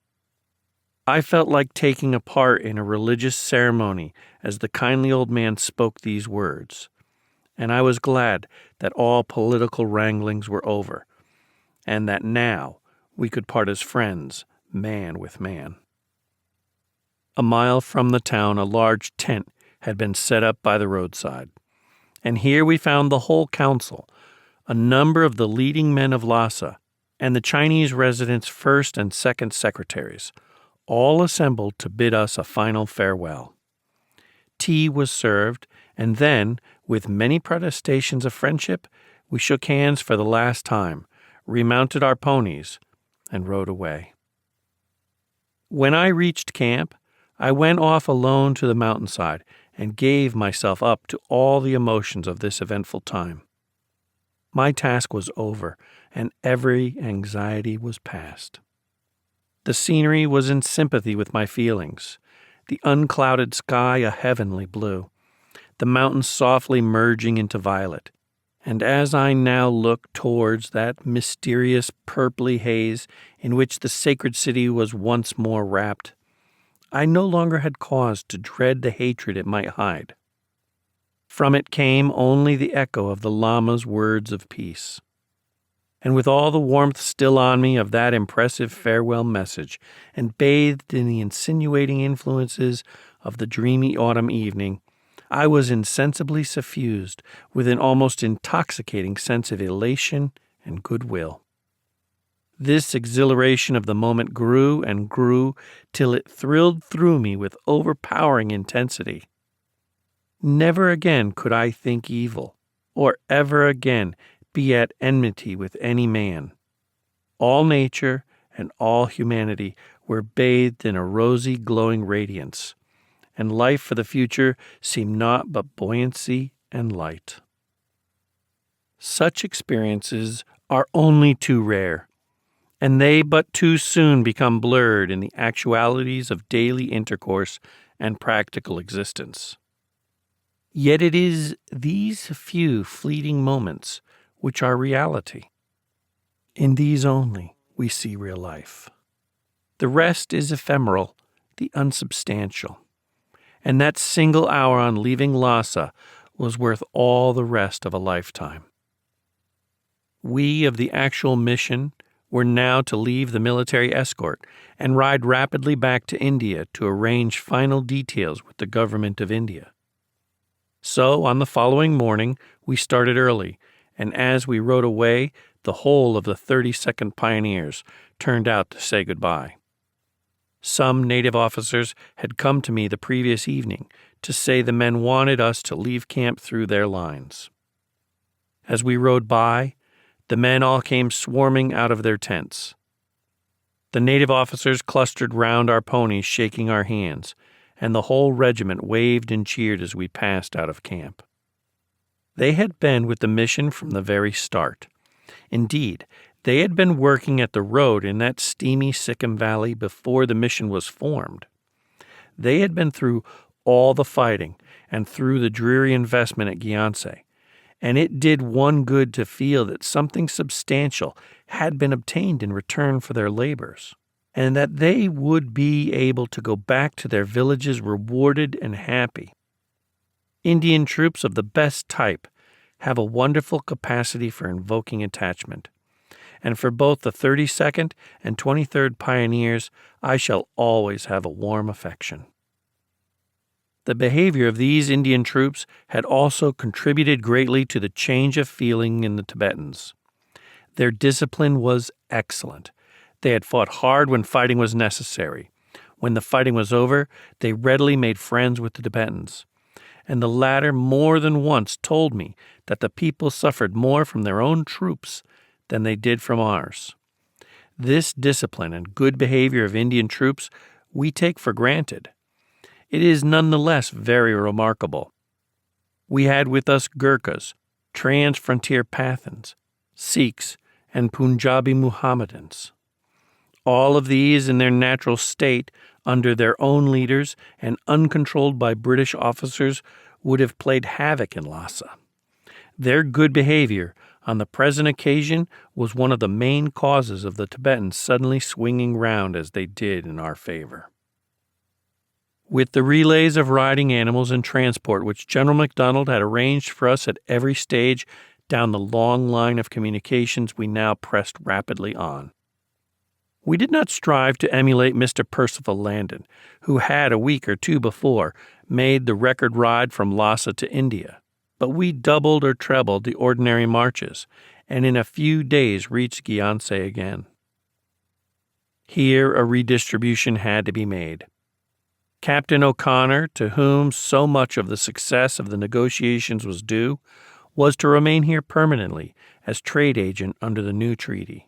I felt like taking a part in a religious ceremony as the kindly old man spoke these words, and I was glad that all political wranglings were over, and that now we could part as friends, man with man. A mile from the town, a large tent had been set up by the roadside, and here we found the whole council, a number of the leading men of Lassa, and the Chinese residents' first and second secretaries, all assembled to bid us a final farewell. Tea was served, and then, with many protestations of friendship, we shook hands for the last time, remounted our ponies, and rode away. When I reached camp, I went off alone to the mountainside and gave myself up to all the emotions of this eventful time. My task was over, and every anxiety was past. The scenery was in sympathy with my feelings, the unclouded sky a heavenly blue, the mountains softly merging into violet, and as I now looked towards that mysterious purply haze in which the sacred city was once more wrapped, I no longer had cause to dread the hatred it might hide. From it came only the echo of the Lama's words of peace. And with all the warmth still on me of that impressive farewell message, and bathed in the insinuating influences of the dreamy autumn evening, I was insensibly suffused with an almost intoxicating sense of elation and goodwill. This exhilaration of the moment grew and grew till it thrilled through me with overpowering intensity. Never again could I think evil, or ever again be at enmity with any man. All nature and all humanity were bathed in a rosy, glowing radiance, and life for the future seemed naught but buoyancy and light. Such experiences are only too rare, and they but too soon become blurred in the actualities of daily intercourse and practical existence. Yet it is these few fleeting moments which are reality. In these only we see real life. The rest is ephemeral, the unsubstantial, and that single hour on leaving Lassa was worth all the rest of a lifetime. We of the actual mission were now to leave the military escort and ride rapidly back to India to arrange final details with the government of India. So, on the following morning, we started early, and as we rode away, the whole of the 32nd Pioneers turned out to say goodbye. Some native officers had come to me the previous evening to say the men wanted us to leave camp through their lines. As we rode by, the men all came swarming out of their tents. The native officers clustered round our ponies, shaking our hands, and the whole regiment waved and cheered as we passed out of camp. They had been with the mission from the very start. Indeed, they had been working at the road in that steamy Sikkim Valley before the mission was formed. They had been through all the fighting and through the dreary investment at Gyanse, and it did one good to feel that something substantial had been obtained in return for their labors, and that they would be able to go back to their villages rewarded and happy. Indian troops of the best type have a wonderful capacity for invoking attachment, and for both the 32nd and 23rd Pioneers, I shall always have a warm affection. The behavior of these Indian troops had also contributed greatly to the change of feeling in the Tibetans. Their discipline was excellent. They had fought hard when fighting was necessary. When the fighting was over, they readily made friends with the Tibetans. And the latter more than once told me that the people suffered more from their own troops than they did from ours. This discipline and good behavior of Indian troops we take for granted. It is nonetheless very remarkable. We had with us Gurkhas, trans-frontier Pathans, Sikhs, and Punjabi Muhammadans. All of these in their natural state, under their own leaders and uncontrolled by British officers, would have played havoc in Lhasa. Their good behavior on the present occasion was one of the main causes of the Tibetans suddenly swinging round as they did in our favor. With the relays of riding animals and transport which General MacDonald had arranged for us at every stage down the long line of communications, we now pressed rapidly on. We did not strive to emulate Mr. Percival Landon, who had a week or two before made the record ride from Lhasa to India, but we doubled or trebled the ordinary marches, and in a few days reached Gyantse again. Here a redistribution had to be made. Captain O'Connor, to whom so much of the success of the negotiations was due, was to remain here permanently as trade agent under the new treaty.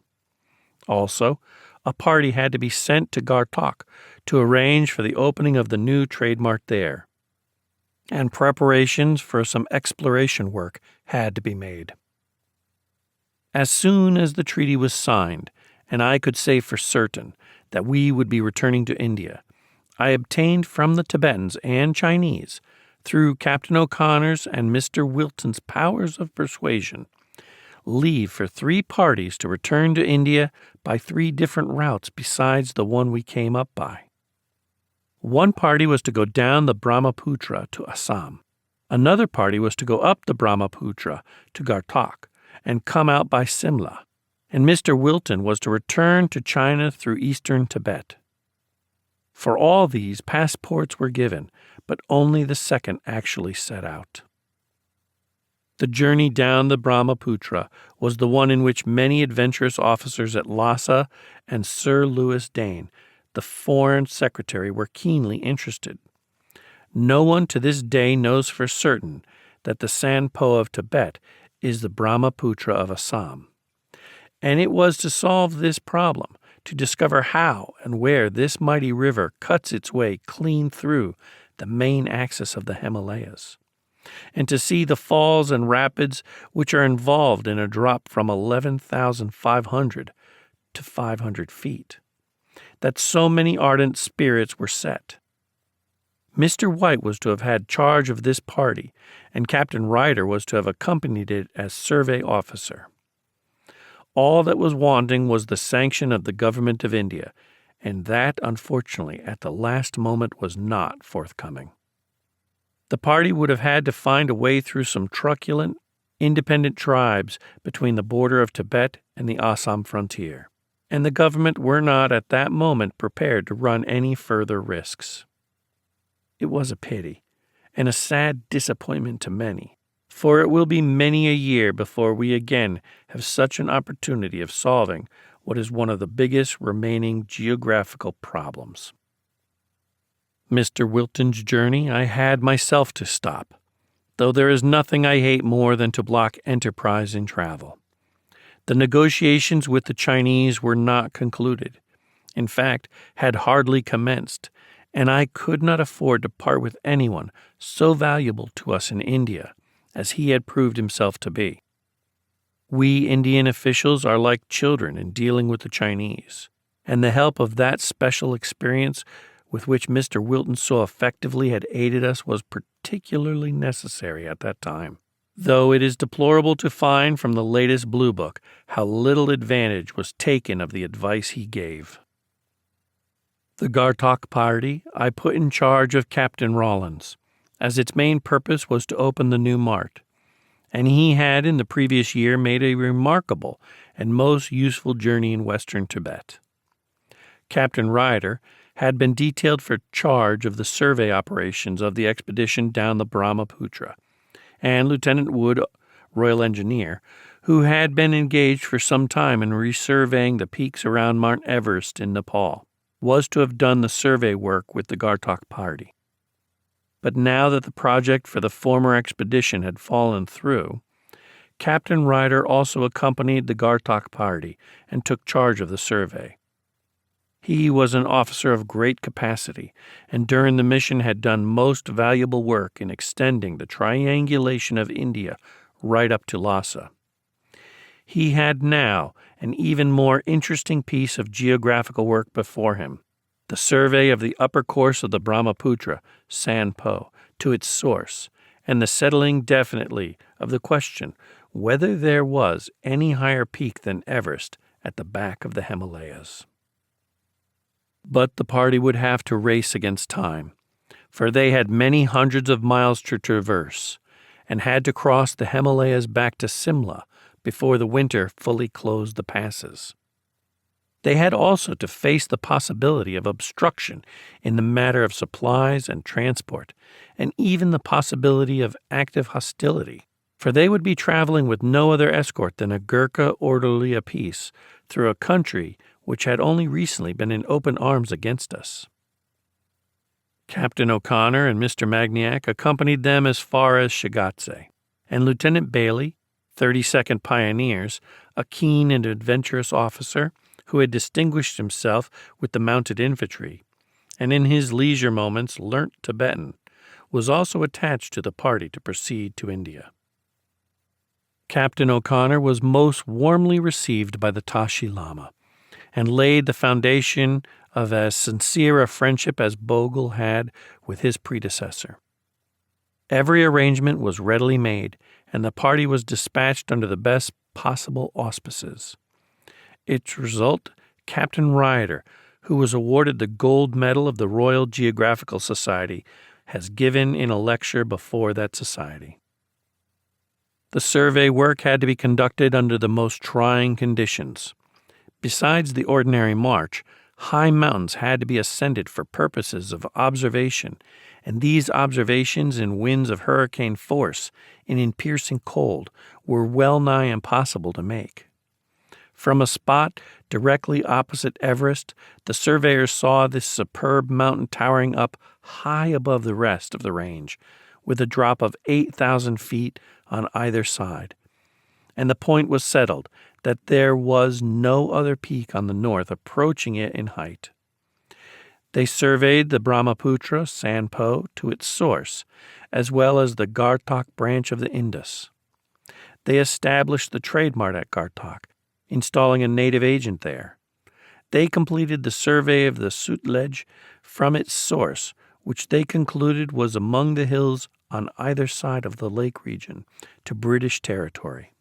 Also, a party had to be sent to Gartok to arrange for the opening of the new trade mart there, and preparations for some exploration work had to be made. As soon as the treaty was signed, and I could say for certain that we would be returning to India, I obtained from the Tibetans and Chinese, through Captain O'Connor's and Mr. Wilton's powers of persuasion, leave for 3 parties to return to India by 3 different routes besides the one we came up by. One party was to go down the Brahmaputra to Assam. Another party was to go up the Brahmaputra to Gartok and come out by Simla. And Mr. Wilton was to return to China through eastern Tibet. For all these, passports were given, but only the second actually set out. The journey down the Brahmaputra was the one in which many adventurous officers at Lhasa and Sir Louis Dane, the Foreign Secretary, were keenly interested. No one to this day knows for certain that the Sangpo of Tibet is the Brahmaputra of Assam. And it was to solve this problem, to discover how and where this mighty river cuts its way clean through the main axis of the Himalayas, and to see the falls and rapids which are involved in a drop from 11,500 to 500 feet, that so many ardent spirits were set. Mr. White was to have had charge of this party, and Captain Ryder was to have accompanied it as survey officer. All that was wanting was the sanction of the government of India, and that, unfortunately, at the last moment was not forthcoming. The party would have had to find a way through some truculent, independent tribes between the border of Tibet and the Assam frontier, and the government were not at that moment prepared to run any further risks. It was a pity, and a sad disappointment to many, for it will be many a year before we again have such an opportunity of solving what is one of the biggest remaining geographical problems. Mr. Wilton's journey I had myself to stop, though there is nothing I hate more than to block enterprise in travel. The negotiations with the Chinese were not concluded, in fact, had hardly commenced, and I could not afford to part with anyone so valuable to us in India as he had proved himself to be. We Indian officials are like children in dealing with the Chinese, and the help of that special experience with which Mr. Wilton so effectively had aided us was particularly necessary at that time, though it is deplorable to find from the latest Blue Book how little advantage was taken of the advice he gave. The Gartok party I put in charge of Captain Rawlins, as its main purpose was to open the new mart, and he had in the previous year made a remarkable and most useful journey in western Tibet. Captain Ryder had been detailed for charge of the survey operations of the expedition down the Brahmaputra, and Lieutenant Wood, Royal Engineer, who had been engaged for some time in resurveying the peaks around Mount Everest in Nepal, was to have done the survey work with the Gartok party. But now that the project for the former expedition had fallen through, Captain Ryder also accompanied the Gartok party and took charge of the survey. He was an officer of great capacity, and during the mission had done most valuable work in extending the triangulation of India right up to Lassa. He had now an even more interesting piece of geographical work before him, the survey of the upper course of the Brahmaputra, Sangpo, to its source, and the settling definitely of the question whether there was any higher peak than Everest at the back of the Himalayas. But the party would have to race against time, for they had many hundreds of miles to traverse, and had to cross the Himalayas back to Simla before the winter fully closed the passes. They had also to face the possibility of obstruction in the matter of supplies and transport, and even the possibility of active hostility, for they would be traveling with no other escort than a Gurkha orderly apiece through a country which had only recently been in open arms against us. Captain O'Connor and Mr. Magniac accompanied them as far as Shigatse, and Lieutenant Bailey, 32nd Pioneers, a keen and adventurous officer who had distinguished himself with the mounted infantry, and in his leisure moments learnt Tibetan, was also attached to the party to proceed to India. Captain O'Connor was most warmly received by the Tashi Lama, and laid the foundation of as sincere a friendship as Bogle had with his predecessor. Every arrangement was readily made, and the party was dispatched under the best possible auspices. Its result, Captain Ryder, who was awarded the Gold Medal of the Royal Geographical Society, has given in a lecture before that society. The survey work had to be conducted under the most trying conditions. Besides the ordinary march, high mountains had to be ascended for purposes of observation, and these observations in winds of hurricane force and in piercing cold were well nigh impossible to make. From a spot directly opposite Everest, the surveyors saw this superb mountain towering up high above the rest of the range, with a drop of 8,000 feet on either side, and the point was settled that there was no other peak on the north approaching it in height. They surveyed the Brahmaputra, Sangpo, to its source, as well as the Gartok branch of the Indus. They established the trade mart at Gartok, installing a native agent there. They completed the survey of the Sutlej from its source, which they concluded was among the hills on either side of the lake region to British territory.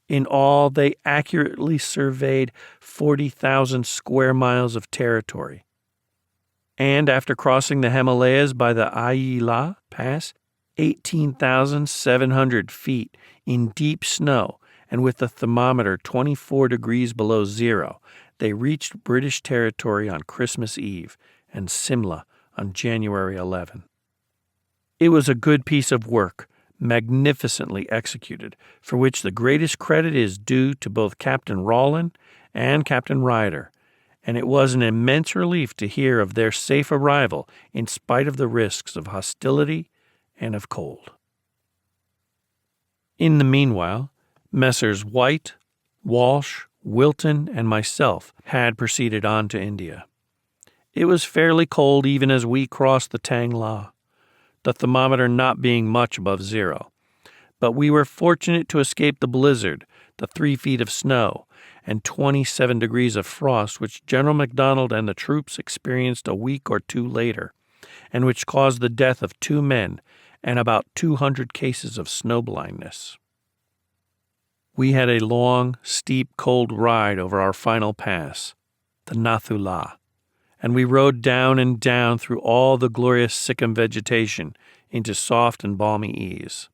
In all, they accurately surveyed 40,000 square miles of territory. And after crossing the Himalayas by the Ayila Pass, 18,700 feet in deep snow, and with the thermometer 24 degrees below zero, they reached British territory on Christmas Eve and Simla on January 11. It was a good piece of work, magnificently executed, for which the greatest credit is due to both Captain Rawlin and Captain Ryder, and it was an immense relief to hear of their safe arrival in spite of the risks of hostility and of cold. In the meanwhile, Messrs. White, Walsh, Wilton, and myself had proceeded on to India. It was fairly cold even as we crossed the Tang La, the thermometer not being much above zero, but we were fortunate to escape the blizzard, the 3 feet of snow, and 27 degrees of frost which General MacDonald and the troops experienced a week or two later, and which caused the death of 2 men and about 200 cases of snow blindness. We had a long, steep, cold ride over our final pass, the Nathu La, and we rode down and down through all the glorious Sikkim vegetation into soft and balmy ease.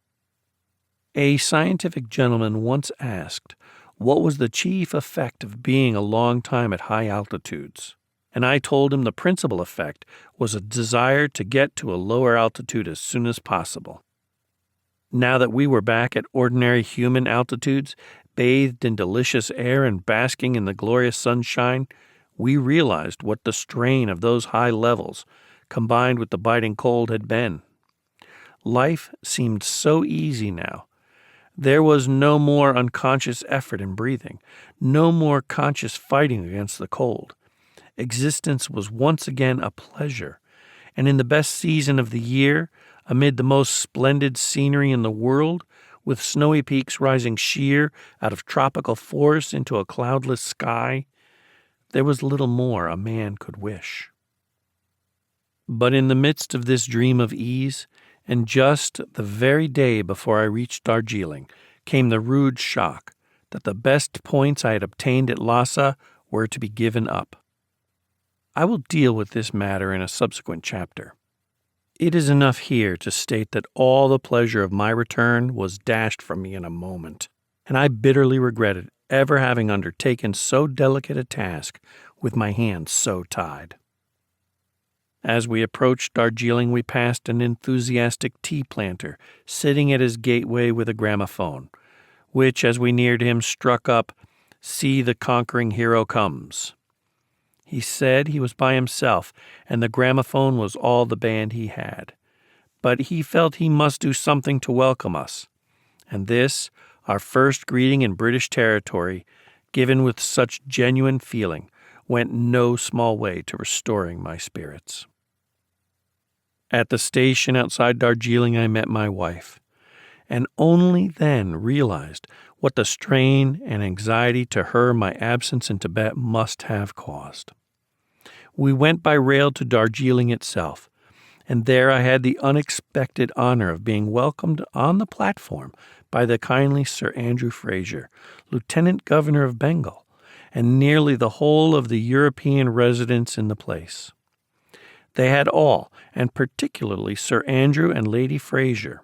A scientific gentleman once asked what was the chief effect of being a long time at high altitudes, and I told him the principal effect was a desire to get to a lower altitude as soon as possible. Now that we were back at ordinary human altitudes, bathed in delicious air and basking in the glorious sunshine, we realized what the strain of those high levels, combined with the biting cold, had been. Life seemed so easy now. There was no more unconscious effort in breathing, no more conscious fighting against the cold. Existence was once again a pleasure, and in the best season of the year, amid the most splendid scenery in the world, with snowy peaks rising sheer out of tropical forests into a cloudless sky, there was little more a man could wish. But in the midst of this dream of ease, and just the very day before I reached Darjeeling, came the rude shock that the best points I had obtained at Lassa were to be given up. I will deal with this matter in a subsequent chapter. It is enough here to state that all the pleasure of my return was dashed from me in a moment, and I bitterly regretted ever having undertaken so delicate a task with my hands so tied. As we approached Darjeeling, we passed an enthusiastic tea planter sitting at his gateway with a gramophone, which, as we neared him, struck up, "See the Conquering Hero Comes." He said he was by himself, and the gramophone was all the band he had. But he felt he must do something to welcome us, and this, our first greeting in British territory, given with such genuine feeling, went no small way to restoring my spirits. At the station outside Darjeeling, I met my wife, and only then realized what the strain and anxiety to her my absence in Tibet must have caused. We went by rail to Darjeeling itself, and there I had the unexpected honor of being welcomed on the platform by the kindly Sir Andrew Fraser, Lieutenant Governor of Bengal, and nearly the whole of the European residents in the place. They had all, and particularly Sir Andrew and Lady Fraser,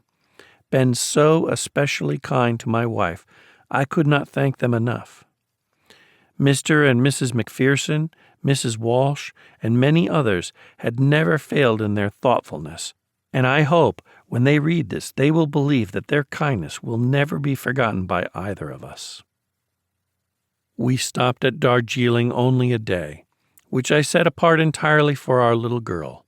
been so especially kind to my wife, I could not thank them enough. Mr. and Mrs. Macpherson, Mrs. Walsh, and many others had never failed in their thoughtfulness, and I hope when they read this they will believe that their kindness will never be forgotten by either of us. We stopped at Darjeeling only a day, which I set apart entirely for our little girl,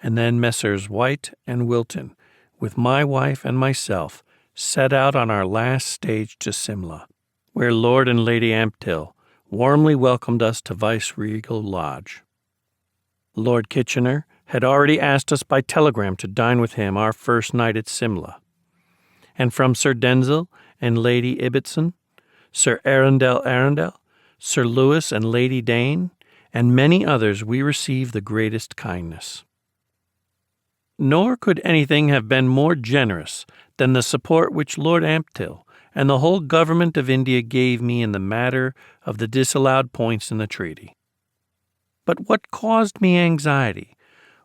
and then Messrs. White and Wilton, with my wife and myself, set out on our last stage to Simla, where Lord and Lady Ampthill warmly welcomed us to Viceregal Lodge. Lord Kitchener had already asked us by telegram to dine with him our first night at Simla, and from Sir Denzil and Lady Ibbotson, Sir Arundel, Sir Lewis and Lady Dane, and many others we received the greatest kindness. Nor could anything have been more generous than the support which Lord Ampthill and the whole government of India gave me in the matter of the disallowed points in the treaty. But what caused me anxiety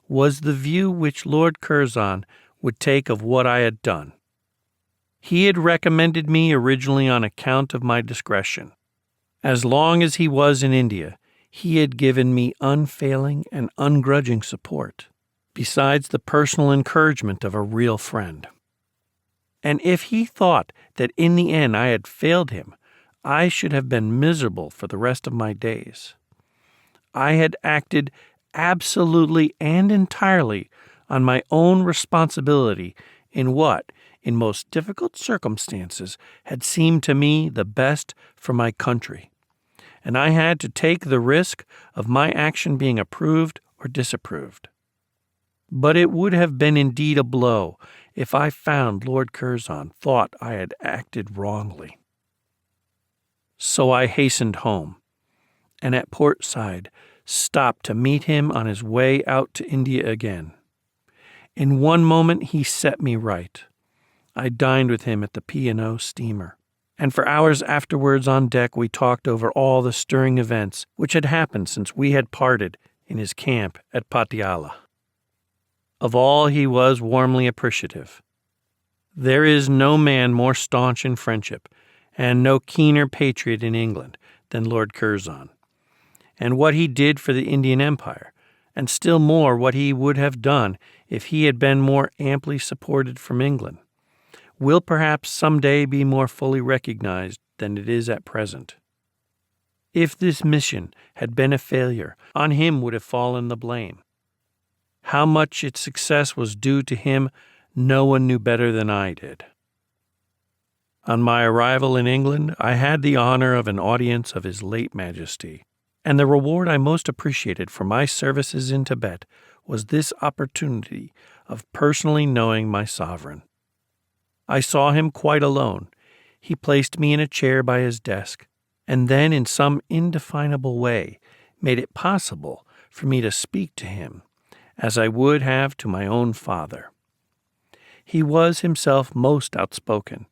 was the view which Lord Curzon would take of what I had done. He had recommended me originally on account of my discretion. As long as he was in India, he had given me unfailing and ungrudging support, besides the personal encouragement of a real friend. And if he thought that in the end I had failed him, I should have been miserable for the rest of my days. I had acted absolutely and entirely on my own responsibility in what, in most difficult circumstances, had seemed to me the best for my country, and I had to take the risk of my action being approved or disapproved. But it would have been indeed a blow if I found Lord Curzon thought I had acted wrongly. So I hastened home, and at Port Said stopped to meet him on his way out to India again. In one moment he set me right. I dined with him at the P&O steamer, and for hours afterwards on deck we talked over all the stirring events which had happened since we had parted in his camp at Patiala. Of all he was warmly appreciative. There is no man more staunch in friendship, and no keener patriot in England than Lord Curzon. And what he did for the Indian Empire, and still more what he would have done if he had been more amply supported from England, will perhaps someday be more fully recognized than it is at present. If this mission had been a failure, on him would have fallen the blame. How much its success was due to him, no one knew better than I did. On my arrival in England, I had the honor of an audience of His late Majesty, and the reward I most appreciated for my services in Tibet was this opportunity of personally knowing my sovereign. I saw him quite alone. He placed me in a chair by his desk, and then in some indefinable way made it possible for me to speak to him as I would have to my own father. He was himself most outspoken.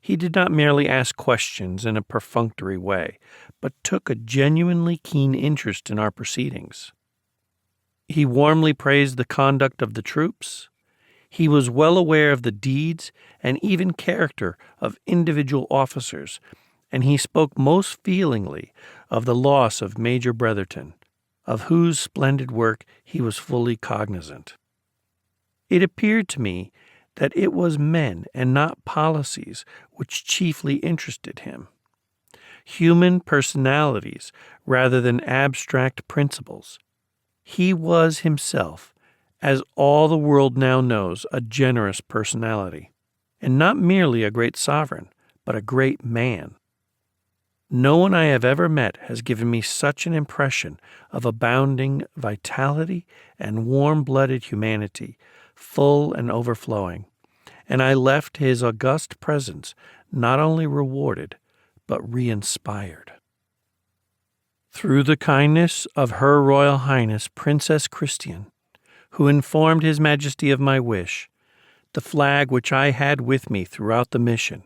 He did not merely ask questions in a perfunctory way, but took a genuinely keen interest in our proceedings. He warmly praised the conduct of the troops. He was well aware of the deeds and even character of individual officers, and he spoke most feelingly of the loss of Major Bretherton, of whose splendid work he was fully cognizant. It appeared to me that it was men and not policies which chiefly interested him. Human personalities rather than abstract principles. He was himself, as all the world now knows, a generous personality, and not merely a great sovereign, but a great man. No one I have ever met has given me such an impression of abounding vitality and warm-blooded humanity, full and overflowing, and I left his august presence not only rewarded, but re-inspired. Through the kindness of Her Royal Highness Princess Christian, who informed His Majesty of my wish, the flag which I had with me throughout the mission,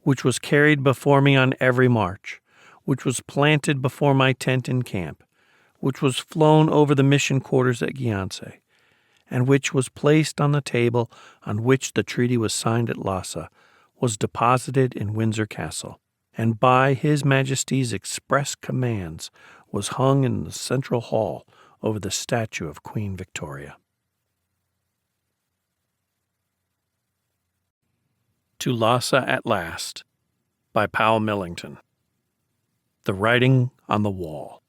which was carried before me on every march, which was planted before my tent in camp, which was flown over the mission quarters at Gyantse, and which was placed on the table on which the treaty was signed at Lassa, was deposited in Windsor Castle, and by His Majesty's express commands was hung in the central hall over the statue of Queen Victoria. To Lassa at Last, by Powell Millington. The Writing on the Wall.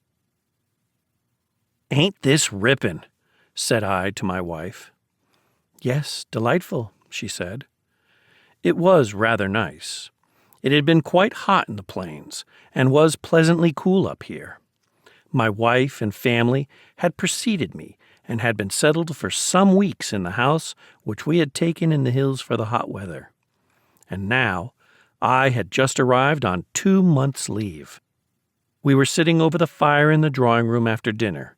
"Ain't this rippin'?" said I to my wife. "Yes, delightful," she said. It was rather nice. It had been quite hot in the plains, and was pleasantly cool up here. My wife and family had preceded me, and had been settled for some weeks in the house which we had taken in the hills for the hot weather. And now I had just arrived on 2 months' leave. We were sitting over the fire in the drawing room after dinner,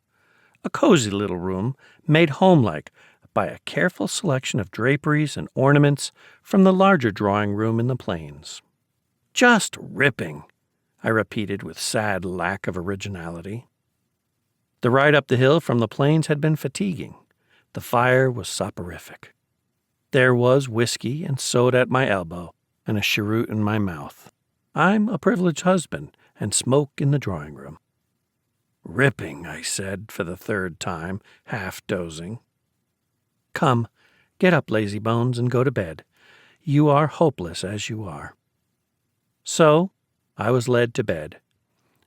a cozy little room made homelike by a careful selection of draperies and ornaments from the larger drawing room in the plains. "Just ripping," I repeated with sad lack of originality. The ride up the hill from the plains had been fatiguing. The fire was soporific. There was whiskey and soda at my elbow, and a cheroot in my mouth. I'm a privileged husband, and smoke in the drawing room. "Ripping," I said for the 3rd time, half dozing. "Come, get up, lazy bones, and go to bed. You are hopeless as you are." So I was led to bed.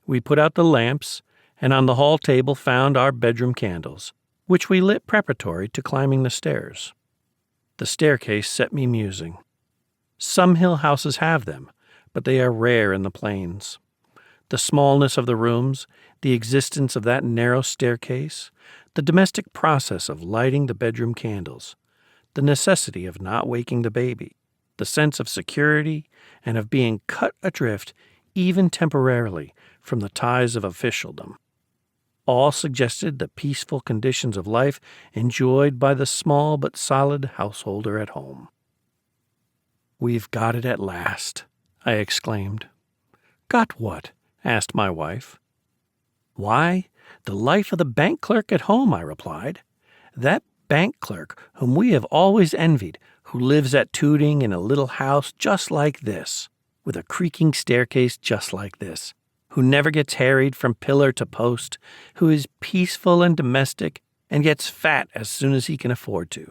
We put out the lamps, and on the hall table found our bedroom candles, which we lit preparatory to climbing the stairs. The staircase set me musing. Some hill houses have them, but they are rare in the plains. The smallness of the rooms, the existence of that narrow staircase, the domestic process of lighting the bedroom candles, the necessity of not waking the baby, the sense of security and of being cut adrift, even temporarily, from the ties of officialdom, all suggested the peaceful conditions of life enjoyed by the small but solid householder at home. "We've got it at last," I exclaimed. "Got what?" asked my wife. "Why, the life of the bank clerk at home," I replied. "That bank clerk whom we have always envied, who lives at Tooting in a little house just like this, with a creaking staircase just like this, who never gets harried from pillar to post, who is peaceful and domestic, and gets fat as soon as he can afford to.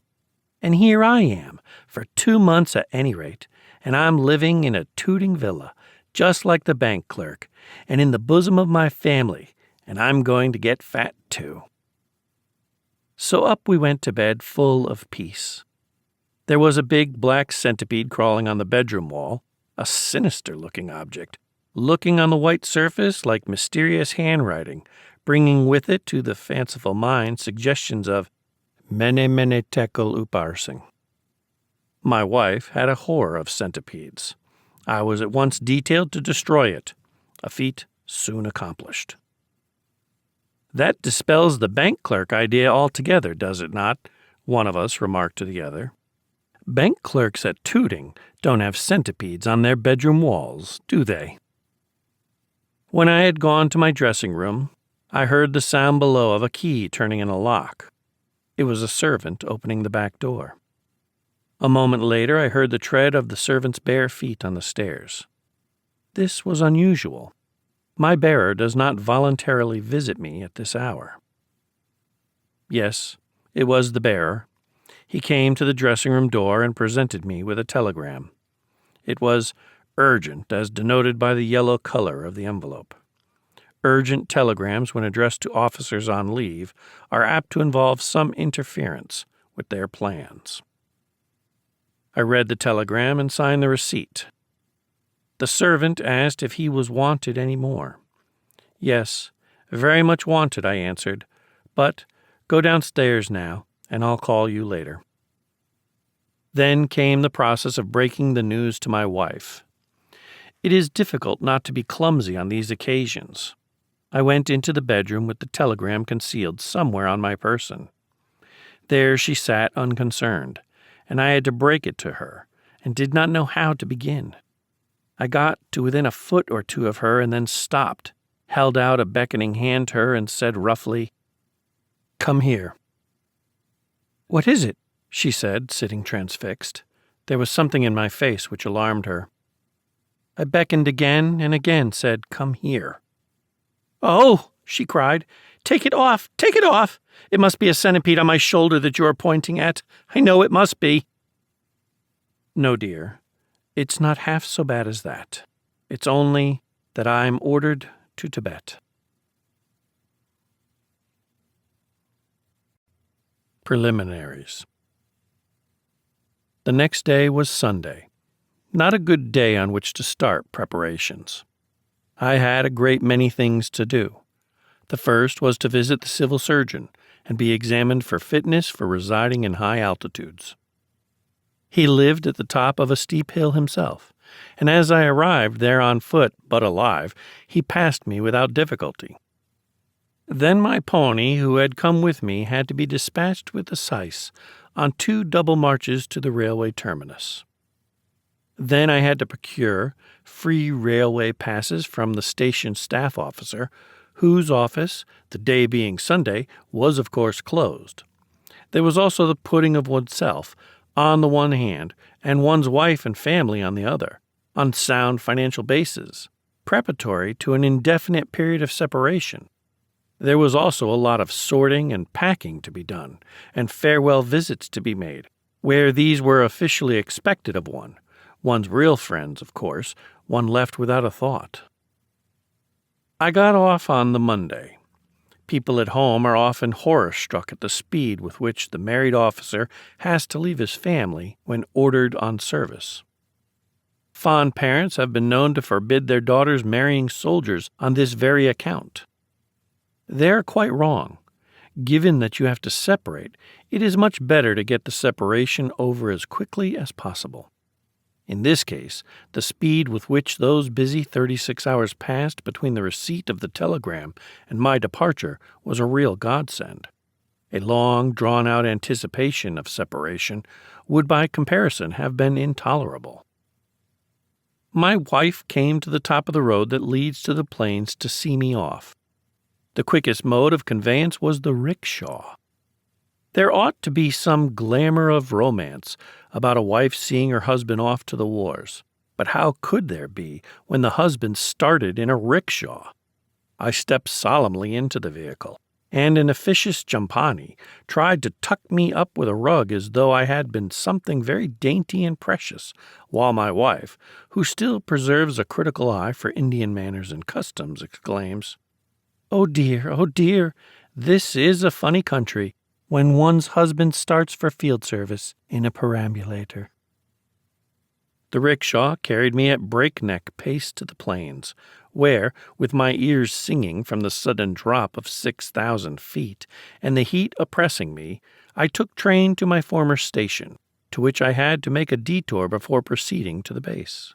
And here I am, for 2 months at any rate, and I'm living in a tooting villa, just like the bank clerk, and in the bosom of my family, and I'm going to get fat too. So up we went to bed full of peace. There was a big black centipede crawling on the bedroom wall, a sinister-looking object, looking on the white surface like mysterious handwriting, bringing with it to the fanciful mind suggestions of mene mene tekel uparsing. My wife had a horror of centipedes. I was at once detailed to destroy it, a feat soon accomplished. That dispels the bank clerk idea altogether, does it not? One of us remarked to the other. Bank clerks at Tooting don't have centipedes on their bedroom walls, do they? When I had gone to my dressing room, I heard the sound below of a key turning in a lock. It was a servant opening the back door. A moment later, I heard the tread of the servant's bare feet on the stairs. This was unusual. My bearer does not voluntarily visit me at this hour. Yes, it was the bearer. He came to the dressing-room door and presented me with a telegram. It was urgent, as denoted by the yellow color of the envelope. Urgent telegrams, when addressed to officers on leave, are apt to involve some interference with their plans. I read the telegram and signed the receipt. The servant asked if he was wanted any more. Yes, very much wanted, I answered, but go downstairs now, and I'll call you later. Then came the process of breaking the news to my wife. It is difficult not to be clumsy on these occasions. I went into the bedroom with the telegram concealed somewhere on my person. There she sat unconcerned, and I had to break it to her, and did not know how to begin. I got to within a foot or two of her and then stopped, held out a beckoning hand to her, and said roughly, "Come here." "What is it?" she said, sitting transfixed. There was something in my face which alarmed her. I beckoned again and again said, "Come here." "Oh," she cried, "take it off, take it off. It must be a centipede on my shoulder that you are pointing at. I know it must be." "No, dear, it's not half so bad as that. It's only that I'm ordered to Tibet." Preliminaries. The next day was Sunday. Not a good day on which to start preparations. I had a great many things to do. The first was to visit the civil surgeon and be examined for fitness for residing in high altitudes. He lived at the top of a steep hill himself, and as I arrived there on foot but alive, he passed me without difficulty. Then my pony, who had come with me, had to be dispatched with the syce on 2 double marches to the railway terminus. Then I had to procure free railway passes from the station staff officer, whose office, the day being Sunday, was of course closed. There was also the putting of oneself, on the one hand, and one's wife and family on the other, on sound financial bases, preparatory to an indefinite period of separation. There was also a lot of sorting and packing to be done, and farewell visits to be made, where these were officially expected of one. One's real friends, of course, one left without a thought. I got off on the Monday. People at home are often horror-struck at the speed with which the married officer has to leave his family when ordered on service. Fond parents have been known to forbid their daughters marrying soldiers on this very account. They are quite wrong. Given that you have to separate, it is much better to get the separation over as quickly as possible. In this case, the speed with which those busy 36 hours passed between the receipt of the telegram and my departure was a real godsend. A long, drawn-out anticipation of separation would by comparison have been intolerable. My wife came to the top of the road that leads to the plains to see me off. The quickest mode of conveyance was the rickshaw. There ought to be some glamour of romance about a wife seeing her husband off to the wars, but how could there be when the husband started in a rickshaw? I stepped solemnly into the vehicle. and an officious Jampani tried to tuck me up with a rug as though I had been something very dainty and precious, while my wife, who still preserves a critical eye for Indian manners and customs, exclaims, oh dear, this is a funny country when one's husband starts for field service in a perambulator. The rickshaw carried me at breakneck pace to the plains, where, with my ears singing from the sudden drop of 6,000 feet, and the heat oppressing me, I took train to my former station, to which I had to make a detour before proceeding to the base.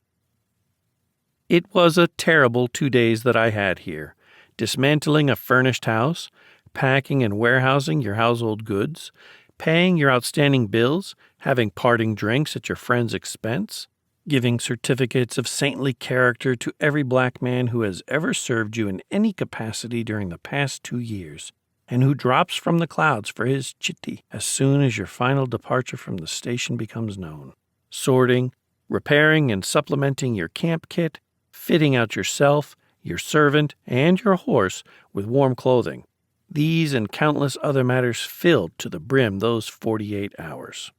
It was a terrible 2 days that I had here, dismantling a furnished house, packing and warehousing your household goods, paying your outstanding bills, having parting drinks at your friend's expense, giving certificates of saintly character to every black man who has ever served you in any capacity during the past 2 years, and who drops from the clouds for his chitti as soon as your final departure from the station becomes known, sorting, repairing and supplementing your camp kit, fitting out yourself, your servant, and your horse with warm clothing. These and countless other matters filled to the brim those 48 hours.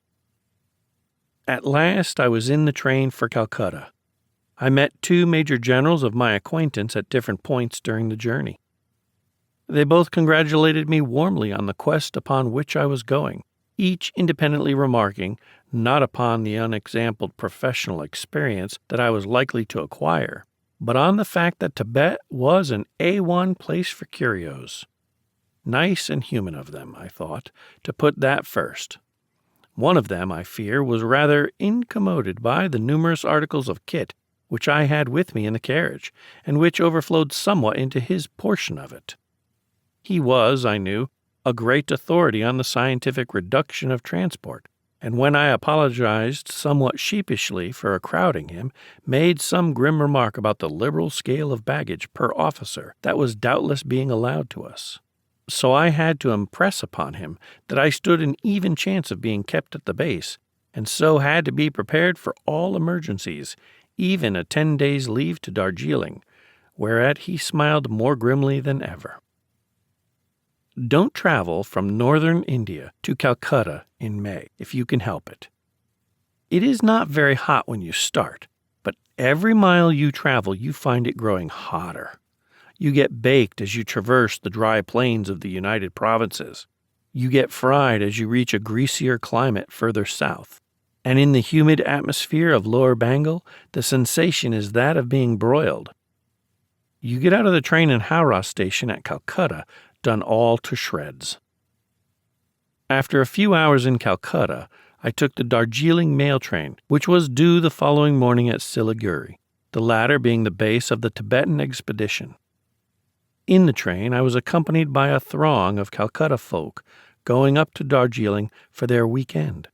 At last I was in the train for Calcutta. I met 2 major generals of my acquaintance at different points during the journey. They both congratulated me warmly on the quest upon which I was going, each independently remarking not upon the unexampled professional experience that I was likely to acquire, but on the fact that Tibet was an A1 place for curios. Nice and human of them, I thought, to put that first. One of them, I fear, was rather incommoded by the numerous articles of kit which I had with me in the carriage, and which overflowed somewhat into his portion of it. He was, I knew, a great authority on the scientific reduction of transport, and when I apologized somewhat sheepishly for crowding him, made some grim remark about the liberal scale of baggage per officer that was doubtless being allowed to us. So I had to impress upon him that I stood an even chance of being kept at the base, and so had to be prepared for all emergencies, even a 10 days' leave to Darjeeling, whereat he smiled more grimly than ever. Don't travel from northern India to Calcutta in May, if you can help it. It is not very hot when you start, but every mile you travel you find it growing hotter. You get baked as you traverse the dry plains of the United Provinces. You get fried as you reach a greasier climate further south. And in the humid atmosphere of Lower Bengal, the sensation is that of being broiled. You get out of the train in Howrah station at Calcutta, done all to shreds. After a few hours in Calcutta, I took the Darjeeling mail train, which was due the following morning at Siliguri, the latter being the base of the Tibetan expedition. In the train, I was accompanied by a throng of Calcutta folk going up to Darjeeling for their weekend.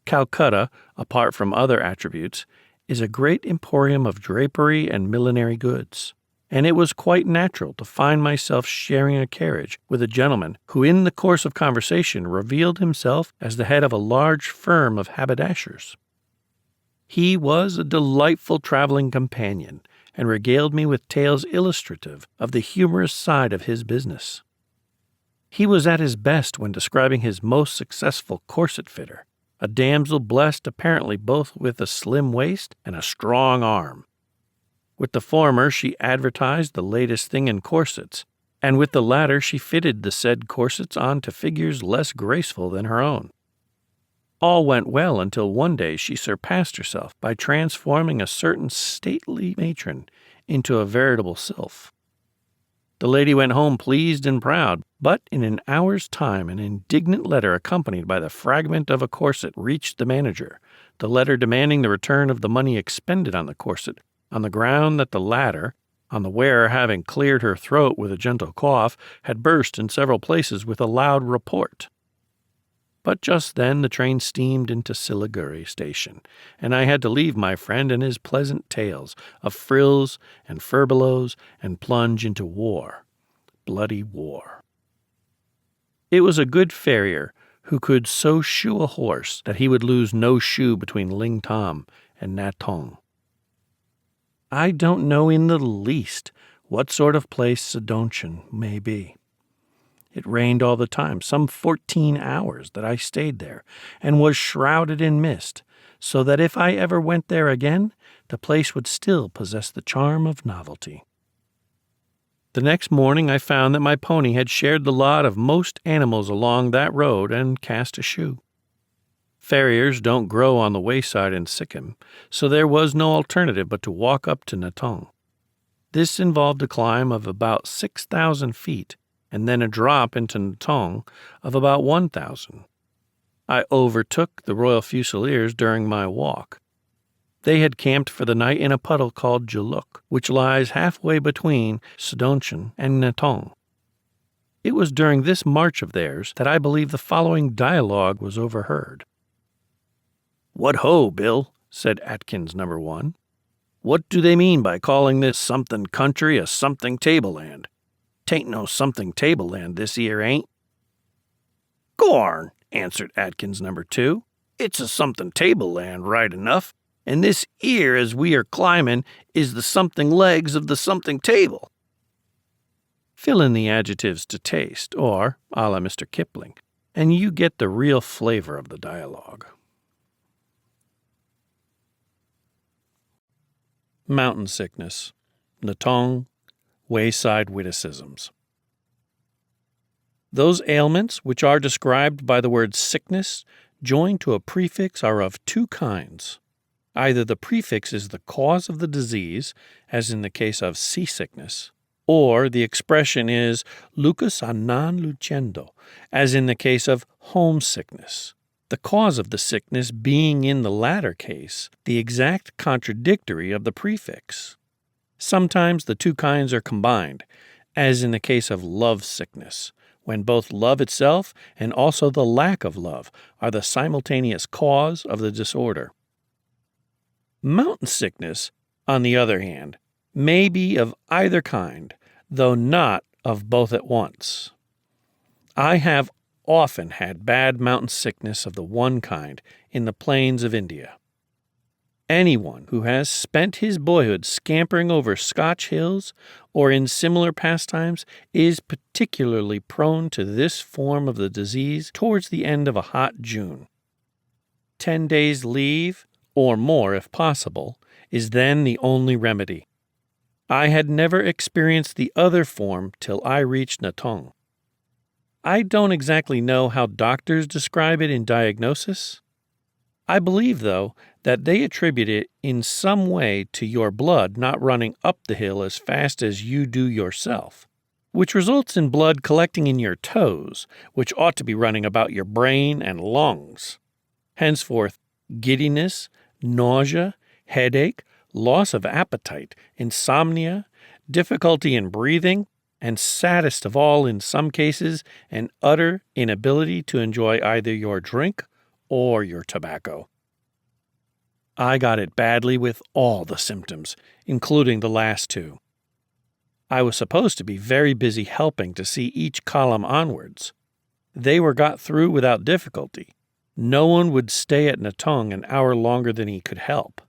Calcutta, apart from other attributes, is a great emporium of drapery and millinery goods, and it was quite natural to find myself sharing a carriage with a gentleman who in the course of conversation revealed himself as the head of a large firm of haberdashers. He was a delightful traveling companion, and regaled me with tales illustrative of the humorous side of his business. He was at his best when describing his most successful corset fitter, a damsel blessed apparently both with a slim waist and a strong arm. With the former she advertised the latest thing in corsets, and with the latter she fitted the said corsets on to figures less graceful than her own. All went well until one day she surpassed herself by transforming a certain stately matron into a veritable sylph. The lady went home pleased and proud, but in an hour's time an indignant letter accompanied by the fragment of a corset reached the manager, the letter demanding the return of the money expended on the corset, on the ground that the latter, on the wearer having cleared her throat with a gentle cough, had burst in several places with a loud report. But just then the train steamed into Siliguri station, and I had to leave my friend and his pleasant tales of frills and furbelows and plunge into war, bloody war. It was a good farrier who could so shoe a horse that he would lose no shoe between Ling Tam and Natong. I don't know in the least what sort of place Sedonchen may be. It rained all the time, some 14 hours that I stayed there, and was shrouded in mist, so that if I ever went there again, the place would still possess the charm of novelty. The next morning I found that my pony had shared the lot of most animals along that road and cast a shoe. Farriers don't grow on the wayside in Sikkim, so there was no alternative but to walk up to Natong. This involved a climb of about 6,000 feet, and then a drop into Natong of about 1,000. I overtook the Royal Fusiliers during my walk. They had camped for the night in a puddle called Juluk, which lies halfway between Sedonchen and Natong. It was during this march of theirs that I believe the following dialogue was overheard. "What ho, Bill," said Atkins number 1. "What do they mean by calling this something country a something tableland? 'Tain't no something tableland this 'ere ain't." "Gorn," answered Atkins number 2. "It's a something tableland right enough, and this 'ere as we are climbing is the something legs of the something table." Fill in the adjectives to taste, or, a la Mr. Kipling, and you get the real flavor of the dialogue. Mountain sickness, Natong, wayside witticisms. Those ailments which are described by the word sickness joined to a prefix are of two kinds. Either the prefix is the cause of the disease, as in the case of seasickness, or the expression is lucus a non lucendo, as in the case of homesickness, the cause of the sickness being in the latter case the exact contradictory of the prefix. Sometimes the two kinds are combined, as in the case of love sickness, when both love itself and also the lack of love are the simultaneous cause of the disorder. Mountain sickness, on the other hand, may be of either kind, though not of both at once. I have often had bad mountain sickness of the one kind in the plains of India. Anyone who has spent his boyhood scampering over Scotch hills or in similar pastimes is particularly prone to this form of the disease towards the end of a hot June. 10 days' leave, or more if possible, is then the only remedy. I had never experienced the other form till I reached Natong. I don't exactly know how doctors describe it in diagnosis. I believe, though, that they attribute it in some way to your blood not running up the hill as fast as you do yourself, which results in blood collecting in your toes, which ought to be running about your brain and lungs. Henceforth, giddiness, nausea, headache, loss of appetite, insomnia, difficulty in breathing, and saddest of all in some cases, an utter inability to enjoy either your drink or your tobacco. I got it badly with all the symptoms, including the last two. I was supposed to be very busy helping to see each column onwards. They were got through without difficulty. No one would stay at Natong an hour longer than he could help,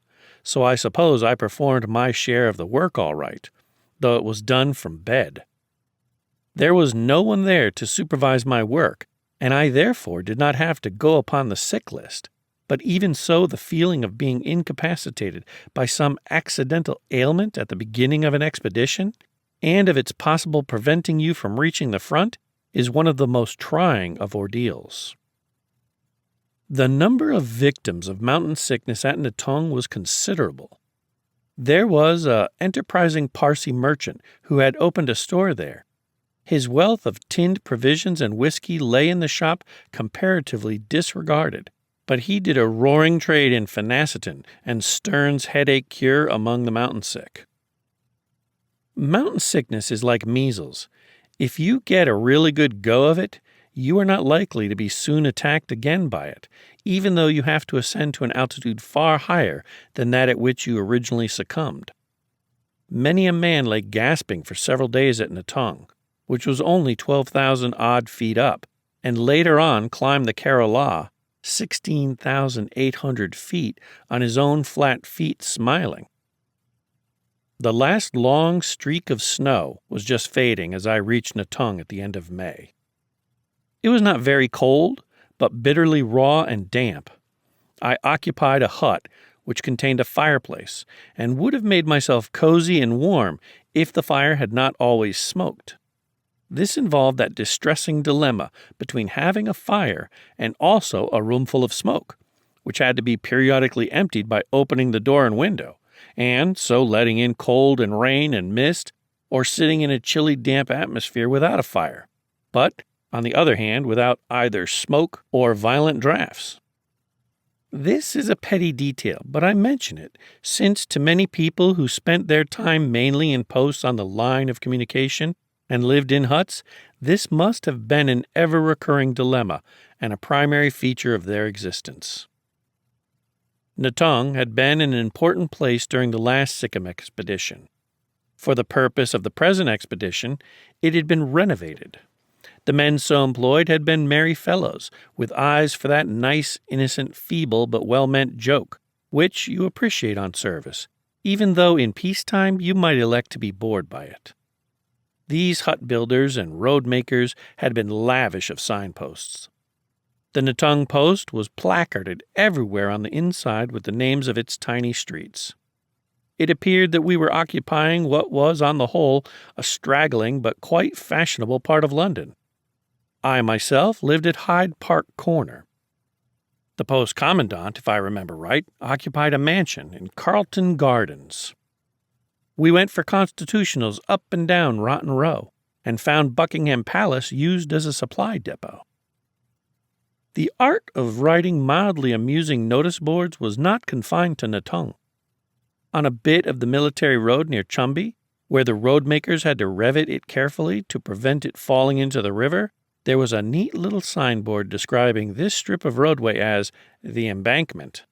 so I suppose I performed my share of the work all right, though it was done from bed. There was no one there to supervise my work, and I therefore did not have to go upon the sick list, but even so the feeling of being incapacitated by some accidental ailment at the beginning of an expedition, and of its possible preventing you from reaching the front, is one of the most trying of ordeals. The number of victims of mountain sickness at Natong was considerable. There was an enterprising Parsi merchant who had opened a store there. His wealth of tinned provisions and whiskey lay in the shop comparatively disregarded, but he did a roaring trade in phenacetin and Stern's headache cure among the mountain sick. Mountain sickness is like measles. If you get a really good go of it, you are not likely to be soon attacked again by it, even though you have to ascend to an altitude far higher than that at which you originally succumbed. Many a man lay gasping for several days at Natong, which was only 12,000 odd feet up, and later on climbed the Kerala, 16,800 feet, on his own flat feet smiling. The last long streak of snow was just fading as I reached Natong at the end of May. It was not very cold, but bitterly raw and damp. I occupied a hut which contained a fireplace, and would have made myself cozy and warm if the fire had not always smoked. This involved that distressing dilemma between having a fire and also a room full of smoke, which had to be periodically emptied by opening the door and window, and so letting in cold and rain and mist, or sitting in a chilly, damp atmosphere without a fire, but, on the other hand, without either smoke or violent draughts. This is a petty detail, but I mention it, since to many people who spent their time mainly in posts on the line of communication and lived in huts, this must have been an ever-recurring dilemma and a primary feature of their existence. Natong had been an important place during the last Sikkim expedition. For the purpose of the present expedition, it had been renovated. The men so employed had been merry fellows, with eyes for that nice, innocent, feeble, but well-meant joke, which you appreciate on service, even though in peacetime you might elect to be bored by it. These hut builders and road makers had been lavish of signposts. The Natong post was placarded everywhere on the inside with the names of its tiny streets. It appeared that we were occupying what was, on the whole, a straggling but quite fashionable part of London. I myself lived at Hyde Park Corner. The post commandant, if I remember right, occupied a mansion in Carlton Gardens. We went for constitutionals up and down Rotten Row, and found Buckingham Palace used as a supply depot. The art of writing mildly amusing notice boards was not confined to Natong. On a bit of the military road near Chumbi, where the road makers had to revet it carefully to prevent it falling into the river, there was a neat little signboard describing this strip of roadway as the embankment.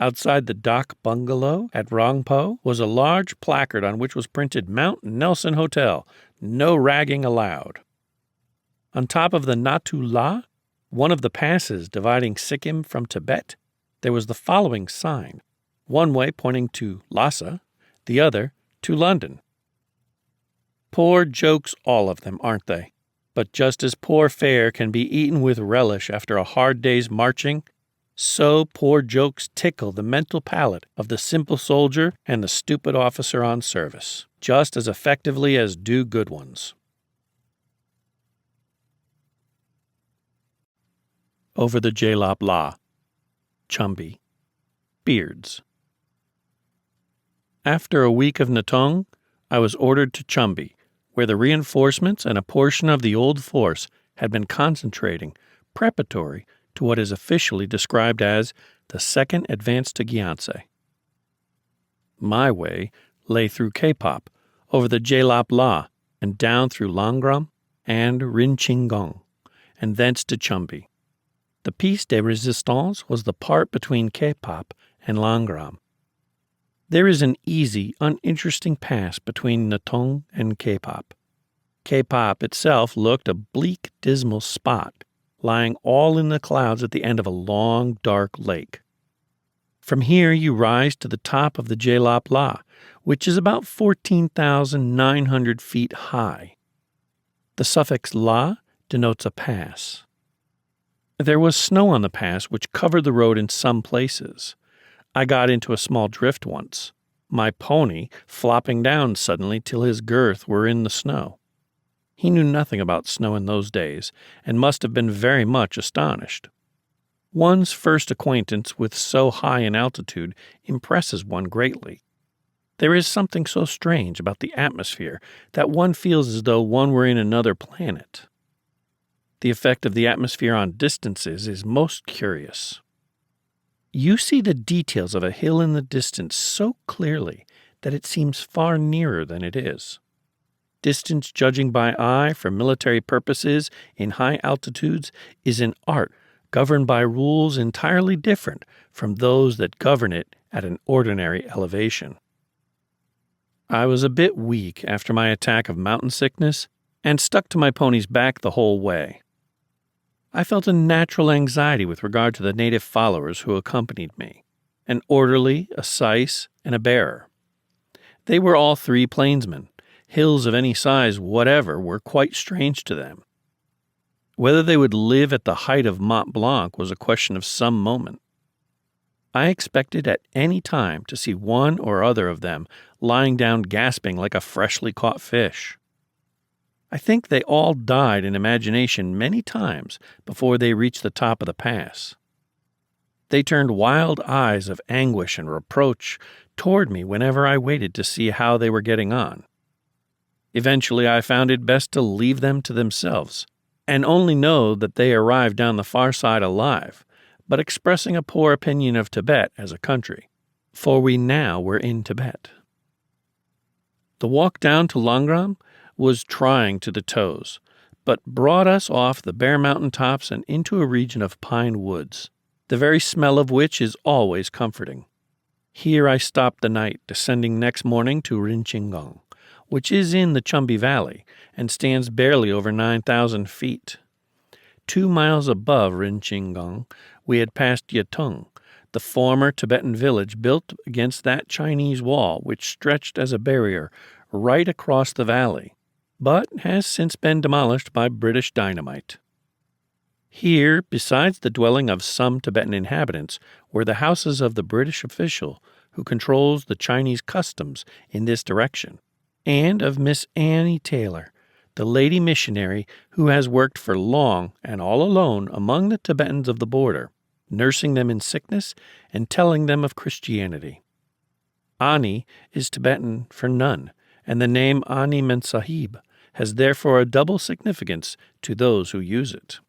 Outside the dock bungalow at Rangpo was a large placard on which was printed Mount Nelson Hotel, no ragging allowed. On top of the Natu La, one of the passes dividing Sikkim from Tibet, there was the following sign, one way pointing to Lassa, the other to London. Poor jokes, all of them, aren't they? But just as poor fare can be eaten with relish after a hard day's marching, so poor jokes tickle the mental palate of the simple soldier and the stupid officer on service, just as effectively as do good ones. Over the Jalop La, Chumbi, Beards. After a week of Natong, I was ordered to Chumbi, where the reinforcements and a portion of the old force had been concentrating, preparatory to what is officially described as the Second Advance to Gyantse. My way lay through Kapop, over the Jalop La, and down through Langram and Rinchingong, and thence to Chumbi. The piece de resistance was the part between Kapop and Langram. There is an easy, uninteresting pass between Natong and Kapop. Kapop itself looked a bleak, dismal spot, lying all in the clouds at the end of a long, dark lake. From here you rise to the top of the Jalop La, which is about 14,900 feet high. The suffix La denotes a pass. There was snow on the pass which covered the road in some places. I got into a small drift once, my pony flopping down suddenly till his girth were in the snow. He knew nothing about snow in those days, and must have been very much astonished. One's first acquaintance with so high an altitude impresses one greatly. There is something so strange about the atmosphere that one feels as though one were in another planet. The effect of the atmosphere on distances is most curious. You see the details of a hill in the distance so clearly that it seems far nearer than it is. Distance judging by eye for military purposes in high altitudes is an art governed by rules entirely different from those that govern it at an ordinary elevation. I was a bit weak after my attack of mountain sickness and stuck to my pony's back the whole way. I felt a natural anxiety with regard to the native followers who accompanied me, an orderly, a syce, and a bearer. They were all three plainsmen. Hills of any size whatever were quite strange to them. Whether they would live at the height of Mont Blanc was a question of some moment. I expected at any time to see one or other of them lying down gasping like a freshly caught fish. I think they all died in imagination many times before they reached the top of the pass. They turned wild eyes of anguish and reproach toward me whenever I waited to see how they were getting on. Eventually, I found it best to leave them to themselves, and only know that they arrived down the far side alive, but expressing a poor opinion of Tibet as a country, for we now were in Tibet. The walk down to Langram was trying to the toes, but brought us off the bare mountain tops and into a region of pine woods, the very smell of which is always comforting. Here I stopped the night, descending next morning to Rinchingong, which is in the Chumbi Valley and stands barely over 9,000 feet. 2 miles above Rinchingong, we had passed Yatung, the former Tibetan village built against that Chinese wall which stretched as a barrier right across the valley, but has since been demolished by British dynamite. Here, besides the dwelling of some Tibetan inhabitants, were the houses of the British official who controls the Chinese customs in this direction, and of Miss Annie Taylor, the lady missionary who has worked for long and all alone among the Tibetans of the border, nursing them in sickness and telling them of Christianity. Ani is Tibetan for nun, and the name Ani Mensahib has therefore a double significance to those who use it.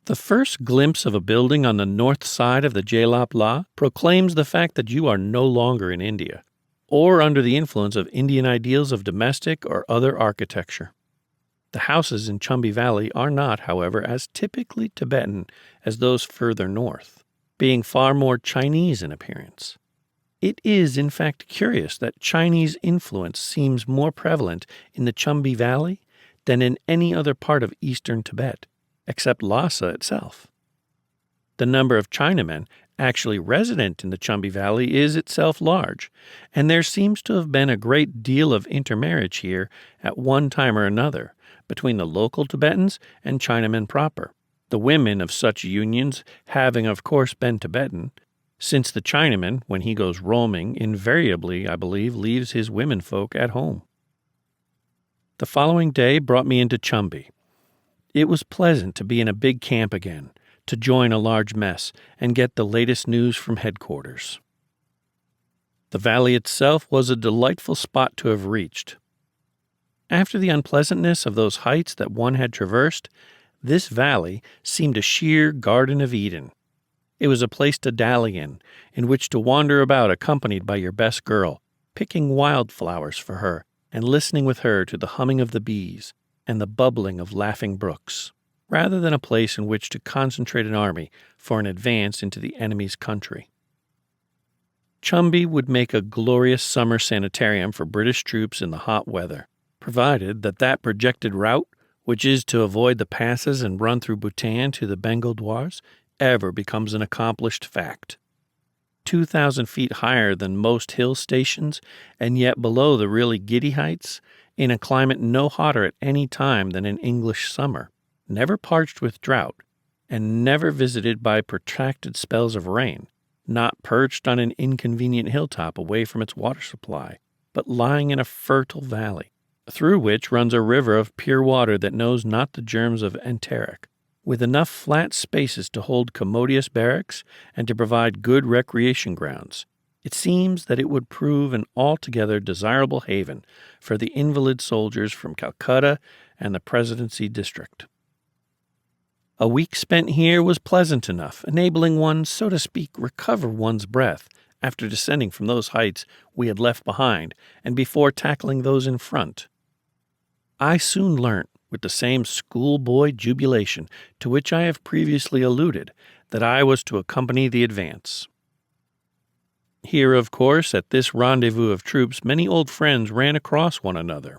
The first glimpse of a building on the north side of the Jalap La proclaims the fact that you are no longer in India, or under the influence of Indian ideals of domestic or other architecture. The houses in Chumbi Valley are not, however, as typically Tibetan as those further north, being far more Chinese in appearance. It is, in fact, curious that Chinese influence seems more prevalent in the Chumbi Valley than in any other part of eastern Tibet, except Lassa itself. The number of Chinamen actually resident in the Chumbi Valley is itself large, and there seems to have been a great deal of intermarriage here at one time or another between the local Tibetans and Chinamen proper, the women of such unions having of course been Tibetan, since the Chinaman, when he goes roaming, invariably, I believe, leaves his womenfolk at home. The following day brought me into Chumbi. It was pleasant to be in a big camp again, to join a large mess, and get the latest news from headquarters. The valley itself was a delightful spot to have reached. After the unpleasantness of those heights that one had traversed, this valley seemed a sheer Garden of Eden. It was a place to dally in which to wander about accompanied by your best girl, picking wildflowers for her and listening with her to the humming of the bees and the bubbling of laughing brooks, rather than a place in which to concentrate an army for an advance into the enemy's country. Chumbi would make a glorious summer sanitarium for British troops in the hot weather, provided that projected route, which is to avoid the passes and run through Bhutan to the Bengal Dwars, ever becomes an accomplished fact. 2,000 feet higher than most hill stations, and yet below the really giddy heights, in a climate no hotter at any time than an English summer, never parched with drought, and never visited by protracted spells of rain, not perched on an inconvenient hilltop away from its water supply, but lying in a fertile valley, through which runs a river of pure water that knows not the germs of enteric, with enough flat spaces to hold commodious barracks and to provide good recreation grounds. It seems that it would prove an altogether desirable haven for the invalid soldiers from Calcutta and the Presidency District. A week spent here was pleasant enough, enabling one, so to speak, recover one's breath after descending from those heights we had left behind and before tackling those in front. I soon learnt, with the same schoolboy jubilation to which I have previously alluded, that I was to accompany the advance. Here, of course, at this rendezvous of troops, many old friends ran across one another.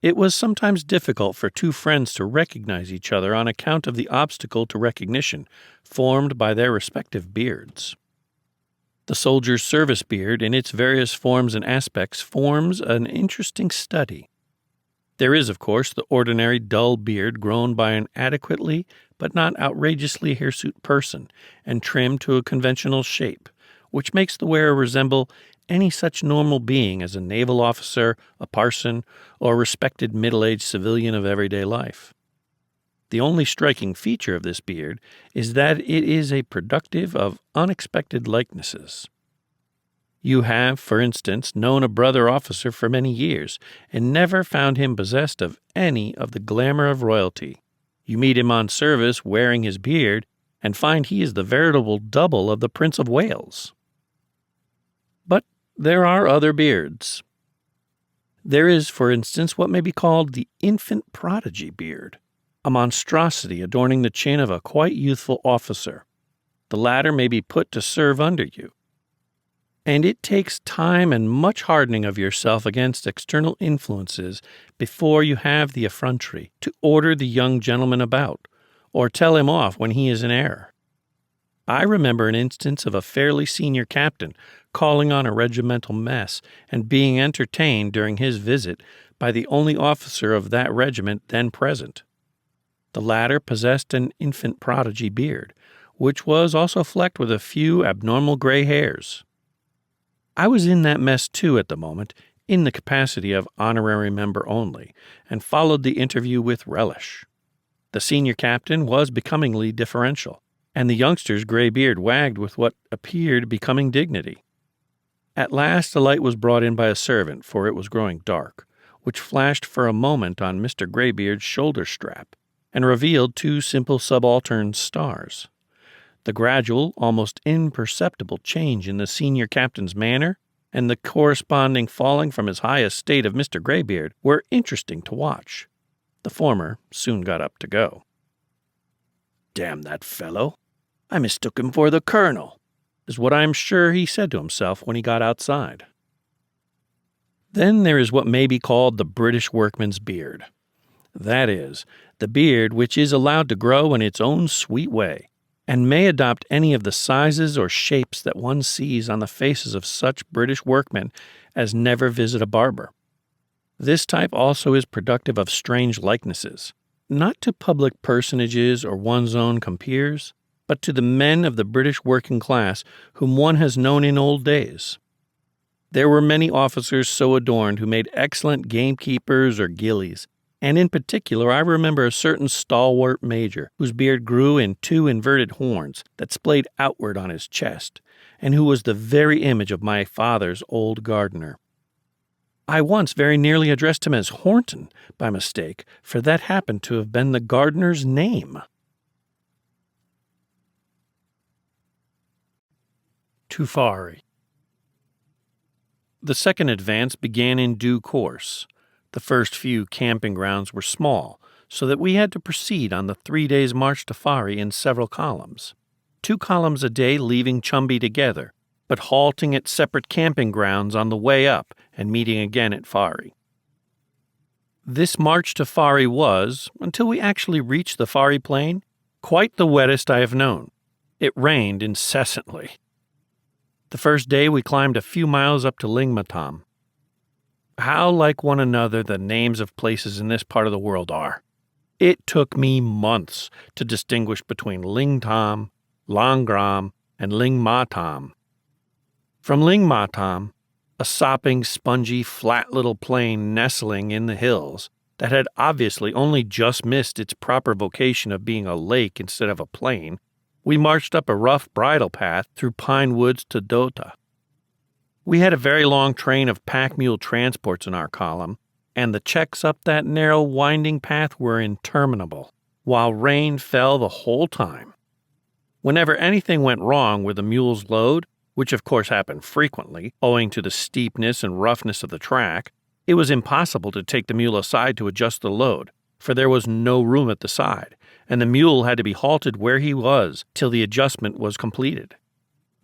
It was sometimes difficult for two friends to recognize each other on account of the obstacle to recognition formed by their respective beards. The soldier's service beard, in its various forms and aspects, forms an interesting study. There is, of course, the ordinary dull beard grown by an adequately but not outrageously hirsute person and trimmed to a conventional shape, which makes the wearer resemble any such normal being as a naval officer, a parson, or a respected middle-aged civilian of everyday life. The only striking feature of this beard is that it is a productive of unexpected likenesses. You have, for instance, known a brother officer for many years and never found him possessed of any of the glamour of royalty. You meet him on service wearing his beard and find he is the veritable double of the Prince of Wales. But there are other beards. There is, for instance, what may be called the infant prodigy beard, a monstrosity adorning the chin of a quite youthful officer. The latter may be put to serve under you, and it takes time and much hardening of yourself against external influences before you have the effrontery to order the young gentleman about, or tell him off when he is in error. I remember an instance of a fairly senior captain calling on a regimental mess and being entertained during his visit by the only officer of that regiment then present. The latter possessed an infant prodigy beard, which was also flecked with a few abnormal gray hairs. I was in that mess, too, at the moment, in the capacity of honorary member only, and followed the interview with relish. The senior captain was becomingly deferential, and the youngster's gray beard wagged with what appeared becoming dignity. At last a light was brought in by a servant, for it was growing dark, which flashed for a moment on Mr. Graybeard's shoulder strap, and revealed two simple subaltern stars. The gradual, almost imperceptible change in the senior captain's manner and the corresponding falling from his high estate of Mr. Graybeard were interesting to watch. The former soon got up to go. "Damn that fellow! I mistook him for the colonel," is what I am sure he said to himself when he got outside. Then there is what may be called the British workman's beard. That is, the beard which is allowed to grow in its own sweet way, and may adopt any of the sizes or shapes that one sees on the faces of such British workmen as never visit a barber. This type also is productive of strange likenesses, not to public personages or one's own compeers, but to the men of the British working class whom one has known in old days. There were many officers so adorned who made excellent gamekeepers or gillies, and in particular I remember a certain stalwart major whose beard grew in two inverted horns that splayed outward on his chest, and who was the very image of my father's old gardener. I once very nearly addressed him as Horton by mistake, for that happened to have been the gardener's name. Tufari. The second advance began in due course. The first few camping grounds were small, so that we had to proceed on the 3 days' march to Fari in several columns. 2 columns a day leaving Chumbi together, but halting at separate camping grounds on the way up and meeting again at Fari. This march to Fari was, until we actually reached the Fari plain, quite the wettest I have known. It rained incessantly. The first day we climbed a few miles up to Lingmatam. How like one another the names of places in this part of the world are. It took me months to distinguish between Lingtam, Langram, and Lingmatam. From Lingmatam, a sopping, spongy, flat little plain nestling in the hills that had obviously only just missed its proper vocation of being a lake instead of a plain, we marched up a rough bridle path through pine woods to Dota. We had a very long train of pack mule transports in our column, and the checks up that narrow, winding path were interminable, while rain fell the whole time. Whenever anything went wrong with the mule's load, which of course happened frequently, owing to the steepness and roughness of the track, it was impossible to take the mule aside to adjust the load, for there was no room at the side, and the mule had to be halted where he was till the adjustment was completed.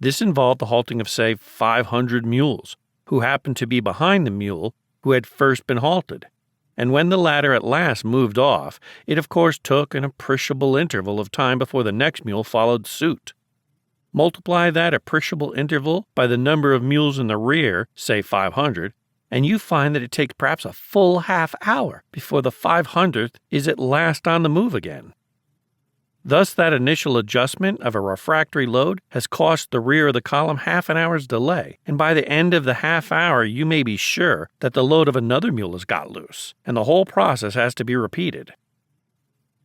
This involved the halting of, say, 500 mules, who happened to be behind the mule who had first been halted, and when the latter at last moved off, it of course took an appreciable interval of time before the next mule followed suit. Multiply that appreciable interval by the number of mules in the rear, say 500, and you find that it takes perhaps a full half hour before the 500th is at last on the move again. Thus, that initial adjustment of a refractory load has cost the rear of the column half an hour's delay, and by the end of the half hour you may be sure that the load of another mule has got loose, and the whole process has to be repeated.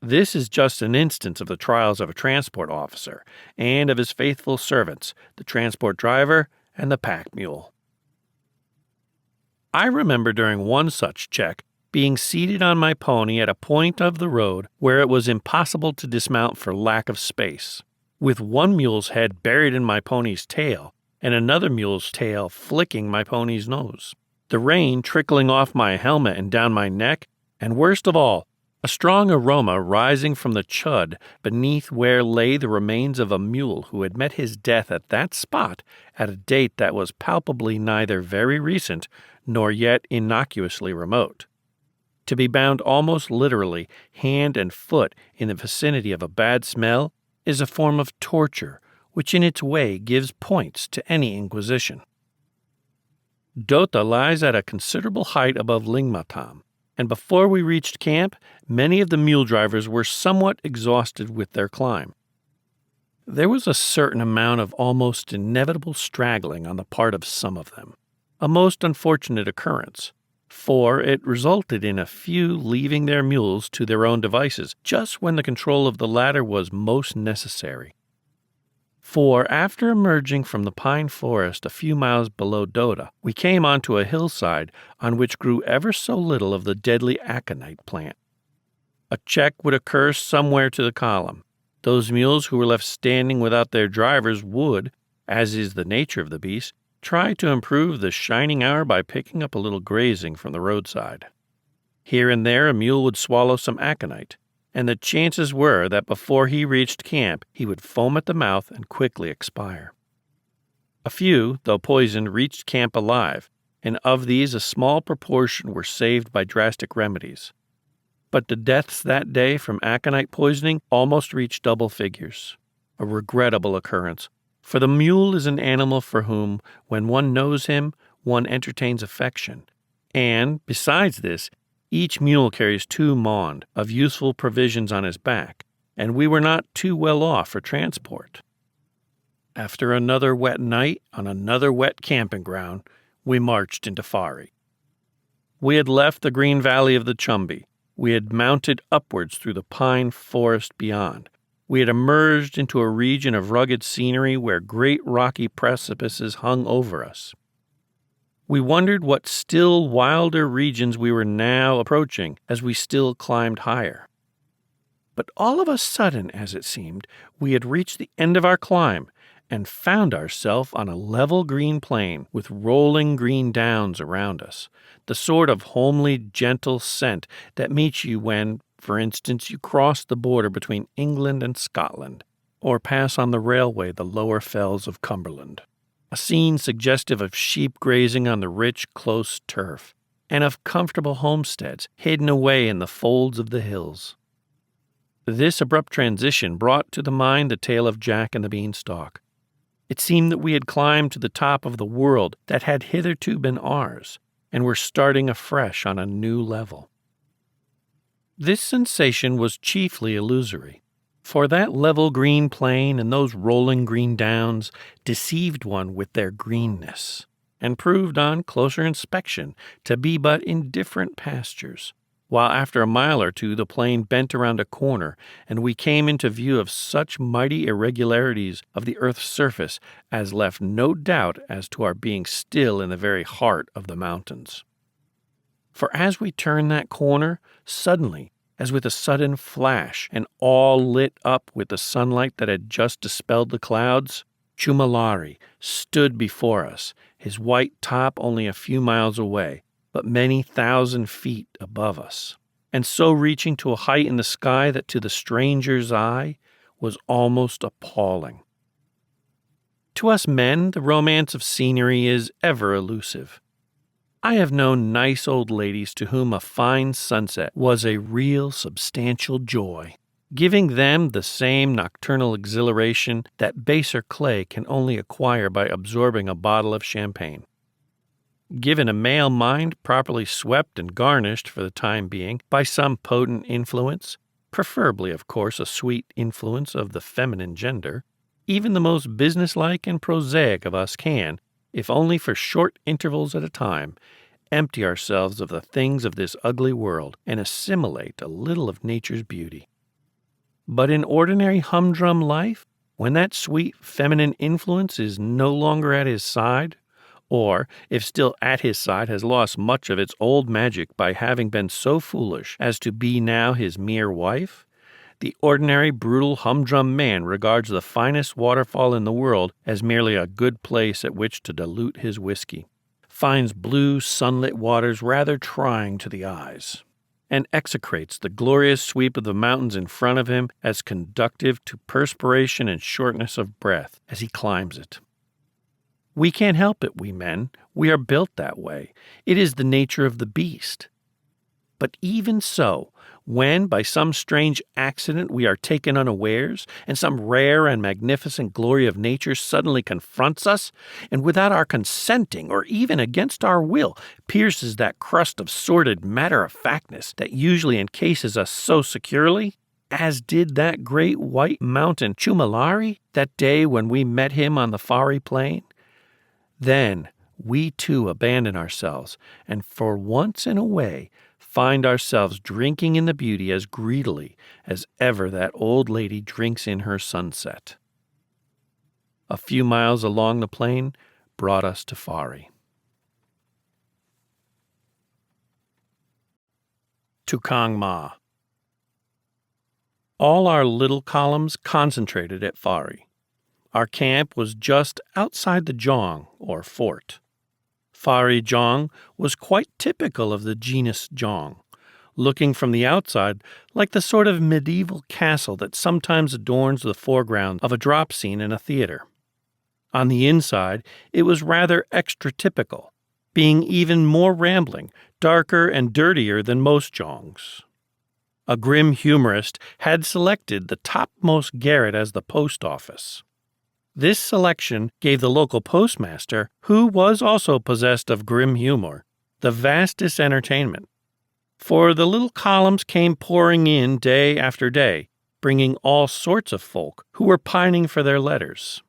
This is just an instance of the trials of a transport officer and of his faithful servants, the transport driver and the pack mule. I remember during one such check being seated on my pony at a point of the road where it was impossible to dismount for lack of space, with one mule's head buried in my pony's tail and another mule's tail flicking my pony's nose, the rain trickling off my helmet and down my neck, and worst of all, a strong aroma rising from the chud beneath where lay the remains of a mule who had met his death at that spot at a date that was palpably neither very recent nor yet innocuously remote. To be bound almost literally, hand and foot, in the vicinity of a bad smell is a form of torture which in its way gives points to any inquisition. Dota lies at a considerable height above Lingmatam, and before we reached camp, many of the mule drivers were somewhat exhausted with their climb. There was a certain amount of almost inevitable straggling on the part of some of them, a most unfortunate occurrence, for it resulted in a few leaving their mules to their own devices just when the control of the latter was most necessary. For after emerging from the pine forest a few miles below Dota, we came onto a hillside on which grew ever so little of the deadly aconite plant. A check would occur somewhere to the column. Those mules who were left standing without their drivers would, as is the nature of the beast, try to improve the shining hour by picking up a little grazing from the roadside. Here and there a mule would swallow some aconite, and the chances were that before he reached camp he would foam at the mouth and quickly expire. A few, though poisoned, reached camp alive, and of these a small proportion were saved by drastic remedies. But the deaths that day from aconite poisoning almost reached double figures, a regrettable occurrence, for the mule is an animal for whom, when one knows him, one entertains affection, and, besides this, each mule carries 2 maund of useful provisions on his back, and we were not too well off for transport. After another wet night on another wet camping ground, we marched into Fari. We had left the green valley of the Chumbi. We had mounted upwards through the pine forest beyond. We had emerged into a region of rugged scenery where great rocky precipices hung over us. We wondered what still wilder regions we were now approaching as we still climbed higher. But all of a sudden, as it seemed, we had reached the end of our climb and found ourselves on a level green plain with rolling green downs around us, the sort of homely, gentle scent that meets you when, for instance, you cross the border between England and Scotland, or pass on the railway the lower fells of Cumberland. A scene suggestive of sheep grazing on the rich, close turf, and of comfortable homesteads hidden away in the folds of the hills. This abrupt transition brought to the mind the tale of Jack and the Beanstalk. It seemed that we had climbed to the top of the world that had hitherto been ours, and were starting afresh on a new level. This sensation was chiefly illusory, for that level green plain and those rolling green downs deceived one with their greenness, and proved on closer inspection to be but indifferent pastures, while after a mile or two the plain bent around a corner, and we came into view of such mighty irregularities of the earth's surface as left no doubt as to our being still in the very heart of the mountains. For as we turned that corner, suddenly, as with a sudden flash, and all lit up with the sunlight that had just dispelled the clouds, Chumalari stood before us, his white top only a few miles away, but many thousand feet above us, and so reaching to a height in the sky that to the stranger's eye was almost appalling. To us men, the romance of scenery is ever elusive. I have known nice old ladies to whom a fine sunset was a real substantial joy, giving them the same nocturnal exhilaration that baser clay can only acquire by absorbing a bottle of champagne. Given a male mind properly swept and garnished for the time being by some potent influence, preferably, of course, a sweet influence of the feminine gender, even the most businesslike and prosaic of us can, if only for short intervals at a time, empty ourselves of the things of this ugly world and assimilate a little of nature's beauty. But in ordinary humdrum life, when that sweet feminine influence is no longer at his side, or, if still at his side, has lost much of its old magic by having been so foolish as to be now his mere wife, the ordinary brutal humdrum man regards the finest waterfall in the world as merely a good place at which to dilute his whiskey, finds blue sunlit waters rather trying to the eyes, and execrates the glorious sweep of the mountains in front of him as conducive to perspiration and shortness of breath as he climbs it. We can't help it, we men. We are built that way. It is the nature of the beast. But even so, when by some strange accident we are taken unawares, and some rare and magnificent glory of nature suddenly confronts us, and without our consenting, or even against our will, pierces that crust of sordid matter-of-factness that usually encases us so securely, as did that great white mountain Chumalari that day when we met him on the Fari plain, then we too abandon ourselves, and for once in a way find ourselves drinking in the beauty as greedily as ever that old lady drinks in her sunset. A few miles along the plain brought us to Fari. To Kang Ma. All our little columns concentrated at Fari. Our camp was just outside the Zhong, or fort. Fari Zhong was quite typical of the genus Zhong, looking from the outside like the sort of medieval castle that sometimes adorns the foreground of a drop scene in a theater. On the inside, it was rather extra-typical, being even more rambling, darker and dirtier than most Zhongs. A grim humorist had selected the topmost garret as the post office. This selection gave the local postmaster, who was also possessed of grim humor, the vastest entertainment. For the little columns came pouring in day after day, bringing all sorts of folk who were pining for their letters.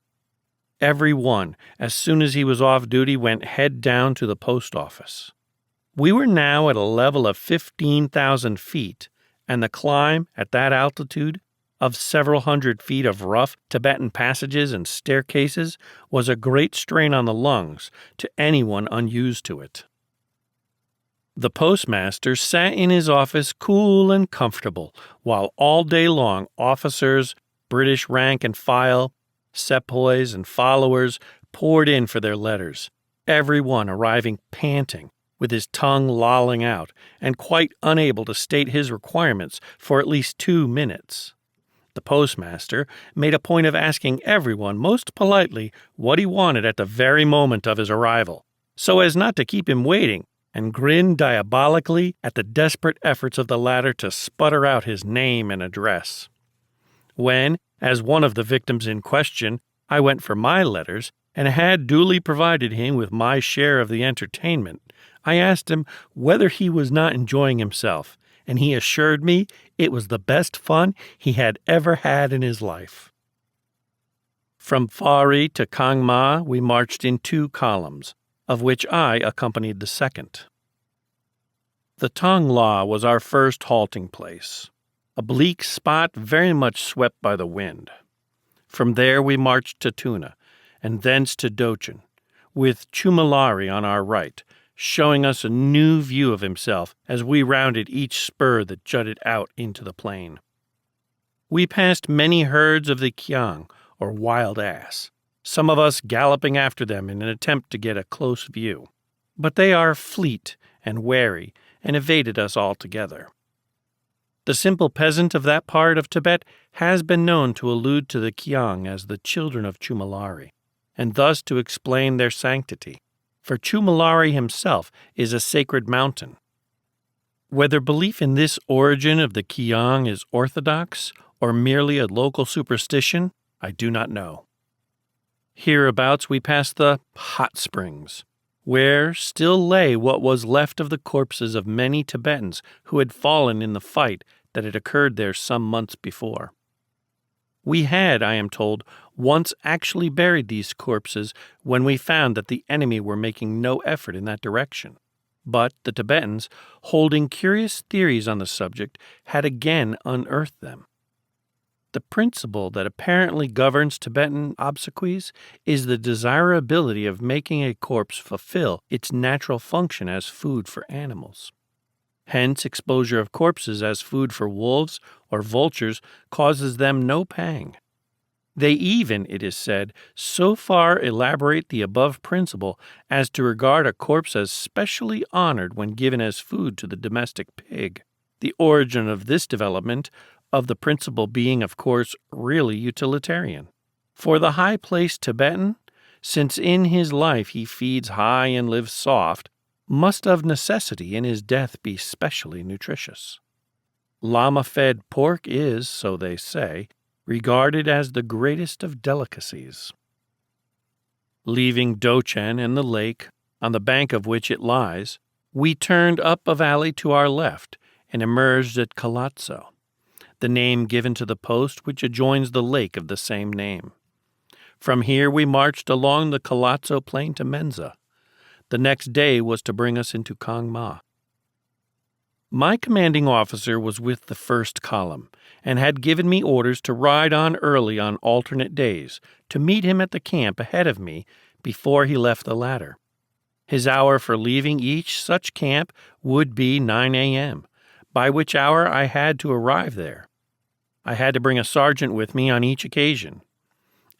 Every one, as soon as he was off duty, went head down to the post office. We were now at a level of 15,000 feet, and the climb at that altitude of several hundred feet of rough Tibetan passages and staircases was a great strain on the lungs to anyone unused to it. The postmaster sat in his office cool and comfortable, while all day long officers, British rank and file, sepoys and followers poured in for their letters, every one arriving panting, with his tongue lolling out, and quite unable to state his requirements for at least 2 minutes. The postmaster made a point of asking everyone most politely what he wanted at the very moment of his arrival, so as not to keep him waiting, and grinned diabolically at the desperate efforts of the latter to sputter out his name and address. When, as one of the victims in question, I went for my letters, and had duly provided him with my share of the entertainment, I asked him whether he was not enjoying himself, and he assured me it was the best fun he had ever had in his life. From Fari to Kang Ma we marched in 2 columns, of which I accompanied the second. The Tong La was our first halting place, a bleak spot very much swept by the wind. From there we marched to Tuna, and thence to Dochen, with Chumalari on our right, showing us a new view of himself as we rounded each spur that jutted out into the plain. We passed many herds of the Kiang, or wild ass, some of us galloping after them in an attempt to get a close view. But they are fleet and wary, and evaded us altogether. The simple peasant of that part of Tibet has been known to allude to the Kiang as the children of Chumalari, and thus to explain their sanctity, for Chumalari himself is a sacred mountain. Whether belief in this origin of the Kiang is orthodox or merely a local superstition, I do not know. Hereabouts we passed the hot springs, where still lay what was left of the corpses of many Tibetans who had fallen in the fight that had occurred there some months before. We had, I am told, once actually buried these corpses when we found that the enemy were making no effort in that direction. But the Tibetans, holding curious theories on the subject, had again unearthed them. The principle that apparently governs Tibetan obsequies is the desirability of making a corpse fulfill its natural function as food for animals. Hence, exposure of corpses as food for wolves or vultures causes them no pang. They even, it is said, so far elaborate the above principle as to regard a corpse as specially honored when given as food to the domestic pig. The origin of this development of the principle being, of course, really utilitarian. For the high-placed Tibetan, since in his life he feeds high and lives soft, must of necessity in his death be specially nutritious. Lama-fed pork is, so they say, regarded as the greatest of delicacies. Leaving Dochen and the lake, on the bank of which it lies, we turned up a valley to our left and emerged at Kalatso, the name given to the post which adjoins the lake of the same name. From here we marched along the Kalatso plain to Menza. The next day was to bring us into Kangma. My commanding officer was with the first column and had given me orders to ride on early on alternate days to meet him at the camp ahead of me before he left the latter. His hour for leaving each such camp would be 9 a.m., by which hour I had to arrive there. I had to bring a sergeant with me on each occasion.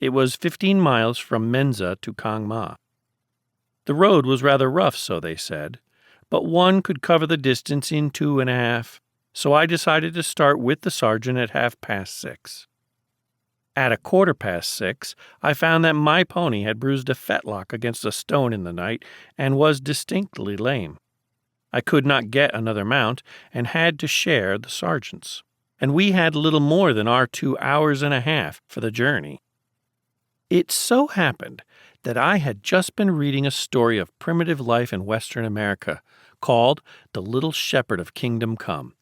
It was 15 miles from Menza to Kangma. The road was rather rough, so they said, but one could cover the distance in 2.5, so I decided to start with the sergeant at 6:30. At 6:15, I found that my pony had bruised a fetlock against a stone in the night and was distinctly lame. I could not get another mount and had to share the sergeant's, and we had little more than our 2.5 hours for the journey. It so happened that I had just been reading a story of primitive life in Western America called The Little Shepherd of Kingdom Come,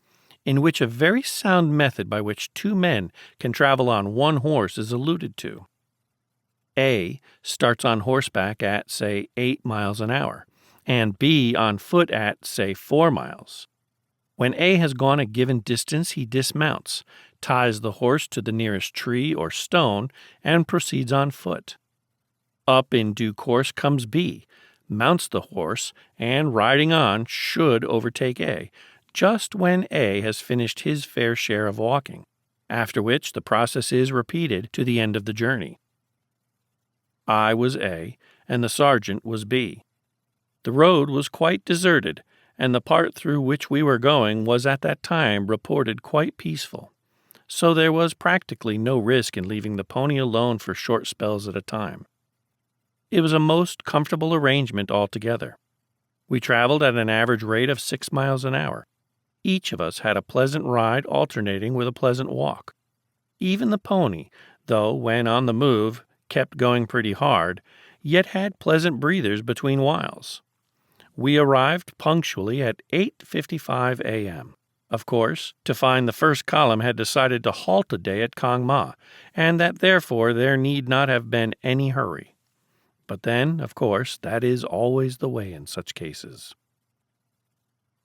in which a very sound method by which two men can travel on one horse is alluded to. A starts on horseback at, say, 8 miles an hour, and B on foot at, say, 4 miles. When A has gone a given distance, he dismounts, ties the horse to the nearest tree or stone, and proceeds on foot. Up in due course comes B, mounts the horse, and riding on should overtake A, just when A has finished his fair share of walking, after which the process is repeated to the end of the journey. I was A, and the sergeant was B. The road was quite deserted, and the part through which we were going was at that time reported quite peaceful, so there was practically no risk in leaving the pony alone for short spells at a time. It was a most comfortable arrangement altogether. We traveled at an average rate of 6 miles an hour. Each of us had a pleasant ride alternating with a pleasant walk. Even the pony, though when on the move, kept going pretty hard, yet had pleasant breathers between whiles. We arrived punctually at 8:55 a.m., of course, to find the first column had decided to halt a day at Kangma, and that therefore there need not have been any hurry. But then, of course, that is always the way in such cases.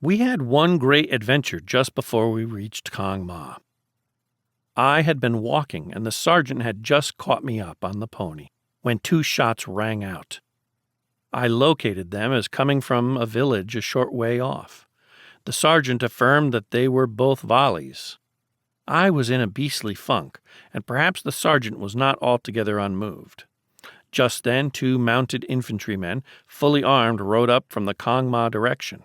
We had one great adventure just before we reached Kangma. I had been walking, and the sergeant had just caught me up on the pony, when 2 shots rang out. I located them as coming from a village a short way off. The sergeant affirmed that they were both volleys. I was in a beastly funk, and perhaps the sergeant was not altogether unmoved. Just then 2 mounted infantrymen, fully armed, rode up from the Kangma direction.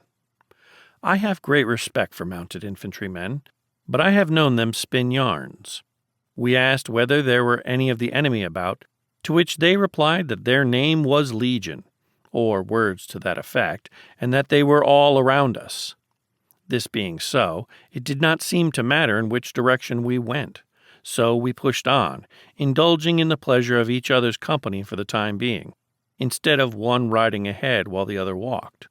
I have great respect for mounted infantrymen, but I have known them spin yarns. We asked whether there were any of the enemy about, to which they replied that their name was Legion, or words to that effect, and that they were all around us. This being so, it did not seem to matter in which direction we went, so we pushed on, indulging in the pleasure of each other's company for the time being. instead of one riding ahead while the other walked.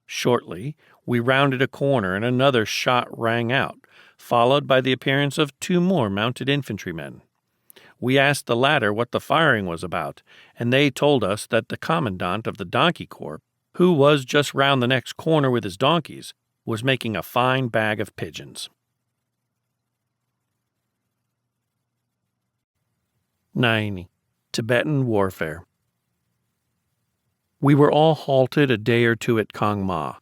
Shortly, we rounded a corner and another shot rang out, followed by the appearance of 2 more mounted infantrymen. We asked the latter what the firing was about, and they told us that the commandant of the donkey corps, who was just round the next corner with his donkeys, was making a fine bag of pigeons. 9. Tibetan Warfare. We were all halted a day or two at Kang Ma.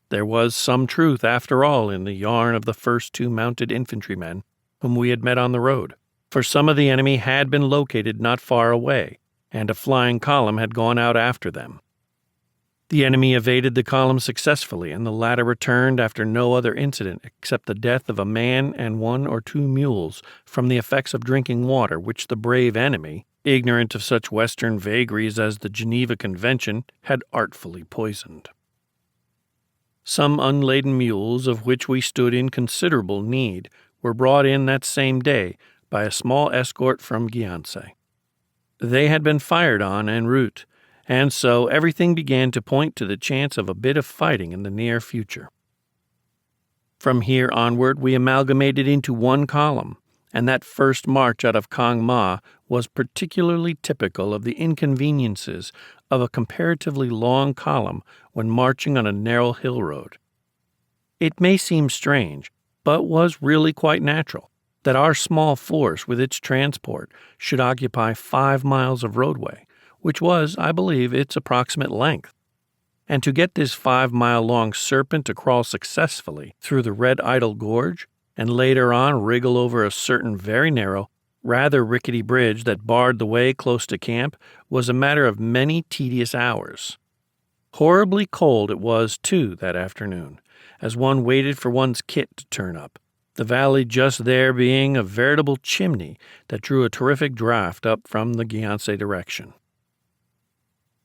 There was some truth, after all, in the yarn of the first 2 mounted infantrymen whom we had met on the road, for some of the enemy had been located not far away, and a flying column had gone out after them. The enemy evaded the column successfully, and the latter returned after no other incident except the death of a man and 1 or 2 mules from the effects of drinking water which the brave enemy, ignorant of such Western vagaries as the Geneva Convention, had artfully poisoned. Some unladen mules, of which we stood in considerable need, were brought in that same day by a small escort from Gyantse. They had been fired on en route, and so everything began to point to the chance of a bit of fighting in the near future. From here onward we amalgamated into one column, and that first march out of Kang Ma was particularly typical of the inconveniences of a comparatively long column when marching on a narrow hill road. It may seem strange, but was really quite natural, that our small force with its transport should occupy 5 miles of roadway, which was, I believe, its approximate length. And to get this 5-mile-long serpent to crawl successfully through the Red Idol Gorge, and later on wriggle over a certain very narrow, rather rickety bridge that barred the way close to camp, was a matter of many tedious hours. Horribly cold it was, too, that afternoon, as one waited for one's kit to turn up, the valley just there being a veritable chimney that drew a terrific draught up from the Gyantse direction.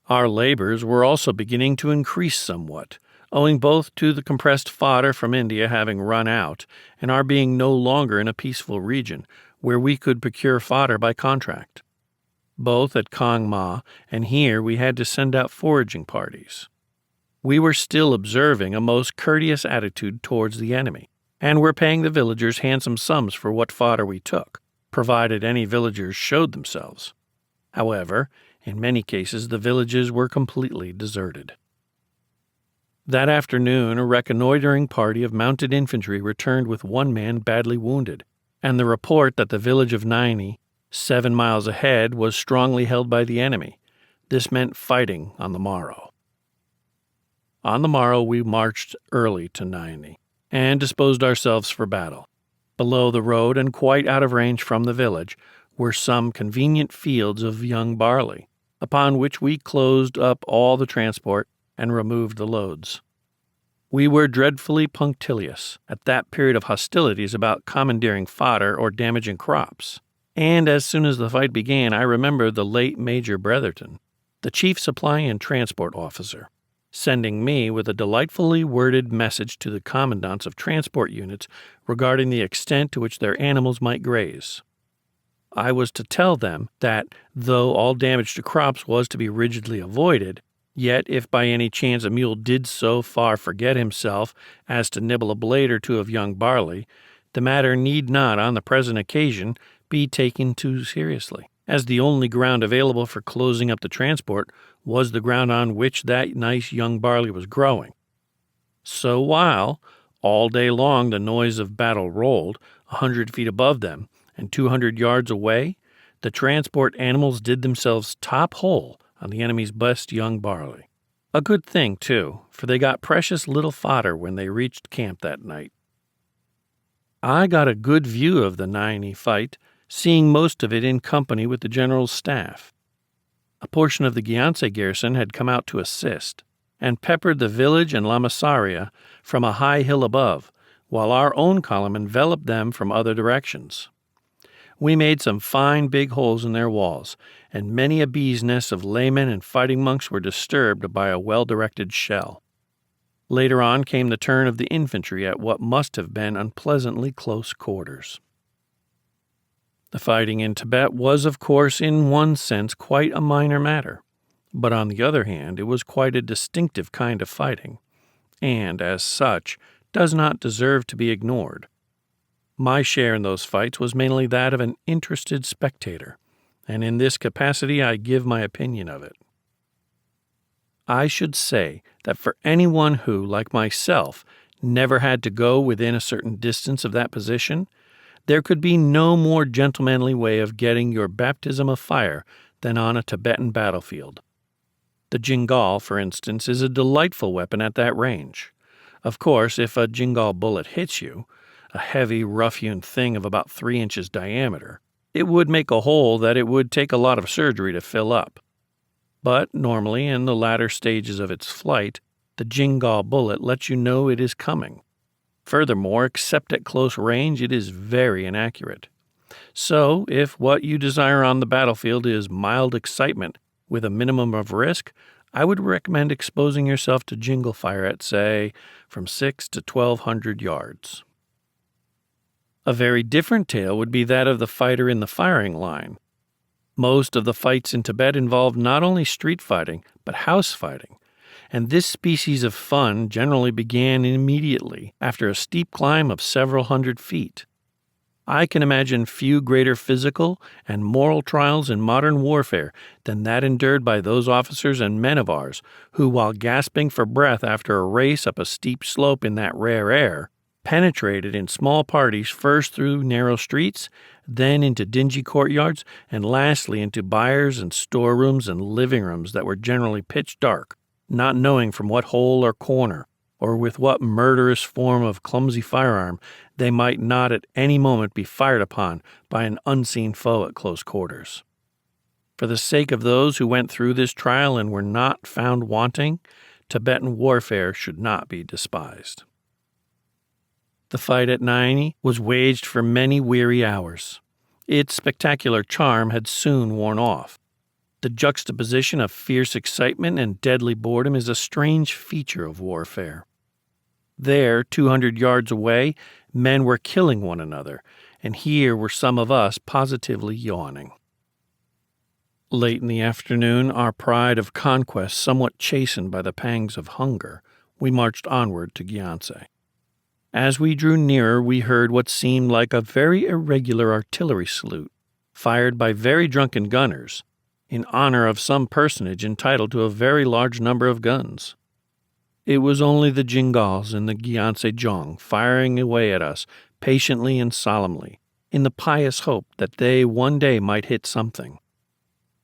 Our labors were also beginning to increase somewhat, owing both to the compressed fodder from India having run out and our being no longer in a peaceful region where we could procure fodder by contract. Both at Kang Ma and here we had to send out foraging parties. We were still observing a most courteous attitude towards the enemy, and were paying the villagers handsome sums for what fodder we took, provided any villagers showed themselves. However, in many cases the villages were completely deserted. That afternoon, a reconnoitering party of mounted infantry returned with 1 man badly wounded, and the report that the village of Naini, 7 miles ahead, was strongly held by the enemy. This meant fighting on the morrow. On the morrow we marched early to Naini, and disposed ourselves for battle. Below the road, and quite out of range from the village, were some convenient fields of young barley, upon which we closed up all the transport and removed the loads. We were dreadfully punctilious at that period of hostilities about commandeering fodder or damaging crops, and as soon as the fight began I remember the late Major Bretherton, the chief supply and transport officer, sending me with a delightfully worded message to the commandants of transport units regarding the extent to which their animals might graze. I was to tell them that, though all damage to crops was to be rigidly avoided, yet if by any chance a mule did so far forget himself as to nibble a blade or 2 of young barley, the matter need not, on the present occasion, be taken too seriously, as the only ground available for closing up the transport was the ground on which that nice young barley was growing. So while, all day long, the noise of battle rolled 100 feet above them and 200 yards away, the transport animals did themselves top hole on the enemy's best young barley. A good thing, too, for they got precious little fodder when they reached camp that night. I got a good view of the Naini fight, seeing most of it in company with the general's staff. A portion of the Gyantse garrison had come out to assist, and peppered the village and Lamasaria from a high hill above, while our own column enveloped them from other directions. We made some fine big holes in their walls, and many a bee's nest of laymen and fighting monks were disturbed by a well-directed shell. Later on came the turn of the infantry at what must have been unpleasantly close quarters. The fighting in Tibet was, of course, in one sense quite a minor matter, But on the other hand, it was quite a distinctive kind of fighting, and, as such, does not deserve to be ignored. My share in those fights was mainly that of an interested spectator, and in this capacity I give my opinion of it. I should say that for anyone who, like myself, never had to go within a certain distance of that position, there could be no more gentlemanly way of getting your baptism of fire than on a Tibetan battlefield. The jingal, for instance, is a delightful weapon at that range. Of course, if a jingal bullet hits you, a heavy, rough-hewn thing of about 3 inches diameter, it would make a hole that it would take a lot of surgery to fill up. But normally, in the latter stages of its flight, the jingal bullet lets you know it is coming. Furthermore, except at close range, it is very inaccurate. So, if what you desire on the battlefield is mild excitement with a minimum of risk, I would recommend exposing yourself to jingle fire at, say, from 6 to 1,200 yards. A very different tale would be that of the fighter in the firing line. Most of the fights in Tibet involve not only street fighting, but house fighting, and this species of fun generally began immediately after a steep climb of several hundred feet. I can imagine few greater physical and moral trials in modern warfare than that endured by those officers and men of ours who, while gasping for breath after a race up a steep slope in that rare air, penetrated in small parties first through narrow streets, then into dingy courtyards, and lastly into byres and storerooms and living rooms that were generally pitch dark, not knowing from what hole or corner, or with what murderous form of clumsy firearm they might not at any moment be fired upon by an unseen foe at close quarters. For the sake of those who went through this trial and were not found wanting, Tibetan warfare should not be despised. The fight at Naini was waged for many weary hours. Its spectacular charm had soon worn off. The juxtaposition of fierce excitement and deadly boredom is a strange feature of warfare. There, 200 yards away, men were killing one another, and here were some of us positively yawning. Late in the afternoon, our pride of conquest somewhat chastened by the pangs of hunger, we marched onward to Gyantse. As we drew nearer, we heard what seemed like a very irregular artillery salute, fired by very drunken gunners, in honor of some personage entitled to a very large number of guns. It was only the jingals in the Gyantse Jong firing away at us patiently and solemnly, in the pious hope that they one day might hit something.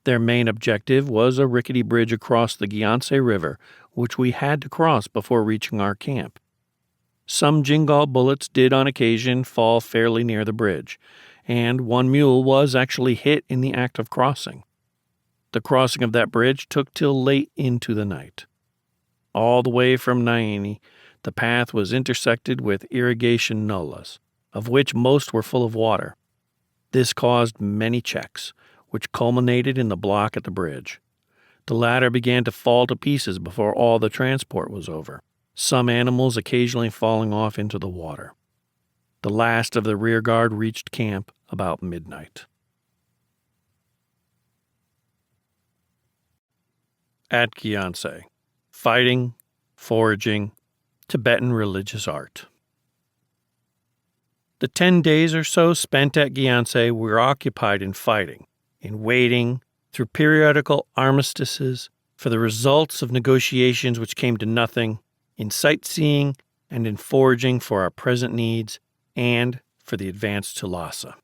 Their main objective was a rickety bridge across the Gyantse River, which we had to cross before reaching our camp. Some jingal bullets did on occasion fall fairly near the bridge, and one mule was actually hit in the act of crossing. The crossing of that bridge took till late into the night. All the way from Naini, the path was intersected with irrigation nullahs, of which most were full of water. This caused many checks, which culminated in the block at the bridge. The latter began to fall to pieces before all the transport was over, some animals occasionally falling off into the water. The last of the rearguard reached camp about midnight. At Gyantse, fighting, foraging, Tibetan religious art. The 10 days or so spent at Gyantse were occupied in fighting, in waiting, through periodical armistices, for the results of negotiations which came to nothing, in sightseeing and in foraging for our present needs, and for the advance to Lassa.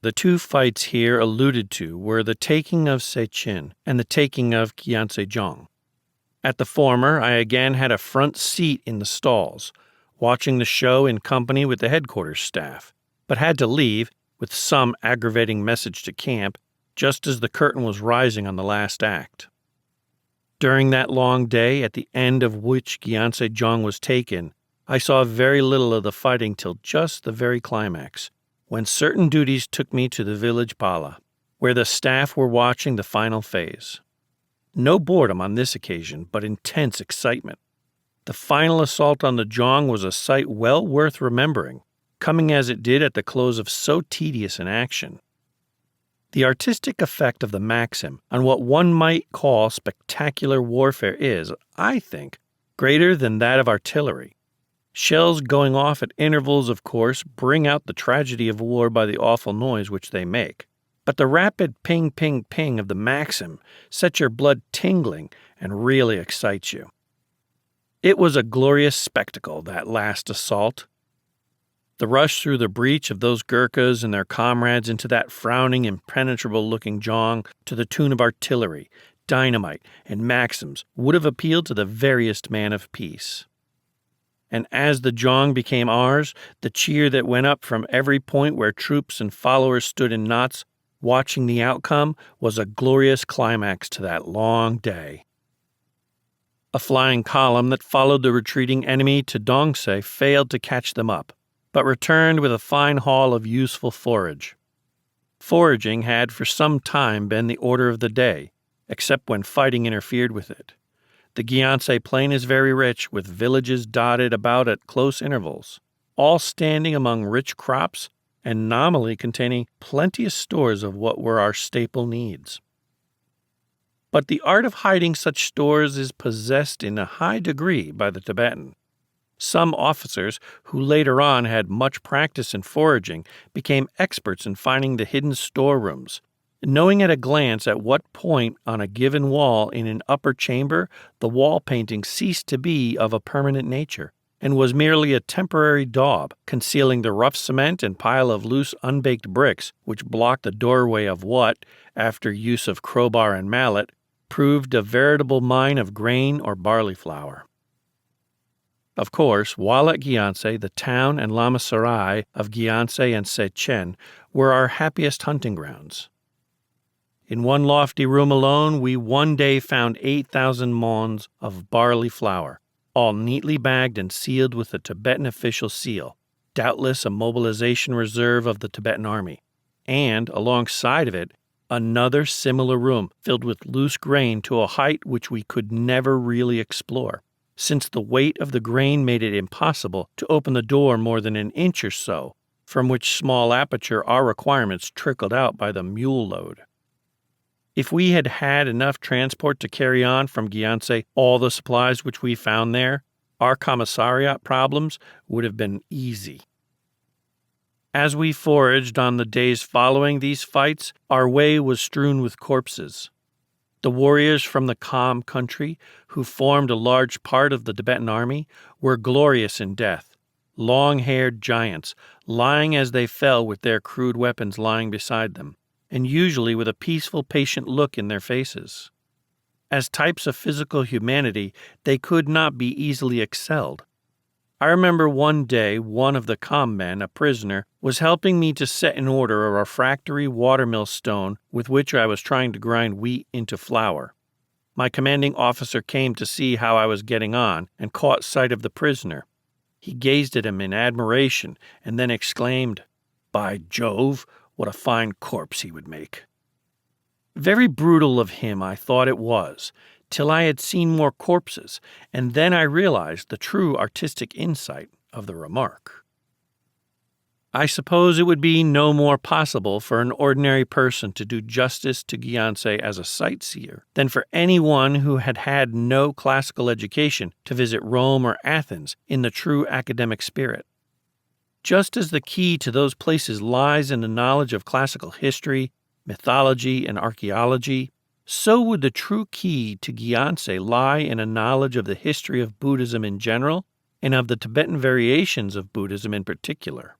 The two fights here alluded to were the taking of Sechin and the taking of Gyantse Jong. At the former, I again had a front seat in the stalls, watching the show in company with the headquarters staff, but had to leave, with some aggravating message to camp, just as the curtain was rising on the last act. During that long day, at the end of which Gyantse Jong was taken, I saw very little of the fighting till just the very climax, when certain duties took me to the village Pala, where the staff were watching the final phase. No boredom on this occasion, but intense excitement. The final assault on the Jong was a sight well worth remembering, coming as it did at the close of so tedious an action. The artistic effect of the Maxim on what one might call spectacular warfare is, I think, greater than that of artillery. Shells going off at intervals, of course, bring out the tragedy of war by the awful noise which they make. But the rapid ping, ping, ping of the Maxim sets your blood tingling and really excites you. It was a glorious spectacle, that last assault. The rush through the breach of those Gurkhas and their comrades into that frowning, impenetrable-looking Jong to the tune of artillery, dynamite, and Maxims would have appealed to the veriest man of peace. And as the Jong became ours, the cheer that went up from every point where troops and followers stood in knots, watching the outcome, was a glorious climax to that long day. A flying column that followed the retreating enemy to Dongse failed to catch them up, but returned with a fine haul of useful forage. Foraging had for some time been the order of the day, except when fighting interfered with it. The Gyantse Plain is very rich, with villages dotted about at close intervals, all standing among rich crops and nominally containing plenteous stores of what were our staple needs. But the art of hiding such stores is possessed in a high degree by the Tibetan. Some officers, who later on had much practice in foraging, became experts in finding the hidden storerooms, knowing at a glance at what point on a given wall in an upper chamber the wall painting ceased to be of a permanent nature, and was merely a temporary daub, concealing the rough cement and pile of loose unbaked bricks which blocked the doorway of what, after use of crowbar and mallet, proved a veritable mine of grain or barley flour. Of course, while at Gyantse, the town and Lama Sarai of Gyantse and Sechen were our happiest hunting grounds. In one lofty room alone, we one day found 8,000 mons of barley flour, all neatly bagged and sealed with the Tibetan official seal, doubtless a mobilization reserve of the Tibetan army, and, alongside of it, another similar room filled with loose grain to a height which we could never really explore, since the weight of the grain made it impossible to open the door more than an inch or so, from which small aperture our requirements trickled out by the mule load. If we had had enough transport to carry on from Gyantse all the supplies which we found there, our commissariat problems would have been easy. As we foraged on the days following these fights, our way was strewn with corpses. The warriors from the Kham country, who formed a large part of the Tibetan army, were glorious in death, long-haired giants, lying as they fell with their crude weapons lying beside them, and usually with a peaceful, patient look in their faces. As types of physical humanity, they could not be easily excelled. I remember one day one of the Kham men, a prisoner, was helping me to set in order a refractory watermill stone with which I was trying to grind wheat into flour. My commanding officer came to see how I was getting on and caught sight of the prisoner. He gazed at him in admiration and then exclaimed, "By Jove, what a fine corpse he would make." Very brutal of him I thought it was, till I had seen more corpses, and then I realized the true artistic insight of the remark. I suppose it would be no more possible for an ordinary person to do justice to Gyantse as a sightseer than for anyone who had had no classical education to visit Rome or Athens in the true academic spirit. Just as the key to those places lies in the knowledge of classical history, mythology, and archaeology, so would the true key to Gyantse lie in a knowledge of the history of Buddhism in general and of the Tibetan variations of Buddhism in particular.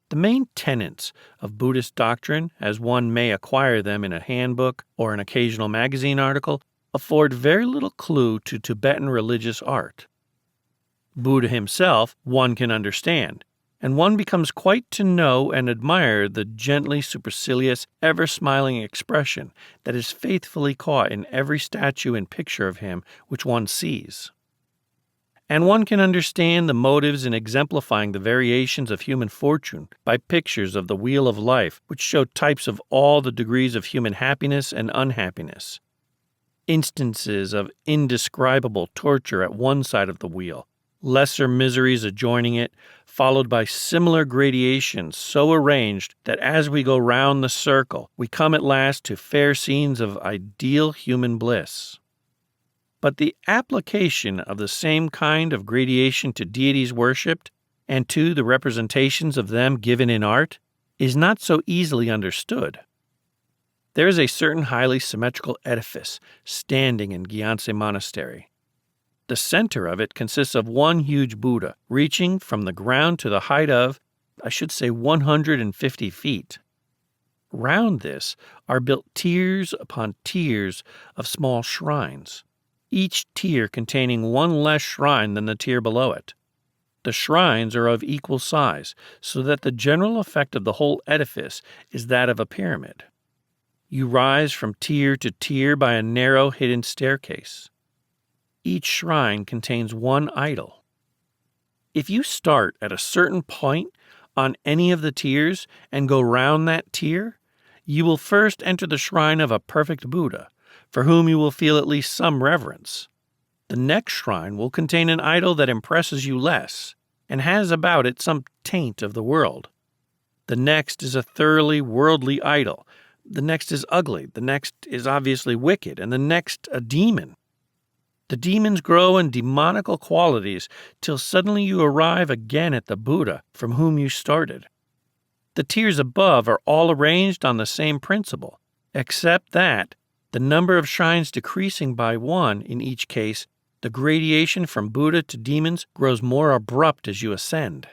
The main tenets of Buddhist doctrine, as one may acquire them in a handbook or an occasional magazine article, afford very little clue to Tibetan religious art. Buddha himself one can understand, and one becomes quite to know and admire the gently supercilious, ever-smiling expression that is faithfully caught in every statue and picture of him which one sees. And one can understand the motives in exemplifying the variations of human fortune by pictures of the wheel of life which show types of all the degrees of human happiness and unhappiness. Instances of indescribable torture at one side of the wheel, lesser miseries adjoining it, followed by similar gradations so arranged that as we go round the circle, we come at last to fair scenes of ideal human bliss. But the application of the same kind of gradation to deities worshipped and to the representations of them given in art is not so easily understood. There is a certain highly symmetrical edifice standing in Gyantse Monastery. The center of it consists of one huge Buddha, reaching from the ground to the height of, 150 feet. Round this are built tiers upon tiers of small shrines, each tier containing one less shrine than the tier below it. The shrines are of equal size, so that the general effect of the whole edifice is that of a pyramid. You rise from tier to tier by a narrow hidden staircase. Each shrine contains one idol. If you start at a certain point on any of the tiers and go round that tier, you will first enter the shrine of a perfect Buddha, for whom you will feel at least some reverence. The next shrine will contain an idol that impresses you less, and has about it some taint of the world. The next is a thoroughly worldly idol. The next is ugly. The next is obviously wicked, and the next a demon. The demons grow in demonical qualities till suddenly you arrive again at the Buddha from whom you started. The tiers above are all arranged on the same principle, except that, the number of shrines decreasing by one in each case, the gradation from Buddha to demons grows more abrupt as you ascend.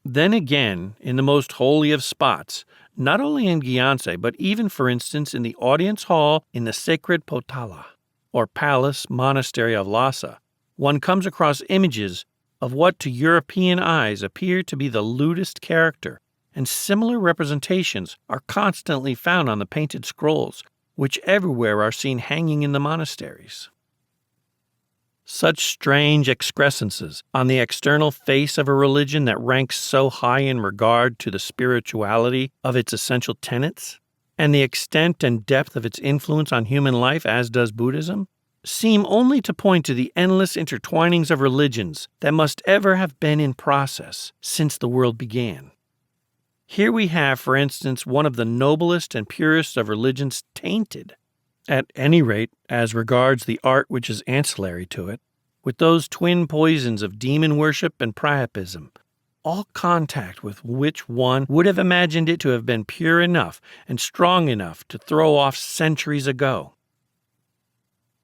Then again, in the most holy of spots, not only in Gyantse, but even, for instance, in the audience hall in the sacred Potala, or palace monastery of Lassa, one comes across images of what to European eyes appear to be the lewdest character, and similar representations are constantly found on the painted scrolls, which everywhere are seen hanging in the monasteries. Such strange excrescences on the external face of a religion that ranks so high in regard to the spirituality of its essential tenets, and the extent and depth of its influence on human life as does Buddhism, seem only to point to the endless intertwinings of religions that must ever have been in process since the world began. Here we have, for instance, one of the noblest and purest of religions tainted, at any rate as regards the art which is ancillary to it, with those twin poisons of demon worship and priapism, all contact with which one would have imagined it to have been pure enough and strong enough to throw off centuries ago.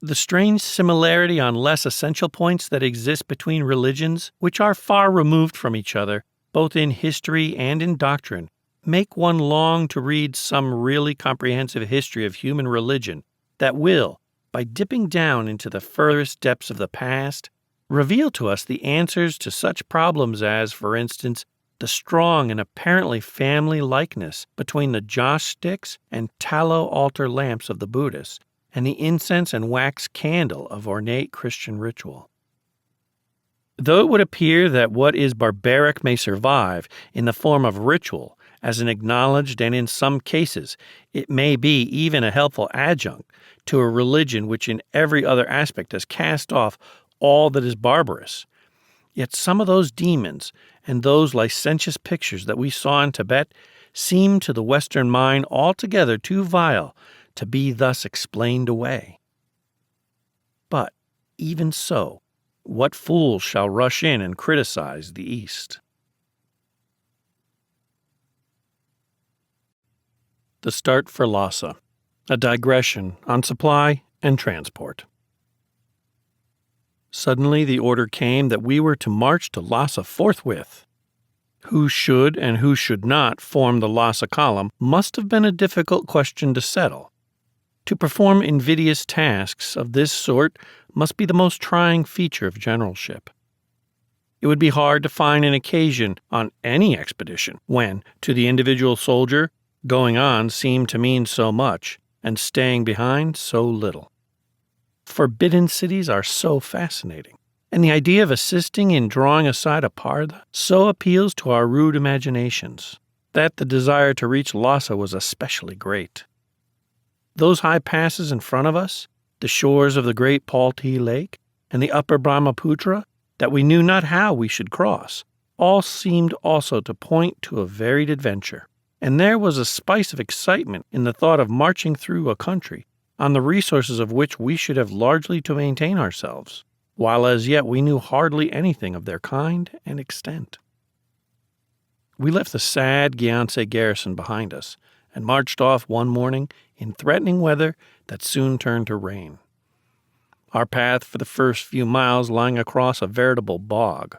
The strange similarity on less essential points that exist between religions, which are far removed from each other, both in history and in doctrine, make one long to read some really comprehensive history of human religion that will, by dipping down into the furthest depths of the past, reveal to us the answers to such problems as, for instance, the strong and apparently family likeness between the joss sticks and tallow altar lamps of the Buddhists, and the incense and wax candle of ornate Christian ritual. Though it would appear that what is barbaric may survive in the form of ritual as an acknowledged and in some cases it may be even a helpful adjunct to a religion which in every other aspect has cast off all that is barbarous, yet some of those demons and those licentious pictures that we saw in Tibet seem to the Western mind altogether too vile to be thus explained away. But, even so, what fool shall rush in and criticize the East? The start for Lassa, a digression on supply and transport. Suddenly the order came that we were to march to Lassa forthwith. Who should and who should not form the Lassa column must have been a difficult question to settle. To perform invidious tasks of this sort must be the most trying feature of generalship. It would be hard to find an occasion on any expedition when, to the individual soldier, going on seemed to mean so much, and staying behind so little. Forbidden cities are so fascinating, and the idea of assisting in drawing aside a parda so appeals to our rude imaginations, that the desire to reach Lassa was especially great. Those high passes in front of us, the shores of the great Palti Lake, and the upper Brahmaputra, that we knew not how we should cross, all seemed also to point to a varied adventure. And there was a spice of excitement in the thought of marching through a country on the resources of which we should have largely to maintain ourselves, while as yet we knew hardly anything of their kind and extent. We left the sad Gyantse garrison behind us and marched off one morning in threatening weather that soon turned to rain. Our path for the first few miles lying across a veritable bog.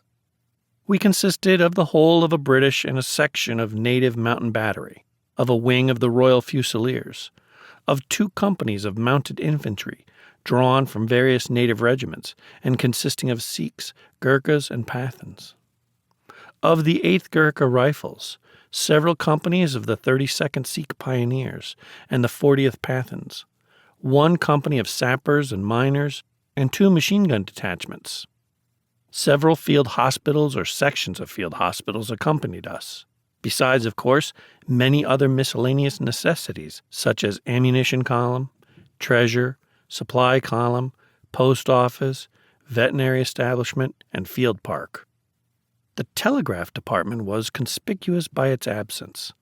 We consisted of the whole of a British and a section of native mountain battery, of a wing of the Royal Fusiliers, of 2 companies of mounted infantry drawn from various native regiments and consisting of Sikhs, Gurkhas, and Pathans, of the 8th Gurkha Rifles, several companies of the 32nd Sikh Pioneers and the 40th Pathans, 1 company of sappers and miners, and 2 machine gun detachments. Several field hospitals or sections of field hospitals accompanied us, besides, of course, many other miscellaneous necessities, such as ammunition column, treasure, supply column, post office, veterinary establishment, and field park. The telegraph department was conspicuous by its absence,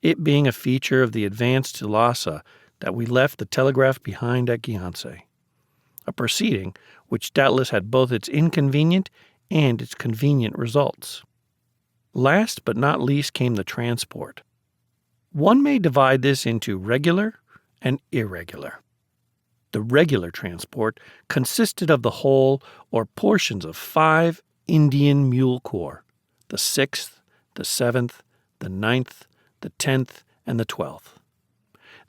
it being a feature of the advance to Lassa that we left the telegraph behind at Gyantse, a proceeding which doubtless had both its inconvenient and its convenient results. Last but not least came the transport. One may divide this into regular and irregular. The regular transport consisted of the whole or portions of 5 Indian mule corps, the 6th, the 7th, the 9th, the 10th, and the 12th.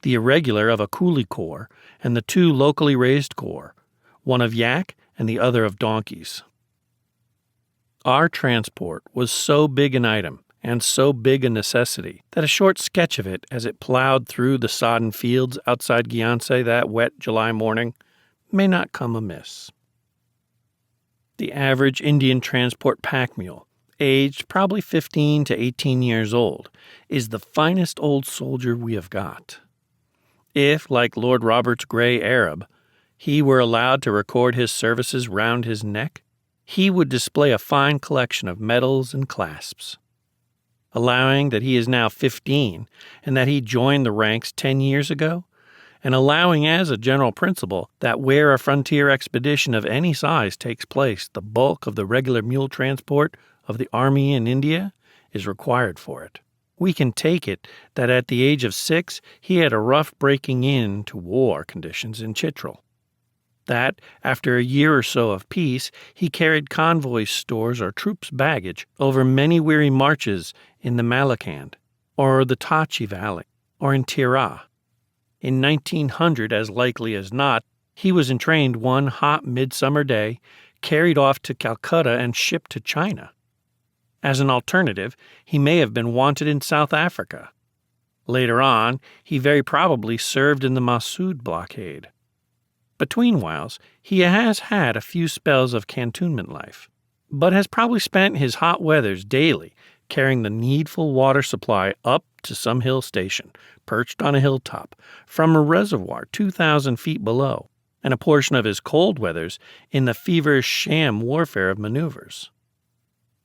The irregular of a coolie corps and the 2 locally raised corps, one of yak and the other of donkeys. Our transport was so big an item and so big a necessity that a short sketch of it as it plowed through the sodden fields outside Gyantse that wet July morning may not come amiss. The average Indian transport pack mule, aged probably 15 to 18 years old, is the finest old soldier we have got. If, like Lord Robert's grey Arab, he were allowed to record his services round his neck, he would display a fine collection of medals and clasps. Allowing that he is now 15 and that he joined the ranks 10 years ago, and allowing as a general principle that where a frontier expedition of any size takes place, the bulk of the regular mule transport of the army in India is required for it, we can take it that at the age of 6 he had a rough breaking in to war conditions in Chitral. That, after a year or so of peace, he carried convoy stores or troops' baggage over many weary marches in the Malakand, or the Tachi Valley, or in Tirah. In 1900, as likely as not, he was entrained one hot midsummer day, carried off to Calcutta and shipped to China. As an alternative, he may have been wanted in South Africa. Later on, he very probably served in the Massoud blockade. Between whiles, he has had a few spells of cantonment life, but has probably spent his hot weathers daily carrying the needful water supply up to some hill station, perched on a hilltop, from a reservoir 2,000 feet below, and a portion of his cold weathers in the feverish sham warfare of maneuvers.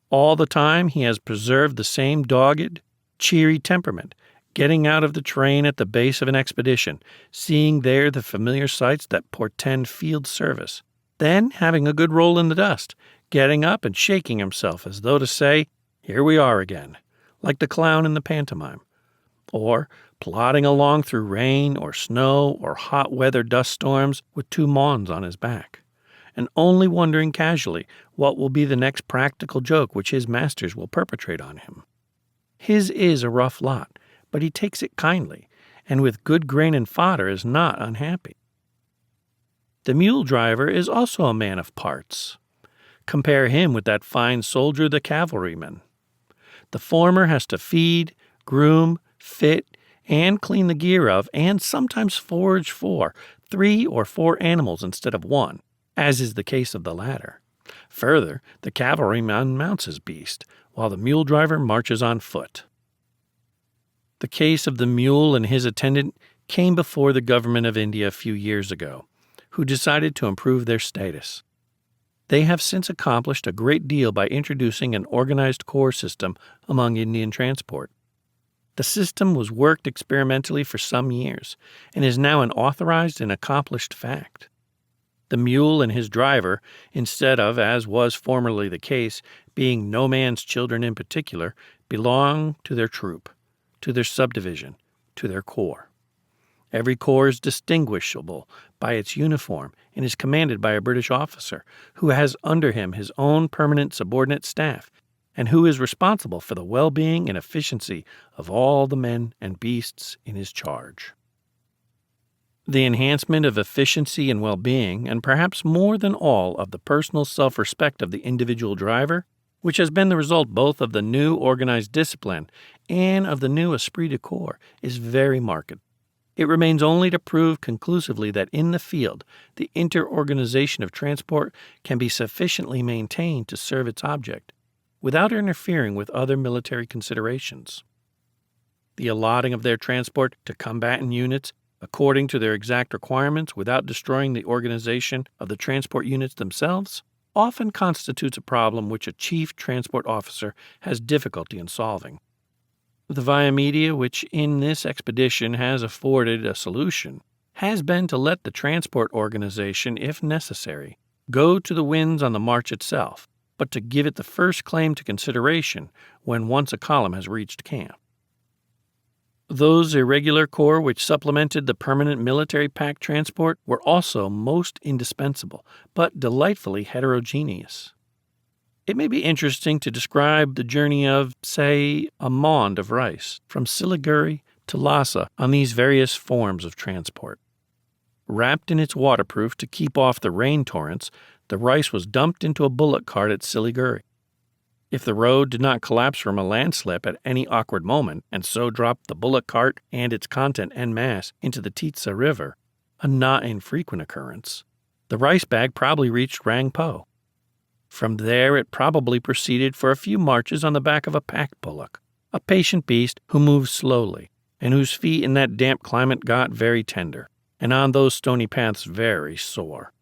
All the time he has preserved the same dogged, cheery temperament, getting out of the train at the base of an expedition, seeing there the familiar sights that portend field service, then having a good roll in the dust, getting up and shaking himself as though to say, "Here we are again," like the clown in the pantomime, or plodding along through rain or snow or hot weather dust storms with 2 mons on his back, and only wondering casually what will be the next practical joke which his masters will perpetrate on him. His is a rough lot, but he takes it kindly, and with good grain and fodder is not unhappy. The mule driver is also a man of parts. Compare him with that fine soldier, the cavalryman. The former has to feed, groom, fit, and clean the gear of, and sometimes forage for, 3 or 4 animals instead of 1, as is the case of the latter. Further, the cavalryman mounts his beast, while the mule driver marches on foot. The case of the mule and his attendant came before the government of India a few years ago, who decided to improve their status. They have since accomplished a great deal by introducing an organized corps system among Indian transport. The system was worked experimentally for some years and is now an authorized and accomplished fact. The mule and his driver, instead of, as was formerly the case, being no man's children in particular, belong to their troop, to their subdivision, to their corps. Every corps is distinguishable by its uniform and is commanded by a British officer who has under him his own permanent subordinate staff and who is responsible for the well-being and efficiency of all the men and beasts in his charge. The enhancement of efficiency and well-being, and perhaps more than all of the personal self-respect of the individual driver, which has been the result both of the new organized discipline and of the new esprit de corps, is very marked. It remains only to prove conclusively that in the field, the interorganization of transport can be sufficiently maintained to serve its object, without interfering with other military considerations. The allotting of their transport to combatant units according to their exact requirements without destroying the organization of the transport units themselves often constitutes a problem which a chief transport officer has difficulty in solving. The via media which in this expedition has afforded a solution has been to let the transport organization, if necessary, go to the winds on the march itself, but to give it the first claim to consideration when once a column has reached camp. Those irregular corps which supplemented the permanent military pack transport were also most indispensable, but delightfully heterogeneous. It may be interesting to describe the journey of, say, a maund of rice from Siliguri to Lassa on these various forms of transport. Wrapped in its waterproof to keep off the rain torrents, the rice was dumped into a bullock cart at Siliguri. If the road did not collapse from a landslip at any awkward moment, and so drop the bullock cart and its content en masse into the Titsa River, a not infrequent occurrence, the rice bag probably reached Rangpo. From there it probably proceeded for a few marches on the back of a pack bullock, a patient beast who moved slowly, and whose feet in that damp climate got very tender, and on those stony paths very sore.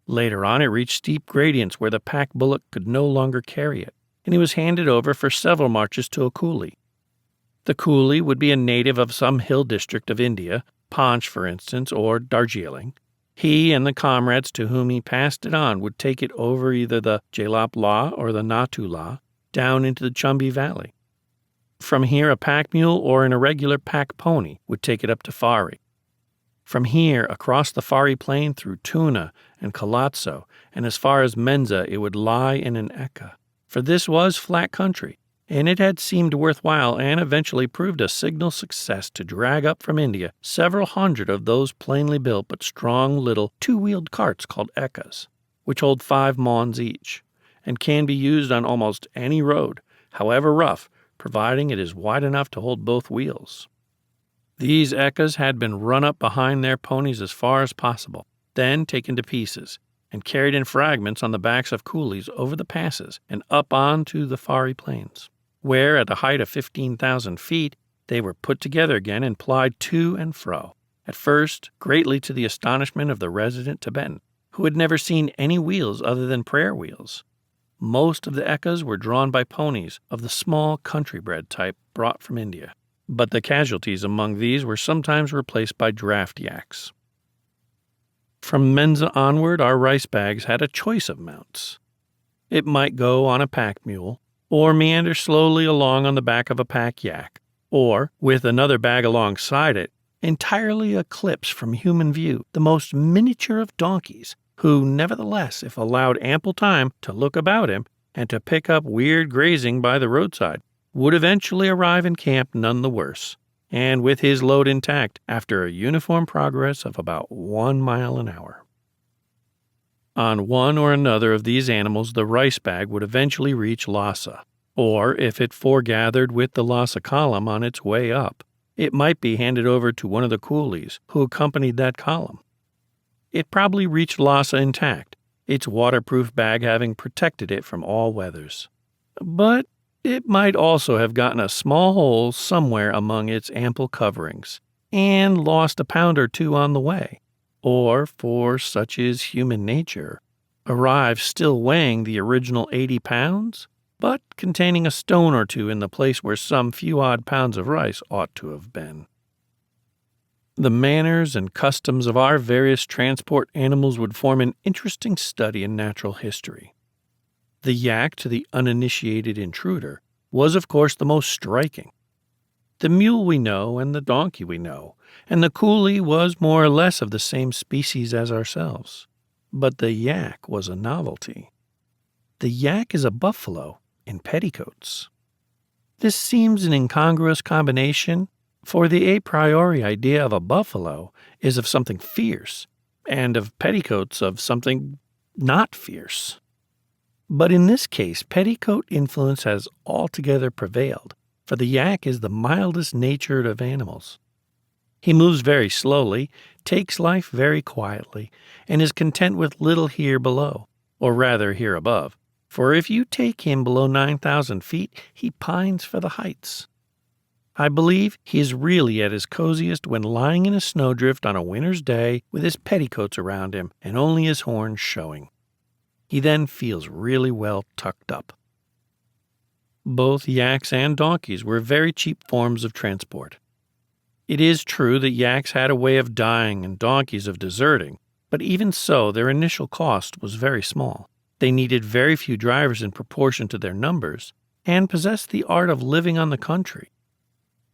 Later on it reached steep gradients where the pack bullock could no longer carry it, and he was handed over for several marches to a coolie. The coolie would be a native of some hill district of India, Panch for instance, or Darjeeling. He and the comrades to whom he passed it on would take it over either the Jalap La or the Natu La, down into the Chumbi Valley. From here a pack mule or an irregular pack pony would take it up to Fari. From here across the Fari plain through Tuna and Kalatso, and as far as Menza it would lie in an eka. For this was flat country, and it had seemed worthwhile and eventually proved a signal success to drag up from India several hundred of those plainly built but strong little two-wheeled carts called ekas, which hold 5 maunds each, and can be used on almost any road, however rough, providing it is wide enough to hold both wheels. These ekas had been run up behind their ponies as far as possible, then taken to pieces, and carried in fragments on the backs of coolies over the passes and up onto the Fari plains, where, at a height of 15,000 feet, they were put together again and plied to and fro, at first greatly to the astonishment of the resident Tibetan, who had never seen any wheels other than prayer wheels. Most of the ekas were drawn by ponies of the small country-bred type brought from India, but the casualties among these were sometimes replaced by draft yaks. From Menza onward, our rice bags had a choice of mounts. It might go on a pack mule, or meander slowly along on the back of a pack yak, or, with another bag alongside it, entirely eclipse from human view the most miniature of donkeys, who, nevertheless, if allowed ample time to look about him and to pick up weird grazing by the roadside, would eventually arrive in camp none the worse, and with his load intact after a uniform progress of about 1 mile an hour. On one or another of these animals the rice bag would eventually reach Lassa, or if it foregathered with the Lassa column on its way up, it might be handed over to one of the coolies who accompanied that column. It probably reached Lassa intact, its waterproof bag having protected it from all weathers. But it might also have gotten a small hole somewhere among its ample coverings, and lost a pound or two on the way, or, for such is human nature, arrived still weighing the original 80 pounds, but containing a stone or two in the place where some few odd pounds of rice ought to have been. The manners and customs of our various transport animals would form an interesting study in natural history. The yak, to the uninitiated intruder, was of course the most striking. The mule we know, and the donkey we know, and the coolie was more or less of the same species as ourselves. But the yak was a novelty. The yak is a buffalo in petticoats. This seems an incongruous combination, for the a priori idea of a buffalo is of something fierce, and of petticoats of something not fierce. But in this case, petticoat influence has altogether prevailed, for the yak is the mildest natured of animals. He moves very slowly, takes life very quietly, and is content with little here below, or rather here above, for if you take him below 9,000 feet, he pines for the heights. I believe he is really at his coziest when lying in a snowdrift on a winter's day with his petticoats around him and only his horns showing. He then feels really well tucked up. Both yaks and donkeys were very cheap forms of transport. It is true that yaks had a way of dying and donkeys of deserting, but even so their initial cost was very small. They needed very few drivers in proportion to their numbers, and possessed the art of living on the country.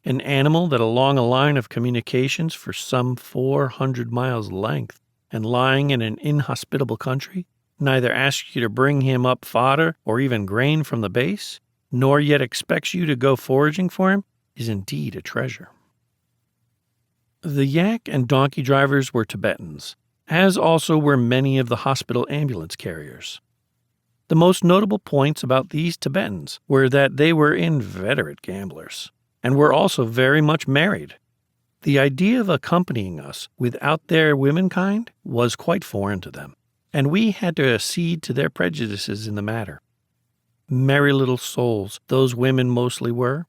An animal that along a line of communications for some 400 miles length, and lying in an inhospitable country, neither asks you to bring him up fodder or even grain from the base, nor yet expects you to go foraging for him, is indeed a treasure. The yak and donkey drivers were Tibetans, as also were many of the hospital ambulance carriers. The most notable points about these Tibetans were that they were inveterate gamblers, and were also very much married. The idea of accompanying us without their womenkind was quite foreign to them, and we had to accede to their prejudices in the matter. Merry little souls those women mostly were,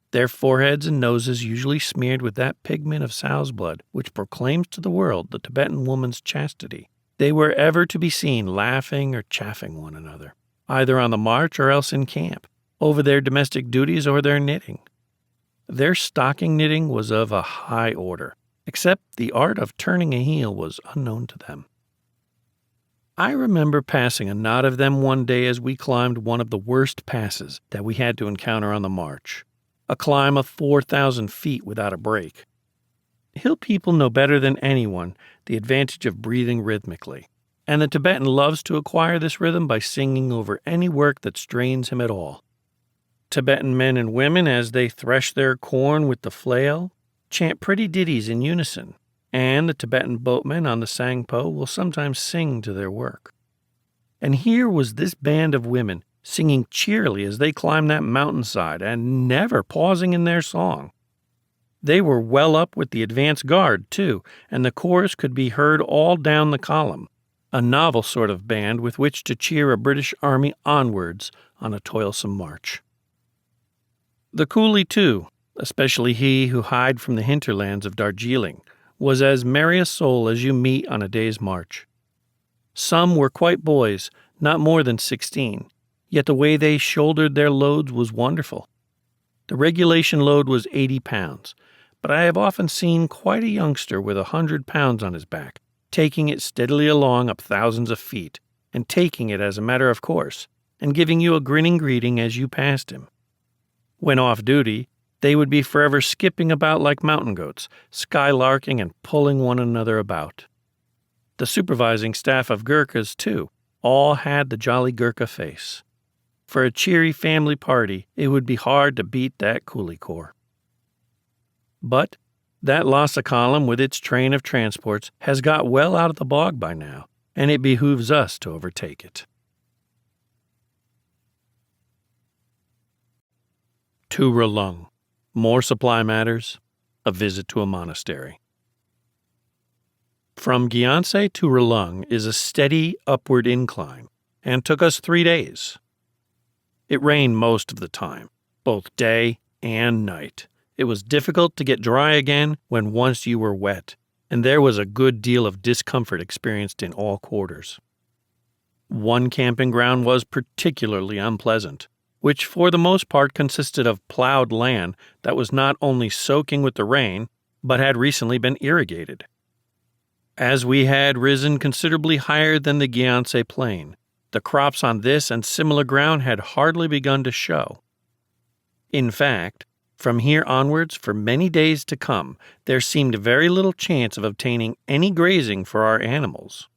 their foreheads and noses usually smeared with that pigment of sow's blood which proclaims to the world the Tibetan woman's chastity. They were ever to be seen laughing or chaffing one another, either on the march or else in camp, over their domestic duties or their knitting. Their stocking knitting was of a high order, except the art of turning a heel was unknown to them. I remember passing a knot of them one day as we climbed one of the worst passes that we had to encounter on the march, a climb of 4,000 feet without a break. Hill people know better than anyone the advantage of breathing rhythmically, and the Tibetan loves to acquire this rhythm by singing over any work that strains him at all. Tibetan men and women, as they thresh their corn with the flail, chant pretty ditties in unison, and the Tibetan boatmen on the Sangpo will sometimes sing to their work. And here was this band of women singing cheerily as they climbed that mountainside and never pausing in their song. They were well up with the advance guard, too, and the chorus could be heard all down the column, a novel sort of band with which to cheer a British army onwards on a toilsome march. The coolie, too, especially he who hied from the hinterlands of Darjeeling, was as merry a soul as you meet on a day's march. Some were quite boys, not more than 16, yet the way they shouldered their loads was wonderful. The regulation load was 80 pounds, but I have often seen quite a youngster with 100 pounds on his back, taking it steadily along up thousands of feet, and taking it as a matter of course, and giving you a grinning greeting as you passed him. When off duty, they would be forever skipping about like mountain goats, skylarking and pulling one another about. The supervising staff of Gurkhas, too, all had the jolly Gurkha face. For a cheery family party, it would be hard to beat that coolie corps. But that Lassa column with its train of transports has got well out of the bog by now, and it behooves us to overtake it. To Relung. More supply matters. A visit to a monastery. From Gyantse to Relung is a steady upward incline, and took us 3 days. It rained most of the time, both day and night. It was difficult to get dry again when once you were wet, and there was a good deal of discomfort experienced in all quarters. One camping ground was particularly unpleasant, which for the most part consisted of plowed land that was not only soaking with the rain, but had recently been irrigated. As we had risen considerably higher than the Gyeongse Plain, the crops on this and similar ground had hardly begun to show. In fact, from here onwards, for many days to come, there seemed very little chance of obtaining any grazing for our animals.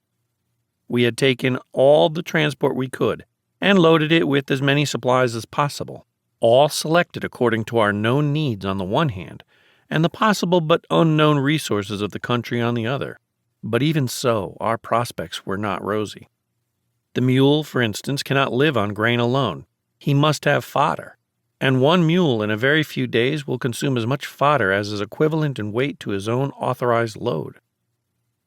We had taken all the transport we could and loaded it with as many supplies as possible, all selected according to our known needs on the one hand, and the possible but unknown resources of the country on the other. But even so, our prospects were not rosy. The mule, for instance, cannot live on grain alone. He must have fodder, and one mule in a very few days will consume as much fodder as is equivalent in weight to his own authorized load.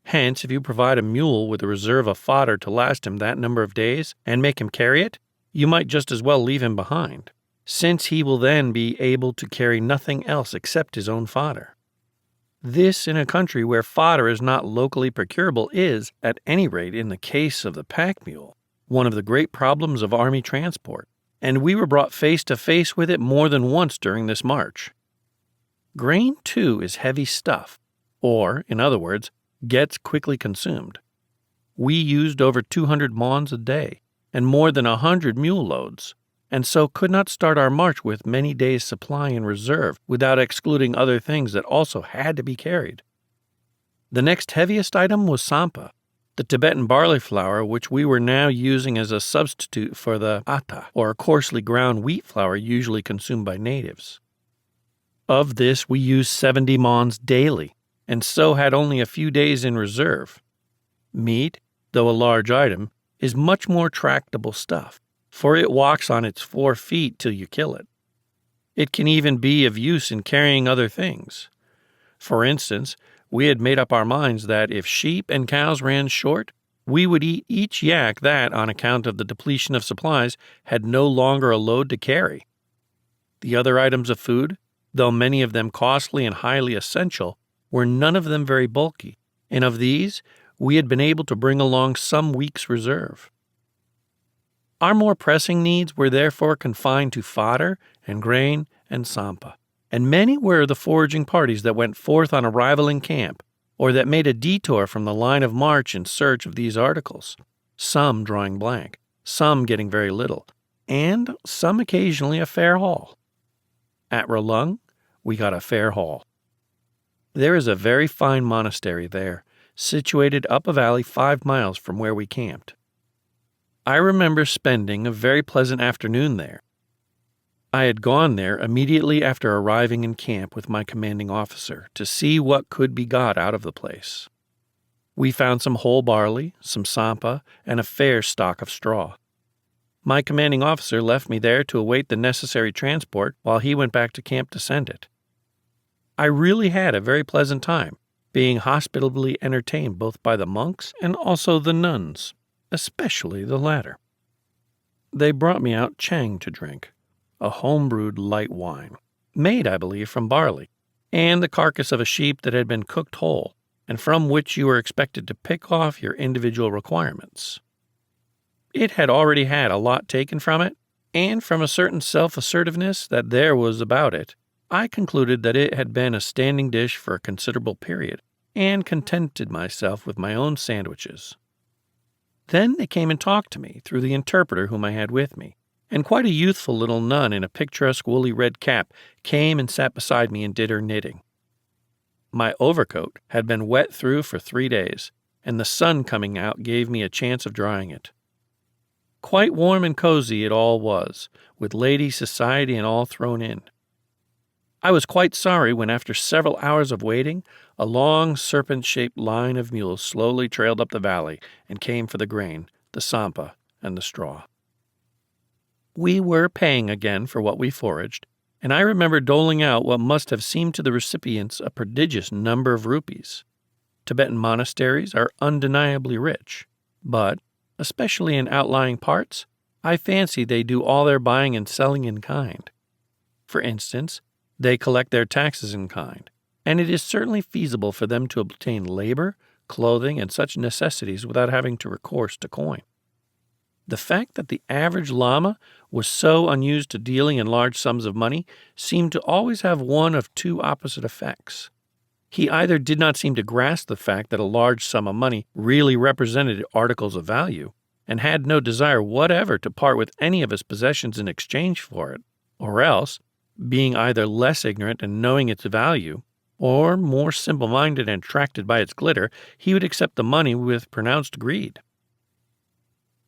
Hence, if you provide a mule with a reserve of fodder to last him that number of days and make him carry it, you might just as well leave him behind, since he will then be able to carry nothing else except his own fodder. This, in a country where fodder is not locally procurable, is, at any rate in the case of the pack mule, one of the great problems of army transport, and we were brought face to face with it more than once during this march. Grain, too, is heavy stuff, or, in other words, gets quickly consumed. We used over 200 maunds a day, and more than 100 mule loads, and so could not start our march with many days' supply in reserve without excluding other things that also had to be carried. The next heaviest item was Sangpo, the Tibetan barley flour which we were now using as a substitute for the atta, or coarsely ground wheat flour usually consumed by natives. Of this we used 70 maunds daily, and so had only a few days in reserve. Meat, though a large item, is much more tractable stuff, for it walks on its 4 feet till you kill it. It can even be of use in carrying other things. For instance, we had made up our minds that if sheep and cows ran short, we would eat each yak that, on account of the depletion of supplies, had no longer a load to carry. The other items of food, though many of them costly and highly essential, were none of them very bulky, and of these we had been able to bring along some weeks' reserve. Our more pressing needs were therefore confined to fodder and grain and Sangpo, and many were the foraging parties that went forth on arrival in camp, or that made a detour from the line of march in search of these articles, some drawing blank, some getting very little, and some occasionally a fair haul. At Rolung, we got a fair haul. There is a very fine monastery there, situated up a valley 5 miles from where we camped. I remember spending a very pleasant afternoon there. I had gone there immediately after arriving in camp with my commanding officer to see what could be got out of the place. We found some whole barley, some Sangpo, and a fair stock of straw. My commanding officer left me there to await the necessary transport while he went back to camp to send it. I really had a very pleasant time, being hospitably entertained both by the monks and also the nuns, especially the latter. They brought me out chang to drink, a home-brewed light wine, made, I believe, from barley, and the carcass of a sheep that had been cooked whole, and from which you were expected to pick off your individual requirements. It had already had a lot taken from it, and from a certain self-assertiveness that there was about it, I concluded that it had been a standing dish for a considerable period, and contented myself with my own sandwiches. Then they came and talked to me through the interpreter whom I had with me, and quite a youthful little nun in a picturesque woolly red cap came and sat beside me and did her knitting. My overcoat had been wet through for 3 days, and the sun coming out gave me a chance of drying it. Quite warm and cozy it all was, with lady society and all thrown in. I was quite sorry when, after several hours of waiting, a long serpent-shaped line of mules slowly trailed up the valley and came for the grain, the Sangpo, and the straw. We were paying again for what we foraged, and I remember doling out what must have seemed to the recipients a prodigious number of rupees. Tibetan monasteries are undeniably rich, but, especially in outlying parts, I fancy they do all their buying and selling in kind. For instance, they collect their taxes in kind, and it is certainly feasible for them to obtain labor, clothing, and such necessities without having to recourse to coin. The fact that the average Lama was so unused to dealing in large sums of money seemed to always have one of two opposite effects. He either did not seem to grasp the fact that a large sum of money really represented articles of value, and had no desire whatever to part with any of his possessions in exchange for it, or else, being either less ignorant and knowing its value, or more simple-minded and attracted by its glitter, he would accept the money with pronounced greed.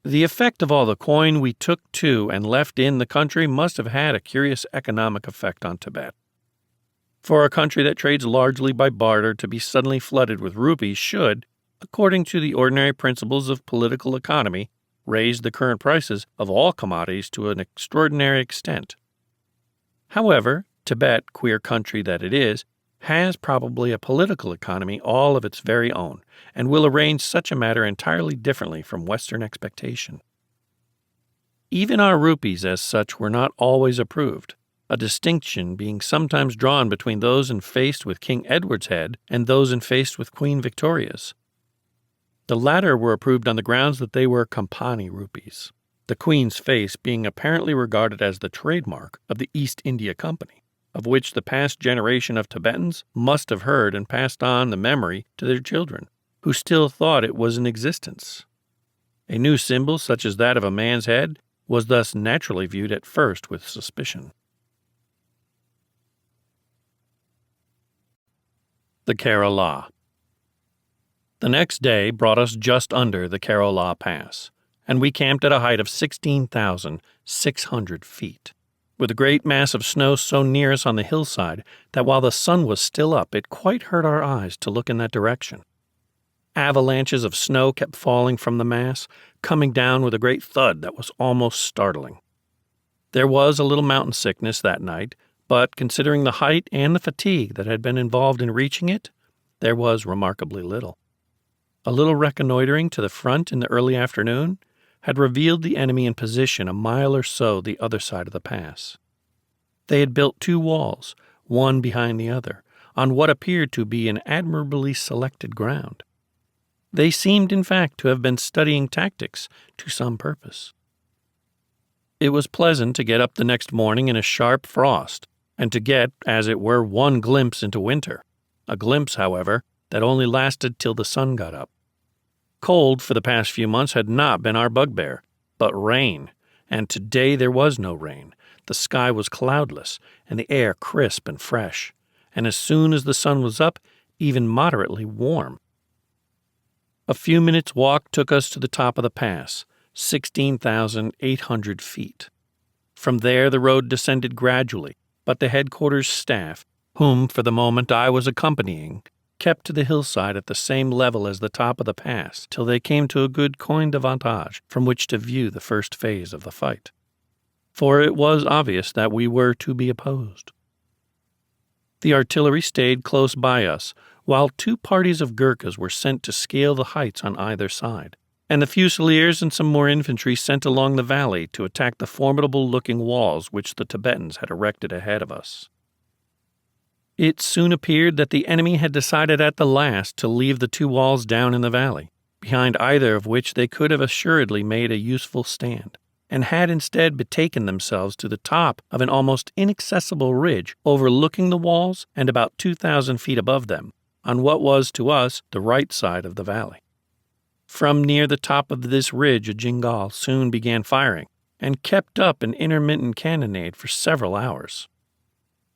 The effect of all the coin we took to and left in the country must have had a curious economic effect on Tibet. For a country that trades largely by barter to be suddenly flooded with rupees should, according to the ordinary principles of political economy, raise the current prices of all commodities to an extraordinary extent. However, Tibet, queer country that it is, has probably a political economy all of its very own, and will arrange such a matter entirely differently from Western expectation. Even our rupees as such were not always approved, a distinction being sometimes drawn between those enfaced with King Edward's head and those enfaced with Queen Victoria's. The latter were approved on the grounds that they were Compani rupees, the Queen's face being apparently regarded as the trademark of the East India Company, of which the past generation of Tibetans must have heard and passed on the memory to their children, who still thought it was in existence. A new symbol, such as that of a man's head, was thus naturally viewed at first with suspicion. The Kerala. The next day brought us just under the Kerala Pass, and we camped at a height of 16,600 feet, with a great mass of snow so near us on the hillside that while the sun was still up, it quite hurt our eyes to look in that direction. Avalanches of snow kept falling from the mass, coming down with a great thud that was almost startling. There was a little mountain sickness that night, but considering the height and the fatigue that had been involved in reaching it, there was remarkably little. A little reconnoitering to the front in the early afternoon had revealed the enemy in position a mile or so the other side of the pass. They had built two walls, one behind the other, on what appeared to be an admirably selected ground. They seemed, in fact, to have been studying tactics to some purpose. It was pleasant to get up the next morning in a sharp frost, and to get, as it were, one glimpse into winter, a glimpse, however, that only lasted till the sun got up. Cold for the past few months had not been our bugbear, but rain, and today there was no rain. The sky was cloudless, and the air crisp and fresh, and as soon as the sun was up, even moderately warm. A few minutes' walk took us to the top of the pass, 16,800 feet. From there the road descended gradually, but the headquarters staff, whom for the moment I was accompanying, kept to the hillside at the same level as the top of the pass till they came to a good coin de vantage from which to view the first phase of the fight. For it was obvious that we were to be opposed. The artillery stayed close by us, while two parties of Gurkhas were sent to scale the heights on either side, and the Fusiliers and some more infantry sent along the valley to attack the formidable-looking walls which the Tibetans had erected ahead of us. It soon appeared that the enemy had decided at the last to leave the two walls down in the valley, behind either of which they could have assuredly made a useful stand, and had instead betaken themselves to the top of an almost inaccessible ridge overlooking the walls and about 2,000 feet above them, on what was to us the right side of the valley. From near the top of this ridge a jingal soon began firing, and kept up an intermittent cannonade for several hours.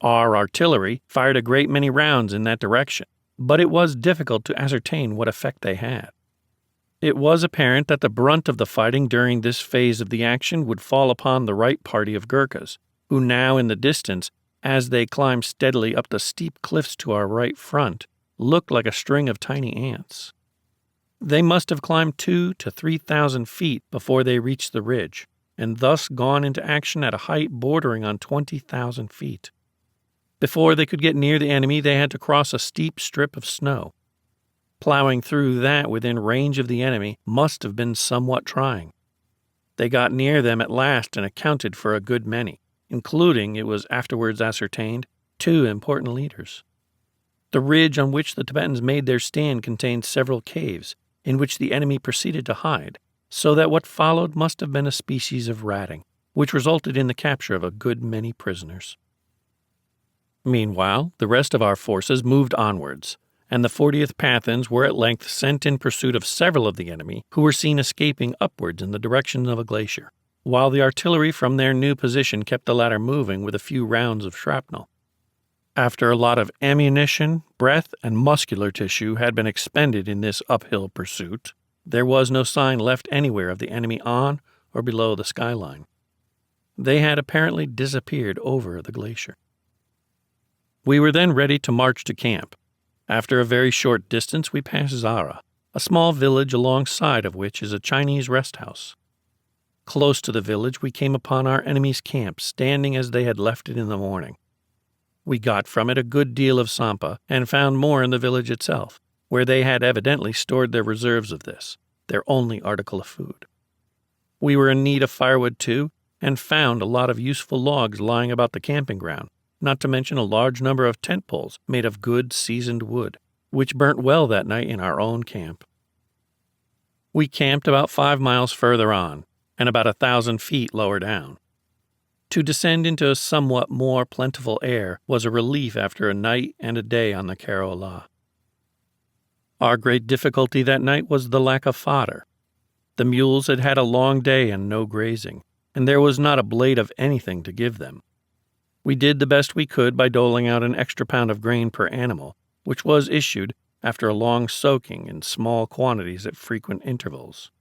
Our artillery fired a great many rounds in that direction, but it was difficult to ascertain what effect they had. It was apparent that the brunt of the fighting during this phase of the action would fall upon the right party of Gurkhas, who now in the distance, as they climbed steadily up the steep cliffs to our right front, looked like a string of tiny ants. They must have climbed 2,000 to 3,000 feet before they reached the ridge, and thus gone into action at a height bordering on 20,000 feet. Before they could get near the enemy, they had to cross a steep strip of snow. Plowing through that within range of the enemy must have been somewhat trying. They got near them at last and accounted for a good many, including, it was afterwards ascertained, 2 important leaders. The ridge on which the Tibetans made their stand contained several caves, in which the enemy proceeded to hide, so that what followed must have been a species of ratting, which resulted in the capture of a good many prisoners. Meanwhile, the rest of our forces moved onwards, and the 40th Pathans were at length sent in pursuit of several of the enemy who were seen escaping upwards in the direction of a glacier, while the artillery from their new position kept the latter moving with a few rounds of shrapnel. After a lot of ammunition, breath, and muscular tissue had been expended in this uphill pursuit, there was no sign left anywhere of the enemy on or below the skyline. They had apparently disappeared over the glacier. We were then ready to march to camp. After a very short distance, we passed Zara, a small village alongside of which is a Chinese rest house. Close to the village, we came upon our enemy's camp, standing as they had left it in the morning. We got from it a good deal of sampa and found more in the village itself, where they had evidently stored their reserves of this, their only article of food. We were in need of firewood too, and found a lot of useful logs lying about the camping ground, not to mention a large number of tent poles made of good seasoned wood, which burnt well that night in our own camp. We camped about 5 miles further on, and about 1,000 feet lower down. To descend into a somewhat more plentiful air was a relief after a night and a day on the Karaola. Our great difficulty that night was the lack of fodder. The mules had had a long day and no grazing, and there was not a blade of anything to give them. We did the best we could by doling out an extra pound of grain per animal, which was issued after a long soaking in small quantities at frequent intervals.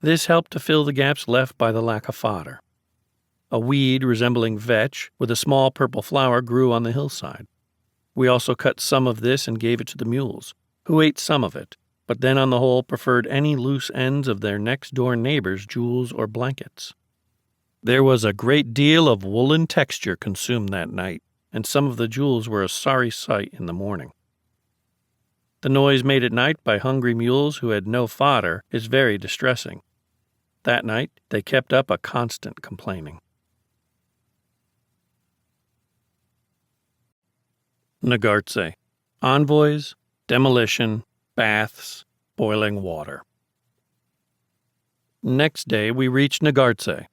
This helped to fill the gaps left by the lack of fodder. A weed resembling vetch with a small purple flower grew on the hillside. We also cut some of this and gave it to the mules, who ate some of it, but then on the whole preferred any loose ends of their next-door neighbors' jewels or blankets. There was a great deal of woolen texture consumed that night, and some of the jewels were a sorry sight in the morning. The noise made at night by hungry mules who had no fodder is very distressing. That night they kept up a constant complaining. Nagartse. Envoys, demolition, baths, boiling water. Next day we reached Nagartse.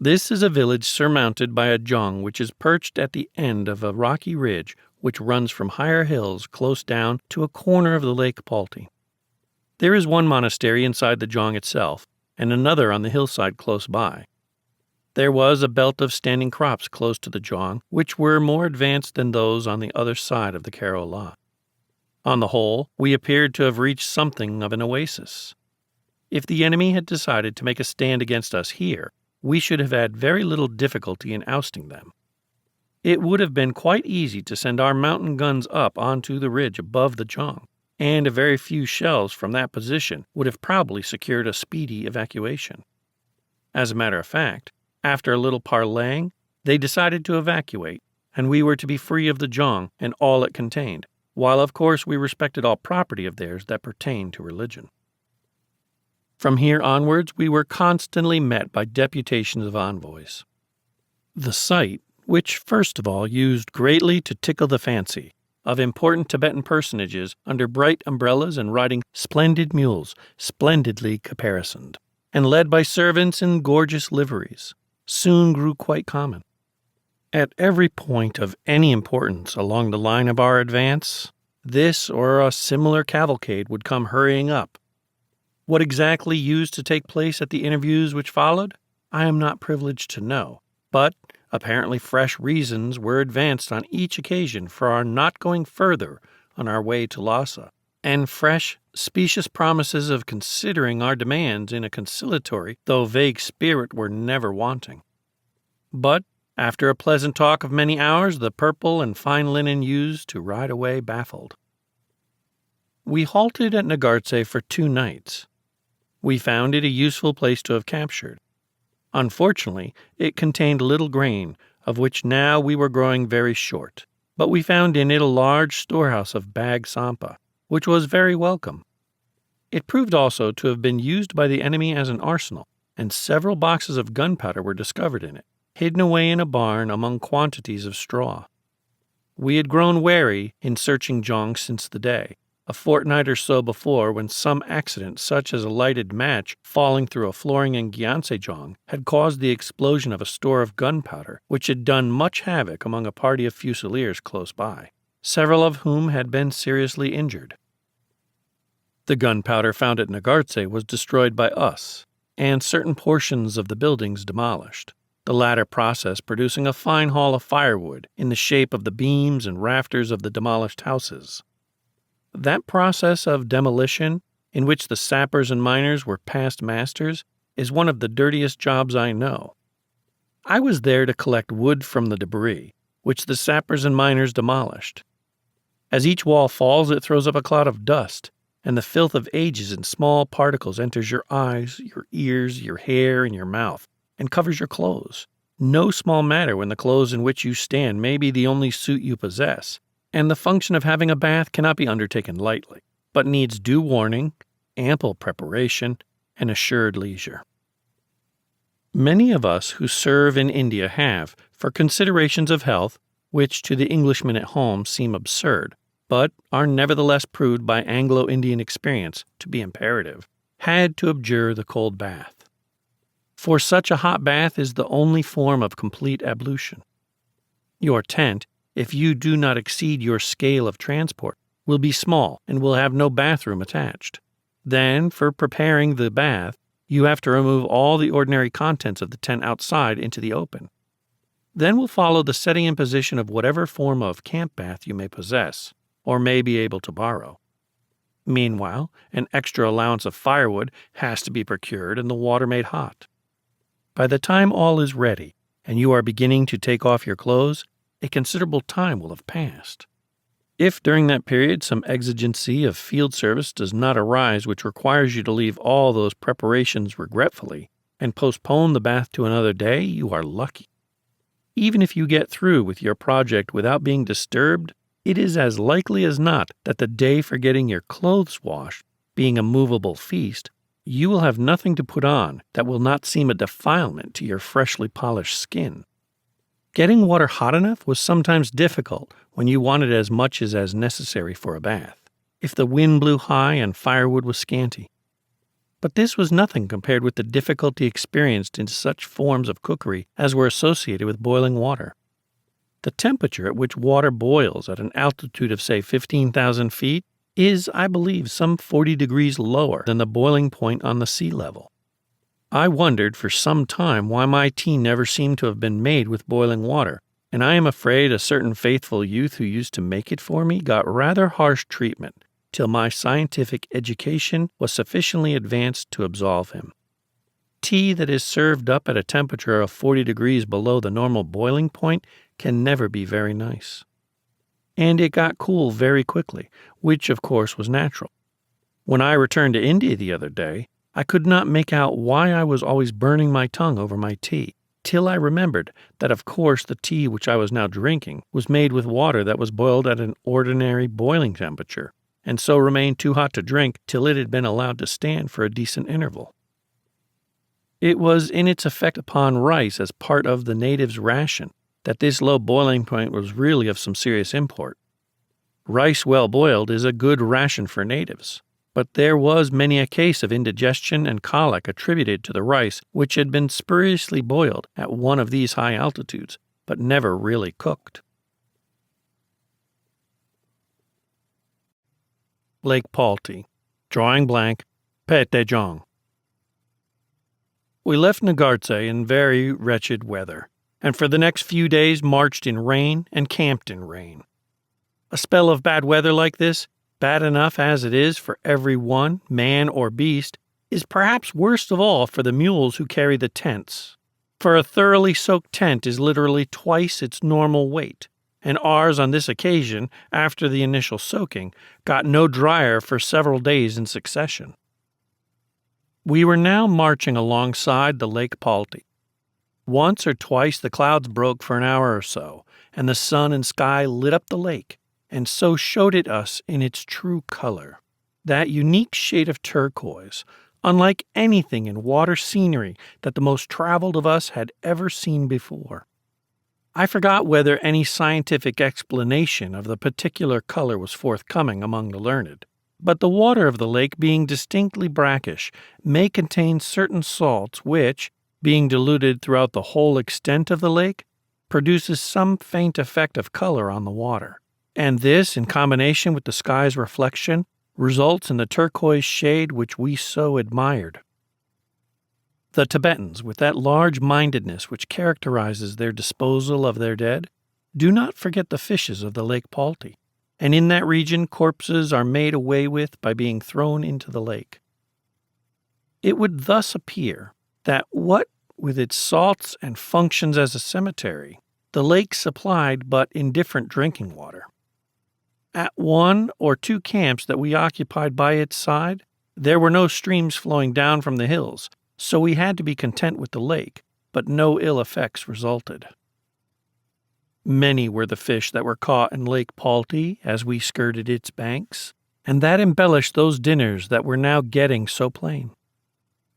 This is a village surmounted by a jong which is perched at the end of a rocky ridge which runs from higher hills close down to a corner of the Lake Palti. There is one monastery inside the jong itself, and another on the hillside close by. There was a belt of standing crops close to the jong, which were more advanced than those on the other side of the Karaola. On the whole, we appeared to have reached something of an oasis. If the enemy had decided to make a stand against us here, we should have had very little difficulty in ousting them. It would have been quite easy to send our mountain guns up onto the ridge above the jong, and a very few shells from that position would have probably secured a speedy evacuation. As a matter of fact, after a little parleying, they decided to evacuate, and we were to be free of the jong and all it contained, while of course we respected all property of theirs that pertained to religion. From here onwards, we were constantly met by deputations of envoys. The sight, which first of all used greatly to tickle the fancy, of important Tibetan personages under bright umbrellas and riding splendid mules, splendidly caparisoned, and led by servants in gorgeous liveries, soon grew quite common. At every point of any importance along the line of our advance, this or a similar cavalcade would come hurrying up. What exactly used to take place at the interviews which followed, I am not privileged to know, but apparently fresh reasons were advanced on each occasion for our not going further on our way to Lassa, and fresh, specious promises of considering our demands in a conciliatory, though vague spirit were never wanting. But, after a pleasant talk of many hours, the purple and fine linen used to ride away baffled. We halted at Nagartse for 2 nights. We found it a useful place to have captured. Unfortunately, it contained little grain, of which now we were growing very short, but we found in it a large storehouse of bag sampa, which was very welcome. It proved also to have been used by the enemy as an arsenal, and several boxes of gunpowder were discovered in it, hidden away in a barn among quantities of straw. We had grown wary in searching jong since the day, a fortnight or so before, when some accident, such as a lighted match falling through a flooring in Gyeongsejong, had caused the explosion of a store of gunpowder, which had done much havoc among a party of fusiliers close by, several of whom had been seriously injured. The gunpowder found at Nagartse was destroyed by us, and certain portions of the buildings demolished, the latter process producing a fine haul of firewood in the shape of the beams and rafters of the demolished houses. That process of demolition, in which the sappers and miners were past masters, is one of the dirtiest jobs I know. I was there to collect wood from the debris, which the sappers and miners demolished. As each wall falls, it throws up a cloud of dust, and the filth of ages in small particles enters your eyes, your ears, your hair, and your mouth, and covers your clothes. No small matter when the clothes in which you stand may be the only suit you possess, and the function of having a bath cannot be undertaken lightly, but needs due warning, ample preparation, and assured leisure. Many of us who serve in India have, for considerations of health, which to the Englishman at home seem absurd, but are nevertheless proved by Anglo-Indian experience to be imperative, had to abjure the cold bath. For such a hot bath is the only form of complete ablution. Your tent, if you do not exceed your scale of transport, will be small and will have no bathroom attached. Then, for preparing the bath, you have to remove all the ordinary contents of the tent outside into the open. Then will follow the setting in position of whatever form of camp bath you may possess, or may be able to borrow. Meanwhile, an extra allowance of firewood has to be procured and the water made hot. By the time all is ready, and you are beginning to take off your clothes, a considerable time will have passed. If during that period some exigency of field service does not arise which requires you to leave all those preparations regretfully, and postpone the bath to another day, you are lucky. Even if you get through with your project without being disturbed, it is as likely as not that the day for getting your clothes washed, being a movable feast, you will have nothing to put on that will not seem a defilement to your freshly polished skin. Getting water hot enough was sometimes difficult when you wanted as much as necessary for a bath, if the wind blew high and firewood was scanty. But this was nothing compared with the difficulty experienced in such forms of cookery as were associated with boiling water. The temperature at which water boils at an altitude of, say, 15,000 feet is, I believe, some 40 degrees lower than the boiling point on the sea level. I wondered for some time why my tea never seemed to have been made with boiling water, and I am afraid a certain faithful youth who used to make it for me got rather harsh treatment, till my scientific education was sufficiently advanced to absolve him. Tea that is served up at a temperature of 40 degrees below the normal boiling point can never be very nice. And it got cool very quickly, which of course was natural. When I returned to India the other day, I could not make out why I was always burning my tongue over my tea, till I remembered that of course the tea which I was now drinking was made with water that was boiled at an ordinary boiling temperature, and so remained too hot to drink till it had been allowed to stand for a decent interval. It was in its effect upon rice as part of the native's ration that this low boiling point was really of some serious import. Rice well boiled is a good ration for natives, but there was many a case of indigestion and colic attributed to the rice which had been spuriously boiled at one of these high altitudes, but never really cooked. Lake Palti, drawing blank, Petejong. We left Nagartse in very wretched weather, and for the next few days marched in rain and camped in rain. A spell of bad weather like this, bad enough as it is for every one, man or beast, is perhaps worst of all for the mules who carry the tents. For a thoroughly soaked tent is literally twice its normal weight, and ours on this occasion, after the initial soaking, got no drier for several days in succession. We were now marching alongside the Lake Palti. Once or twice the clouds broke for an hour or so, and the sun and sky lit up the lake, and so showed it us in its true color, that unique shade of turquoise, unlike anything in water scenery that the most traveled of us had ever seen before. I forgot whether any scientific explanation of the particular color was forthcoming among the learned, but the water of the lake, being distinctly brackish, may contain certain salts which, being diluted throughout the whole extent of the lake, produces some faint effect of color on the water. And this, in combination with the sky's reflection, results in the turquoise shade which we so admired. The Tibetans, with that large-mindedness which characterizes their disposal of their dead, do not forget the fishes of the Lake Palti, and in that region corpses are made away with by being thrown into the lake. It would thus appear that what with its salts and functions as a cemetery, the lake supplied but indifferent drinking water. At 1 or 2 camps that we occupied by its side, there were no streams flowing down from the hills, so we had to be content with the lake, but no ill effects resulted. Many were the fish that were caught in Lake Palti as we skirted its banks, and that embellished those dinners that were now getting so plain.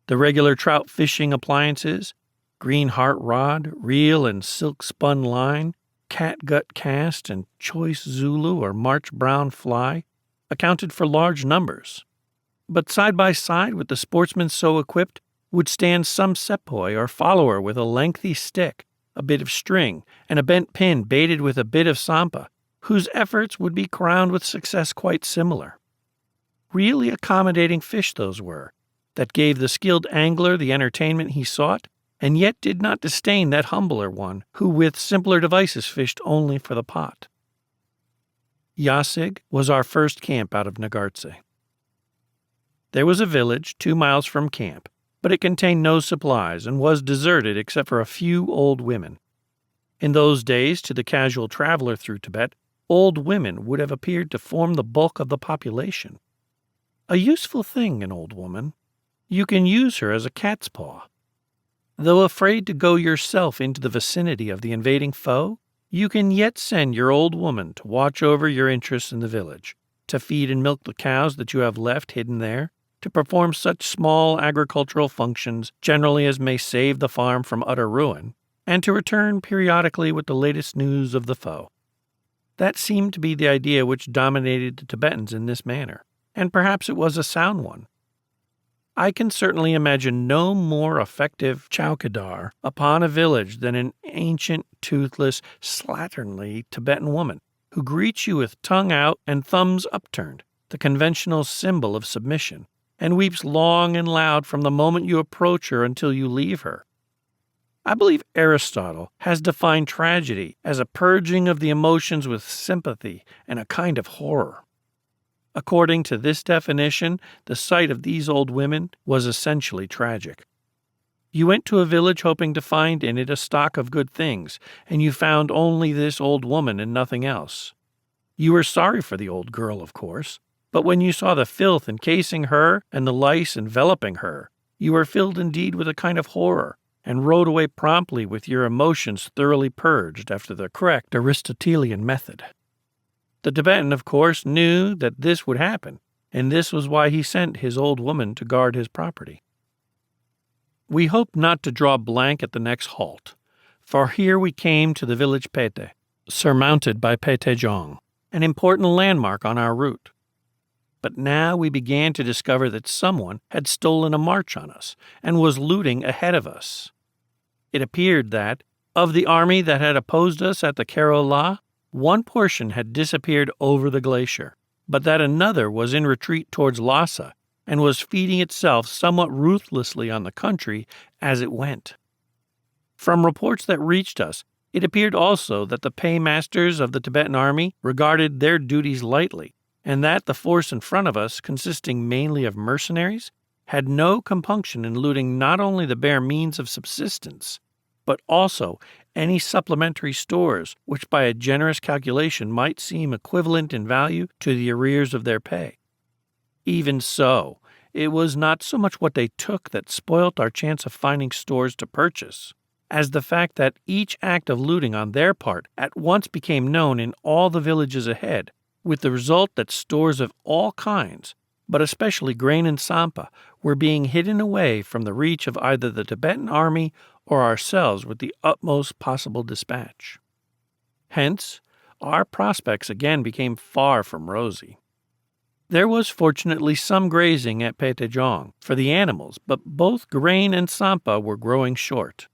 The regular trout fishing appliances, green heart rod, reel and silk-spun line, catgut cast, and choice Zulu or March brown fly accounted for large numbers. But side by side with the sportsmen so equipped would stand some sepoy or follower with a lengthy stick, a bit of string, and a bent pin baited with a bit of sampa, whose efforts would be crowned with success quite similar. Really accommodating fish those were, that gave the skilled angler the entertainment he sought, and yet did not disdain that humbler one who with simpler devices fished only for the pot. Yasig was our first camp out of Nagartse. There was a village 2 miles from camp, but it contained no supplies and was deserted except for a few old women. In those days, to the casual traveler through Tibet, old women would have appeared to form the bulk of the population. A useful thing, an old woman. You can use her as a cat's paw. Though afraid to go yourself into the vicinity of the invading foe, you can yet send your old woman to watch over your interests in the village, to feed and milk the cows that you have left hidden there, to perform such small agricultural functions generally as may save the farm from utter ruin, and to return periodically with the latest news of the foe. That seemed to be the idea which dominated the Tibetans in this manner, and perhaps it was a sound one. I can certainly imagine no more effective chowkidar upon a village than an ancient, toothless, slatternly Tibetan woman, who greets you with tongue out and thumbs upturned, the conventional symbol of submission, and weeps long and loud from the moment you approach her until you leave her. I believe Aristotle has defined tragedy as a purging of the emotions with sympathy and a kind of horror. According to this definition, the sight of these old women was essentially tragic. You went to a village hoping to find in it a stock of good things, and you found only this old woman and nothing else. You were sorry for the old girl, of course, but when you saw the filth encasing her and the lice enveloping her, you were filled indeed with a kind of horror, and rode away promptly with your emotions thoroughly purged after the correct Aristotelian method. The Tibetan, of course, knew that this would happen, and this was why he sent his old woman to guard his property. We hoped not to draw blank at the next halt, for here we came to the village Pete, surmounted by Petejong, an important landmark on our route. But now we began to discover that someone had stolen a march on us and was looting ahead of us. It appeared that, of the army that had opposed us at the Karo, one portion had disappeared over the glacier, but that another was in retreat towards Lassa and was feeding itself somewhat ruthlessly on the country as it went. From reports that reached us, it appeared also that the paymasters of the Tibetan army regarded their duties lightly, and that the force in front of us, consisting mainly of mercenaries, had no compunction in looting not only the bare means of subsistence, but also any supplementary stores which by a generous calculation might seem equivalent in value to the arrears of their pay. Even so, it was not so much what they took that spoilt our chance of finding stores to purchase, as the fact that each act of looting on their part at once became known in all the villages ahead, with the result that stores of all kinds, but especially grain and sampa, were being hidden away from the reach of either the Tibetan army or ourselves with the utmost possible dispatch. Hence, our prospects again became far from rosy. There was fortunately some grazing at Petejong for the animals, but both grain and sampa were growing short.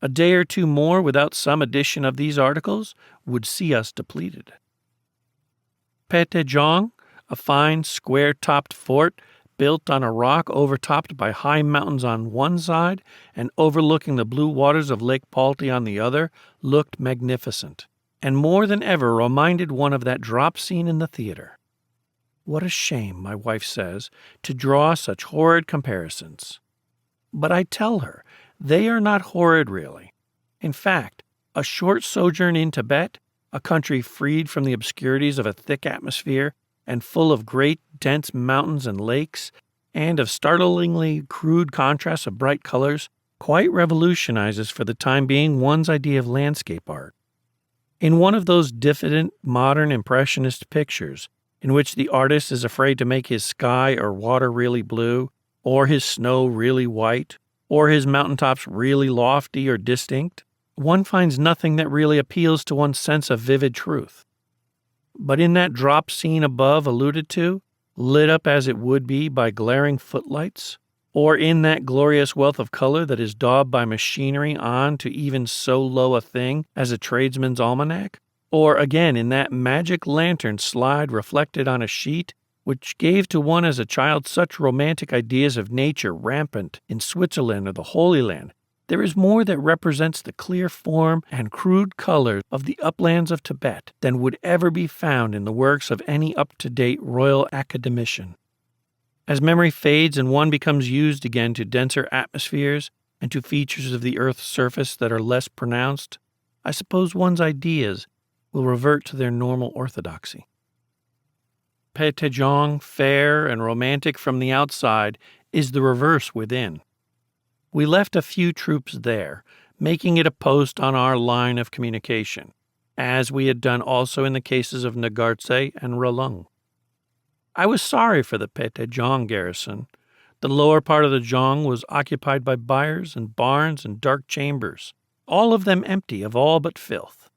A day or two more without some addition of these articles would see us depleted. Petejong, a fine square-topped fort built on a rock overtopped by high mountains on one side and overlooking the blue waters of Lake Palti on the other, looked magnificent, and more than ever reminded one of that drop scene in the theater. What a shame, my wife says, to draw such horrid comparisons. But I tell her, they are not horrid really. In fact, a short sojourn in Tibet, a country freed from the obscurities of a thick atmosphere and full of great, dense mountains and lakes, and of startlingly crude contrasts of bright colors, quite revolutionizes for the time being one's idea of landscape art. In one of those diffident, modern impressionist pictures, in which the artist is afraid to make his sky or water really blue, or his snow really white, or his mountaintops really lofty or distinct, one finds nothing that really appeals to one's sense of vivid truth. But in that drop scene above alluded to, lit up as it would be by glaring footlights, or in that glorious wealth of color that is daubed by machinery on to even so low a thing as a tradesman's almanac, or again in that magic lantern slide reflected on a sheet which gave to one as a child such romantic ideas of nature rampant in Switzerland or the Holy Land, there is more that represents the clear form and crude color of the uplands of Tibet than would ever be found in the works of any up-to-date royal academician. As memory fades and one becomes used again to denser atmospheres and to features of the earth's surface that are less pronounced, I suppose one's ideas will revert to their normal orthodoxy. Petejong, fair and romantic from the outside, is the reverse within. We left a few troops there, making it a post on our line of communication, as we had done also in the cases of Nagartse and Rolung. I was sorry for the Petejong garrison. The lower part of the Jong was occupied by byres and barns and dark chambers, all of them empty of all but filth.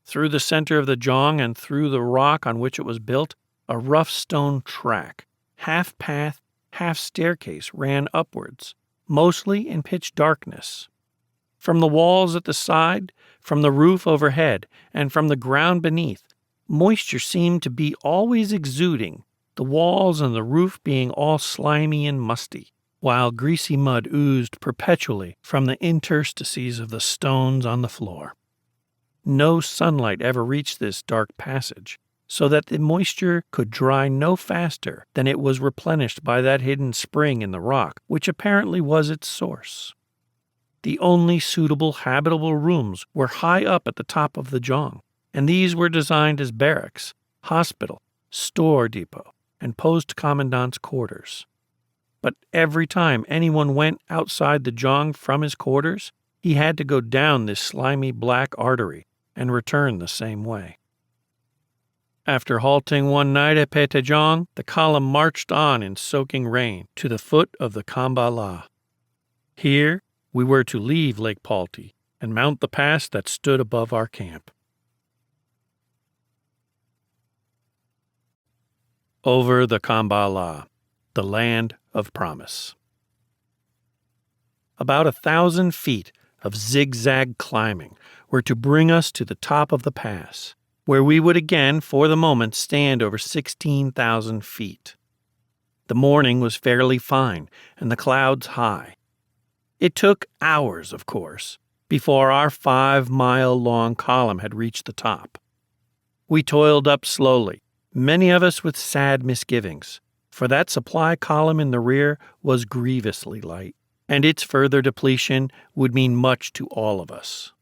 Through the center of the Jong and through the rock on which it was built, a rough stone track, half path, half staircase, ran upwards, mostly in pitch darkness. From the walls at the side, from the roof overhead, and from the ground beneath, moisture seemed to be always exuding, the walls and the roof being all slimy and musty, while greasy mud oozed perpetually from the interstices of the stones on the floor. No sunlight ever reached this dark passage, so that the moisture could dry no faster than it was replenished by that hidden spring in the rock, which apparently was its source. The only suitable habitable rooms were high up at the top of the Jong, and these were designed as barracks, hospital, store depot, and post commandant's quarters. But every time anyone went outside the Jong from his quarters, he had to go down this slimy black artery and return the same way. After halting one night at Petejong, the column marched on in soaking rain to the foot of the Khamba La. Here we were to leave Lake Palti and mount the pass that stood above our camp. Over the Khamba La, the land of promise. About 1,000 feet of zigzag climbing were to bring us to the top of the pass, where we would again, for the moment, stand over 16,000 feet. The morning was fairly fine, and the clouds high. It took hours, of course, before our 5-mile-long column had reached the top. We toiled up slowly, many of us with sad misgivings, for that supply column in the rear was grievously light, and its further depletion would mean much to all of us.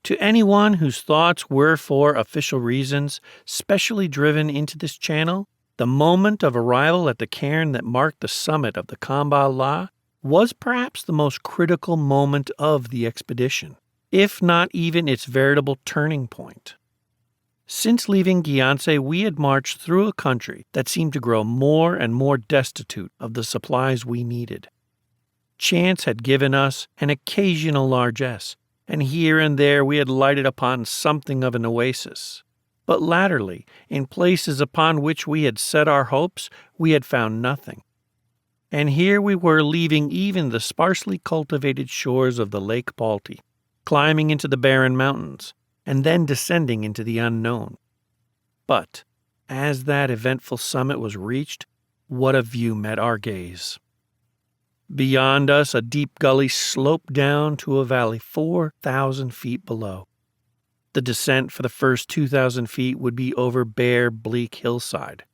To anyone whose thoughts were for official reasons specially driven into this channel, the moment of arrival at the cairn that marked the summit of the Khamba La was perhaps the most critical moment of the expedition, if not even its veritable turning point. Since leaving Gyantse, we had marched through a country that seemed to grow more and more destitute of the supplies we needed. Chance had given us an occasional largesse, and here and there we had lighted upon something of an oasis. But latterly, in places upon which we had set our hopes, we had found nothing. And here we were leaving even the sparsely cultivated shores of the Lake Balti, climbing into the barren mountains, and then descending into the unknown. But, as that eventful summit was reached, what a view met our gaze! Beyond us, a deep gully sloped down to a valley 4,000 feet below. The descent for the first 2,000 feet would be over bare, bleak hillside.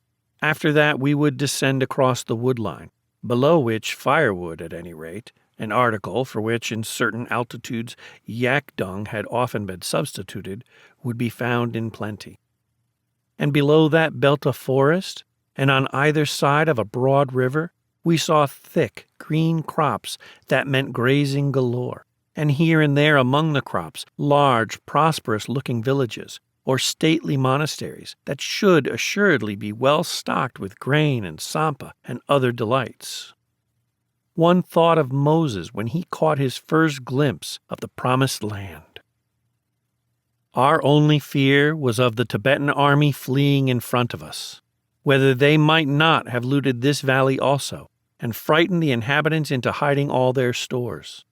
After that, we would descend across the woodline, below which firewood, at any rate, an article for which in certain altitudes yak dung had often been substituted, would be found in plenty. And below that belt of forest, and on either side of a broad river, we saw thick, green crops that meant grazing galore, and here and there among the crops, large, prosperous-looking villages, or stately monasteries that should assuredly be well stocked with grain and sampa and other delights. One thought of Moses when he caught his first glimpse of the promised land. Our only fear was of the Tibetan army fleeing in front of us, whether they might not have looted this valley also, and frightened the inhabitants into hiding all their stores.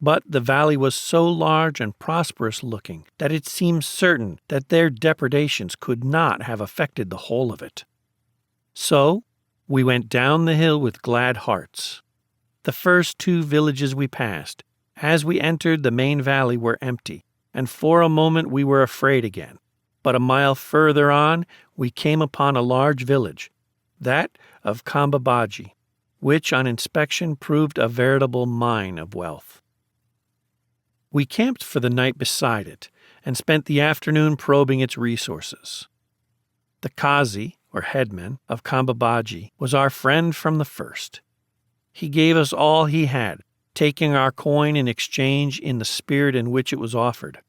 But the valley was so large and prosperous-looking that it seemed certain that their depredations could not have affected the whole of it. So we went down the hill with glad hearts. The first 2 villages we passed, as we entered the main valley, were empty, and for a moment we were afraid again. But a mile further on, we came upon a large village, that of Kambabaji, which on inspection proved a veritable mine of wealth. We camped for the night beside it, and spent the afternoon probing its resources. The Qazi, or headman, of Kambabaji was our friend from the first. He gave us all he had, taking our coin in exchange in the spirit in which it was offered.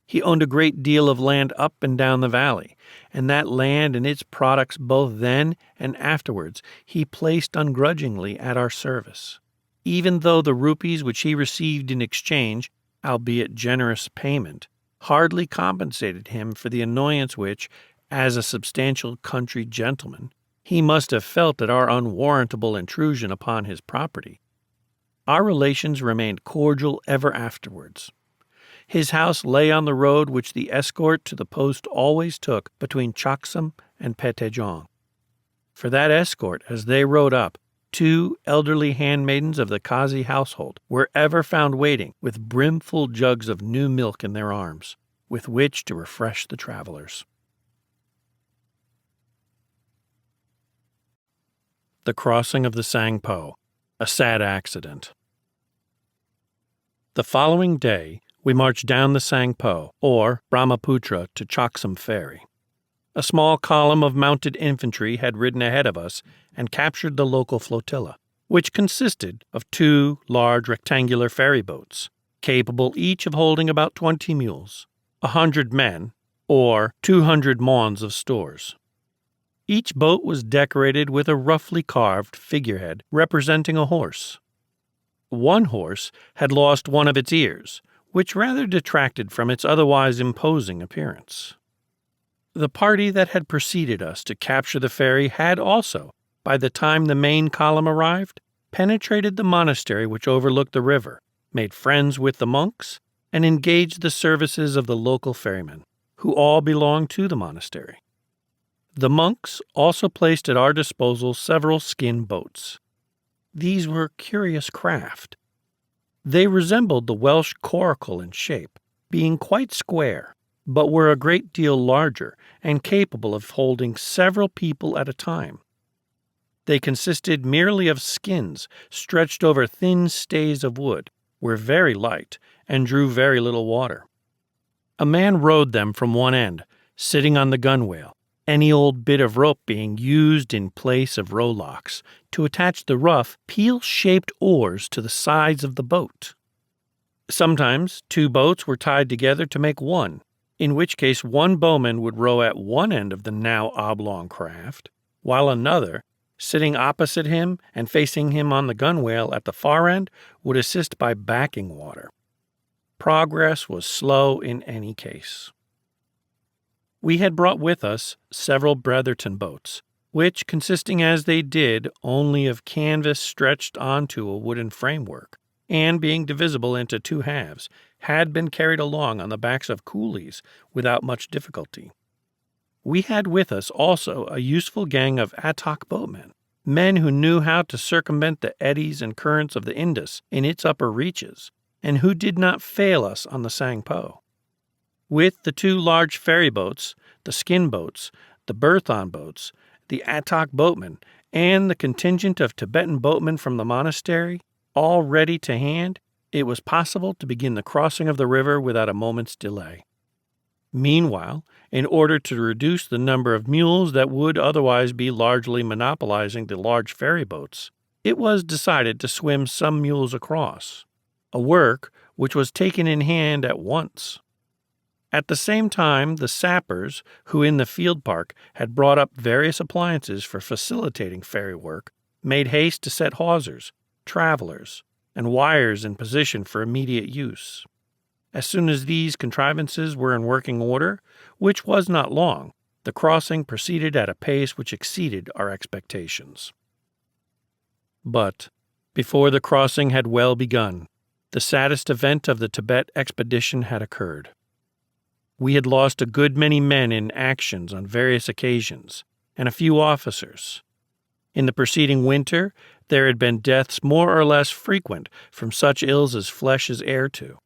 He owned a great deal of land up and down the valley, and that land and its products both then and afterwards he placed ungrudgingly at our service, even though the rupees which he received in exchange, albeit generous payment, hardly compensated him for the annoyance which, as a substantial country gentleman, he must have felt at our unwarrantable intrusion upon his property. Our relations remained cordial ever afterwards. His house lay on the road which the escort to the post always took between Chaksam and Petejong. For that escort, as they rode up, 2 elderly handmaidens of the Qazi household were ever found waiting with brimful jugs of new milk in their arms, with which to refresh the travelers. The crossing of the Sangpo, a sad accident. The following day, we marched down the Sangpo, or Brahmaputra, to Chaksam Ferry. A small column of mounted infantry had ridden ahead of us and captured the local flotilla, which consisted of 2 large rectangular ferry boats, capable each of holding about 20 mules, 100 men, or 200 maunds of stores. Each boat was decorated with a roughly carved figurehead representing a horse. One horse had lost one of its ears, which rather detracted from its otherwise imposing appearance. The party that had preceded us to capture the ferry had also, by the time the main column arrived, penetrated the monastery which overlooked the river, made friends with the monks, and engaged the services of the local ferrymen, who all belonged to the monastery. The monks also placed at our disposal several skin boats. These were curious craft. They resembled the Welsh coracle in shape, being quite square, but were a great deal larger and capable of holding several people at a time. They consisted merely of skins stretched over thin stays of wood, were very light, and drew very little water. A man rowed them from one end, sitting on the gunwale, any old bit of rope being used in place of rowlocks to attach the rough, peel-shaped oars to the sides of the boat. Sometimes 2 boats were tied together to make one, in which case one bowman would row at one end of the now oblong craft, while another, sitting opposite him and facing him on the gunwale at the far end, would assist by backing water. Progress was slow in any case. We had brought with us several Bretherton boats, which, consisting as they did only of canvas stretched onto a wooden framework, and being divisible into two halves, had been carried along on the backs of coolies without much difficulty. We had with us also a useful gang of Attock boatmen, men who knew how to circumvent the eddies and currents of the Indus in its upper reaches, and who did not fail us on the Sangpo. With the two large ferry boats, the skin boats, the Berthon boats, the Attock boatmen, and the contingent of Tibetan boatmen from the monastery, all ready to hand, it was possible to begin the crossing of the river without a moment's delay. Meanwhile, in order to reduce the number of mules that would otherwise be largely monopolizing the large ferry boats, it was decided to swim some mules across, a work which was taken in hand at once. At the same time, the sappers, who in the field park had brought up various appliances for facilitating ferry work, made haste to set hawsers, travelers, and wires in position for immediate use. As soon as these contrivances were in working order, which was not long, the crossing proceeded at a pace which exceeded our expectations. But, before the crossing had well begun, the saddest event of the Tibet expedition had occurred. We had lost a good many men in actions on various occasions, and a few officers. In the preceding winter, there had been deaths more or less frequent from such ills as flesh is heir to.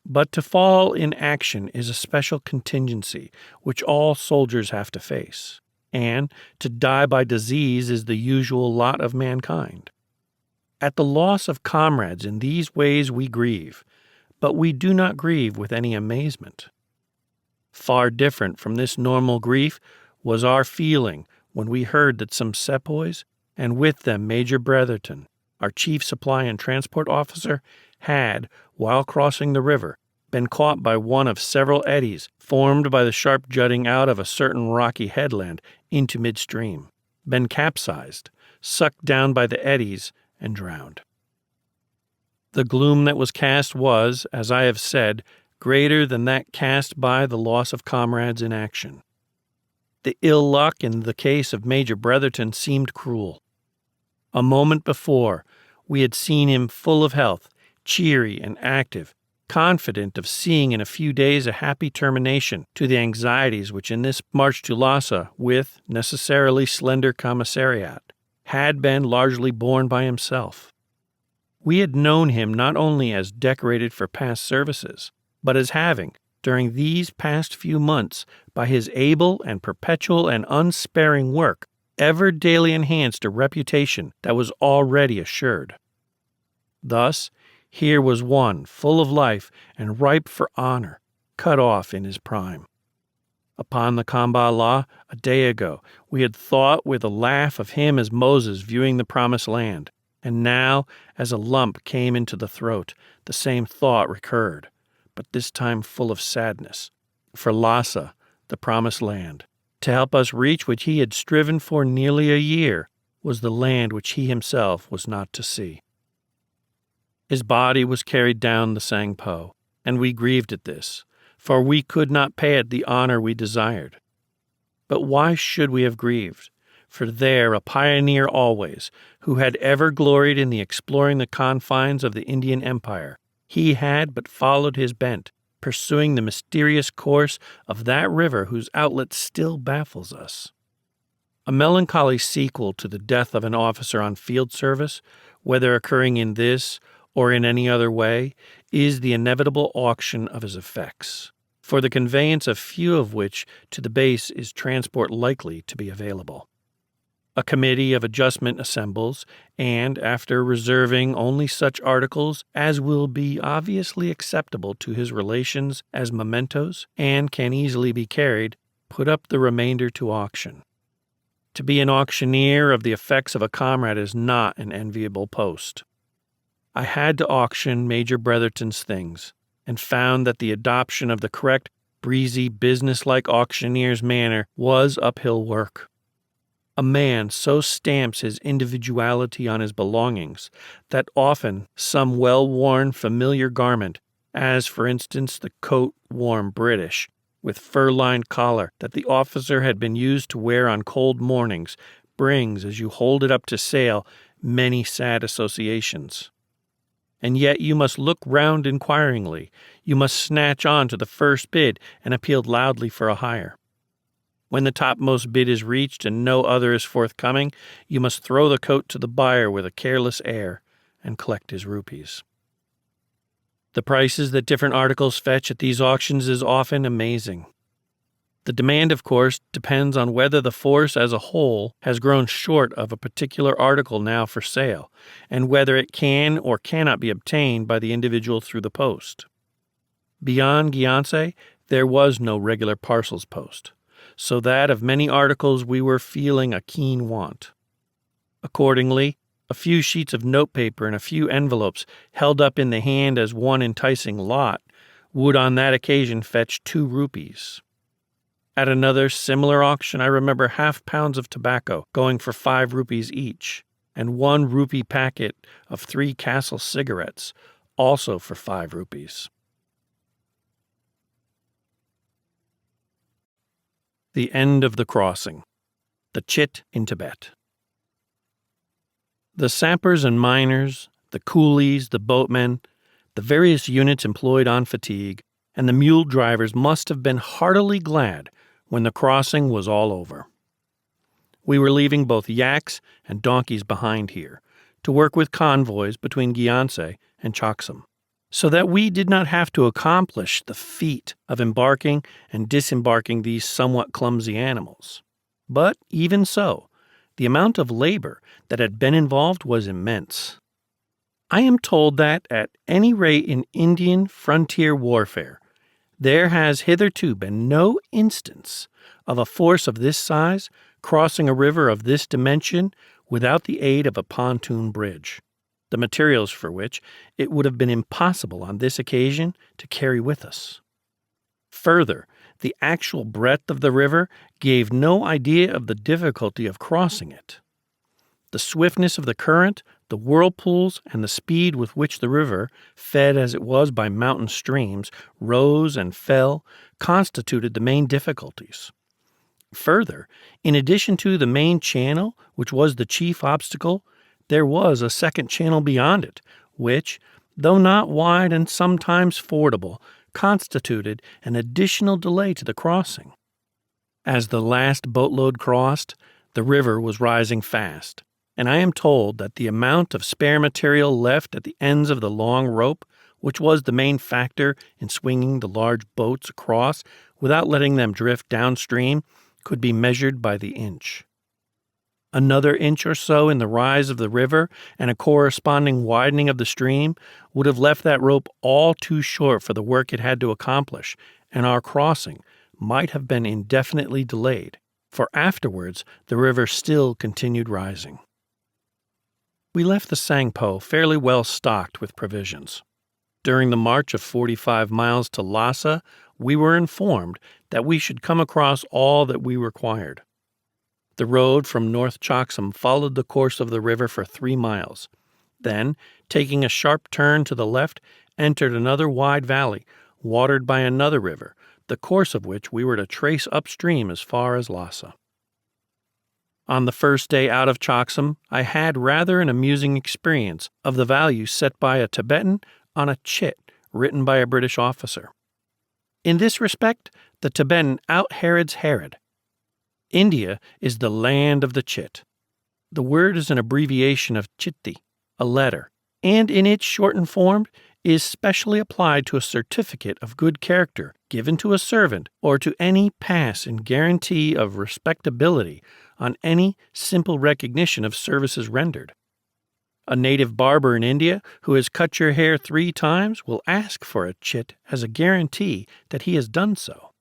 But to fall in action is a special contingency which all soldiers have to face, and to die by disease is the usual lot of mankind. At the loss of comrades in these ways we grieve, but we do not grieve with any amazement. Far different from this normal grief was our feeling when we heard that some sepoys, and with them Major Bretherton, our chief supply and transport officer, had, while crossing the river, been caught by one of several eddies formed by the sharp jutting out of a certain rocky headland into midstream, been capsized, sucked down by the eddies, and drowned. The gloom that was cast was, as I have said, greater than that cast by the loss of comrades in action. The ill luck in the case of Major Bretherton seemed cruel. A moment before, we had seen him full of health, cheery and active, confident of seeing in a few days a happy termination to the anxieties which in this march to Lassa, with necessarily slender commissariat, had been largely borne by himself. We had known him not only as decorated for past services, but as having, during these past few months, by his able and perpetual and unsparing work, ever daily enhanced a reputation that was already assured. Thus, here was one full of life and ripe for honor, cut off in his prime. Upon the Kamba La, a day ago, we had thought with a laugh of him as Moses viewing the promised land, and now, as a lump came into the throat, the same thought recurred, but this time full of sadness, for Lassa, the promised land, to help us reach which he had striven for nearly a year, was the land which he himself was not to see. His body was carried down the Sangpo, and we grieved at this, for we could not pay it the honor we desired. But why should we have grieved? For there, a pioneer always, who had ever gloried in the exploring the confines of the Indian Empire, he had but followed his bent, pursuing the mysterious course of that river whose outlet still baffles us. A melancholy sequel to the death of an officer on field service, whether occurring in this or in any other way, is the inevitable auction of his effects, for the conveyance of few of which to the base is transport likely to be available. A committee of adjustment assembles, and, after reserving only such articles as will be obviously acceptable to his relations as mementos and can easily be carried, put up the remainder to auction. To be an auctioneer of the effects of a comrade is not an enviable post. I had to auction Major Bretherton's things, and found that the adoption of the correct, breezy, business-like auctioneer's manner was uphill work. A man so stamps his individuality on his belongings that often some well-worn familiar garment, as for instance the coat worn British, with fur-lined collar that the officer had been used to wear on cold mornings, brings, as you hold it up to sail, many sad associations. And yet you must look round inquiringly. You must snatch on to the first bid and appeal loudly for a hire. When the topmost bid is reached and no other is forthcoming, you must throw the coat to the buyer with a careless air and collect his rupees. The prices that different articles fetch at these auctions is often amazing. The demand, of course, depends on whether the force as a whole has grown short of a particular article now for sale, and whether it can or cannot be obtained by the individual through the post. Beyond Gyantse, there was no regular parcels post, so that of many articles we were feeling a keen want. Accordingly, a few sheets of notepaper and a few envelopes held up in the hand as one enticing lot would on that occasion fetch 2 rupees. At another similar auction, I remember half-pounds of tobacco going for 5 rupees each, and 1 rupee packet of 3 Castle cigarettes, also for 5 rupees. The end of the crossing. The Chit in Tibet. The sappers and miners, the coolies, the boatmen, the various units employed on fatigue, and the mule drivers must have been heartily glad when the crossing was all over. We were leaving both yaks and donkeys behind here to work with convoys between Gyantse and Chaksam, so that we did not have to accomplish the feat of embarking and disembarking these somewhat clumsy animals. But even so, the amount of labor that had been involved was immense. I am told that, at any rate in Indian frontier warfare, there has hitherto been no instance of a force of this size crossing a river of this dimension without the aid of a pontoon bridge, the materials for which it would have been impossible on this occasion to carry with us. Further, the actual breadth of the river gave no idea of the difficulty of crossing it. The swiftness of the current, the whirlpools, and the speed with which the river, fed as it was by mountain streams, rose and fell, constituted the main difficulties. Further, in addition to the main channel, which was the chief obstacle, there was a second channel beyond it, which, though not wide and sometimes fordable, constituted an additional delay to the crossing. As the last boatload crossed, the river was rising fast, and I am told that the amount of spare material left at the ends of the long rope, which was the main factor in swinging the large boats across without letting them drift downstream, could be measured by the inch. Another inch or so in the rise of the river and a corresponding widening of the stream would have left that rope all too short for the work it had to accomplish, and our crossing might have been indefinitely delayed, for afterwards the river still continued rising. We left the Sangpo fairly well stocked with provisions. During the march of 45 miles to Lassa, we were informed that we should come across all that we required. The road from North Chaksam followed the course of the river for 3 miles, then, taking a sharp turn to the left, entered another wide valley, watered by another river, the course of which we were to trace upstream as far as Lassa. On the first day out of Chaksam, I had rather an amusing experience of the value set by a Tibetan on a chit written by a British officer. In this respect, the Tibetan out-Herods Herod. India is the land of the chit. The word is an abbreviation of chitti, a letter, and in its shortened form is specially applied to a certificate of good character given to a servant or to any pass in guarantee of respectability on any simple recognition of services rendered. A native barber in India who has cut your hair 3 times will ask for a chit as a guarantee that he has done so.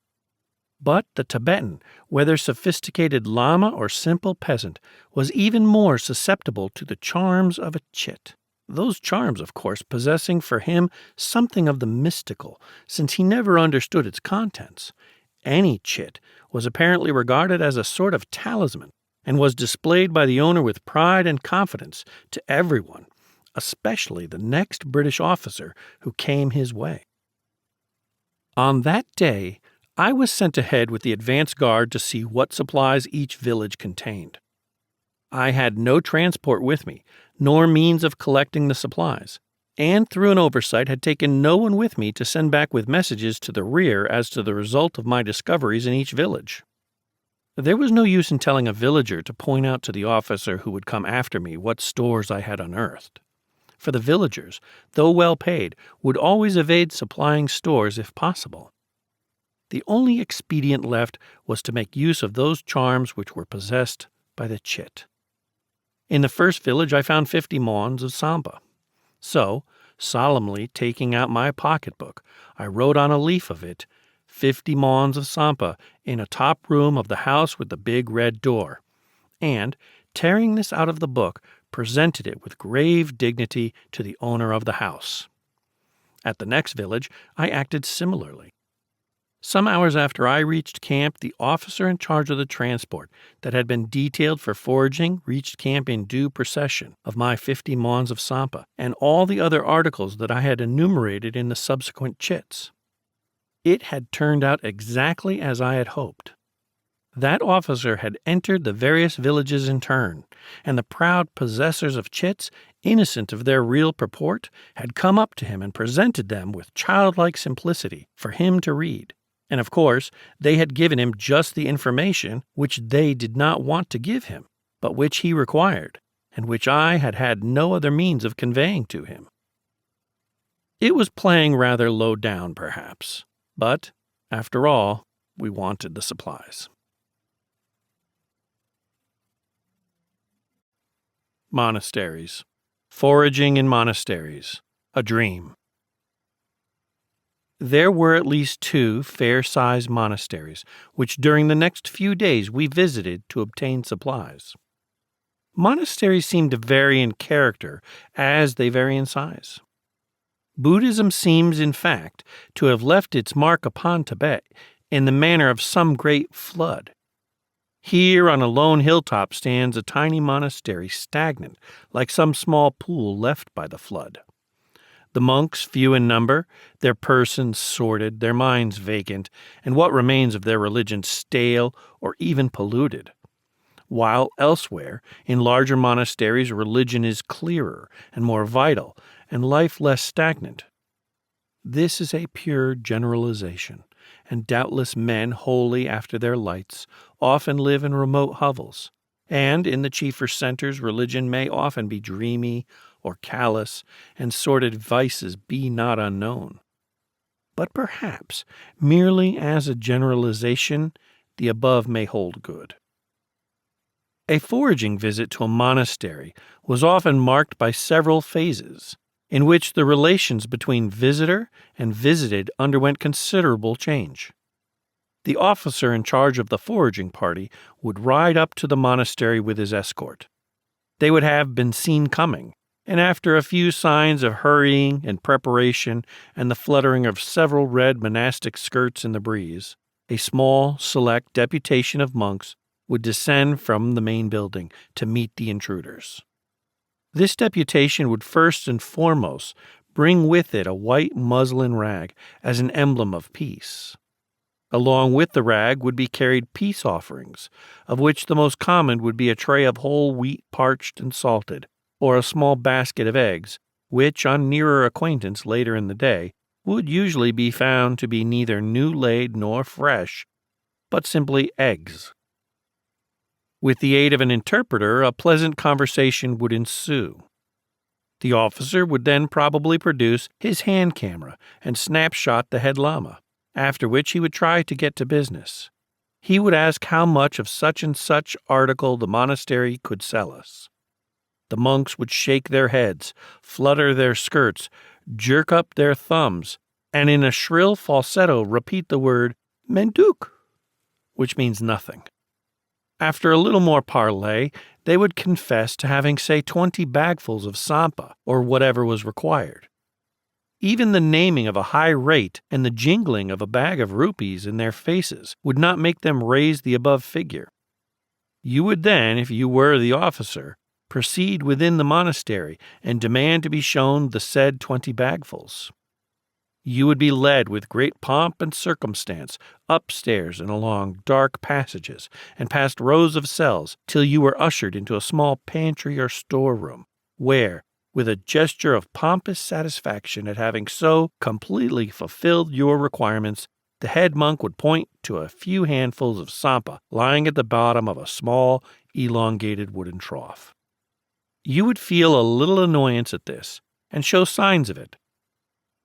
But the Tibetan, whether sophisticated lama or simple peasant, was even more susceptible to the charms of a chit. Those charms, of course, possessing for him something of the mystical, since he never understood its contents. Any chit was apparently regarded as a sort of talisman, and was displayed by the owner with pride and confidence to everyone, especially the next British officer who came his way. On that day, I was sent ahead with the advance guard to see what supplies each village contained. I had no transport with me, nor means of collecting the supplies, and through an oversight had taken no one with me to send back with messages to the rear as to the result of my discoveries in each village. There was no use in telling a villager to point out to the officer who would come after me what stores I had unearthed. For the villagers, though well paid, would always evade supplying stores if possible. The only expedient left was to make use of those charms which were possessed by the chit. In the first village I found 50 maons of Sangpo. So, solemnly taking out my pocketbook, I wrote on a leaf of it, 50 maons of Sangpo in a top room of the house with the big red door, and, tearing this out of the book, presented it with grave dignity to the owner of the house. At the next village I acted similarly. Some hours after I reached camp, the officer in charge of the transport that had been detailed for foraging reached camp in due procession of my 50 maons of Sangpo and all the other articles that I had enumerated in the subsequent chits. It had turned out exactly as I had hoped. That officer had entered the various villages in turn, and the proud possessors of chits, innocent of their real purport, had come up to him and presented them with childlike simplicity for him to read. And of course, they had given him just the information which they did not want to give him, but which he required, and which I had had no other means of conveying to him. It was playing rather low down, perhaps, but, after all, we wanted the supplies. Monasteries. Foraging in monasteries. A dream. There were at least 2 fair-sized monasteries, which during the next few days we visited to obtain supplies. Monasteries seem to vary in character as they vary in size. Buddhism seems, in fact, to have left its mark upon Tibet in the manner of some great flood. Here on a lone hilltop stands a tiny monastery stagnant, like some small pool left by the flood. The monks few in number, their persons sordid, their minds vacant, and what remains of their religion stale or even polluted. While elsewhere, in larger monasteries, religion is clearer and more vital, and life less stagnant. This is a pure generalization, and doubtless men wholly after their lights often live in remote hovels, and in the chiefer centers religion may often be dreamy or callous, and sordid vices be not unknown. But perhaps, merely as a generalization, the above may hold good. A foraging visit to a monastery was often marked by several phases, in which the relations between visitor and visited underwent considerable change. The officer in charge of the foraging party would ride up to the monastery with his escort. They would have been seen coming, and after a few signs of hurrying and preparation and the fluttering of several red monastic skirts in the breeze, a small, select deputation of monks would descend from the main building to meet the intruders. This deputation would first and foremost bring with it a white muslin rag as an emblem of peace. Along with the rag would be carried peace offerings, of which the most common would be a tray of whole wheat parched and salted, or a small basket of eggs, which, on nearer acquaintance later in the day, would usually be found to be neither new-laid nor fresh, but simply eggs. With the aid of an interpreter, a pleasant conversation would ensue. The officer would then probably produce his hand camera and snapshot the head lama, after which he would try to get to business. He would ask how much of such and such article the monastery could sell us. The monks would shake their heads, flutter their skirts, jerk up their thumbs, and in a shrill falsetto repeat the word "menduk," which means nothing. After a little more parley, they would confess to having, say, 20 bagfuls of Sangpo, or whatever was required. Even the naming of a high rate and the jingling of a bag of rupees in their faces would not make them raise the above figure. You would then, if you were the officer, proceed within the monastery and demand to be shown the said 20 bagfuls. You would be led with great pomp and circumstance upstairs and along dark passages and past rows of cells till you were ushered into a small pantry or storeroom, where, with a gesture of pompous satisfaction at having so completely fulfilled your requirements, the head monk would point to a few handfuls of sampa lying at the bottom of a small, elongated wooden trough. You would feel a little annoyance at this, and show signs of it.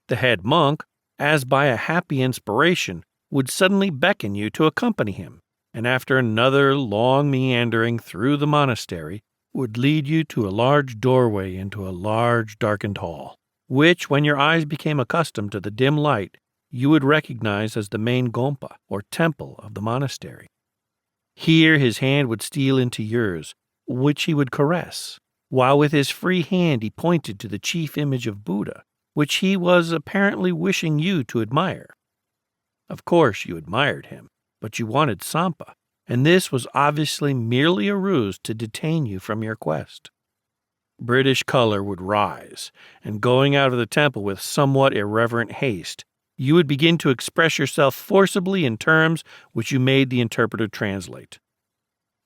The head monk, as by a happy inspiration, would suddenly beckon you to accompany him, and after another long meandering through the monastery, would lead you to a large doorway into a large darkened hall, which, when your eyes became accustomed to the dim light, you would recognize as the main gompa, or temple of the monastery. Here his hand would steal into yours, which he would caress, while with his free hand he pointed to the chief image of Buddha, which he was apparently wishing you to admire. Of course you admired him, but you wanted sampa, and this was obviously merely a ruse to detain you from your quest. British color would rise, and going out of the temple with somewhat irreverent haste, you would begin to express yourself forcibly in terms which you made the interpreter translate.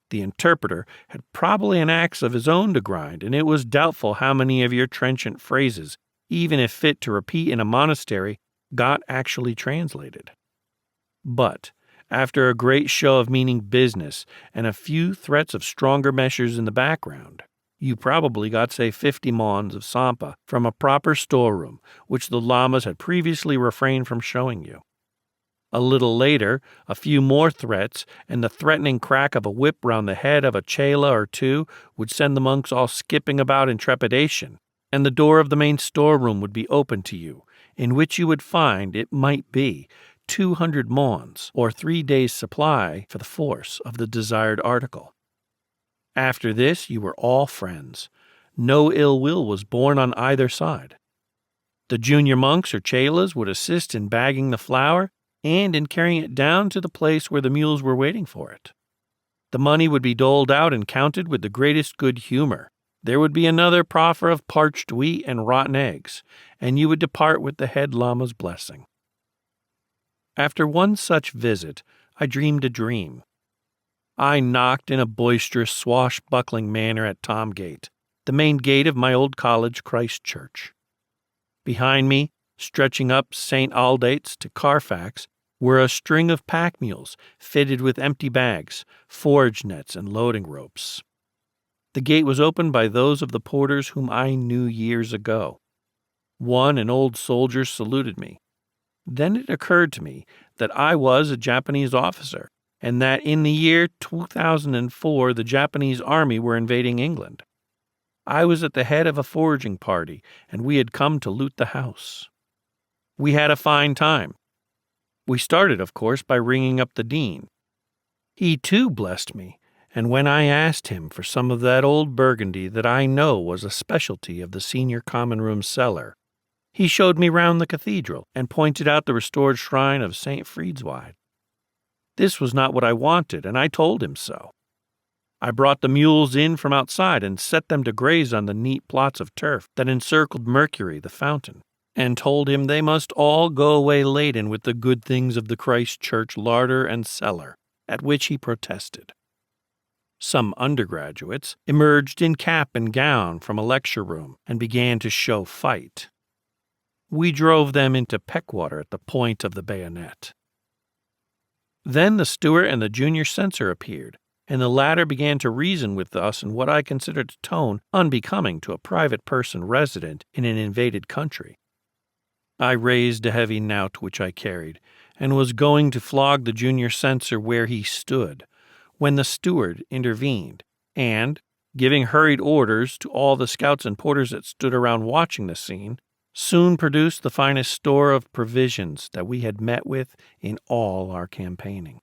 The interpreter had probably an axe of his own to grind, and it was doubtful how many of your trenchant phrases, even if fit to repeat in a monastery, got actually translated. But, after a great show of meaning business and a few threats of stronger measures in the background, you probably got, say, 50 mons of sampa from a proper storeroom, which the lamas had previously refrained from showing you. A little later, a few more threats, and the threatening crack of a whip round the head of a chela or two would send the monks all skipping about in trepidation, and the door of the main storeroom would be opened to you, in which you would find, it might be, 200 mons, or 3 days' supply for the force of the desired article. After this, you were all friends. No ill will was borne on either side. The junior monks or chelas would assist in bagging the flour and in carrying it down to the place where the mules were waiting for it. The money would be doled out and counted with the greatest good humor. There would be another proffer of parched wheat and rotten eggs, and you would depart with the head lama's blessing. After one such visit, I dreamed a dream. I knocked in a boisterous, swashbuckling manner at Tom Gate, the main gate of my old college Christ Church. Behind me, stretching up St. Aldate's to Carfax, were a string of pack mules fitted with empty bags, forage nets, and loading ropes. The gate was opened by those of the porters whom I knew years ago. One, an old soldier, saluted me. Then it occurred to me that I was a Japanese officer, and that in the year 2004 the Japanese army were invading England. I was at the head of a foraging party, and we had come to loot the house. We had a fine time. We started, of course, by ringing up the dean. He, too, blessed me, and when I asked him for some of that old Burgundy that I know was a specialty of the senior common room cellar, he showed me round the cathedral and pointed out the restored shrine of St. Friedswald. This was not what I wanted, and I told him so. I brought the mules in from outside and set them to graze on the neat plots of turf that encircled Mercury, the fountain, and told him they must all go away laden with the good things of the Christ Church larder and cellar, at which he protested. Some undergraduates emerged in cap and gown from a lecture room and began to show fight. We drove them into peckwater at the point of the bayonet. Then the steward and the junior censor appeared, and the latter began to reason with us in what I considered a tone unbecoming to a private person resident in an invaded country. I raised a heavy knout which I carried, and was going to flog the junior censor where he stood, when the steward intervened, and, giving hurried orders to all the scouts and porters that stood around watching the scene, soon produced the finest store of provisions that we had met with in all our campaigning.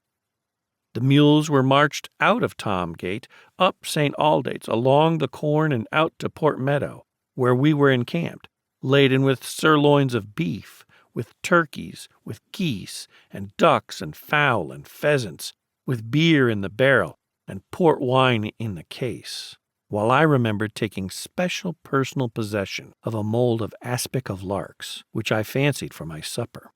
The mules were marched out of Tom Gate, up St. Aldate's, along the corn and out to Port Meadow, where we were encamped, laden with sirloins of beef, with turkeys, with geese, and ducks and fowl and pheasants, with beer in the barrel and port wine in the case, while I remembered taking special personal possession of a mold of aspic of larks, which I fancied for my supper.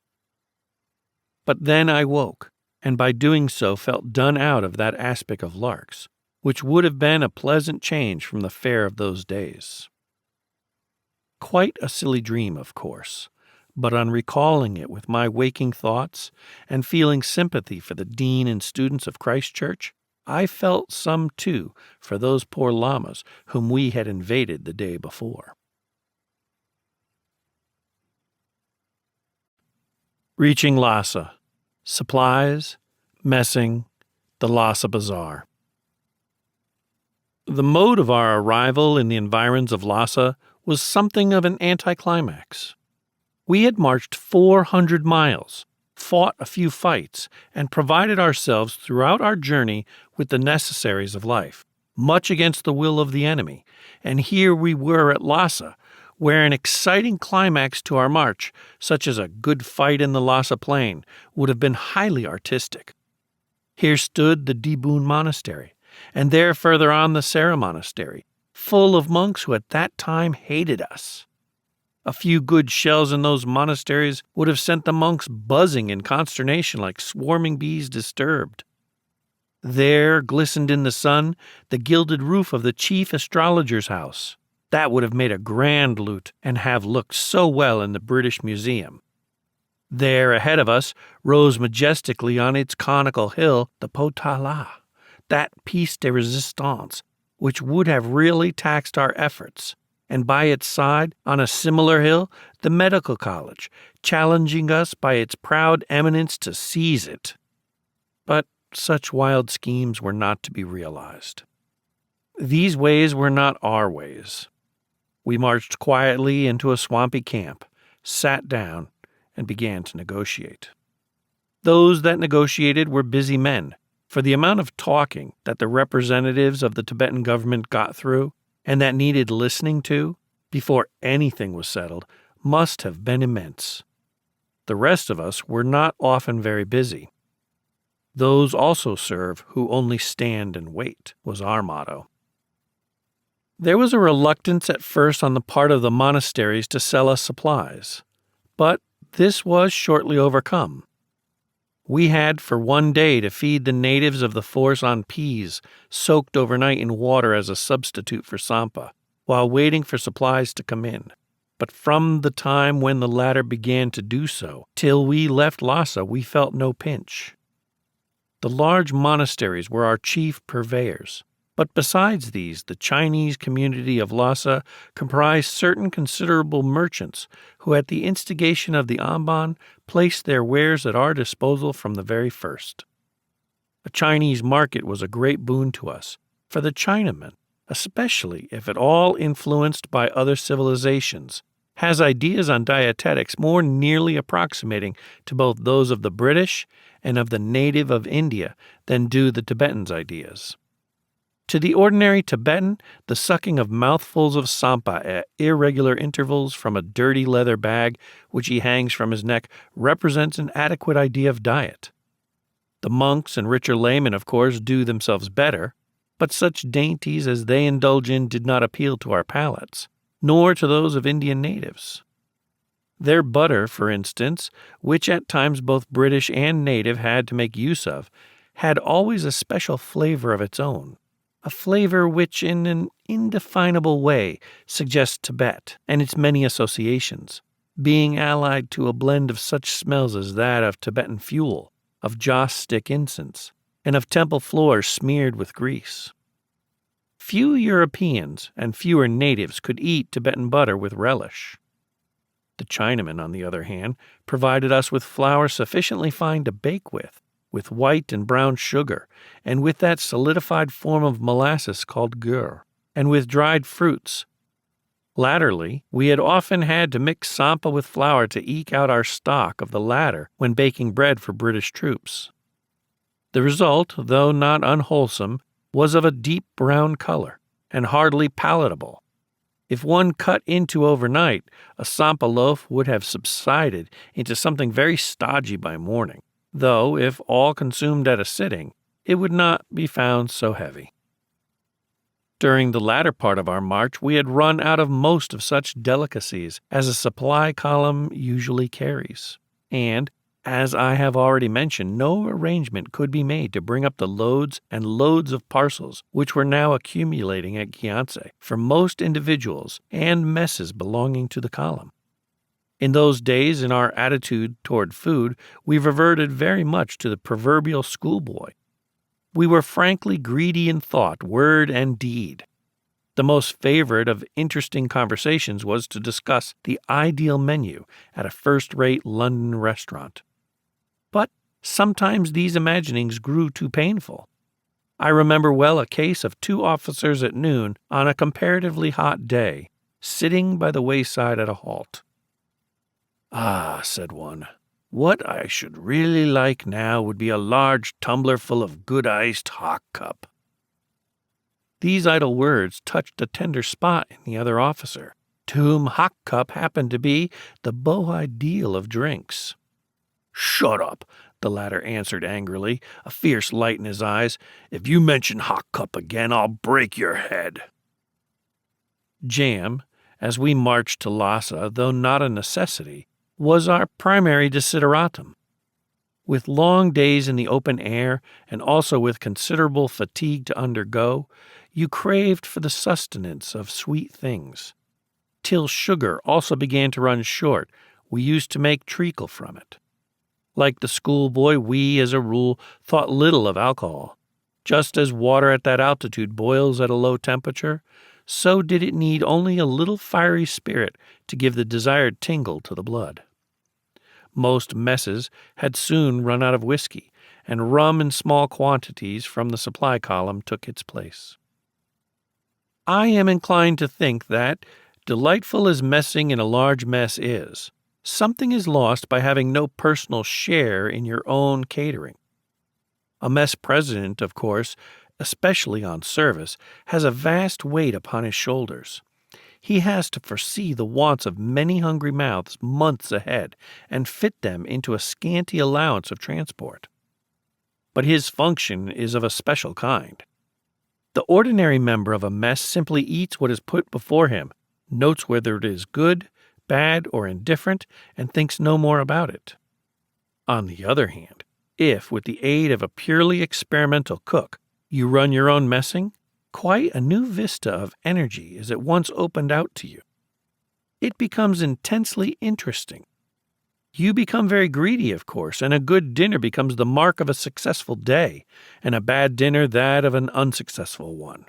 But then I woke, and by doing so felt done out of that aspic of larks, which would have been a pleasant change from the fare of those days. Quite a silly dream, of course, but on recalling it with my waking thoughts and feeling sympathy for the dean and students of Christ Church, I felt some, too, for those poor llamas whom we had invaded the day before. Reaching Lassa. Supplies, messing, the Lassa Bazaar. The mode of our arrival in the environs of Lassa was something of an anticlimax. We had marched 400 miles, fought a few fights, and provided ourselves throughout our journey with the necessaries of life, much against the will of the enemy, and here we were at Lassa, where an exciting climax to our march, such as a good fight in the Lassa plain, would have been highly artistic. Here stood the Dibun Monastery, and there further on the Sera Monastery, full of monks who at that time hated us. A few good shells in those monasteries would have sent the monks buzzing in consternation like swarming bees disturbed. There glistened in the sun the gilded roof of the chief astrologer's house. That would have made a grand loot and have looked so well in the British Museum. There ahead of us rose majestically on its conical hill the Potala, that piece de resistance which would have really taxed our efforts, and by its side, on a similar hill, the Medical College, challenging us by its proud eminence to seize it. But such wild schemes were not to be realized. These ways were not our ways. We marched quietly into a swampy camp, sat down, and began to negotiate. Those that negotiated were busy men, for the amount of talking that the representatives of the Tibetan government got through, and that needed listening to, before anything was settled, must have been immense. The rest of us were not often very busy. Those also serve who only stand and wait, was our motto. There was a reluctance at first on the part of the monasteries to sell us supplies, but this was shortly overcome. We had for one day to feed the natives of the force on peas soaked overnight in water as a substitute for sampa, while waiting for supplies to come in. But from the time when the latter began to do so, till we left Lassa, we felt no pinch. The large monasteries were our chief purveyors. But besides these, the Chinese community of Lassa comprised certain considerable merchants who, at the instigation of the Amban, placed their wares at our disposal from the very first. A Chinese market was a great boon to us, for the Chinaman, especially if at all influenced by other civilizations, has ideas on dietetics more nearly approximating to both those of the British and of the native of India than do the Tibetan's ideas. To the ordinary Tibetan, the sucking of mouthfuls of sampa at irregular intervals from a dirty leather bag which he hangs from his neck represents an adequate idea of diet. The monks and richer laymen, of course, do themselves better, but such dainties as they indulge in did not appeal to our palates, nor to those of Indian natives. Their butter, for instance, which at times both British and native had to make use of, had always a special flavor of its own. A flavor which in an indefinable way suggests Tibet and its many associations, being allied to a blend of such smells as that of Tibetan fuel, of joss stick incense, and of temple floors smeared with grease. Few Europeans and fewer natives could eat Tibetan butter with relish. The Chinaman, on the other hand, provided us with flour sufficiently fine to bake with white and brown sugar, and with that solidified form of molasses called gur, and with dried fruits. Latterly, we had often had to mix sampa with flour to eke out our stock of the latter when baking bread for British troops. The result, though not unwholesome, was of a deep brown color, and hardly palatable. If one cut into overnight, a sampa loaf would have subsided into something very stodgy by morning, though if all consumed at a sitting, it would not be found so heavy. During the latter part of our march, we had run out of most of such delicacies as a supply column usually carries, and, as I have already mentioned, no arrangement could be made to bring up the loads and loads of parcels which were now accumulating at Gyantse for most individuals and messes belonging to the column. In those days, in our attitude toward food, we reverted very much to the proverbial schoolboy. We were frankly greedy in thought, word, and deed. The most favorite of interesting conversations was to discuss the ideal menu at a first-rate London restaurant. But sometimes these imaginings grew too painful. I remember well a case of 2 officers at noon on a comparatively hot day, sitting by the wayside at a halt. "Ah," said one, "what I should really like now would be a large tumbler full of good iced hock cup." These idle words touched a tender spot in the other officer, to whom hock cup happened to be the beau ideal of drinks. "Shut up," the latter answered angrily, a fierce light in his eyes. "If you mention hock cup again, I'll break your head." Jam, as we marched to Lassa, though not a necessity, was our primary desideratum. With long days in the open air, and also with considerable fatigue to undergo, you craved for the sustenance of sweet things. Till sugar also began to run short, we used to make treacle from it. Like the schoolboy, we, as a rule, thought little of alcohol. Just as water at that altitude boils at a low temperature, so did it need only a little fiery spirit to give the desired tingle to the blood. Most messes had soon run out of whiskey, and rum in small quantities from the supply column took its place. I am inclined to think that, delightful as messing in a large mess is, something is lost by having no personal share in your own catering. A mess president, of course, especially on service, has a vast weight upon his shoulders. He has to foresee the wants of many hungry mouths months ahead and fit them into a scanty allowance of transport. But his function is of a special kind. The ordinary member of a mess simply eats what is put before him, notes whether it is good, bad, or indifferent, and thinks no more about it. On the other hand, if, with the aid of a purely experimental cook, you run your own messing, quite a new vista of energy is at once opened out to you. It becomes intensely interesting. You become very greedy, of course, and a good dinner becomes the mark of a successful day, and a bad dinner that of an unsuccessful one.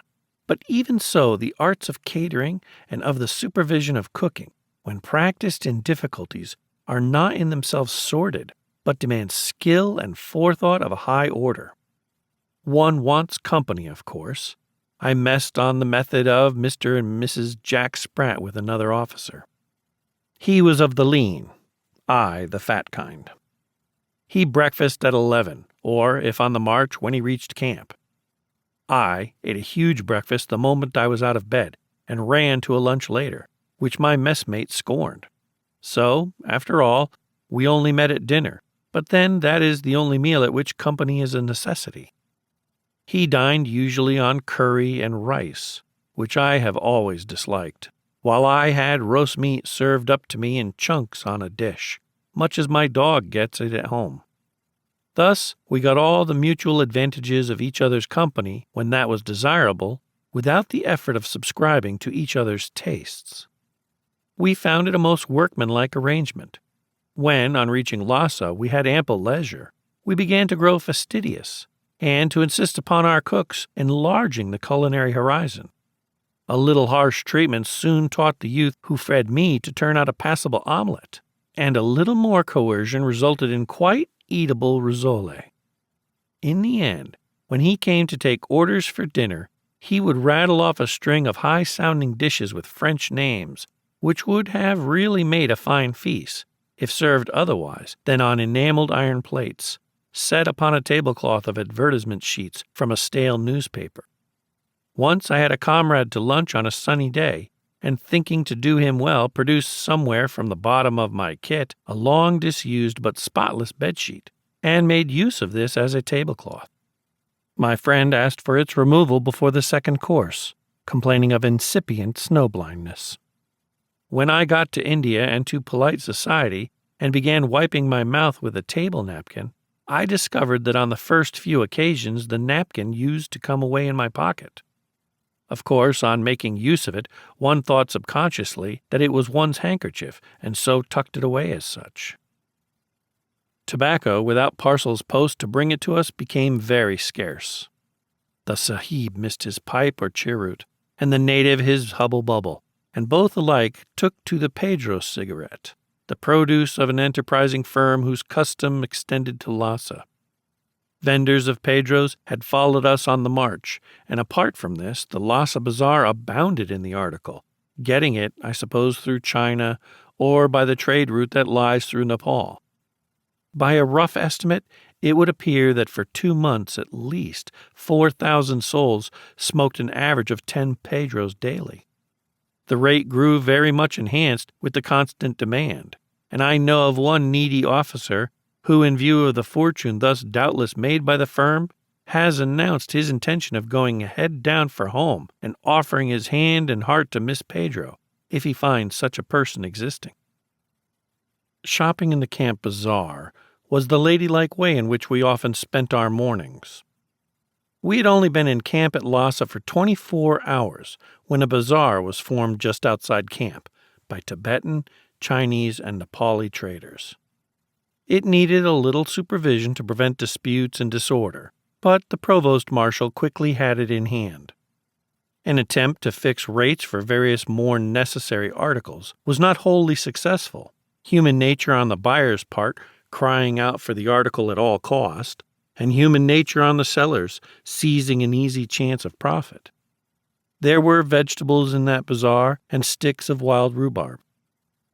But even so, the arts of catering and of the supervision of cooking, when practiced in difficulties, are not in themselves sordid, but demand skill and forethought of a high order. One wants company, of course. I messed on the method of Mr. and Mrs. Jack Spratt with another officer. He was of the lean, I the fat kind. He breakfasted at 11, or, if on the march, when he reached camp. I ate a huge breakfast the moment I was out of bed, and ran to a lunch later, which my messmate scorned. So, after all, we only met at dinner, but then that is the only meal at which company is a necessity. He dined usually on curry and rice, which I have always disliked, while I had roast meat served up to me in chunks on a dish, much as my dog gets it at home. Thus, we got all the mutual advantages of each other's company when that was desirable, without the effort of subscribing to each other's tastes. We found it a most workmanlike arrangement. When, on reaching Lassa, we had ample leisure, we began to grow fastidious, and to insist upon our cooks enlarging the culinary horizon. A little harsh treatment soon taught the youth who fed me to turn out a passable omelette, and a little more coercion resulted in quite eatable risole. In the end, when he came to take orders for dinner, he would rattle off a string of high-sounding dishes with French names, which would have really made a fine feast, if served otherwise than on enameled iron plates, set upon a tablecloth of advertisement sheets from a stale newspaper. Once I had a comrade to lunch on a sunny day, and thinking to do him well, produced somewhere from the bottom of my kit a long disused but spotless bedsheet, and made use of this as a tablecloth. My friend asked for its removal before the second course, complaining of incipient snowblindness. When I got to India and to polite society and began wiping my mouth with a table napkin, I discovered that on the first few occasions the napkin used to come away in my pocket. Of course, on making use of it, one thought subconsciously that it was one's handkerchief, and so tucked it away as such. Tobacco, without parcels post to bring it to us, became very scarce. The sahib missed his pipe or cheroot, and the native his hubble-bubble, and both alike took to the Pedro cigarette, the produce of an enterprising firm whose custom extended to Lassa. Vendors of Pedros had followed us on the march, and apart from this, the Lassa Bazaar abounded in the article, getting it, I suppose, through China or by the trade route that lies through Nepal. By a rough estimate, it would appear that for 2 months at least 4,000 souls smoked an average of 10 Pedros daily. The rate grew very much enhanced with the constant demand, and I know of one needy officer who, in view of the fortune thus doubtless made by the firm, has announced his intention of going head down for home and offering his hand and heart to Miss Pedro, if he finds such a person existing. Shopping in the camp bazaar was the ladylike way in which we often spent our mornings. We had only been in camp at Lassa for 24 hours when a bazaar was formed just outside camp by Tibetan, Chinese, and Nepali traders. It needed a little supervision to prevent disputes and disorder, but the provost marshal quickly had it in hand. An attempt to fix rates for various more necessary articles was not wholly successful, human nature on the buyer's part crying out for the article at all cost, and human nature on the sellers seizing an easy chance of profit. There were vegetables in that bazaar and sticks of wild rhubarb.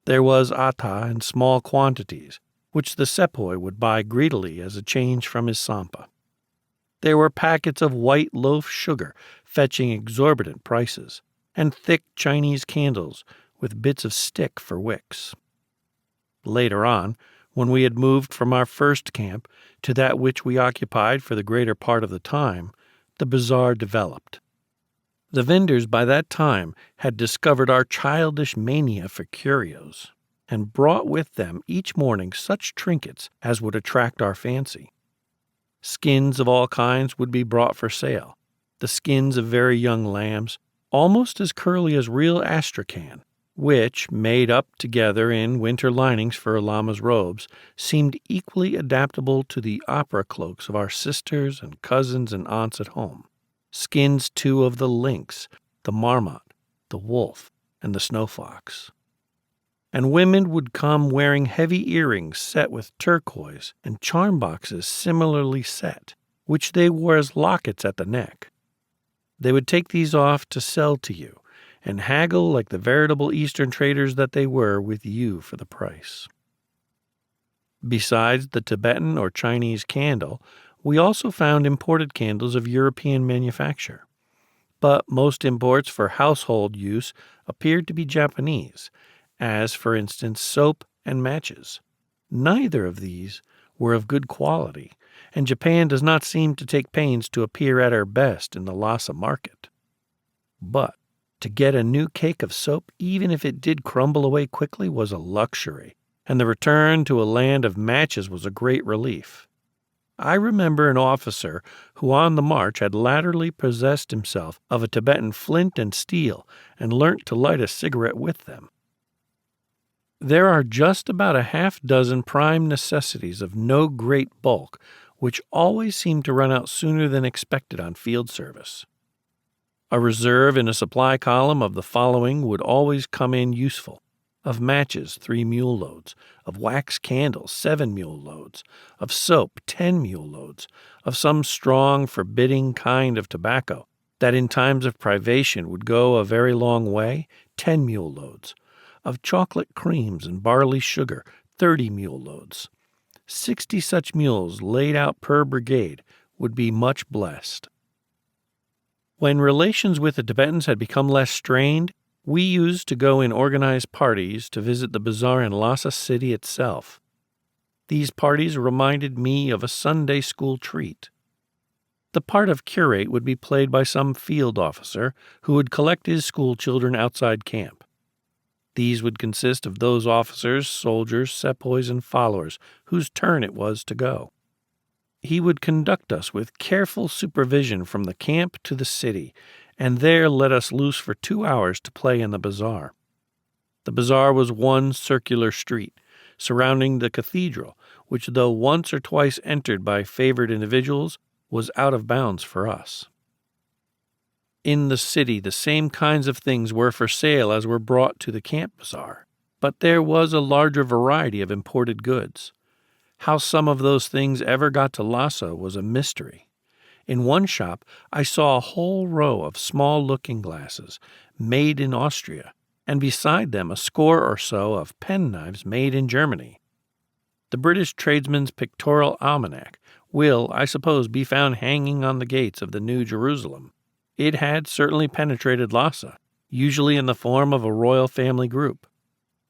There was atta in small quantities, which the sepoy would buy greedily as a change from his sampa. There were packets of white loaf sugar fetching exorbitant prices, and thick Chinese candles with bits of stick for wicks. Later on, when we had moved from our first camp to that which we occupied for the greater part of the time, the bazaar developed. The vendors by that time had discovered our childish mania for curios, and brought with them each morning such trinkets as would attract our fancy. Skins of all kinds would be brought for sale, the skins of very young lambs, almost as curly as real astrakhan, which, made up together in winter linings for a lama's robes, seemed equally adaptable to the opera cloaks of our sisters and cousins and aunts at home. Skins, too, of the lynx, the marmot, the wolf, and the snow fox. And women would come wearing heavy earrings set with turquoise and charm boxes similarly set, which they wore as lockets at the neck. They would take these off to sell to you, and haggle like the veritable Eastern traders that they were with you for the price. Besides the Tibetan or Chinese candle, we also found imported candles of European manufacture. But most imports for household use appeared to be Japanese, as, for instance, soap and matches. Neither of these were of good quality, and Japan does not seem to take pains to appear at her best in the Lhasa market. But to get a new cake of soap, even if it did crumble away quickly, was a luxury, and the return to a land of matches was a great relief. I remember an officer who on the march had latterly possessed himself of a Tibetan flint and steel and learnt to light a cigarette with them. There are just about a half-dozen prime necessities of no great bulk which always seem to run out sooner than expected on field service. A reserve in a supply column of the following would always come in useful: of matches 3 mule loads, of wax candles 7 mule loads, of soap 10 mule loads, of some strong, forbidding kind of tobacco that in times of privation would go a very long way, 10 mule loads, of chocolate creams and barley sugar, 30 mule loads. 60 such mules laid out per brigade would be much blessed. When relations with the Tibetans had become less strained, we used to go in organized parties to visit the bazaar in Lhasa city itself. These parties reminded me of a Sunday school treat. The part of curate would be played by some field officer who would collect his school children outside camp. These would consist of those officers, soldiers, sepoys, and followers whose turn it was to go. He would conduct us with careful supervision from the camp to the city, and there let us loose for 2 hours to play in the bazaar. The bazaar was one circular street, surrounding the cathedral, which, though once or twice entered by favored individuals, was out of bounds for us. In the city, the same kinds of things were for sale as were brought to the camp bazaar, but there was a larger variety of imported goods. How some of those things ever got to Lassa was a mystery. In one shop, I saw a whole row of small looking-glasses made in Austria, and beside them a score or so of penknives made in Germany. The British Tradesman's Pictorial Almanac will, I suppose, be found hanging on the gates of the New Jerusalem. It had certainly penetrated Lassa, usually in the form of a royal family group.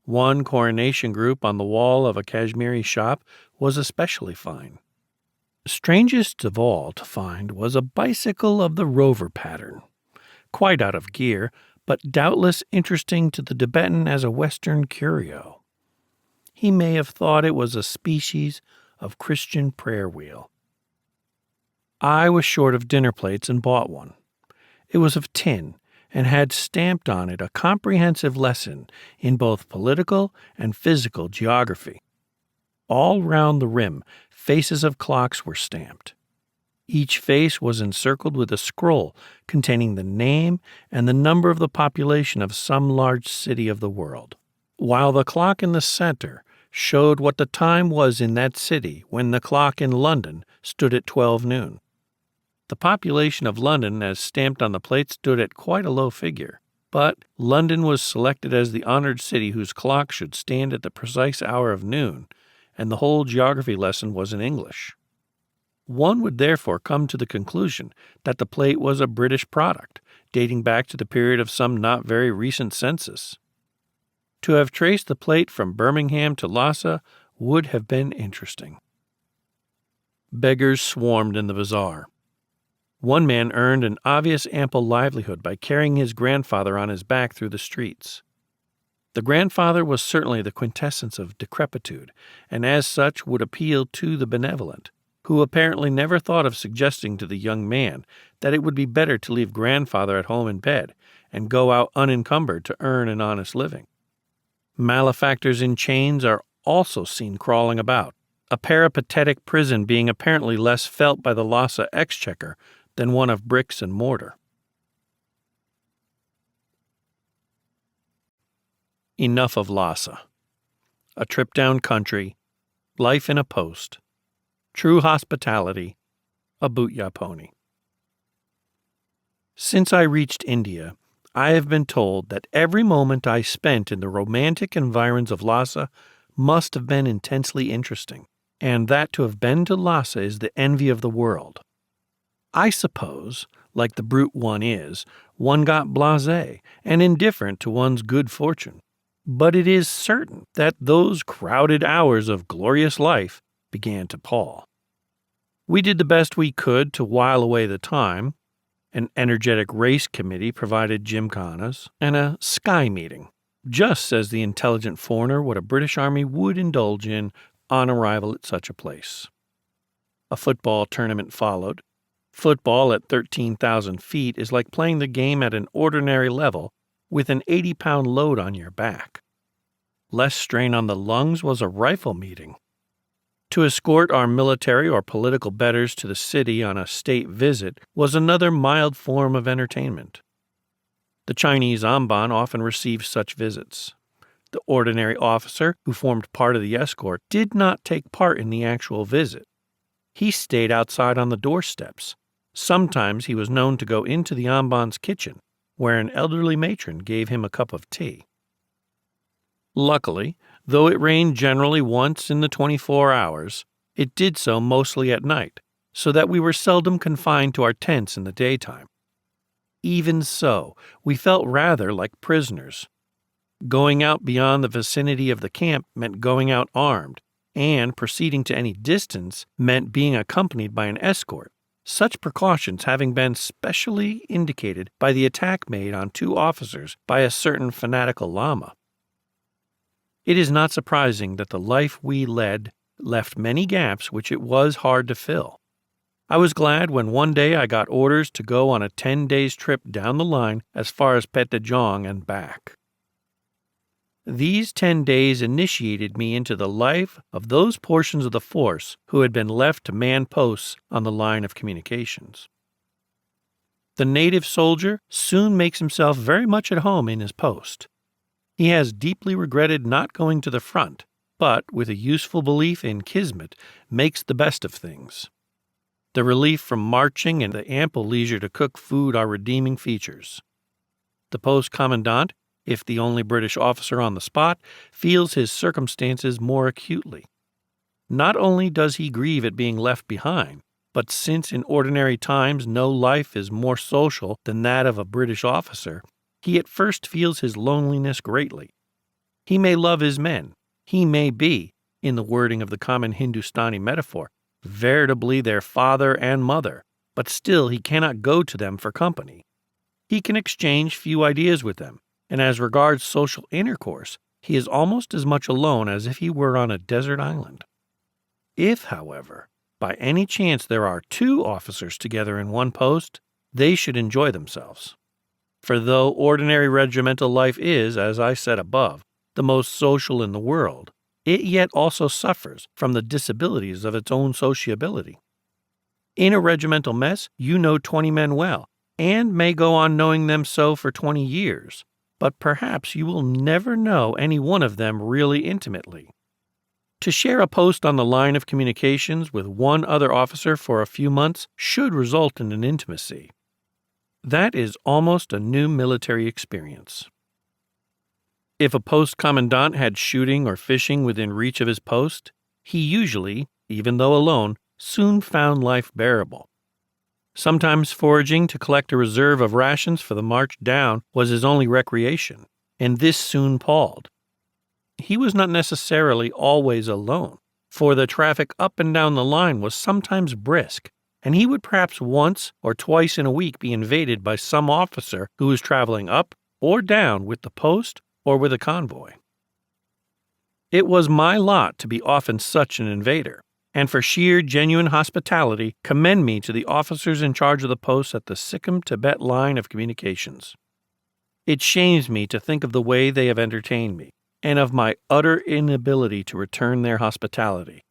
One coronation group on the wall of a Kashmiri shop was especially fine. Strangest of all to find was a bicycle of the rover pattern, quite out of gear, but doubtless interesting to the Tibetan as a Western curio. He may have thought it was a species of Christian prayer wheel. I was short of dinner plates and bought one. It was of tin and had stamped on it a comprehensive lesson in both political and physical geography. All round the rim, faces of clocks were stamped. Each face was encircled with a scroll containing the name and the number of the population of some large city of the world, while the clock in the center showed what the time was in that city when the clock in London stood at 12 noon. The population of London, as stamped on the plate, stood at quite a low figure, but London was selected as the honored city whose clock should stand at the precise hour of noon, and the whole geography lesson was in English. One would therefore come to the conclusion that the plate was a British product, dating back to the period of some not very recent census. To have traced the plate from Birmingham to Lassa would have been interesting. Beggars swarmed in the bazaar. One man earned an obvious ample livelihood by carrying his grandfather on his back through the streets. The grandfather was certainly the quintessence of decrepitude, and as such would appeal to the benevolent, who apparently never thought of suggesting to the young man that it would be better to leave grandfather at home in bed and go out unencumbered to earn an honest living. Malefactors in chains are also seen crawling about, a peripatetic prison being apparently less felt by the Lassa exchequer than one of bricks and mortar. Enough of Lassa. A trip down country, life in a post, true hospitality, a bhutya pony. Since I reached India, I have been told that every moment I spent in the romantic environs of Lassa must have been intensely interesting, and that to have been to Lassa is the envy of the world. I suppose, like the brute one is, one got blasé and indifferent to one's good fortune. But it is certain that those crowded hours of glorious life began to pall. We did the best we could to while away the time. An energetic race committee provided gymkhanas and a sky meeting, just as the intelligent foreigner what a British army would indulge in on arrival at such a place. A football tournament followed. Football at 13,000 feet is like playing the game at an ordinary level with an 80-pound load on your back. Less strain on the lungs was a rifle meeting. To escort our military or political betters to the city on a state visit was another mild form of entertainment. The Chinese amban often received such visits. The ordinary officer, who formed part of the escort, did not take part in the actual visit. He stayed outside on the doorsteps. Sometimes he was known to go into the amban's kitchen, where an elderly matron gave him a cup of tea. Luckily, though it rained generally once in the 24 hours, it did so mostly at night, so that we were seldom confined to our tents in the daytime. Even so, we felt rather like prisoners. Going out beyond the vicinity of the camp meant going out armed, and proceeding to any distance meant being accompanied by an escort, such precautions having been specially indicated by the attack made on 2 officers by a certain fanatical lama. It is not surprising that the life we led left many gaps which it was hard to fill. I was glad when one day I got orders to go on a 10 days trip down the line as far as Petejong and back. These 10 days initiated me into the life of those portions of the force who had been left to man posts on the line of communications. The native soldier soon makes himself very much at home in his post. He has deeply regretted not going to the front, but with a useful belief in kismet makes the best of things. The relief from marching and the ample leisure to cook food are redeeming features. The post commandant, if the only British officer on the spot, feels his circumstances more acutely. Not only does he grieve at being left behind, but since in ordinary times no life is more social than that of a British officer, he at first feels his loneliness greatly. He may love his men. He may be, in the wording of the common Hindustani metaphor, veritably their father and mother, but still he cannot go to them for company. He can exchange few ideas with them, and as regards social intercourse, he is almost as much alone as if he were on a desert island. If, however, by any chance there are 2 officers together in one post, they should enjoy themselves. For though ordinary regimental life is, as I said above, the most social in the world, it yet also suffers from the disabilities of its own sociability. In a regimental mess, you know 20 men well, and may go on knowing them so for 20 years, but perhaps you will never know any one of them really intimately. To share a post on the line of communications with one other officer for a few months should result in an intimacy. That is almost a new military experience. If a post commandant had shooting or fishing within reach of his post, he usually, even though alone, soon found life bearable. Sometimes foraging to collect a reserve of rations for the march down was his only recreation, and this soon palled. He was not necessarily always alone, for the traffic up and down the line was sometimes brisk, and he would perhaps once or twice in a week be invaded by some officer who was traveling up or down with the post or with a convoy. It was my lot to be often such an invader, and for sheer genuine hospitality commend me to the officers in charge of the posts at the Sikkim Tibet line of communications. It shames me to think of the way they have entertained me, and of my utter inability to return their hospitality.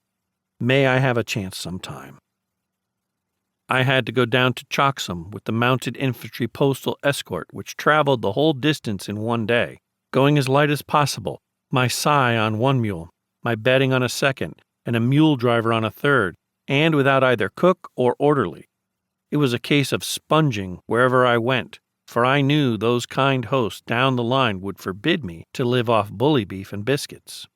May I have a chance sometime. I had to go down to Choksum with the mounted infantry postal escort which traveled the whole distance in one day, going as light as possible, my sai on one mule, my bedding on a second, and a mule driver on a third, and without either cook or orderly. It was a case of sponging wherever I went, for I knew those kind hosts down the line would forbid me to live off bully beef and biscuits.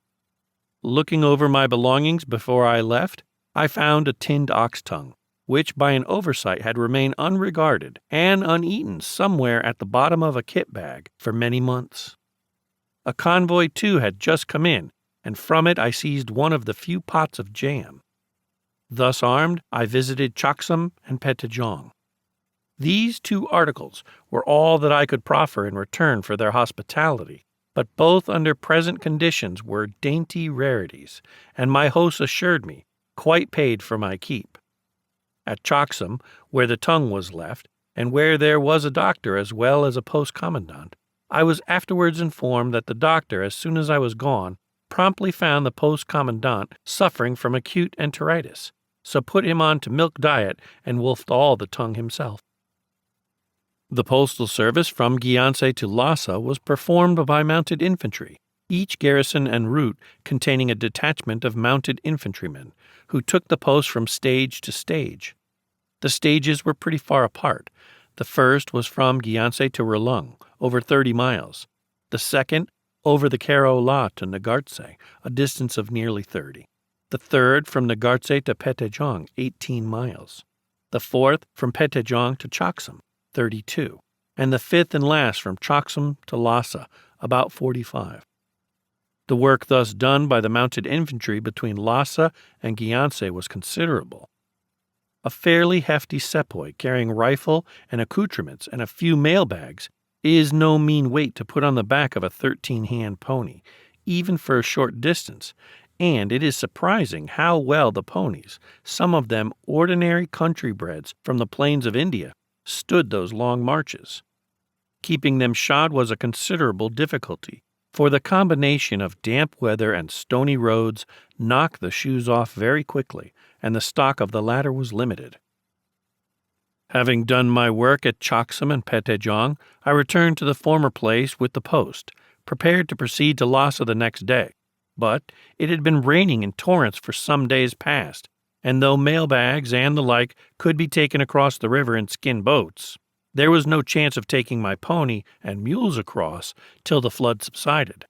Looking over my belongings before I left, I found a tinned ox tongue, which by an oversight had remained unregarded and uneaten somewhere at the bottom of a kit bag for many months. A convoy, too, had just come in, and from it I seized one of the few pots of jam. Thus armed, I visited Choksum and Petejong. These 2 articles were all that I could proffer in return for their hospitality, but both under present conditions were dainty rarities, and my host assured me, quite paid for my keep. At Choksum, where the tongue was left, and where there was a doctor as well as a post commandant, I was afterwards informed that the doctor, as soon as I was gone, promptly found the post commandant suffering from acute enteritis, so put him on to milk diet and wolfed all the tongue himself. The postal service from Gyantse to Lassa was performed by mounted infantry, each garrison en route containing a detachment of mounted infantrymen, who took the post from stage to stage. The stages were pretty far apart. The first was from Gyantse to Rulung, over 30 miles. The second, over the Karo La to Nagartse, a distance of nearly 30. The third, from Nagartse to Petejong, 18 miles. The fourth, from Petejong to Choksum, 32. And the fifth and last, from Choksum to Lassa, about 45. The work thus done by the mounted infantry between Lassa and Gyantse was considerable. A fairly hefty sepoy carrying rifle and accoutrements and a few mail bags is no mean weight to put on the back of a 13-hand pony, even for a short distance, and it is surprising how well the ponies, some of them ordinary country breds from the plains of India, stood those long marches. Keeping them shod was a considerable difficulty, for the combination of damp weather and stony roads knocked the shoes off very quickly, and the stock of the latter was limited. Having done my work at Chaksam and Petejong, I returned to the former place with the post, prepared to proceed to Lassa the next day. But it had been raining in torrents for some days past, and though mail bags and the like could be taken across the river in skin boats, there was no chance of taking my pony and mules across till the flood subsided.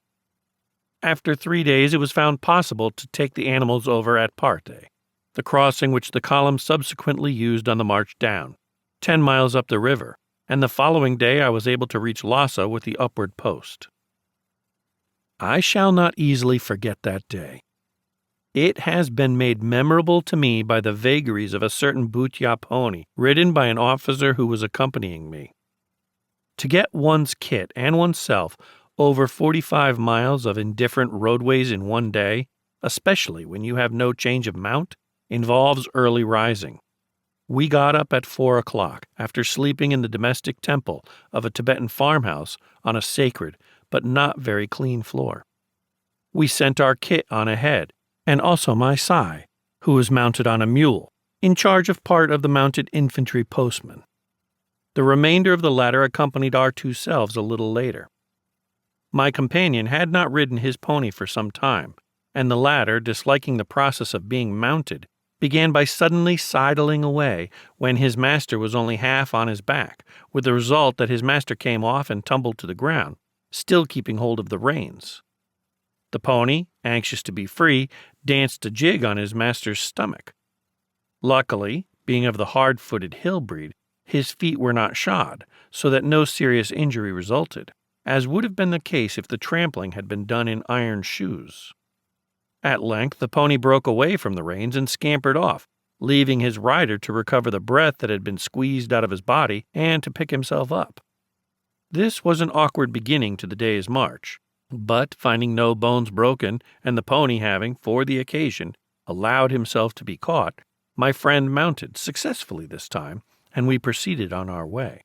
After 3 days it was found possible to take the animals over at Parte, the crossing which the column subsequently used on the march down, 10 miles up the river, and the following day I was able to reach Lassa with the upward post. I shall not easily forget that day. It has been made memorable to me by the vagaries of a certain Bhutia pony ridden by an officer who was accompanying me. To get one's kit and oneself over 45 miles of indifferent roadways in one day, especially when you have no change of mount, involves early rising. We got up at 4 o'clock after sleeping in the domestic temple of a Tibetan farmhouse on a sacred but not very clean floor. We sent our kit on ahead, and also my Sai, who was mounted on a mule, in charge of part of the mounted infantry postmen. The remainder of the latter accompanied our two selves a little later. My companion had not ridden his pony for some time, and the latter, disliking the process of being mounted, began by suddenly sidling away when his master was only half on his back, with the result that his master came off and tumbled to the ground, still keeping hold of the reins. The pony, anxious to be free, danced a jig on his master's stomach. Luckily, being of the hard-footed hill breed, his feet were not shod, so that no serious injury resulted, as would have been the case if the trampling had been done in iron shoes. At length the pony broke away from the reins and scampered off, leaving his rider to recover the breath that had been squeezed out of his body and to pick himself up. This was an awkward beginning to the day's march, but finding no bones broken and the pony having, for the occasion, allowed himself to be caught, my friend mounted successfully this time, and we proceeded on our way.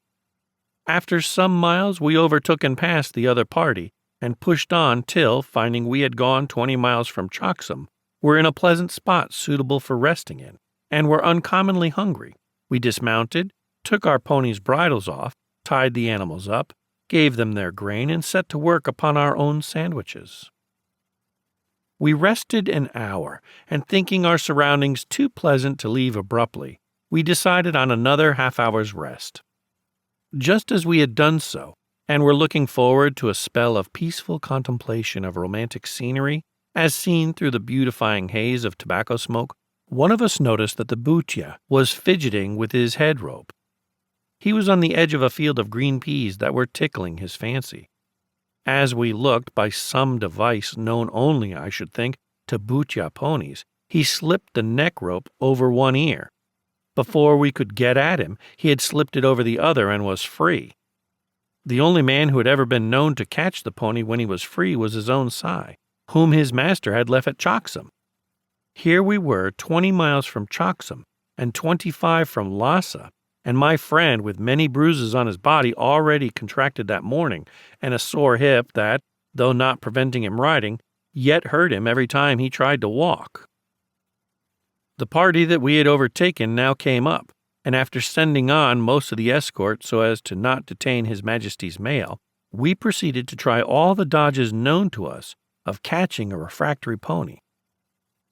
After some miles we overtook and passed the other party, and pushed on till, finding we had gone 20 miles from Chaksam, were in a pleasant spot suitable for resting in, and were uncommonly hungry. We dismounted, took our ponies' bridles off, tied the animals up, gave them their grain, and set to work upon our own sandwiches. We rested an hour, and thinking our surroundings too pleasant to leave abruptly, we decided on another half-hour's rest. Just as we had done so, and were looking forward to a spell of peaceful contemplation of romantic scenery, as seen through the beautifying haze of tobacco smoke, one of us noticed that the Bhutia was fidgeting with his head rope. He was on the edge of a field of green peas that were tickling his fancy. As we looked, by some device known only, I should think, to Bhutia ponies, he slipped the neck rope over one ear. Before we could get at him, he had slipped it over the other and was free. The only man who had ever been known to catch the pony when he was free was his own Sai, whom his master had left at Chaksam. Here we were 20 miles from Chaksam and 25 from Lassa, and my friend, with many bruises on his body already contracted that morning, and a sore hip that, though not preventing him riding, yet hurt him every time he tried to walk. The party that we had overtaken now came up, and after sending on most of the escort so as to not detain His Majesty's mail, we proceeded to try all the dodges known to us of catching a refractory pony.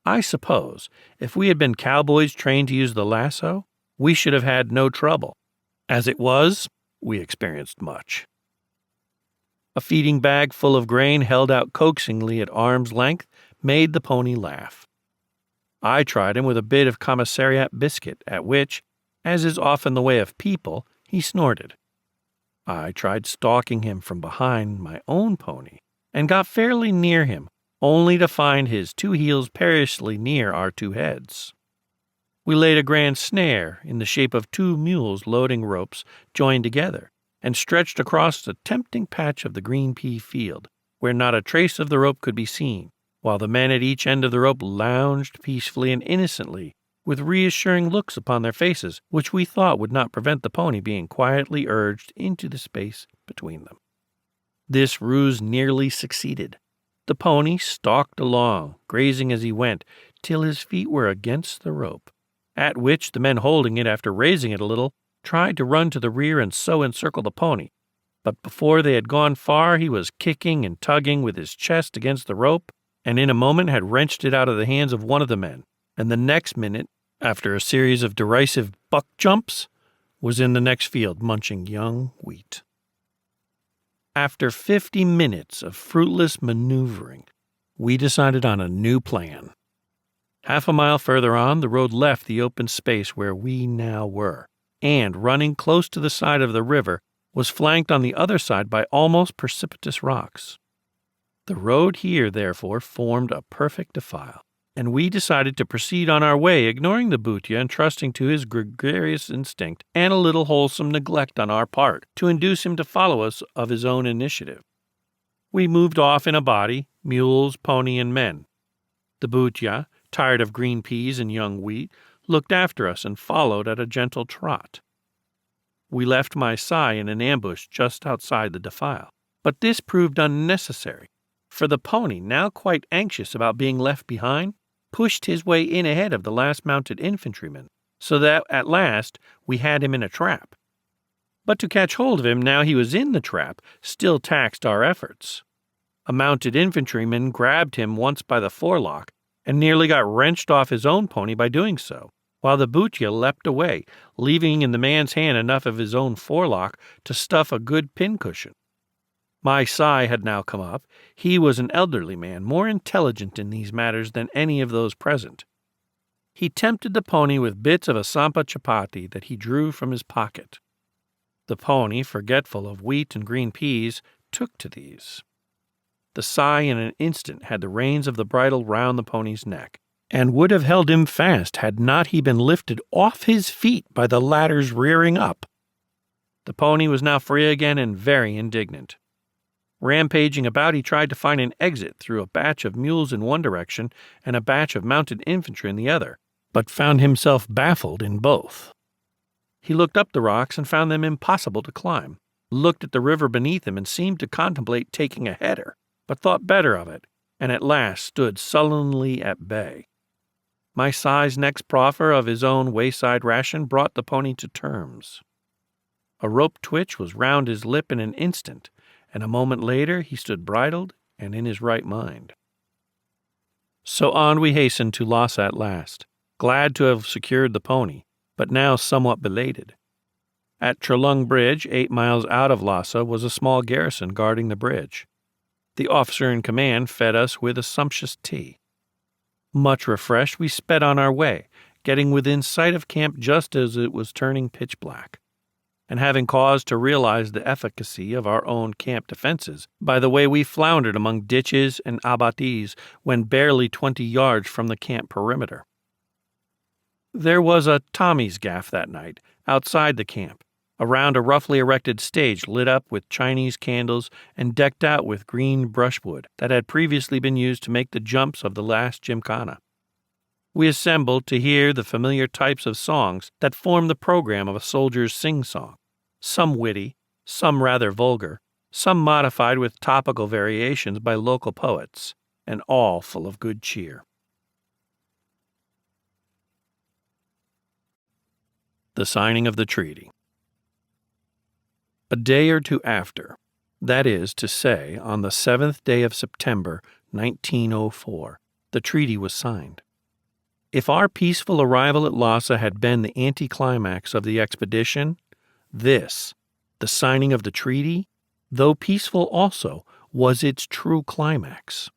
I suppose, if we had been cowboys trained to use the lasso, we should have had no trouble. As it was, we experienced much. A feeding bag full of grain held out coaxingly at arm's length made the pony laugh. I tried him with a bit of commissariat biscuit, at which, as is often the way of people, he snorted. I tried stalking him from behind my own pony, and got fairly near him, only to find his two heels perilously near our two heads. We laid a grand snare in the shape of 2 mules loading ropes joined together, and stretched across a tempting patch of the green pea field, where not a trace of the rope could be seen, while the men at each end of the rope lounged peacefully and innocently, with reassuring looks upon their faces, which we thought would not prevent the pony being quietly urged into the space between them. This ruse nearly succeeded. The pony stalked along, grazing as he went, till his feet were against the rope, at which the men holding it, after raising it a little, tried to run to the rear and so encircle the pony. But before they had gone far, he was kicking and tugging with his chest against the rope, and in a moment had wrenched it out of the hands of one of the men, and the next minute, after a series of derisive buck jumps, was in the next field munching young wheat. After 50 minutes of fruitless maneuvering, we decided on a new plan. Half a mile further on, the road left the open space where we now were, and, running close to the side of the river, was flanked on the other side by almost precipitous rocks. The road here, therefore, formed a perfect defile, and we decided to proceed on our way, ignoring the Bhutia and trusting to his gregarious instinct and a little wholesome neglect on our part to induce him to follow us of his own initiative. We moved off in a body, mules, pony, and men. The Bhutia, tired of green peas and young wheat, looked after us and followed at a gentle trot. We left my Sai in an ambush just outside the defile, but this proved unnecessary, for the pony, now quite anxious about being left behind, pushed his way in ahead of the last mounted infantryman, so that at last we had him in a trap. But to catch hold of him now he was in the trap still taxed our efforts. A mounted infantryman grabbed him once by the forelock and nearly got wrenched off his own pony by doing so, while the Bhutia leapt away, leaving in the man's hand enough of his own forelock to stuff a good pincushion. My Sai had now come up. He was an elderly man, more intelligent in these matters than any of those present. He tempted the pony with bits of a Sangpo chapati that he drew from his pocket. The pony, forgetful of wheat and green peas, took to these. The Sai in an instant had the reins of the bridle round the pony's neck, and would have held him fast had not he been lifted off his feet by the latter's rearing up. The pony was now free again and very indignant. Rampaging about, he tried to find an exit through a batch of mules in one direction and a batch of mounted infantry in the other, but found himself baffled in both. He looked up the rocks and found them impossible to climb, looked at the river beneath him and seemed to contemplate taking a header, but thought better of it, and at last stood sullenly at bay. My Sai's next proffer of his own wayside ration brought the pony to terms. A rope twitch was round his lip in an instant, and a moment later he stood bridled and in his right mind. So on we hastened to Lassa at last, glad to have secured the pony, but now somewhat belated. At Trelung Bridge, 8 miles out of Lassa, was a small garrison guarding the bridge. The officer in command fed us with a sumptuous tea. Much refreshed, we sped on our way, getting within sight of camp just as it was turning pitch black, and having cause to realize the efficacy of our own camp defenses by the way we floundered among ditches and abatis when barely 20 yards from the camp perimeter. There was a Tommy's gaff that night, outside the camp, around a roughly erected stage lit up with Chinese candles and decked out with green brushwood that had previously been used to make the jumps of the last gymkhana. We assembled to hear the familiar types of songs that form the program of a soldier's sing-song, some witty, some rather vulgar, some modified with topical variations by local poets, and all full of good cheer. The signing of the treaty. A day or two after, that is to say, on the 7th day of September, 1904, the treaty was signed. If our peaceful arrival at Lassa had been the anticlimax of the expedition, this, the signing of the treaty, though peaceful also, was its true climax.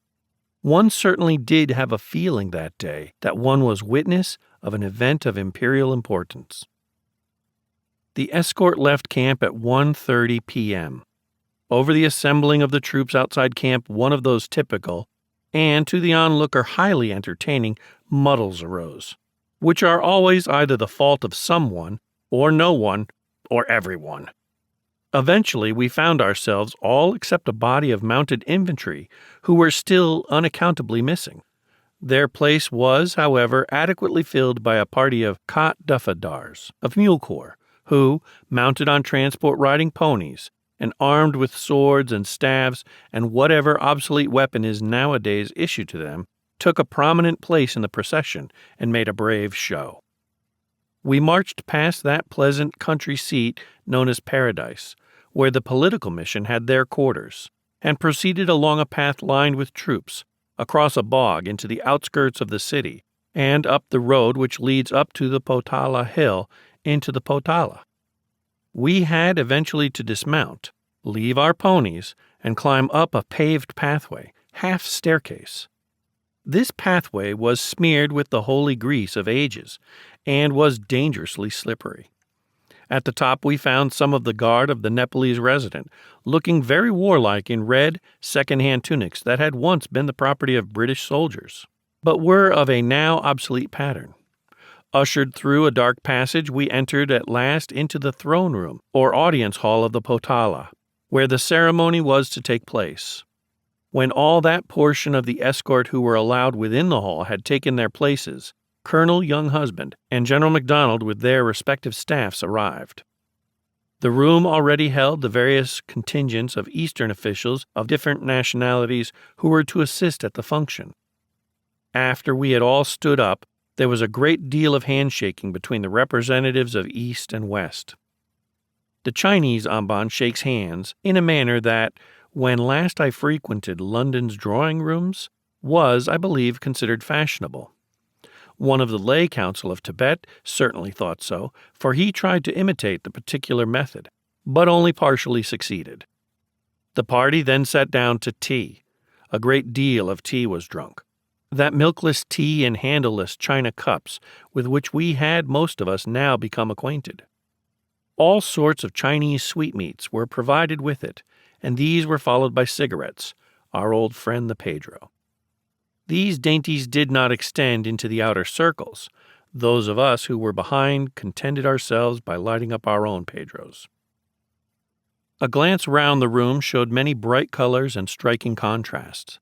One certainly did have a feeling that day that one was witness of an event of imperial importance. The escort left camp at 1:30 p.m. Over the assembling of the troops outside camp, one of those typical, and to the onlooker highly entertaining, muddles arose. which are always either the fault of someone, or no one, or everyone. Eventually, we found ourselves, all except a body of mounted infantry, who were still unaccountably missing. Their place was, however, adequately filled by a party of Khat Duffadars of Mule Corps, who, mounted on transport-riding ponies, and armed with swords and staves and whatever obsolete weapon is nowadays issued to them, took a prominent place in the procession and made a brave show. We marched past that pleasant country seat known as Paradise, where the political mission had their quarters, and proceeded along a path lined with troops, across a bog into the outskirts of the city, and up the road which leads up to the Potala Hill into the Potala. We had eventually to dismount, leave our ponies, and climb up a paved pathway, half staircase. This pathway was smeared with the holy grease of ages, and was dangerously slippery. At the top we found some of the guard of the Nepalese resident, looking very warlike in red, second-hand tunics that had once been the property of British soldiers, but were of a now obsolete pattern. Ushered through a dark passage, we entered at last into the throne room, or audience hall of the Potala, where the ceremony was to take place. When all that portion of the escort who were allowed within the hall had taken their places, Colonel Younghusband and General MacDonald with their respective staffs arrived. The room already held the various contingents of Eastern officials of different nationalities who were to assist at the function. After we had all stood up, there was a great deal of handshaking between the representatives of East and West. The Chinese Amban shakes hands in a manner that, when last I frequented London's drawing rooms, was, I believe, considered fashionable. One of the lay council of Tibet certainly thought so, for he tried to imitate the particular method, but only partially succeeded. The party then sat down to tea. A great deal of tea was drunk. That milkless tea in handleless china cups with which we had most of us now become acquainted. All sorts of Chinese sweetmeats were provided with it, and these were followed by cigarettes, our old friend the Pedro. These dainties did not extend into the outer circles. Those of us who were behind contented ourselves by lighting up our own Pedros. A glance round the room showed many bright colors and striking contrasts.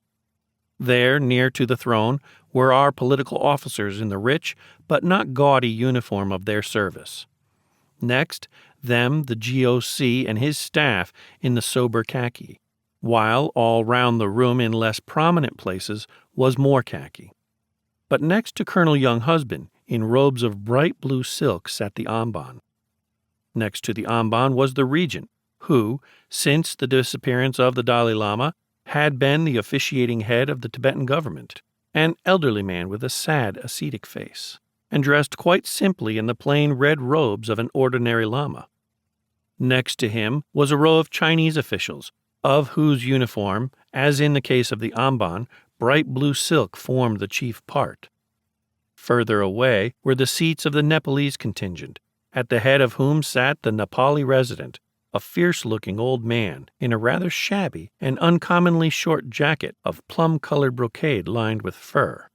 There, near to the throne, were our political officers in the rich but not gaudy uniform of their service. Next, them the GOC and his staff in the sober khaki, while all round the room in less prominent places was more khaki. But next to Colonel Younghusband, in robes of bright blue silk, sat the Amban. Next to the Amban was the regent, who, since the disappearance of the Dalai Lama, had been the officiating head of the Tibetan government, an elderly man with a sad, ascetic face, and dressed quite simply in the plain red robes of an ordinary lama. Next to him was a row of Chinese officials, of whose uniform, as in the case of the Amban, bright blue silk formed the chief part. Further away were the seats of the Nepalese contingent, at the head of whom sat the Nepali resident, a fierce-looking old man in a rather shabby and uncommonly short jacket of plum-colored brocade lined with fur.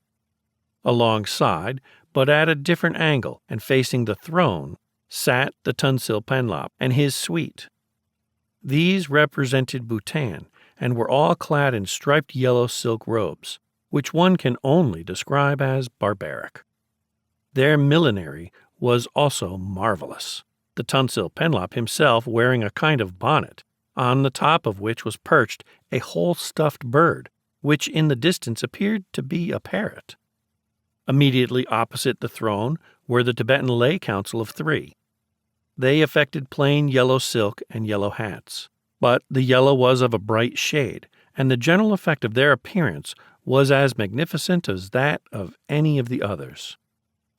Alongside, but at a different angle and facing the throne, sat the Tunsil Penlop and his suite. These represented Bhutan, and were all clad in striped yellow silk robes, which one can only describe as barbaric. Their millinery was also marvelous, the Tunsil Penlop himself wearing a kind of bonnet, on the top of which was perched a whole stuffed bird, which in the distance appeared to be a parrot. Immediately opposite the throne were the Tibetan lay council of 3. They affected plain yellow silk and yellow hats, but the yellow was of a bright shade, and the general effect of their appearance was as magnificent as that of any of the others.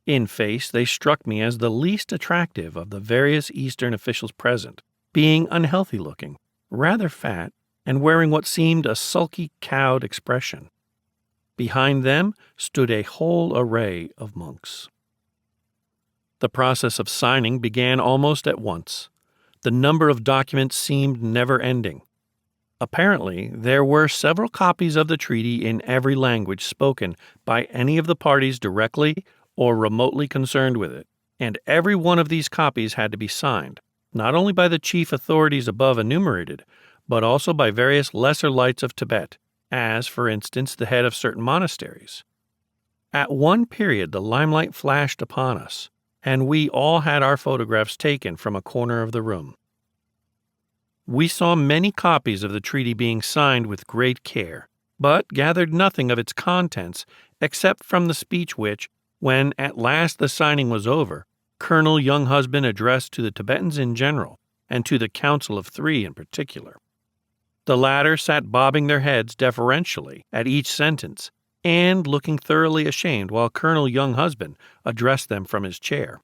In face, they struck me as the least attractive of the various Eastern officials present, being unhealthy-looking, rather fat, and wearing what seemed a sulky, cowed expression. Behind them stood a whole array of monks. The process of signing began almost at once. The number of documents seemed never-ending. Apparently, there were several copies of the treaty in every language spoken by any of the parties directly or remotely concerned with it, and every one of these copies had to be signed, not only by the chief authorities above enumerated, but also by various lesser lights of Tibet, as, for instance, the head of certain monasteries. At one period the limelight flashed upon us, and we all had our photographs taken from a corner of the room. We saw many copies of the treaty being signed with great care, but gathered nothing of its contents except from the speech which, when at last the signing was over, Colonel Younghusband addressed to the Tibetans in general, and to the Council of Three in particular. The latter sat bobbing their heads deferentially at each sentence, and looking thoroughly ashamed while Colonel Younghusband addressed them from his chair.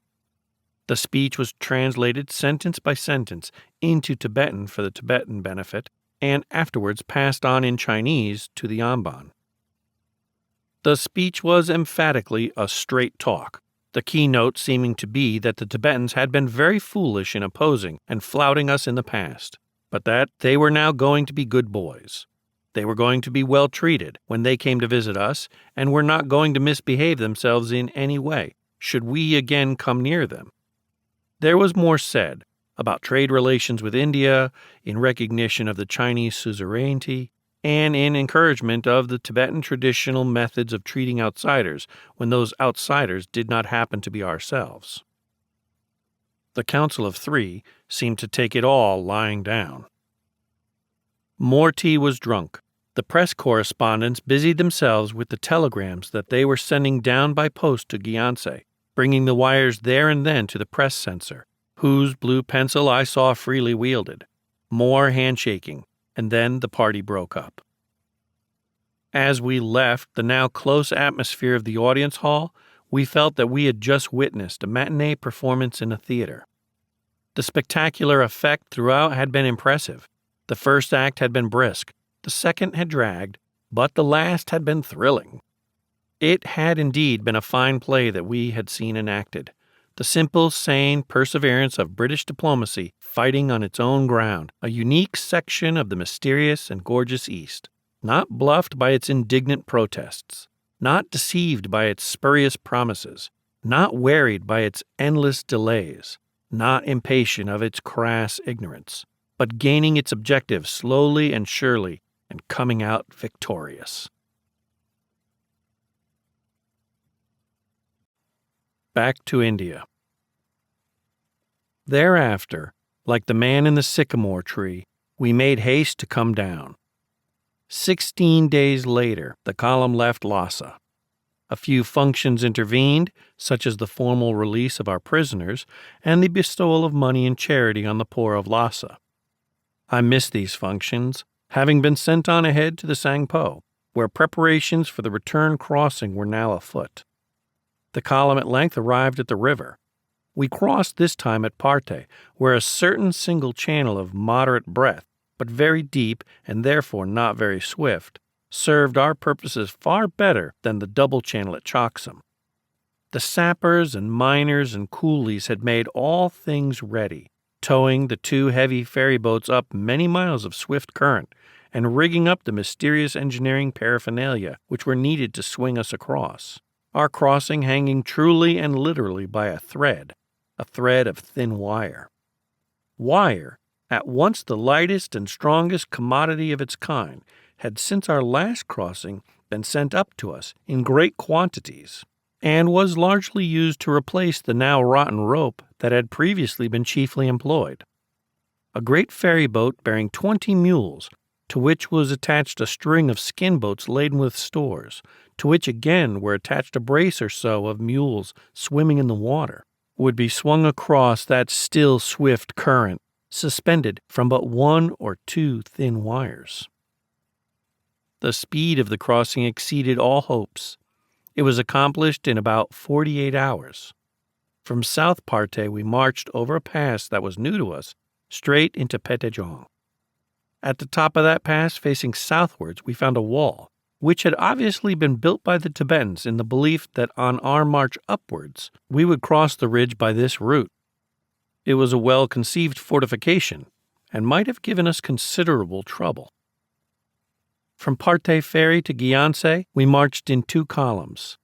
The speech was translated sentence by sentence into Tibetan for the Tibetan benefit, and afterwards passed on in Chinese to the Amban. The speech was emphatically a straight talk, the keynote seeming to be that the Tibetans had been very foolish in opposing and flouting us in the past, but that they were now going to be good boys. They were going to be well treated when they came to visit us, and were not going to misbehave themselves in any way, should we again come near them. There was more said about trade relations with India, in recognition of the Chinese suzerainty, and in encouragement of the Tibetan traditional methods of treating outsiders when those outsiders did not happen to be ourselves. The Council of Three seemed to take it all lying down. More tea was drunk. The press correspondents busied themselves with the telegrams that they were sending down by post to Gyantse, bringing the wires there and then to the press censor, whose blue pencil I saw freely wielded. More handshaking, and then the party broke up. As we left the now close atmosphere of the audience hall, we felt that we had just witnessed a matinee performance in a theater. The spectacular effect throughout had been impressive. The first act had been brisk, the second had dragged, but the last had been thrilling. It had indeed been a fine play that we had seen enacted, the simple, sane perseverance of British diplomacy fighting on its own ground, a unique section of the mysterious and gorgeous East, not bluffed by its indignant protests, not deceived by its spurious promises, not wearied by its endless delays, not impatient of its crass ignorance, but gaining its objective slowly and surely and coming out victorious. Back to India. Thereafter, like the man in the sycamore tree, we made haste to come down. 16 days later, the column left Lassa. A few functions intervened, such as the formal release of our prisoners and the bestowal of money in charity on the poor of Lassa. I missed these functions, having been sent on ahead to the Sangpo, where preparations for the return crossing were now afoot. The column at length arrived at the river. We crossed this time at Parte, where a certain single channel of moderate breadth, but very deep and therefore not very swift, served our purposes far better than the double channel at Chaksam. The sappers and miners and coolies had made all things ready, towing the two heavy ferry boats up many miles of swift current, and rigging up the mysterious engineering paraphernalia which were needed to swing us across, our crossing hanging truly and literally by a thread of thin wire. Wire, at once the lightest and strongest commodity of its kind, had since our last crossing been sent up to us in great quantities, and was largely used to replace the now rotten rope that had previously been chiefly employed. A great ferry boat bearing 20 mules, to which was attached a string of skin boats laden with stores, to which again were attached a brace or so of mules swimming in the water, would be swung across that still swift current, suspended from but one or two thin wires. The speed of the crossing exceeded all hopes. It was accomplished in about 48 hours. From South Parte we marched over a pass that was new to us, straight into Petejong. At the top of that pass, facing southwards, we found a wall, which had obviously been built by the Tibetans in the belief that on our march upwards we would cross the ridge by this route. It was a well-conceived fortification, and might have given us considerable trouble. From Parte Ferry to Gyantse, we marched in 2 columns.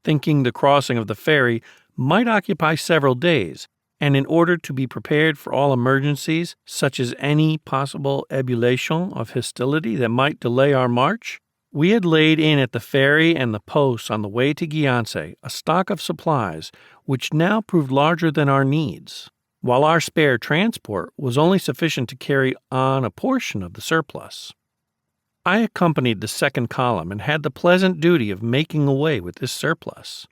thinking the crossing of the ferry might occupy several days, and in order to be prepared for all emergencies, such as any possible ebullition of hostility that might delay our march, we had laid in at the ferry and the posts on the way to Gyantse a stock of supplies which now proved larger than our needs, while our spare transport was only sufficient to carry on a portion of the surplus. I accompanied the second column and had the pleasant duty of making away with this surplus.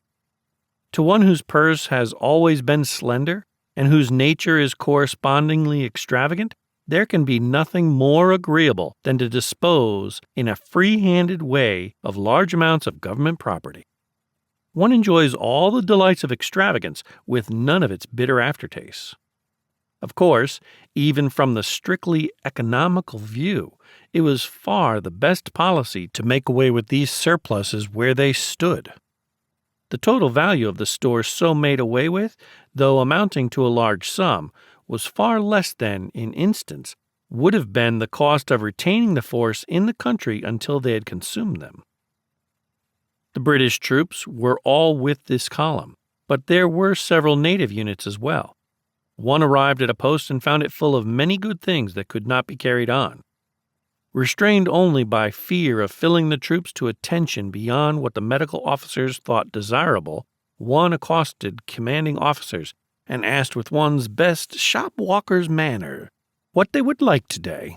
To one whose purse has always been slender, and whose nature is correspondingly extravagant, there can be nothing more agreeable than to dispose in a free-handed way of large amounts of government property. One enjoys all the delights of extravagance with none of its bitter aftertastes. Of course, even from the strictly economical view, it was far the best policy to make away with these surpluses where they stood. The total value of the stores so made away with, though amounting to a large sum, was far less than, in instance, would have been the cost of retaining the force in the country until they had consumed them. The British troops were all with this column, but there were several native units as well. One arrived at a post and found it full of many good things that could not be carried on. Restrained only by fear of filling the troops to a tension beyond what the medical officers thought desirable, one accosted commanding officers and asked with one's best shop-walker's manner what they would like today.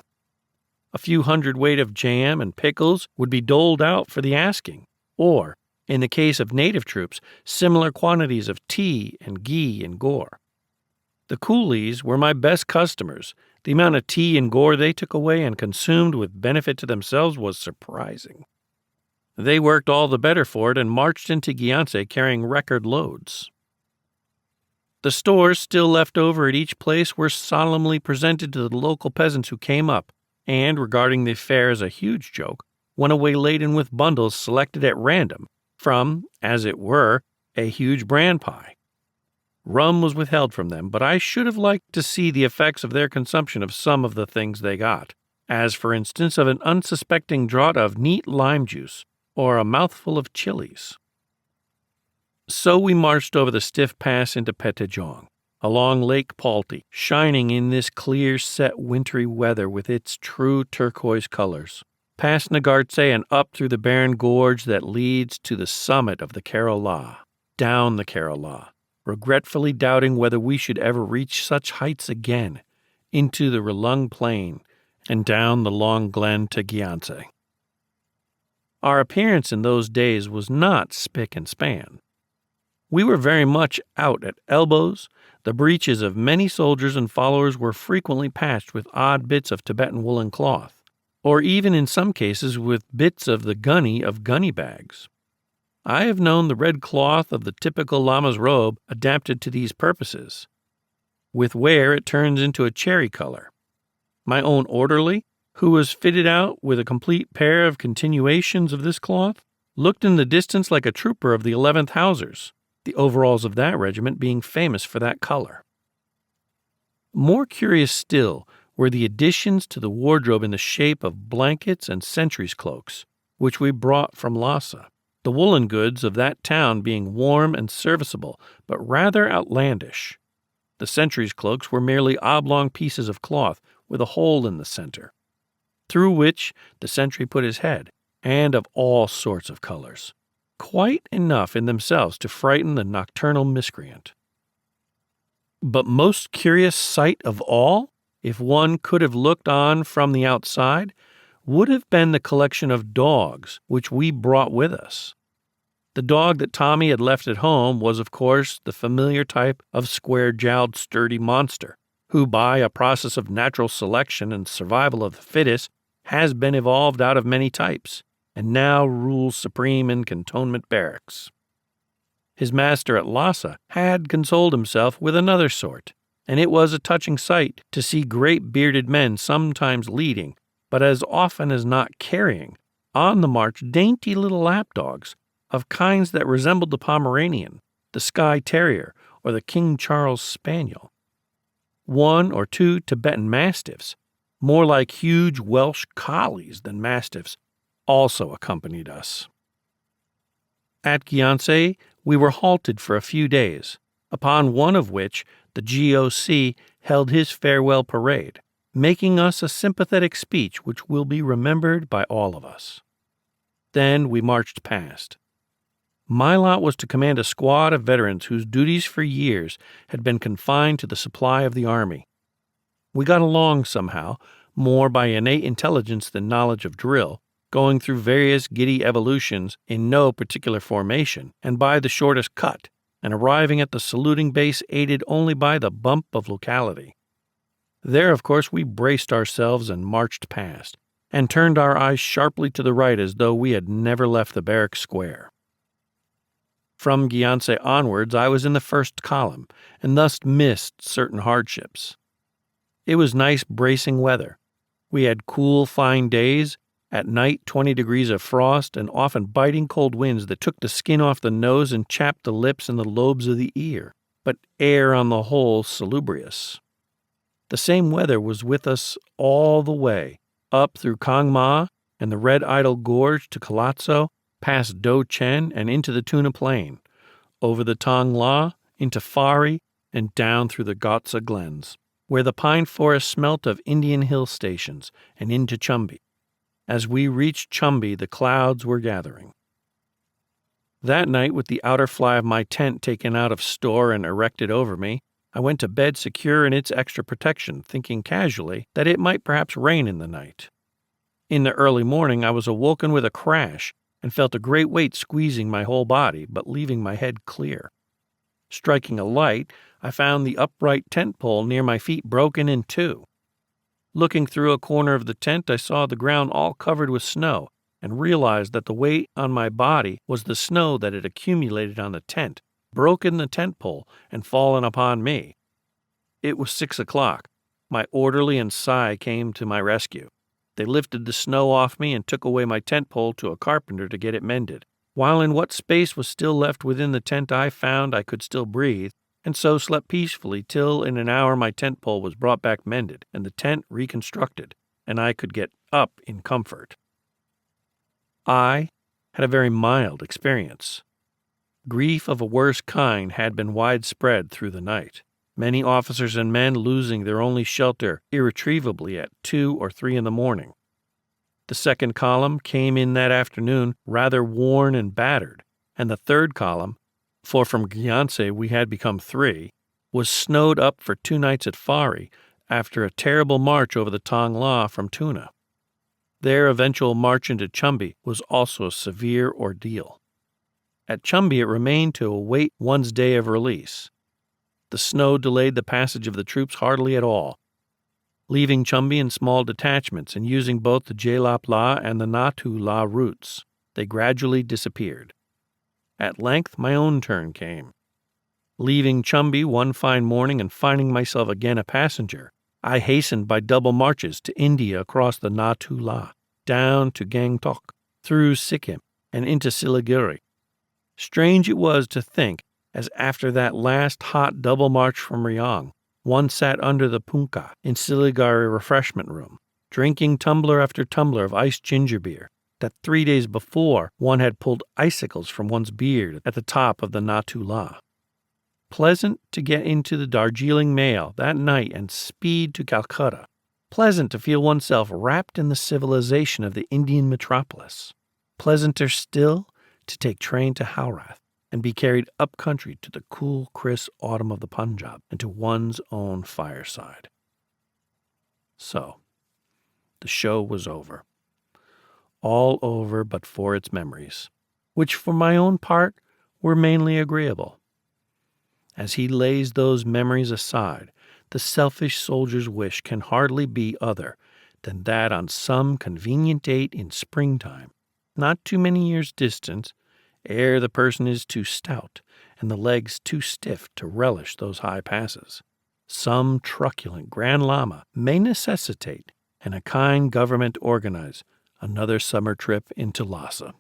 A few hundredweight of jam and pickles would be doled out for the asking, or, in the case of native troops, similar quantities of tea and ghee and gore. The coolies were my best customers. The amount of tea and gore they took away and consumed with benefit to themselves was surprising. They worked all the better for it and marched into Gyantse carrying record loads. The stores still left over at each place were solemnly presented to the local peasants who came up, and, regarding the affair as a huge joke, went away laden with bundles selected at random from, as it were, a huge bran pie. Rum was withheld from them, but I should have liked to see the effects of their consumption of some of the things they got, as for instance of an unsuspecting draught of neat lime juice, or a mouthful of chilies. So we marched over the stiff pass into Petejong, along Lake Palti, shining in this clear, set wintry weather with its true turquoise colors, past Nagartse and up through the barren gorge that leads to the summit of the Kerala, down the Kerala, regretfully doubting whether we should ever reach such heights again, into the Relung Plain, and down the long glen to Gyantse. Our appearance in those days was not spick and span. We were very much out at elbows. The breeches of many soldiers and followers were frequently patched with odd bits of Tibetan woolen cloth, or even in some cases with bits of the gunny of gunny bags. I have known the red cloth of the typical lama's robe adapted to these purposes. With wear it turns into a cherry color. My own orderly, who was fitted out with a complete pair of continuations of this cloth, looked in the distance like a trooper of the 11th Housers, the overalls of that regiment being famous for that color. More curious still were the additions to the wardrobe in the shape of blankets and sentries' cloaks, which we brought from Lassa, the woolen goods of that town being warm and serviceable, but rather outlandish. The sentries' cloaks were merely oblong pieces of cloth with a hole in the center, through which the sentry put his head, and of all sorts of colors, quite enough in themselves to frighten the nocturnal miscreant. But most curious sight of all, if one could have looked on from the outside, would have been the collection of dogs which we brought with us. The dog that Tommy had left at home was, of course, the familiar type of square-jowled, sturdy monster, who, by a process of natural selection and survival of the fittest, has been evolved out of many types, and now rules supreme in cantonment barracks. His master at Lassa had consoled himself with another sort, and it was a touching sight to see great bearded men sometimes leading, but as often as not carrying, on the march dainty little lapdogs of kinds that resembled the Pomeranian, the Skye Terrier, or the King Charles Spaniel. One or two Tibetan mastiffs, more like huge Welsh collies than mastiffs, also accompanied us. At Gyantse, we were halted for a few days, upon one of which the GOC held his farewell parade, making us a sympathetic speech which will be remembered by all of us. Then we marched past. My lot was to command a squad of veterans whose duties for years had been confined to the supply of the army. We got along somehow, more by innate intelligence than knowledge of drill, going through various giddy evolutions in no particular formation, and by the shortest cut, and arriving at the saluting base aided only by the bump of locality. There, of course, we braced ourselves and marched past, and turned our eyes sharply to the right as though we had never left the barrack square. From Gyantse onwards, I was in the first column, and thus missed certain hardships. It was nice bracing weather. We had cool, fine days, at night 20 degrees of frost, and often biting cold winds that took the skin off the nose and chapped the lips and the lobes of the ear, but air on the whole salubrious. The same weather was with us all the way, up through Kangma and the Red Idol Gorge to Kalatso, past Do Chen and into the Tuna Plain, over the Tong La, into Fari, and down through the Gotsa Glens, where the pine forest smelt of Indian hill stations, and into Chumbi. As we reached Chumbi, the clouds were gathering. That night, with the outer fly of my tent taken out of store and erected over me, I went to bed secure in its extra protection, thinking casually that it might perhaps rain in the night. In the early morning, I was awoken with a crash and felt a great weight squeezing my whole body, but leaving my head clear. Striking a light, I found the upright tent pole near my feet broken in two. Looking through a corner of the tent, I saw the ground all covered with snow, and realized that the weight on my body was the snow that had accumulated on the tent, broken the tent pole, and fallen upon me. It was 6 o'clock. My orderly and Sai came to my rescue. They lifted the snow off me and took away my tent pole to a carpenter to get it mended, while in what space was still left within the tent I found I could still breathe, and so slept peacefully till in an hour my tent pole was brought back mended and the tent reconstructed, and I could get up in comfort. I had a very mild experience. Grief of a worse kind had been widespread through the night, many officers and men losing their only shelter irretrievably at 2 or 3 in the morning. The second column came in that afternoon rather worn and battered, and the third column, for from Gyantse we had become 3, was snowed up for 2 nights at Fari after a terrible march over the Tong La from Tuna. Their eventual march into Chumbi was also a severe ordeal. At Chumbi it remained to await one's day of release. The snow delayed the passage of the troops hardly at all. Leaving Chumbi in small detachments and using both the Jelap La and the Natu La routes, they gradually disappeared. At length my own turn came. Leaving Chumbi one fine morning and finding myself again a passenger, I hastened by double marches to India across the Natu La, down to Gangtok, through Sikkim, and into Siliguri. Strange it was to think, as after that last hot double march from Rayong, one sat under the punkah in Siliguri refreshment room, drinking tumbler after tumbler of iced ginger beer, that 3 days before one had pulled icicles from one's beard at the top of the Natu La. Pleasant to get into the Darjeeling mail that night and speed to Calcutta. Pleasant to feel oneself wrapped in the civilization of the Indian metropolis. Pleasanter still to take train to Howrath and be carried up country to the cool, crisp autumn of the Punjab and to one's own fireside. So, the show was over. All over but for its memories, which for my own part were mainly agreeable. As he lays those memories aside, the selfish soldier's wish can hardly be other than that on some convenient date in springtime, not too many years distant, ere the person is too stout and the legs too stiff to relish those high passes, some truculent Grand Lama may necessitate and a kind government organize another summer trip into Lassa.